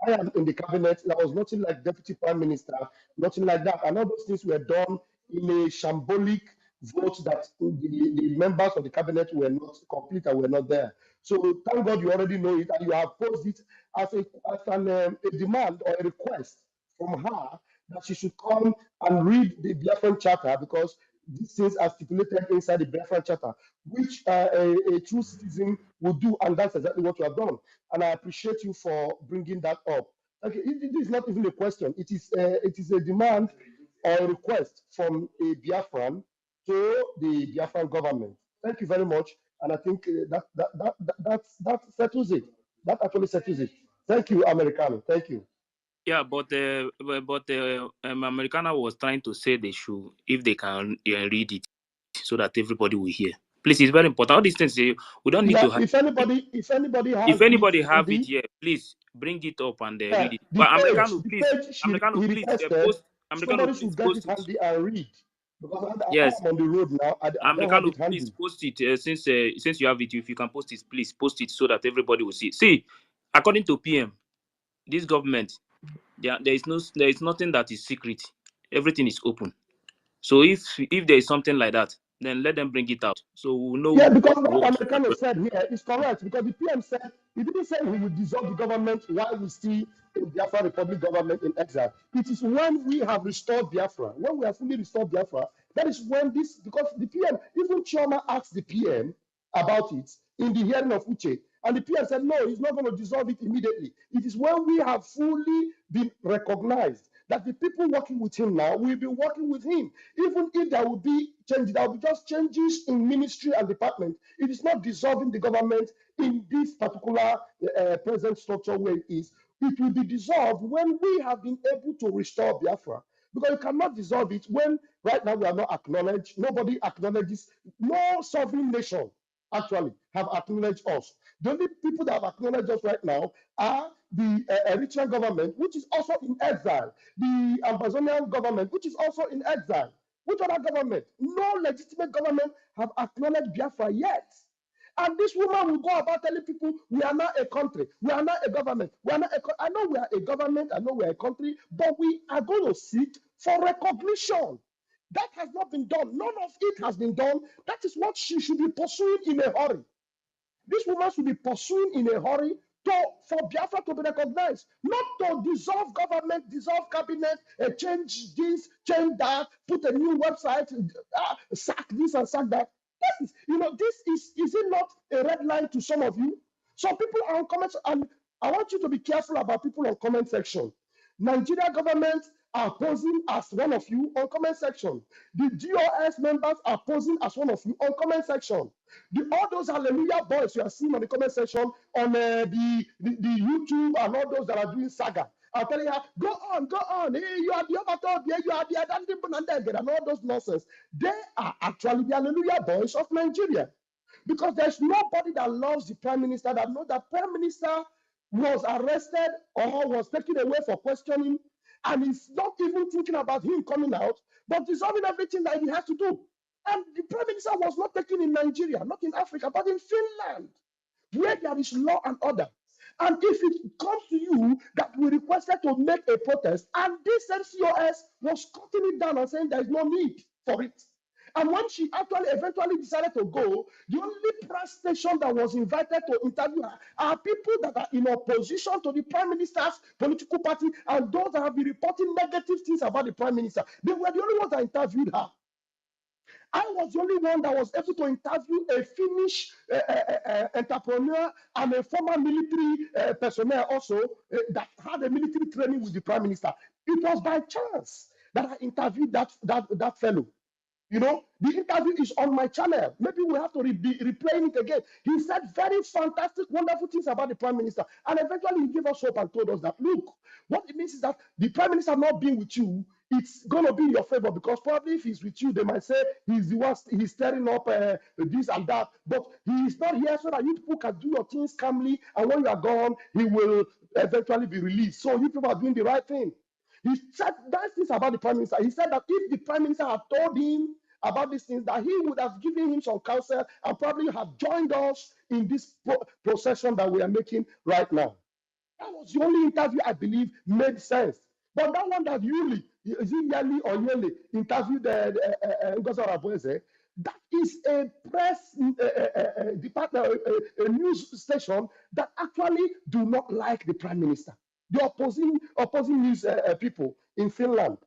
H: I am in the cabinet. There was nothing like deputy prime minister, nothing like that. And all those things were done in a shambolic vote that the members of the cabinet were not complete and were not there. So thank God you already know it and you have posed it as a demand or a request from her that she should come and read the Biafran Charter because these things are stipulated inside the Biafran Charter, which a true citizen would do, and that's exactly what you have done. And I appreciate you for bringing that up. Okay, it is not even a question. It is a demand or a request from a Biafran to the Biafran government. Thank you very much, and I think that settles it. That actually settles it. Thank you, Americano. Thank you.
A: Yeah, but Americana was trying to say they should, if they can read it, so that everybody will hear. Please, it's very important. All these things we don't need
H: Yeah,
A: to hide.
H: if anybody
A: If
H: has it
A: anybody
H: in
A: have it
H: the
A: here, please bring it up and
H: yeah,
A: read it. But
H: the page he requested,
A: Post.
H: somebody
A: Please
H: should get it
A: post it.
H: handy and read because I
A: Yes,
H: am on the road now. I don't have it
A: Please
H: handy.
A: post it. Since you have it, if you can post it, please post it so that everybody will see. See, according to PM, this government, there is nothing that is secret. Everything is open. So if there is something like that, then let them bring it out so we'll
H: Yeah,
A: know
H: because
A: what to
H: what
A: watch.
H: Americano said here is correct. Because the PM said he didn't say we will dissolve the government while we still in Biafra Republic government in exile. It is when we have restored Biafra, when we have fully restored Biafra, that is when this because the PM, even Choma asked the PM about it in the hearing of Uche. And the PM said, no, he's not going to dissolve it immediately. It is when we have fully been recognized that the people working with him now will be working with him. Even if there will be changes, there will be just changes in ministry and department. It is not dissolving the government in this particular present structure where it is. It will be dissolved when we have been able to restore Biafra. Because you cannot dissolve it when right now we are not acknowledged. Nobody acknowledges, no sovereign nation actually have acknowledged us. The only people that have acknowledged us right now are the Eritrean government, which is also in exile, the Amazonian government, which is also in exile. Which other government? No legitimate government have acknowledged Biafra yet. And this woman will go about telling people, we are not a country, we are not a government, we are not a I know we are a government, I know we are a country, but we are going to seek for recognition. That has not been done. None of it has been done. That is what she should be pursuing in a hurry. This woman should be pursuing in a hurry for Biafra to be recognized, not to dissolve government, dissolve cabinet, change this, change that, put a new website, sack this and sack that. That is, this is it not a red line to some of you? So people are on comments, and I want you to be careful about people on comment section. Nigeria government are posing as one of you on comment section. The GOS members are posing as one of you on comment section. All those hallelujah boys you are seeing on the comment section on the YouTube and all those that are doing saga. I'm telling you, go on. Hey, you are the overtop, yeah, you are the Adandibunandeg, and all those nonsense. They are actually the hallelujah boys of Nigeria. Because there's nobody that loves the prime minister that knows that prime minister was arrested or was taken away for questioning, and he's not even thinking about him coming out, but dissolving everything that he has to do. And the prime minister was not taken in Nigeria, not in Africa, but in Finland, where there is law and order. And if it comes to you that we requested to make a protest, and this MCOS was cutting it down and saying there is no need for it. And when she actually eventually decided to go, the only press station that was invited to interview her are people that are in opposition to the prime minister's political party and those that have been reporting negative things about the prime minister. They were the only ones that interviewed her. I was the only one that was able to interview a Finnish entrepreneur and a former military personnel also that had a military training with the prime minister. It was by chance that I interviewed that fellow. You know, the interview is on my channel. Maybe we have to be replaying it again. He said very fantastic, wonderful things about the prime minister. And eventually he gave us hope and told us that, look, what it means is that the prime minister not being with you, it's going to be in your favor, because probably if he's with you, they might say he's the one, he's stirring up this and that. But he is not here so that you people can do your things calmly. And when you are gone, he will eventually be released. So you people are doing the right thing. He said nice things about the prime minister. He said that if the prime minister had told him about these things, that he would have given him some counsel and probably have joined us in this procession that we are making right now. That was the only interview I believe made sense. But that one that Yuli, is it Yali or Yeli, interviewed Ngozi Arabueze, that is a press department, a news station that actually do not like the prime minister. The opposing news people in Finland.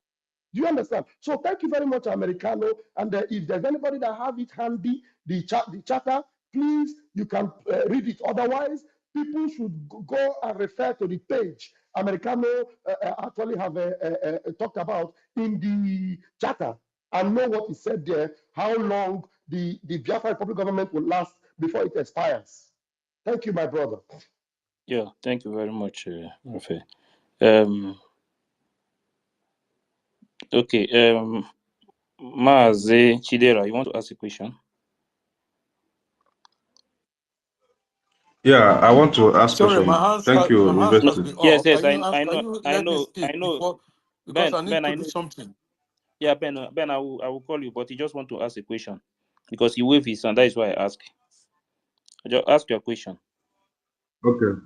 H: Do you understand? So thank you very much, Americano. And if there's anybody that have it handy, the charter, please, you can read it. Otherwise, people should go and refer to the page Americano actually have talked about in the charter and know what is said there, how long the Biafra Republic government will last before it expires. Thank you, my brother.
A: Yeah, thank you very much, Rafael. Okay, Maaze Chidera, you want to ask a question?
C: Yeah, I want to ask
V: Sorry,
C: question. Thank you,
V: my hands
A: No,
V: has
C: University.
V: been
A: yes,
V: off.
A: yes,
V: Can
A: I
V: you let me
A: know,
V: speak before, because
A: Ben,
V: I need
A: I
V: to do
A: know.
V: something.
A: Yeah, Ben, I will call you, but he just want to ask a question because he waved his hand. That is why I ask. Just ask your question.
C: Okay.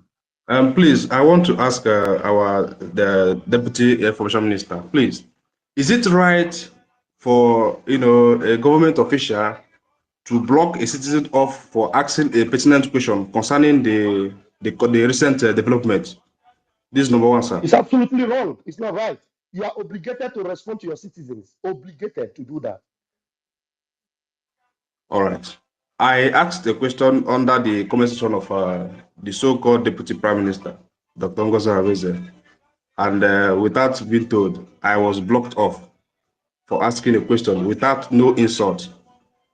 C: Please, I want to ask the Deputy Information Minister. Please, is it right for a government official to block a citizen off for asking a pertinent question concerning the recent development? This is number one, sir.
H: It's absolutely wrong. It's not right. You are obligated to respond to your citizens. Obligated to do that.
C: All right. I asked a question under the comment section of the so-called Deputy Prime Minister, Dr. Ngozi Arabueze, and without being told, I was blocked off for asking a question without no insult.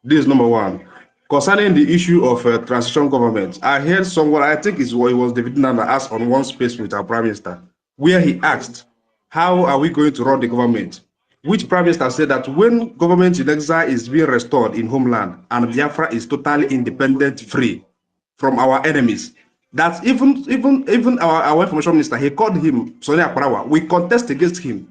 C: This is number one. Concerning the issue of transition government, I heard someone, I think it was David Nana, asked on one space with our Prime Minister, where he asked, how are we going to run the government? Which Prime Minister said that when government in exile is being restored in homeland and Biafra is totally independent, free from our enemies, that even our information minister, he called him Sonia Parawa, we contest against him.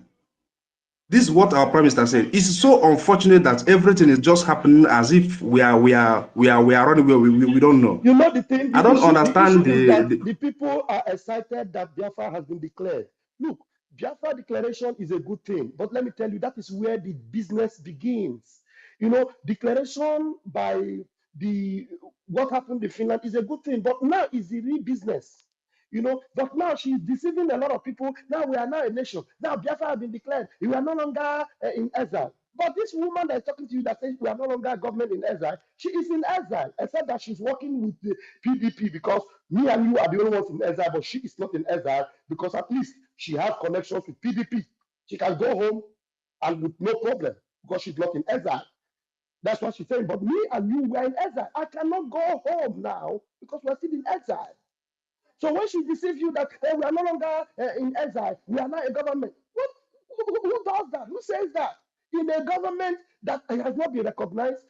C: This is what our prime minister said. It's so unfortunate that everything is just happening as if we are running away. We don't know.
H: You know the thing,
C: I
H: the
C: don't
H: issue
C: understand
H: is that the people are excited that Biafra has been declared. Look, Biafra declaration is a good thing, but let me tell you, that is where the business begins. You know, declaration by what happened in Finland is a good thing, but now is the real business. You know, but now she's deceiving a lot of people. Now we are now a nation. Now Biafra has been declared. We are no longer in exile. But this woman that is talking to you that says we are no longer a government in exile, she is in exile, except that she's working with the PDP because me and you are the only ones in exile, but she is not in exile because at least she has connections with PDP. She can go home and with no problem because she's not in exile. That's what she's saying. But me and you were in exile. I cannot go home now because we're still in exile. So when she deceives you that we are no longer in exile, we are now a government. What? Who does that? Who says that? In a government that has not been recognized,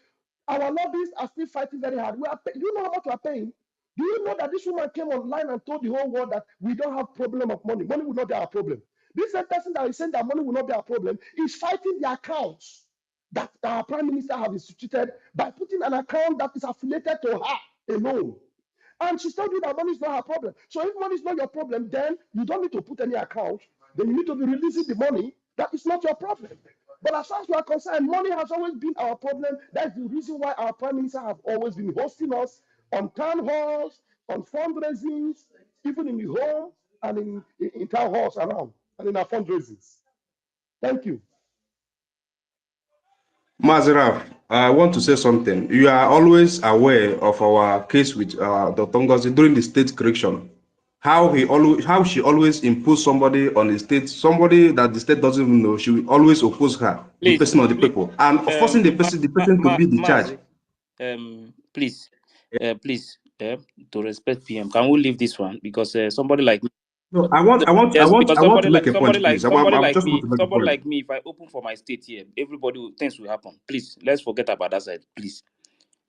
H: our lobbyists are still fighting very hard. Do you know how much we are paying? Do you know that this woman came online and told the whole world that we don't have problem of money? Money will not be our problem. This same person that is saying that money will not be our problem is fighting the accounts that our prime minister have instituted by putting an account that is affiliated to her alone. And she told you that money is not her problem. So if money is not your problem, then you don't need to put any account. Then you need to be releasing the money. That is not your problem. But as far as we are concerned, money has always been our problem. That's the reason why our prime minister have always been hosting us on town halls, on fundraisings, even in the home and in town halls around and in our fundraisings. Thank you.
C: Maziraf, I want to say something. You are always aware of our case with Dr. Ngozi during the state correction. How she always impose somebody on the state, somebody that the state doesn't even know. She will always oppose her, the
A: Please,
C: person or the
A: please,
C: people, and forcing the person to be the charge.
A: Mazi, please, please, to respect PM. Can we leave this one because somebody like me,
C: No, I
A: yes,
C: want,
A: because
C: I want to make a point, please. I just want to make a
A: somebody
C: point.
A: like me, if I open for my state here, things will happen. Please, let's forget about that side, please.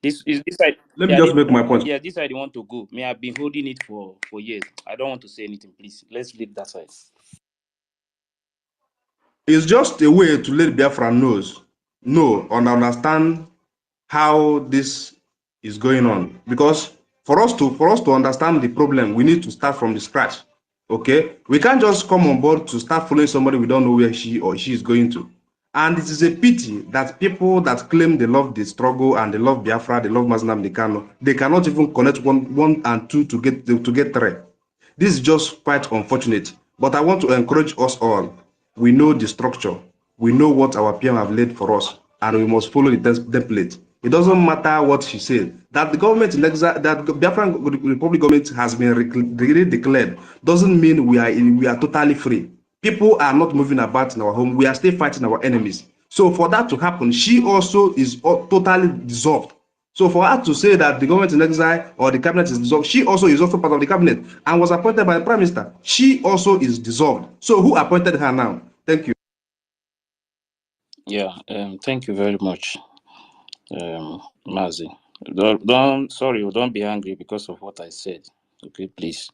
A: This is this side.
C: Let me
A: Yeah,
C: just make my point.
A: this side you want to go. Me, I've been holding it for years. I don't want to say anything. Please, let's leave that side.
C: It's just a way to let Biafra know and understand how this is going on. Because for us to understand the problem, we need to start from the scratch. Okay, we can't just come on board to start following somebody we don't know where she or she is going to. And it is a pity that people that claim they love the struggle and they love Biafra, they love Maznam Dekano, they cannot even connect one and two to get three. This is just quite unfortunate. But I want to encourage us all. We know the structure. We know what our PM have laid for us, and we must follow the template. It doesn't matter what she said. That the government in exile, that Biafran Republic government has been really declared, doesn't mean we are totally free. People are not moving about in our home. We are still fighting our enemies. So for that to happen, she also is totally dissolved. So for her to say that the government in exile or the cabinet is dissolved, she also is also part of the cabinet and was appointed by the prime minister. She also is dissolved. So who appointed her now? Thank you.
A: Yeah, thank you very much, Mazi. Don't be angry because of what I said. Okay, please.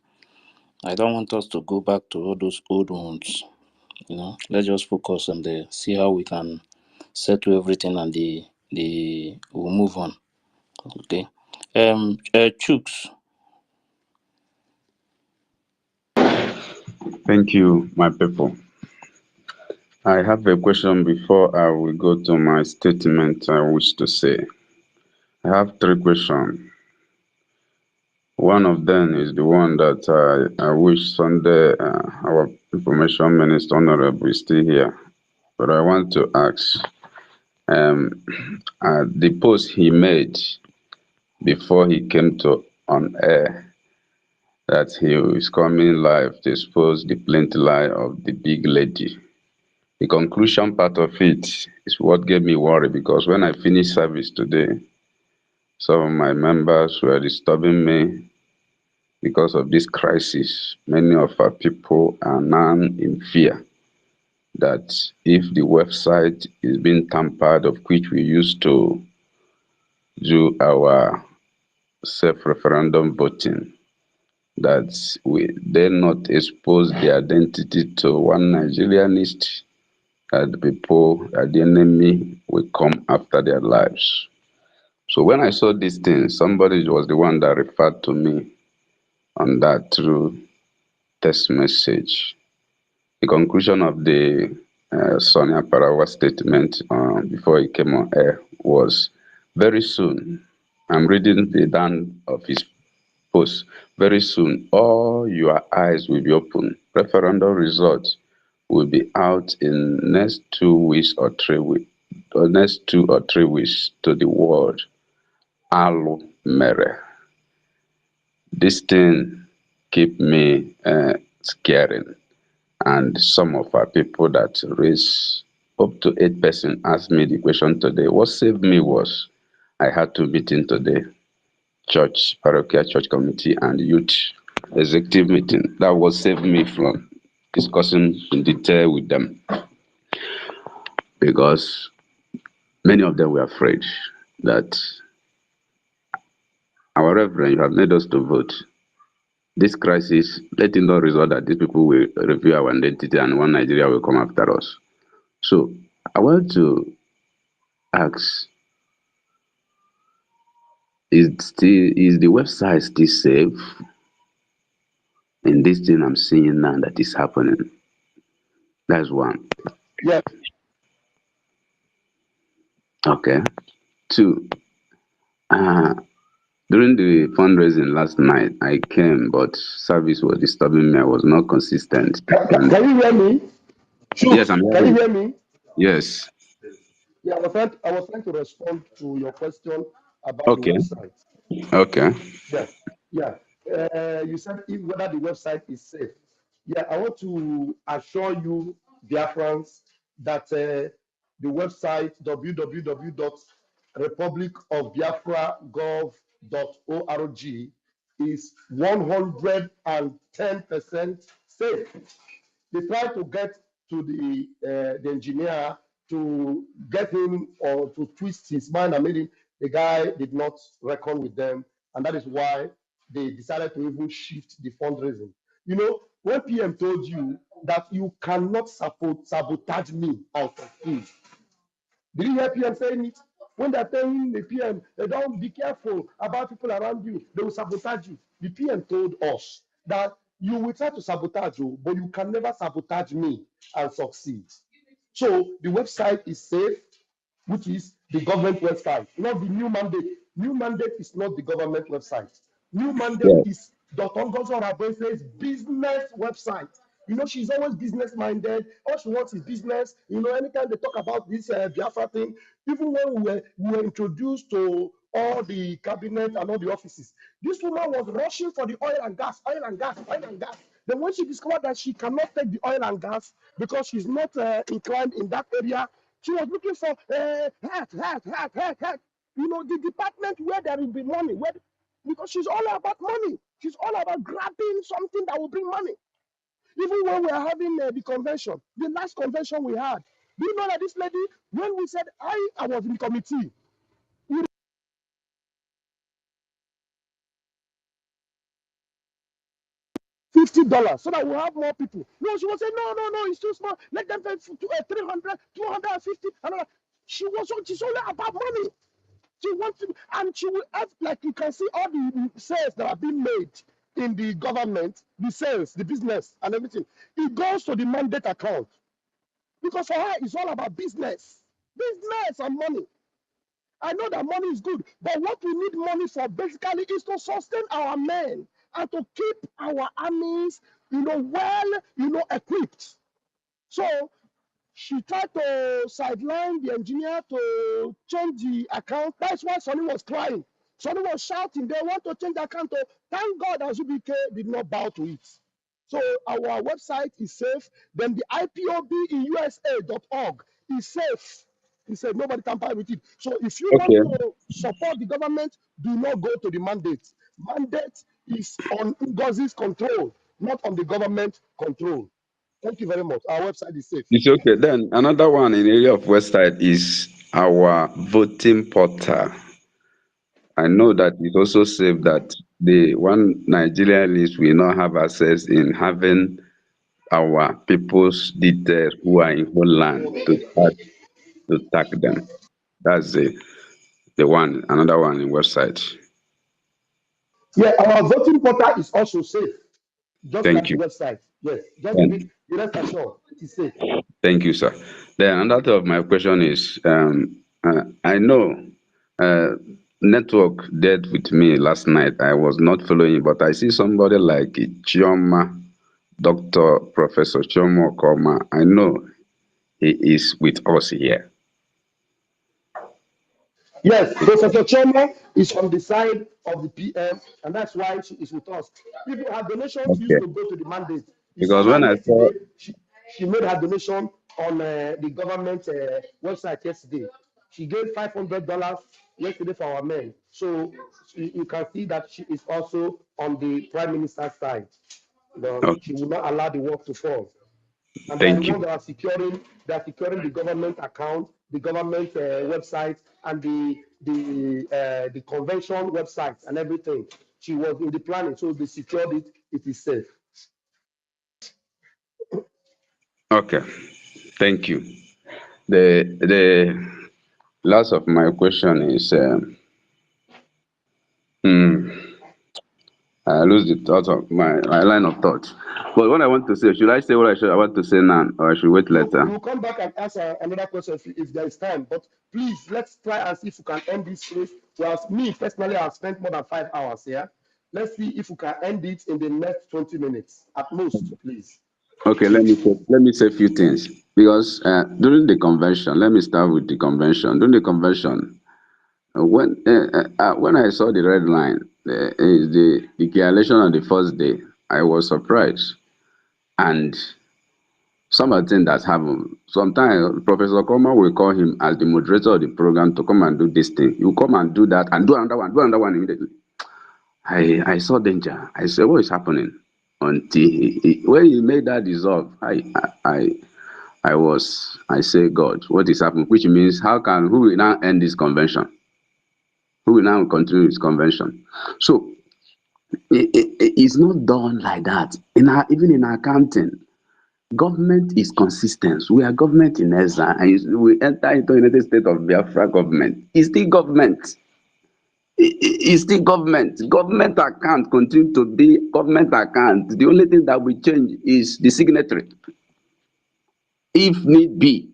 A: I don't want us to go back to all those old wounds. Let's just focus on see how we can settle everything and we'll move on. Okay. Chooks.
N: Thank you, my people. I have a question before I will go to my statement I wish to say. I have three questions. One of them is the one that I wish Sunday our information minister honorable is still here. But I want to ask the post he made before he came to on air that he is coming live to expose the plenty lie of the big lady. The conclusion part of it is what gave me worry because when I finished service today, some of my members were disturbing me because of this crisis. Many of our people are now in fear that if the website is being tampered, of which we used to do our self-referendum voting, that we dare not expose the identity to one Nigerianist, that the people, that the enemy will come after their lives. So when I saw these things, somebody was the one that referred to me on that through text message. The conclusion of the Sonia Parawa statement before he came on air was very soon. I'm reading the down of his post. Very soon, all your eyes will be open. Referendum results will be out in next 2 weeks or 3 weeks. the next 2 or 3 weeks to the word Alu Mere. This thing keep me scaring. And some of our people that raise up to 8 person asked me the question today. What saved me was I had 2 meetings today, church, parochial church committee and youth executive meeting. That was saved me from discussing in detail with them because many of them were afraid that our reverend, you have made us to vote. This crisis, let it not result that these people will review our identity and one Nigeria will come after us. So I want to ask, is the website still safe in this thing I'm seeing now that is happening? That's one.
H: Yes.
N: Okay. Two, uh, during the fundraising last night, I came, but service was disturbing me. I was not consistent. And
H: Can you hear me?
N: yes, I'm
H: Shoot, can you
N: hearing.
H: hear me?
N: Yes.
H: Yeah, I was trying to respond to your question about the
N: Okay.
H: website.
N: Okay.
H: Yeah, yeah. You said whether the website is safe. Yeah, I want to assure you, Biafrans, that the website www.republicofbiafra.gov.org is 110% safe. They tried to get to the engineer to get him or to twist his mind and made him. The guy did not reckon with them, and that is why they decided to even shift the fundraising. You know, when PM told you that you cannot sabotage me and succeed, did you hear PM saying it? When they're telling the PM, they don't be careful about people around you, they will sabotage you. The PM told us that you will try to sabotage you, but you can never sabotage me and succeed. So the website is safe, which is the government website, not the new mandate. New mandate is not the government website. New mandate
N: Yes.
H: is Dr. Ngozo Rabose's business website. You know, she's always business minded. All she wants is business. You know, anytime they talk about this Biafra thing, even when we were introduced to all the cabinet and all the offices, this woman was rushing for the oil and gas, oil and gas, oil and gas. Then when she discovered that she cannot take the oil and gas because she's not inclined in that area, she was looking for hack. You know, the department where there will be money, because she's all about money. She's all about grabbing something that will bring money. Even when we are having the convention, the last convention we had, do you know that this lady, when we said I was in committee, $50 so that we'll have more people. No, she was saying, no, it's too small. Let them pay 300, 250. She's only about money. She wants to, and she will have, like you can see all the sales that are being made in the government, the sales, the business, and everything. It goes to the mandate account because for her, it's all about business and money. I know that money is good, but what we need money for basically is to sustain our men and to keep our armies, equipped. So she tried to sideline the engineer to change the account. That's why Sonny was crying. Sonny was shouting, they want to change the account. Thank God Azubike did not bow to it. So our website is safe. Then the IPOBInusa.org is safe. He said nobody tamper with it. So if you want
N: Okay.
H: to support the government, do not go to the mandate. Mandate is on Ngozi's control, not on the government control. Thank you very much. Our website is safe.
N: It's okay. Then another one in the area of West Side is our voting portal. I know that it's also safe that the one Nigerian list will not have access in having our people's details who are in whole land to tag them. That's the one, another one in website.
H: Yeah, our voting portal is also safe, just like
N: Thank
H: the
N: you.
H: website. Yes, just
N: And
H: be rest assured, it is safe.
N: thank you, sir. Then another of my question is, I know uh, network dead with me last night. I was not following, but I see somebody like Chioma, Dr. Professor Chioma Okoma. I know he is with us here.
H: Yes, Professor Choma is on the side of the PM, and that's why she is with us. People, her donations used
N: Okay.
H: to go to the mandate. You saw
N: Because
H: her
N: when I saw,
H: yesterday. She made her donation on the government website yesterday. She gave $500 yesterday for our men. So you can see that she is also on the prime minister's side.
N: okay,
H: She will not allow the work to fall. And they are the
N: thank
H: ones
N: you.
H: that are securing the government account, the government website, and the convention website and everything. She was in the planning, so they secured it. It is safe.
N: Okay, thank you. The last of my question is, hmm, I lose the thought of my line of thought. But what I want to say, should I say what I want to say now, or I should wait
H: You
N: later?
H: will come back and ask another question if there is time. But please, let's try and see if we can end this race. Well, me personally, I've spent more than 5 hours here. Let's see if we can end it in the next 20 minutes at most, please.
N: Okay, let me say a few things because during the convention, let me start with the convention. During the convention, when I saw the red line, the declaration on the first day, I was surprised, and some of the things that happened. Sometimes Professor Koma will call him as the moderator of the program to come and do this thing. You come and do that and do another one immediately. I saw danger. I said, what is happening? Until when he made that dissolve, I say, God, what is happening? Which means, who will now end this convention? Who will now continue this convention? So it's not done like that. Even in accounting, government is consistent. We are government in exile, and we enter into United States of Biafra government. It's still government. It's still government. Government account continue to be government account. The only thing that will change is the signatory, if need be.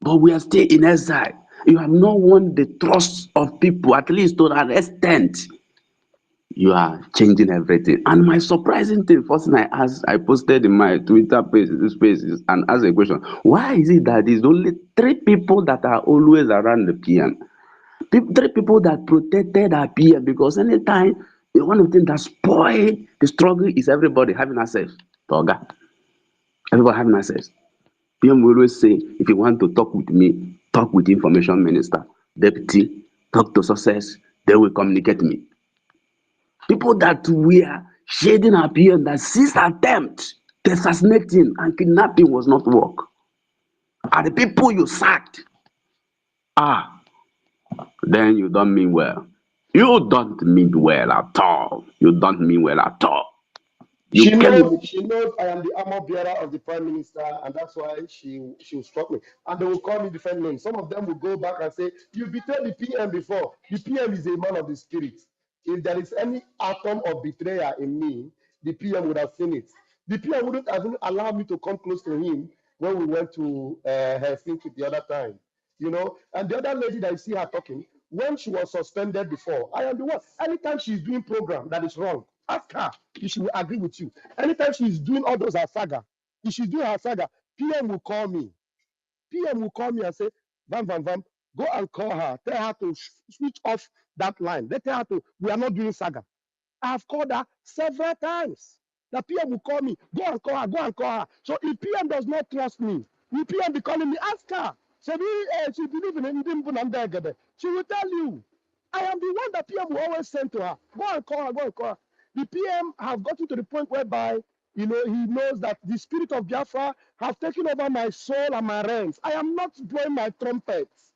N: But we are still in exile. You have not won the trust of people, at least to that extent. You are changing everything. And my surprising thing, first thing I posted in my Twitter spaces and asked a question: why is it that there's only 3 people that are always around the PM? 3 people that protected our PM, because anytime one of the things that spoil the struggle is everybody having access to Oga. Everybody having access. PM will always say, if you want to talk with me, talk with information minister, deputy, talk to success, they will communicate me. People that were shading our PM, that 6 attempts to assassinate him and kidnapping was not work, are the people you sacked. Then you don't mean well. You don't mean well at all. You don't mean well at all. You
H: She
N: came
H: knows.
N: in.
H: She knows I am the armor bearer of the prime minister, and that's why she will stop me. And they will call me different names. Some of them will go back and say, "You betrayed the PM before." The PM is a man of the spirit. If there is any atom of betrayal in me, the PM would have seen it. The PM wouldn't have allowed me to come close to him when we went to Helsinki the other time. And the other lady that you see her talking, when she was suspended before, I am the one. Anytime she's doing program that is wrong, ask her if she will agree with you. Anytime she's doing all those her saga, if she's doing her saga, PM will call me. PM will call me and say, Vam Vam Vam, go and call her. Tell her to switch off that line. They tell her to, we are not doing saga. I have called her several times. The PM will call me, go and call her, go and call her. So if PM does not trust me, will PM be calling me? Ask her. She believe in him. She will tell you. I am the one that PM will always send to her. Go and call her, go and call her. The PM have gotten to the point whereby, he knows that the spirit of Biafra have taken over my soul and my reins. I am not blowing my trumpets.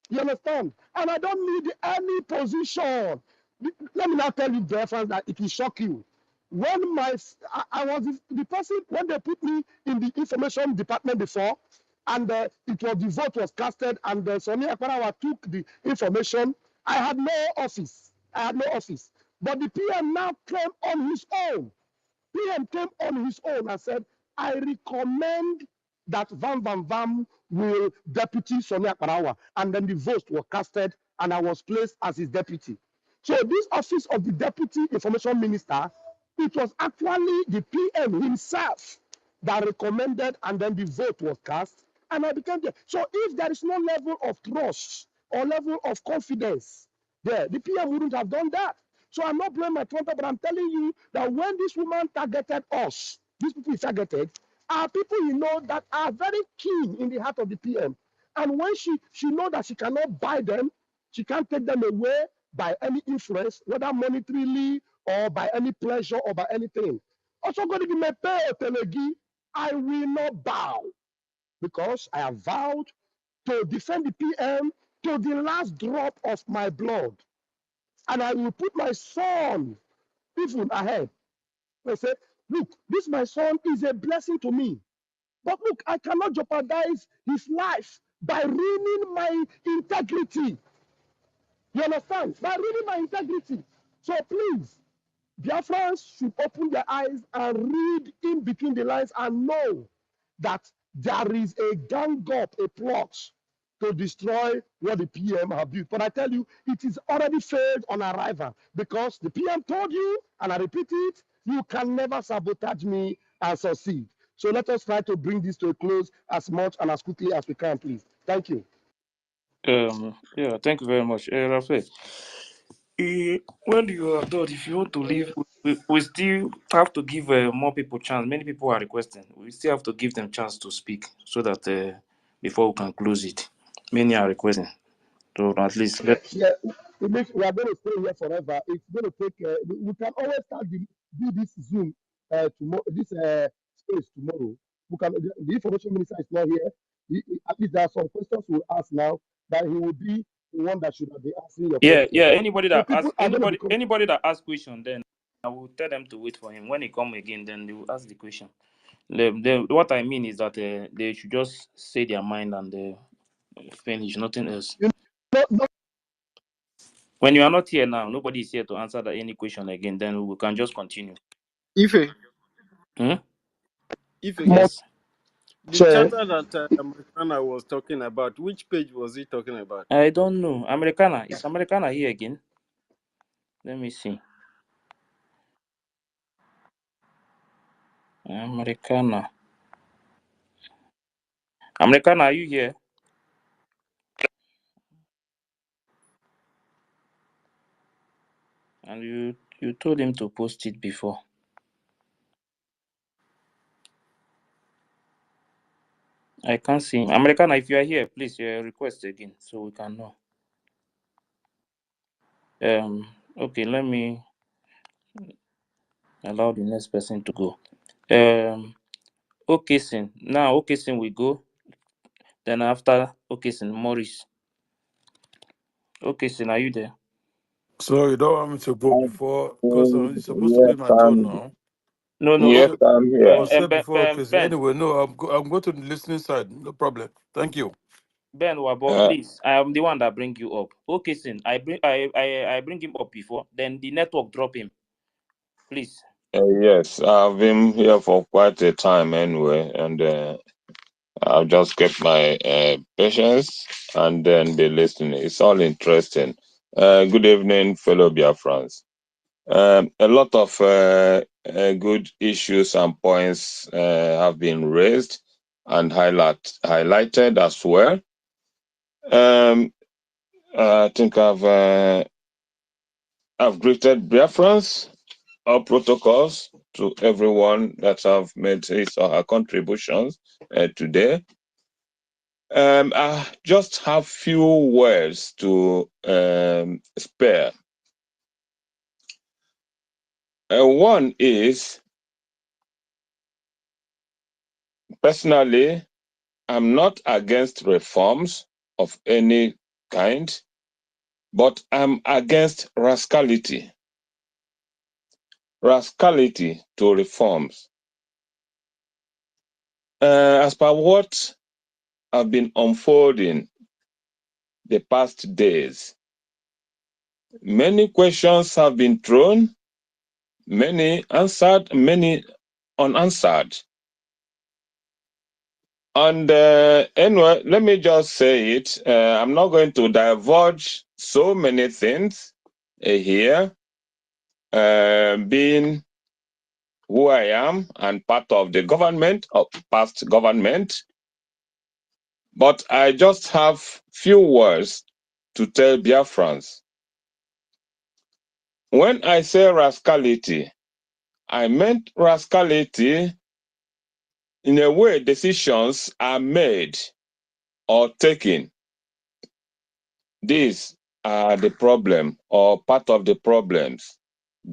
H: You understand? And I don't need any position. Let me now tell you, Biafrans, that it will shock you. When I was the person, when they put me in the information department before, and the vote was casted, and Sonia Akparawa took the information, I had no office. I had no office. But the PM now came on his own. PM came on his own and said, I recommend that Van Van Vam will deputy Sonia Parawa. And then the votes were casted, and I was placed as his deputy. So this office of the deputy information minister, it was actually the PM himself that recommended, and then the vote was cast, and I became there. So if there is no level of trust or level of confidence there. The PM wouldn't have done that. So I'm not blaming my Trump, but I'm telling you that when this woman targeted us, these people he targeted are people you know that are very keen in the heart of the PM. And when she know that she cannot buy them, she can't take them away by any influence, whether monetarily or by any pleasure or by anything. Also going to be my pay Telegi, I will not bow because I have vowed to defend the PM to the last drop of my blood. And I will put my son even ahead. I say, look, this my son is a blessing to me. But look, I cannot jeopardize his life by ruining my integrity. You understand? By ruining my integrity. So please, Biafrans should open their eyes and read in between the lines and know that there is a gang up, a plot to destroy what the PM have built. But I tell you, it is already failed on arrival because the PM told you, and I repeat it, you can never sabotage me and succeed. So let us try to bring this to a close as much and as quickly as we can, please. Thank you.
A: Yeah, thank you very much. Rafael, when you are done, if you want to leave, we still have to give more people chance. Many people are requesting. We still have to give them chance to speak so that before we can close it. Many are requesting. So at least let.
H: Yeah, it makes we are going to stay here forever. It's going to take. We can always do this Zoom tomorrow. This space tomorrow. We can. The information minister is not here. At least there are some questions we'll ask now that he will be the one that should be answering your
A: Yeah.
H: questions.
A: Anybody
H: So
A: that
H: people
A: ask
H: are going to be.
A: anybody that ask question, then I will tell them to wait for him. When he come again, then they will ask the question. What I mean is that they should just say their mind and finish. Nothing else.
H: You know,
A: When you are not here now, nobody is here to answer any question again. Then we can just continue.
D: Ife,
A: Hmm?
D: Ife,
H: more
A: Yes.
D: the
H: chair.
D: charter that Americana was talking about, which page was he talking about?
A: I don't know. Americana. Is Americana here again? Let me see. Americana. Americana, are you here? And you told him to post it before. I can't see him. Americana, if you are here, please request again so we can know. Okay, let me allow the next person to go. Oksin. Now Oksin will go. Then after Oksin, Morris. Oksin, are you there?
I: So you don't want me to go before because it's supposed to
K: Yes,
I: be my turn now.
A: No,
I: I
A: no.
I: was
K: yes,
I: say,
K: I'm
I: I
K: here.
I: was said before. Okay, so
A: Ben.
I: anyway, no, I'm going to the listening side. No problem. Thank you.
A: Ben Wabo,
K: Uh,
A: please. I am the one that bring you up. Oksin, I bring him up before. Then the network drop him. Please.
K: yes, I've been here for quite a time anyway, and I've just kept my patience and then be listening. It's all interesting. Good evening, fellow Biafrans. A lot of good issues and points have been raised and highlighted as well. I think I've greeted Biafrans, all protocols to everyone that have made his or her contributions today. I just have few words to spare. One is, personally, I'm not against reforms of any kind, but I'm against rascality. Rascality to reforms. As per what have been unfolding the past days, many questions have been thrown, many answered, many unanswered. And anyway, let me just say it. I'm not going to divulge so many things here, being who I am and part of the government, of past government. But I just have few words
J: to tell Biafrans. When I say rascality, I meant rascality in a way decisions are made or taken. These are the problem or part of the problems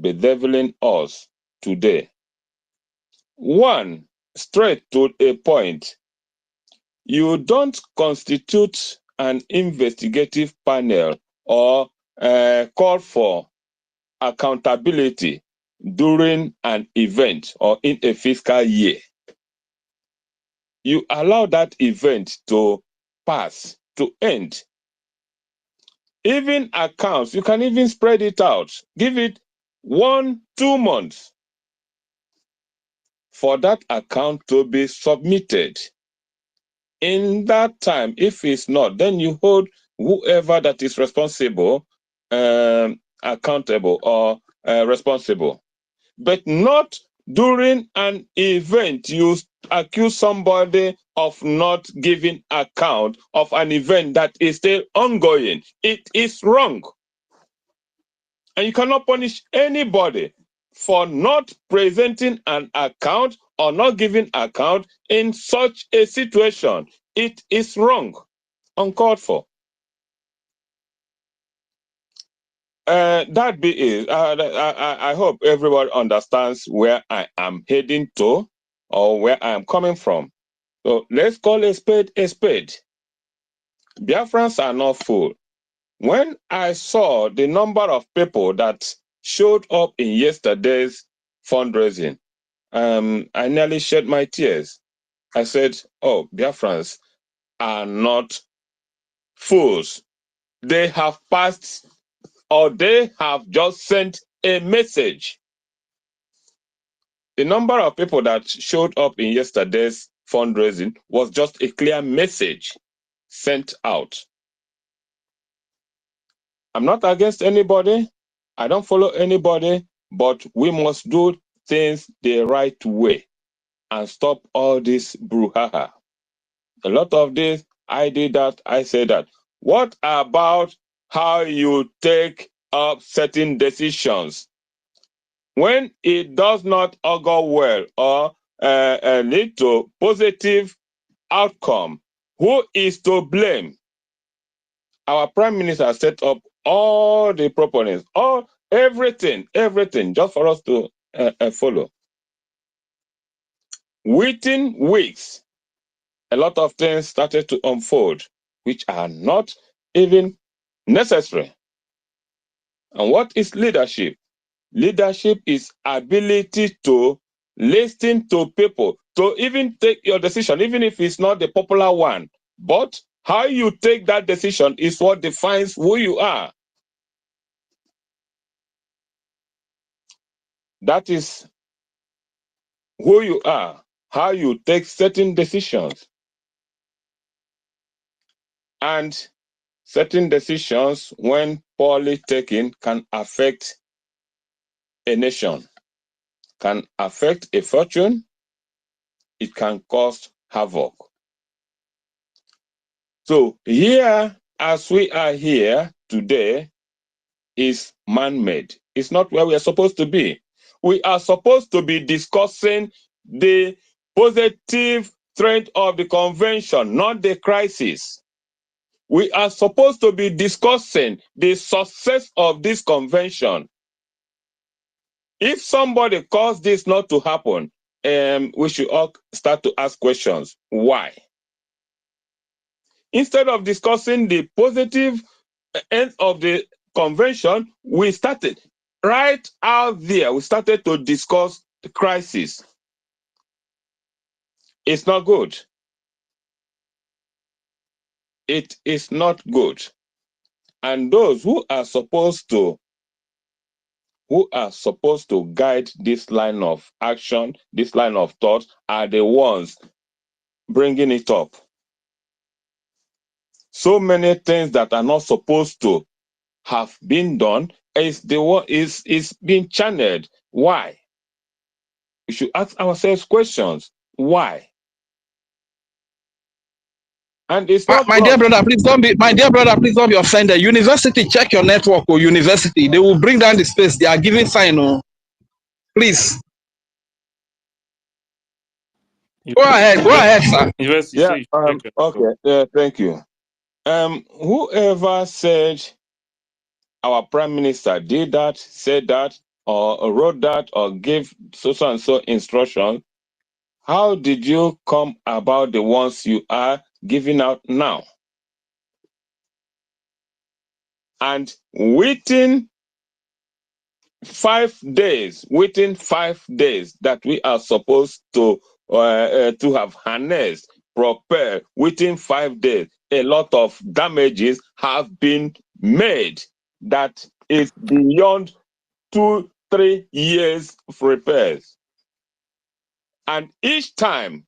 J: bedeviling us today. One, straight to a point, you don't constitute an investigative panel or call for accountability during an event or in a fiscal year. You allow that event to pass, to end. Even accounts, you can even spread it out. Give it 1-2 months for that account to be submitted. In that time, if it's not, then you hold whoever that is responsible accountable or responsible. But not during an event you accuse somebody of not giving account of an event that is still ongoing. It is wrong. And you cannot punish anybody for not presenting an account or not giving account in such a situation. It is wrong, uncalled for. That be it. I hope everyone understands where I am heading to or where I am coming from. So let's call a spade a spade. Biafrans are not full. When I saw the number of people that showed up in yesterday's fundraising, I nearly shed my tears. I said, oh, Biafrans are not fools. They have passed or they have just sent a message. The number of people that showed up in yesterday's fundraising was just a clear message sent out. I'm not against anybody. I don't follow anybody, but we must do things the right way and stop all this brouhaha. A lot of this, I did that, I said that. What about how you take up certain decisions? When it does not augur well or lead to positive outcome, who is to blame? Our prime minister set up all the proponents, everything, just for us to follow. Within weeks, a lot of things started to unfold, which are not even necessary. And what is leadership? Leadership is ability to listen to people, to even take your decision, even if it's not the popular one. But how you take that decision is what defines who you are. That is who you are, how you take certain decisions. And certain decisions, when poorly taken, can affect a nation, can affect a fortune, it can cause havoc. So here, as we are here today, is man-made. It's not where we are supposed to be. We are supposed to be discussing the positive trend of the convention, not the crisis. We are supposed to be discussing the success of this convention. If somebody caused this not to happen, we should all start to ask questions. Why? Instead of discussing the positive end of the convention, we started right out there. We started to discuss the crisis. It's not good. It is not good. And those who are supposed to guide this line of action, this line of thought, are the ones bringing it up. So many things that are not supposed to have been done is being channeled. Why? We should ask ourselves questions. Why? And it's
O: My,
J: not
O: my dear
J: wrong.
O: brother, please don't be. My dear brother, please don't be offended. University, check your network or university. They will bring down the space. They are giving sign. Oh, please go ahead, sir.
V: University,
J: Yeah.
V: sure you check your network.
J: Okay. Thank you. Whoever said our prime minister did that, said that, or wrote that, or gave so and so instruction, how did you come about the ones you are giving out now? And within 5 days, that we are supposed to have harnessed, prepared, within 5 days, a lot of damages have been made that is beyond 2-3 years of repairs. And each time,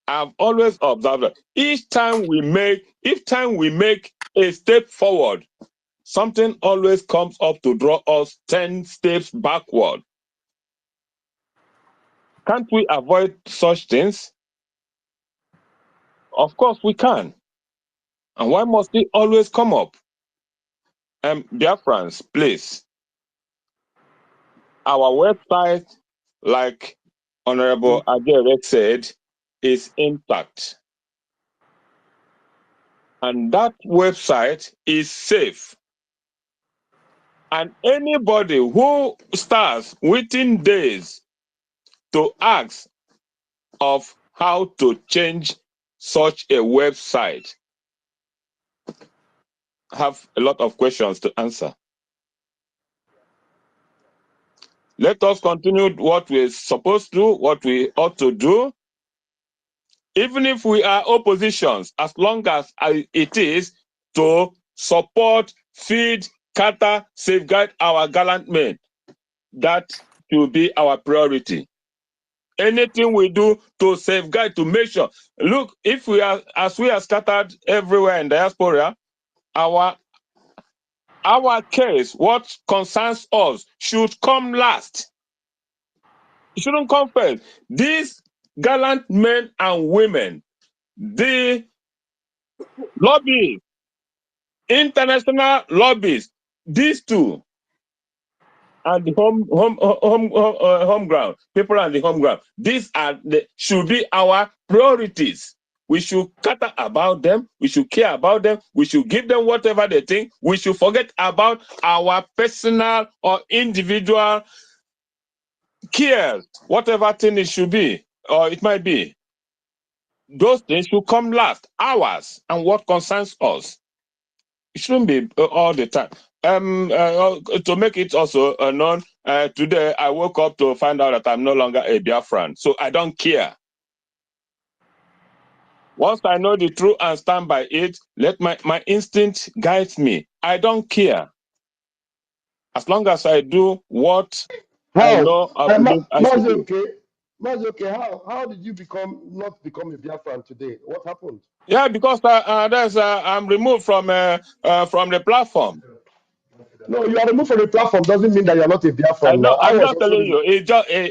J: I've always observed that each time we make a step forward, something always comes up to draw us 10 steps backward. Can't we avoid such things? Of course we can. And why must it always come up? Biafrans, please, our website, like Honorable Adere said, is intact. And that website is safe. And anybody who starts within days to ask of how to change such a website have a lot of questions to answer. Let us continue what we're supposed to, what we ought to do. Even if we are oppositions, as long as it is to support, feed, cater, safeguard our gallant men, that should be our priority. Anything we do to safeguard, to make sure. Look, if we are, as we are scattered everywhere in diaspora, our case, what concerns us, should come last. It shouldn't come first. These gallant men and women, the lobbies, international lobbies, these two, and the home ground, people on the home ground, these should be our priorities. We should cater about them. We should care about them. We should give them whatever they think. We should forget about our personal or individual cares, whatever thing it should be, or it might be. Those things should come last, ours, and what concerns us. It shouldn't be all the time. To make it also known, today I woke up to find out that I'm no longer a Biafran, so I don't care. Once I know the truth and stand by it, let my instinct guide me. I don't care. As long as I do what I
H: How?
J: know I believe I should do.
H: Mazoke, how did you not become a Biafran today? What happened?
J: Yeah, because I'm removed from the platform.
H: No, you are removed from the platform doesn't mean that you are not a
J: I
H: Biafran
J: know.
H: now. I
J: I'm
H: was
J: just
H: also
J: telling you.
H: removed.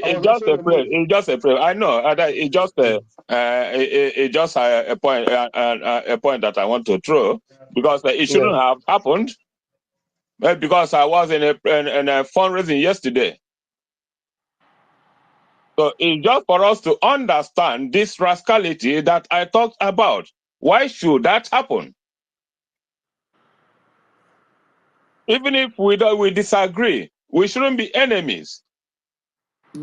H: I
J: It's
H: was
J: just
H: also
J: a frame.
H: removed.
J: It's just a frame. I know. It's just a point. A point that I want to throw because it
H: Yeah.
J: shouldn't have happened. Because I was in a fundraising yesterday. So it's just for us to understand this rascality that I talked about. Why should that happen? Even if we disagree, we shouldn't be enemies.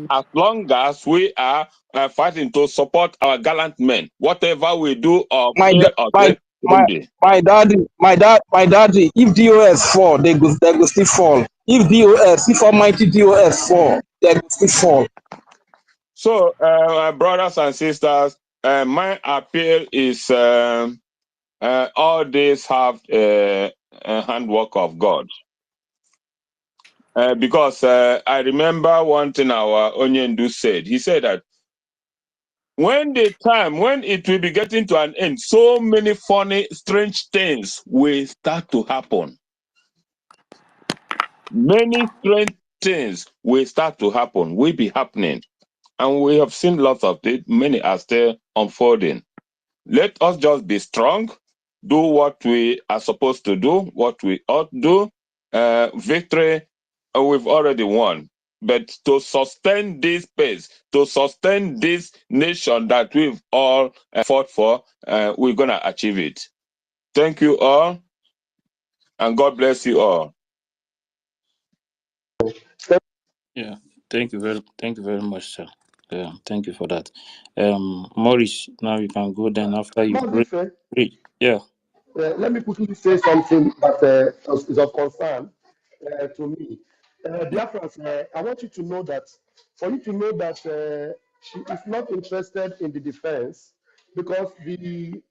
J: As long as we are fighting to support our gallant men, whatever we do or
O: My
J: say
O: da-
J: or
O: my
J: say shouldn't
O: my
J: be.
O: my daddy. If DOS fall, they go still fall. If Almighty DOS fall, they go still fall.
J: So, brothers and sisters, my appeal is all this have a handwork of God. Because I remember one thing our Onyendu said. He said that when it will be getting to an end, so many funny, strange things will start to happen. Many strange things will start to happen, will be happening. And we have seen lots of it. Many are still unfolding. Let us just be strong, do what we are supposed to do, what we ought to do. Victory, we've already won. But to sustain this pace, to sustain this nation that we've all fought for, we're going to achieve it. Thank you all, and God bless you all.
A: Yeah, thank you very much, sir. Yeah, thank you for that. Maurice, now you can go. Then after you,
H: Mazife,
A: yeah,
H: let me quickly say something that is of concern to me. Biafrans, I want you to know that, for you to know that she is not interested in the defense, because the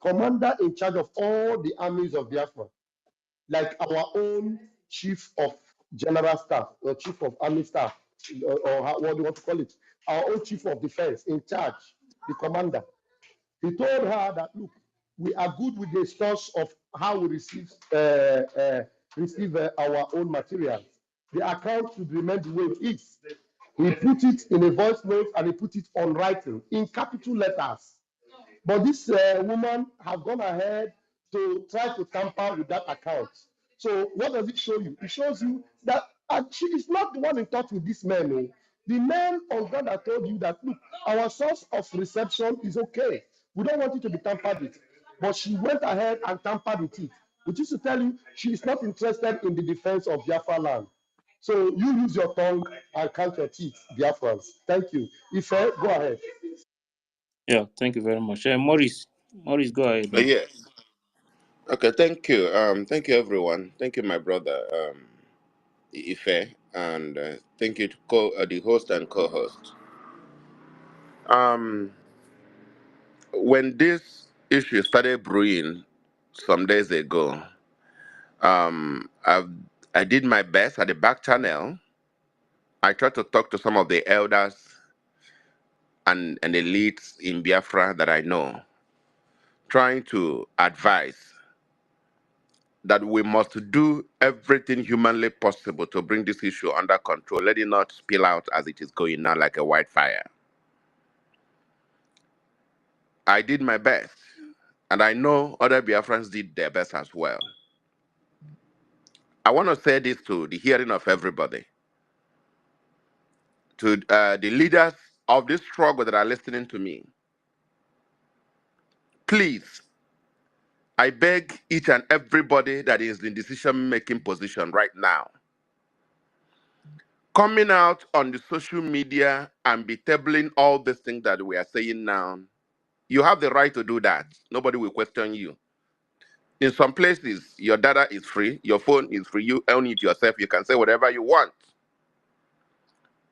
H: commander in charge of all the armies of Biafra, like our own chief of general staff or chief of army staff, or what do you want to call it, our own chief of defense in charge, the commander. He told her that, look, we are good with the source of how we receive our own materials. The account should remain the way it is. He put it in a voice note and he put it on writing in capital letters. But this woman have gone ahead to try to tamper with that account. So what does it show you? It shows you that she is not the one in touch with this man. Oh. The man on God that told you that, look, our source of reception is okay. We don't want it to be tampered with. But she went ahead and tampered with it, which is to tell you she is not interested in the defense of Biafra land. So you use your tongue and count your teeth, Biafrans. Thank you. Ife, go ahead.
A: yeah, thank you very much. Maurice, go ahead now.
K: Yes. Okay, thank you. Thank you, everyone. Thank you, my brother, Ife, and thank you to the host and co-host. Um, when this issue started brewing some days ago, I did my best at the back channel. I tried to talk to some of the elders and elites in Biafra that I know, trying to advise that we must do everything humanly possible to bring this issue under control, let it not spill out as it is going now like a wildfire. I did my best, and I know other Biafrans did their best as well. I want to say this to the hearing of everybody, to the leaders of this struggle that are listening to me. Please, I beg each and everybody that is in decision-making position right now, coming out on the social media and be tabling all these things that we are saying now, you have the right to do that. Nobody will question you. In some places, your data is free, your phone is free, you own it yourself, you can say whatever you want.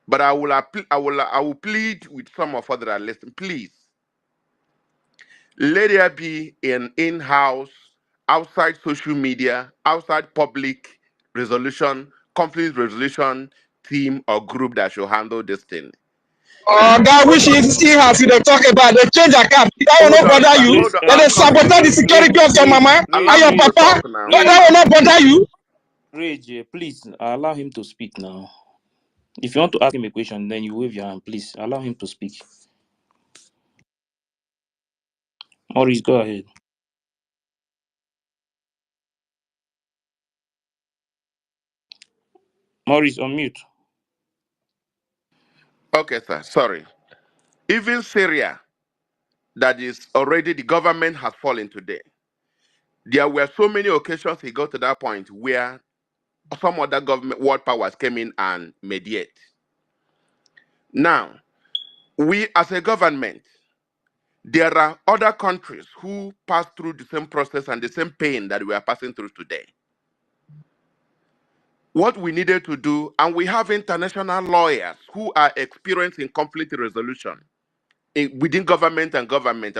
K: But I will plead with some of us that are listening, please, let there be an in-house, outside social media, outside public resolution, conflict resolution team or group that should handle this thing.
O: That which is he has they talk about they change account. That will
K: Hold
O: not
K: on,
O: bother
K: sir.
O: you.
K: Hold on.
O: Then they
K: I'm talking.
O: sabotage the security of your mama and
K: Allow
O: your
K: me to
O: papa.
K: talk now.
O: That will not bother you.
A: Please allow him to speak now. If you want to ask him a question, then you wave your hand. Please allow him to speak. Maurice, go ahead. Maurice, unmute.
K: Okay, sir. Sorry. Even Syria, that is already the government has fallen today. There were so many occasions he got to that point where some other government world powers came in and mediate. Now, we as a government, there are other countries who pass through the same process and the same pain that we are passing through today. What we needed to do, and we have international lawyers who are experienced in conflict resolution within government and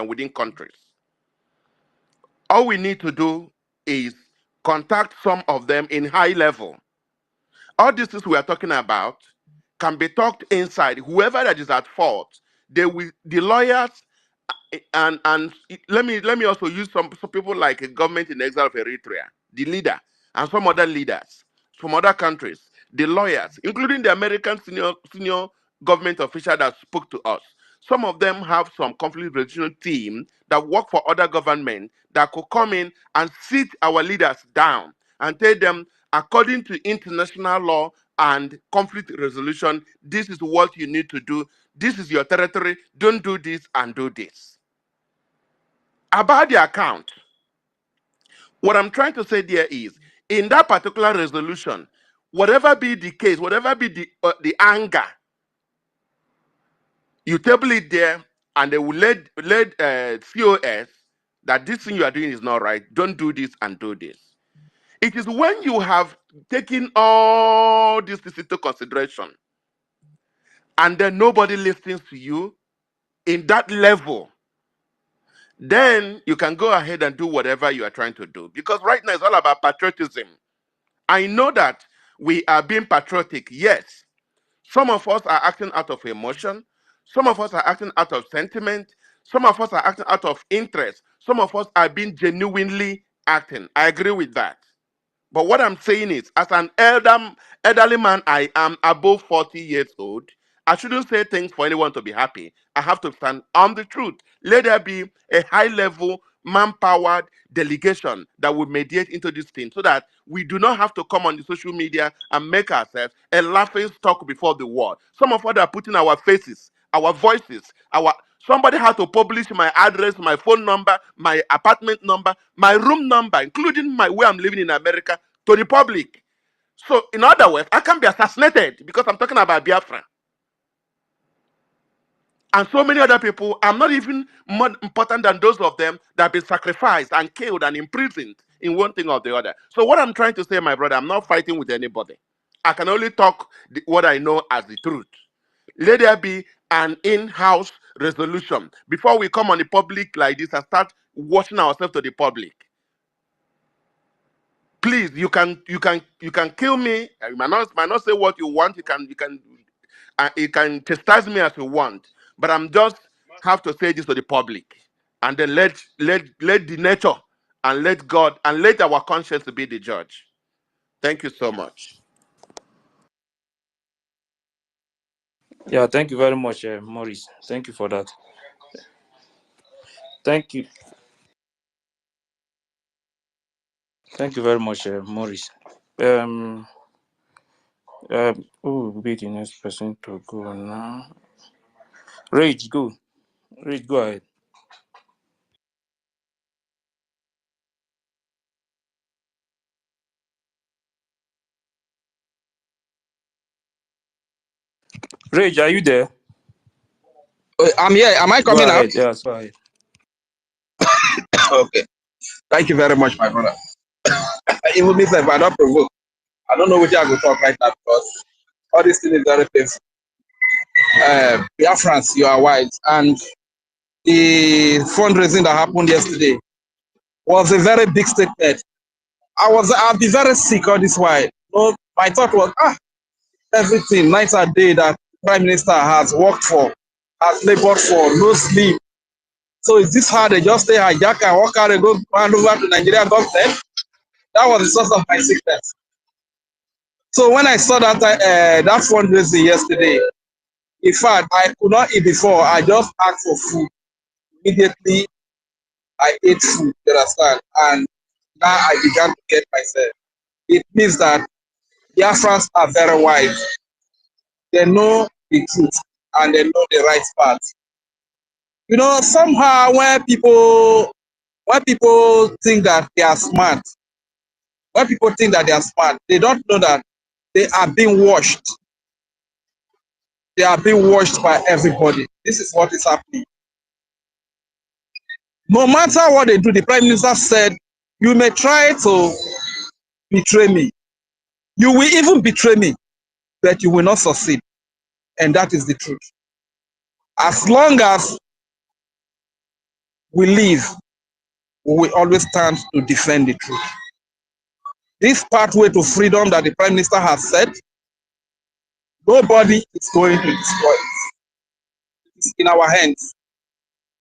K: within countries. All we need to do is contact some of them in high level. All these things we are talking about can be talked inside. Whoever that is at fault, the lawyers and let me also use some people like a government in exile of Eritrea, the leader, and some other leaders from other countries, the lawyers, including the American senior government official that spoke to us. Some of them have some conflict resolution team that work for other government that could come in and sit our leaders down and tell them, according to international law and conflict resolution, this is what you need to do. This is your territory. Don't do this and do this. About the account, what I'm trying to say there is, in that particular resolution, whatever be the case, whatever be the anger, you table it there, and they will let COS that this thing you are doing is not right. Don't do this and do this. It is when you have taken all this into consideration, and then nobody listens to you in that level, then you can go ahead and do whatever you are trying to do. Because right now it's all about patriotism. I know that we are being patriotic, yes. Some of us are acting out of emotion. Some of us are acting out of sentiment. Some of us are acting out of interest. Some of us are being genuinely acting. I agree with that. But what I'm saying is, as an elderly man, I am above 40 years old. I shouldn't say things for anyone to be happy. I have to stand on the truth. Let there be a high-level, man-powered delegation that will mediate into this thing so that we do not have to come on the social media and make ourselves a laughing stock before the world. Some of us are putting our faces, our voices, our somebody had to publish my address, my phone number, my apartment number, my room number, including my where I'm living in America, to the public. So, in other words, I can be assassinated because I'm talking about Biafra. And so many other people, I'm not even more important than those of them that have been sacrificed and killed and imprisoned in one thing or the other. So, what I'm trying to say, my brother, I'm not fighting with anybody. I can only talk what I know as the truth. Let there be an in-house resolution before we come on the public like this and start watching ourselves to the public. Please, you can kill me. You might not say what you want. You can chastise me as you want. But I'm just have to say this to the public, and then let the nature and let God and let our conscience be the judge. Thank you so much.
A: Yeah, thank you very much, Maurice. Thank you for that. Thank you. Thank you very much, Maurice. Who will be the next person to go now? Rage, go. Rage, go ahead. Rage, are you there?
O: I'm here. Am I
A: Go
O: coming out?
A: ahead. Yes, go ahead.
O: Okay. Thank you very much, my brother. Even if I don't provoke, I don't know which I will talk right now because all this thing is very painful. Biafrans, you are wise. And the fundraising that happened yesterday was a very big statement. I'll be very sick all this while. No, my thought was, everything night and day that Prime Minister has worked for, has labored for, no sleep. So is this how they just stay hijack and walk out and go hand over to Nigeria government? That was the source of my sickness. So when I saw that fundraising yesterday, in fact, I could not eat before. I just asked for food. Immediately, I ate food, you understand? And now I began to get myself. It means that Biafrans are very wise. They know the truth and they know the right path. You know, somehow when people think that they are smart, they don't know that they are being washed. They are being watched by everybody. This is what is happening. No matter what they do, the Prime Minister said, you may try to betray me. You will even betray me, but you will not succeed. And that is the truth. As long as we live, we will always stand to defend the truth. This pathway to freedom that the Prime Minister has said, nobody is going to destroy it. It's in our hands.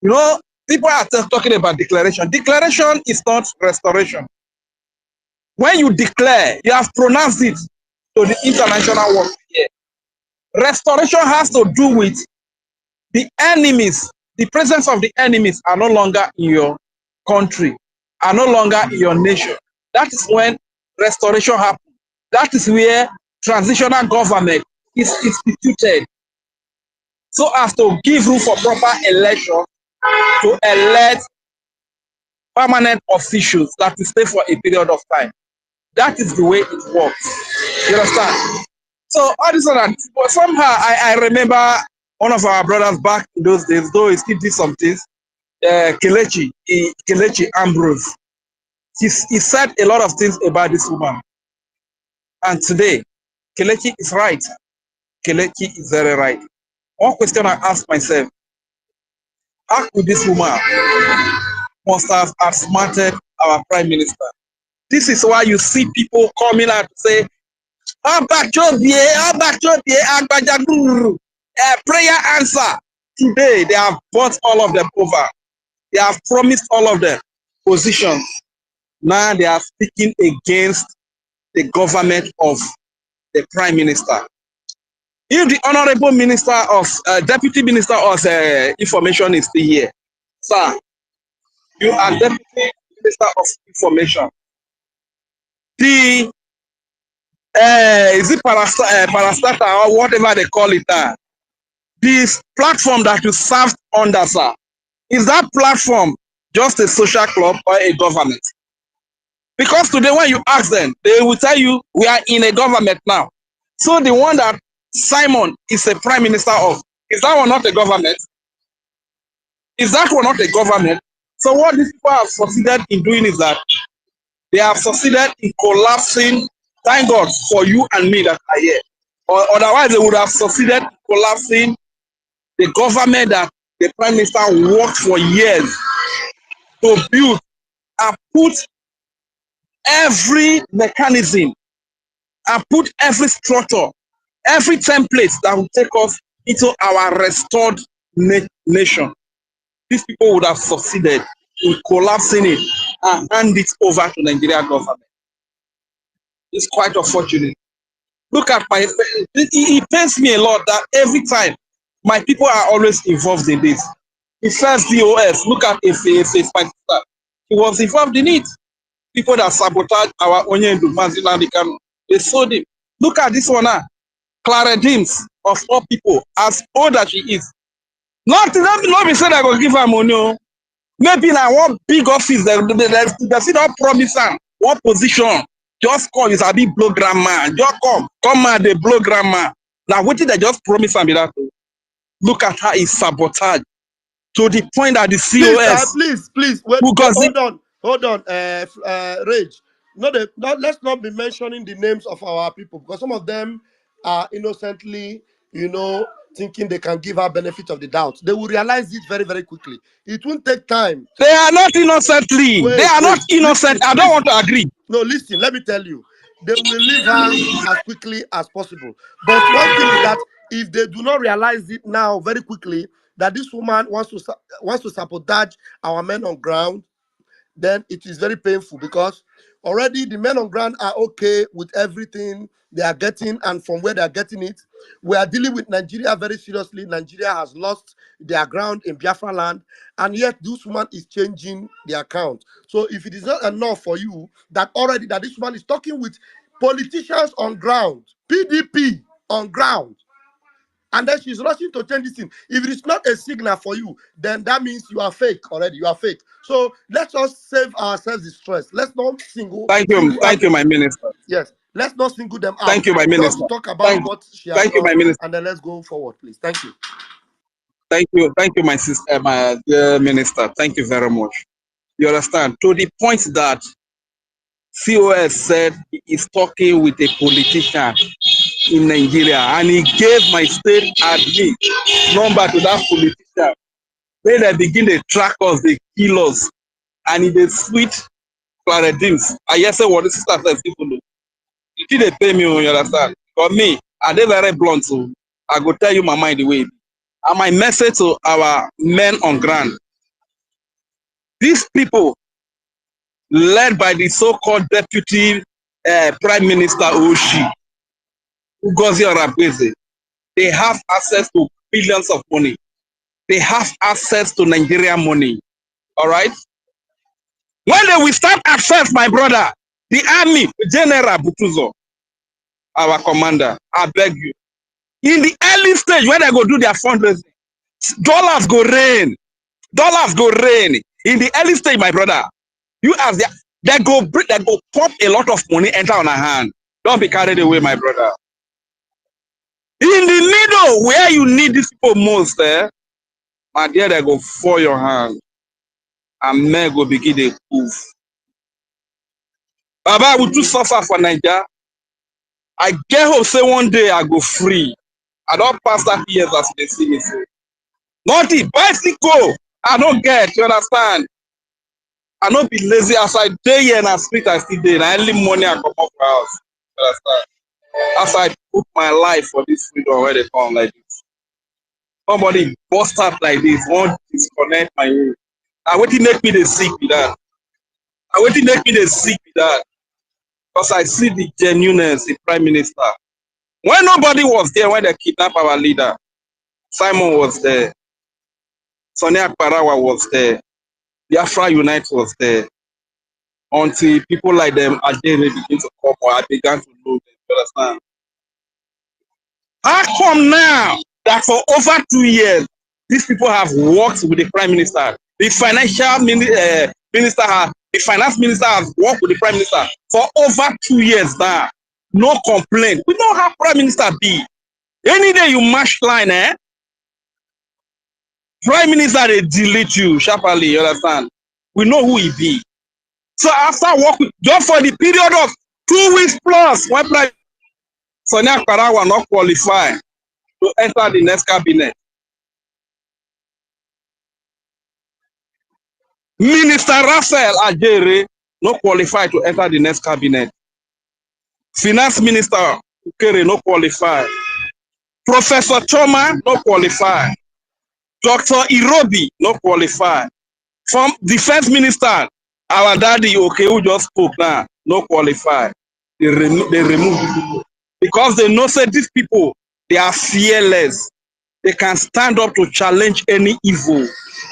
O: You know, people are talking about declaration. Declaration is not restoration. When you declare, you have pronounced it to the international world here. Restoration has to do with The enemies, the presence of the enemies are no longer in your country, are no longer in your nation. That is when restoration happens. That is where transitional government is instituted so as to give room for proper election to elect permanent officials that will stay for a period of time. That is the way it works. You understand? So all this other, but somehow I remember one of our brothers back in those days, though he still did some things, Kelechi Ambrose. He said a lot of things about this woman. And today, Kelechi is right. Kelechi is very right. One question I ask myself, how could this woman must have outsmarted our prime minister? This is why you see people coming out to say, prayer answer. Today, they have bought all of them over. They have promised all of them positions. Now they are speaking against the government of the prime minister. If the honorable minister of deputy minister of information is still here, sir, you are deputy minister of information. The is it parastatal or whatever they call it? This platform that you served under, sir, is that platform just a social club or a government? Because today when you ask them, they will tell you we are in a government now. So the one that Simon is a prime minister of, is that one not a government? Is that one not a government? So what these people have succeeded in doing is that they have succeeded in collapsing, thank God for you and me that are here. Or otherwise they would have succeeded in collapsing the government that the prime minister worked for years to build and put every mechanism and put every structure, every template that will take us into our restored nation. These people would have succeeded in collapsing it and hand it over to Nigeria government. It's quite unfortunate. Look at my, it pains me a lot that every time my people are always involved in this. The first DOS, look at if he was involved in it. People that sabotage our Onyendu Maziland, they sold him. Look at this one now. Clara James, of all people, as old as she is. Not be said I go give her money. Maybe now one big office, they see don't promise her one position. Just come, it's a big blow grandma. Just come out, they blow grandma. Now, what did they just promise her? Look at how it's sabotaged to the point that the COS.
T: Please, wait, hold on, Rage. Let's not be mentioning the names of our people because some of them are innocently, thinking they can give her benefit of the doubt. They will realize it very, very quickly. It won't take time.
O: They are not innocently. They are not innocent. I don't want to agree.
T: No, listen, let me tell you. They will leave her as quickly as possible. But one thing is that if they do not realize it now very quickly, that this woman wants to sabotage our men on ground, then it is very painful because already the men on ground are okay with everything they are getting, and from where they are getting it, we are dealing with Nigeria very seriously. Nigeria has lost their ground in Biafra land, and yet this woman is changing the account. So if it is not enough for you that already that this woman is talking with politicians on ground, PDP on ground, and then she's rushing to change this thing. If it is not a signal for you, then that means you are fake already. You are fake. So let's just save ourselves the stress. Let's not single.
O: Thank you, my minister.
T: Yes, let's not single them out.
O: Thank you, my minister.
T: Just talk about what she has done,
O: my minister.
T: and then let's go forward, please. Thank you.
O: Thank you, my sister, my dear minister. Thank you very much. You understand? To the point that COS said he is talking with a politician in Nigeria, and he gave my state admin number to that politician. Then they begin to track us, they kill us, and in the sweet paradigms. I just say what the sister says people do. If they pay me, you understand? For me, and they very blunt, so I go tell you my mind the way. And my message to our men on ground: these people, led by the so-called deputy prime minister Oshi, Ugozi Orabweze, they have access to billions of money. they have access to Nigerian money. All right. When they will start access, my brother, the army, General Butuzo, our commander, I beg you. In the early stage, when they go do their fundraising, dollars go rain. Dollars go rain. In the early stage, my brother, you have they go pump a lot of money enter on a hand. Don't be carried away, my brother. In the middle, where you need these people most, my dear, they go for your hand. And men go begin to move. Baba, we too suffer for Nigeria. I get hope say one day I go free. I don't pass that years as they see me say. Nothing, bicycle. I don't get, you understand? I don't be lazy as I day here and I speak I still day. And early morning I come up for house. You understand? As I put my life for this freedom where they come like this. Somebody bust up like this, won't disconnect my way. I wait to make me the sick with that. I wait to make me the sick with that. Because I see the genuineness in Prime Minister. When nobody was there when they kidnapped our leader, Simon was there, Sonia Parawa was there, Biafra Unite was there. Until people like them Adere begin to come or I began to know them. You understand? How come now that for over 2 years, these people have worked with the Prime Minister? The minister, the finance minister has worked with the Prime Minister for over 2 years now. No complaint. We know how Prime Minister be. Any day you mash line, Prime Minister they delete you sharply, you understand? We know who he be. So after working, just for the period of 2 weeks plus, when Prime Sonia Karawa not qualify to enter the next cabinet. Minister Raphael Ajere not qualified to enter the next cabinet. Finance Minister Ukere not qualified. Professor Choma not qualified. Dr. Irobi not qualified. From Defense Minister, our daddy okay who just spoke now, no qualified. They remove people because they know say these people they are fearless. They can stand up to challenge any evil.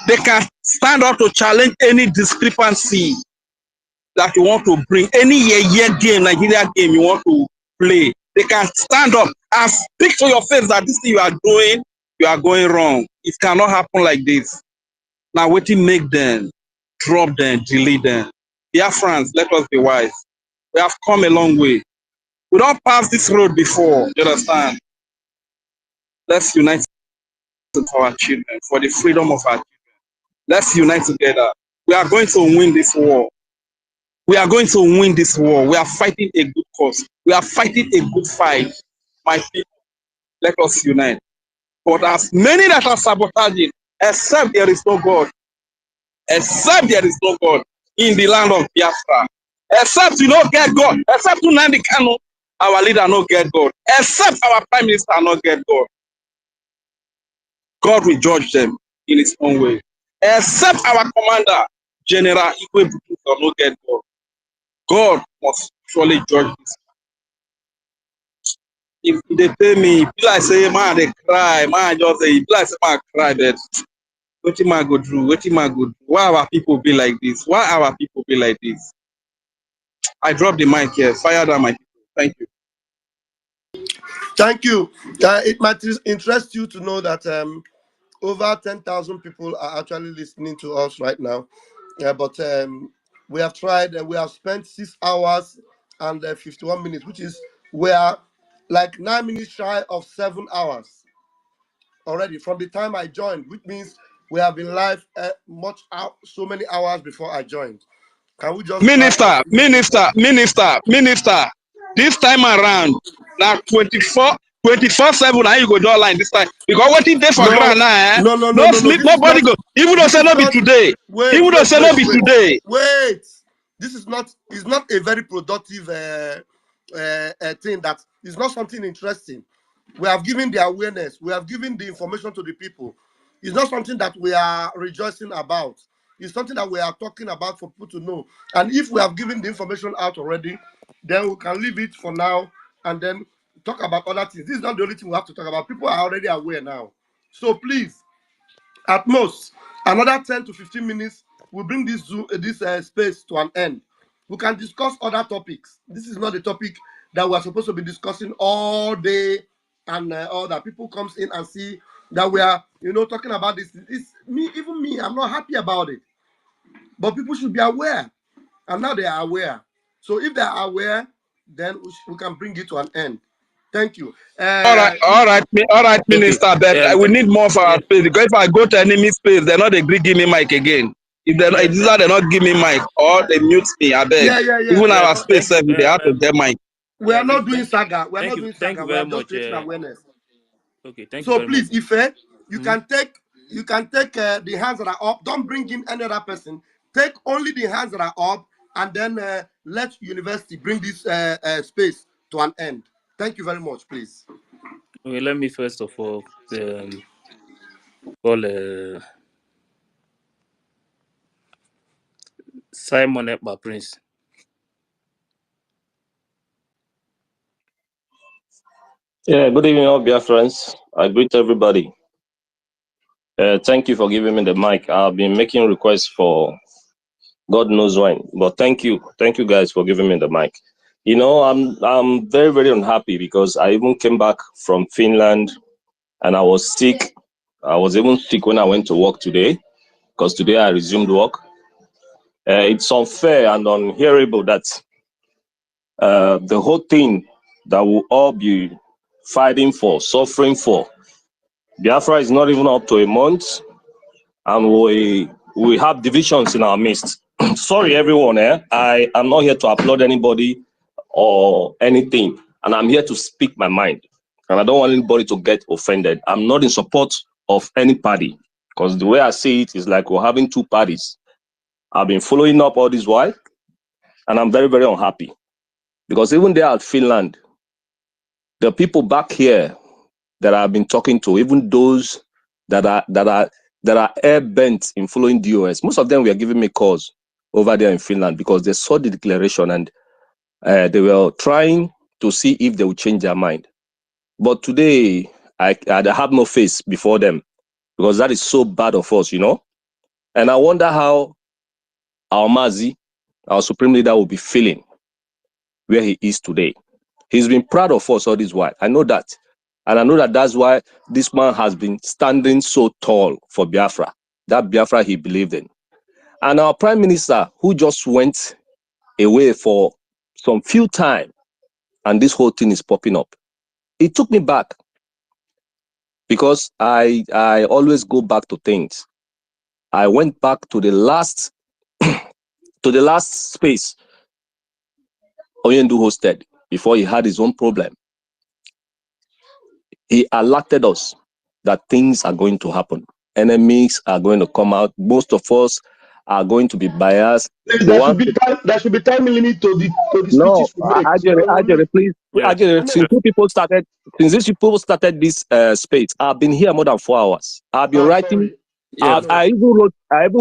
O: They can stand up to challenge any discrepancy that you want to bring. Any year game, Nigeria game you want to play. They can stand up and speak to your face that this thing you are going wrong. It cannot happen like this. Now, what to make them, drop them, delete them. Dear friends, let us be wise. We have come a long way. We don't pass this road before, you understand? Let's unite for our children, for the freedom of our children. Let's unite together. We are going to win this war. We are going to win this war. We are fighting a good cause. We are fighting a good fight. My people, let us unite. But as many that are sabotaging, except there is no God, except there is no God in the land of Biafra. Except you don't get God. Except Nnamdi Kanu, our leader, not get God. Except our prime minister, not get God. God will judge them in his own way. Except our commander, General Ikwe Bukuko, not get God. God must surely judge this. If they pay me, people like say, man, they cry, man, just say, people like say, man, cry, but what man go through? What man go through? Why our people be like this? Why our people be like this? I dropped the mic here. Fire down my people. Thank you.
T: Thank you. It might interest you to know that over 10,000 people are actually listening to us right now. But we have tried, we have spent 6 hours and 51 minutes, which is we are like 9 minutes shy of 7 hours already from the time I joined, which means we have been live so many hours before I joined. Can we just try and see?
O: Minister. This time around, now 24/7. How you go do online this time? Because what if they for
T: No,
O: ground now?
T: no.
O: No sleep,
T: This is
O: nobody
T: not.
O: go. Even though
T: This
O: say
T: is
O: no be
T: not.
O: today.
T: Wait,
O: Even though
T: wait,
O: say no
T: wait,
O: be
T: wait,
O: today.
T: wait. This is not. It's not a very productive thing. That is not something interesting. We have given the awareness. We have given the information to the people. It's not something that we are rejoicing about. It's something that we are talking about for people to know. And if we have given the information out already, then we can leave it for now and then talk about other things. This is not the only thing we have to talk about. People are already aware now. So please, At most, another 10 to 15 minutes will bring this space to an end. We can discuss other topics. This is not the topic that we are supposed to be discussing all day, and all that people comes in and see that we are, talking about this. It's me, even me. I'm not happy about it. But people should be aware, and now they are aware. So if they are aware, then we can bring it to an end. Thank you.
O: All right,
A: Okay.
O: Minister. But we need more for our
A: Yeah.
O: space. Because if I go to enemy space, they're not agree give me mic again. If they're not,
A: Yeah.
O: it's either they not give me mic or they mute me. I beg.
T: Yeah.
O: Even
A: Yeah.
O: our space,
A: Thank you.
O: they have to get mic.
T: We
A: Yeah.
T: are not
A: Good.
T: doing saga. We are
A: Thank
T: not
A: you.
T: doing
A: Thank
T: saga.
A: you
T: We are
A: very
T: just
A: much.
T: creating awareness.
A: Okay. Thank you
T: So
A: very much.
T: please, Ife, you
A: Mhm.
T: can take the hands that are up. Don't bring in any other person. Take only the hands that are up, and then let university bring this space to an end. Thank you very much, please.
A: Okay. Let me first of all call Simon Ekpa Prince.
S: Yeah, good evening, all Biafrans. I greet everybody. Thank you for giving me the mic. I've been making requests for God knows when, but thank you guys for giving me the mic. I'm very, very unhappy because I even came back from Finland and I was sick. I was even sick when I went to work today because today I resumed work. It's unfair and unhearable that the whole thing that we'll all be fighting for, suffering for, Biafra is not even up to a month, and we have divisions in our midst. Sorry, everyone. I am not here to applaud anybody or anything, and I'm here to speak my mind. And I don't want anybody to get offended. I'm not in support of any party because the way I see it is like we're having two parties. I've been following up all this while, and I'm very, very unhappy because even there at Finland, the people back here that I've been talking to, even those that are air bent in following DOS, most of them were giving me calls over there in Finland because they saw the declaration and they were trying to see if they would change their mind. But today, I have no face before them because that is so bad of us, And I wonder how our Mazi, our supreme leader, will be feeling where he is today. He's been proud of us all this while. I know that. And I know that that's why this man has been standing so tall for Biafra, that Biafra he believed in. And our prime minister, who just went away for some few time, and this whole thing is popping up. It took me back because I always go back to things. I went back to the last space Oyendu hosted before he had his own problem. He alerted us that things are going to happen. Enemies are going to come out. Most of us are going to be biased. The one,
H: There should be time limit to the
S: no,
H: speeches we make. So I
S: Ajere, please,
A: Yeah.
S: Ajere,
H: know.
S: since these people started this space, I've been here more than 4 hours. I've been
H: I'm
S: writing.
H: sorry.
A: Yeah.
S: I even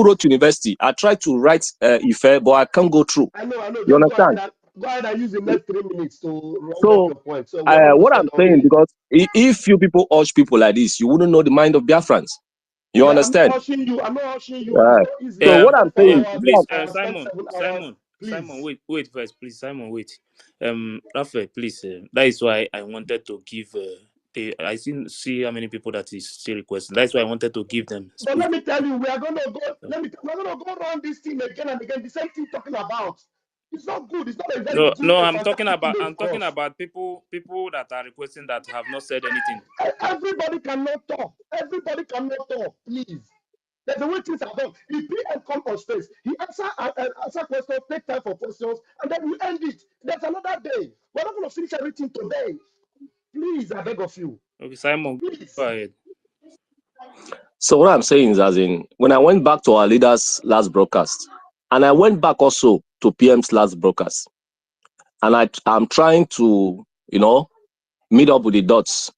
S: wrote university. I tried to write Ife, but I can't go through.
H: I know.
S: You
H: Just
S: understand?
H: go ahead and use the next 3 minutes to round up
S: So
H: your point. So we are not going to
S: what
H: spend
S: I'm
H: all
S: saying,
H: day.
S: because if you people urge people like this, you wouldn't know the mind of Biafrans. You
H: Yeah, I'm not
S: understand?
H: rushing you. I'm not rushing you. It's
S: Uh,
H: not easy.
S: so
H: We
S: what
A: Um.
S: I'm
H: spent
S: saying,
H: 5 hours.
A: Please,
H: I will spend
A: Simon.
H: 7 hours.
A: Simon.
H: Please.
A: Wait first, please. Simon, wait. Raphael, please. That is why I wanted to give. I see how many people that is still requesting. That's why I wanted to give them
H: But
A: space.
H: let me tell you, we are going to go.
A: Um,
H: We're going to go around this thing again and again. The same thing talking about. It's not good. It's not a very
A: No,
H: good, a
A: I'm talking
H: fantastic
A: about.
H: image
A: I'm
H: for
A: talking
H: us.
A: about people that are requesting that have not said anything.
H: Everybody cannot talk. Everybody cannot talk. Please. There's a way things are done. If PM come on space, he answer questions, take time for questions, and then we end it. There's another day. We're not going to finish everything today. Please, I beg of you.
A: Okay, Simon,
H: Please.
A: go ahead.
S: so what I'm saying is, as in, when I went back to our leaders' last broadcast, and I went back also to PM's last broadcast, and I'm trying to, meet up with the dots.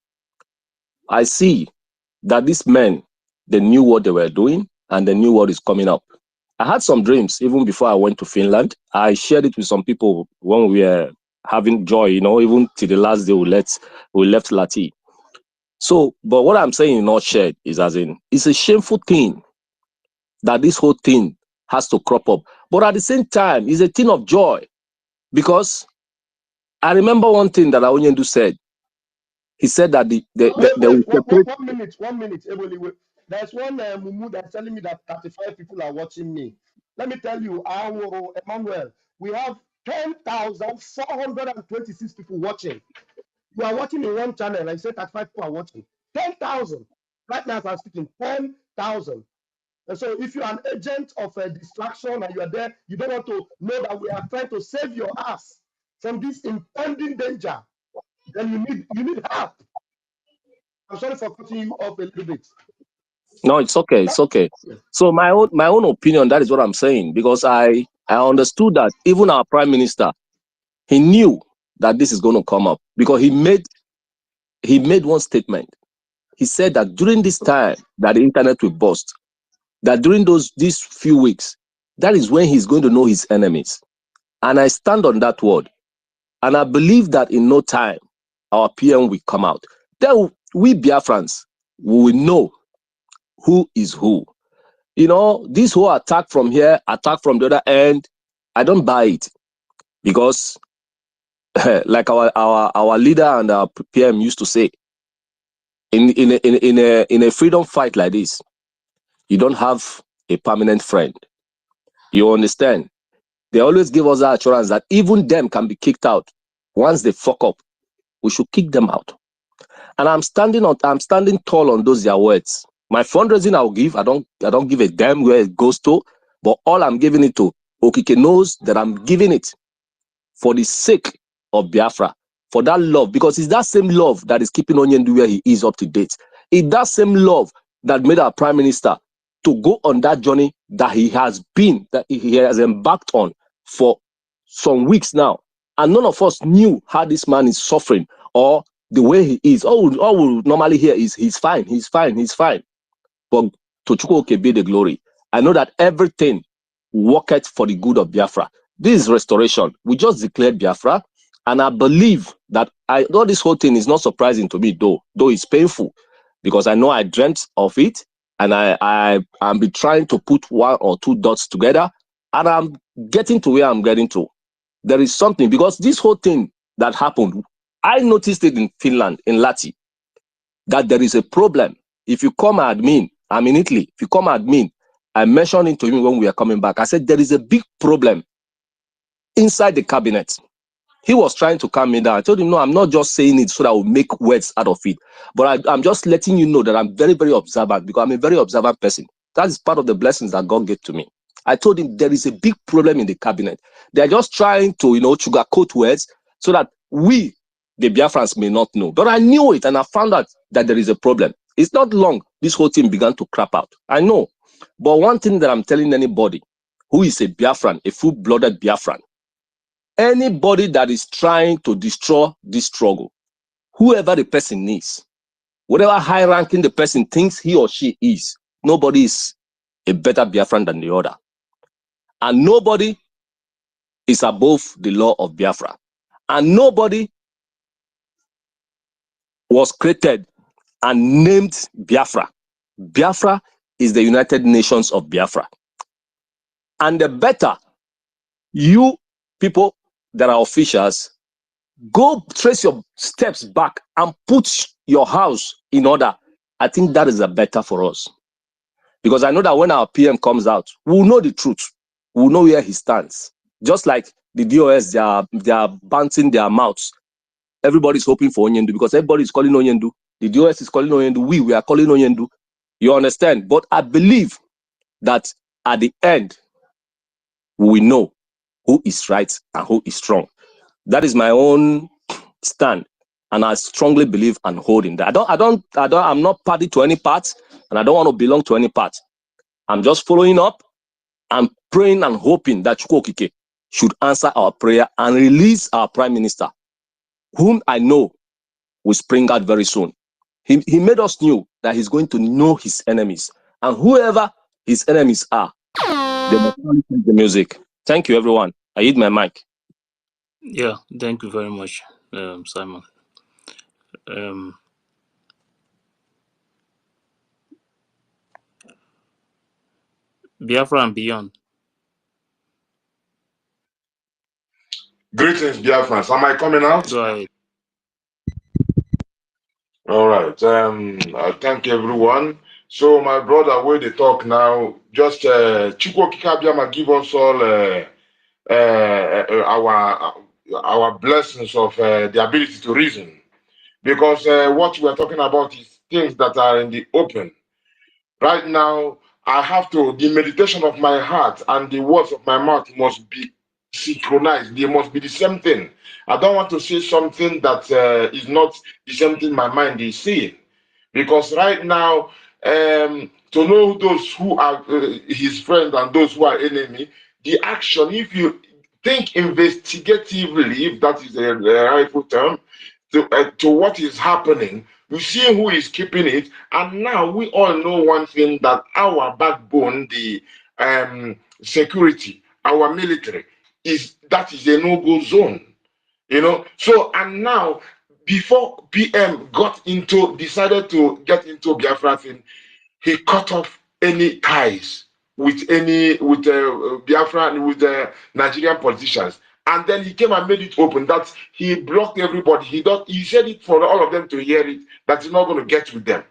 S: I see that these men, they knew what they were doing and they knew what is coming up. I had some dreams even before I went to Finland. I shared it with some people when we were having joy, even till the last day we left Lati. So, but what I'm saying in nutshell is as in, it's a shameful thing that this whole thing has to crop up. But at the same time, it's a thing of joy because I remember one thing that Aonyendu said. He said that they will
H: Wait,
S: separate.
H: 1 minute, 1 minute. Eboli, wait. There's one Mumu that's telling me that 35 people are watching me. Let me tell you, Emmanuel, we have 10,426 people watching. You are watching in one channel. I said 35 people are watching. 10,000. Right now, as I'm speaking, 10,000. And so if you're an agent of a distraction and you are there, you don't want to know that we are trying to save your ass from this impending danger, then you need help. I'm sorry for cutting you off a little bit.
S: No, it's okay. It's okay. So my own opinion, that is what I'm saying, because I understood that even our prime minister, he knew that this is going to come up because he made one statement. He said that during this time that the internet will burst, that during these few weeks, that is when he's going to know his enemies. And I stand on that word. And I believe that in no time, our PM will come out. Then we Biafrans, we will know who is who. You know, this whole attack from here, attack from the other end, I don't buy it. Because like our leader and our PM used to say, in a freedom fight like this, you don't have a permanent friend. You understand? They always give us that assurance that even them can be kicked out. Once they fuck up, we should kick them out. And I'm standing tall on those their words. My fundraising I'll give, I don't give a damn where it goes to, but all I'm giving it to, Okike knows that I'm giving it for the sake of Biafra, for that love, because it's that same love that is keeping Onyendu where he is up to date. It's that same love that made our prime minister to go on that journey that he has embarked on for some weeks now. And none of us knew how this man is suffering or the way he is. All we normally hear is he's fine, he's fine, he's fine. But to Chukwuoke be the glory. I know that everything worketh for the good of Biafra. This is restoration. We just declared Biafra, and I believe that though this whole thing is not surprising to me, though it's painful, because I know I dreamt of it, and I'm be trying to put one or two dots together, and I'm getting to where I'm getting to. There is something, because this whole thing that happened, I noticed it in Finland, in Lati, that there is a problem. If you come admin, I'm in Italy, if you come admin, I mentioned it to him when we were coming back. I said, there is a big problem inside the cabinet. He was trying to calm me down. I told him, no, I'm not just saying it so that I will make words out of it. But I'm just letting you know that I'm very, very observant, because I'm a very observant person. That is part of the blessings that God gave to me. I told him there is a big problem in the cabinet. They're just trying to, sugarcoat words so that we, the Biafrans, may not know. But I knew it, and I found out that there is a problem. It's not long, this whole thing began to crap out. I know. But one thing that I'm telling anybody who is a Biafran, a full-blooded Biafran, anybody that is trying to destroy this struggle, whoever the person is, whatever high ranking the person thinks he or she is, nobody is a better Biafran than the other. And nobody is above the law of Biafra. And nobody was created and named Biafra. Biafra is the United Nations of Biafra. And the better you people that are officials go trace your steps back and put your house in order, I think that is a better for us. Because I know that when our PM comes out, we'll know the truth. We'll know where he stands. Just like the DOS, they are bouncing their mouths. Everybody's hoping for Onyendu because everybody's calling Onyendu. The DOS is calling Onyendu. We are calling Onyendu. You understand? But I believe that at the end, we know who is right and who is wrong. That is my own stand, and I strongly believe and hold in that. I'm not party to any part, and I don't want to belong to any part. I'm just following up and praying and hoping that Chukwuokike should answer our prayer and release our prime minister, whom I know will spring out very soon. He made us know that he's going to know his enemies, and whoever his enemies are, they must only take the music. Thank you, everyone. I hit my mic.
F: Yeah, thank you very much, Simon.
A: Biafra and beyond.
F: Greetings, Biafrans. Am I coming out?
A: Go ahead.
F: All right. Thank everyone. So my brother, where they talk now, just Chukwu Kikabiama give us all our blessings of the ability to reason, because what we are talking about is things that are in the open. Right now, I have to, the meditation of my heart and the words of my mouth must be synchronized. They must be the same thing. I don't want to say something that is not the same thing my mind is seeing. Because right now, to know those who are his friends and those who are enemy, the action, if you think investigatively, if that is a rightful term, to what is happening, you see who is keeping it. And now we all know one thing, that our backbone, the security, our military, that is a no-go zone. So, and now, before PM decided to get into Biafra thing, he cut off any ties with Biafra and with the Nigerian politicians. And then he came and made it open that he blocked everybody. He said it for all of them to hear it, that he's not going to get with them.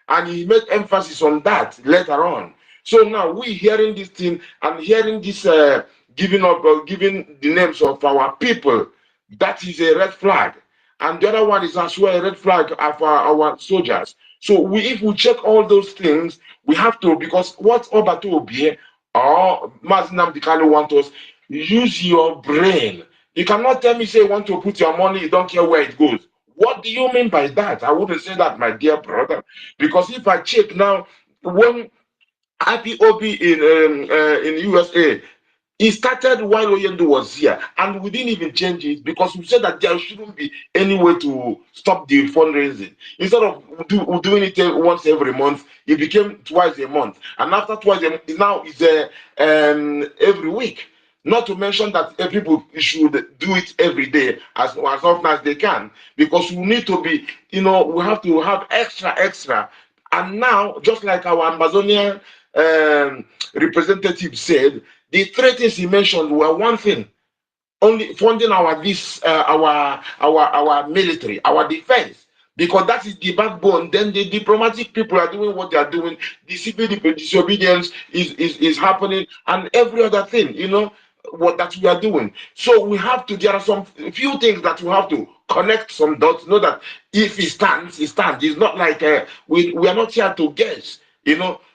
F: And he made emphasis on that later on. So now we hearing this thing and hearing this giving the names of our people, that is a red flag. And the other one is as well a red flag of our soldiers. So if we check all those things, we have to, because what Obato Obie or Mazinam Dikano want us, use your brain. You cannot tell me, say, you want to put your money, you don't care where it goes. What do you mean by that? I wouldn't say that, my dear brother. Because if I check now, when IPOB in USA, it started while Oyendo was here, and we didn't even change it because we said that there shouldn't be any way to stop the fundraising. Instead of doing it once every month, it became twice a month, and after twice a month, now it's every week. Not to mention that people should do it every day as often as they can, because we need to be, we have to have extra. And now, just like our Amazonian representative said, the three things he mentioned were one thing: only funding our military, our defense, because that is the backbone. Then the diplomatic people are doing what they are doing. The civil disobedience is happening, and every other thing, what that we are doing. So we have to. There are some few things that we have to connect some dots. Know that if it stands, it stands. It's not like we are not here to guess.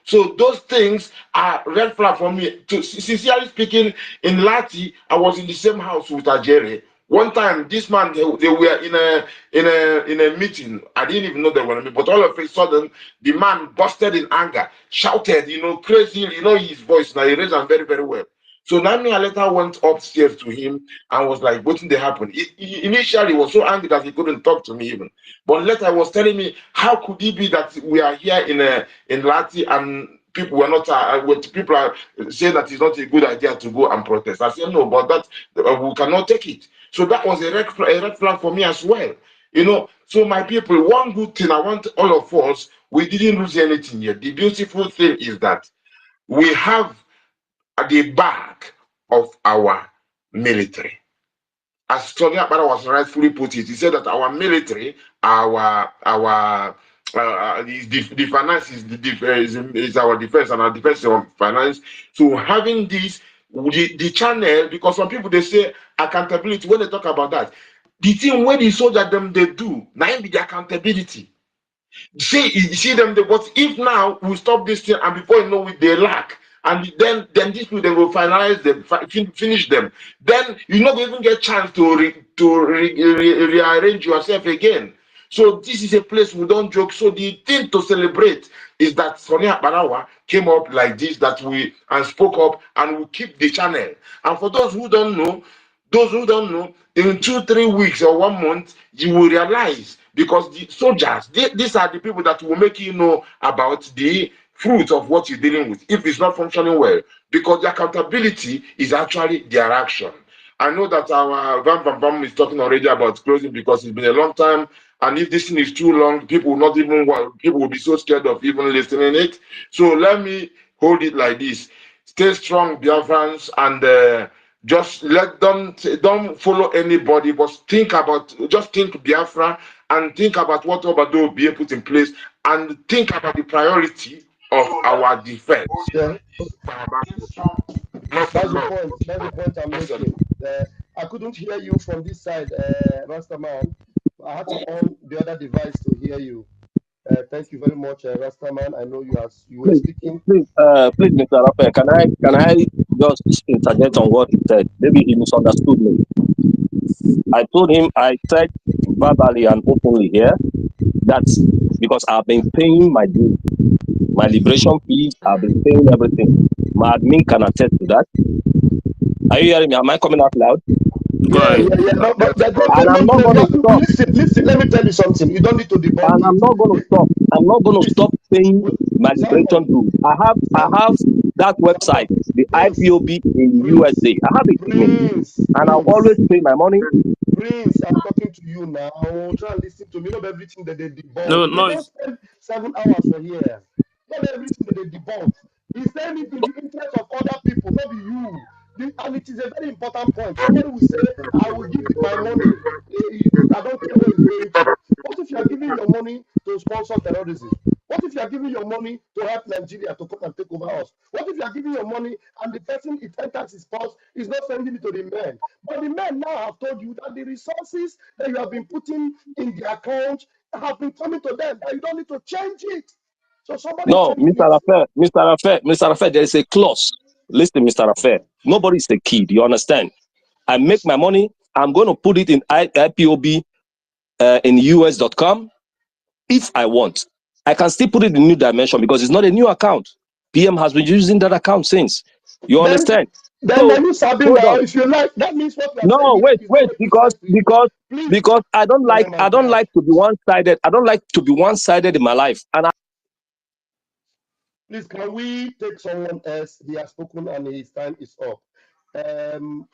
F: So those things are red flag for me. Sincerely speaking, in Lati, I was in the same house with Ajere. One time, this man, they were in a meeting. I didn't even know they were in a meeting, but all of a sudden, the man busted in anger, shouted, crazy, his voice. Now he raised them very, very well. So Nami later went upstairs to him and was like, what did they happen? Initially, he was so angry that he couldn't talk to me even. But later, he was telling me, how could it be that we are here in Lati and people were not, people are saying that it's not a good idea to go and protest. I said, no, but that we cannot take it. So that was a red flag for me as well. So my people, one good thing I want all of us, we didn't lose anything yet. The beautiful thing is that we have at the back of our military. As Tony Akbara was rightfully put it, he said that our military, the finance is our defense, and our defense is our finance. So having this, the channel, because some people they say accountability, when they talk about that, the thing when the soldier them they do, now be the accountability. See them, but if now we stop this thing and before you know it, they lack. And then these people they will finalize them, finish them. Then you not even get chance to rearrange yourself again. So this is a place we don't joke. So the thing to celebrate is that Sonia Barawa came up like this, that we and spoke up, and we keep the channel. And for those who don't know, in 2-3 weeks or 1 month, you will realize, because the soldiers, these are the people that will make you know about the fruit of what you're dealing with if it's not functioning well, because the accountability is actually their action. I know that our Van Van Van is talking already about closing because it's been a long time, and if this thing is too long, people will not even people will be so scared of even listening it. So let me hold it like this. Stay strong, Biafrans, and just let them, don't follow anybody, but just think Biafra and think about what Obado will be put in place and think about the priority of our defense.
H: Yeah,
F: Lots of
H: that's the
F: love.
H: point. That's the point I'm making. I couldn't hear you from this side, Rastaman. I had to on the other device to hear you. Thank you very much, Rastaman. I know you were
S: Please,
H: speaking.
S: please, Mr. Raphael, can I just interject on what he said? Maybe he misunderstood me. I told him, I said verbally and openly here that because I've been paying my dues, my liberation fees, I've been paying everything. My admin can attest to that. Are you hearing me? Am I coming out loud?
A: Go
H: Yeah,
A: ahead.
H: yeah, yeah. No, but
F: Yes, go
S: And
F: ahead.
S: I'm not going to stop.
H: listen. Let me tell you something. You don't need to debunk
S: And I'm
H: it.
S: not going to stop. I'm not going to
H: Please,
S: stop paying my liberation
H: Simon,
S: dues. I have that website,
H: Simon,
S: the
H: Prince,
S: IPOB in
H: Prince,
S: USA. I have it with me. And I'll always pay my money.
H: Prince, I'm talking to you now. Try and listen to me. Not everything that they debunk.
A: No,
H: We
A: no,
H: don't spend 7 hours for here. Not everything that they debunk. He's saying it in the interest of other people, not be you. And it is a very important point. Somebody will say, I will give my money. I don't care where it's going to. What if you are giving your money to sponsor terrorism? What if you are giving your money to help Nigeria to come and take over us? What if you are giving your money and the person it enters his purse is not sending it to the men? But the men now have told you that the resources that you have been putting in the account have been coming to them, that you don't need to change it. So somebody
S: No,
H: changing it.
S: Mr. Raphael, there is a clause. Listen, Mr. Raphael, nobody is a kid. You understand? I make my money. I'm going to put it in IPOB in US.com if I want. I can still put it in New Dimension because it's not a new account. PM has been using that account since. You
H: Then
S: understand?
H: now
S: So
H: you sabi
S: hold
H: now.
S: on.
H: If you like, that means what we are saying
S: No,
H: here is not
S: wait,
H: making sense to you. Please.
S: because I don't
H: Oh
S: like
H: my
S: I don't
H: God.
S: like to be one-sided. I don't like to be one-sided in my life. And
H: Please, can we take someone else? He has spoken and his time is up.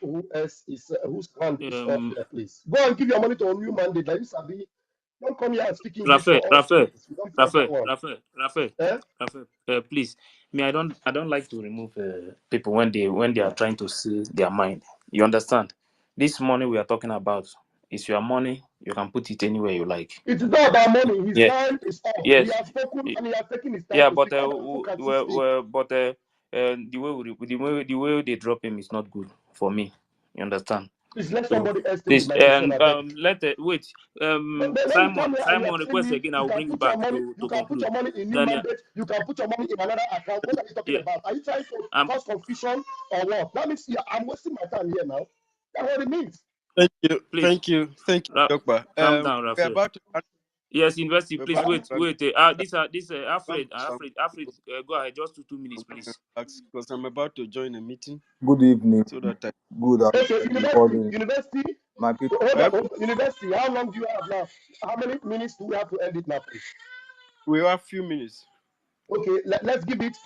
H: Who else is whose hand is up
A: um,
H: there, please? Go and give your money to a new mandate. Like you sabi. Don't come here and speak English
A: Raphael,
H: for us,
A: Raphael,
H: please. We don't trust that
A: Raphael,
H: one.
A: Raphael, Raphael,
H: Eh?
A: Raphael. Please, me, I don't like to remove people when they are trying to say their mind. You understand? This money we are talking about is your money. You can put it anywhere you like.
H: It's not about money. His
A: Yeah.
H: time is up. He
A: Yes.
H: has spoken and he has taken his time
A: Yeah,
H: to
A: but
H: speak. Other people can still speak.
A: the way they drop him is not good for me. You understand?
H: Please let
A: So
H: somebody else take the
A: please,
H: microphone, I beg.
A: let wait.
H: When you come
A: Simon,
H: here and you are
A: Simon
H: telling
A: request
H: me
A: again. I
H: you
A: will
H: can
A: bring you
H: put your
A: back
H: money,
A: to
H: you
A: to
H: can put
A: conclude.
H: your money in new
A: Daniel,
H: mandate, you can put your money in another account. What are you talking
A: yeah,
H: about? Are you trying to
A: I'm
H: cause confusion or what? That means I'm wasting my time here now. That's what it means.
A: please,
D: Thank you, Dokpa.
A: calm down,
D: We're
A: Raphael.
D: about to
A: Yes, university.
D: we're
A: Please
D: about to
A: wait,
D: run
A: wait. This
D: some
A: Alfred,
D: some
A: Alfred, Alfred.
D: people
A: Go ahead. Just 2 minutes, please.
D: because I'm about to join a meeting
G: Good evening,
D: so that I
G: good
H: Okay,
G: morning,
H: university,
G: my people.
D: well,
H: university. How long do you have now? How many minutes do we have to end it now, please?
D: we have a few minutes.
H: Okay, let's give it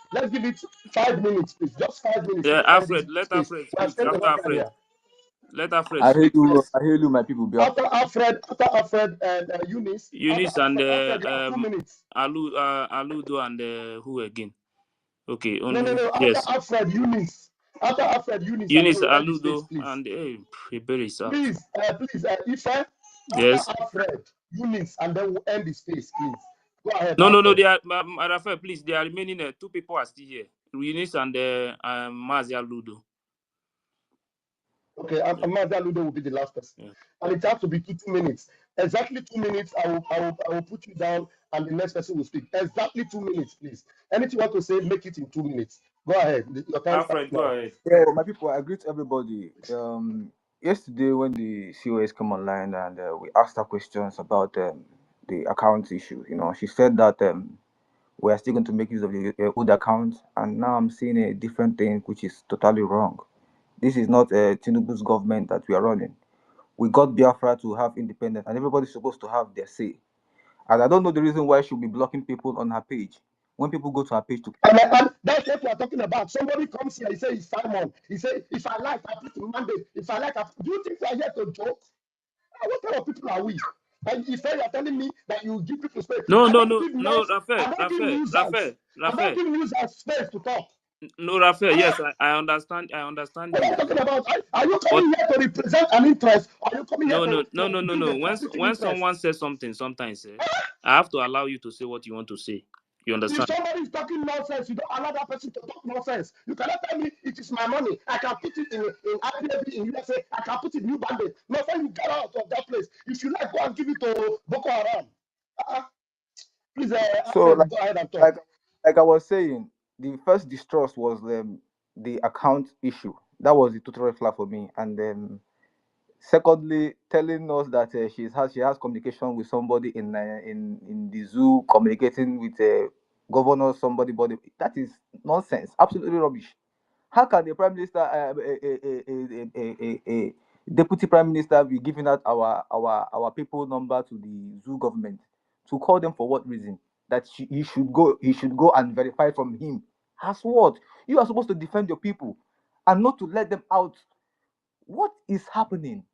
H: 5 minutes, please. Just 5 minutes.
A: Yeah,
H: Let's end this,
A: Alfred. Let
H: please.
A: Alfred
H: We have
A: speak.
H: spent
A: After
H: enough time
A: Alfred,
H: here.
A: let Alfred speak.
H: Yes.
G: I hail you, my people.
H: After Alfred and Eunice,
A: Eunice and
H: Alfred, you have 2 minutes.
A: Aludo and who again? Okay,
H: No,
A: only
H: no. After
A: yes.
H: Alfred, Eunice. After Alfred, Eunice, and then
A: Eunice
H: we end the space,
A: Aludo
H: please.
A: and Iberi is out.
H: Please, Ife. After
A: Yes.
H: Alfred, Eunice, and then we end the space, please. Go ahead,
A: No.
H: Alfred.
A: They are Raphael, please. They are remaining. Two people are still here. Eunice and Mazia Ludo.
H: Okay,
A: Yeah.
H: Amanda Ludo will be the last person.
A: Yeah.
H: And it has to be 2 minutes. Exactly 2 minutes, I will put you down and the next person will speak. Exactly 2 minutes, please. Anything you want to say, make it in 2 minutes. Go ahead. Your time starts
A: Alfred, go
H: now.
A: ahead.
G: Yeah, my people. I greet everybody. Yesterday when the COS came online and we asked her questions about the account issue, she said that we are still going to make use of the old account, and now I'm seeing a different thing, which is totally wrong. This is not Tinubu's government that we are running. We got Biafra to have independence, and everybody's supposed to have their say. And I don't know the reason why she'll be blocking people on her page. When people go to her page to
H: And that's what we are talking about. Somebody comes here, he says it's Simon. He says, if I like, I put in mandate. If I like, do you think we are here to joke? What kind of people are we? And if you are telling me that you give people space,
A: No,
H: I
A: no,
H: don't
A: no,
H: give
A: no,
H: not,
A: Raphael,
H: I don't give
A: Raphael,
H: users,
A: Raphael,
H: I don't
A: Raphael.
H: give users space to talk.
A: No, Raphael,
H: Ah,
A: yes, I understand. I understand
H: what are you
A: you.
H: talking about? Are you
A: But
H: coming here to represent an interest? Or are you coming here
A: no, no, no,
H: to
A: no, no,
H: build
A: no.
H: a competing
A: When
H: interest?
A: someone says something, sometimes I have to allow you to say what you want to say. You
H: If
A: understand?
H: somebody is talking nonsense, you don't allow that person to talk nonsense. You cannot tell me it is my money. I can put it in IPAB in USA. I can put it in New Bandit. No, when you get out of that place, if you like, go and give it to Boko Haram. Uh, please,
G: So
H: Alfred, go ahead and talk.
G: like like I was saying, the first distrust was the account issue. That was the total red flag for me. And then secondly, telling us that she has communication with somebody in the zoo, communicating with a governor, somebody, body. That is nonsense. Absolutely rubbish. How can the prime minister, a deputy prime minister, be giving out our people number to the zoo government to call them for what reason? That he should go and verify from him. As what? You are supposed to defend your people and not to let them out. What is happening?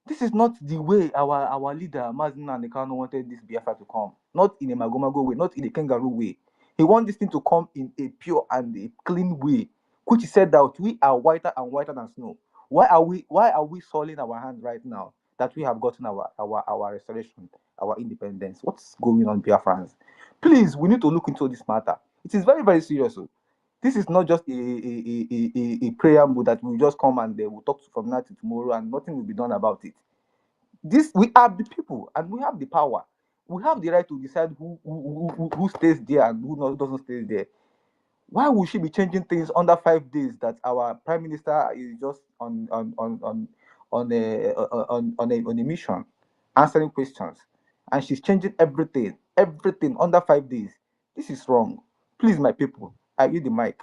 G: This is not the way our leader Mazin Kano wanted this Biafra to come. Not in a magomago way, not in a kangaroo way. He wants this thing to come in a pure and a clean way, which he said that we are whiter and whiter than snow. Why are we soiling our hands right now that we have gotten our restoration, our independence? What's going on, Biafrans? Please, we need to look into this matter. It is very, very serious. This is not just a preamble that will just come and they will talk from now to tomorrow and nothing will be done about it. This we are the people and we have the power. We have the right to decide who stays there and who doesn't stay there. Why would she be changing things under 5 days that our prime minister is just on a mission, answering questions, and she's changing everything under 5 days? This is wrong. Please, my people, I give the mic.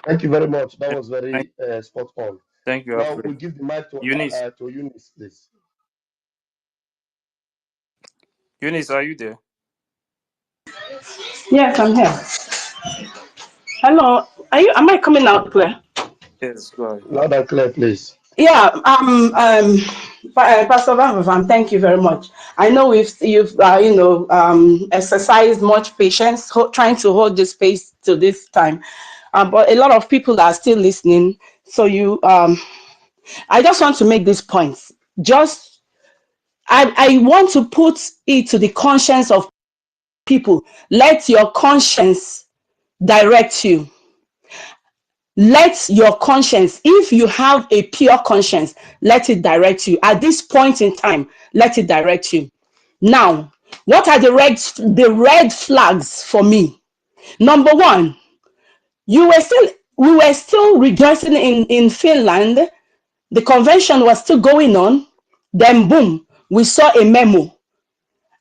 H: Thank you very much. That was
A: Thank,
H: very spot on.
A: thank you,
H: Now
A: Alfred.
H: we give the mic
A: Eunice,
H: to Eunice, please.
A: Eunice, are you there?
Q: Yes, I'm here. Hello. Am I coming out clear?
A: Yes, go ahead.
H: Loud and clear, please.
Q: Yeah, Pastor Van, thank you very much. I know you've exercised much patience trying to hold this space to this time, but a lot of people are still listening. So I just want to make this point. I want to put it to the conscience of people. Let your conscience direct you. Let your conscience, if you have a pure conscience, let it direct you. At this point in time, let it direct you. Now, what are the red flags for me? Number one, we were still rejoicing in Finland. The convention was still going on. Then boom, we saw a memo.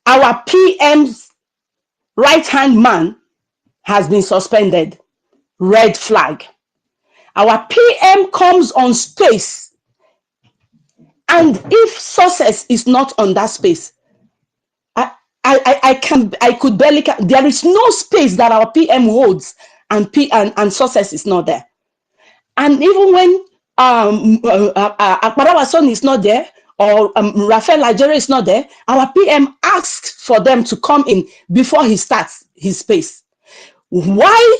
Q: Our PM's right-hand man has been suspended. Red flag. Our PM comes on space, and if success is not on that space, I could barely. There is no space that our PM holds, and success is not there. And even when Akparawa son is not there, or Rafael Nigeria is not there, our PM asks for them to come in before he starts his space. Why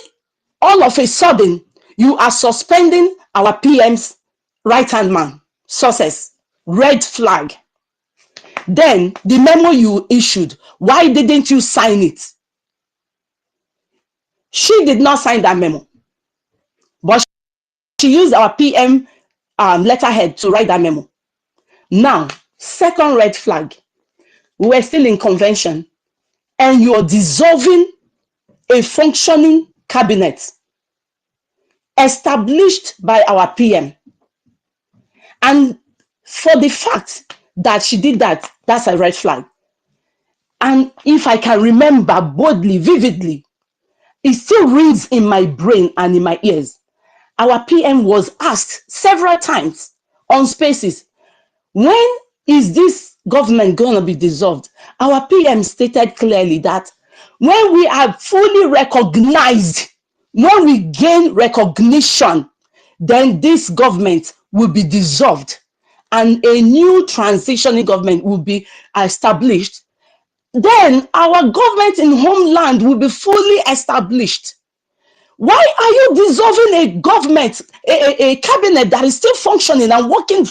Q: all of a sudden you are suspending our PM's right-hand man? Success. Red flag. Then the memo you issued, why didn't you sign it? She did not sign that memo, but she used our PM letterhead to write that memo. Now, second red flag, we were still in convention and you're dissolving a functioning cabinet established by our PM. And for the fact that she did that, that's a red flag. And if I can remember boldly, vividly, it still rings in my brain and in my ears. Our PM was asked several times on spaces, when is this government going to be dissolved? Our PM stated clearly that when we are fully recognized, when we gain recognition, then this government will be dissolved and a new transitioning government will be established. Then our government in homeland will be fully established. Why are you dissolving a government, a cabinet that is still functioning and working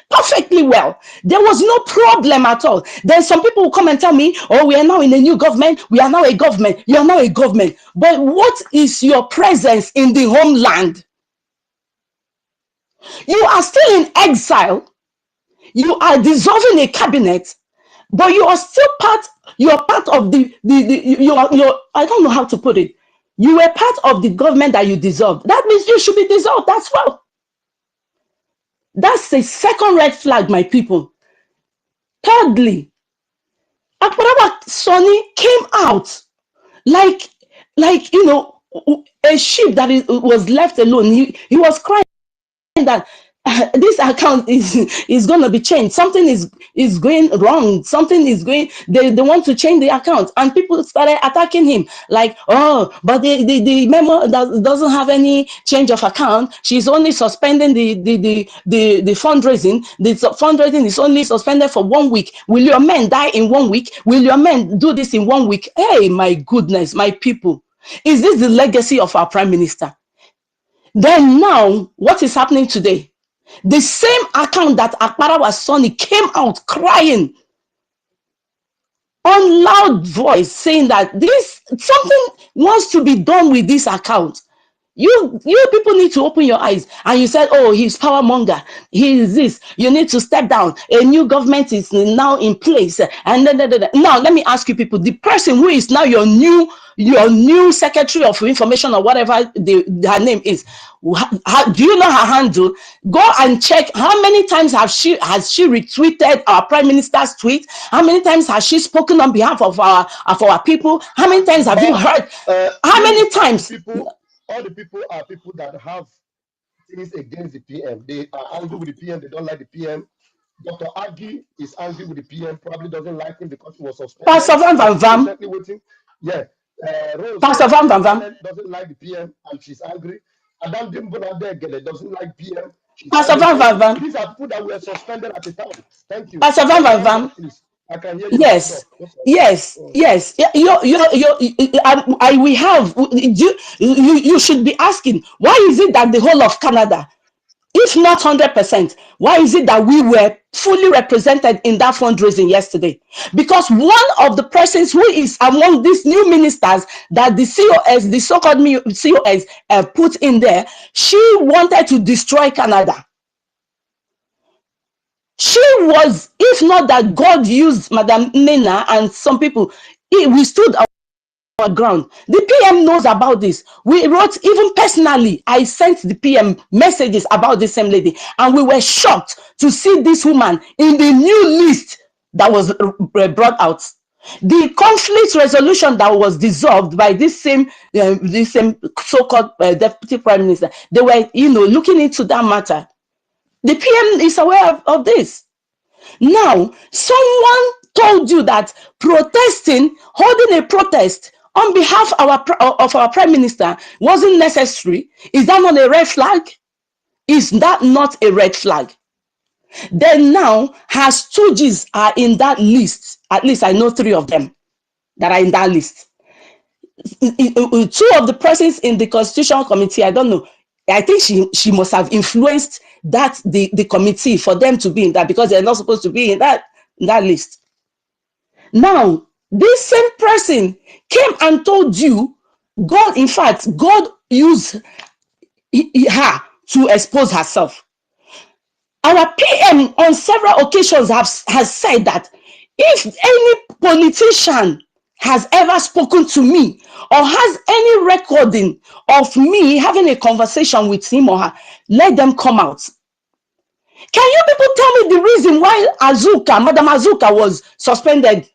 Q: perfectly well? There was no problem at all. Then some people will come and tell me, oh, we are now in a new government. We are now a government. You are now a government. But what is your presence in the homeland? You are still in exile. You are dissolving a cabinet, but you are still you are part of the I don't know how to put it. You were part of the government that you dissolved. That means you should be dissolved as well. That's the second red flag, my people. Thirdly, Akparawa Sonny came out like a sheep that was left alone. He was crying that this account is going to be changed. Something is going wrong. Something is going. They want to change the account, and people started attacking him like, oh, but the memo doesn't have any change of account. She's only suspending the fundraising. The fundraising is only suspended for 1 week. Will your men die in 1 week? Will your men do this in 1 week? Hey, my goodness, my people, is this the legacy of our prime minister? Then now, what is happening today? The same account that Akparawa Sonny came out crying on loud voice saying that something wants to be done with this account. You people need to open your eyes. And you said, oh, he's power monger. He is this. You need to step down. A new government is now in place. And now let me ask you people, the person who is now your new secretary of information or whatever her name is, do you know her handle? Go and check how many times has she retweeted our prime minister's tweet. How many times has she spoken on behalf of our people? How many times have you heard? How many times?
H: All the people are people that have things against the PM. They are angry with the PM. They don't like the PM. Dr. Agi is angry with the PM. Probably doesn't like him because he was suspended.
Q: Pastor Van Van Vam.
H: Patiently waiting. Yeah. Rose
Q: Pastor Van Van Vam
H: doesn't like the PM and she's angry. Adam Dimbonadegele doesn't like PM.
Q: Pastor Van Van Vam.
H: These are people that were suspended at the time. Thank you.
Q: Pastor Van Van Vam.
H: Please. I can hear you.
Q: Yes. Yes. Yes. We have. You should be asking, why is it that the whole of Canada, if not 100%, why is it that we were fully represented in that fundraising yesterday? Because one of the persons who is among these new ministers that the COS, the so-called COS, put in there, she wanted to destroy Canada. She was, if not that God used Madam Nena and some people, we stood our ground. The PM knows about this. We wrote, even personally, I sent the PM messages about this same lady, and we were shocked to see this woman in the new list that was brought out. The conflict resolution that was dissolved by this same so-called deputy prime minister, they were looking into that matter. The PM is aware of this. Now, someone told you that holding a protest on behalf of our prime minister wasn't necessary. Is that not a red flag? Is that not a red flag? Then now, her stooges are in that list. At least I know 3 of them that are in that list. 2 of the persons in the Constitutional Committee, I don't know. I think she must have influenced the committee for them to be in that, because they're not supposed to be in that list. Now, this same person came and told you, God used her to expose herself. Our PM on several occasions has said that if any politician has ever spoken to me or has any recording of me having a conversation with him or her, let them come out. Can you people tell me the reason why Madam Azuka was suspended?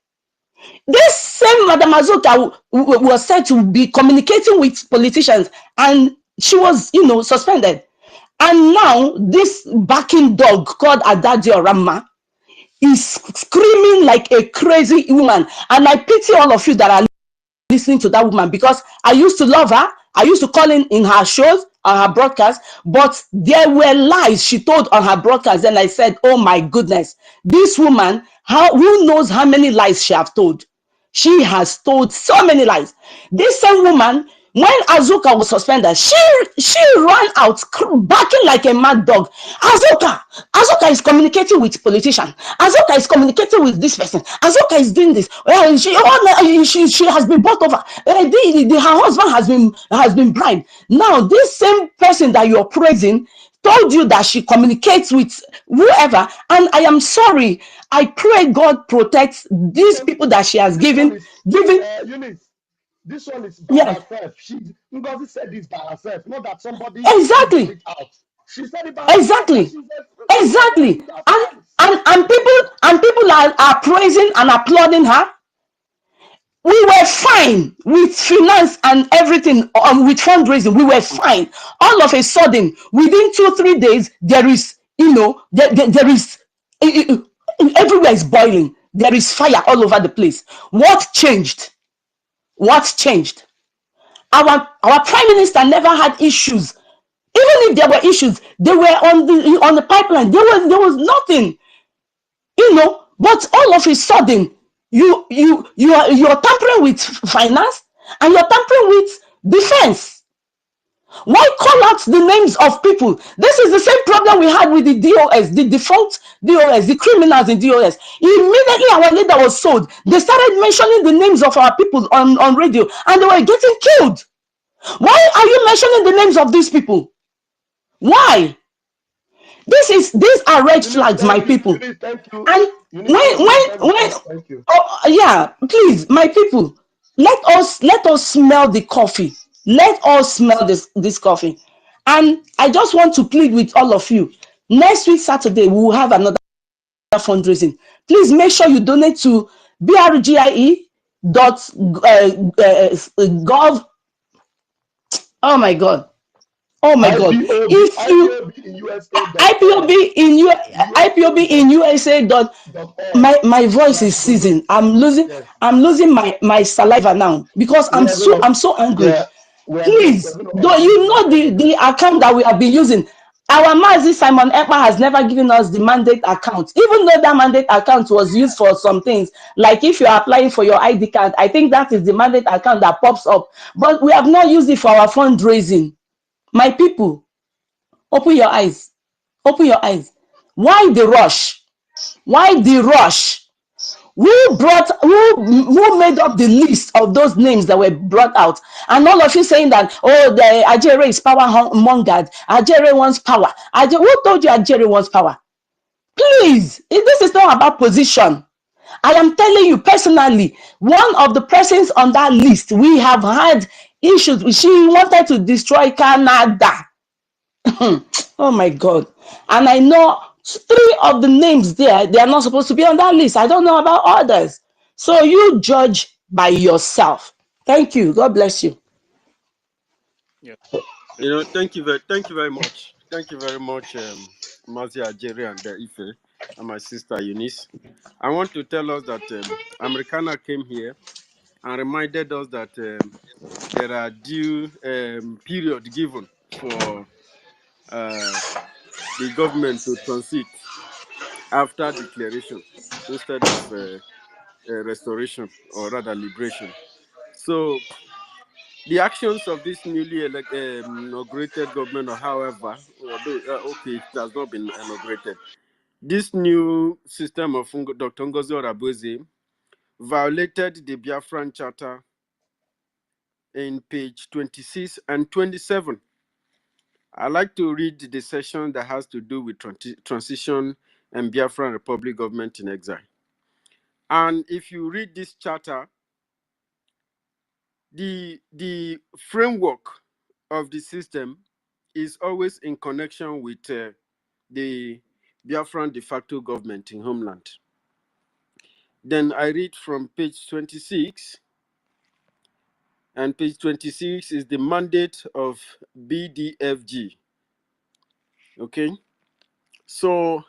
Q: This same Madam Azuka was said to be communicating with politicians, and she was, suspended. And now this backing dog called Adadi Orama is screaming like a crazy woman. And I pity all of you that are listening to that woman, because I used to love her. I used to call in her shows, on her broadcast, but there were lies she told on her broadcast. And I said, oh my goodness, this woman, who knows how many lies she have told? She has told so many lies. This same woman When Azuka was suspended, she ran out barking like a mad dog. Azuka is communicating with politicians. Azuka is communicating with this person. Azuka is doing this. She has been bought over. Her husband has been bribed. Now this same person that you're praising told you that she communicates with whoever, and I am sorry. I pray God protects these people that she has
H: This one
Q: given.
H: is Eunice. This one is by
Q: Yes,
H: herself. Ngozi said this by herself, not that somebody figured
Q: exactly.
H: it out. She said it by herself, and
Q: Exactly.
H: she said most of them
Q: Exactly.
H: is her
Q: And
H: friends.
Q: people are praising and applauding her. We were fine with finance and everything, with fundraising. We were fine. All of a sudden, within 2-3 days, there is, there is, everywhere is boiling. There is fire all over the place. What changed? What changed? Our prime minister never had issues. Even if there were issues, they were on the pipeline. There was nothing, But all of a sudden, you're tampering with finance and you're tampering with defense. Why call out the names of people? This is the same problem we had with the DOS, the default DOS, the criminals in DOS. Immediately our leader was sold, they started mentioning the names of our people on radio, and they were getting killed. Why are you mentioning the names of these people? Why? These are red
H: Eunice,
Q: flags, my
H: thank you.
Q: people.
H: Eunice, thank you.
Q: And
H: Eunice,
Q: when
H: thank you.
Q: when
H: The time is
Q: when
H: up. Thank you.
Q: oh yeah, please, my people, let us smell the coffee. Let us smell this coffee. And I just want to plead with all of you. Next week Saturday we will have another fundraising. Please make sure you donate to brgie.gov. Oh my god. Oh my god. If you
H: IPOB in USA.org.
Q: IPOB in U IPOB in
H: USA.org.
Q: USA dot my voice is seizing.
H: Donate. Yes.
Q: I'm losing my saliva now because I'm
H: We're gonna
Q: I'm so angry.
H: yeah, we're
Q: Please,
H: gonna
Q: though
H: update
Q: you
H: you
Q: know the
H: accordingly.
Q: account that we have been using. Our Mazi Simon Ekpa has never given us the mandate account, even though that mandate account was used for some things. Like if you're applying for your ID card, I think that is the mandate account that pops up. But we have not used it for our fundraising. My people, open your eyes. Open your eyes. Why the rush? Why the rush? Who made up the list of those names that were brought out? And all of you saying that, oh, the Ajere is power mongered. Ajere wants power. Who told you Ajere wants power? Please, this is not about position. I am telling you personally, one of the persons on that list, we have had issues. She wanted to destroy Canada. Oh my God. And I know 3 of the names there, they are not supposed to be on that list. I don't know about others. So you judge by yourself. Thank you. God bless you.
D: Yeah. Thank you very much. Thank you very much, Mazia Jerry and Ife, and my sister Eunice. I want to tell us that Americana came here and reminded us that there are due period given for uh, the government to transit after declaration instead of restoration, or rather liberation. So the actions of this newly inaugurated government, or however, although okay, it has not been inaugurated, this new system of Dr. Ngozi Orabueze violated the Biafran Charter in page 26 and 27. I like to read the section that has to do with transition and Biafran Republic government in exile. And if you read this charter, the framework of the system is always in connection with the Biafran de facto government in homeland. Then I read from page 26, and page 26 is the mandate of BDFG. Okay, so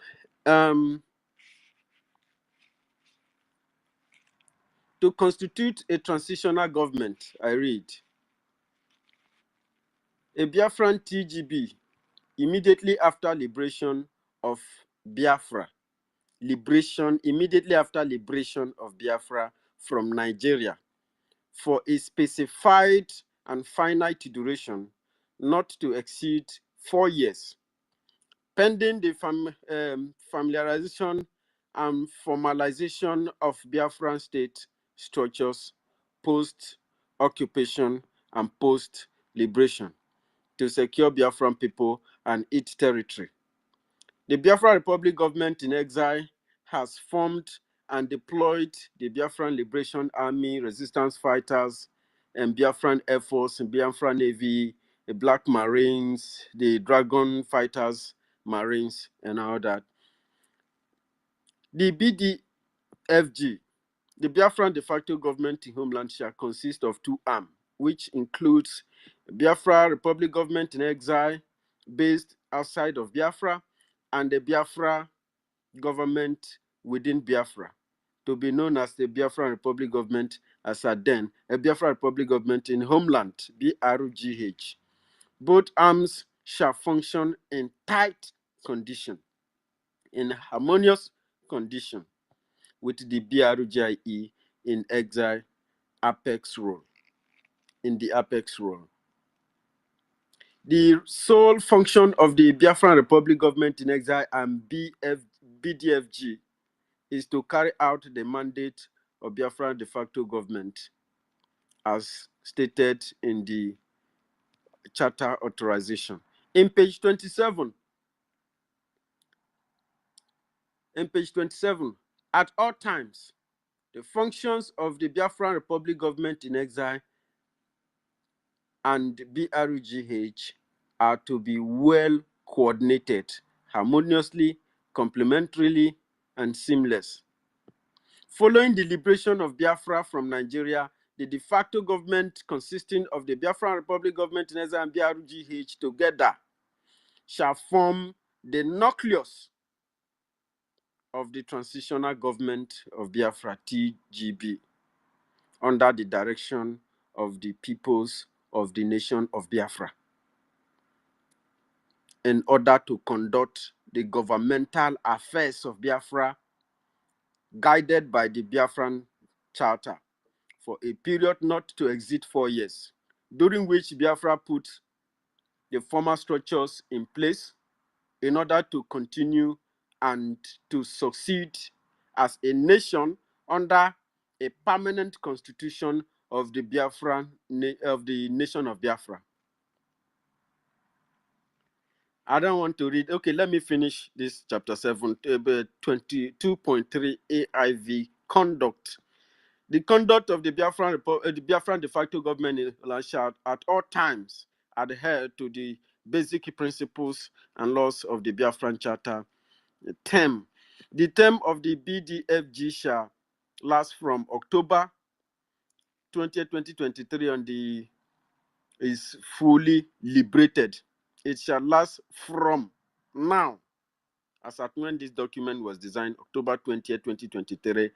D: to constitute a transitional government, I read, a Biafran TGB immediately after liberation of Biafra, immediately after liberation of Biafra from Nigeria, for a specified and finite duration, not to exceed 4 years, pending the familiarization and formalization of Biafran state structures post-occupation and post-liberation to secure Biafran people and its territory. The Biafra Republic government in exile has formed and deployed the Biafran Liberation Army, resistance fighters, and Biafran Air Force, and Biafran Navy, the Black Marines, the Dragon Fighters, Marines, and all that. The BDFG, the Biafran de facto government in homeland, shall consist of two arms, which includes Biafra Republic government in exile based outside of Biafra, and the Biafra government within Biafra, to be known as the Biafra Republic government as at then, a Biafra Republic government in homeland, BRGH. Both arms shall function in tight condition, in harmonious condition with the BRGIE in exile apex role, in the apex role. The sole function of the Biafran Republic government in exile and BDFG is to carry out the mandate of Biafra de facto government as stated in the charter authorization. In page 27, at all times, the functions of the Biafran Republic government in exile and BRGH are to be well coordinated, harmoniously, complementarily, and seamless. Following the liberation of Biafra from Nigeria, the de facto government consisting of the Biafran Republic government in exile and BRGH together shall form the nucleus of the transitional government of Biafra, TGB, under the direction of the peoples of the nation of Biafra, in order to conduct the governmental affairs of Biafra guided by the Biafran Charter for a period not to exceed 4 years, during which Biafra put the former structures in place in order to continue and to succeed as a nation under a permanent constitution of the of the nation of Biafra. I don't want to read. Okay, let me finish this chapter 7, 22.3 AIV conduct. The conduct of the Biafran de facto government shall at all times adhere to the basic principles and laws of the Biafran Charter. The term of the BDFG shall last from October 20th, 2023 on the is fully liberated. It shall last from now, as at when this document was designed, October 20th, 2023,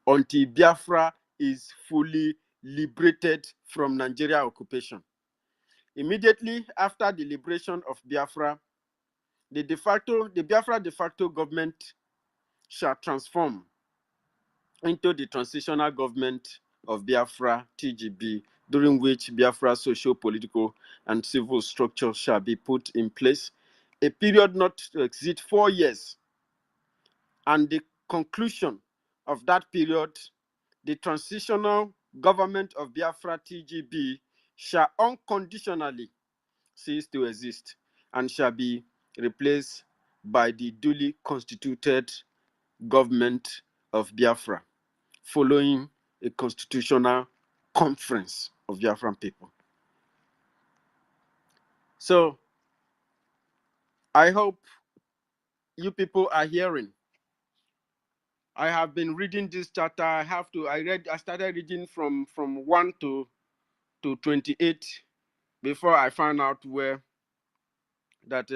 D: until Biafra is fully liberated from Nigeria occupation. Immediately after the liberation of Biafra, the Biafra de facto government shall transform into the transitional government of Biafra, TGB, during which Biafra social, political, and civil structure shall be put in place, a period not to exceed 4 years. And the conclusion of that period, the transitional government of Biafra, TGB, shall unconditionally cease to exist and shall be replaced by the duly constituted government of Biafra, following a constitutional conference of Biafran people. So I hope you people are hearing. I have been reading this chapter. I started reading from 1 to 28 before I found out where that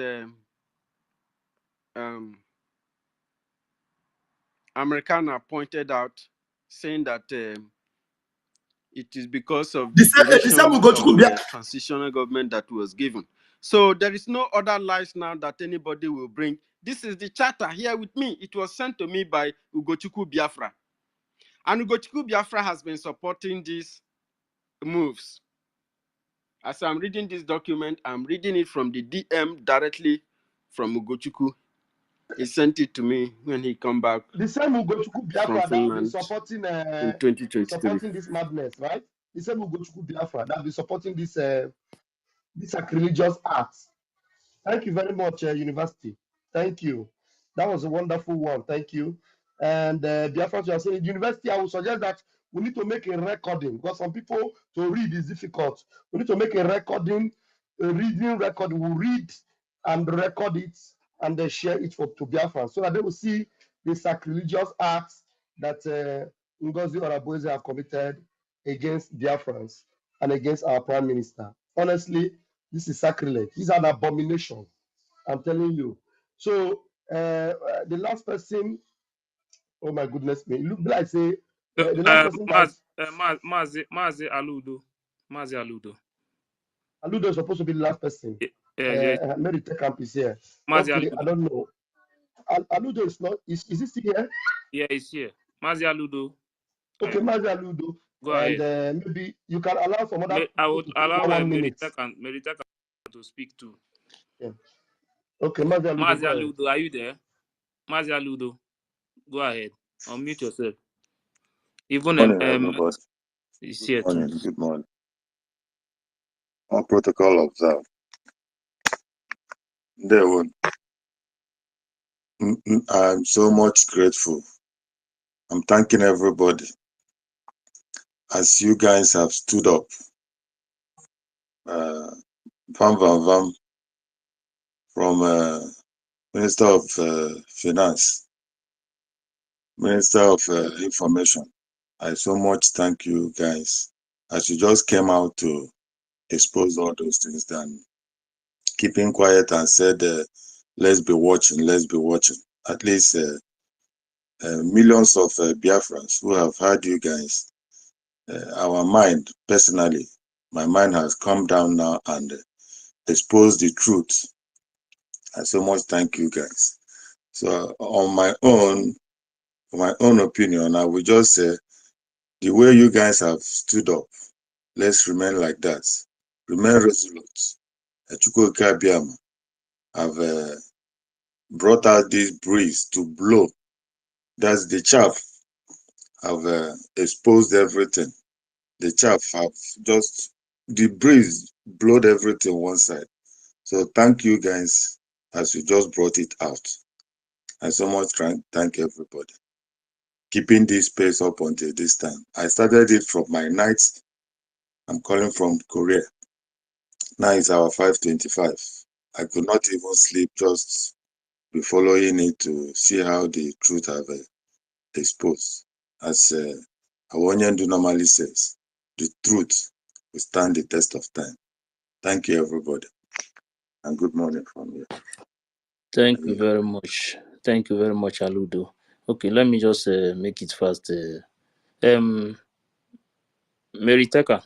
D: Americana pointed out, saying that it is because of the
T: The same
D: duration
T: will go
D: of
T: to
D: the transitional government that was given. So there is no other lies now that anybody will bring. This is the charter here with me. It was sent to me by Ugochukwu Biafra. And Ugochukwu Biafra has been supporting these moves. As I'm reading this document, I'm reading it from the DM directly from Ugochukwu. He sent it to me when he come back
H: The same Ugochukwu
D: from
H: Biafra that have been
D: Finland in 2023.
H: supporting this madness, right? The same Ugochukwu Biafra that have been supporting this sacrilegious acts. Thank you very much, University. Thank you. That was a wonderful one. Thank you. And Biafra, you are saying, University, I would suggest that we need to make a recording because some people to read is difficult. We need to make a recording, a reading record. We'll read and record it and then share it to Biafra so that they will see the sacrilegious acts that Ngozi Oraboeze have committed against Biafrans and against our Prime Minister. Honestly, this is sacrilege. This is an abomination. I'm telling you. So the last person, oh my goodness me, look like say the last person that
A: Mazi Aludo. Mazi Aludo.
H: Aludo is supposed to be the last person.
A: Yeah.
H: Mary Tecamp is here.
A: Mazi
H: Okay,
A: Aludo.
H: I don't know. Aludo is not. Is he still here?
A: Yeah, he's here. Mazi Aludo.
H: Okay, Mazi Aludo.
A: Go
H: And
A: ahead.
H: maybe you can allow some other
A: I
H: people
A: would
H: to take
A: allow
H: over 1 minute.
A: Meritaka to speak too.
H: Yeah. Okay, Mazi Aludo,
A: Mazi
H: go ahead.
A: Aludo, are you there? Mazi Aludo, go ahead. Unmute yourself. Even
M: Morning, everybody.
A: is
M: Good
A: here too.
M: morning. Good morning. On protocol observed. There would. I'm so much grateful. I'm thanking everybody as you guys have stood up. Vam Vam Vam from Minister of Finance, Minister of Information. I so much thank you guys as you just came out to expose all those things and keeping quiet and said, let's be watching, let's be watching. At least millions of Biafrans who have heard you guys, our mind, personally, my mind has come down now and exposed the truth. I so much thank you guys. So on my own opinion, I will just say the way you guys have stood up, let's remain like that. Remain resolute. Chukwuka Biama have brought out this breeze to blow. That's the chaff have exposed everything. The chaff have just, the breeze blowed everything one side. So thank you guys as you just brought it out. I so much thank everybody. Keeping this pace up until this time. I started it from my night. I'm calling from Korea. Now it's our 5:25. I could not even sleep, just be following it to see how the truth have exposed. As Awonyendu normally says, the truth will stand the test of time. Thank you, everybody, and good morning from here.
A: Thank you very much. Thank you very much, Aludo. Okay, let me just make it fast. Meritaka.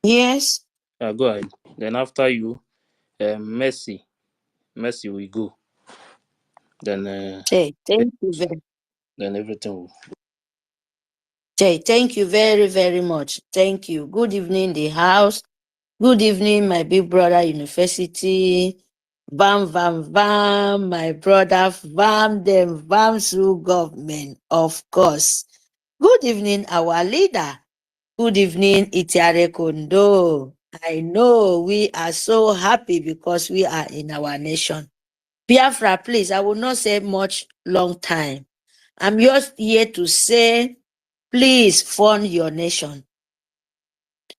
V: Yes.
A: Go ahead. Then after you, Mercy. Mercy will go. Then
V: Thank you very
A: then everything will.
V: Thank you very, very much. Thank you. Good evening, the house. Good evening, my big brother, University. Bam, bam, bam, my brother, bam, them, bam, through government, of course. Good evening, our leader. Good evening, Itiare Kondo. I know we are so happy because we are in our nation. Biafra, please, I will not say much long time. I'm just here to say, please fund your nation.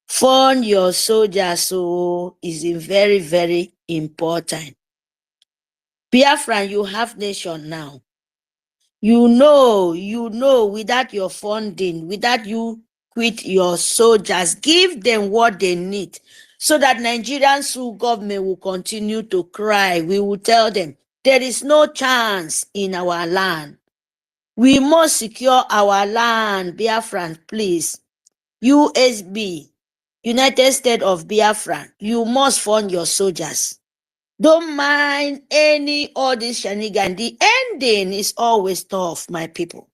V: Fund your soldiers, so is very, very important. Biafra, you have nation now. You know, without your funding, without you quit your soldiers, give them what they need so that Nigerian government will continue to cry. We will tell them there is no chance in our land. We must secure our land, Biafran, please. USB, United States of Biafra, you must fund your soldiers. Don't mind all this shenanigan. The ending is always tough, my people.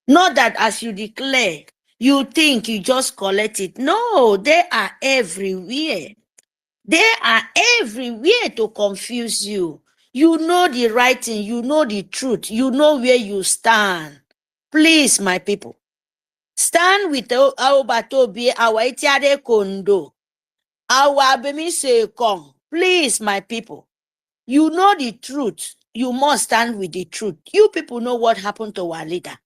V: Not that as you declare, You think you just collect it. No, they are everywhere. They are everywhere to confuse you. You know the right thing, you know the truth, you know where you stand. Please, my people, stand with our Batobi, our Itiade Kondo, our Bemise Kong. Please, my people, you know the truth. You must stand with the truth. You people know what happened to our leader.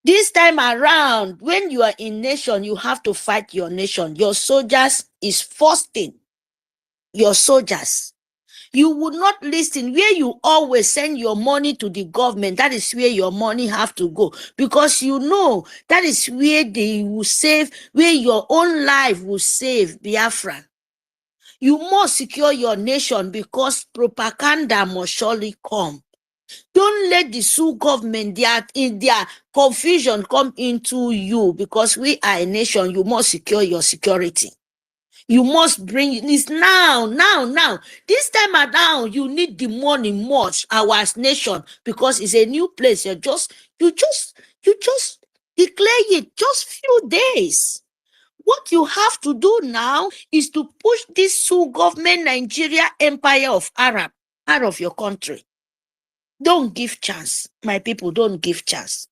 V: This time around, when you are in nation, you have to fight your nation. Your soldiers is first thing. Your soldiers. You would not listen where you always send your money to the government. That is where your money have to go, because you know that is where they will save, where your own life will save. Biafra, you must secure your nation, because propaganda must surely come. Don't let the Sioux government, in their confusion, come into you, because we are a nation. You must secure your security. You must bring this now. This time around, you need the money much, our nation, because it's a new place. You just declare it just few days. What you have to do now is to push this Sioux government, Nigeria empire of Arab out of your country. Don't give chance, my people. Don't give chance.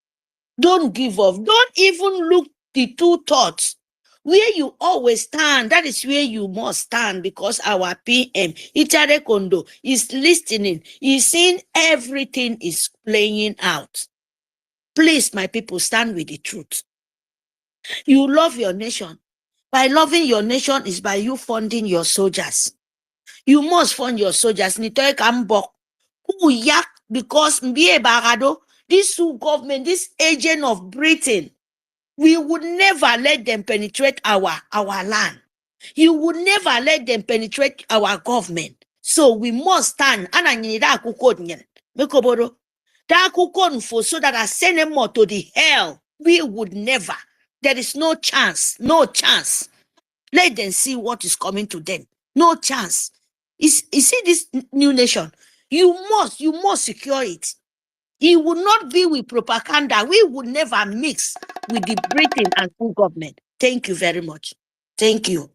V: Don't give up. Don't even look the two thoughts. Where you always stand, that is where you must stand, because our PM, Ichare Kondo, is listening. He's seeing everything is playing out. Please, my people, stand with the truth. You love your nation. By loving your nation is by you funding your soldiers. You must fund your soldiers. Nitoy Kambok. Who yak because this government, this agent of Britain, we would never let them penetrate our land. You would never let them penetrate our government. So we must stand. So that I send them more to the hell. We would never. There is no chance. No chance. Let them see what is coming to them. No chance. You see this new nation? You must secure it. He would not be with propaganda. We would never mix with the Britain and full government. Thank you very much. Thank you.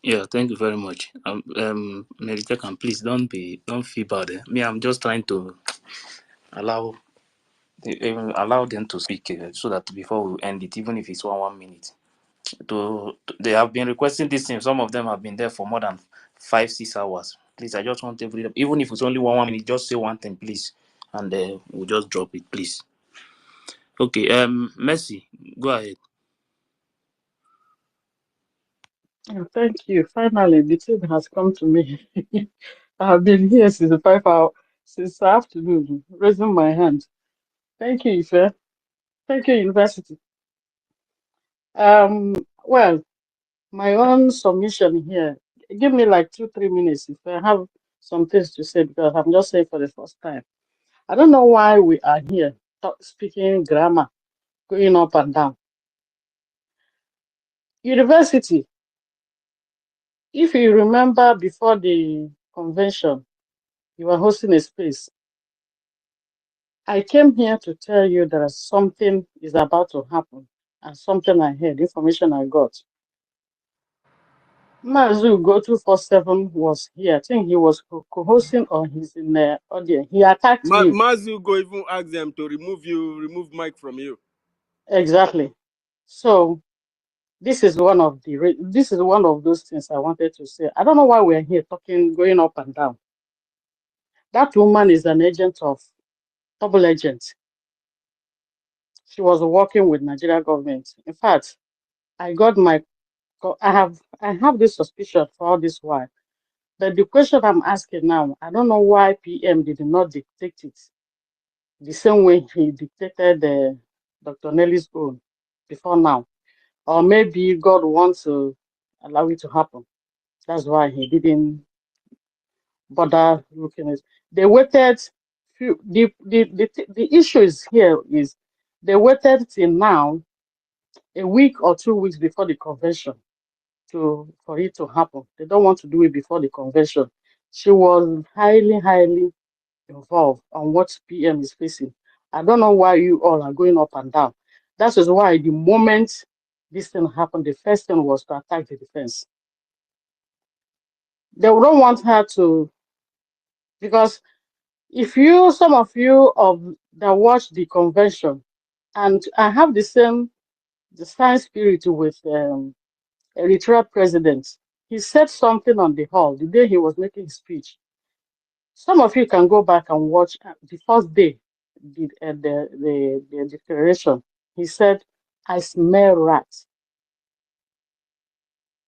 A: Yeah, thank you very much. Meritekan, please don't feel bad. Me, I'm just trying to allow allow them to speak, so that before we end it, even if it's 1 minute. They have been requesting this thing. Some of them have been there for more than 5-6 hours. Please, I just want every, even if it's only 1 minute, just say one thing, please, and we'll just drop it, please. Okay, Mercy, go ahead.
L: Thank you. Finally, the team has come to me. I have been here since the 5 hour, since afternoon, raising my hand. Thank you, Ife. Thank you, University. Well, my own submission here. Give me like 2-3 minutes if I have some things to say, because I'm just saying for the first time. I don't know why we are here speaking grammar, going up and down. University, if you remember before the convention, you were hosting a space. I came here to tell you that something is about to happen, and something I heard, information I got. Mazu Go 247 was here. I think he was co-hosting, or he's in the audience. He attacked me.
D: Mazu go even ask them to remove mic from you.
L: Exactly. So this is one of those things I wanted to say. I don't know why we're here talking, going up and down. That woman is an agent of double agent. She was working with Nigeria government. In fact, I have this suspicion for all this while. But the question I'm asking now, I don't know why PM did not dictate it the same way he dictated Dr. Nelly's own before now. Or maybe God wants to allow it to happen. That's why he didn't bother looking at it. They waited. The issue is here is they waited till now, a week or 2 weeks before the convention, for it to happen. They don't want to do it before the convention. She was highly involved on what PM is facing. I don't know why you all are going up and down. That is why the moment this thing happened, the first thing was to attack the defense. They don't want her to, because if you, some of you that watch the convention, and I have the same spirit with Eritrea president. He said something on the hall the day he was making his speech. Some of you can go back and watch the first day, the declaration. He said, "I smell rats."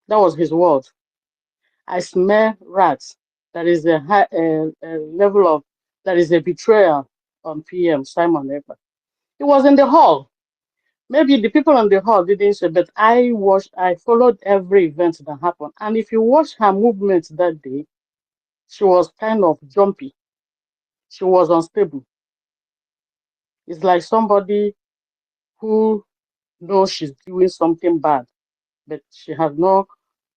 L: That was his word. I smell rats. That is a high level of, that is a betrayal on PM Simon Ekpa. He was in the hall. Maybe the people on the hall didn't say, but I followed every event that happened. And if you watch her movement that day, she was kind of jumpy. She was unstable. It's like somebody who knows she's doing something bad, but she has no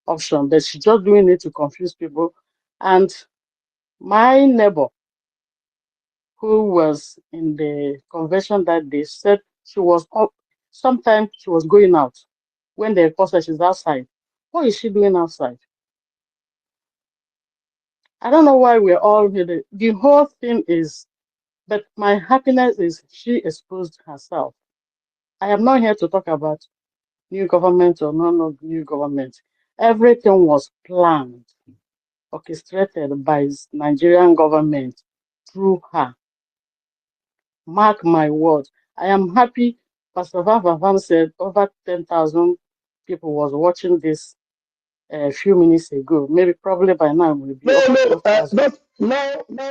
L: option, but she's just doing it to confuse people. And my neighbor, who was in the convention that day, said she was up. Sometimes she was going out. When they called her, she's outside. What is she doing outside? I don't know why we're all here. The whole thing is, but my happiness is she exposed herself. I am not here to talk about new government or no new government. Everything was planned, orchestrated by Nigerian government through her. Mark my words. I am happy. Pastor Van said over 10,000 people was watching this a few minutes ago. Maybe probably by now it will be
H: No,
L: up to
H: no,
L: 12,000.
H: not now.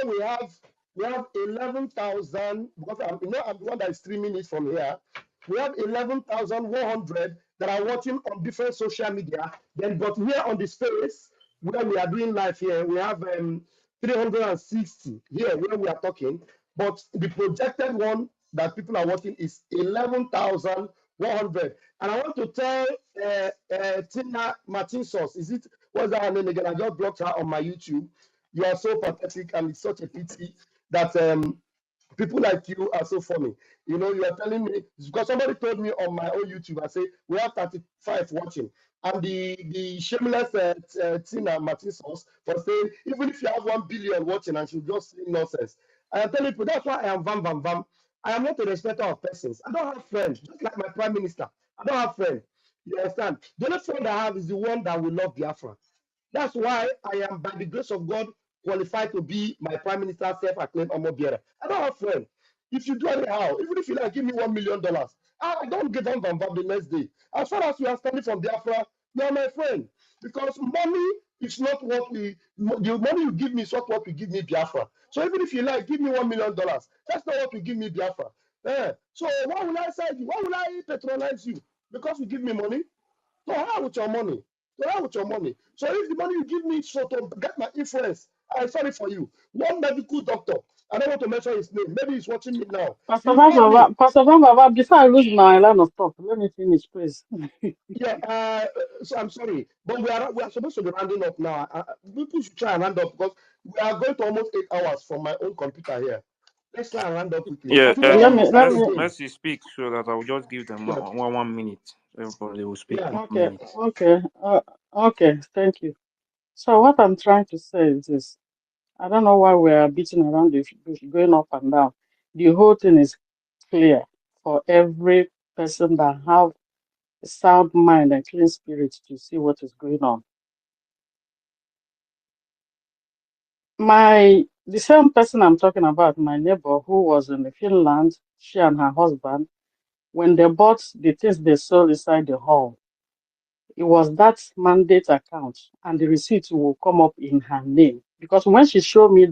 H: We have 11,000 because I'm the one that is 3 minutes from here. We have 11,100 that are watching on different social media. Then, but here on the space where we are doing live here, we have 360 here where we are talking. But the projected one that people are watching is 11,100. And I want to tell Tina Martinsos, is it, what's her name again? I just blocked her on my YouTube. You are so pathetic, and it's such a pity that people like you are so funny. You know, you are telling me because somebody told me on my own YouTube. I say we have 35 watching, and the shameless Tina Martinsos for saying even if you have 1 billion watching and she just saying nonsense. I am telling you that's why I am vam. I am not a respecter of persons. I don't have friends, just like my prime minister. I don't have friends. You understand? The only friend I have is the one that will love Biafra. That's why I am, by the grace of God, qualified to be my prime minister, self-acclaimed Omobiere. I don't have friends. If you do anyhow, even if you like give me $1 million, I don't give on Van the next day. As far as you are standing from Biafra, you are my friend. Because money is not what the money you give me is not what will give me Biafra. So even if you like, give me $1 million. That's not what will give me Biafra. So why will I side you? Why will I patronize you? Because you give me money? So how with your money? So how with your money? So if the money you give me so to get my influence, I'm sorry for you. One medical doctor, I don't want to mention his name. Maybe he's watching me now. He called me.
L: Pastor Baba, before I lose my line of thought, let me finish, please.
H: Yeah, so I'm sorry, but we are supposed to be rounding up now. People should try and round up because we are going to almost 8 hours from my own computer here. Let's try and round up quickly.
A: Yeah,
H: If you don't
L: Let
H: understand
L: me.
H: again,
A: Mercy speak so that I will just give them
H: yeah,
A: one minute. Everybody will speak
H: yeah.
A: 1 minute.
L: Okay, thank you. So what I'm trying to say is this. I don't know why we are beating around the bush, going up and down. The whole thing is clear for every person that have a sound mind and clean spirit to see what is going on. The same person I'm talking about, my neighbor who was in Finland, she and her husband, when they bought the things they sold inside the hall, it was that mandate account, and the receipt will come up in her name. Because when she showed me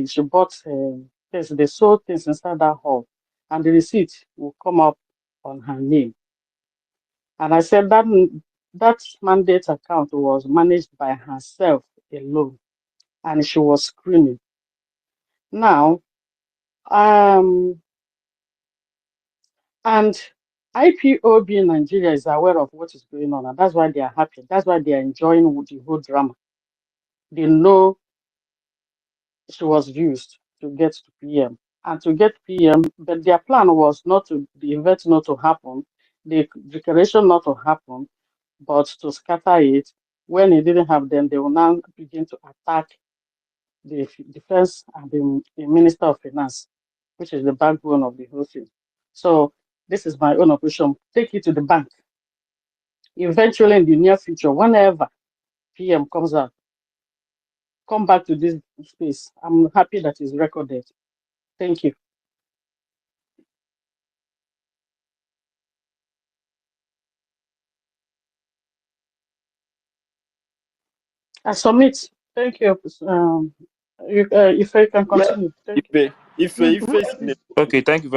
L: she bought things, they sold things inside that hall, and the receipt will come up on her name. And I said that mandate account was managed by herself alone, and she was screaming. Now, um, and IPOB in Nigeria is aware of what is going on, and that's why they are happy. That's why they are enjoying the whole drama. They know she was used to get to PM. and to get PM, but their plan was not to the event not to happen, the declaration not to happen, but to scatter it. When it didn't have them, they will now begin to attack the defense and the Minister of Finance, which is the backbone of the whole thing. So this is my own opinion. Take it to the bank. Eventually, in the near future, whenever PM comes out, come back to this space. I'm happy that it's recorded. Thank you. I submit. Thank you. If I can
B: Yeah.
L: continue. Thank you.
B: Please,
A: Okay, thank you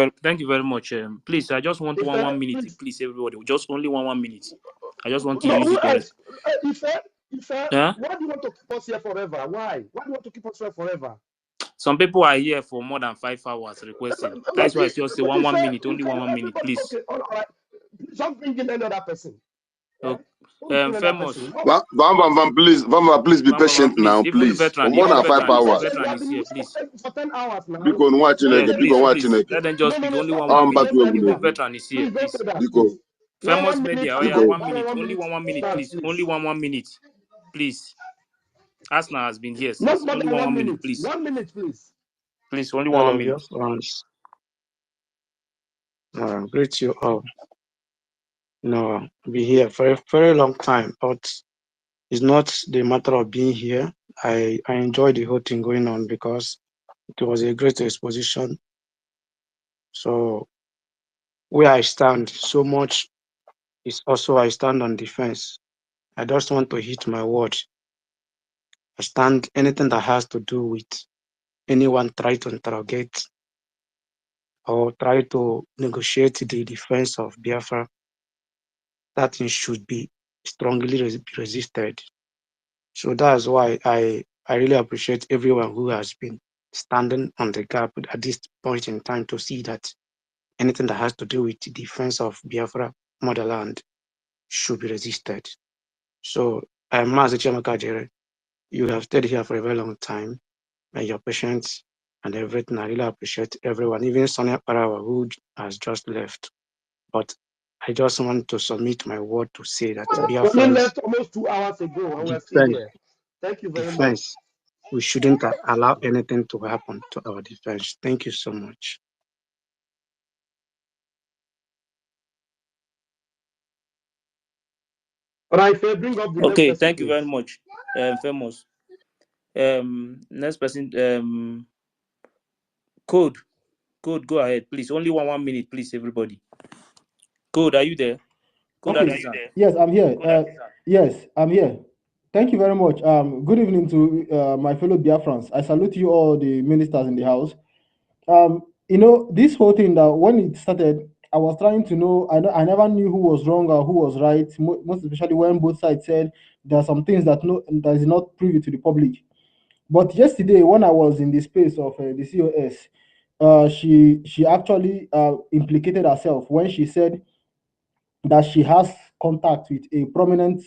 A: very much. Please, I just want
B: if
A: one minute,
B: please.
A: please, everybody. Just only one minute. I just want to
B: No,
A: use
B: who
A: it to
B: else? If
A: Huh?
B: why do you want to keep us here forever? Why? Why do you want to keep us here forever?
A: Some people are here for more than 5 hours requesting. That's why I just say one minute, only one minute,
B: Everybody,
A: please.
B: okay, all right. Don't bring in any other person. Eh?
A: Okay.
B: Don't bring in another
A: Famous.
B: person. No.
F: Please be
A: Bam,
F: patient
A: please.
F: now,
A: Even
F: please. For
A: veteran,
F: more
A: even
F: than five
A: veteran is
B: Because
F: hours.
A: veteran
B: we have
A: is
B: been
A: here,
B: listening
A: please.
B: for 10 hours now.
F: Biko nwa
B: Let's
A: Yes,
F: Chineke,
B: get
F: biko
A: please,
F: nwa
A: please.
F: Chineke.
A: Let them
B: no,
A: just
B: no,
A: speak.
B: no.
A: Only
B: Stop
A: one
B: that.
A: minute.
B: Let's let
A: Even
F: Mbatu
B: everybody.
A: veteran is here,
B: Please don't
A: please.
B: say that,
F: Biko.
B: please.
A: Famous
B: One minute
A: media. Oh yeah,
B: start.
F: Biko.
A: one minute. Only one minute,
B: Start,
A: please. Only
B: please.
A: one minute, please. Asna has been here
B: Not
A: since.
B: more
A: Only
B: than
A: one
B: 1
A: minute,
B: minute.
A: please.
B: 1 minute, please.
A: Please, only one
P: Hello,
A: minute.
P: dear friends. Greet you all. No, be here for a very long time, but it's not the matter of being here. I enjoyed the whole thing going on because it was a great exposition. So where I stand so much is also I stand on defense. I just want to hit my word. I stand anything that has to do with anyone try to interrogate or try to negotiate the defense of Biafra, that thing should be strongly resisted. So that's why I really appreciate everyone who has been standing on the gap at this point in time to see that anything that has to do with the defense of Biafra motherland should be resisted. So Mazi Chiamaka, you have stayed here for a very long time and your patience and everything. I really appreciate everyone, even Sonia Parawa who has just left. But I just want to submit my word to say that
B: Sonny
P: Biafrans
B: left almost 2 hours ago and we're still
P: defense,
B: here. Thank you very much.
P: defense. We shouldn't allow anything to happen to our defense. Thank you so much.
B: All right, Faye, bring up the next
A: Okay,
B: person,
A: thank you
B: please.
A: very much. Famous. Next person. Code. Go ahead, please. Only one minute, please, everybody. Code, are you there? Code
R: Okay.
A: artisan.
R: Yes, I'm here. Yes, I'm here. Thank you very much. Good evening to my fellow Biafrans. I salute you all, the ministers in the house. This whole thing that when it started, I was trying to know. I never knew who was wrong or who was right. Most especially when both sides said there are some things that is not privy to the public. But yesterday, when I was in the space of the COS, she actually implicated herself when she said that she has contact with a prominent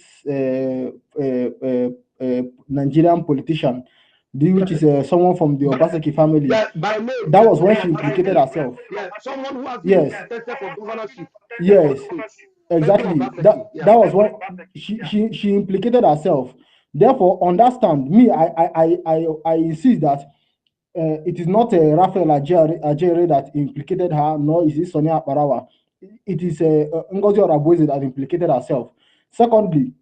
R: Nigerian politician, which is someone from the Obaseki family.
B: Yeah, by name.
R: That was when she implicated herself.
B: Yeah, someone who has been
R: Yes,
B: contested for governorship in Oyo
R: yes,
B: State. Pedro
R: exactly.
B: Obaseki. Yeah.
R: That was when she implicated herself. Therefore, understand me. I insist that it is not Raphael Ajere that implicated her, nor is it Sonia Barawa. It is Ngozi Orabueze that implicated herself. Secondly,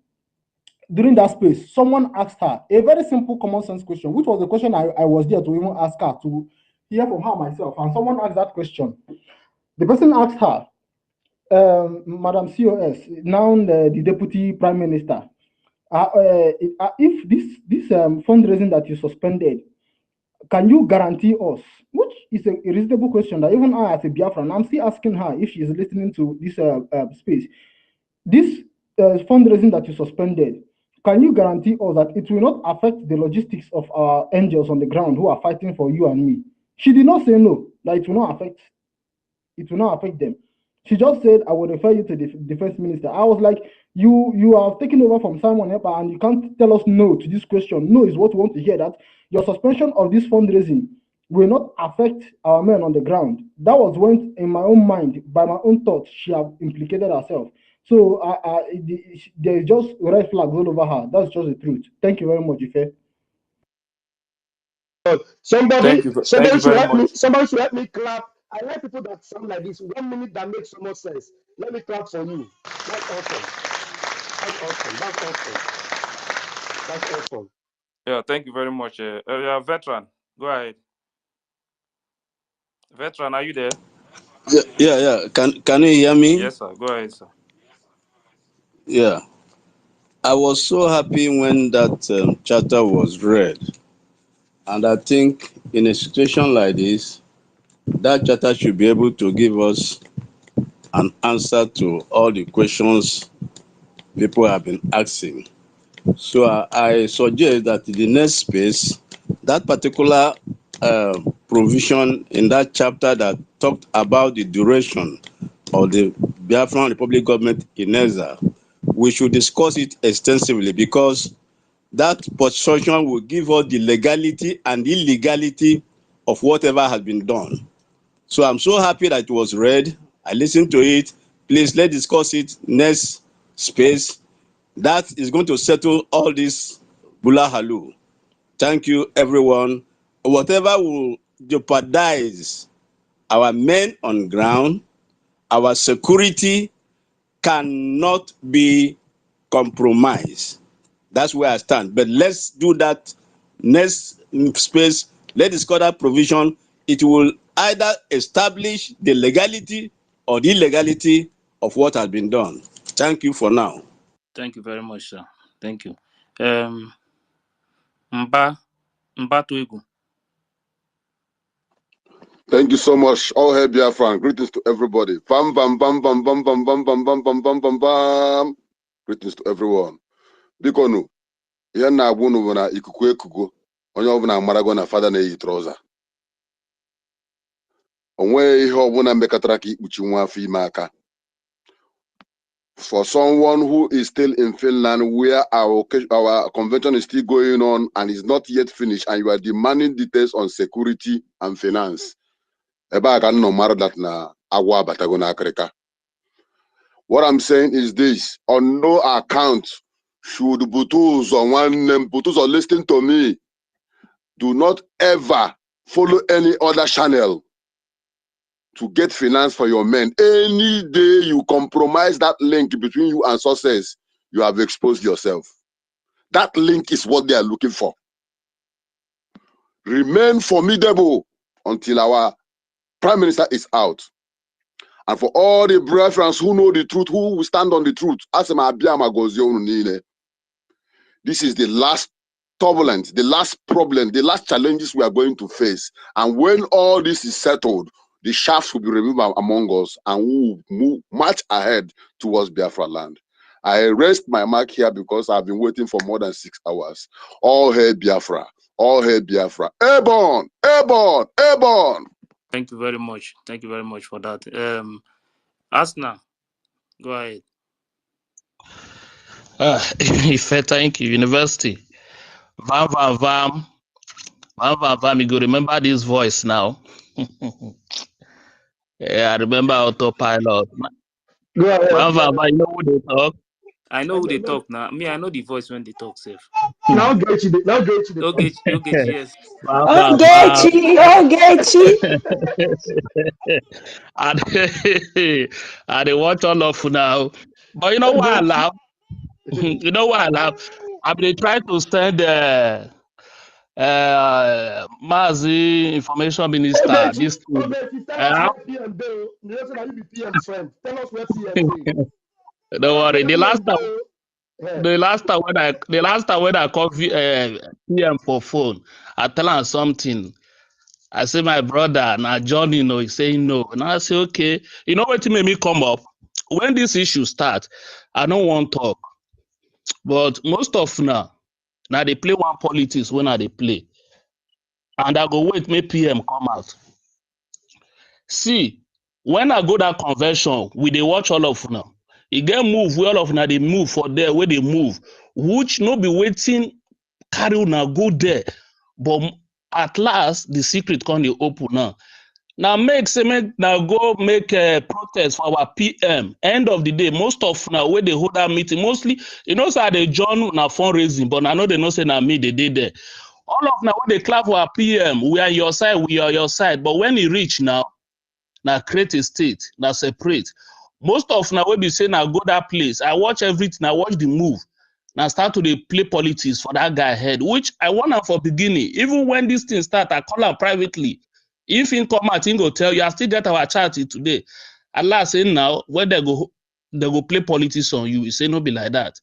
R: during that space, someone asked her a very simple common sense question, which was the question I was there to even ask her to hear from her myself. And someone asked that question. The person asked her, Madam COS, now the Deputy Prime Minister, if this fundraising that you suspended, can you guarantee us, which is a reasonable question that even I as a Biafran, I'm still asking her if she is listening to this space. This fundraising that you suspended, can you guarantee us that it will not affect the logistics of our angels on the ground who are fighting for you and me? She did not say no, that it will not affect them. She just said, I will refer you to the defense minister. I was like, you have taken over from Simon Epa and you can't tell us no to this question. No is what we want to hear, that your suspension of this fundraising will not affect our men on the ground. That was when, in my own mind, by my own thoughts, she have implicated herself. So there is just red flags all over her. That's just the truth. Thank you very much, Ife.
H: Somebody,
A: Thank you. Thank you
H: somebody should
A: very
H: help me.
A: much.
H: Somebody should help me clap. I like people that sound like this. 1 minute that makes so much sense. Let me clap for you. That's awesome. That's awesome. That's awesome. That's awesome.
A: Yeah, thank you very much. Yeah, veteran, go ahead. Veteran, are you there?
E: Yeah. Can you hear me?
A: Yes, sir. Go ahead, sir.
E: Yeah. I was so happy when that charter was read, and I think in a situation like this, that charter should be able to give us an answer to all the questions people have been asking. So I suggest that in the next space, that particular provision in that chapter that talked about the duration of the Biafran Republic government in exile, we should discuss it extensively, because that position will give us the legality and illegality of whatever has been done. So I'm so happy that it was read. I listened to it. Please, let's discuss it next space. That is going to settle all this bula halu. Thank you, everyone. Whatever will jeopardize our men on ground, our security cannot be compromised. That's where I stand. But let's do that next space. Let's discuss that provision. It will either establish the legality or the illegality of what has been done. Thank you for now.
A: Thank you very much, sir. Thank you. Um, Mba Tuigu.
F: Thank you so much. All hail Biafra. Greetings to everybody. Bam, bam, bam, bam, bam, bam, bam, bam, bam, bam, bam, bam, bam. Greetings to everyone. Bikonu, ihe na-agwa unu bụ na ikuku ekugo, onye ọbụla amarago na fada na-eyi trọza. O nweghị ihe ọbụla mekọtara ka ikpuchi nwa afọ ime aka. For someone who is still in Finland, where our convention is still going on and is not yet finished, and you are demanding details on security and finance, ebe a ka nọ mara that na agwa abatago na Africa. What I'm saying is this: on no account should Butuzo listen to me. Do not ever follow any other channel to get finance for your men. Any day you compromise that link between you and success, you have exposed yourself. That link is what they are looking for. Remain formidable until our Prime Minister is out. And for all the brethren who know the truth, who will stand on the truth, this is the last turbulence, the last problem, the last challenges we are going to face. And when all this is settled, the shafts will be removed among us and we will move much ahead towards Biafra land. I rest my mark here because I've been waiting for more than 6 hours. All hail Biafra. All hail Biafra. Airborne! Airborne! Airborne!
A: Thank you very much. Thank you very much for that. Asna, go ahead.
U: Ife, thank you. University. Vam, vam, vam. Vam, vam, vam. You go remember this voice now. Yeah, I remember autopilot.
H: Go ahead.
U: Vam, vam, vam. You know who they talk?
A: I know who they talk now. Me, I know the voice when they talk safe.
H: Now get you the talk.
A: Okay, yes.
U: Vam, vam, vam.
Q: Ogechi.
U: I they watch all of now. But you know why I laugh? You know why I laugh? I've been trying to send Mazi Information Minister this thing.
H: Tell us where PM do. You know that you be PM friend. Tell us where PM do.
U: Don't worry. The last time when I called PM for phone, I tell him something. I say my brother, now John, he's saying no. And I say, okay. You know what made me come up? When this issue start, I don't want to talk. But most of now they play one politics when they play. And I go wait, make PM come out. See, when I go that convention, we they watch all of now. You get move where all of now they move for there where they move, which no be waiting carry una go there. But At last, the secret can be open now. Now now go make a protest for our PM. End of the day, most of now where they hold that meeting, mostly, you know, say they join now fundraising, but I know they know say now me they did there. All of now when they clap for our PM, we are your side, we are your side. But when he reach now create a state, now separate. Most of now we be saying now go that place. I watch everything, I watch the move. Now start to dey play politics for that guy head, which I want am for beginning. Even when this thing start, I call am privately. If he come out, he go tell you, I still get our chat today. Allah say now, when they go play politics on you. He say no be like that.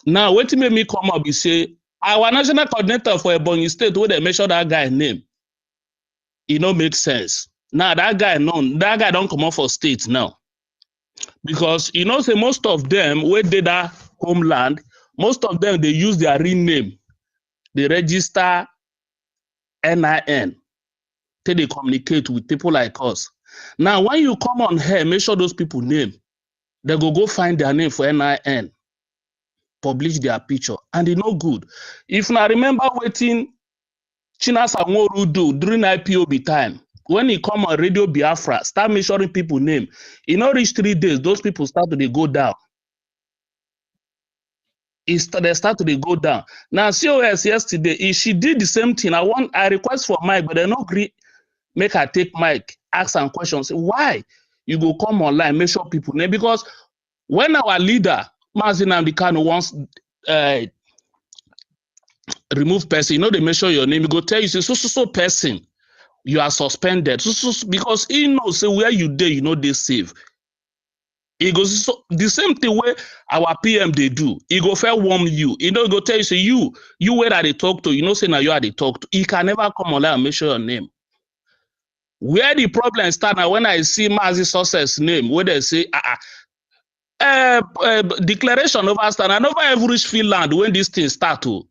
U: Now, wetin make me come up be say, our national coordinator for Ebonyi State, where they measure that guy name, e no make sense. Now, that guy don't come out for state now. Because you know, say most of them, where they that homeland, most of them, they use their real name. They register NIN till they communicate with people like us. Now, when you come on here, make sure those people name. They go find their name for NIN, publish their picture, and they no good. If I remember waiting Chinasa Nworu do during IPOB time, when he come on Radio Biafra, start measuring people name. In not reach 3 days, those people start to go down. They start to go down. Now, COS yesterday, she did the same thing. I request for Mike, but they no agree. Make her take Mike, ask some questions. Why you go come online, make sure people name? Because when our leader, Mazi Nnamdi Kanu, wants remove person, you know, they measure your name. He go tell you, say, so person, you are suspended. Because he knows, say, where you dey, you know, they save. He goes, so the same thing where our PM they do. He go fair warm you. He know, he go tell you, say, you where that they talk to, you know, say now you are they talk to. He can never come online and measure your name. Where the problem start now, when I see Mazi Success name, where they say, declaration over stand, I never ever reach Finland when this thing start to.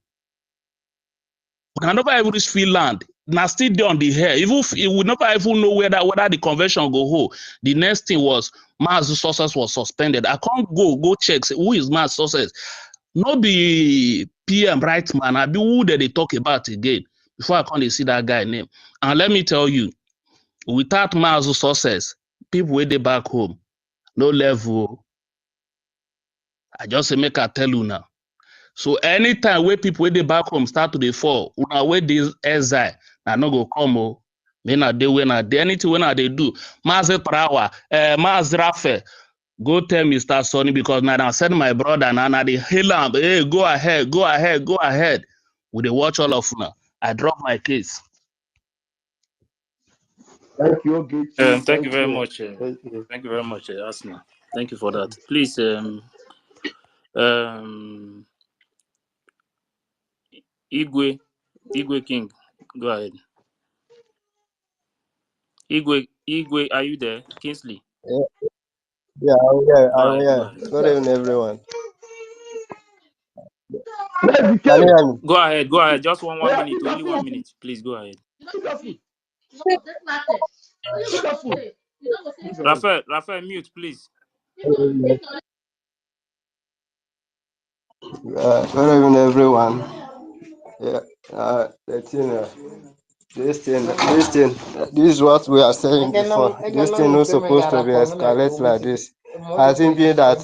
U: I never ever reach Finland. Now still there on the hair. Even if we never even know whether the convention go hold. The next thing was Mazi Success was suspended. I can't go check say, who is Mazi Success. No be PM right man. I be who they talk about again before I can't see that guy name. And let me tell you, without Mazi Success, people where they back home, no level. I just say make I tell you now. So anytime where people where they back home start to dey fall, una where this exile, na no go come o. May not dey when I dey anything when I they do. Mazi Trawa, Mazi Rafe, go tell Mr. Sonny because now I send my brother and they hail him. Hey, go ahead, go ahead, go ahead. We dey watch all of una. I drop my case.
B: Thank you, Ogechi.
A: Thank you
B: Thank
A: very
B: you.
A: much.
B: Thank you.
A: Thank you very much, Asma. Thank you for that. Please, Igwe King, go ahead. Igwe, are you there? Kingsley,
C: Yeah, yeah, I'm here.
A: go
C: I'm
A: ahead, go
C: here.
A: ahead.
C: Good evening, everyone.
B: Where's the
C: Can you
B: cave?
C: hear me?
A: Go ahead, go ahead. Just one
B: Yeah,
A: minute,
B: eat your
A: only 1
B: food.
A: minute. Please go ahead.
B: Eat your food. Eat your food.
A: Raphael, mute, please.
C: Good evening, everyone. Yeah, the thing, this is what we are saying before. This thing is supposed to be escalate like this. I think being that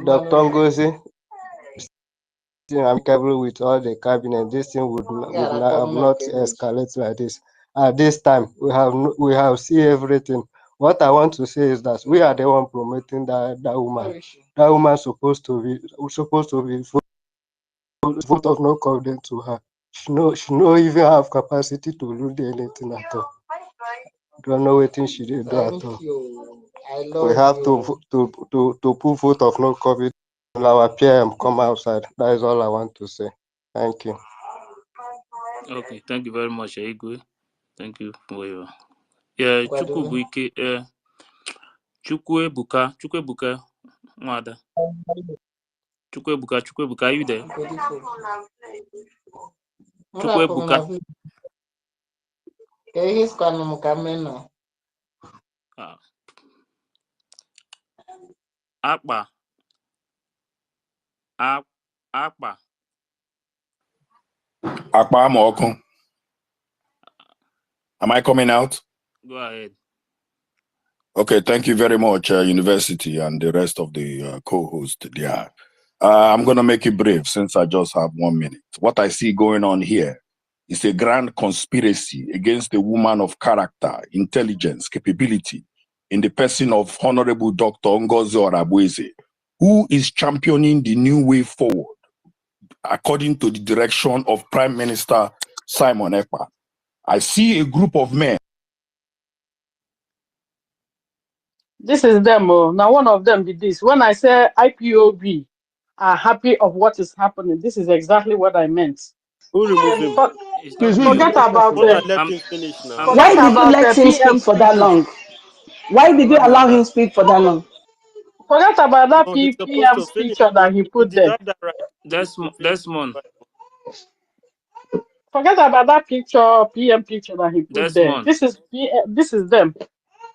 C: Dr. Ngozi amicable with all the cabinet, this thing would not escalate like this. At this time, we have seen everything. What I want to say is that we are the one promoting that woman. That woman supposed to be vote of no confidence to her. She no even have capacity to do anything at all. Don't know what thing she did do at all. We have to put vote of no confidence. Our PM come outside. That is all I want to say. Thank you.
A: Okay, thank you very much, Igwe. Thank you for your Chukwubuike, Chukwebuka, Mwada. Chukwebuka, are you there? Chukwebuka. Akpa.
F: Akpa. Am I coming out?
U: Go ahead.
F: Okay, thank you very much, University and the rest of the co-hosts there. I'm going to make it brief since I just have 1 minute. What I see going on here is a grand conspiracy against a woman of character, intelligence, capability in the person of Honorable Dr. Ngozi Orabueze, who is championing the new way forward according to the direction of Prime Minister Simon Ekpa. I see a group of men.
L: This is them. Oh. Now, one of them did this. When I say IPOB are happy of what is happening, this is exactly what I meant.
D: Who remove him?
U: It's not
B: Please, who is
U: me.
B: the
L: Forget
U: Oh.
B: first
L: about
B: person?
D: Hunter, let
U: I'm
D: him finish now.
U: I'm
Q: Why
L: forget
U: not.
Q: did you
L: about
Q: let him
L: PM
Q: speak for that
L: speeches.
Q: long? Why did you
U: What
Q: allow
U: matter?
Q: him speak for that long?
L: Forget about that
D: No, he's supposed
L: PM
D: to finish.
L: picture that he
D: He
L: put
D: did
L: there.
D: have that right to finish.
U: Desmond.
L: Forget about that picture, PM picture that he put there.
U: Desmond.
L: This is them.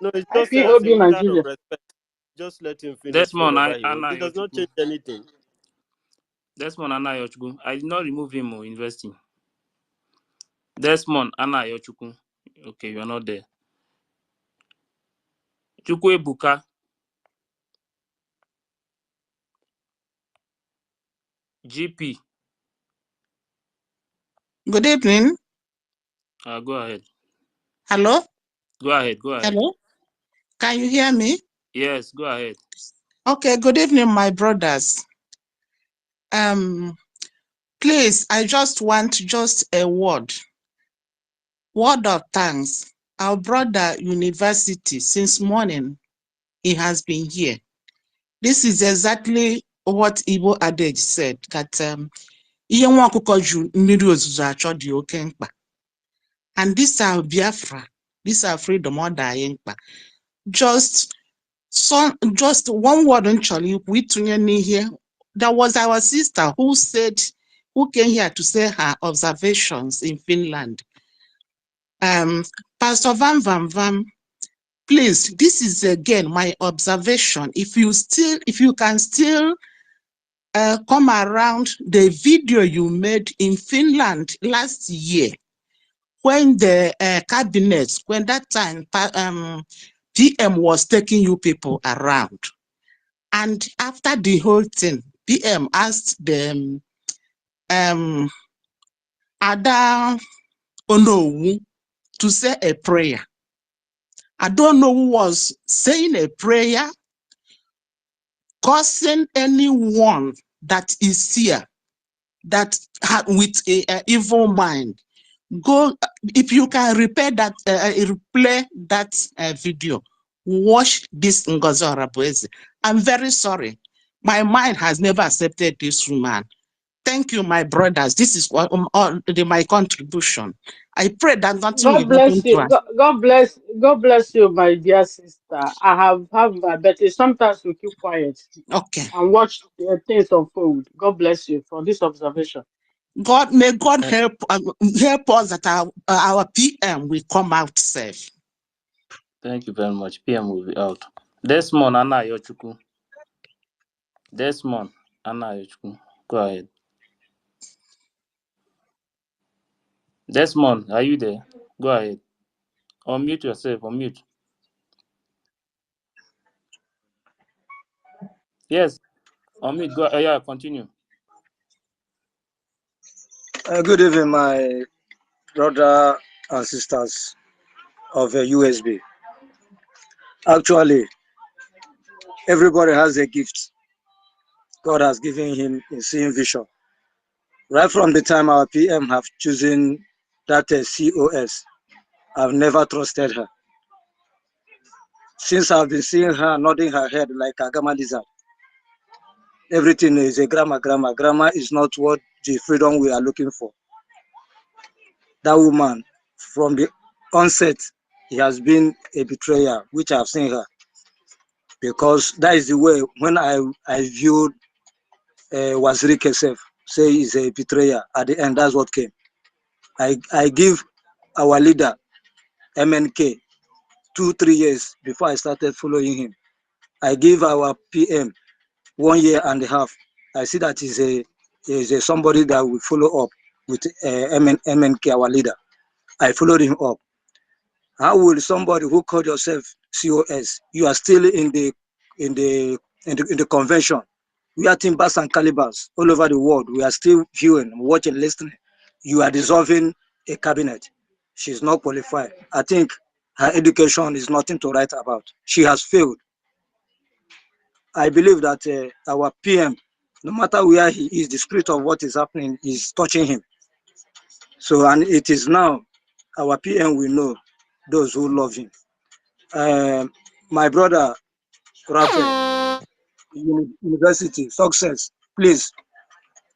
D: No, it's just as a
L: IPOB
D: matter of
L: Nigeria.
D: respect. Just let him finish
U: Desmond
D: whatever he wants.
U: Anna
D: It does not
U: Yochuku.
D: change anything.
U: Desmond Anna Yochuku. I did not remove him or investing. Desmond Anna Yochuku. Okay, you are not there. Chukwu GP.
I: Good evening.
U: Go ahead.
I: Hello?
U: Go ahead. Go ahead.
I: Hello? Can you hear me?
U: Yes, go ahead.
I: Okay, good evening, my brothers. Please, I just want a word of thanks. Our brother University, since morning, he has been here. This is exactly what Igbo adage said, that ihe nwa ọkụkọ ju mmiri ozuzo achọ dị oke mkpa. And this our Biafra, this our freedom ọ dị anyị mkpa. Just one word actually, here. There was our sister who came here to say her observations in Finland. Pastor Van, please, this is again my observation. If you can still come around the video you made in Finland last year, when the cabinet, when that time PM was taking you people around. And after the whole thing, PM asked them, Ada Onowu to say a prayer. I don't know who was saying a prayer, causing anyone that is here, that with a evil mind. Go, if you can replay that video, watch this Ngozi Orabueze. I'm very sorry. My mind has never accepted this woman. Thank you, my brothers. This is what my contribution. I pray that nothing will
L: God
I: happen
L: bless
I: to
L: you.
I: us.
L: God bless you, my dear sister. I have but sometimes we keep quiet
I: Okay.
L: and watch things unfold. God bless you for this observation.
I: May God help us that our PM will come out safe.
U: Thank you very much. PM will be out. Desmond Anna Yochuku. Desmond Anna Yochuku. Go ahead. Desmond, are you there? Go ahead. Unmute yourself. Unmute. Yes. Unmute. Go. Yeah. Continue.
N: Good evening, my brother and sisters of USB. Actually, everybody has a gift God has given him in seeing vision. Right from the time our PM have chosen that COS, I've never trusted her. Since I've been seeing her nodding her head like a gamma lizard, everything is a grammar. Grammar is not what the freedom we are looking for. That woman, from the onset, he has been a betrayer, which I've seen her. Because that is the way, when I viewed Waziri Kesef, say he's a betrayer, at the end, that's what came. I give our leader, MNK, 2-3 years before I started following him. I give our PM 1.5 years. I see that he's a somebody that will follow up. with MNK, our leader. I followed him up. How will somebody who called yourself COS, you are still in the convention? We are timbers and calibers all over the world. We are still viewing, watching, listening. You are dissolving a cabinet. She's not qualified. I think her education is nothing to write about. She has failed. I believe that our PM, no matter where he is, the spirit of what is happening is touching him. So, and it is now our PM will know those who love him. My brother, Raphael, university, success, please,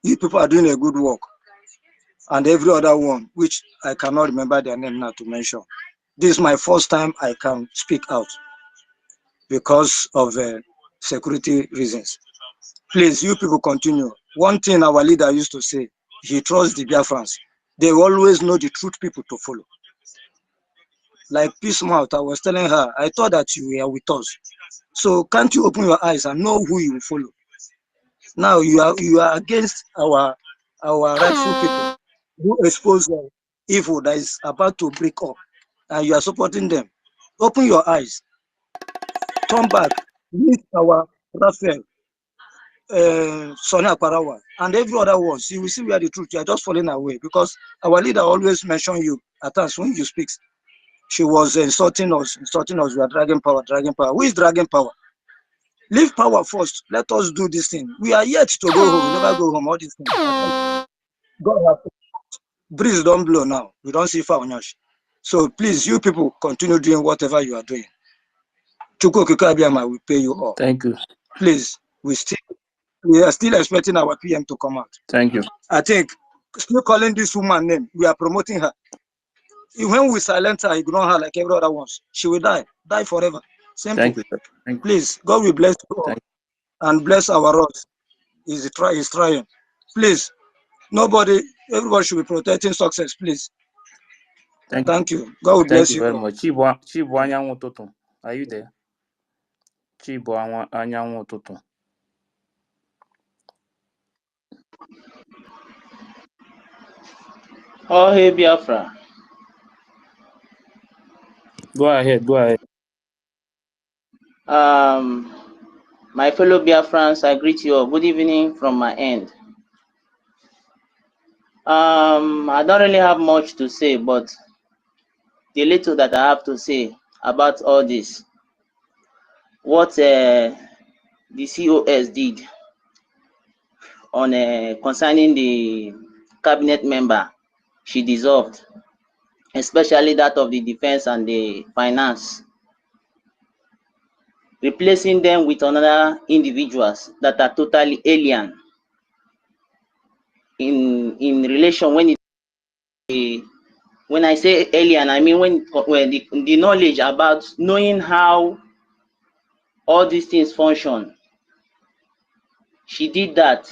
N: you people are doing a good work. And every other one, which I cannot remember their name now to mention. This is my first time I can speak out because of security reasons. Please, you people continue. One thing our leader used to say, he trusts the Biafrans. They always know the truth people to follow. Like Peace Mouth, I was telling her, I thought that you were with us. So can't you open your eyes and know who you will follow? Now you are against our rightful people who expose evil that is about to break up, and you are supporting them. Open your eyes, turn back, meet our Raphael, Sonia Parawa, and every other ones. You will see where the truth. You are just falling away because our leader always mention you at times when you speak. She was insulting us. We are dragging power, dragging power. Who is dragging power? Leave power first. Let us do this thing. We are yet to go home. We never go home. All these things. God have breeze don't blow now. We don't see far on yash. So please, you people continue doing whatever you are doing. Chuko Kikabiama will pay you all.
A: Thank you.
N: Please, we are still expecting our PM to come out.
A: Thank you.
N: I think still calling this woman name, we are promoting her. When we silence her, ignore her like every other ones, she will die forever. Simple.
A: Thank you. Thank you.
N: Please, God will bless you all and bless our roads. He's trying. Please, everybody should be protecting success, please. Thank you. God will bless you.
A: Thank you very much. Chibu Anyanwụ ụtụtụ. Are you there? Chibu Anyanwụ ụtụtụ.
J: Oh, hey, Biafra.
A: Go ahead.
J: My fellow Biafrans, I greet you all. Good evening from my end. I don't really have much to say, but the little that I have to say about all this, what the COS did on concerning the cabinet member she dissolved, especially that of the defense and the finance, replacing them with another individuals that are totally alien in relation. When I say alien, I mean when the knowledge about knowing how all these things function. She did that.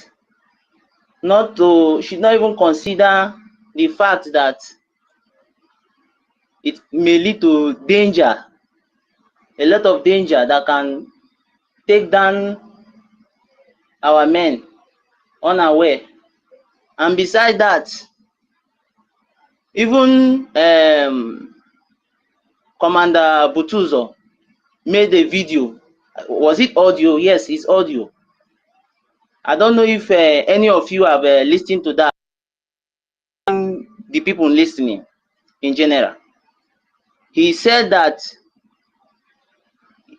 J: She not even consider the fact that it may lead to danger, a lot of danger that can take down our men unaware. And beside that, even Commander Butuzo made a video. Was it audio? Yes, it's audio. I don't know if any of you have listened to that. The people listening in general. He said that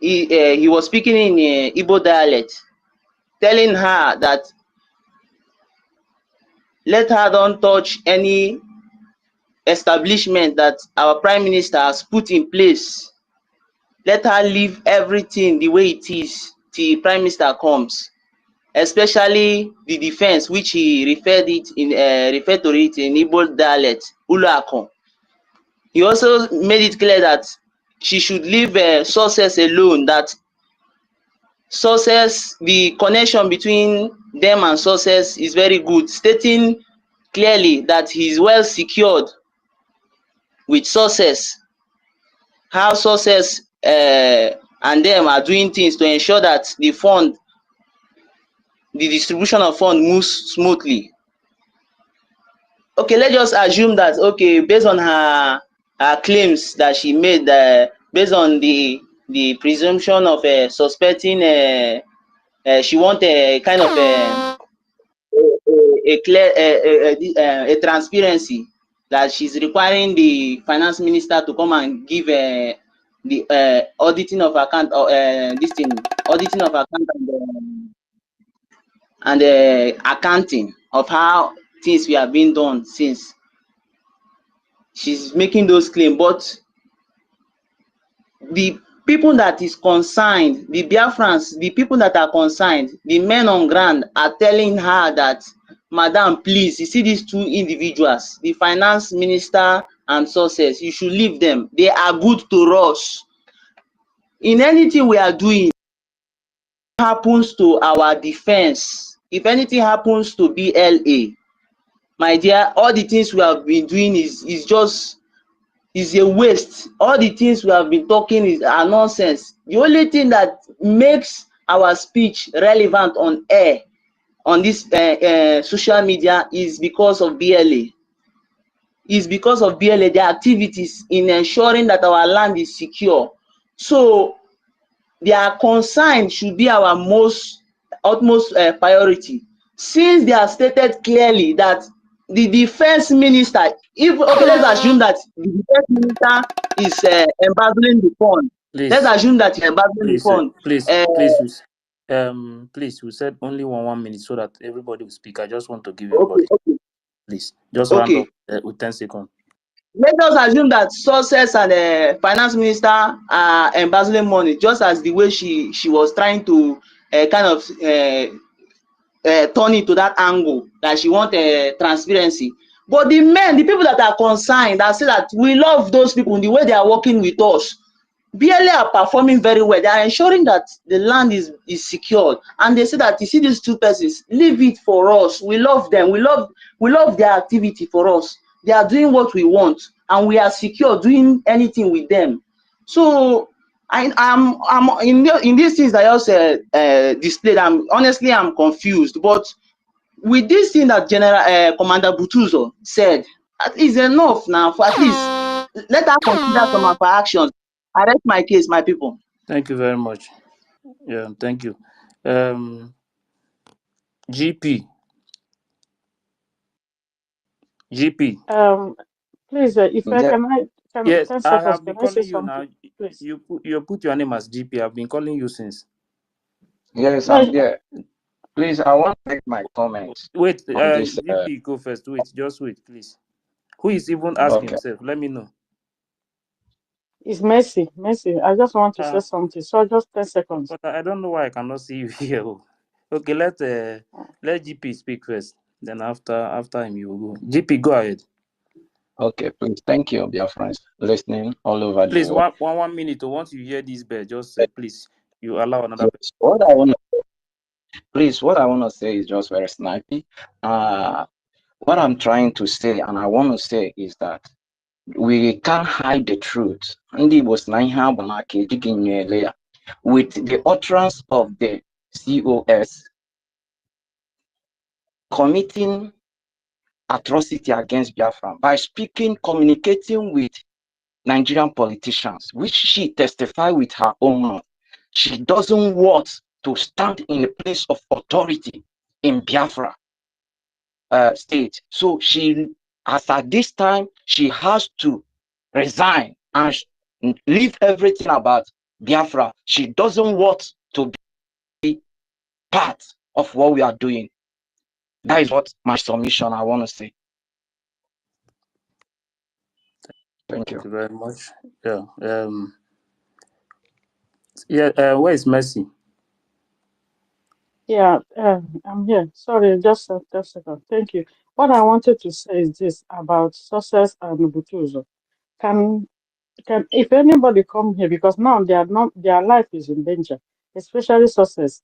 J: he was speaking in Igbo dialect, telling her that let her don't touch any establishment that our prime minister has put in place. Let her leave everything the way it is till prime minister comes, especially the defense, which he referred to it in Igbo dialect, Uluakon. He also made it clear that she should leave sources alone, that sources, the connection between them and sources is very good, stating clearly that he is well secured with sources, how sources and them are doing things to ensure that the distribution of fund moves smoothly. okay, let's just assume that, okay, based on her claims that she made, based on the presumption of suspecting, she want a kind of a clear a transparency, that she's requiring the finance minister to come and give the auditing of account, or this thing, auditing of account, and accounting of how things were being done since. She's making those claims, but the people that is concerned, the Biafrans, the people that are concerned, the men on ground are telling her that, Madam, please, you see these two individuals, the finance minister and Success, you should leave them. They are good to us. In anything we are doing, happens to our defense, if anything happens to BLA, my dear, all the things we have been doing is just is a waste. All the things we have been talking are nonsense. The only thing that makes our speech relevant on air, on this social media, is because of BLA. Is because of BLA, their activities in ensuring that our land is secure. So their concern should be our utmost priority, since they have stated clearly that the defense minister, if, okay, let's assume that the defense minister is embezzling the fund. Let's
A: Please,
J: assume that you're embezzling the
A: please,
J: fund.
A: please, we said only 1 minute so that everybody will speak. I just want to give
J: Okay,
A: everybody.
J: okay,
A: Please, just round
J: okay.
A: up with 10 seconds.
J: Let us assume that Success and the finance minister are embezzling money, just as the way she was trying to kind of turn it to that angle, that she want transparency. But the men, the people that are concerned, that say that we love those people in the way they are working with us, BLA are performing very well. They are ensuring that the land is secured, and they say that, you see these two persons, leave it for us. We love them. We love their activity for us. They are doing what we want, and we are secure doing anything with them. So I'm in these things that I also displayed. I'm confused, but with this thing that General Commander Butuzo said, at least enough now. For at least let her consider some of her actions. I rest my case, my people.
A: Thank you very much. Yeah, thank you. GP. GP.
L: Please, if I
K: Yeah,
L: can
A: Yes,
L: 10
A: I
L: seconds,
A: have been
L: can I say
A: calling you now.
L: something, please?
A: You put your name as GP. I've been calling you since.
K: yes, I'm
L: No,
K: there. Please, I want to make my comment
A: Wait,
K: on this.
A: GP, go first. Wait, just wait, please. Who is even asking
K: Okay,
A: himself? Let me know.
L: it's Mercy. Mercy, I just want to say something. So just 10 seconds.
A: But I don't know why I cannot see you here. Oh. Okay, let GP speak first. Then after him you will go. GP, go ahead.
K: okay, please. Thank you, dear friends, listening all over the
A: Please,
K: world.
A: one minute. Once you hear this bell, just please you allow another person.
K: Yes, what I want to say is just very snappy. What I'm trying to say, and I want to say, is that we can't hide the truth. Ndị Igbo sị na ihe a bụ n'aka ejighị nye ele ya. With the utterance of the COS committing atrocity against Biafra by speaking, communicating with Nigerian politicians, which she testified with her own mouth. She doesn't want to stand in the place of authority in Biafra state. So she, as at this time, she has to resign and leave everything about Biafra. She doesn't want to be part of what we are doing. That is what my submission I want to say. Thank you.
A: Thank you very much. Yeah. Where is Mercy?
L: Yeah, I'm here. Sorry, just a second. Thank you. What I wanted to say is this about Success and Butuzo. Can if anybody come here, because now they are not, their life is in danger, especially Success.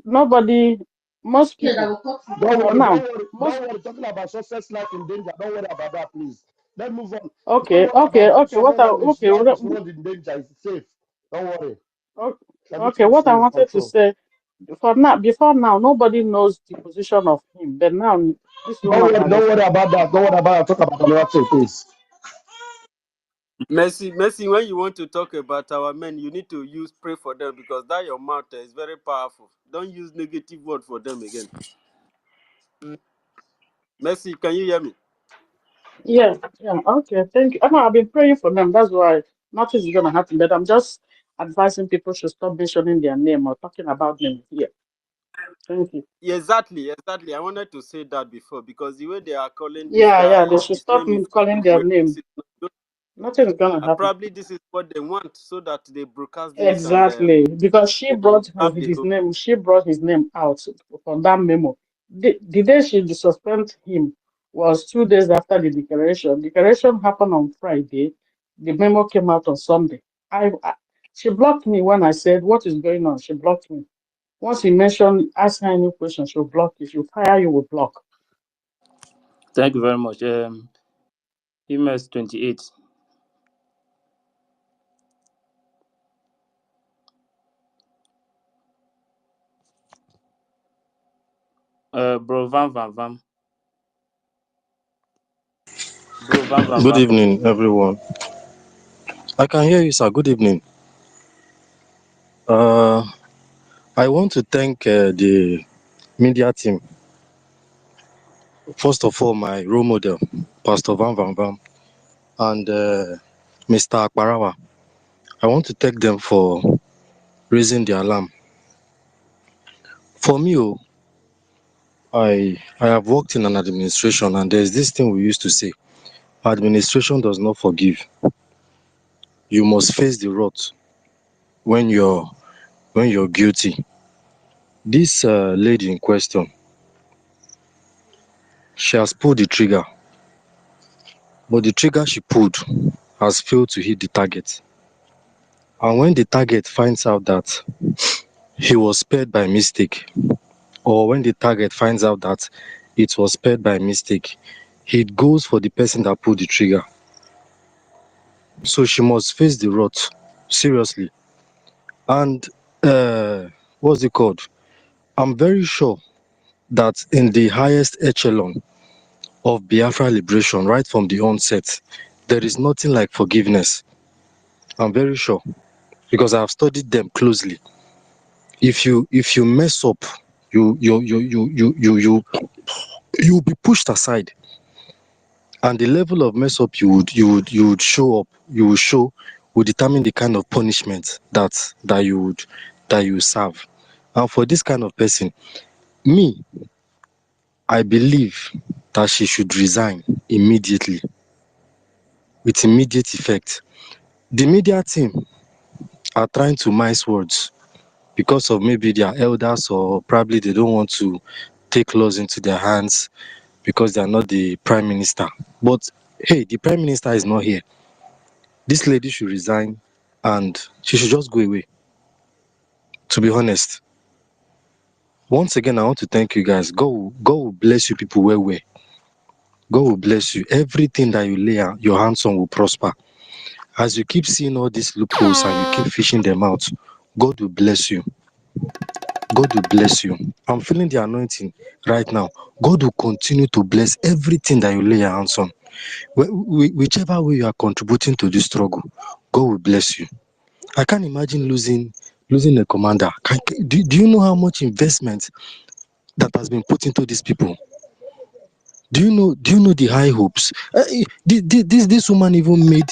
L: Nobody, most people
H: Don't
L: for
H: worry, don't
L: now,
H: worry,
L: most.
H: don't worry. Talking about success life in danger. Don't worry about that, please. Let's move on. Don't
L: Okay,
H: worry
L: okay,
H: about
L: okay.
H: success life. His
L: Okay,
H: life is not in danger. It's safe. Don't worry. Everything
L: okay.
H: is
L: What I
H: in
L: wanted to
H: control.
L: say. before now, nobody knows the position of him. But now, this woman
H: Don't
L: has
H: worry
L: exposed.
H: about that. Don't worry about that. Talk about another thing, please.
D: Mercy, when you want to talk about our men, you need to pray for them because that your mouth is very powerful. Don't use negative word for them again. Mercy, can you hear me?
L: Yeah, yeah, okay, thank you. I know I've been praying for them. That's why nothing is gonna happen. But I'm just advising people should stop mentioning their name or talking about them here. Thank you.
D: Yeah, exactly. I wanted to say that before because the way they are calling this
L: Yeah,
D: guy,
L: yeah, they should
D: his
L: stop
D: name is
L: calling their name.
D: this is
L: Nothing is gonna happen.
D: probably this is what they want so that they broadcast this and
L: Exactly, because she
D: they will
L: brought
D: have the
L: his name. She brought his name out from that memo. The day she suspended him was 2 days after the declaration. Declaration happened on Friday. The memo came out on Sunday. I she blocked me when I said what is going on. She blocked me. Once he mentioned ask her any question, she'll block you. She'll fire you with block.
A: Thank you very much. MS 28. Bro Van Van Van. Bro Van Van
O: Good
A: Van.
O: evening, everyone. I can hear you, sir. Good evening. Uh, I want to thank the media team. First of all, my role model, Pastor Van Van Van, and Mr. Akbarawa. I want to thank them for raising the alarm. For me, I have worked in an administration, and there's this thing we used to say: administration does not forgive. You must face the wrath when you're guilty. This lady in question, she has pulled the trigger, but the trigger she pulled has failed to hit the target. And when the target finds out that he was spared by mistake, or when the target finds out that it was spared by mistake, it goes for the person that pulled the trigger. So she must face the wrath seriously. And what's it called? I'm very sure that in the highest echelon of Biafra liberation, right from the onset, there is nothing like forgiveness. I'm very sure because I have studied them closely. If you mess up, you'll be pushed aside, and the level of mess up you would show up, you will show, will determine the kind of punishment that you serve. And for this kind of person, me, I believe that she should resign immediately, with immediate effect. The media team are trying to mince words because of maybe their elders, or probably they don't want to take laws into their hands because they are not the prime minister. But hey, the prime minister is not here. This lady should resign and she should just go away, to be honest. Once again, I want to thank you guys. God will bless you people well. God will bless you. Everything that you lay your hands on will prosper. As you keep seeing all these loopholes and you keep fishing them out, God will bless you. God will bless you. I'm feeling the anointing right now. God will continue to bless everything that you lay your hands on. Whichever way you are contributing to this struggle, God will bless you. I can't imagine losing a commander. Do you know how much investment that has been put into these people? Do you know the high hopes? This woman even made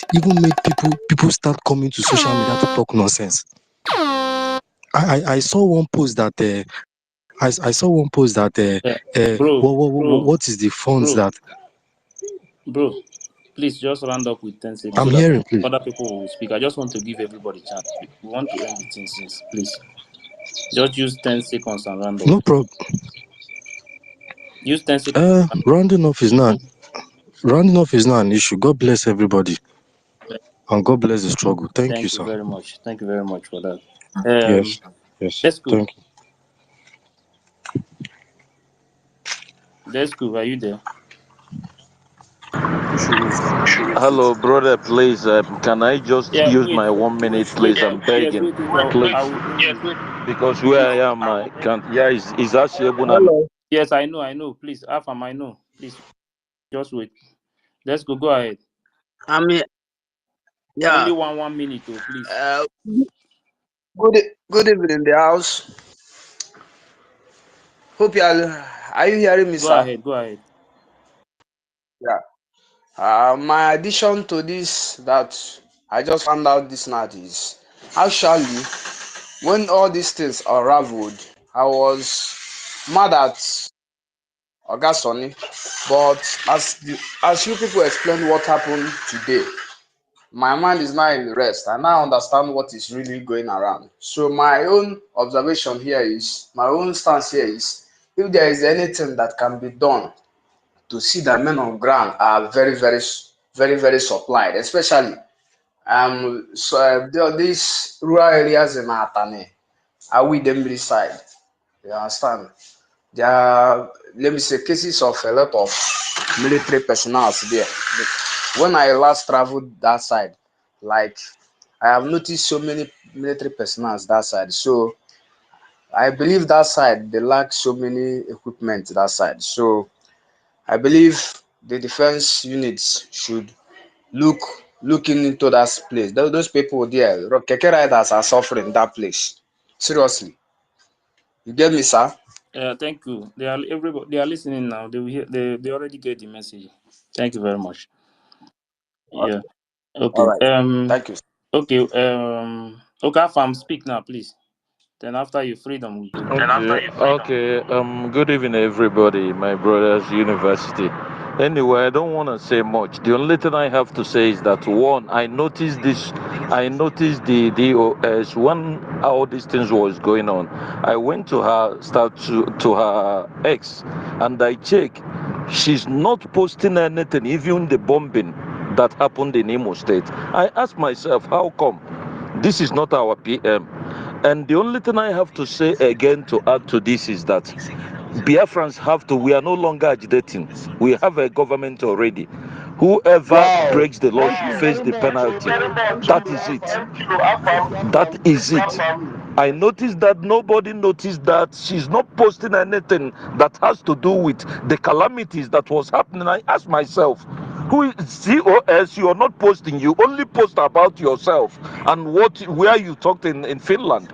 O: people start coming to social media to talk nonsense. I saw one post that I saw one post that
A: Bro, bro,
O: what is the funds
A: bro,
O: that
A: bro. Please just round up with 10 seconds
O: I'm
A: so that
O: hearing, please?
A: other people will speak. I just want to give everybody a chance. We want to end the thing since, please. Just use 10 seconds and round up.
O: No problem.
A: Use 10 seconds.
O: Rounding off is not an issue. God bless everybody and God bless the struggle. Thank you,
A: Thank you
O: sir.
A: very much. Thank you very much for that.
O: Yes, yes.
A: Let's go.
O: Thank you.
A: Let's go. Are you there?
G: Hello, brother. Please, can I just
A: Yeah,
G: use
A: wait,
G: my 1 minute, please? I'm
A: yes,
G: begging,
A: wait.
G: please,
A: I will bring you.
G: because where I am, I can't. Yeah, is actually
K: Hello.
A: Yes, I know. Please, Afam, I know. Please, just wait. Let's go. Go ahead.
K: I mean,
A: Only
K: yeah.
A: 1 minute, oh, please.
K: Good evening in the house. Hope you are you hearing me,
A: Go
K: sir?
A: ahead. Go ahead.
K: Yeah. My addition to this that I just found out this night is actually when all these things unraveled, I was mad at Oga Sonny, but as you people explained what happened today, my mind is now in rest and I understand what is really going around. So my own observation here is, my own stance here is, if there is anything that can be done to see that men on ground are very supplied, especially these rural areas in Atane, are we the side? You understand? There are, let me say, cases of a lot of military personnel there. When I last traveled that side, like I have noticed so many military personnel that side. So I believe that side they lack so many equipment that side. So I believe the defense units should look looking into that place. Those people there, keke riders are suffering that place. Seriously, you get me, sir?
A: Thank you. They are everybody. They are listening now. They will hear. They already get the message. Thank you very much. Yeah.
K: All
A: Okay.
K: right. Thank you.
A: Okay. Okay. Afam, speak now, please. Then after you freedom, we go.
G: Okay. Good evening, everybody. My brother's university. Anyway, I don't want to say much. The only thing I have to say is that one, I noticed this. I noticed the DOS when all these things was going on. I went to her to her ex, and I check. She's not posting anything, even the bombing that happened in Imo State. I asked myself, how come? This is not our PM. And the only thing I have to say again to add to this is that Biafrans have to, we are no longer agitating. We have a government already. Whoever
H: Wow.
G: breaks the law
H: Thank
G: should
H: you
G: face
H: very
G: the
H: much.
G: penalty.
H: Thank
G: That
H: you,
G: is it.
H: Afam. Thank you,
G: That
H: Afam.
G: is it.
H: Thank you.
G: I noticed that nobody noticed that she's not posting anything that has to do with the calamities that was happening. I asked myself, who is COS? You are not posting. You only post about yourself and where you talked in Finland.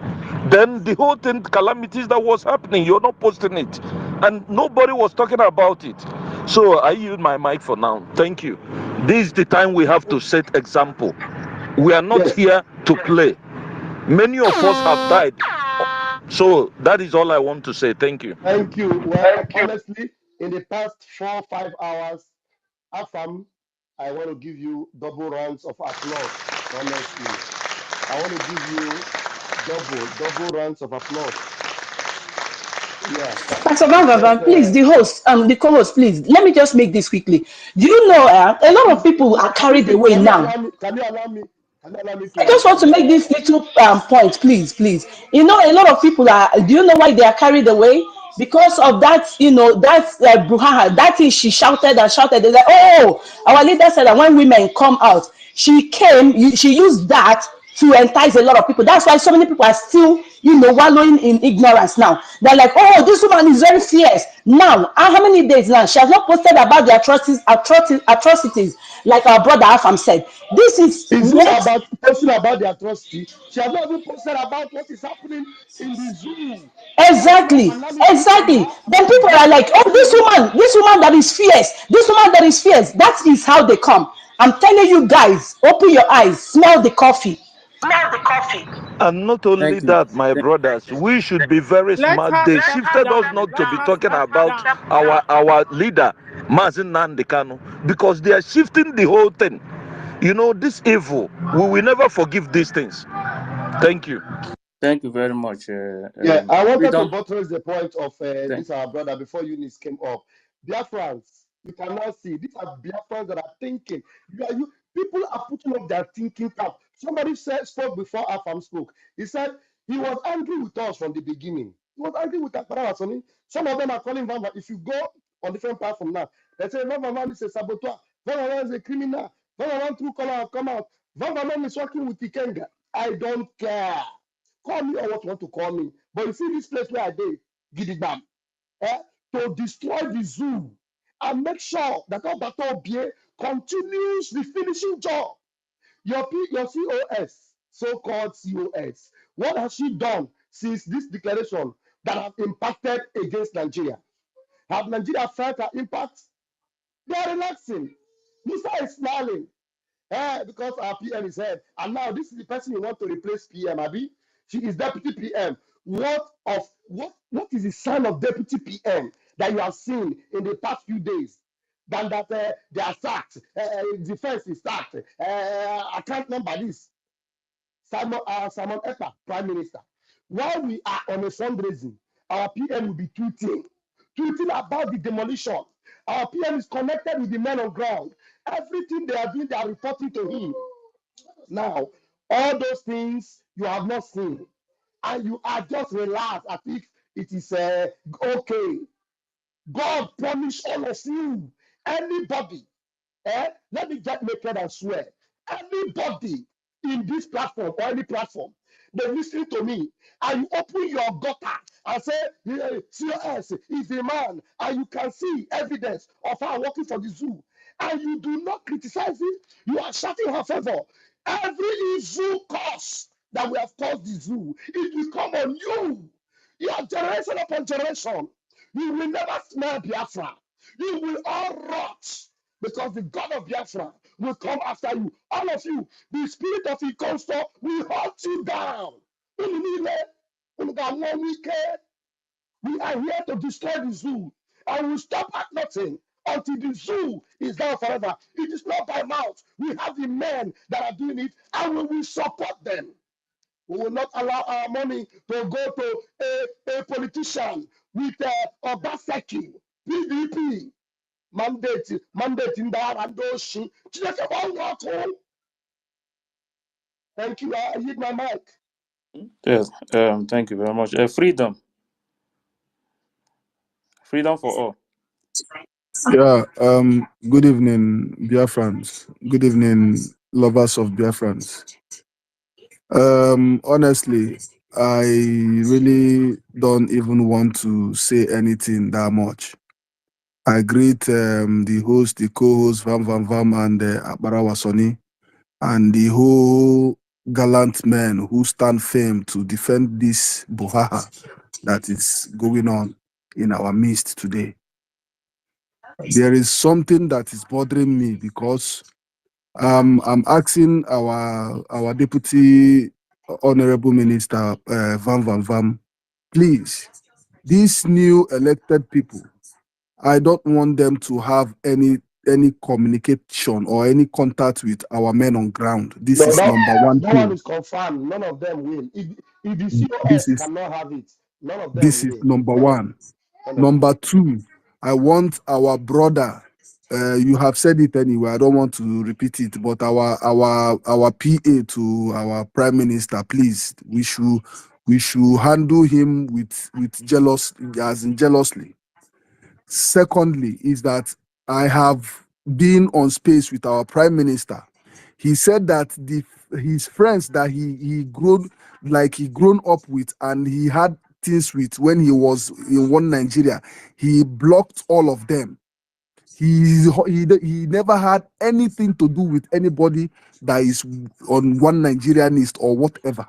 G: Then the whole thing, calamities that was happening, you're not posting it, and nobody was talking about it. So I use my mic for now. Thank you. This is the time we have to set example. We are not
H: Yes.
G: here to play. Many of us have died. So that is all I want to say. Thank you.
H: Thank you. Well, honestly, in the past 4 or 5 hours, Afam, I want to give you double rounds of applause. Honestly, I want to give you double rounds of applause. Yeah,
Q: Pastor
H: because
Q: Please, the co-host, please, let me just make this quickly. Do you know a lot of
H: please,
Q: people are
H: excuse
Q: carried
H: me.
Q: away now.
H: Can you allow me? Can you allow me
Q: I
H: to
Q: just want to
H: respond?
Q: make this little point, please. You know, a lot of people are. Do you know why they are carried away? Because of that, that Bruhaha, that thing she shouted and shouted. They're like, oh, our leader said that when women come out, she used that to entice a lot of people. That's why so many people are still, wallowing in ignorance now. They're like, oh, this woman is very fierce. Now, how many days now? She has not posted about the atrocities like our brother Afam said. This is
H: Is it
Q: what.
H: about posting about the atrocity? She has not even posted about what is happening in the zoo. That's where
Q: Exactly,
H: calamity can
Q: exactly. Then
H: happen.
Q: people are like, oh,
H: So
Q: this woman that is fierce, this woman that is fierce. That is how they come. I'm telling you guys, open your eyes, smell the coffee.
G: And not only
A: Thank you.
G: that, my brothers, we should be very
D: Let
G: smart.
D: her
G: They
D: step
G: shifted us
D: down.
G: not to
D: Let
G: be
D: her
G: talking
D: step
G: about
D: down.
G: our leader, Mazin Nandekano, because they are shifting the whole thing. This evil, we will never forgive these things. Thank you.
A: Thank you very much.
H: yeah, I wanted to
A: Freedom.
H: buttress the point of
A: Thank.
H: this our brother before Eunice came up. Biafrans, you cannot see. These are Biafrans that are thinking. People are putting up their thinking cap. Somebody spoke before Afam spoke. He said he was angry with us from the beginning. He was angry with Akbara. Some of them are calling Vamba. If you go on different platforms now, they say Vamba is a saboteur. Van is a criminal. Van true color come out. Van is working with Ikenga. I don't care. Call me or what you want to call me. But you see this place where I did, Gidigam, eh, to destroy the zoo and make sure that all Bato Bie continues the finishing job. Your COS, so-called COS, what has she done since this declaration that have impacted against Nigeria? Have Nigeria felt her impact? They are relaxing. Musa is smiling because our PM is head. And now this is the person you want to replace PM, Abi. She is deputy PM. What is the sign of deputy PM that you have seen in the past few days? Than that they are sacked, defense is sacked, account number this. Simon Ekpa, Prime Minister. While we are on a fundraising, our PM will be tweeting about the demolition. Our PM is connected with the men on ground. Everything they are doing, they are reporting to him. Now, all those things you have not seen, and you are just relaxed as if it is okay. God punish all of you. Anybody let me get naked and swear. Anybody in this platform or any platform, they listen to me, and you open your gutter and say, COS is a man, and you can see evidence of her working for the zoo, and you do not criticize it, you are shouting her favor. Every evil cause that we have caused the zoo, it will come on you. Your generation upon generation, you will never smell Biafra. You will all rot because the God of Biafra will come after you. All of you, the spirit of Ikonsto will hunt you down. We are here to destroy the zoo, and we stop at nothing until the zoo is down forever. It is not by mouth. We have the men that are doing it, and we will support them. We will not allow our money to go to a politician with Obaseki, PDP, mandate in there and those shit. Thank you. I hit my mic.
A: Yes. Thank you very much. Freedom for all.
S: Yeah, good evening, Biafrans. Good evening, lovers of Biafrans. Honestly, I really don't even want to say anything that much. I greet the host, the co-host, Vam Vam Vam, and Akbara Wasoni, and the whole gallant men who stand firm to defend this Buhaha that is going on in our midst today. There is something that is bothering me because I'm asking our deputy honorable minister Van Van Vam, please, these new elected people, I don't want them to have any communication or any contact with our men on ground. This
H: No,
S: is number one
H: that one
S: thing.
H: is confirmed. None of them will. If the
S: This
H: COS
S: is
H: cannot have it, none of them
S: this is
H: will.
S: number one.
H: None of them.
S: Number two, I want our brother. You have said it anyway. I don't want to repeat it, but our PA to our prime minister, please, we should handle him with jealously. Secondly, is that I have been on space with our prime minister. He said that his friends that he grown up with and he had things with when he was in one Nigeria, he blocked all of them. He never had anything to do with anybody that is on one Nigerian list or whatever.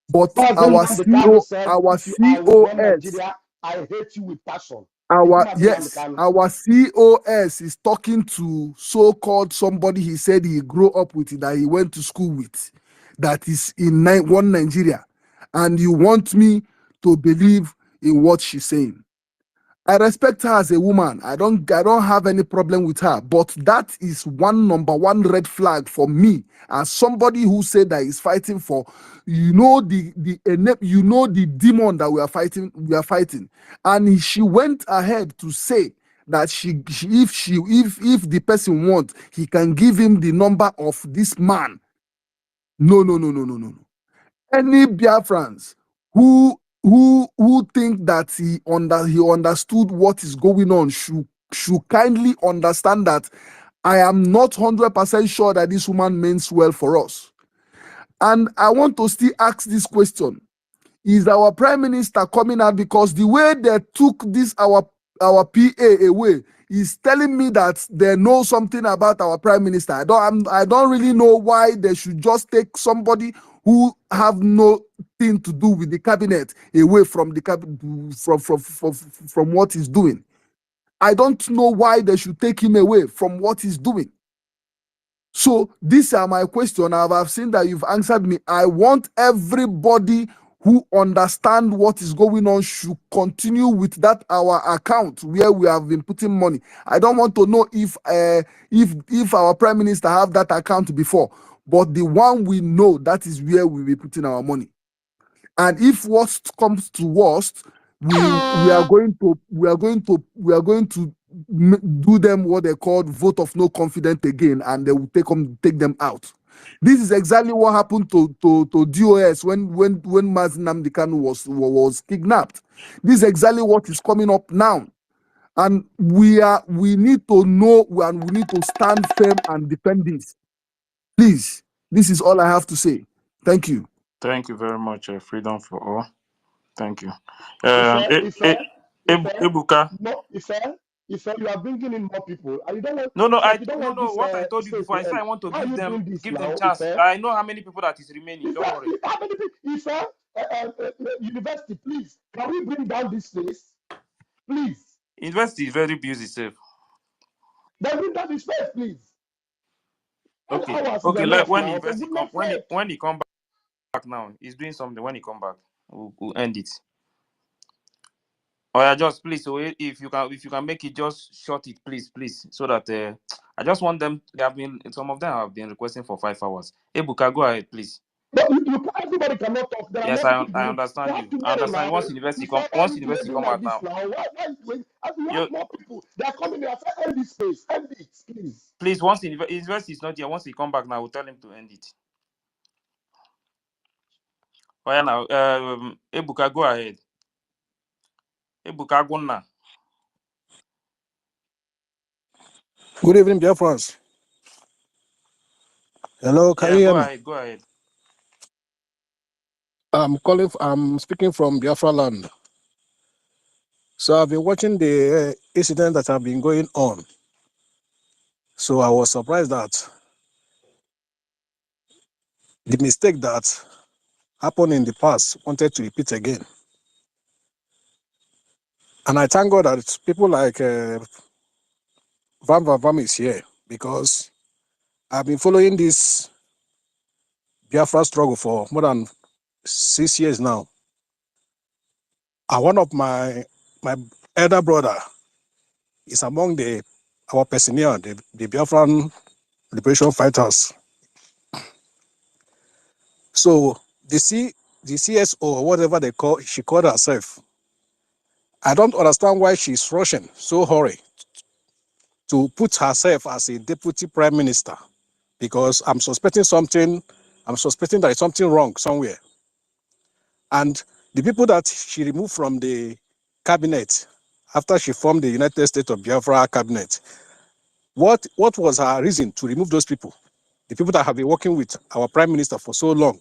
S: But
H: Mazen
S: our
H: Namdekanu
S: CEO,
H: said,
S: our
H: if you are with one
S: COS,
H: Nigeria, I hate you with passion. Is it Mazen Namdekanu?
S: our COS is talking to so-called somebody he said he grew up with, that he went to school with, that is in one Nigeria, and you want me to believe in what she's saying. I respect her as a woman. I don't have any problem with her. But that is number one red flag for me as somebody who said that is fighting for, the demon that we are fighting. And she went ahead to say that if the person wants, he can give him the number of this man. No. Any Biafrans who think that he understood what is going on should kindly understand that I am not 100% sure that this woman means well for us. And I want to still ask this question. Is our prime minister coming out? Because the way they took this our PA away is telling me that they know something about our prime minister. I don't really know why they should just take somebody who have nothing to do with the cabinet away from the from what he's doing. I don't know why they should take him away from what he's doing. So these are my questions. I've seen that you've answered me. I want everybody who understand what is going on should continue with that our account where we have been putting money. I don't want to know if our prime minister have that account before, but the one we know, that is where we will be putting our money. And if worst comes to worst, we are going to do them what they call vote of no confidence again, and they will take them out. This is exactly what happened to DOS when Mazi Nnamdi Kanu was kidnapped. This is exactly what is coming up now, and we need to know, and we need to stand firm and defend this. Please, this is all I have to say. Thank you.
A: Thank you very much, Freedom for All. Thank you. Ebuka.
H: No, Ife, you are bringing in more people. And you don't want,
A: No,
H: like, you don't want this
A: what I told you
H: space
A: before, I
H: to
A: said I
H: end.
A: want to
H: How are you doing this
A: give them
H: now,
A: chance.
H: Ife?
A: I know how many people that is remaining. Don't worry.
H: How many people? Ife, university, please, can we bring down this space? Please.
A: University is very busy, safe.
H: Then bring down this space, please.
A: Okay.
H: Okay,
A: Like when
H: now,
A: university come, when he come back now, he's doing something. When he come back, we'll end it. Or just please, so if you can make it, just short it, please, so that I just want them. Some of them have been requesting for 5 hours. Ebuka, go ahead, please.
H: But everybody cannot talk. There
A: Yes,
H: are
A: I understand you. I understand. Once university come out now.
H: Why as we have more people, they are coming here. End this space. End it, please.
A: Please, once university is not here, once he come back now, we'll tell him to end it. Oh yeah, now Ebuka, go ahead. Ebuka, go now.
M: Good evening, dear friends. Hello, can you hear me?
A: Go ahead.
M: I'm speaking from Biafra land. So I've been watching the incident that have been going on. So I was surprised that the mistake that happened in the past wanted to repeat again. And I thank God that people like Vam is here, because I've been following this Biafra struggle for more than 6 years now. And one of my elder brother is among our personnel, the Biafran liberation fighters. So the CSO or whatever she called herself, I don't understand why she's rushing so hurry to put herself as a deputy prime minister, because I'm suspecting that there's something wrong somewhere. And the people that she removed from the cabinet after she formed the United States of Biafra cabinet, what was her reason to remove those people? The people that have been working with our prime minister for so long.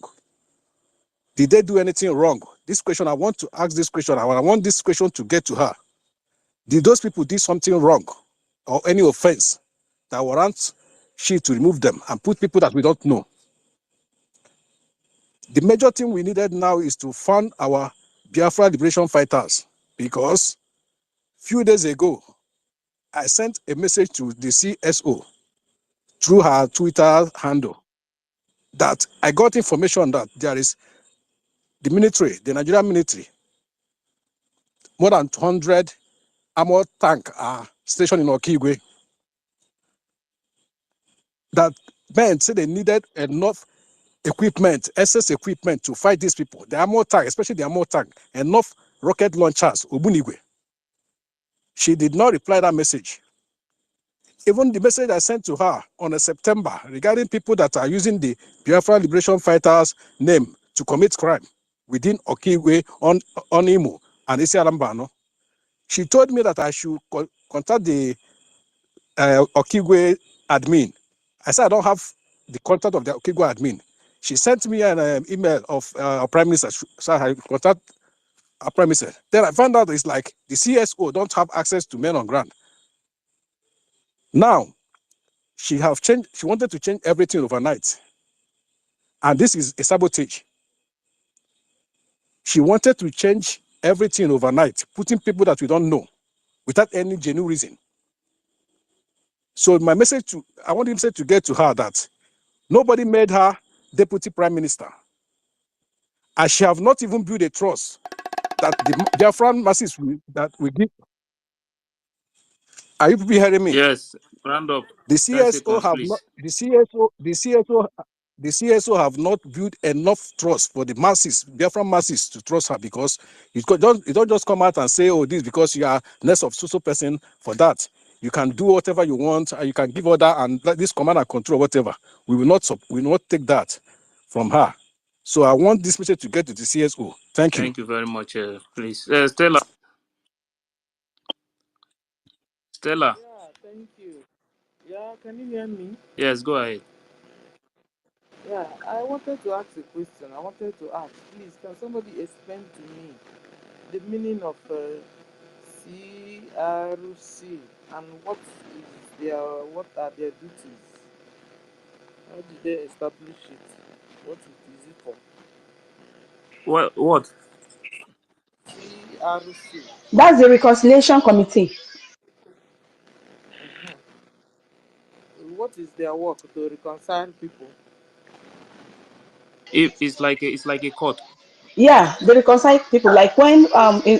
M: Did they do anything wrong? This question, I want to ask this question. I want this question to get to her. Did those people do something wrong or any offense that warrants she to remove them and put people that we don't know? The major thing we needed now is to fund our Biafra liberation fighters, because few days ago, I sent a message to the CSO through her Twitter handle that I got information that there is the Nigerian military, more than 200 armored tank are stationed in Okigwe, that men said they needed enough equipment, excess equipment to fight these people. The armored tank, especially the armored tank, enough rocket launchers, Obunigwe. She did not reply that message. Even the message I sent to her on September regarding people that are using the Biafra Liberation Fighters name to commit crime within Okigwe, on Imo, and Isiarambano, she told me that I should contact the Okigwe admin. I said, I don't have the contact of the Okigwa admin. She sent me an email of our Prime Minister. So I contact our Prime Minister. Then I found out it's like the CSO don't have access to men on ground. Now, she wanted to change everything overnight. And this is a sabotage. She wanted to change everything overnight, putting people that we don't know without any genuine reason. So my message I want him to get to her that nobody made her deputy prime minister. And she have not even built a trust that the Biafran masses that we give. Are you people hearing me?
A: Yes, round up.
M: The
A: 10
M: CSO
A: seconds,
M: have not
A: please.
M: the CSO have not built enough trust for the masses, Biafran masses, to trust her, because you don't just come out and say, oh, this because you are less of social person for that. You can do whatever you want, and you can give order and this command and control, whatever. We will not take that from her. So I want this message to get to the CSO. Thank you.
A: Thank you very much. Please, Stella. Stella.
T: Yeah, thank you. Yeah, can you hear me?
A: Yes, go ahead.
T: Yeah, I wanted to ask a question. I wanted to ask, please, can somebody explain to me the meaning of CRC and what are their duties? How did they establish it? What is it for?
A: What?
T: CRC.
Q: That's the reconciliation committee.
T: What is their work to reconcile people?
A: It's like a court.
Q: Yeah, they reconcile people. Like when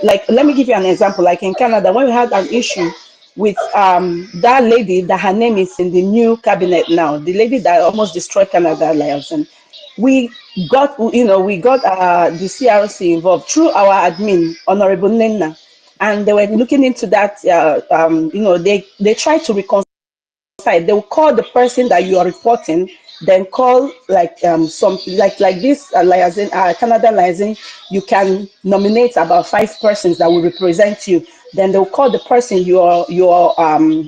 Q: like let me give you an example. Like in Canada, when we had an issue with that lady that her name is in the new cabinet now, the lady that almost destroyed Canada, liaison. We got the CRC involved through our admin, Honorable Nena, and they were looking into that. They tried to reconcile. They will call the person that you are reporting, then call like some like this liaison, Canada liaison. You can nominate about 5 persons that will represent you. Then they'll call the person you're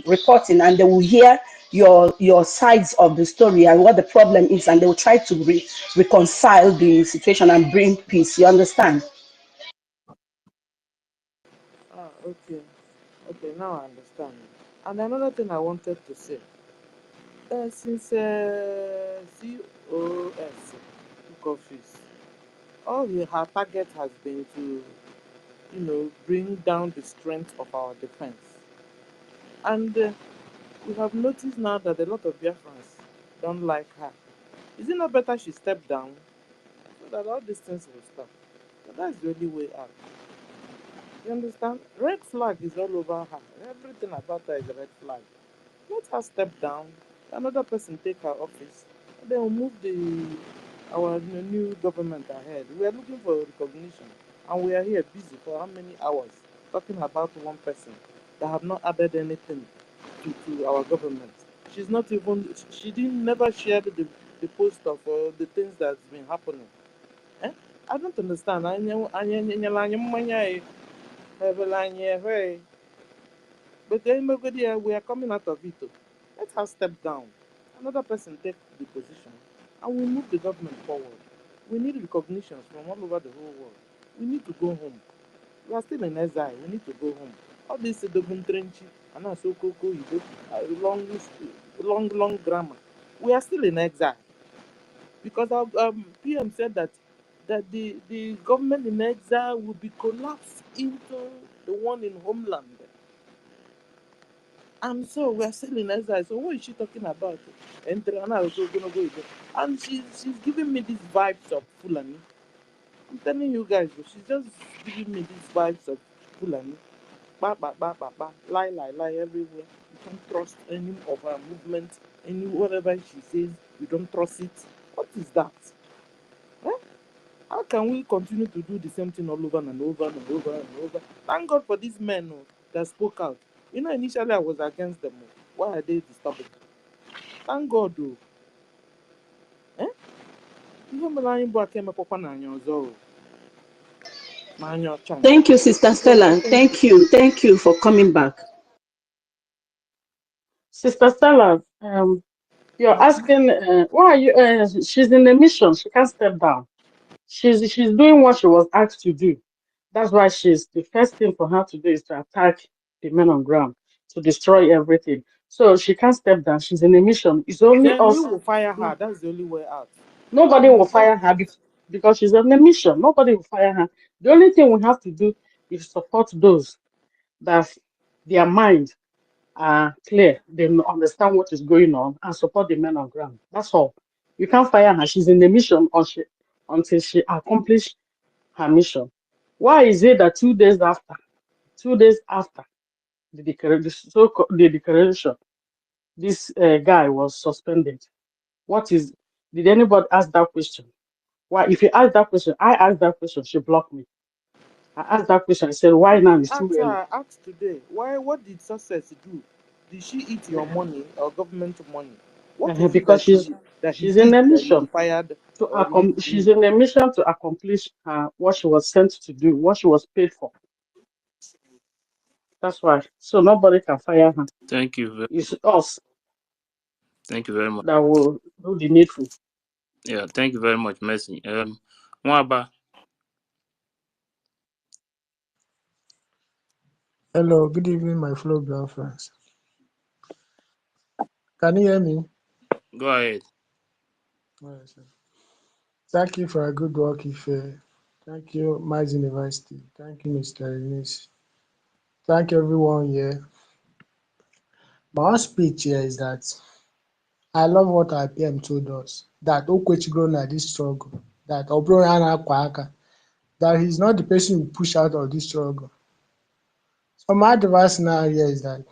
Q: reporting, and they will hear your sides of the story and what the problem is, and they will try to reconcile the situation and bring peace. You understand?
T: Ah, okay. Okay, now I understand. And another thing I wanted to say, since COS took office, her target has been to, bring down the strength of our defense. And we have noticed now that a lot of Biafrans don't like her. Is it not better she step down so that all these things will stop? But that's the only way out. You understand? Red flag is all over her. Everything about her is a red flag. Let her step down, another person take her office, and then we'll move our new government ahead. We are looking for recognition, and we are here busy for how many hours talking about one person that have not added anything to our government. She's not even, she didn't never share the post of the things that's been happening. Eh? I don't understand. But then we are coming out of it. Let her step down. Another person take the position, and we move the government forward. We need recognitions from all over the whole world. We need to go home. We are still in exile. We need to go home. All this Dogun Trenchy and also Koko, long grammar. We are still in exile because our PM said that the government in exile will be collapsed into the one in homeland. And so we're still in exile. So what is she talking about? And also gonna go again. And she's giving me these vibes of Fulani. I'm telling you guys, she's just giving me these vibes of Fulani. Lie everywhere. You can't trust any of her movements, any whatever she says, you don't trust it. What is that? Eh? How can we continue to do the same thing all over and over and over and over? Thank God for these men that spoke out. Initially I was against them. Why are they disturbing? Thank God, though. Eh? Ihe mere anyị bụ aka emekpọkwa n'anya ọzọ o. Ma anya ọcha nke.
Q: Thank you, Sister
T: So,
Q: Stella.
T: thank you.
Q: Thank you for coming back.
L: Sister Stella, You're asking, why are you? She's in a mission. She can't step down. She's doing what she was asked to do. That's why she's the first thing for her to do is to attack the men on ground, to destroy everything. So she can't step down. She's in a mission. It's only
T: Then we
L: us.
T: will fire her.
L: No,
T: That's the only way out.
L: nobody will fire her because she's on a mission. Nobody will fire her. The only thing we have to do is support those that their mind are clear, they understand what is going on, and support the men on ground. That's all. You can't fire her. She's in the mission until she accomplishes her mission. Why is it that 2 days after the declaration, this guy was suspended? What is? Did anybody ask that question? Why? If you ask that question, I asked that question. She blocked me. I asked that question. I said, "Why now?
T: I
L: It's too
T: asked her,
L: early."
T: I asked today, why, what did success do? Did she eat your money or government money? What is it
L: Because
T: that he
L: she's in
T: did
L: a
T: that you
L: mission.
T: fired or
L: She's in a mission to accomplish what she was sent to do, what she was paid for. That's why. So nobody can fire her.
A: Thank you.
L: It's us
A: Thank you very much.
L: that will do the needful.
A: Yeah, thank you very much, Mercy. Mwaba,
P: Hello, good evening, my fellow Biafrans. Can you hear me?
A: go ahead.
P: Alright, sir. Thank you for a good work, Ife. Thank you, Mars University. Thank you, Mr. Ernest. Thank everyone here. My own speech here is that I love what our PM told us, that Okwechigro na this struggle, that Obroyana Kwaka, that he's not the person who push out of this struggle. So my advice now here is that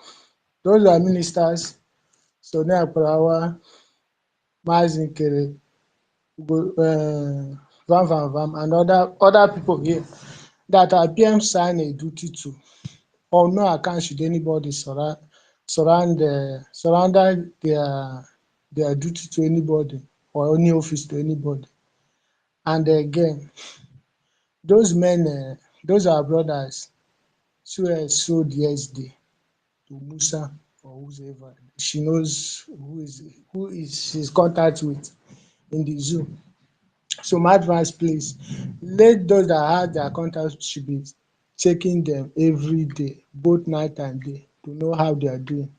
P: those are ministers, Sonia Parawa, Mazinkere, Vam, and other people here that are PM sign a duty to, on no account should anybody surrender their duty to anybody or any office to anybody. And again, those men, those are brothers, sold yesterday to Musa or whoever. She knows who is she's contact with in the zoo. So my advice, please, let those that have their contacts should be checking them every day, both night and day, to know how they are doing.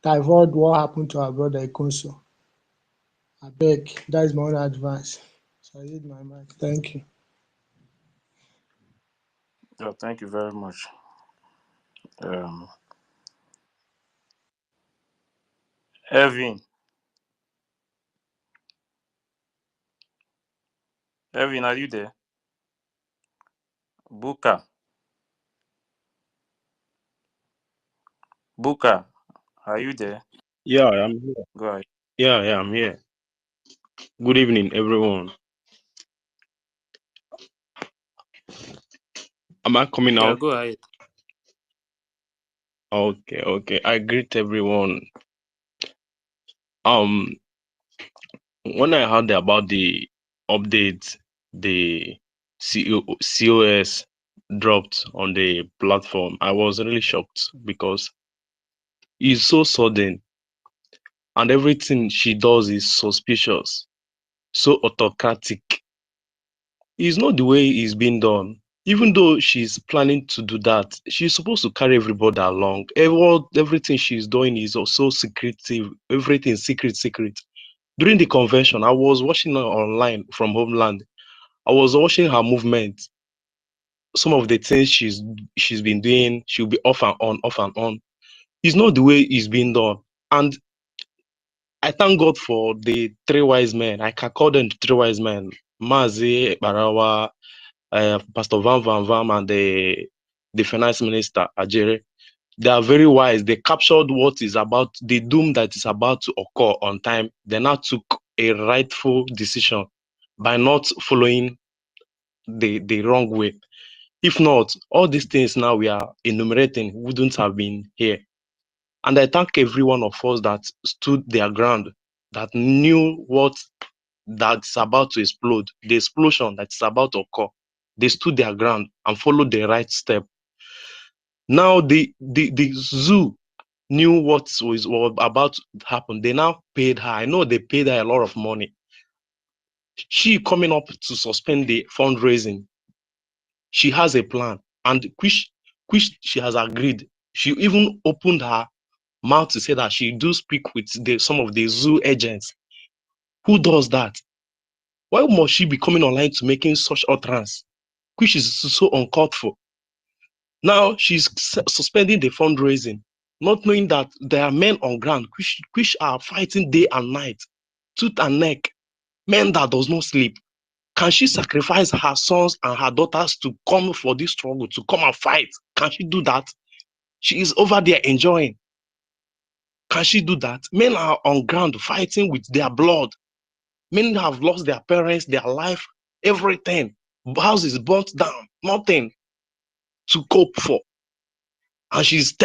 P: To avoid what happened to our brother Ikonso. I beg, that is my own advice. So I use my mic. Thank you.
A: Oh, thank you very much. Um, Evin, Evin, are you there? Buka, Buka, are you there?
V: Yeah, I'm here.
A: Go ahead.
V: Yeah, I'm here. Good evening, everyone. Am I coming
A: Yeah,
V: out?
A: go ahead.
V: Okay. I greet everyone. Um, when I heard about the update the COS dropped on the platform, I was really shocked because it's so sudden and everything she does is suspicious, so autocratic. It's not the way it's being done. Even though she's planning to do that, she's supposed to carry everybody along. Everything she's doing is also secretive. Everything secret. During the convention, I was watching her online from Homeland. I was watching her movement. Some of the things she's been doing, she'll be off and on, off and on. It's not the way it's being done. And I thank God for the three wise men. I can call them the three wise men. Mazi, Barawa, Pastor Van, and the finance minister Ajere. They are very wise. They captured what is about the doom that is about to occur on time. They now took a rightful decision by not following the wrong way. If not, all these things now we are enumerating wouldn't have been here. And I thank every one of us that stood their ground, that knew what that's about to explode, the explosion that's about to occur. They stood their ground and followed the right step. Now the zoo knew what was about to happen, they now paid her. I know they paid her a lot of money. She coming up to suspend the fundraising. She has a plan, and which she has agreed. She even opened her mouth to say that she do speak with some of the zoo agents. Who does that? Why must she be coming online to making such utterance, which is so uncalled for? Now she's suspending the fundraising, not knowing that there are men on ground which are fighting day and night, tooth and neck, men that does not sleep. Can she sacrifice her sons and her daughters to come for this struggle, to come and fight? Can she do that? She is over there enjoying. Can she do that? Men are on ground fighting with their blood. Men have lost their parents, their life, everything. Houses burnt down, nothing to cope for. And she's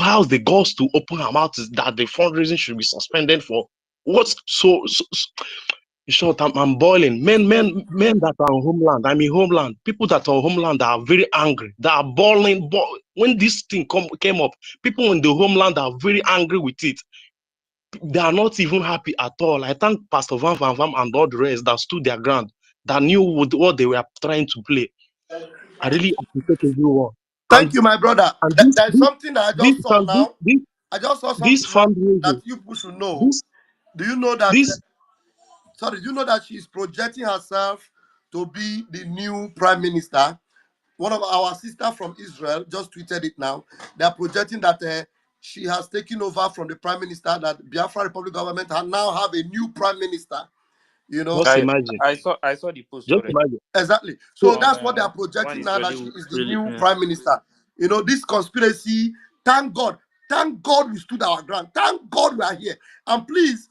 V: how's the goals to open her mouth is that the fundraising should be suspended for what's so in short, I'm boiling. Men that are on homeland. I mean, homeland. People that are on homeland are very angry. They are boiling. When this thing came up, people in the homeland are very angry with it. They are not even happy at all. I thank Pastor Van Van Van and all the rest that stood their ground, that knew what they were trying to play. I really appreciate everyone.
H: Thank you, my brother.
V: And
H: There's something that I just saw now. I just saw
V: this
H: something now that
V: fundraising,
H: you people should know. Do you know that? Sorry, do you know that she's projecting herself to be the new prime minister? One of our sister from Israel just tweeted it now. They are projecting that she has taken over from the prime minister. That Biafra Republic government now have a new prime minister. You know,
V: just imagine.
A: I saw the post
V: Just
A: already.
V: imagine.
H: exactly. So
A: One
H: that's what they are
A: one
H: projecting
A: is
H: now, that she is the
A: really
H: new prime minister. You know, this conspiracy. Thank God. Thank God we stood our ground. Thank God we are here. And please,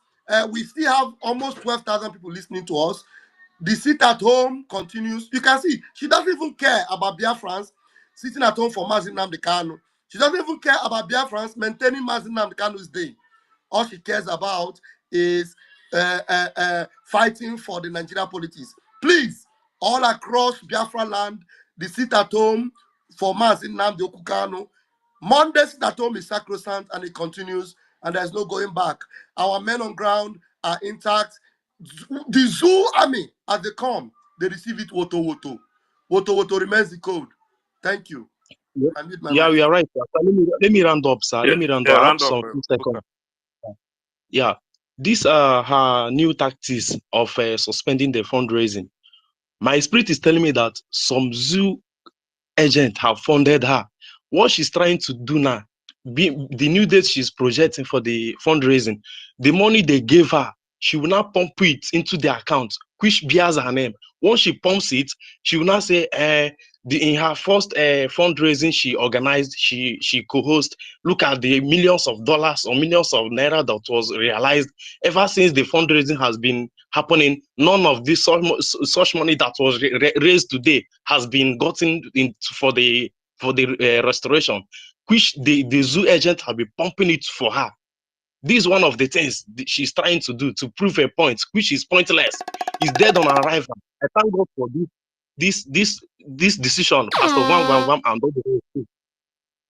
H: we still have almost 12,000 people listening to us. The sit at home continues. You can see she doesn't even care about Biafrans sitting at home for Mazin Nnamdi Kanu. She doesn't even care about Biafrans maintaining Mazin Nnamdi Kanu's day. All she cares about is fighting for the Nigerian politics. Please, all across Biafra land, the sit at home for Mazin Nnamdi Kanu. Monday sit at home is sacrosanct and it continues, and there's no going back. Our men on ground are intact. The zoo army, as they come, they receive it woto woto. Woto woto remains the code. Thank you.
V: Yeah, we are right. Sir. Let me round up, sir. Let me round up. I have some few seconds. Yeah, these are her new tactics of suspending the fundraising. My spirit is telling me that some zoo agent have funded her. What she's trying to do now, the new date she's projecting for the fundraising, the money they gave her, she will now pump it into the account, which bears her name. Once she pumps it, she will now say, in her first fundraising she organized, she co-host. Look at the millions of dollars or millions of naira that was realized. Ever since the fundraising has been happening, none of this such money that was raised today has been gotten in for the restoration, which the zoo agent have been pumping it for her. This is one of the things she's trying to do to prove a point, which is pointless. It's dead on arrival. I thank God for this decision, Pastor Wam Wam Wam and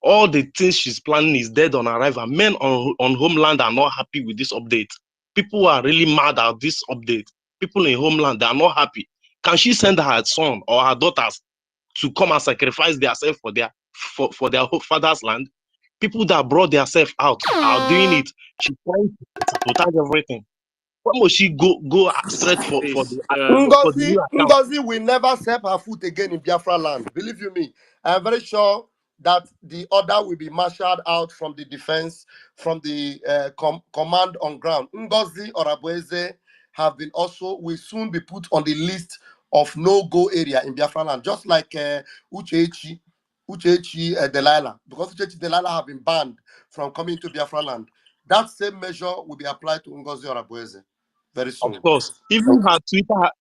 V: all the things she's planning is dead on arrival. Men on homeland are not happy with this update. People are really mad at this update. People in homeland, they are not happy. Can she send her son or her daughters to come and sacrifice themselves for their father's land? People that brought themselves out are doing it. She's trying to sabotage everything. Why must she go straight for the new account?
H: Ngozi will never step her foot again in Biafra land. Believe you me. I am very sure that the order will be marshaled out from the defense, from the command on ground. Ngozi or Abueze will soon be put on the list of no-go area in Biafra land, just like Uchechi Delilah, because Uchechi Delilah have been banned from coming to Biafra land. That same measure will be applied to Ngozi or Abueze very soon.
V: Of course. Even her Twitter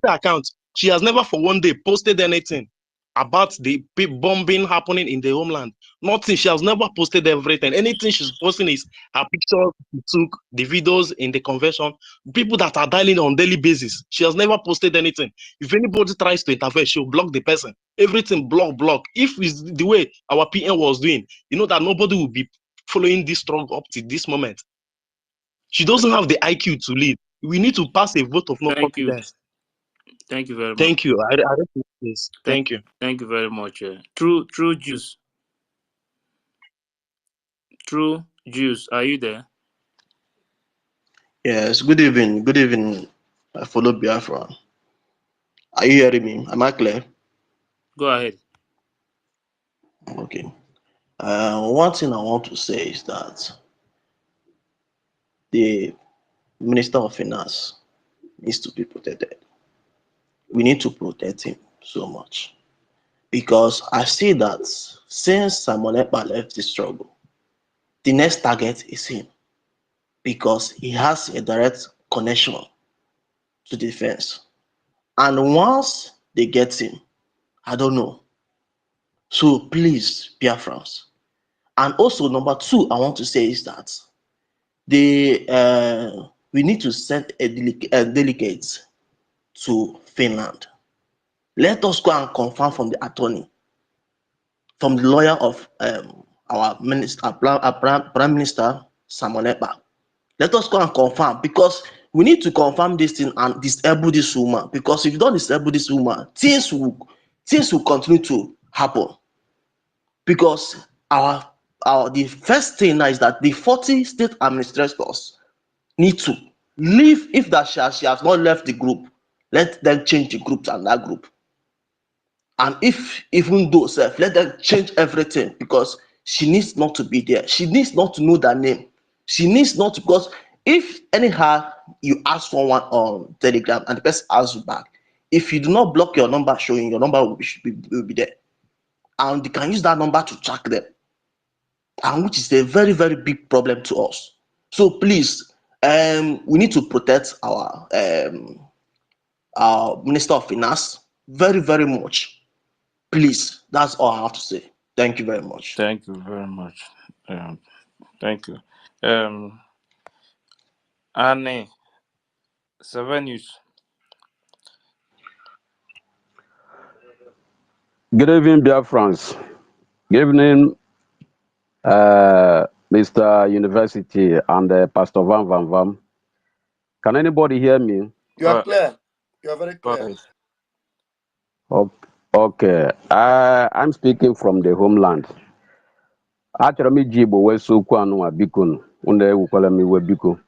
V: account, she has never for one day posted anything about the bombing happening in the homeland. Nothing. She has never posted everything. Anything she's posting is her pictures she took, the videos in the convention, people that are dialing on daily basis. She has never posted anything. If anybody tries to interfere, she'll block the person. Everything block. If it's the way our PM was doing, you know that nobody will be following this struggle up to this moment. She doesn't have the IQ to lead. We need to pass a vote of no
A: Thank you.
V: confidence.
A: Thank you very much.
V: Thank you. I recommend this. Thank you.
A: Thank you very much. True Juice. True Juice. Are you there?
E: Yes, good evening. Good evening. I follow Biafra. Are you hearing me? Am I clear?
A: Go ahead.
E: Okay. One thing I want to say is that the Minister of Finance needs to be protected. We need to protect him so much because I see that since Simon Ekpa left the struggle, the next target is him because he has a direct connection to defense. And once they get him, I don't know. So please, Biafrans. And also, number two, I want to say is that we need to send a delegate to Finland. Let us go and confirm from the attorney, from the lawyer of our minister, our Prime Minister Simon Ekpa. Let us go and confirm because we need to confirm this thing and disable this woman. Because if you don't disable this woman, things will continue to happen. Because the first thing now is that the 40 state administrators need to leave. If that she has not left the group, let them change the group to another group. And if even though self, let them change everything because she needs not to be there. She needs not to know that name. She needs not to, because if anyhow you ask someone on Telegram and the person asks you back, if you do not block your number showing, your number will be there. And they can use that number to track them. And which is a very, very big problem to us. So please, we need to protect our Minister of Finance very, very much. Please, that's all I have to say. Thank you very much.
A: Thank you very much. Thank you. Annie, 7 News.
R: Good evening, dear friends. Good evening, Mr. University and Pastor Van Van Vam. Can anybody hear me?
H: You are clear. You are very
A: Go
H: clear.
A: ahead.
R: Okay. I'm speaking from the homeland. Achọrọ m iji Igbo wee so okwu anụnwa biko nụ. Unu ewukwala m iwe biko.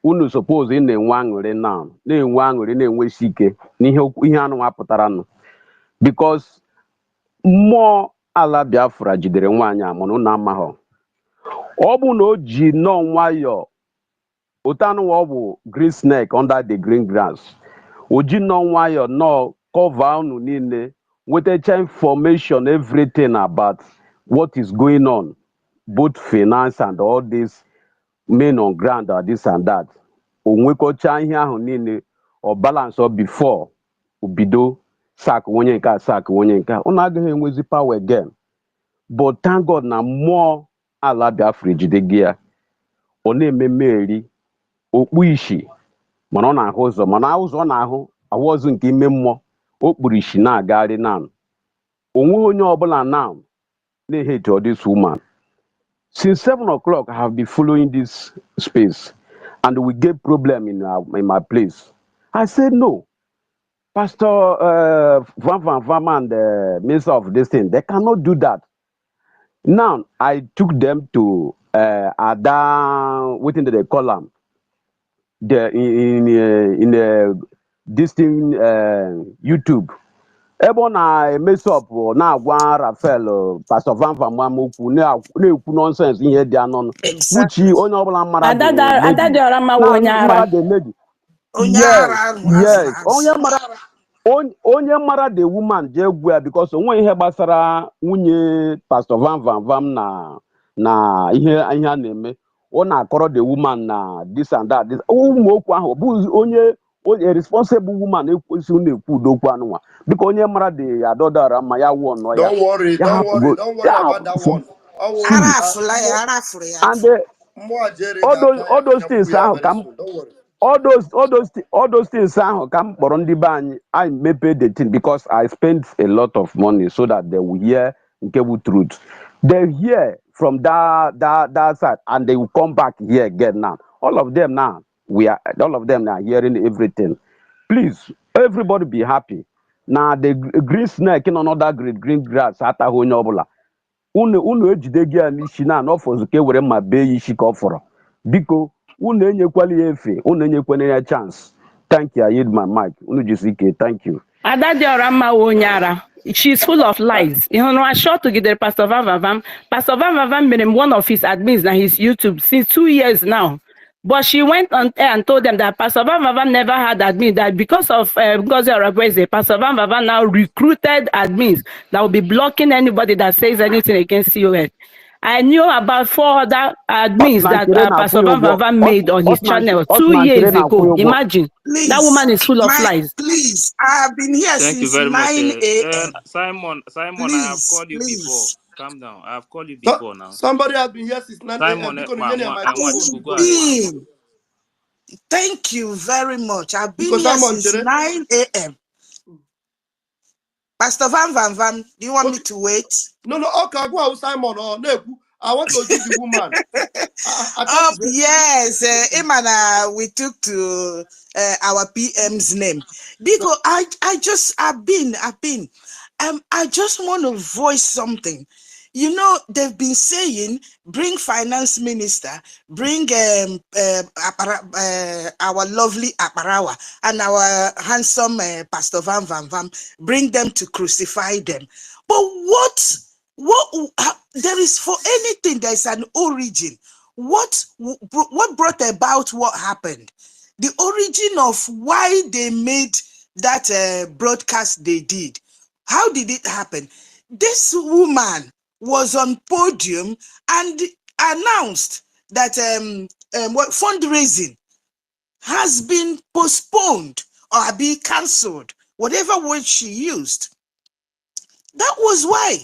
R: Unu suppose ị na-enwe aṅụrị now, na-enwe aṅụrị na-enwesi ike n'ihe anụnwa pụtara nụ. Because mmụọ ala Biafra jidere nwaanyị a mana unu amaghọ. Ọ bụ na o ji nnọọ nwayọọ, otu anụnwa ọ bụ green snake under the green grass. O ji nnọọ nwayọọ nọọ cover unu niile, wetacha information everything about what is going on, both finance and all this men on ground or this and that. O nwekọcha ihe ahụ niile, ọ balance up before obido sack onye nke a sack onye nke a. Unu agaghị enwezi power again. But thank God na mmụọ ala Biafra ejide gị ya. Ọ na-eme mmeri okpu ishi mana ọ na-ahụ ụzọ, mana ụzọ ọ na-ahụ awọzụ nke ime mmụọ. O kpuru ishi na-agagharị now. O nweghị onye ọbụla now na-ehate this woman. Since 7 o'clock, I have been following this space, and we get problem in my place. I said no, Pastor Van Van Vam and the minister of this thing, they cannot do that. Now I took them to Ada, within the column, the in this thing YouTube. Ebe ọ na-emesi ọpụ na-agwa Rafael Pastor Van Van Mam okwu na-ekwu nonsense ihe dị anọ, which
Q: Exactly.
R: onye ọbụla mara the
Q: Ada
R: lady.
Q: dị ọra mma
R: Now
Q: onye
R: mara
Q: ara.
R: the lady.
I: Onye
R: Yes,
I: ara ahụ
R: yes.
I: azụ.
R: Onye mara the woman jee gwu ya because onwe ihe gbasara nwunye Pastor Van Van Vam na ihe a na-eme. Ọ na-akọrọ the woman na this and that. Ụmụ okwu ahụ bụ onye responsible woman ekwesịghị na-ekwu udokwu anụnwa. Biko onye mara the adọdara ma ya wụọ nọ ya.
H: Don't worry,
R: Ya
H: don't
R: hapụ
H: worry,
R: go.
H: don't worry about that one.
R: See,
I: Ara afụrụ ya
R: and
I: afụ.
R: all those things ahụ ka m
H: Don't worry.
R: all those things ahụ ka m kpọrọ ndị be anyị mepee the thing because I spent a lot of money so that they will hear nke bụ truth. They hear from that side, and they will come back here again now. All of them now, all of them now hearing everything. Please, everybody be happy. Now the green snake in another green grass at a honyobola. Unu ejide gị a n'isi na n'ọfọzụ ka e were mma bee ya isi ka ọ fọrọ. Biko, unu enyekwala ya efe, unu enyekwana ya chance. Thank you, I yield my mic. Unu jisi ike, thank you.
Q: Adadiorama Wonyara, she's full of lies. You know, I shot to get the Pastor Van Van. Pastor Van Van made him one of his admins on his YouTube since 2 years now. But she went on air and told them that Pastor Van Van never had admin, that because of Ngozi Orebweze, Pastor Van Van now recruited admins that will be blocking anybody that says anything against COS. I knew about 4 other admins that Pastor Van Van made on his channel 2 years ago. Imagine. That
I: Please,
Q: woman is full of lies.
I: please, I have been here
A: Thank you
I: since
A: very
I: 9
A: much.
I: a.m.
A: Simon, I have
I: Please,
A: called you before.
I: please.
A: Calm down. I have called you
H: So,
A: before now.
H: somebody has been here since 9 a.m.
A: Simon,
H: Because you need a microphone.
A: go ahead.
I: Thank you very much. I've been
H: Because
I: here
H: Simon,
I: since 9 a.m. Pastor Van, do you want me to wait?
H: No, okay, go out, Simon. Or Nebu. I want to see the woman.
I: Yes, Imana, we took to our PM's name because I've been. I just want to voice something. You know, they've been saying, bring finance minister, bring our lovely Aparawa and our handsome Pastor Van, bring them to crucify them. But what there is, for anything, there's an origin. What brought about what happened? The origin of why they made that broadcast they did. How did it happen? This woman was on podium and announced that what fundraising has been postponed or be cancelled, whatever word she used. That was why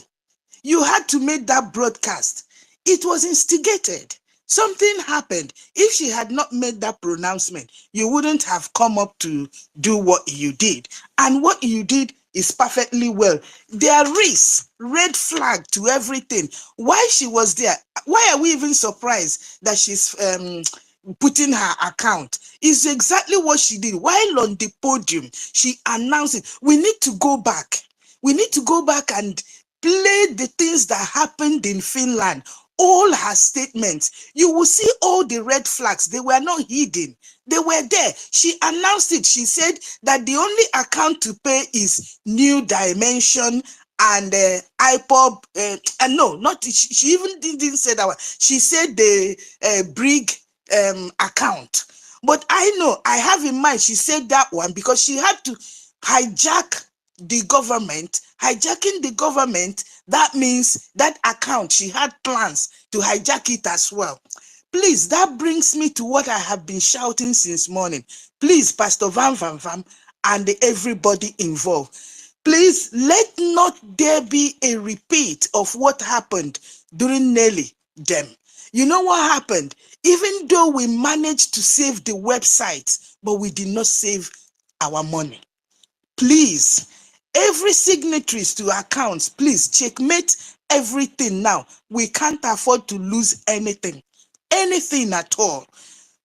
I: you had to make that broadcast. It was instigated. Something happened. If she had not made that pronouncement, you wouldn't have come up to do what you did. And what you did is perfectly well. There is red flag to everything. Why she was there? Why are we even surprised that she's putting her account? Is exactly what she did. While on the podium, she announced it. We need to go back. We need to go back and play the things that happened in Finland. All her statements, you will see all the red flags. They were not hidden. They were there. She announced it. She said that the only account to pay is New Dimension and IPOB. And no, not she even didn't say that one. She said the Brig account. But I know, I have in mind, she said that one because she had to hijack the government. Hijacking the government, that means that account, she had plans to hijack it as well. Please, that brings me to what I have been shouting since morning. Please, Pastor Van and everybody involved, please let not there be a repeat of what happened during Nelly them. You know what happened? Even though we managed to save the website, but we did not save our money. Please, every signatories to accounts, please checkmate everything now. We can't afford to lose anything at all.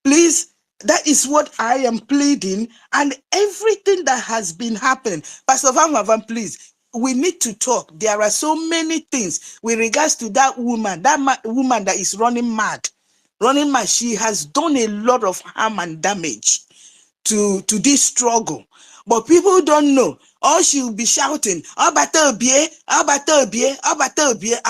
I: Please, that is what I am pleading, and everything that has been happening. Pastor Van, please, we need to talk. There are so many things with regards to that woman, woman that is running mad. She has done a lot of harm and damage to this struggle. But people don't know. Or she will be shouting, I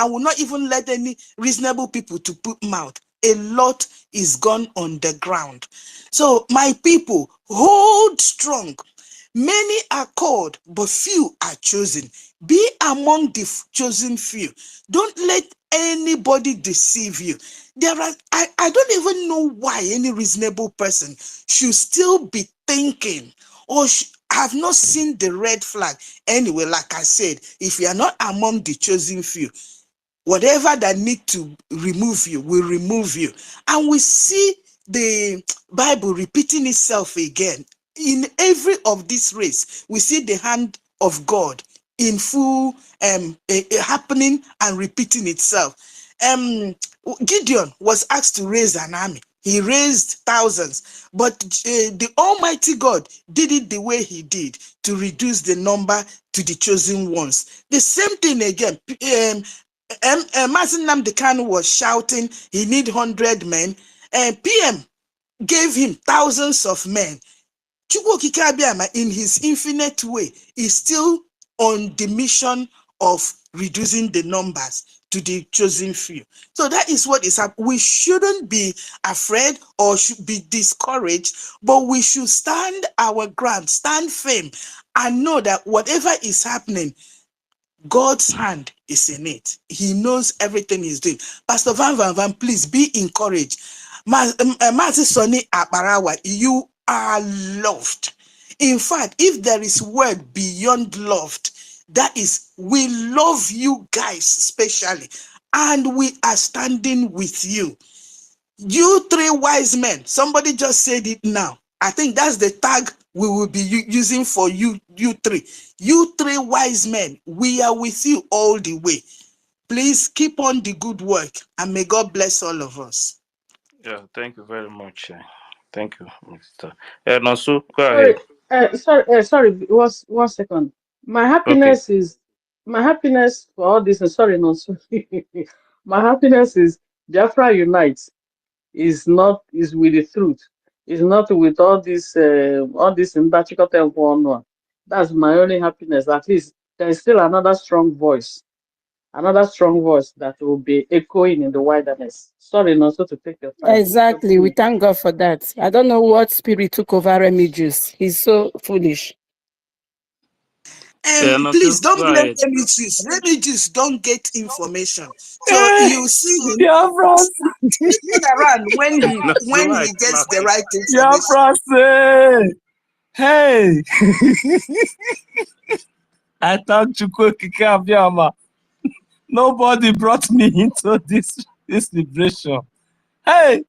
I: will not even let any reasonable people to put mouth. A lot is gone on the ground. So my people, hold strong. Many are called, but few are chosen. Be among the chosen few. Don't let anybody deceive you. I don't even know why any reasonable person should still be thinking or have not seen the red flag. Anyway, like I said, if you are not among the chosen few, whatever that need to remove you will remove you. And we see the Bible repeating itself again. In every of this race, we see the hand of God in full happening and repeating itself. Gideon was asked to raise an army. He raised thousands, but the Almighty God did it the way he did to reduce the number to the chosen ones. The same thing again. Mazen Namdekan was shouting he need 100 men, and PM gave him thousands of men. Chukwu Okike Abiama, in his infinite way, is still on the mission of reducing the numbers to the chosen few. So that is what is happening. We shouldn't be afraid or should be discouraged, but we should stand our ground, stand firm, and know that whatever is happening, God's hand is in it. He knows everything he's doing. Pastor Van, please be encouraged. Mazi Sonny Akbarawa, you are loved. In fact, if there is word beyond loved, that is, we love you guys especially, and we are standing with you. You three wise men, somebody just said it now. I think that's the tag we will be using for you three. You three wise men, we are with you all the way. Please keep on the good work, and may God bless all of us.
A: Yeah, thank you very much. Thank you, Mr. Nonso, go
L: Sorry,
A: ahead.
L: sorry. One second.
A: Okay.
L: My happiness for all this. Sorry, no, sorry. My happiness is Biafra unites. Is with the truth. Is not with all this in that one. That's my only happiness. At least there is still another strong voice that will be echoing in the wilderness. Sorry, not so to take your time.
Q: Exactly. We thank God for that. I don't know what spirit took over Remy Juice. He's so foolish.
A: Nonso,
I: Please don't
A: go
I: blame
A: ahead.
I: Remigius. Remigius don't get information. So you see him
R: Biafra,
I: turn around when
A: Nonso, why
I: he
A: I
I: gets
A: slap
I: the
A: you?
I: right information.
R: Biafra, say, hey, I thank Chukwu Okike Abiama. Nobody brought me into this liberation. Hey,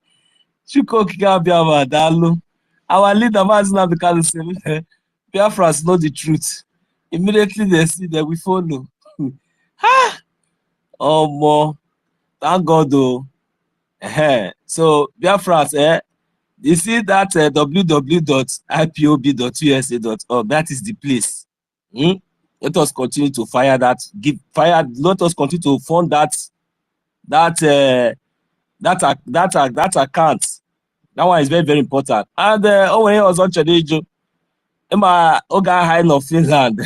R: Chukwu Okike Abiama, Dalu. Our leader, Mazina Bikali, say, Biafras know the truth. Immediately they see that we follow. Oh, more. Thank God, though. So, Biafras, you see that www.ipob.usa.org, that is the place. Let us continue to fire that, let us continue to fund that account. That one is very, very important. And when I was on Chadejo, in my Oga High of Finland,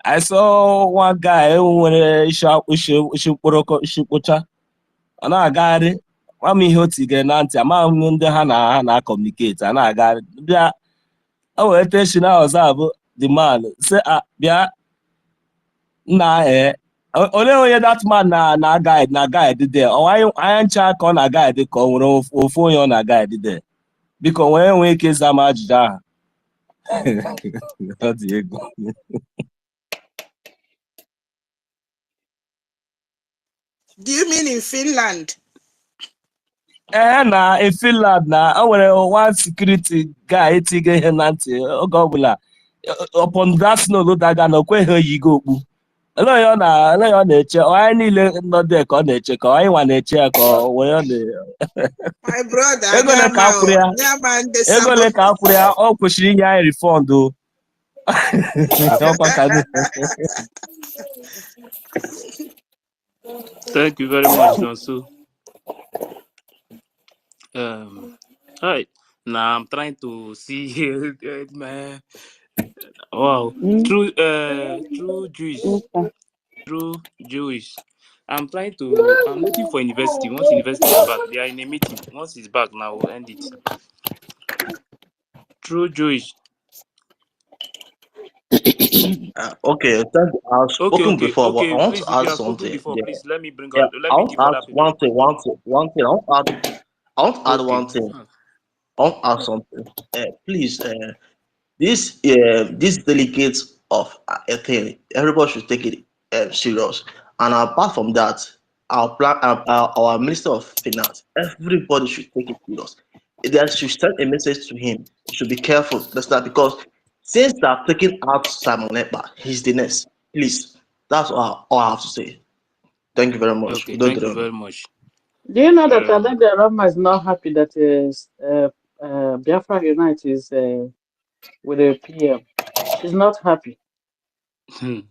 R: I saw one guy who went a na-agagharị gwa m ihe o tigere na ntị amaghị m ndị ha na-akọmuniketi a na-agagharị bịa o were tension ọzọ abụ the man say bịa nna olee onye that man na guide there anya ncha ka ọ na guide ka ọ nwere ofu onye ọ na guide there biko nwee ike ịza m ajụjụ ahụ ọ dị egwu.
I: Do you mean in Finland?
R: Na in Finland na o nwere one security guy etigo ihe na ntị oge ọbụla upon that snow daga na okweghị oyigo okpu ele onye ọ na-eche anyị niile nọ dị ka ọ na-eche ka anyị nwa na-eche ya ka
I: My brother,
R: ego ole ka akwụrụ ya ọ kwesịrị inye anyị refund o ọkwa ka
A: Thank you very much, Nonso. All right. Now I'm trying to see, man. Wow, true Jewish, true Jewish. I'm looking for university. Once university is back, they are in a meeting. Once it's back, now we'll end it. True Jewish.
E: Okay, thank you. I've spoken before, but I want to
A: Please, if
E: add
A: you have spoken
E: something.
A: before,
E: Yeah,
A: please let me bring
E: yeah.
A: on. Let
E: I
A: me
E: want
A: give
E: to add
A: other people.
E: one thing. I want to add
A: Okay.
E: one thing. I want to add something. Please, this delegates of a thing, everybody should take it serious. And apart from that, our Minister of Finance, everybody should take it serious. They should send a message to him. He should be careful. That's that because since they are taking out Simon Ekpa, he's the next. Please, that's all I have to say. Thank you very much.
A: Okay,
E: Udo
A: thank you
E: dịrị unu.
A: very much.
L: Do you know that
A: Um,
L: Adadia Rama is not happy that Biafra Unite is with the PM? She's not happy.
A: uh,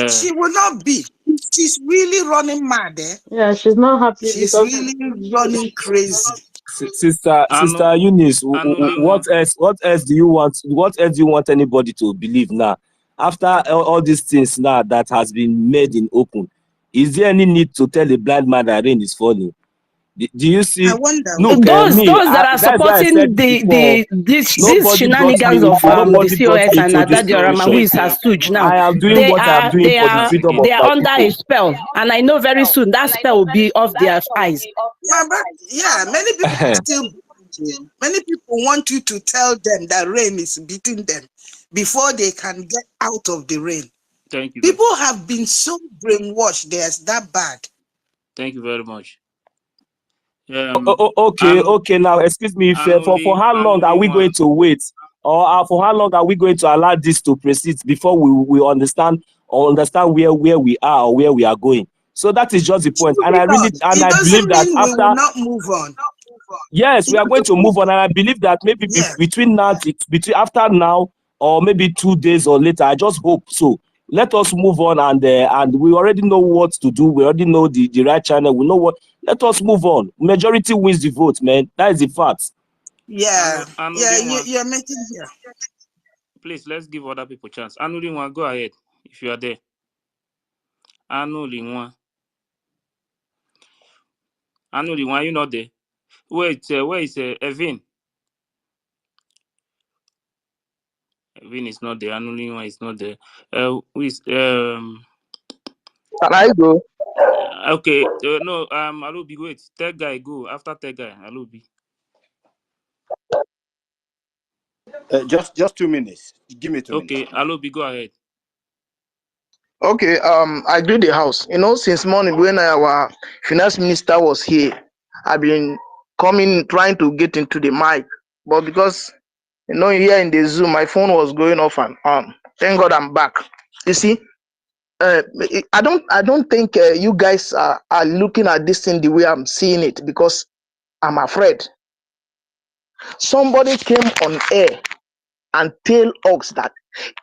I: She will not be. She's really running mad. Eh?
L: Yeah, she's not happy
I: She's
L: because
I: really running crazy.
A: Anu,
C: Sister Eunice,
A: Anulingwa.
C: what else do you want? What else do you want anybody to believe now? After all these things now that has been made in open, is there any need to tell a blind man that rain is falling? Do you
I: I
C: see?
I: wonder.
C: Look,
Q: Those that are
C: that's why I said
Q: supporting
C: before.
Q: these
C: Nobody brought me.
Q: shenanigans of the
C: Nobody brought
Q: COS
C: me
Q: and
C: to this
Q: Adadia Rama, who
C: situation.
Q: is her stooge now,
C: I am doing
Q: they
C: what I am
Q: are
C: doing
Q: they
C: for the
Q: are
C: freedom of
Q: they are
C: my
Q: under a
C: people.
Q: spell, and I know very soon that spell will be off their eyes.
I: My brother, yeah, many people are still believing. Many people want you to tell them that rain is beating them before they can get out of the rain.
A: Thank you.
I: People have been so brainwashed. There's that bad.
A: Thank you very much.
C: Okay. Now, excuse me. For how long are we going to wait, or for how long are we going to allow this to proceed before we understand where we are or where we are going? So that is just the point. And
I: It
C: I believe
I: doesn't
C: that
I: mean we will
C: after.
I: not move on.
C: Yes, we are going to move on, and I believe that maybe
I: Yeah.
C: between now, between after now, or maybe 2 days or later. I just hope so. Let us move on, and we already know what to do. We already know the right channel. We know what. Let us move on. Majority wins the vote, man. That is the fact.
I: Yeah. Yeah,
A: Anulingwa,
I: you're making here.
A: please, let's give other people chance. Anulingwa, go ahead if you are there. Anulingwa, you not there? Wait, where is Evin? Evin is not there. Anulingwa is not there. Who is
J: Can I go?
A: Okay, no, Alubi, wait. Third guy, go. After third guy, Alubi.
B: Just 2 minutes. Give me 2 minutes.
A: Okay, Alubi, go ahead.
J: Okay, I greet the house. You know, since morning when our finance minister was here, I've been coming trying to get into the mic, but because here in the Zoom, my phone was going off and on. Thank God I'm back. You see, I don't think you guys are looking at this thing the way I'm seeing it because I'm afraid. Somebody came on air and tell us that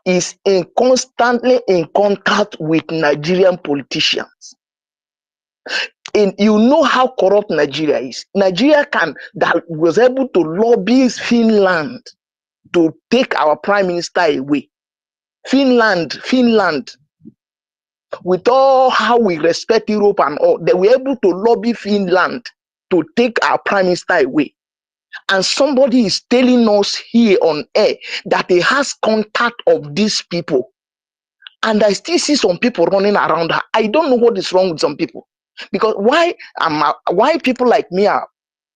J: is constantly in contact with Nigerian politicians. And you know how corrupt Nigeria is. Nigeria that was able to lobby Finland to take our prime minister away. Finland, with all how we respect Europe and all, they were able to lobby Finland to take our prime minister away. And somebody is telling us here on air that he has contact of these people. And I still see some people running around her. I don't know what is wrong with some people. Because why people like me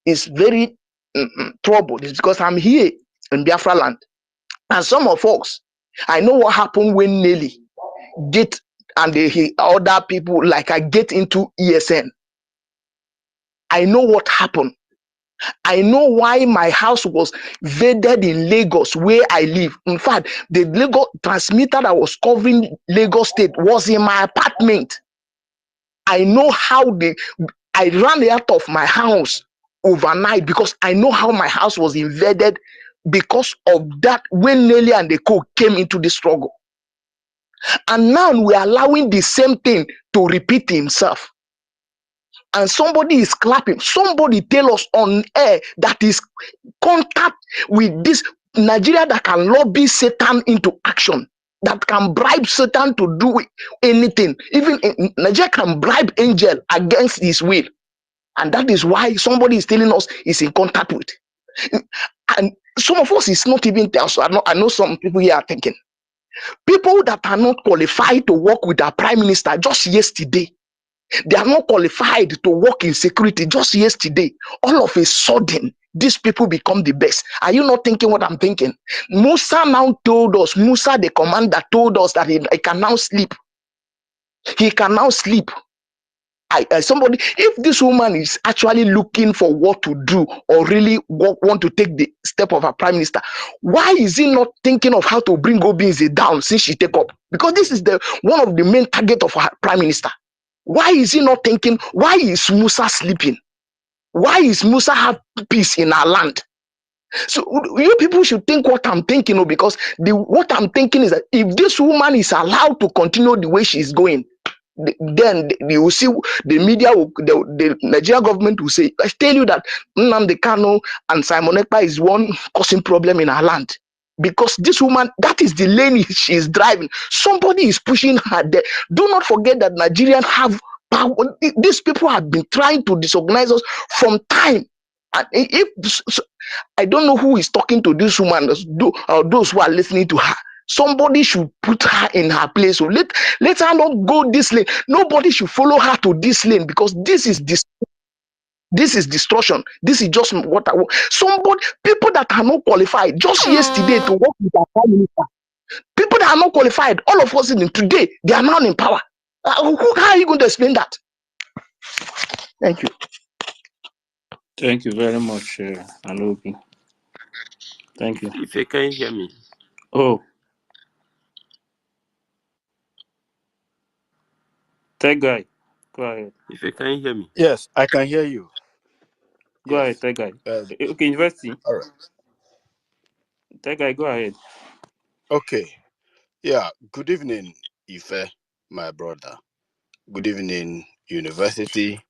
J: is very troubled is because I'm here in Biafra land. And some of us, I know what happened when Nelly get and other people like I get into ESN. I know what happened. I know why my house was invaded in Lagos where I live. In fact, the Lagos transmitter that was covering Lagos State was in my apartment. I know how I ran out of my house overnight because I know how my house was invaded because of that when Nelly and the co came into the struggle. And now we're allowing the same thing to repeat himself. And somebody is clapping. Somebody tell us on air that is contact with this Nigeria that can lobby Satan into action, that can bribe Satan to do anything. Even Nigeria can bribe angel against his will. And that is why somebody is telling us is in contact with. And some of us is not even there. So I know some people here are thinking. People that are not qualified to work with our prime minister just yesterday. They are not qualified to work in security just yesterday. All of a sudden, these people become the best. Are you not thinking what I'm thinking? Musa now told us, Musa the commander told us that he can now sleep. He can now sleep. Somebody, if this woman is actually looking for what to do or really want to take the step of her prime minister, why is he not thinking of how to bring Obinze down since she take up?
E: Because this is the one of the main target of our prime minister. Why is he not thinking? Why is Musa sleeping? Why is Musa have peace in our land? So you people should think what I'm thinking, because what I'm thinking is that if this woman is allowed to continue the way she's going, then you will see the media, the Nigeria government will say, I tell you that Nnamdi Kanu and Simon Ekpa is one causing problem in our land. Because this woman, that is the lane she is driving. Somebody is pushing her there. Do not forget that Nigerians have power. These people have been trying to disorganize us from time. And if I don't know who is talking to this woman, those who are listening to her. Somebody should put her in her place. So let her not go this lane. Nobody should follow her to this lane, because this is destruction. This is just what I want. People that are not qualified, just yesterday to work with our prime minister. People that are not qualified, all of us in today, they are now in power. How are you going to explain that? Thank you.
A: Thank you very much, Anobi. Thank you.
F: If you can hear me.
A: Oh, Tech guy, go ahead.
F: If you can hear me.
U: Yes, I can hear you.
A: Go ahead,
U: Yes.
A: Tech guy. Okay, university.
U: All right.
A: Tech guy, go ahead.
U: Okay. Yeah. Good evening, Ife, my brother. Good evening, university.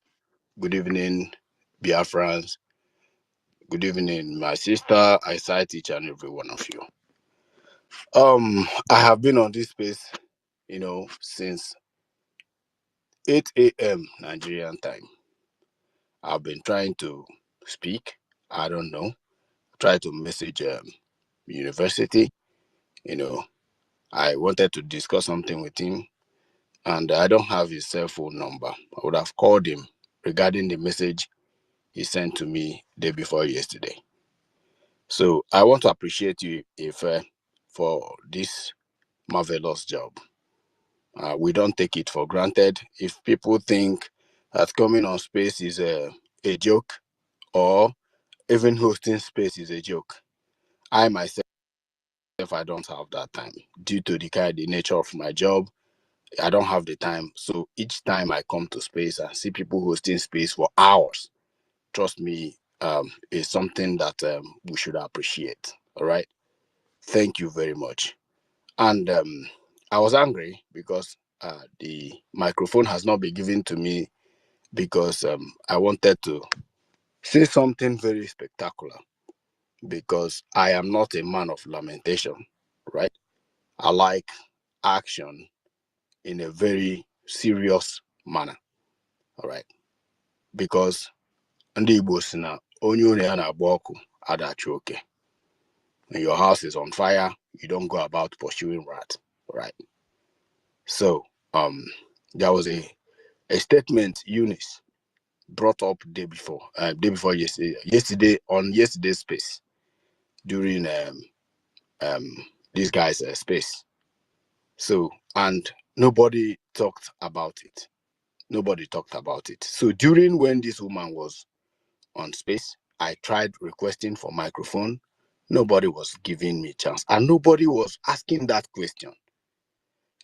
U: Good evening, Biafrans. Good evening, my sister. I cite each and every one of you. I have been on this space, since 8 a.m. Nigerian time. I've been trying to speak. I don't know. Try to message university. I wanted to discuss something with him, and I don't have his cell phone number. I would have called him regarding the message he sent to me day before yesterday. So I want to appreciate you, Ife, for this marvelous job. We don't take it for granted. If people think that coming on space is a joke, or even hosting space is a joke, I myself, I don't have that time due to the nature of my job. I don't have the time. So each time I come to space and see people hosting space for hours, trust me, is something that we should appreciate. All right. Thank you very much. And I was angry because the microphone has not been given to me, because I wanted to say something very spectacular, because I am not a man of lamentation, right? I like action in a very serious manner, all right? Because ndị Igbo si na onye unu ya na-agba ọkụ adachi oke. When your house is on fire, you don't go about pursuing rat, right? So there was a statement Eunice brought up day before yesterday on yesterday's space during this guy's space. So, and nobody talked about it. Nobody talked about it. So during when this woman was on space, I tried requesting for microphone. Nobody was giving me chance, and nobody was asking that question.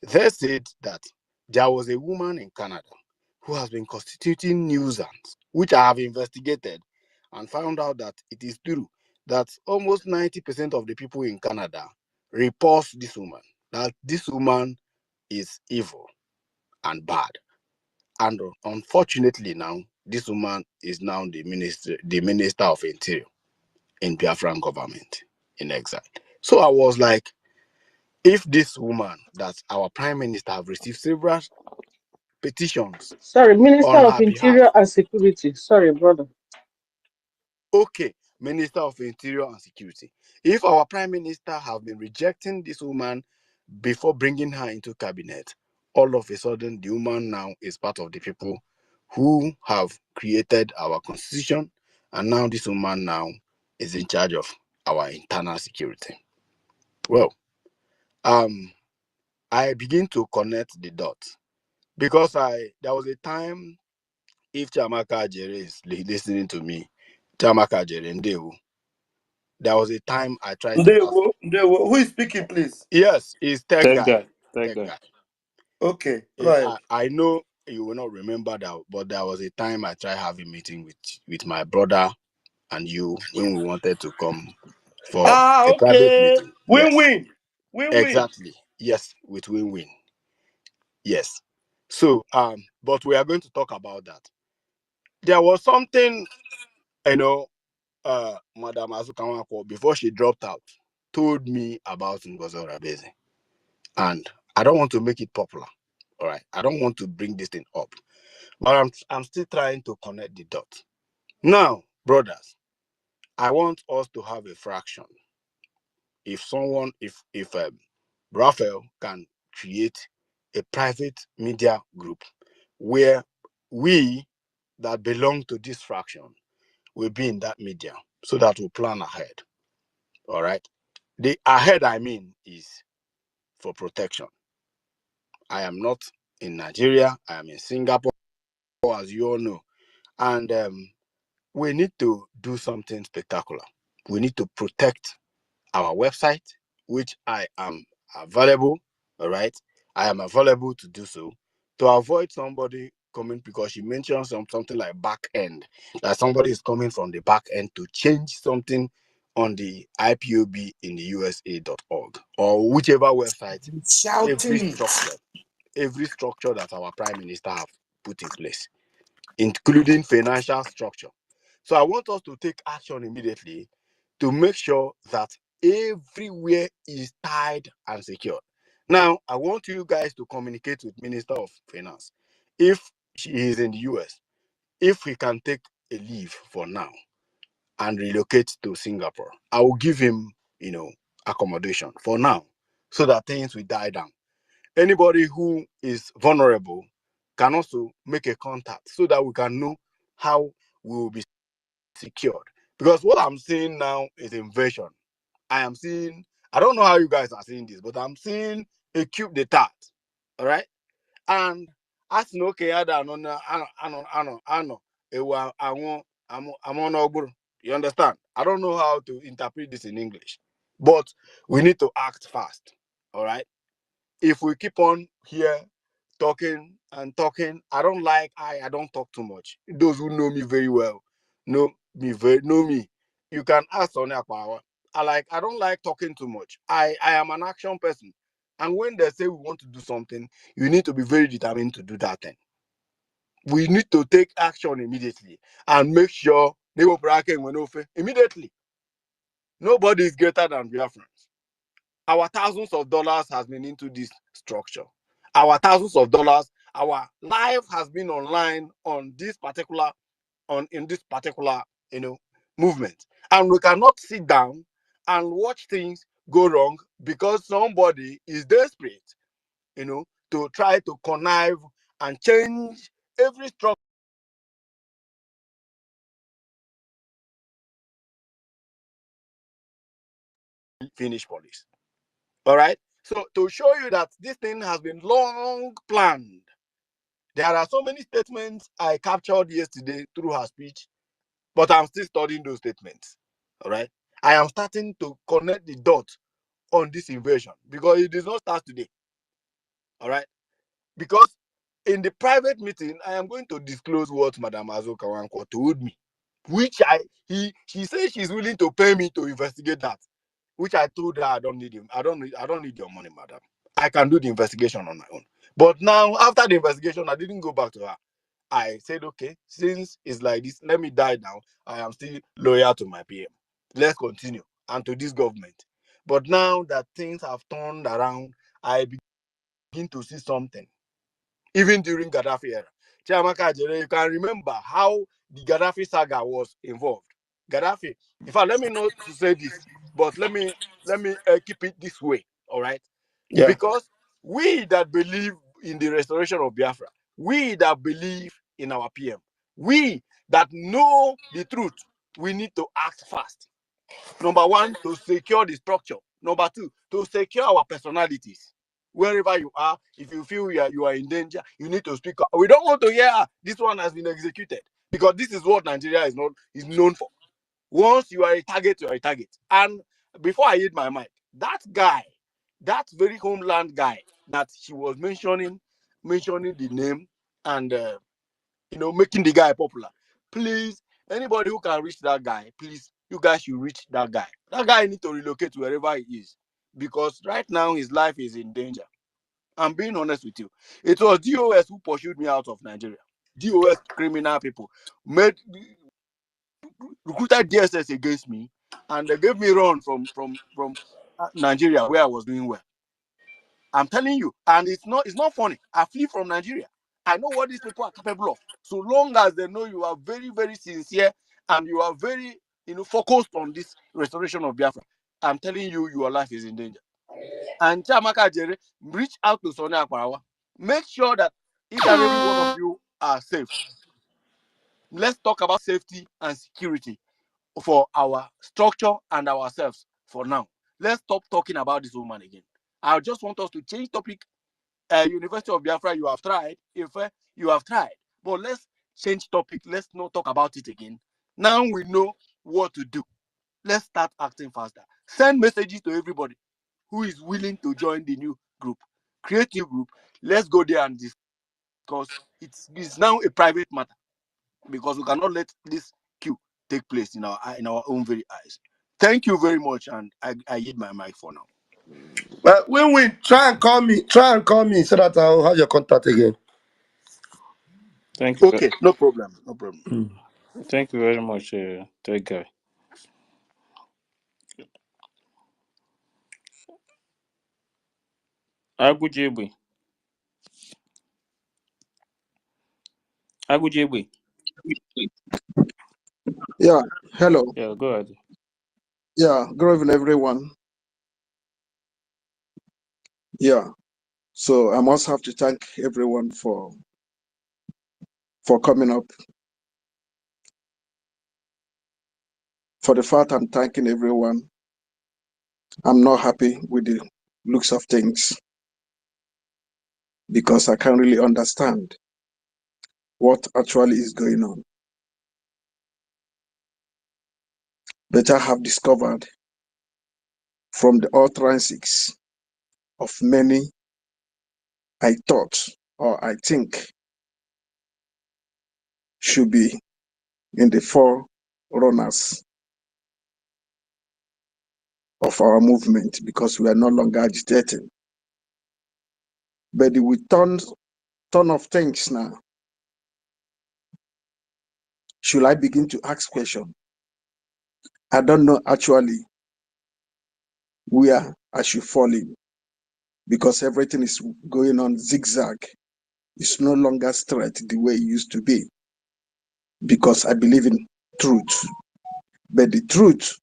U: They said that there was a woman in Canada who has been constituting nuisance, which I have investigated and found out that it is true that almost 90% of the people in Canada repulse this woman, that this woman is evil and bad. And unfortunately now, this woman is now the minister of Interior in Biafran government in exile. So I was like, if this woman, that our prime minister, have received several petitions
L: Sorry, Minister
U: on
L: of
U: her behalf.
L: Interior and Security. Sorry, brother.
U: Okay, Minister of Interior and Security. If our prime minister have been rejecting this woman before bringing her into cabinet, all of a sudden the woman now is part of the people who have created our constitution, and now this woman now is in charge of our internal security. Well, I begin to connect the dots, because there was a time, if Chiamaka Ajere is listening to me, Chiamaka Ajere Ndewu, there was a time I tried to ask.
W: Ndewo, who is speaking, please?
U: Yes, it's Tech
A: Tech
U: Guy.
A: guy.
D: Tech
U: tech
D: guy.
U: guy.
N: Okay, go
U: Yeah,
N: ahead.
U: I know you will not remember that, but there was a time I tried having a meeting with my brother and you when we wanted to come for
N: Ah,
U: a private
N: okay.
U: meeting. Yes,
N: Win-win. Win-win.
U: exactly. Yes, with win-win. Yes. So, but we are going to talk about that. There was something, you know, Madam Azukanwako, before she dropped out, told me about Ngozi Rabeze. And I don't want to make it popular. All right. I don't want to bring this thing up. But I'm still trying to connect the dots. Now, brothers, I want us to have a fraction. If Raphael can create a private media group where we that belong to this fraction will be in that media so that we plan ahead. All right. The ahead I mean is for protection. I am not in Nigeria. I am in Singapore, as you all know. And we need to do something spectacular. We need to protect our website, which I am available. All right. I am available to do so to avoid somebody coming because she mentioned something like back end, that somebody is coming from the back end to change something on the IPOB in the USA.org or whichever website, every
I: Shouting it.
U: structure, every structure that our prime minister have put in place, including financial structure. So I want us to take action immediately to make sure that everywhere is tied and secured. Now, I want you guys to communicate with Minister of Finance. If she is in the US, if he can take a leave for now and relocate to Singapore, I will give him, accommodation for now so that things will die down. Anybody who is vulnerable can also make a contact so that we can know how we will be secured. Because what I'm seeing now is invasion. I don't know how you guys are seeing this, but I'm seeing a cube d'etat. All right. And as no okay, I don't know, I'm on Ogburu. You understand? I don't know how to interpret this in English, but we need to act fast. All right. If we keep on here talking and talking, I don't talk too much. Those who know me very well know me. You can ask Sonia Power. I don't like talking too much. I am an action person. And when they say we want to do something, you need to be very determined to do that thing. We need to take action immediately and make sure they will bracket immediately. Nobody is greater than Biafrans. Our thousands of dollars has been into this structure. Our thousands of dollars, our life has been online on this particular, in this particular, movement. And we cannot sit down and watch things go wrong because somebody is desperate, to try to connive and change every structure. Finish police. All right. So to show you that this thing has been long planned, there are so many statements I captured yesterday through her speech, but I'm still studying those statements. All right. I am starting to connect the dots on this invasion because it does not start today. All right. Because in the private meeting, I am going to disclose what Madam Azo Kawanko told me, which she says she's willing to pay me to investigate that, which I told her I don't need him. I don't need your money, madam. I can do the investigation on my own. But now, after the investigation, I didn't go back to her. I said, okay, since it's like this, let me die now. I am still loyal to my PM. Let's continue and to this government. But now that things have turned around, I begin to see something. Even during Gaddafi era. Chiamaka Jere, you can remember how the Gaddafi saga was involved. Gaddafi, in fact, let me not to say this, but let me keep it this way, all right?
N: Yeah.
U: Because we that believe in the restoration of Biafra, we that believe in our PM, we that know the truth, we need to act fast. Number one, to secure the structure. Number two, to secure our personalities. Wherever you are, if you feel you are in danger, you need to speak up. We don't want to hear this one has been executed because this is what Nigeria is known for. Once you are a target, you are a target. And before I hit my mic, that guy, that very homeland guy,
N: that she was mentioning the name and making the guy popular. Please, anybody who can reach that guy, please, you guys should reach that guy. That guy need to relocate to wherever he is, because right now his life is in danger. I'm being honest with you. It was DOS who pursued me out of Nigeria. DOS criminal people made recruited DSS against me, and they gave me run from Nigeria, where I was doing well. I'm telling you, and it's not funny. I flee from Nigeria. I know what these people are capable of. So long as they know you are very, very sincere and you are very, focused on this restoration of Biafra, I'm telling you, your life is in danger. And Chamaka Jerry, reach out to Sonia Akbarawa. Make sure that each and every one of you are safe. Let's talk about safety and security for our structure and ourselves for now. Let's stop talking about this woman again. I just want us to change topic. University of Biafra, you have tried. If you have tried, but let's change topic. Let's not talk about it again. Now we know what to do. Let's start acting faster. Send messages to everybody who is willing to join the new group. Create new group. Let's go there and discuss. It's now a private matter, because we cannot let this queue take place in our own very eyes. Thank you very much, and I yield my mic for now.
K: Well, when try and call me so that I'll have your contact again.
A: Thank you.
N: Okay, no problem.
A: Thank you very much, Tech Guy. Agujebe. Agujebe.
O: Yeah, hello.
A: Yeah, go ahead.
O: Yeah, good evening, everyone. Yeah, so I must have to thank everyone for coming up. For the fact I'm thanking everyone, I'm not happy with the looks of things, because I can't really understand what actually is going on. But I have discovered from the utterances of many I thought or I think should be in the forerunners of our movement, because we are no longer agitating. But we turn of things now. Should I begin to ask questions? I don't know actually where I should fall in, because everything is going on zigzag. It's no longer straight the way it used to be, because I believe in truth. But the truth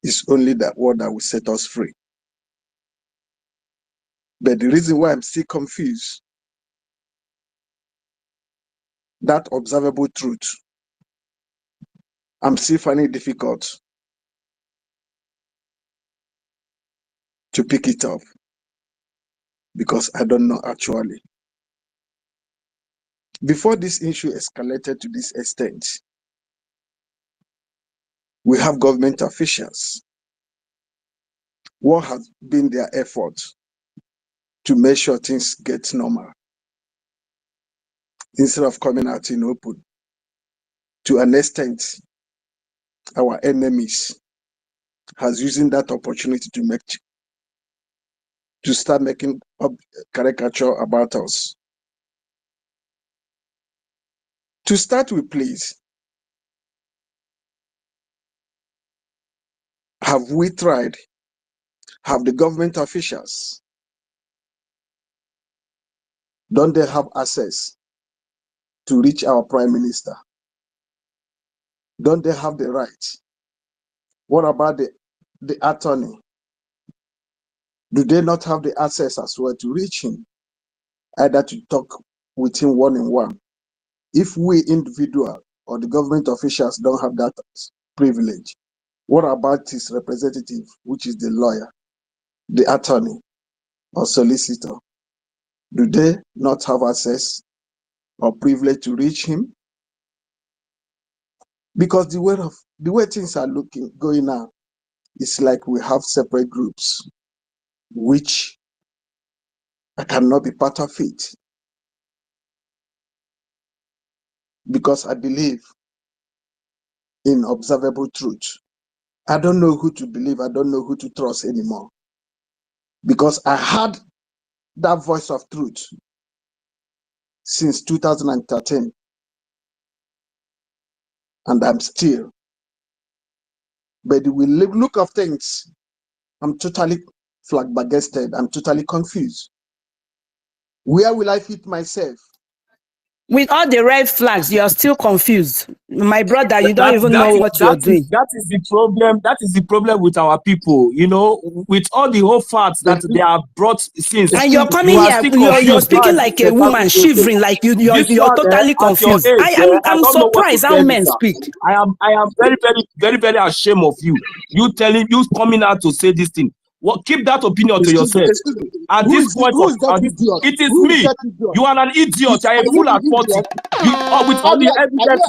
O: is only that word that will set us free. But the reason why I'm still confused, that observable truth, I'm still finding it difficult to pick it up, because I don't know actually. Before this issue escalated to this extent, we have government officials. What has been their effort to make sure things get normal, instead of coming out in open? To an extent, our enemies has using that opportunity to start making caricature about us. To start with, please, have we tried? Have the government officials, don't they have access to reach our prime minister? Don't they have the right? What about the attorney? Do they not have the access as well to reach him, either to talk with him one-on-one? If we individual or the government officials don't have that privilege, what about his representative, which is the lawyer, the attorney, or solicitor? Do they not have access or privilege to reach him? Because the way things are going now, it's like we have separate groups. which I cannot be part of it because I believe in observable truth. I don't know who to believe. I don't know who to trust anymore because I had that voice of truth since 2013, and I'm still. But the look of things, I'm totally flabbergasted. I'm totally confused. Where will I fit myself?
Q: With all the red flags, you're still confused. My brother, you don't
C: That
Q: even
C: that
Q: know
C: is
Q: what you're
C: that is
Q: doing.
C: that is the problem. That is the problem with our people. You know, with all the whole facts that they have brought since,
Q: And you're coming
C: you are
Q: here,
C: still
Q: you're
C: confused. Go
Q: speaking
C: and do
Q: like a
C: the
Q: woman,
C: exam.
Q: shivering, like
C: This
Q: you're
C: one,
Q: totally
C: at your
Q: confused.
C: age, I
Q: I'm
C: don't know what to
Q: surprised how
C: tell you,
Q: men
C: sir.
Q: speak.
C: I am very ashamed of you. You coming out to say this thing. What, keep that opinion to
O: Excuse me,
C: yourself.
O: excuse me.
C: At this point
O: Who
C: of
O: is that idiot?
C: it is
O: Who is
C: me.
O: that idiot?
C: You are an idiot. You are a
O: Are you
C: fool at
O: the
C: 40.
O: idiot?
C: You with all the evidence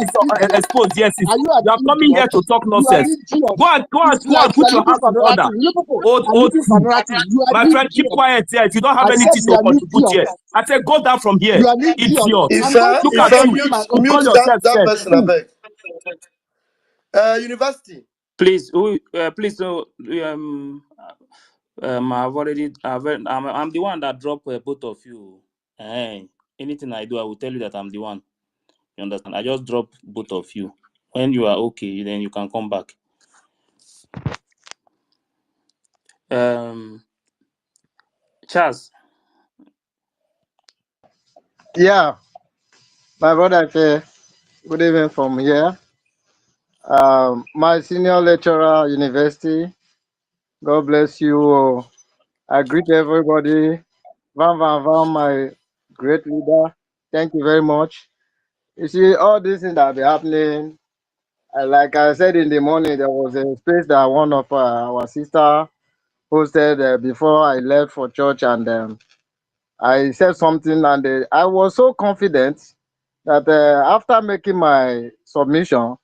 C: exposed. Yes,
O: Are you
C: you
O: an
C: are coming here
O: idiot?
C: to talk
O: You are an
C: nonsense.
O: idiot.
C: Go
O: It's
C: and
O: like you
C: put
O: are
C: your
O: looking
C: house
O: for
C: in order.
O: narrative. You know, people are
C: Old
O: looking for
C: fool.
O: narrative. You are
C: My
O: an
C: friend, keep
O: idiot.
C: quiet here. If you don't have
O: I said
C: anything
O: you
C: to
O: are an
C: contribute
O: idiot.
C: here, I said go down from here.
O: You are an idiot.
C: Idiot.
O: I'm going to
C: Look
O: tell
C: at
O: you
C: you.
O: within my
C: You
O: own
C: call
O: words.
C: yourself
K: that
C: self.
K: person, I
C: Fool.
K: beg. University.
A: Please, please, I'm the one that dropped both of you. Anything I do, I will tell you that I'm the one. You understand? I just drop both of you. When you are okay, then you can come back. Charles,
G: Yeah, my brother say good evening from here. My senior lecturer, university. God bless you. All. I greet everybody. Van Van Van, my great leader. Thank you very much. You see, all these things that be happening. Like I said in the morning, there was a space that one of our sister hosted before I left for church, and I said something, and I was so confident that after making my submission,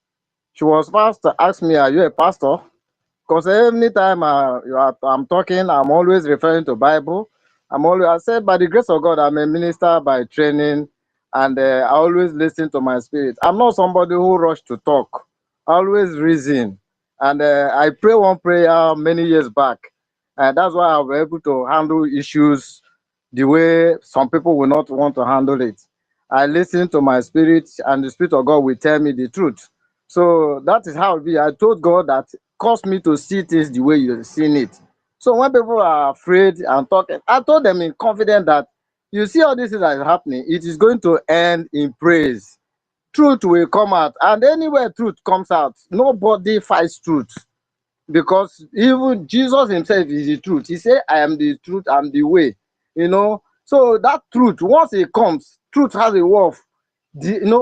G: she was first to ask me, "Are you a pastor?" Because anytime I'm talking, I'm always referring to Bible. I said, by the grace of God, I'm a minister by training, and I always listen to my spirit. I'm not somebody who rush to talk. I always reason, and I pray one prayer many years back, and that's why I was able to handle issues the way some people will not want to handle it. I listen to my spirit, and the spirit of God will tell me the truth. So that is how it be. I told God that cause me to see things the way you're seeing it. So when people are afraid and talking, I told them in confidence that you see all this things that is happening, it is going to end in praise. Truth will come out, and anywhere truth comes out, nobody fights truth, because even Jesus himself is the truth. He said, I am the truth, I'm the way. So that truth, once it comes, truth has a way of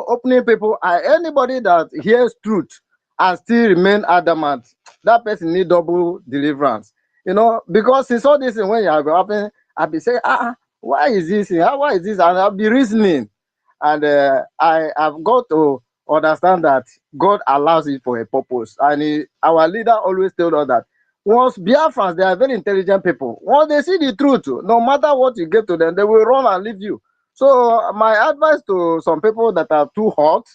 G: opening people. Anybody that hears truth and still remain adamant, that person need double deliverance. Because since all this thing, when you have happening, I'll be saying, why is this? Why is this? And I'll be reasoning. And I have got to understand that God allows it for a purpose. And our leader always told us that once Biafrans, they are very intelligent people. Once they see the truth, no matter what you give to them, they will run and leave you. So my advice to some people that are too hot,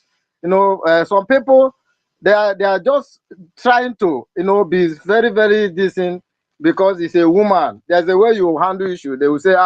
G: some people they are just trying to be very very decent because it's a woman. There's a way you handle issue. They will say,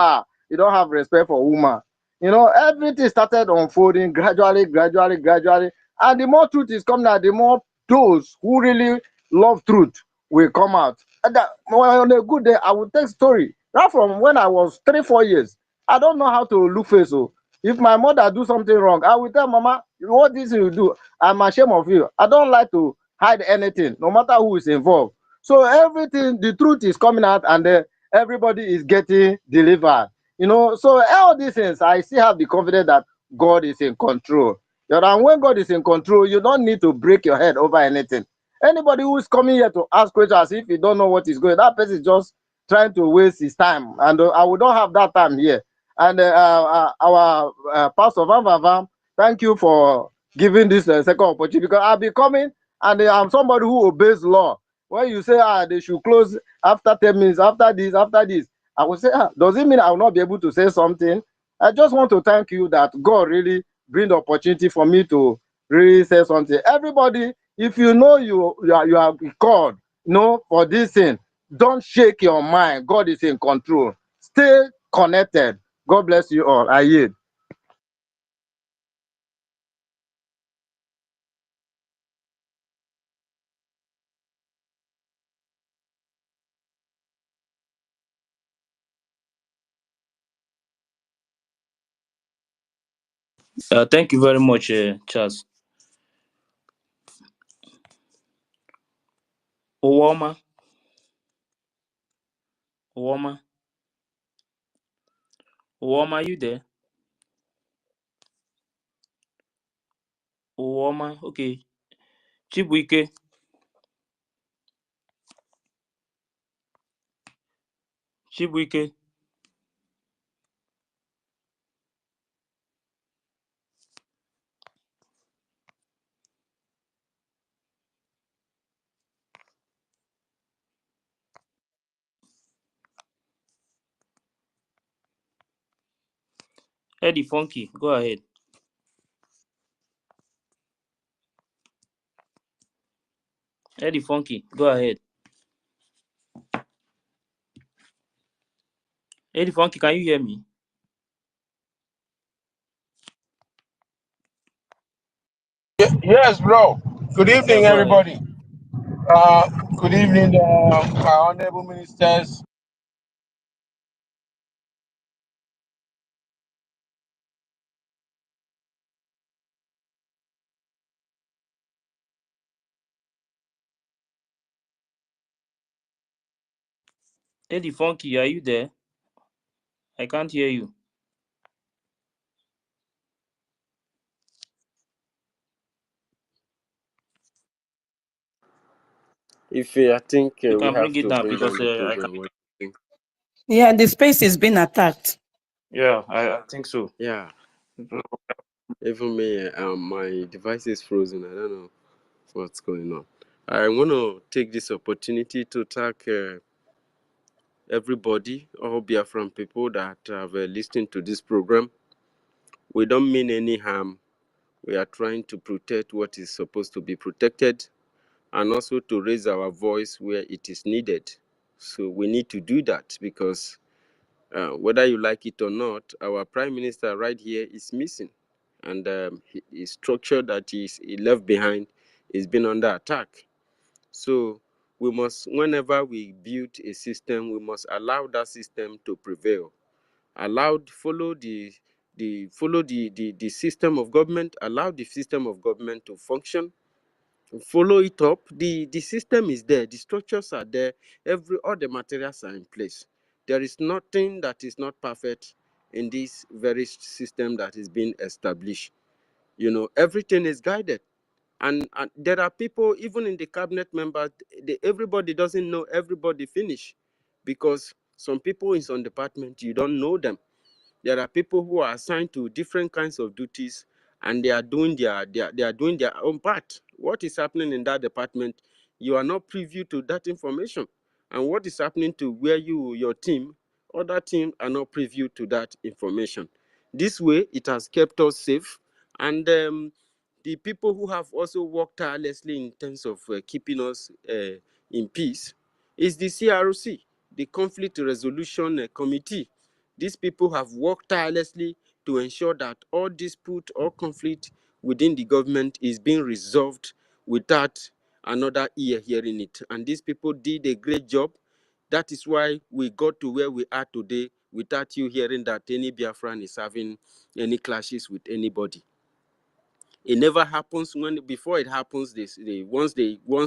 G: you don't have respect for woman. Everything started unfolding gradually, and the more truth is coming out, the more those who really love truth will come out. On a good day, I will take story right from when I was 3 4 years. I don't know how to look face. So if my mother do something wrong, I will tell Mama, what this you do, I'm ashamed of you. I don't like to hide anything, no matter who is involved. So everything, the truth is coming out, and everybody is getting delivered. So all these things, I still have the confidence that God is in control. And when God is in control, you don't need to break your head over anything. Anybody who is coming here to ask questions as if you don't know what is going, that person is just trying to waste his time. And I will not have that time here. And our Pastor Van Van Van, thank you for giving this second opportunity, because I'll be coming, and I'm somebody who obeys law. When you say they should close after 10 minutes, after this, I will say, does it mean I will not be able to say something? I just want to thank you that God really bring the opportunity for me to really say something. Everybody, if you know you are called, for this thing, don't shake your mind. God is in control. Stay connected. God bless you all. I yield.
A: Thank you very much, Charles. Owoma, Owoma, Owoma, you there? Owoma, okay. Chibuike, Chibuike, Eddie Funky, go ahead. Eddie Funky, go ahead. Eddie Funky, can you hear me?
M: Yes, bro. Good
A: Yeah,
M: evening,
A: go ahead.
M: everybody. Uh, Good evening, my honorable ministers.
A: Eddie Funky, are you there? I can't hear you.
F: If I think
A: You
F: we
A: can bring
F: have
A: it
F: to
A: down
F: bring down
A: because
F: the
A: I can.
F: program, what do you think?
Q: Yeah, the space is being attacked.
A: Yeah, I think so.
F: Yeah, even me, my device is frozen. I don't know what's going on. I want to take this opportunity to thank everybody, all Biafran people that have listened to this program. We don't mean any harm. We are trying to protect what is supposed to be protected and also to raise our voice where it is needed. So we need to do that because whether you like it or not, our prime minister right here is missing, and his structure that he left behind is being under attack. So we must, whenever we build a system, we must allow that system to prevail. Follow the system of government. Allow the system of government to function, follow it up. The system is there, the structures are there, all the materials are in place. There is nothing that is not perfect in this very system that is being established. Everything is guided, and there are people even in the cabinet members. Everybody doesn't know everybody finish, because some people in some department you don't know them. There are people who are assigned to different kinds of duties, and they are doing their own part. What is happening in that department, you are not privy to that information. And what is happening to where your team, other team are not privy to that information. This way, it has kept us safe. And the people who have also worked tirelessly in terms of keeping us in peace is the CRC, the Conflict Resolution Committee. These people have worked tirelessly to ensure that all dispute or conflict within the government is being resolved without another ear hearing it. And these people did a great job. That is why we got to where we are today without you hearing that any Biafran is having any clashes with anybody. It never happens. Before it happens, once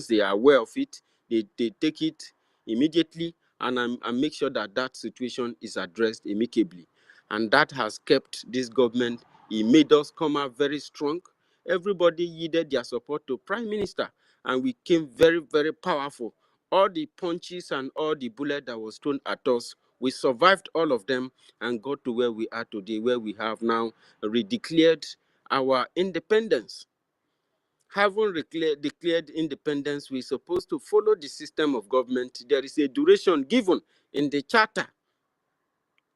F: they are aware of it, they take it immediately, and make sure that that situation is addressed amicably. And that has kept this government. It made us come out very strong. Everybody yielded their support to prime minister, and we came very, very powerful. All the punches and all the bullet that was thrown at us, we survived all of them and got to where we are today, where we have now redeclared our independence. Having declared independence, we're supposed to follow the system of government. There is a duration given in the charter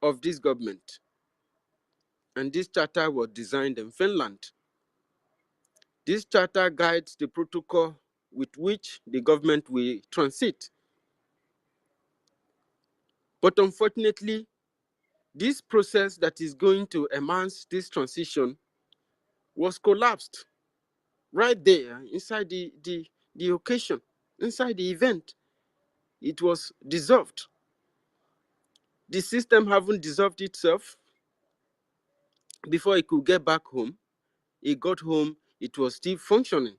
F: of this government. And this charter was designed in Finland. This charter guides the protocol with which the government will transit. But unfortunately, this process that is going to enhance this transition was collapsed right there inside the occasion, inside the event. It was dissolved. The system haven't dissolved itself before it could get back home. It got home, it was still functioning.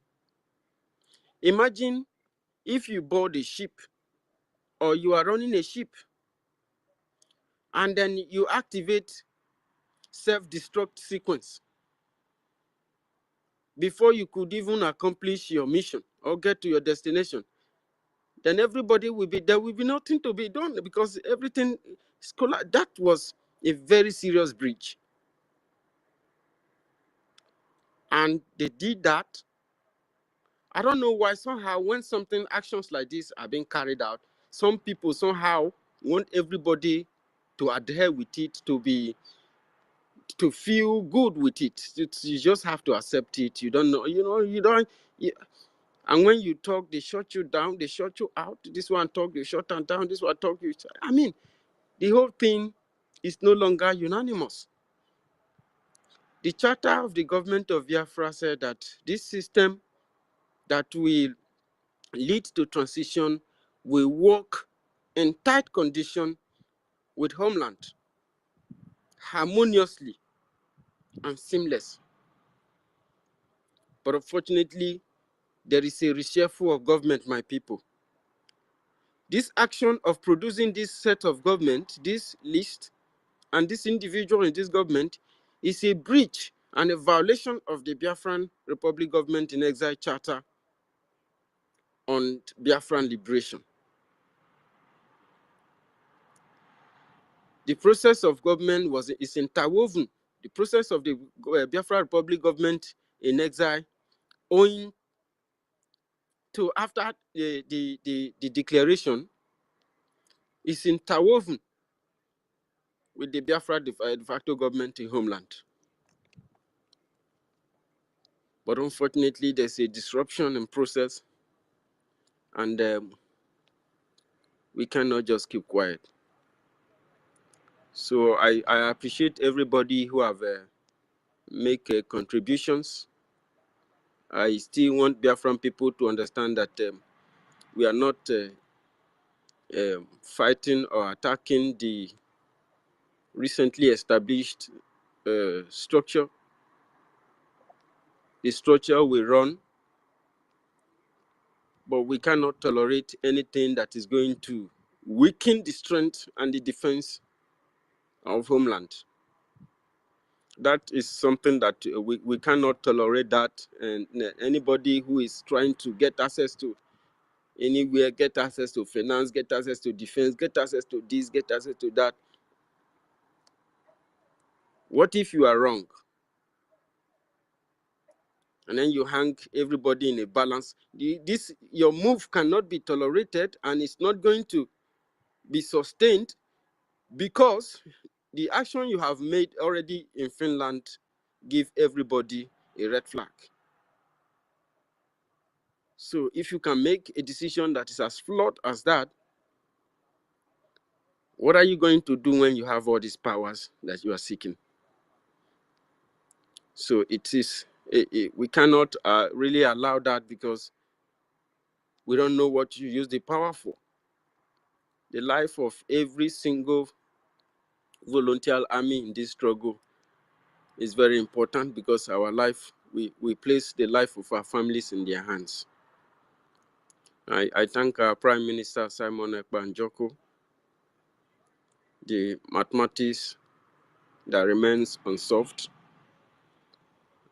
F: Imagine if you board a ship or you are running a ship and then you activate self-destruct sequence before you could even accomplish your mission or get to your destination. Then everybody will be, there will be nothing to be done because everything is collapsed. That was a very serious breach. And they did that. I don't know why somehow when something, actions like this are being carried out, some people somehow want everybody to adhere with it, to feel good with it. You just have to accept it. You don't know, you don't. And when you talk, they shut you down, they shut you out. This one talk, they shut them down. This one talk, you. I mean, the whole thing is no longer unanimous. The charter of the government of Biafra said that this system that will lead to transition will work in tight condition with homeland, harmoniously and seamless. But unfortunately, there is a reshuffle of government, my people. This action of producing this set of government, this list, and this individual in this government is a breach and a violation of the Biafran Republic Government in Exile Charter on Biafran liberation. The process of government is interwoven. The process of the Biafra Republic Government in exile, owing to after the declaration, is interwoven with the Biafra de facto government in homeland. But unfortunately, there's a disruption in process, and we cannot just keep quiet. So I appreciate everybody who have make contributions. I still want Biafran people to understand that we are not fighting or attacking the recently established structure. The structure will run, but we cannot tolerate anything that is going to weaken the strength and the defense of homeland. That is something that we cannot tolerate that, and anybody who is trying to get access to anywhere, get access to finance, get access to defense, get access to this, get access to that. What if you are wrong? And then you hang everybody in a balance. Your move cannot be tolerated, and it's not going to be sustained because the action you have made already in Finland give everybody a red flag. So if you can make a decision that is as flawed as that, what are you going to do when you have all these powers that you are seeking? So we cannot really allow that because we don't know what you use the power for. The life of every single volunteer army in this struggle is very important because our life, we place the life of our families in their hands. I thank our Prime Minister Simon Ekpa, the mathematics that remains unsolved,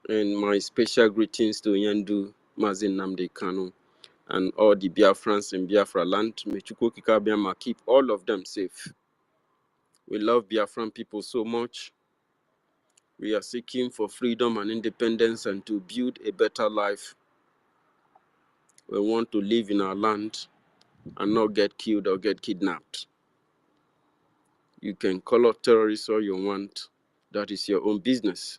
F: and my special greetings to Yandu Mazin Namde Kanu and all the Biafrans in Biafra land. May Chukwu Kikabiama keep all of them safe. We love Biafran people so much. We are seeking for freedom and independence and to build a better life. We want to live in our land and not get killed or get kidnapped. You can call out terrorists all you want. That is your own business.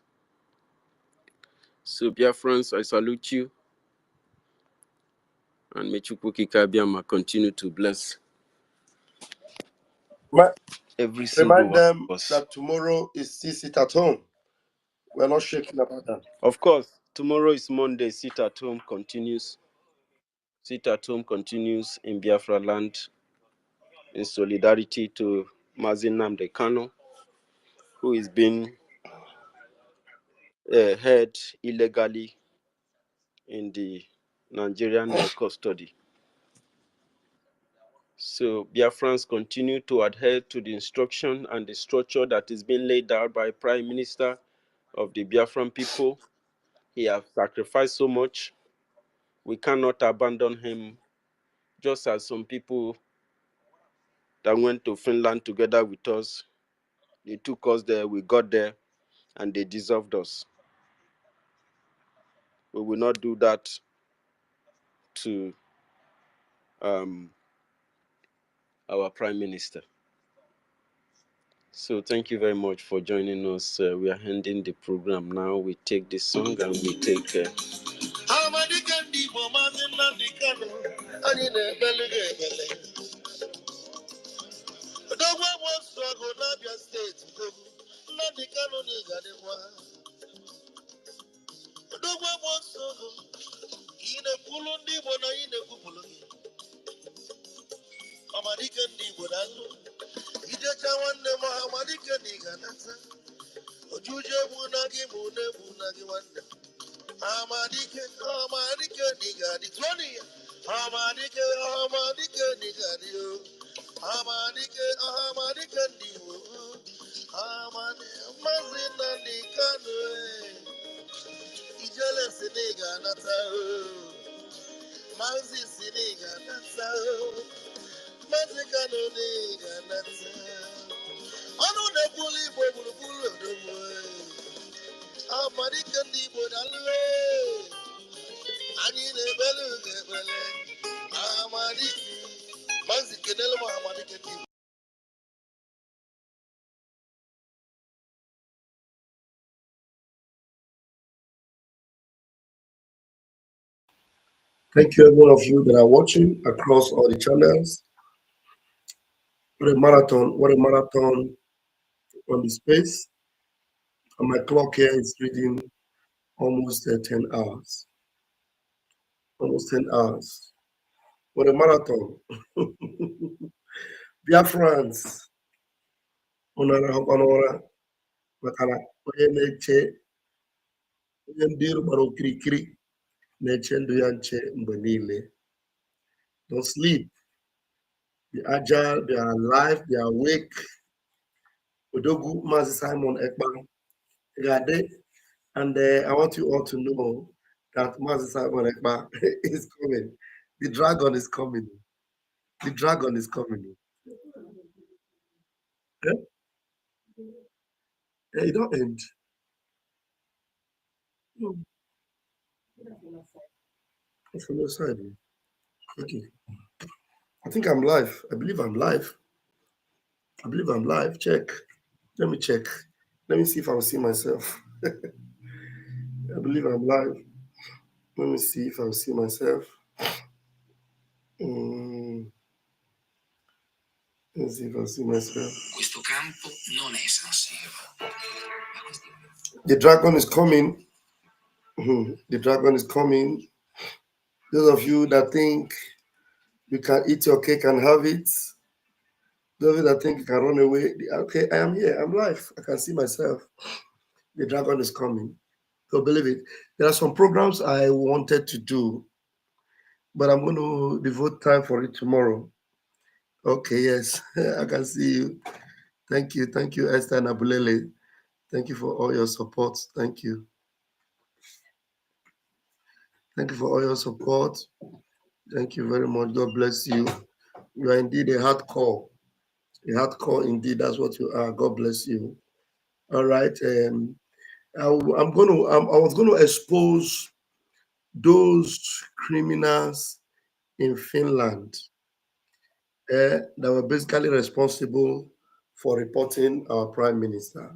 F: So, Biafrans, I salute you. And may Chukwuki Kabiama continue to bless every single
K: Remind
F: one
K: them
F: of us.
K: that tomorrow is sit at home. We're not shaking about that.
F: Of course, tomorrow is Monday. Sit at home continues. Sit at home continues in Biafra land in solidarity to Mazin Namde Kano, who is being held illegally in the Nigerian custody. So Biafrans continue to adhere to the instruction and the structure that is being laid out by Prime Minister of the Biafran people. He has sacrificed so much. We cannot abandon him, just as some people that went to Finland together with us, they took us there, we got there, and they deserved us. We will not do that to our Prime Minister. So thank you very much for joining us. We are ending the program now. We take this song and we take...
K: Thank you, every one of you that are watching across all the channels. What a marathon! What a marathon on the space. And my clock here is reading almost 10 hours. Almost 10 hours. What a marathon. Biafrans, Onara Hokanora, Makana, Oyeneche, Oyendiru Barokiri, Neche Nduyanche Mbenile. Don't sleep. Be agile, be alive, be awake. Odogu Mazi Simon Ekbang, Gade. And I want you all to know that Mazi Simon Ekbang is coming. The dragon is coming. The dragon is coming. Yeah? Yeah, it don't end. No, it's from your side. Okay. I think I'm live. I believe I'm live. I believe I'm live. Check. Let me check. Let me see if I'll see myself. I believe I'm live. Let me see if I'll see myself. Let's see if I'll see myself. Questo campo non è sensibile. The dragon is coming. The dragon is coming. Those of you that think you can eat your cake and have it, those of you that think you can run away, okay, I am here. I'm live. I can see myself. The dragon is coming. So believe it. There are some programs I wanted to do, but I'm going to devote time for it tomorrow. Okay, yes, I can see you. Thank you, Esther and Abulele. Thank you for all your support. Thank you. Thank you for all your support. Thank you very much. God bless you. You are indeed a hardcore. A hardcore indeed. That's what you are. God bless you. All right. I was going to expose those criminals in Finland that were basically responsible for reporting our prime minister.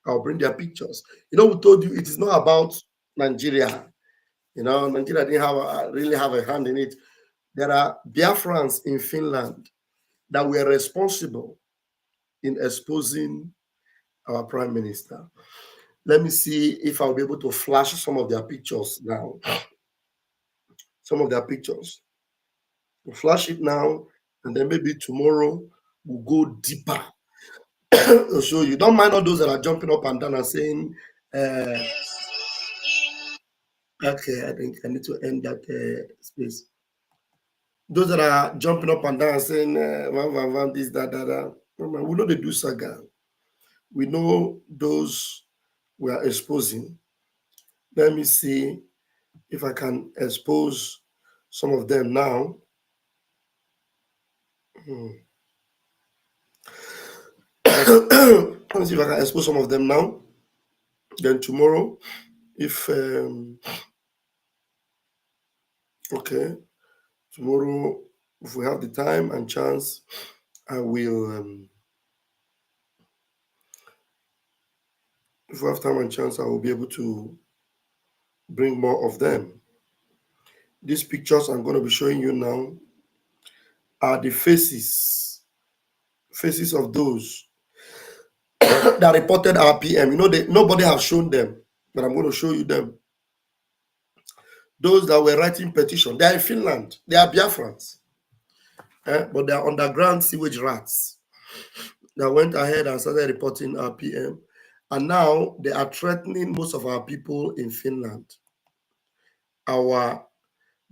K: I'll bring their pictures. We told you it is not about Nigeria. Nigeria didn't really have a hand in it. There are Biafrans in Finland that were responsible in exposing our prime minister. Let me see if I'll be able to flash some of their pictures now. Some of their pictures. We'll flash it now, and then maybe tomorrow we'll go deeper. I'll show you. Don't mind all those that are jumping up and down and saying, okay, I think I need to end that space. Those that are jumping up and down saying, this, that. We know they do saga. We know those we are exposing. Let me see if I can expose some of them now. Let me see if I can expose some of them now. Then tomorrow, if okay, tomorrow, if we have the time and chance, I will. If we have time and chance, I will be able to bring more of them. These pictures I'm going to be showing you now are the faces of those that reported our PM. Nobody has shown them, but I'm going to show you them. Those that were writing petition, they are in Finland. They are Biafrans, but they are underground sewage rats that went ahead and started reporting our PM. And now they are threatening most of our people in Finland. Our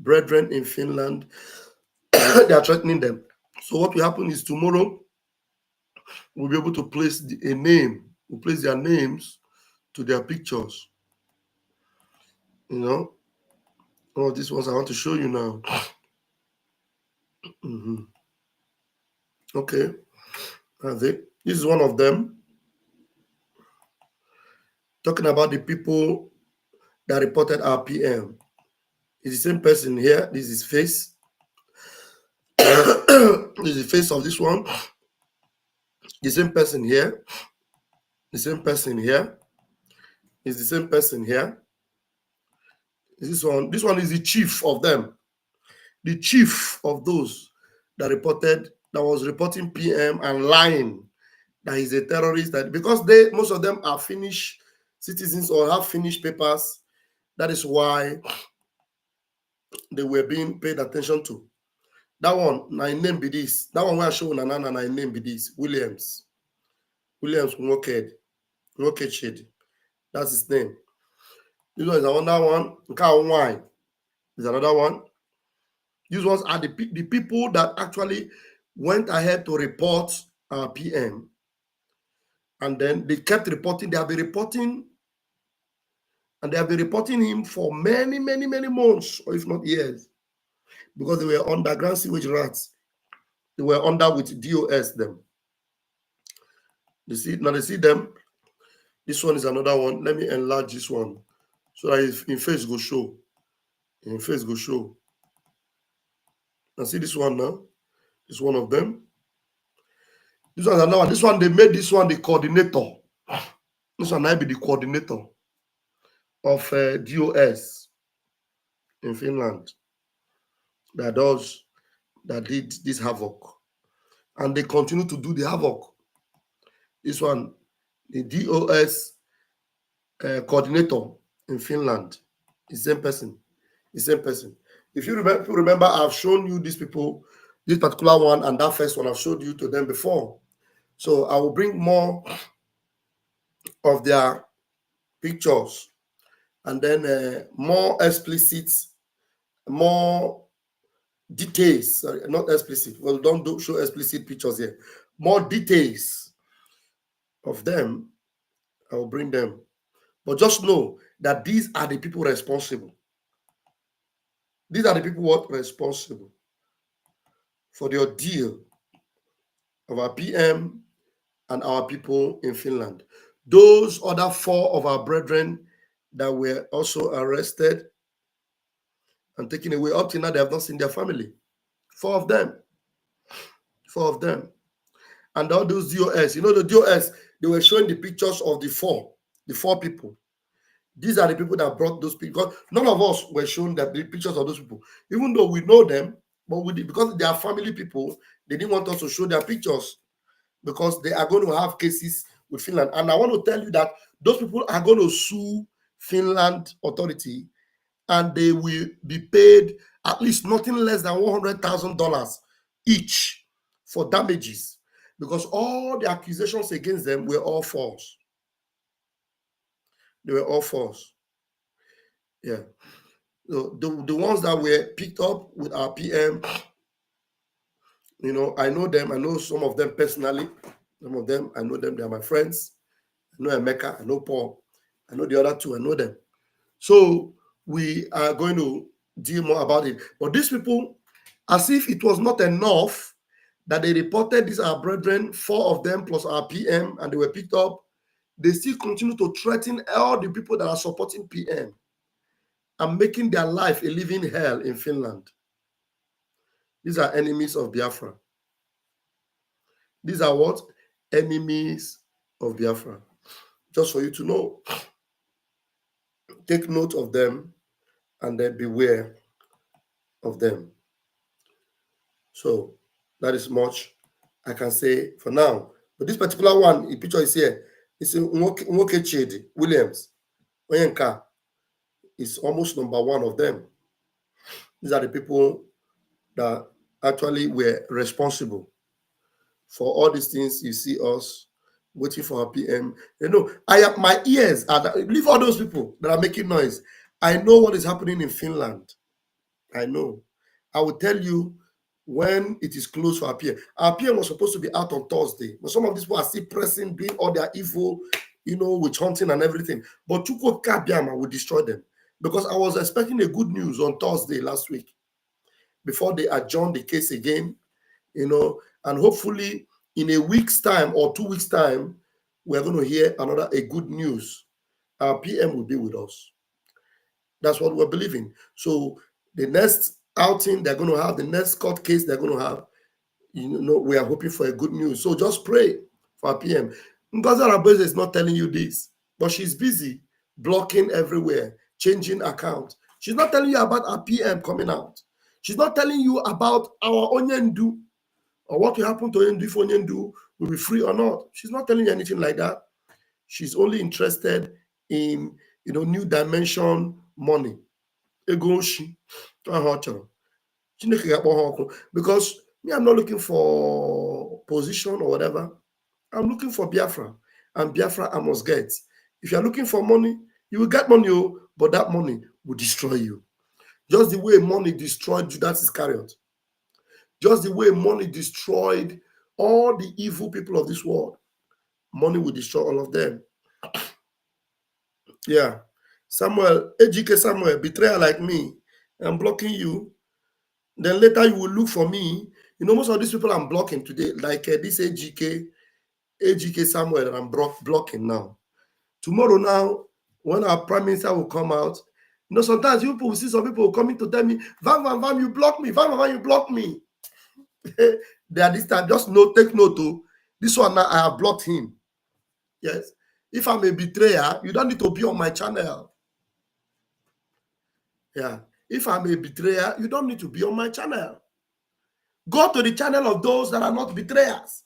K: brethren in Finland, they are threatening them. So what will happen is tomorrow, we'll be able to place a name. We'll place their names to their pictures. All these ones I want to show you now. Okay. This is one of them. Talking about the people that reported our PM. It's the same person here. This is his face. This is the face of this one. The same person here. The same person here. It's the same person here. This one is the chief of them. The chief of those that was reporting PM and lying that he's a terrorist. That because most of them are Finnish citizens or have Finnish papers, that is why they were being paid attention to. That one, my name be this. That one where I show Nana, my name be this. Williams Nwoked. That's his name. This one is another one. Wine is another one. These ones are the people that actually went ahead to report our PM. And then they kept reporting. They have been reporting. And they have been reporting him for many, many, many months, or if not years. Because they were underground sewage rats. They were under with DOS them. They see them. This one is another one. Let me enlarge this one so that in face go show. In face go show. Now see this one now. This one of them. This one is another one. This one, they made this one the coordinator. This one might be the coordinator of DOS in Finland that did this havoc. And they continue to do the havoc. This one, the DOS coordinator in Finland, the same person. The same person. If you remember, I've shown you these people, this particular one and that first one, I've showed you to them before. So I will bring more of their pictures and then more explicit, more details. Sorry, not explicit. Well, don't show explicit pictures here. More details of them. I will bring them. But just know that these are the people responsible. These are the people responsible for the ordeal of our PM and our people in Finland. Those other 4 of our brethren that were also arrested and taken away, up to now, they have not seen their family. 4 of them. 4 of them. and all those DOS. You know, the DOS, they were showing the pictures of the four people. These are the people that brought those people. Because none of us were shown the pictures of those people, even though we know them, but because they are family people, they didn't want us to show their pictures because they are going to have cases with Finland. And I want to tell you that those people are going to sue Finland authority, and they will be paid at least nothing less than $100,000 each for damages, because all the accusations against them were all false. They were all false. Yeah. So the ones that were picked up with our PM, you know, I know them. I know some of them personally. Some of them, I know them. They are my friends. I know Emeka. I know Paul. I know the other two. I know them. So we are going to deal more about it. But these people, as if it was not enough that they reported these our brethren, 4 of them plus our PM, and they were picked up, they still continue to threaten all the people that are supporting PM and making their life a living hell in Finland. These are enemies of Biafra. These are what? Enemies of Biafra. Just for you to know. Take note of them and then beware of them. So that is much I can say for now. But this particular one, the picture is here. It's Nwoke Chidi Williams. Oyenka is almost number 1 of them. These are the people that actually were responsible for all these things. You see us waiting for our PM. You know, my ears are leave all those people that are making noise. I know what is happening in Finland. I know. I will tell you when it is closed for our PM. Our PM was supposed to be out on Thursday, but some of these people are still pressing, doing all their evil, you know, witch hunting and everything. But Chukwu Kabiama will destroy them, because I was expecting a good news on Thursday last week before they adjourned the case again, you know, and hopefully in a week's time or 2 weeks' time, we're going to hear a good news. Our PM will be with us. That's what we're believing. So the next outing they're going to have, the next court case they're going to have, you know, we are hoping for a good news. So just pray for our PM. Ngozi Arabeze is not telling you this, but she's busy blocking everywhere, changing accounts. She's not telling you about our PM coming out. She's not telling you about our Onyendu or what will happen to Onyendu, if Onyendu will be free or not. She's not telling you anything like that. She's only interested in, you know, new dimension money. Because me, I'm not looking for position or whatever. I'm looking for Biafra, and Biafra I must get. If you're looking for money, you will get money, but that money will destroy you. Just the way money destroyed Judas Iscariot. Just the way money destroyed all the evil people of this world. Money will destroy all of them. Yeah. Samuel, AGK Samuel, betrayer like me, I'm blocking you. Then later you will look for me. You know, most of these people I'm blocking today, like this AGK Samuel that I'm blocking now. Tomorrow now, when our prime minister will come out, you know, sometimes people will see some people coming to tell me, Vam, you block me. Vam, you block me. They are this time, just take note to this one now, I have blocked him. Yes. If I'm a betrayer, you don't need to be on my channel. Yeah. If I'm a betrayer, you don't need to be on my channel. Go to the channel of those that are not betrayers.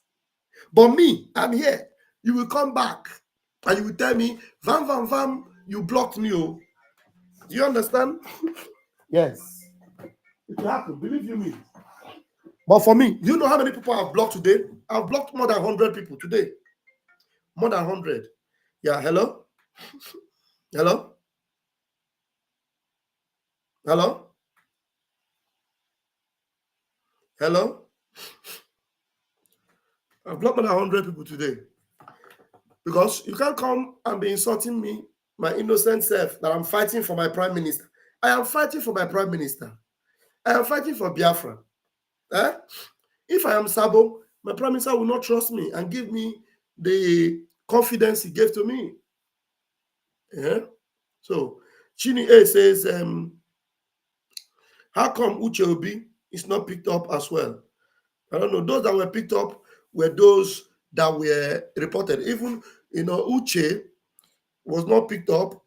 K: But me, I'm here. You will come back and you will tell me, Vam, you blocked me. Oh. You understand? Yes. It will happen. Believe you me. But for me, you know how many people I've blocked today? I've blocked more than 100 people today. More than 100. Yeah, hello? Hello? Hello? Hello? I've blocked more than 100 people today. Because you can't come and be insulting me, my innocent self, that I'm fighting for my prime minister. I am fighting for my prime minister. I am fighting for Biafra. Eh? If I am Sabo, my prime minister will not trust me and give me the confidence he gave to me. Yeah? So, Chini A says, how come Uche Obi is not picked up as well? I don't know. Those that were picked up were those that were reported. Even, Uche was not picked up.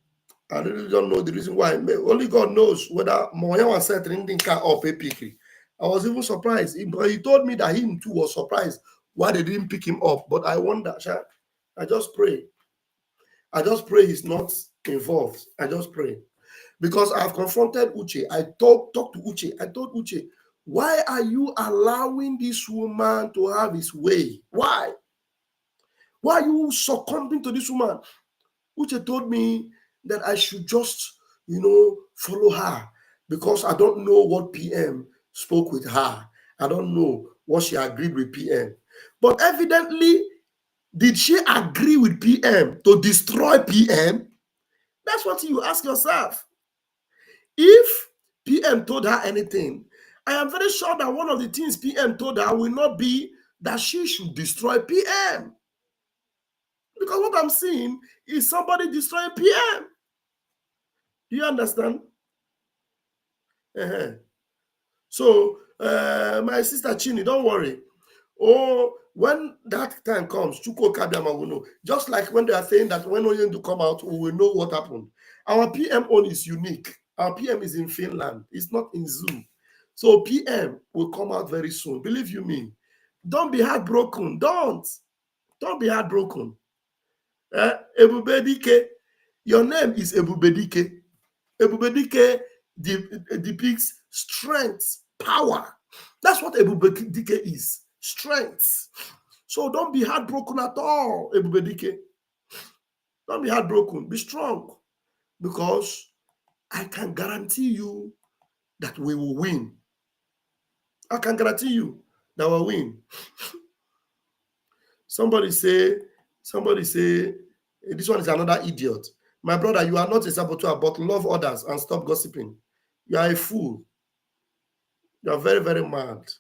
K: I really don't know the reason why. Only God knows whether Moya was setting car up a pick. I was even surprised. He told me that him too was surprised why they didn't pick him up. But I wonder, I just pray. I just pray he's not involved. I just pray. Because I've confronted Uche. I talked to Uche. I told Uche, why are you allowing this woman to have his way? Why? Why are you succumbing to this woman? Uche told me that I should just, follow her because I don't know what PM spoke with her. I don't know what she agreed with PM. But evidently, did she agree with PM to destroy PM? That's what you ask yourself. If PM told her anything, I am very sure that one of the things PM told her will not be that she should destroy PM. Because what I'm seeing is somebody destroying PM. Do you understand? Uh-huh. So, my sister Chini, don't worry. Oh, when that time comes, Chuko Kabiama will know. Just like when they are saying that when Oyendu come out, we will know what happened. Our PM own is unique. Our PM is in Finland. It's not in Zoom. So PM will come out very soon. Believe you me. Don't be heartbroken. Don't be heartbroken. Ebubedike, your name is Ebubedike. Ebubedike depicts strength, power. That's what Ebubedike is. Strength. So don't be heartbroken at all, Ebubedike. Don't be heartbroken. Be strong. Because I can guarantee you that we will win. I can guarantee you that we'll win. Somebody say, this one is another idiot. My brother, you are not a saboteur, but love others and stop gossiping. You are a fool. You are very, very mad.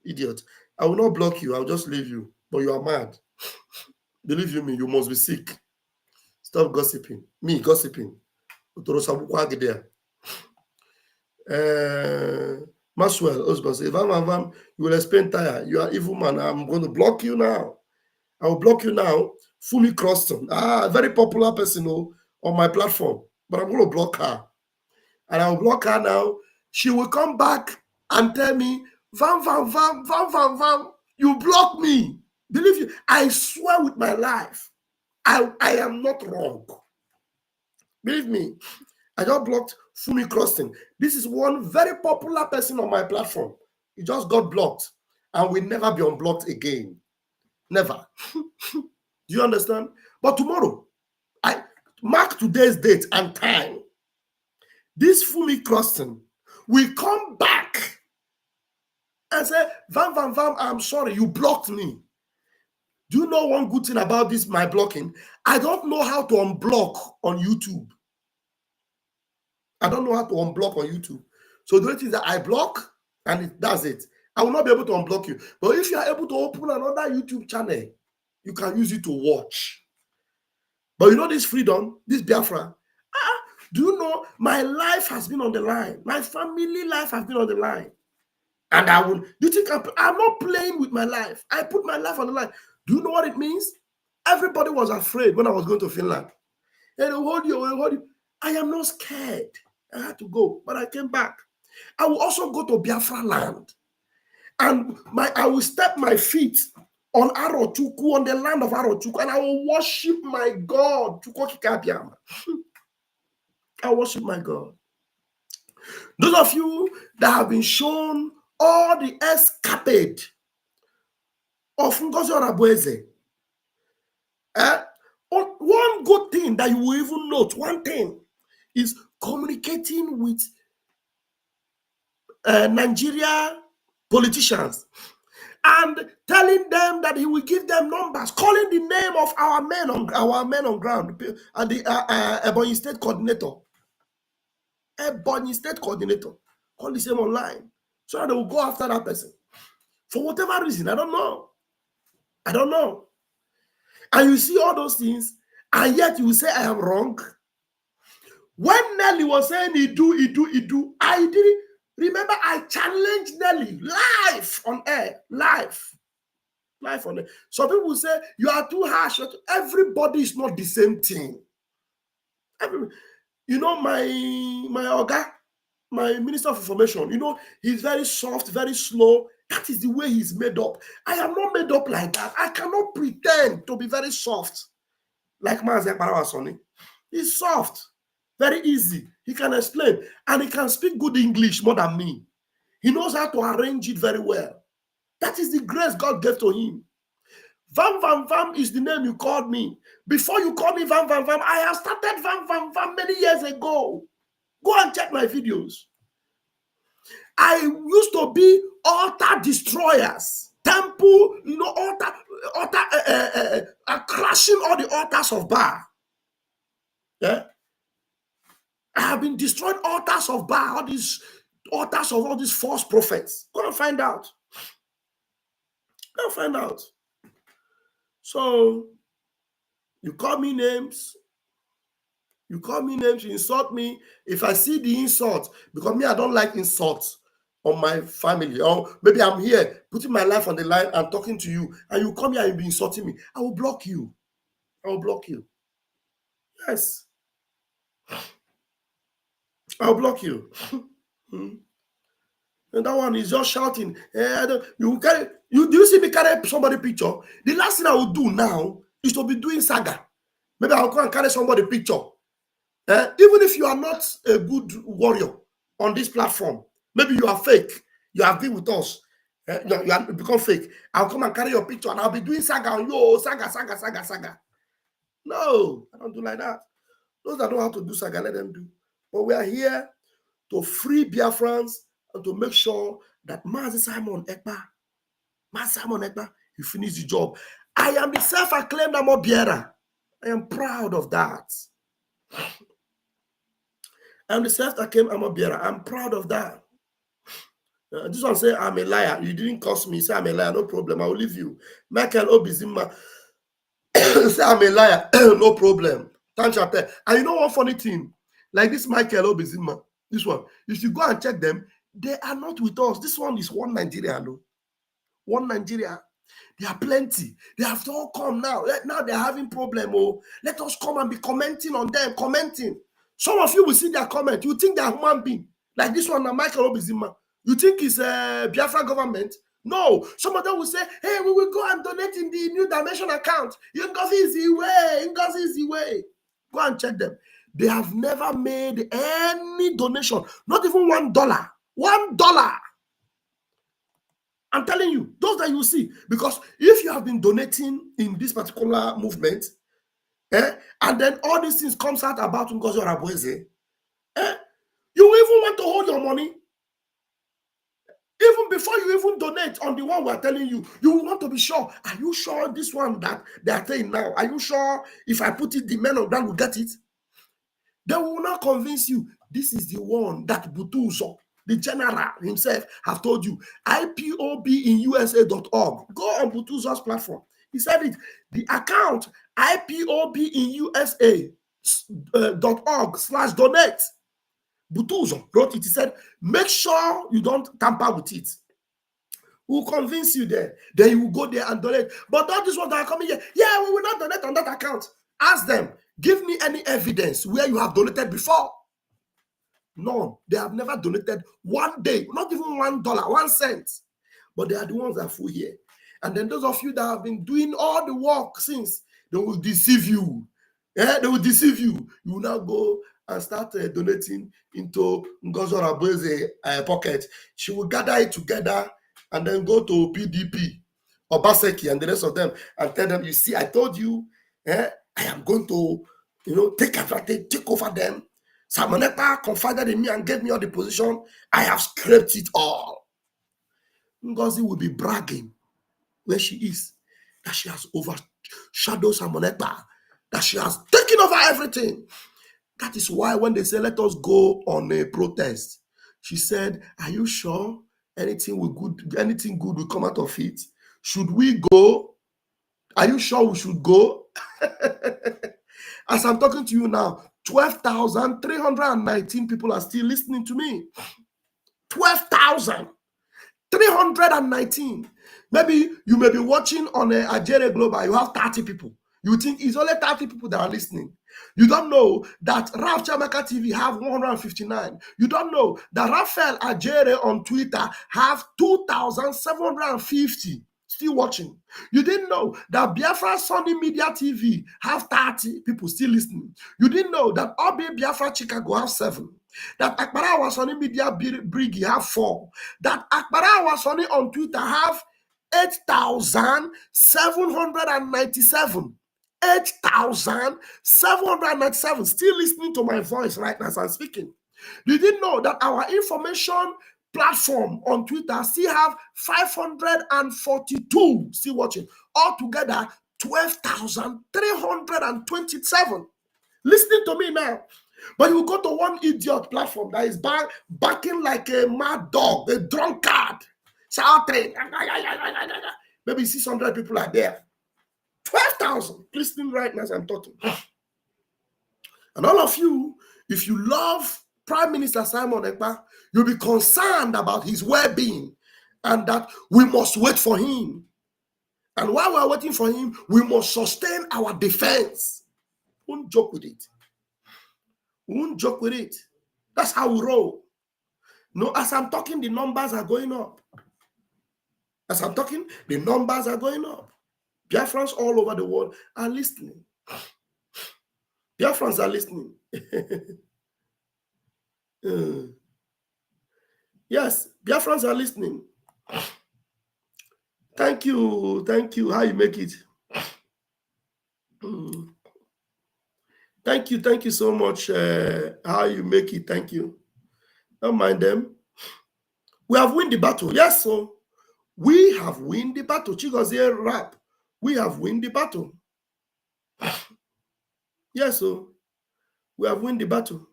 K: Idiot. I will not block you. I'll just leave you. But you are mad. Believe you me, you must be sick. Stop gossiping. Me gossiping. Maxwell, husband, if I'm, you will explain tire. You are evil man. I'm going to block you now. I will block you now. Fumi Croston. A very popular person on my platform. But I'm going to block her. And I will block her now. She will come back and tell me, Vam, you block me. Believe you, I swear with my life, I am not wrong. Believe me, I just blocked Fumi Croston. This is one very popular person on my platform. He just got blocked and will never be unblocked again. Never. Do you understand? But tomorrow, I mark today's date and time. This Fumi Croston will come back and say, Vam, I'm sorry, you blocked me. Do you know one good thing about this, my blocking? I don't know how to unblock on YouTube. I don't know how to unblock on YouTube. So the only thing is that I block and that's it. I will not be able to unblock you. But if you are able to open another YouTube channel, you can use it to watch. But you know this freedom, this Biafra, do you know my life has been on the line? My family life has been on the line. And I will, do you think I'm not playing with my life? I put my life on the line. Do you know what it means? Everybody was afraid when I was going to Finland. And they'll hold you. I am not scared. I had to go, but I came back. I will also go to Biafra land. And I will step my feet on Arochukwu, on the land of Arochukwu, and I will worship my God. I worship my God. Those of you that have been shown all the escapade of Ngozi Orabueze, one good thing that you will even note, one thing, is communicating with Nigeria politicians and telling them that he will give them numbers, calling the name of our men on ground, and the Ebonyi State coordinator. Ebonyi State coordinator, call the same online, so that they will go after that person for whatever reason. I don't know. And you see all those things, and yet you say I am wrong. When Nelly was saying he do, I didn't remember. I challenged Nelly live on air, live. life on it. Some people say you are too harsh. Everybody is not the same thing. You know, my Oga, my Minister of Information, you know, he's very soft, very slow. That is the way he's made up. I am not made up like that. I cannot pretend to be very soft like Mazek Barawasoni. He's soft, very easy. He can explain, and he can speak good English more than me. He knows how to arrange it very well. That is the grace God gave to him. Vam Vam Vam is the name you called me. Before you called me Vam Vam Vam, I have started Vam Vam Vam many years ago. Go and check my videos. I used to be altar destroyers, temple, you know, crashing all the altars of Baal. Yeah, I have been destroying altars of Baal, all these altars of all these false prophets. Go and find out. Go and find out. So you call me names. You call me names, you insult me. If I see the insult, because me, I don't like insults on my family. Or maybe I'm here putting my life on the line and talking to you, and you come here and be insulting me. I will block you. I will block you. Yes. I'll block you. And that one is just shouting. Do you see me carry somebody picture? The last thing I will do now is to be doing saga. Maybe I'll go and carry somebody picture. Even if you are not a good warrior on this platform, maybe you are fake. You have been with us. You have become fake. I'll come and carry your picture and I'll be doing saga on you. Saga. No, I don't do like that. Those that know how to do saga, let them do. But we are here to free Biafrans and to make sure that Mazi Simon Ekpa, you finish the job. I am the self-acclaimed Amobiera. I am proud of that. I'm the self-acclaimed Amobiera. I'm proud of that. This one say I'm a liar. You didn't curse me. Say I'm a liar. No problem. I will leave you. Michael Obizima say I'm a liar. No problem. Thank you. And you know one funny thing? Like this Michael Obizima, this one, if you go and check them, they are not with us. This one is one Nigeria. No? One Nigeria. There are plenty. They have to all come now. Now they're having problem. Oh, let us come and be commenting on them. Commenting. Some of you will see their comment. You think they're human being. Like this one, Michael Obizima. You think it's a Biafra government? No. Some of them will say, hey, we will go and donate in the New Dimension account. Ngozi is the way. Go and check them. They have never made any donation. Not even $1. $1. I'm telling you, those that you see, because if you have been donating in this particular movement, and then all these things comes out about Ngozi Orabueze, you will even want to hold your money. Even before you even donate on the one we're telling you, you will want to be sure. Are you sure this one that they are saying now? Are you sure if I put it, the men of that will get it? They will not convince you. This is the one that Butuzo, the general himself, have told you. IPOBINUSA.org. Go on Butuzo's platform. He said it. The account IPOBINUSA.org/donate. Butuzo wrote it. He said, make sure you don't tamper with it. We'll convince you there. Then you will go there and donate. But all these ones that are coming here, yeah, we will not donate on that account. Ask them, give me any evidence where you have donated before. No, they have never donated one day, not even $1, 1 cent. But they are the ones that are full here. And then those of you that have been doing all the work since, they will deceive you. Yeah, they will deceive you. You will now go and start donating into Ngozi Orabueze pocket. She will gather it together and then go to PDP, Obaseki, and the rest of them and tell them, you see, I told you, I am going to, take advantage, take over them. Samoneta confided in me and gave me all the position. I have scraped it all. Ngozi will be bragging where she is, that she has overshadowed Samoneta, that she has taken over everything. That is why when they say, let us go on a protest, she said, are you sure anything good will come out of it? Should we go? Are you sure we should go? As I'm talking to you now, 12,319 people are still listening to me. 12,000. 319. Maybe you may be watching on a Ajere Global, you have 30 people. You think it's only 30 people that are listening. You don't know that Raf Chamaka TV have 159. You don't know that Rafael Ajere on Twitter have 2,750 still watching. You didn't know that Biafra Sunday Media TV have 30 people still listening. You didn't know that Obi Biafra Chicago have 7. That Akbara Wasoni Media Brigi have 4. That Akbara Wasoni on Twitter have 8,797. 8,797 still listening to my voice right now as I'm speaking. You didn't know that our information platform on Twitter still have 542 still watching. Altogether, 12,327 listening to me now. But you go to one idiot platform that is barking like a mad dog, a drunkard, shouting. Maybe 600 people are there. 12,000 listening right now as I'm talking. And all of you, if you love Prime Minister Simon Ekpa, you'll be concerned about his well-being and that we must wait for him. And while we're waiting for him, we must sustain our defense. Won't joke with it. We won't joke with it. That's how we roll. No, as I'm talking, the numbers are going up. As I'm talking, the numbers are going up. Biafrans all over the world are listening. Biafrans are listening. Yes, Biafrans are listening. Thank you. Thank you. How you make it? Thank you. Thank you so much. How you make it? Thank you. Don't mind them. We have won the battle. Yes, so we have won the battle. Chigozie rap. We have won the battle. Yes, so we have won the battle.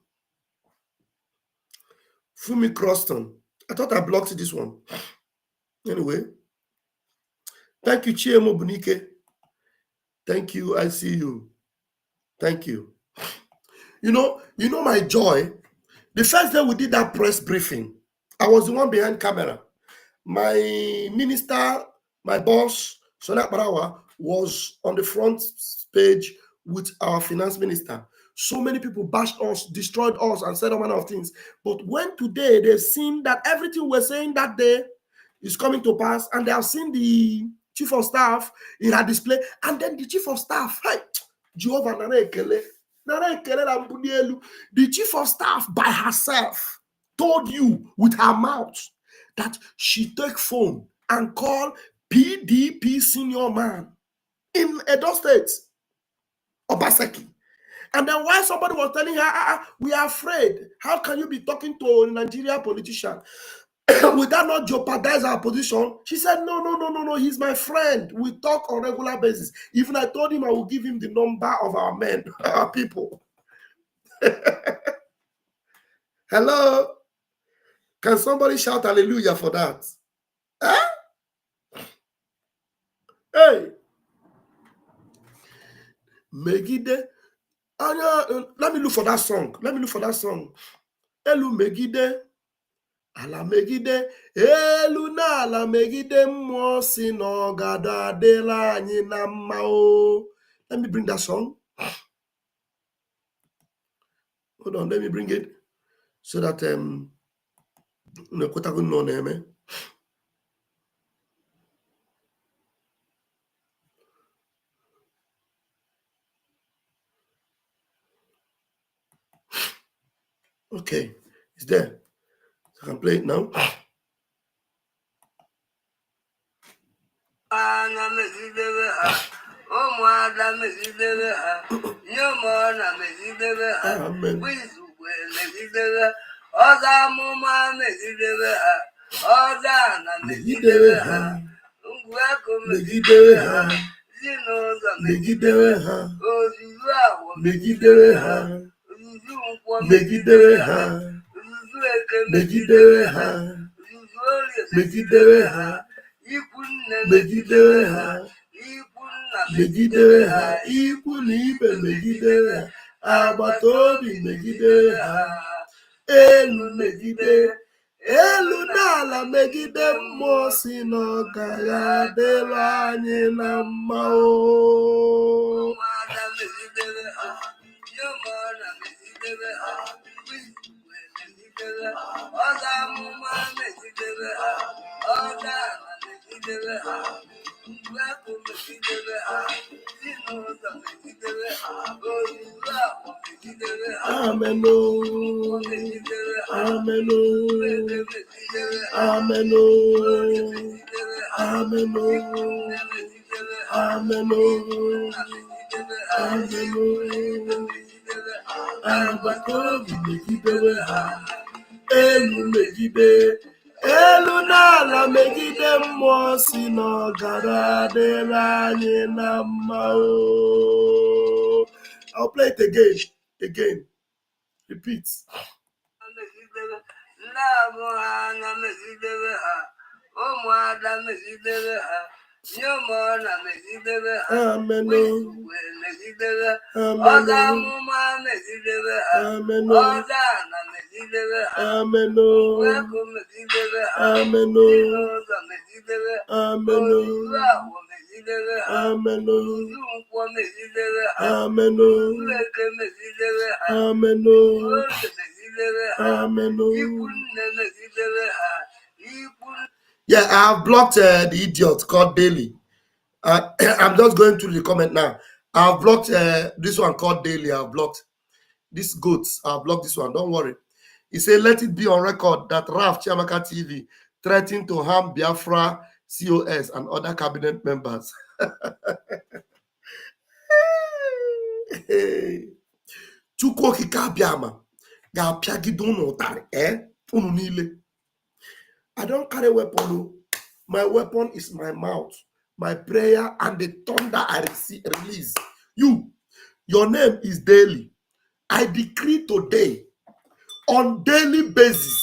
K: Fumi Croston. I thought I blocked this one. Anyway. Thank you, Chiemo Bunike. Thank you. I see you. Thank you. You know my joy. The first day we did that press briefing, I was the one behind camera. My minister, my boss, Sonak Barawa, was on the front page with our finance minister. So many people bashed us, destroyed us, and said all manner of things. But when today they've seen that everything we're saying that day is coming to pass, and they have seen the chief of staff in her display, and then the chief of staff, hey, Jehovah Narekele, the chief of staff by herself told you with her mouth that she take phone and call PDP senior man in Edo State, Obaseki. And then while somebody was telling her, we are afraid, how can you be talking to a Nigerian politician? Would that not jeopardize our position? She said, no, he's my friend. We talk on a regular basis. Even I told him I will give him the number of our men, our people. Hello? Can somebody shout hallelujah for that? Huh? Hey. Megide. Let me look for that song. Elu Megide. Ala Megide. Elu na ala Megide mmụọ si n'ọgada adịla anyị na mma o. Let me bring that song. Hold on, let me bring it so that okay, it's there. I can play it now. Megidere ha, ikwu na ibe megidere ha, agbata obi megidere ha, elu megide, elu n'ala megide mmụọ si n'ọgara adịla anyị na mma o. Amen. Amen. Amen. Amen. Amen. Elu megide elu n'ala megide mmụọ si n'ọgara adịla anyị na mma o. I'll play it again. Repeat. Amen. Yeah, I have blocked the idiot called Daily. I'm just going through the comment now. I've blocked this one called Daily. I've blocked this goats. I've blocked this one. Don't worry. He said, let it be on record that Raf Chiamaka TV threatened to harm Biafra, COS, and other cabinet members. Chukwu okike abịama ga-apịagide unu ụtarị unu niile. I don't carry weapon. My weapon is my mouth, my prayer, and the thunder I release. Your name is Daily. I decree today, on daily basis,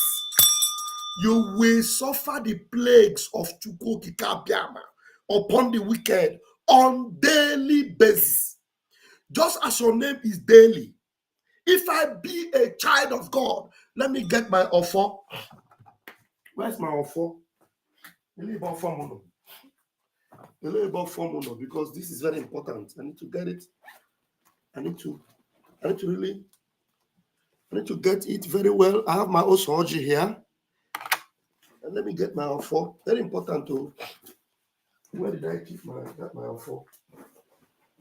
K: you will suffer the plagues of Chukwu okike abịama upon the wicked on daily basis. Just as your name is Daily. If I be a child of God, let me get my offer. Where's my offer? Because this is very important. I need to get it. I need to get it very well. I have my Osoji here. And let me get my offer. Very important to. Where did I keep my offer?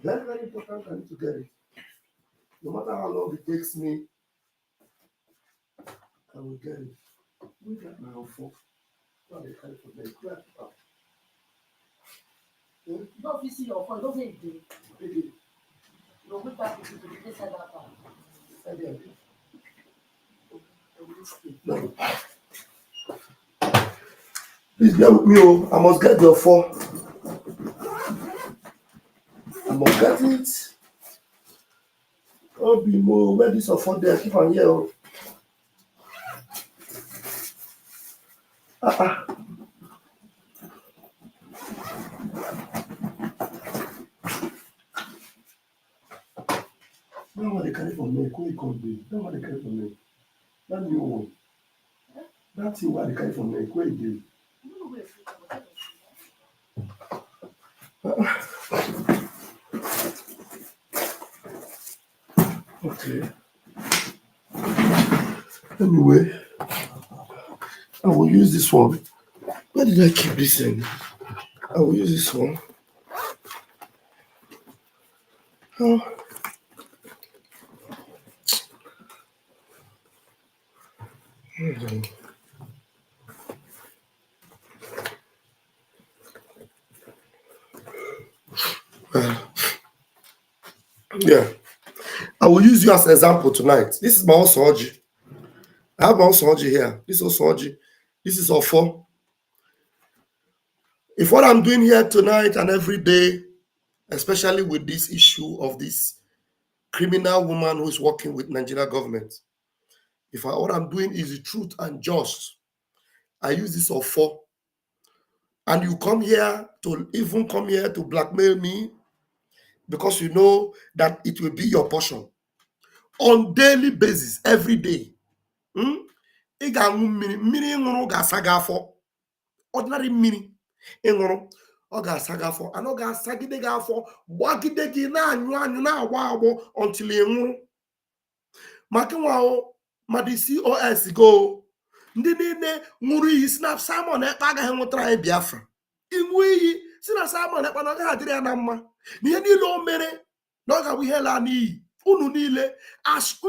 K: Very, very important. I need to get it. No matter how long it takes me, I will get it. We got my offer. No, if you see your phone, don't say it. No, we can't do it. No. Please bear with me. I must get your phone. I must get it. Oh, Bimo, where this phone there? Keep on here. No one they carry for me. Who could be? No one they carry for me. That new one. That's why they carry for me. Who it is? Okay. Anyway, I will use this one. Where did I keep this in? I will use this one. Oh. Yeah, I will use you as an example tonight. This is my Osoji. I have my Osoji here. This Osoji. This is Ofo. If what I'm doing here tonight and every day, especially with this issue of this criminal woman who is working with Nigeria government, what I'm doing is the truth and just, I use this Ofo. And you come here to blackmail me because you know that it will be your portion on daily basis, every day. ị ga-aṅụ mmiri mmiri ịṅụrụ ga-asa gị afọ ordinary mmiri ịṅụrụ ọ ga-asa gị afọ anọ ga-asagide gị afọ gbagide gị na-anyụ anyụ na-agba agbọ until ị nwụrụ maka nwa mmadụ COS go ndị niile ṅụrụ iyi si na Simon Ekpa agaghị nwụtara anyị Biafra ịṅụ iyi si na Simon Ekpa na ọ gaghị adịrị ya na mma na ihe niile o mere na ọ ga-abụ ihe laa n'iyi unu niile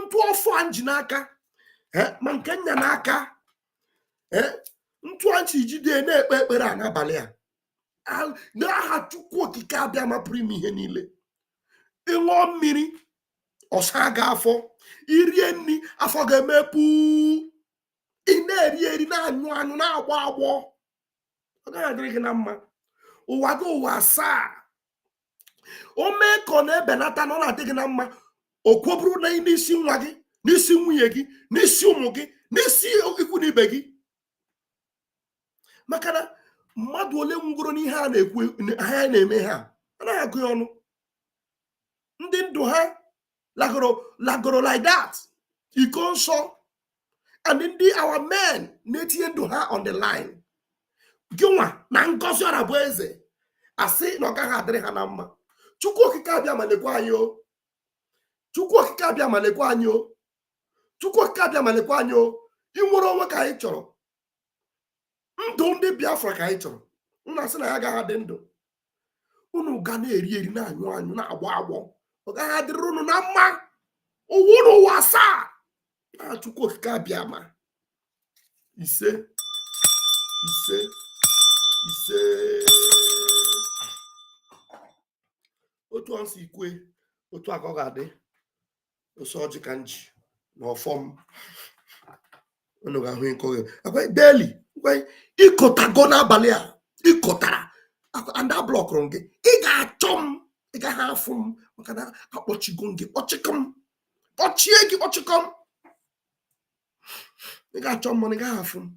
K: ntụ ọfụ a nji n'aka ma nke nya n'aka ntụ anchi jide na-ekpe ekpere a n'abalị a n'aha Chukwu okike abịa mapụrụ ime ihe niile ịṅụọ mmiri ọsa gị afọ irie nri afọ ga-emepu ị na-eri eri na-anyụ anyụ na-agbọ agbọ ọ gaghị adịrị gị na mma ụwa gị ụwa asaa o mee ka ọ na-ebenata na ọ na-adị gị na mma o kwoburu na n'isi nwa gị n'isi nwunye gị n'isi ụmụ gị n'isi ikwu na ibe gị maka na mmadụ ole nwugoro n'ihe a na-ekwu ha na-eme ha anaghị agụ ya ọnụ ndị ndụ ha lagoro like that iko nsọ and ndị our men na-etinye ndụ ha on the line gịnwa na ngozi ọra bụ eze asị na ọ gaghị adịrị ha na mma Chukwu okike abịa malekwa anyị o Chukwu okike abịa malekwa anyị o Chukwu okike abịa malekwa anyị o inwere onwe ka anyị chọrọ ndụ ndị Biafra ka anyị chọrọ nna sị na ya agaghị adị ndụ unu ga na-eri eri na-anyụ anyụ na-agbọ agbọ ọ gaghị adịrị unu na mma ụwa n'ụwa asaa na Chukwu okike abịa ma ise ise ise otu ọnsị ikwe otu aka ọ ga-adị ose ọjị ka nji na ọfọm unu ga-ahụ nkọghị akwa deli ịkọtago n'abalị a ịkọtara and a blọkụrụ gị ị ga-achọ m ị gaghị afụ m maka na akpọchigo gị kpọchịkọ m kpọchie gị kpọchịkọ m ị ga-achọ m mana ị gaghị afụ m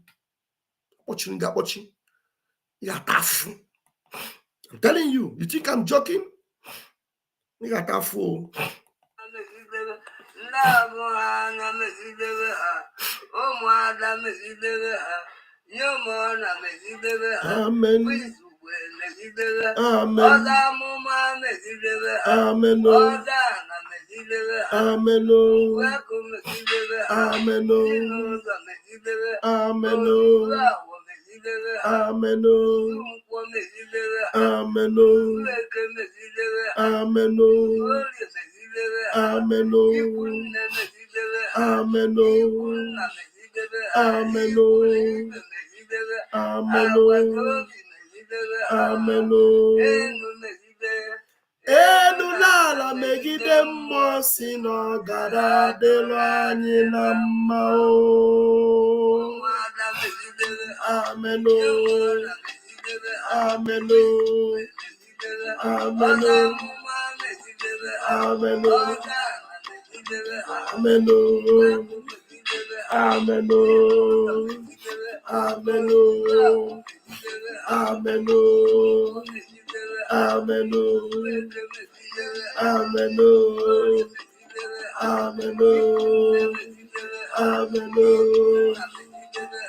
K: akpọchiri gị akpọchi ị ga-ata afụ I'm telling you, you think I'm joking? Ị ga-ata afụ o Amen. Amen. Amen. Amen. Amen. Amen. Amen. Amen. Amen. Amen. Amen. Amen. Amen. Enu n'ala megide mmụọ si n'ọgara adịlụ anyị na mma o. Amen. Amen. Amen. Amen. Amen. Amen. Amen. Amen. Amen. Amen. Amen. Amen.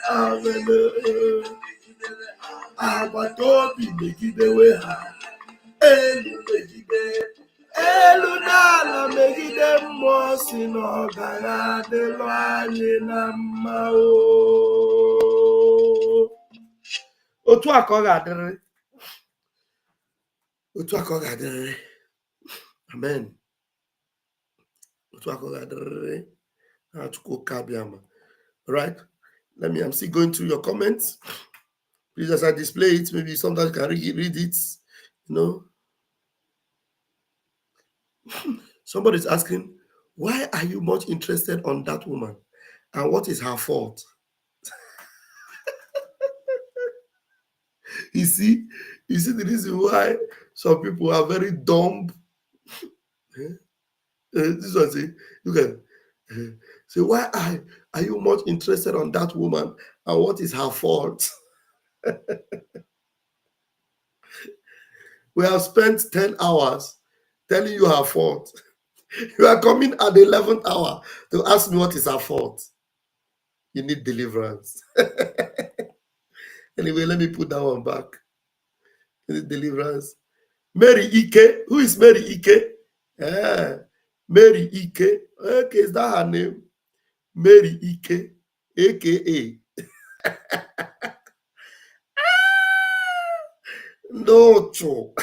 K: Amen. Agbata obi megidewe ha elu megide elu n'ala megide mmụọ si n'ọgara adịlụ anyị na mma o. Otu a ka ọ ga-adịrịrị. Otu a ka ọ ga-adịrịrị. Amen. Otu a ka ọ ga-adịrịrị. Chukwu ka abịa ma. Right? I'm still going through your comments. Please, as I display it, maybe sometimes you can read it, you know. Somebody's asking, why are you much interested on that woman? And what is her fault? You see the reason why some people are very dumb. This one say, look at say, why are you much interested on that woman? And what is her fault? We have spent 10 hours telling you her fault. You are coming at the 11th hour to ask me what is her fault. You need deliverance. Anyway, let me put that one back. You need deliverance. Mary Ike. Who is Mary Ike? Mary Ike. Okay, is that her name? Mary Ike, aka no cho.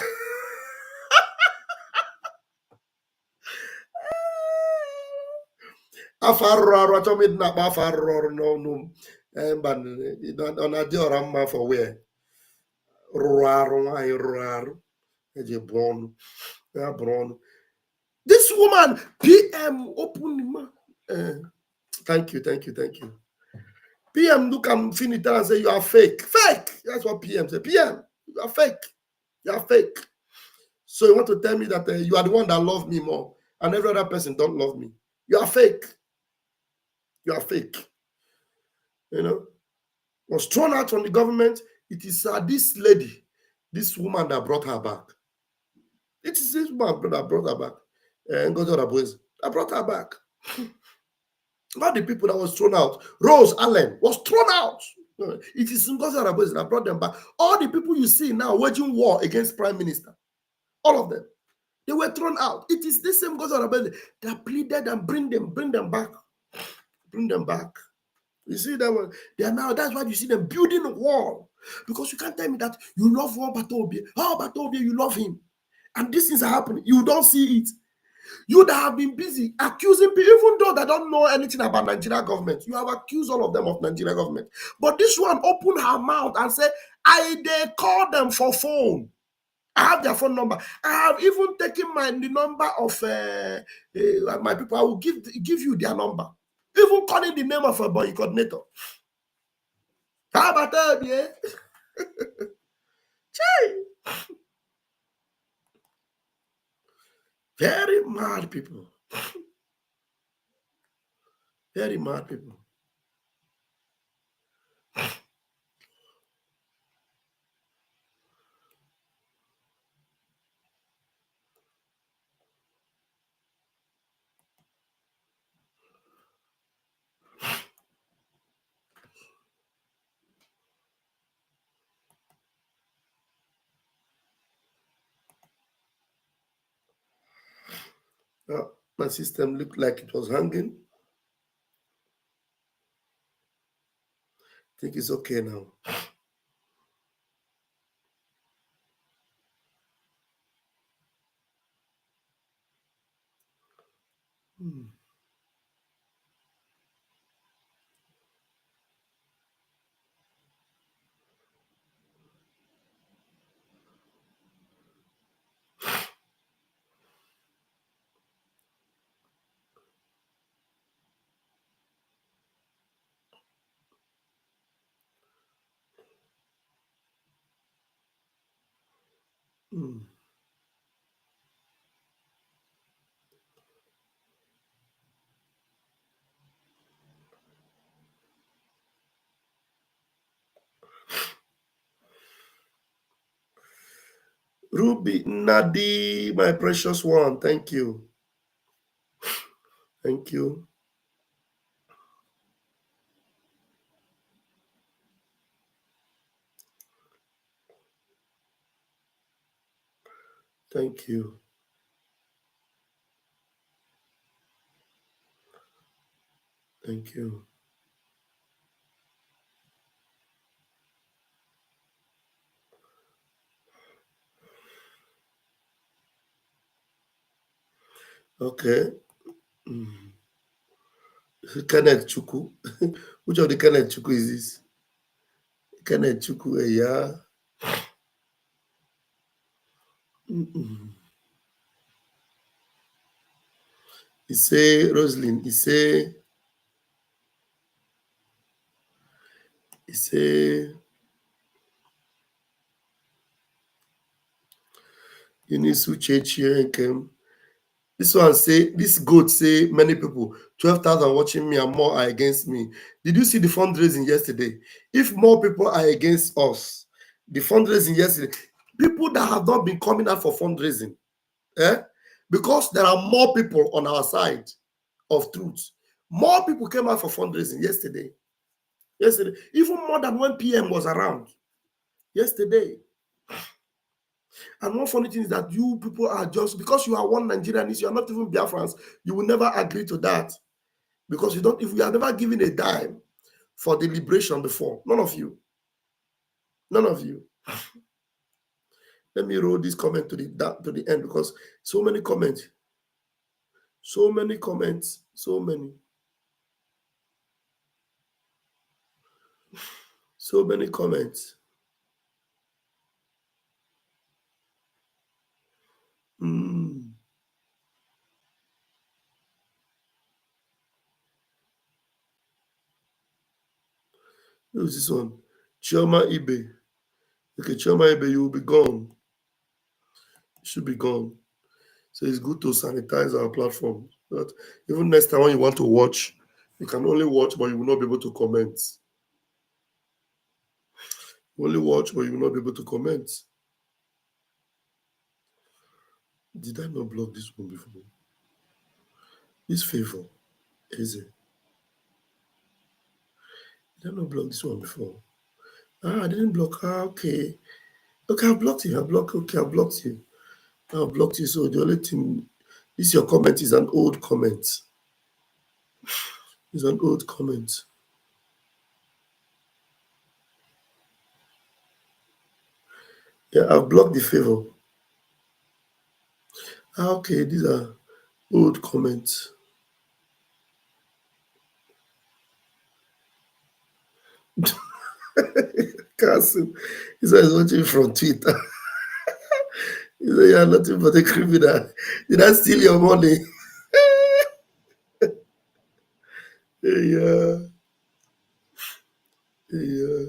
K: Afọ arụrụ arụ achọ m ịdị na-akpa afọ arụrụ ọrụ n'ọnụ ọ na-adị ọra mma for where rụrụ arụ nwaanyị rụrụ arụ eji bụ ọnụ ya bụrụ ọnụ. This woman PM open thank you. PM look am finish and say you are fake. That's what PM say. PM, you are fake. So you want to tell me that you are the one that love me more and every other person don't love me. You are fake. You know, was thrown out from the government. It is this lady, this woman that brought her back. It is this woman that brought her back. And God that brought her back. Not the people that was thrown out. Rose Allen was thrown out. It is Ngozi that brought them back. All the people you see now waging war against Prime Minister, all of them, they were thrown out. It is this same Ngozi that pleaded and bring them back. You see them, they are now, that's why you see them building a wall. Because you can't tell me that you love one Batobie. Oh, Batobie, you love him. And these things are happening. You don't see it. You that have been busy accusing people, even though they don't know anything about Nigeria government, you have accused all of them of Nigeria government. But this one opened her mouth and said, they call them for phone. I have their phone number. I have even taken the number of my people. I will give you their number. Even calling the name of a boy coordinator. How about that, yeah? Very mad people. Very mad people. My system looked like it was hanging. I think it's okay now. Ruby Nadi, my precious one, thank you. Thank you. Thank you. Thank you. Okay. Kenneth Chuku. Which of the Kenneth Chuku is this? Kenneth Chuku, yeah. He say, Roslyn, he say, Yunisu Chechi Enkem. This one say, this goat say, many people, 12,000 watching me and more are against me. Did you see the fundraising yesterday? If more people are against us, the fundraising yesterday, people that have not been coming out for fundraising, because there are more people on our side of truth. More people came out for fundraising yesterday. Yesterday, even more than when PM was around. Yesterday. And one funny thing is that you people are just, because you are one Nigerians, you are not even Biafrans, you will never agree to that. Because you don't, if we are never given a dime for the liberation before, none of you. None of you. Let me roll this comment to the end, because so many comments. So many comments. So many. So many comments. Who's this one? Chioma Ibe. Okay, Chioma Ibe, you will be gone. You should be gone. So it's good to sanitize our platform. But even next time when you want to watch, you can only watch, but you will not be able to comment. You only watch, but you will not be able to comment. Did I not block this one before? This favor, is it? Did I not block this one before? I didn't block her. Okay. Okay, I blocked you. I blocked you. I blocked you. So the only thing, this your comment is an old comment. It's an old comment. Yeah, I've blocked the favor. Okay, these are old comments. Castle, he said he's watching from Twitter. He said, you are nothing but a criminal. Did I steal your money? Yeah. Yeah.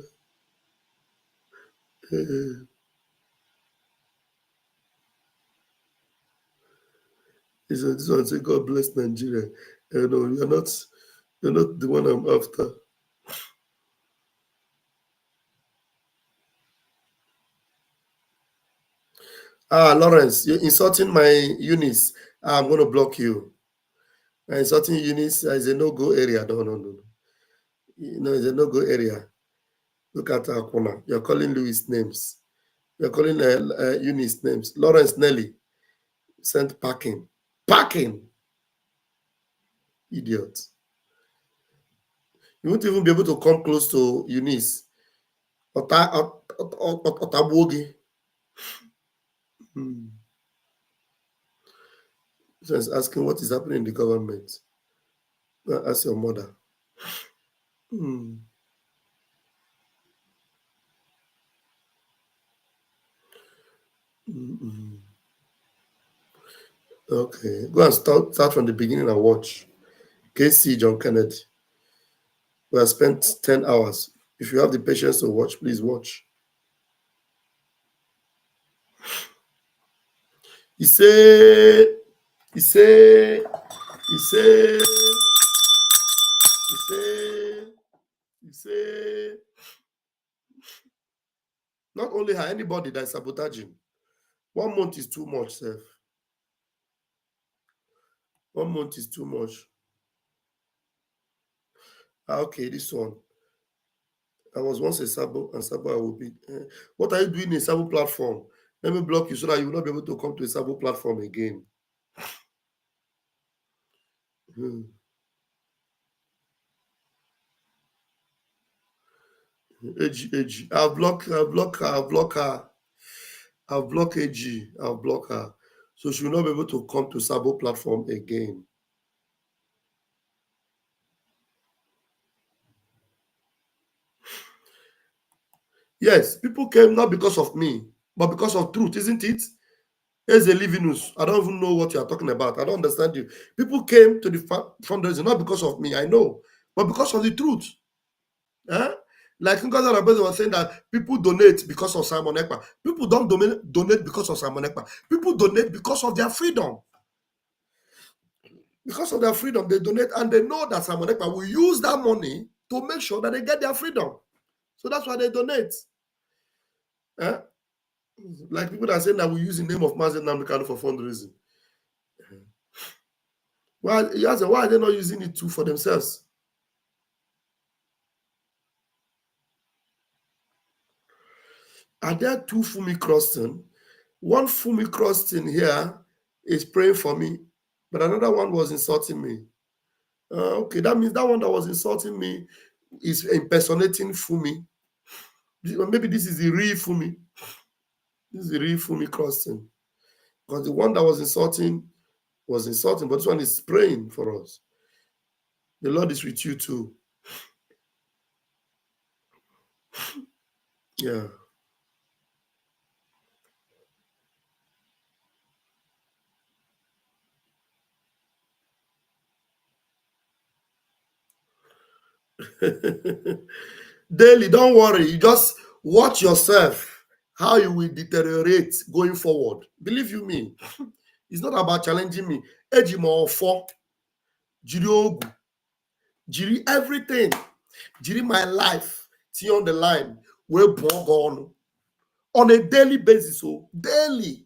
K: He said, this one say, God bless Nigeria. No, you're not the one I'm after. Lawrence, you're insulting my Eunice. I'm going to block you. Insulting Eunice is a no-go area. No. It's a no-go area. Look at our corner. You're calling Louis names. You're calling Eunice names. Lawrence Nelly sent packing. Packing! Idiot. You won't even be able to come close to Eunice. Otabuogi. So he's asking what is happening in the government. Ask your mother. Okay, go and start from the beginning and watch. KC John Kennedy. We have spent 10 hours. If you have the patience to watch, please watch. He said, not only her, anybody that is sabotaging. 1 month is too much, Seth. 1 month is too much. Okay, this one. I was once a Sabo, and Sabo I will be. What are you doing in a Sabo platform? Let me block you so that you will not be able to come to a Sabo platform again. AG. I'll block her. I'll block AG. I'll block her. So she will not be able to come to Sabo platform again. Yes, people came not because of me, but because of truth, isn't it? Here's a Livinus. I don't even know what you are talking about. I don't understand you. People came to the fundraising not because of me, I know, but because of the truth. Like Ngozi Arabeze was saying that people donate because of Simon Ekpa. People don't donate because of Simon Ekpa. People donate because of their freedom. Because of their freedom, they donate, and they know that Simon Ekpa will use that money to make sure that they get their freedom. So that's why they donate. Like people that are saying that we use the name of Mazen Namdekano for fundraising. Why are they not using it too for themselves? Are there two Fumi Croston? One Fumi Croston here is praying for me, but another one was insulting me. Okay, that means that one that was insulting me is impersonating Fumi. Maybe this is the real Fumi. This is the real Fumi Croston. Because the one that was insulting, but this one is praying for us. The Lord is with you too. Yeah. Daily, don't worry. You just watch yourself, how you will deteriorate going forward. Believe you me, it's not about challenging me. Ejimo for Jiri Ogu, Jiri everything, Jiri my life, see on the line, we're born on a daily basis. So daily.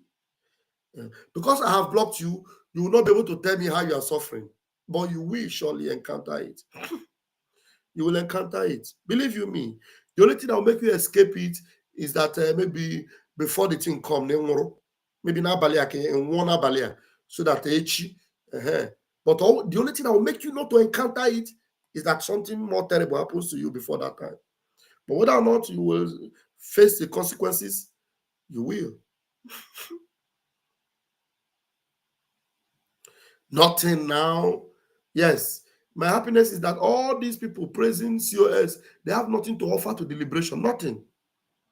K: Because I have blocked you, you will not be able to tell me how you are suffering, but you will surely encounter it. You will encounter it. Believe you me. The only thing that will make you escape it is that maybe before the thing come, maybe na balia in one balia, so that but the only thing that will make you not to encounter it is that something more terrible happens to you before that time. But whether or not you will face the consequences, you will. Nothing now. Yes. My happiness is that all these people praising COS, they have nothing to offer to the liberation. Nothing.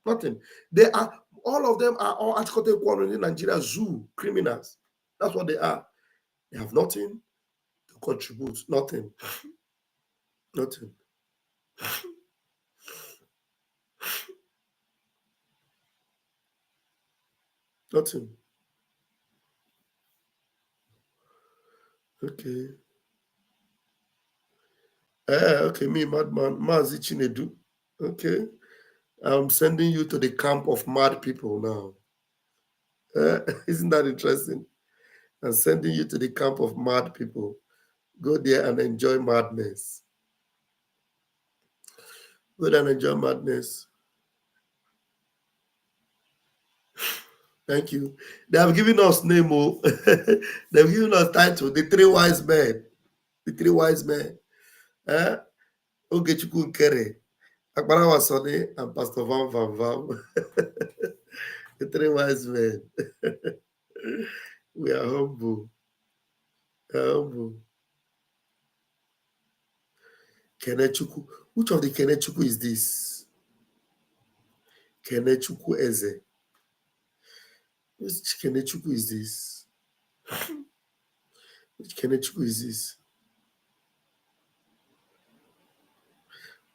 K: Nothing. They are, all of them are all Achikote Kwano in Nigeria zoo criminals. That's what they are. They have nothing to contribute. Nothing. Nothing. Nothing. Okay. Okay, me, madman, Mazi Chinedu. Okay. I'm sending you to the camp of mad people now. Isn't that interesting? I'm sending you to the camp of mad people. Go there and enjoy madness. Go there and enjoy madness. Thank you. They have given us name. They've given us title. The three wise men. The three wise men. Ogechukwu Nkere, Akbarawa Sone, and Pastor Van Van Van. The three wise men. We are humble. Humble. Kenechukwu. Which of the Kenechukwu is this? Kenechukwu Eze. Which Kenechukwu is this? Which Kenechukwu is this?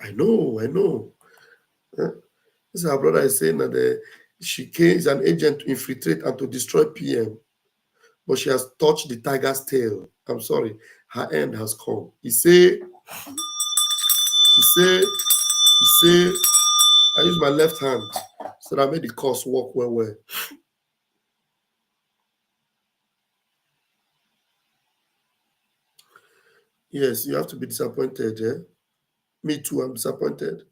K: I know. Huh? This our brother is saying that she is an agent to infiltrate and to destroy PM, but she has touched the tiger's tail. I'm sorry, her end has come. He say, I use my left hand so that I made the course work well. Yes, you have to be disappointed, yeah? Me too, I'm disappointed.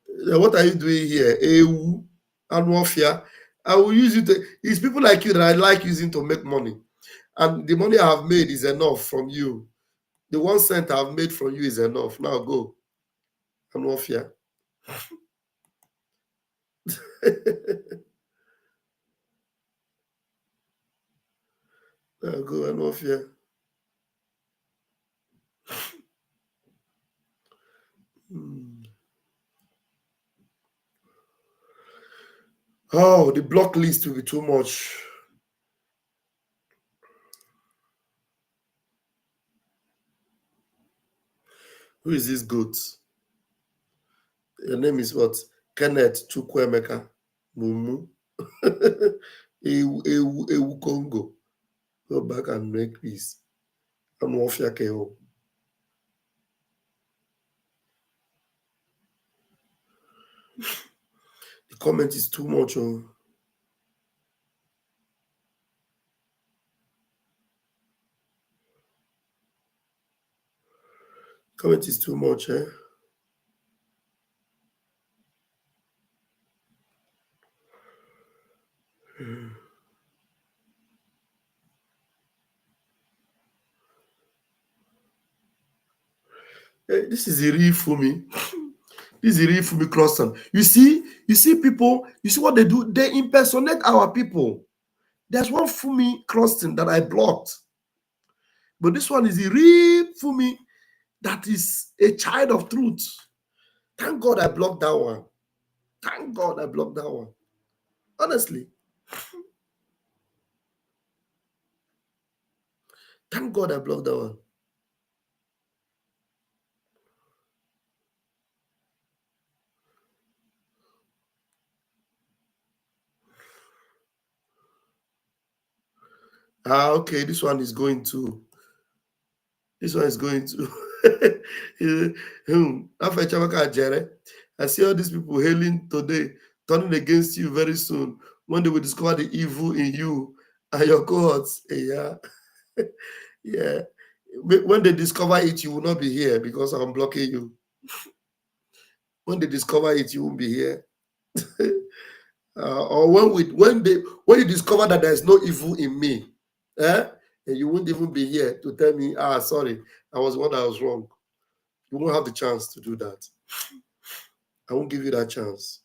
K: What are you doing here? Ewu and warfare. I will use it. It's people like you that I like using to make money. And the money I have made is enough from you. The 1 cent I've made from you is enough. Now go. And warfare. Now go and warfare. Oh, the block list will be too much. Who is this goat? Your name is what? Kenneth Chukwemeka Mumu. Ewu Congo. Go back and make peace. And warfare KO. The comment is too much. Oh. Comment is too much, eh? This is a real for me. This is a real for me crossing. You see people, you see what they do? They impersonate our people. There's one Fumi crossing that I blocked. But this one is a real Fumi that is a child of truth. Thank God I blocked that one. Thank God I blocked that one. Honestly. Thank God I blocked that one. Okay, this one is going to. This one is going to. I see all these people hailing today, turning against you very soon when they will discover the evil in you and your cohorts. Yeah. Yeah. When they discover it, you will not be here because I'm blocking you. When they discover it, you won't be here. Or when you discover that there is no evil in me, and you won't even be here to tell me, sorry, I was the one that was wrong. You won't have the chance to do that. I won't give you that chance.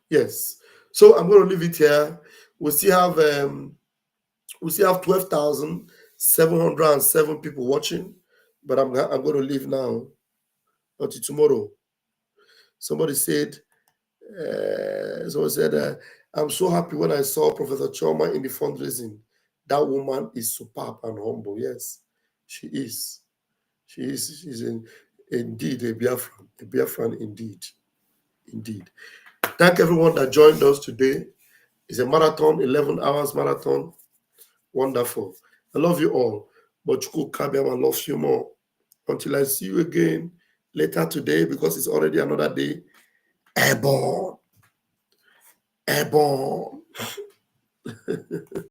K: Yes. So I'm going to leave it here. We still have 12,707 people watching, but I'm going to leave now until tomorrow. Someone said, I'm so happy when I saw Professor Choma in the fundraising. That woman is superb and humble. Yes, she is. She's indeed a Biafran indeed. Indeed. Thank everyone that joined us today. It's a marathon, 11 hours marathon. Wonderful. I love you all. But Chuku Kabiama loves you more. Until I see you again later today, because it's already another day. Airborne. Airborne.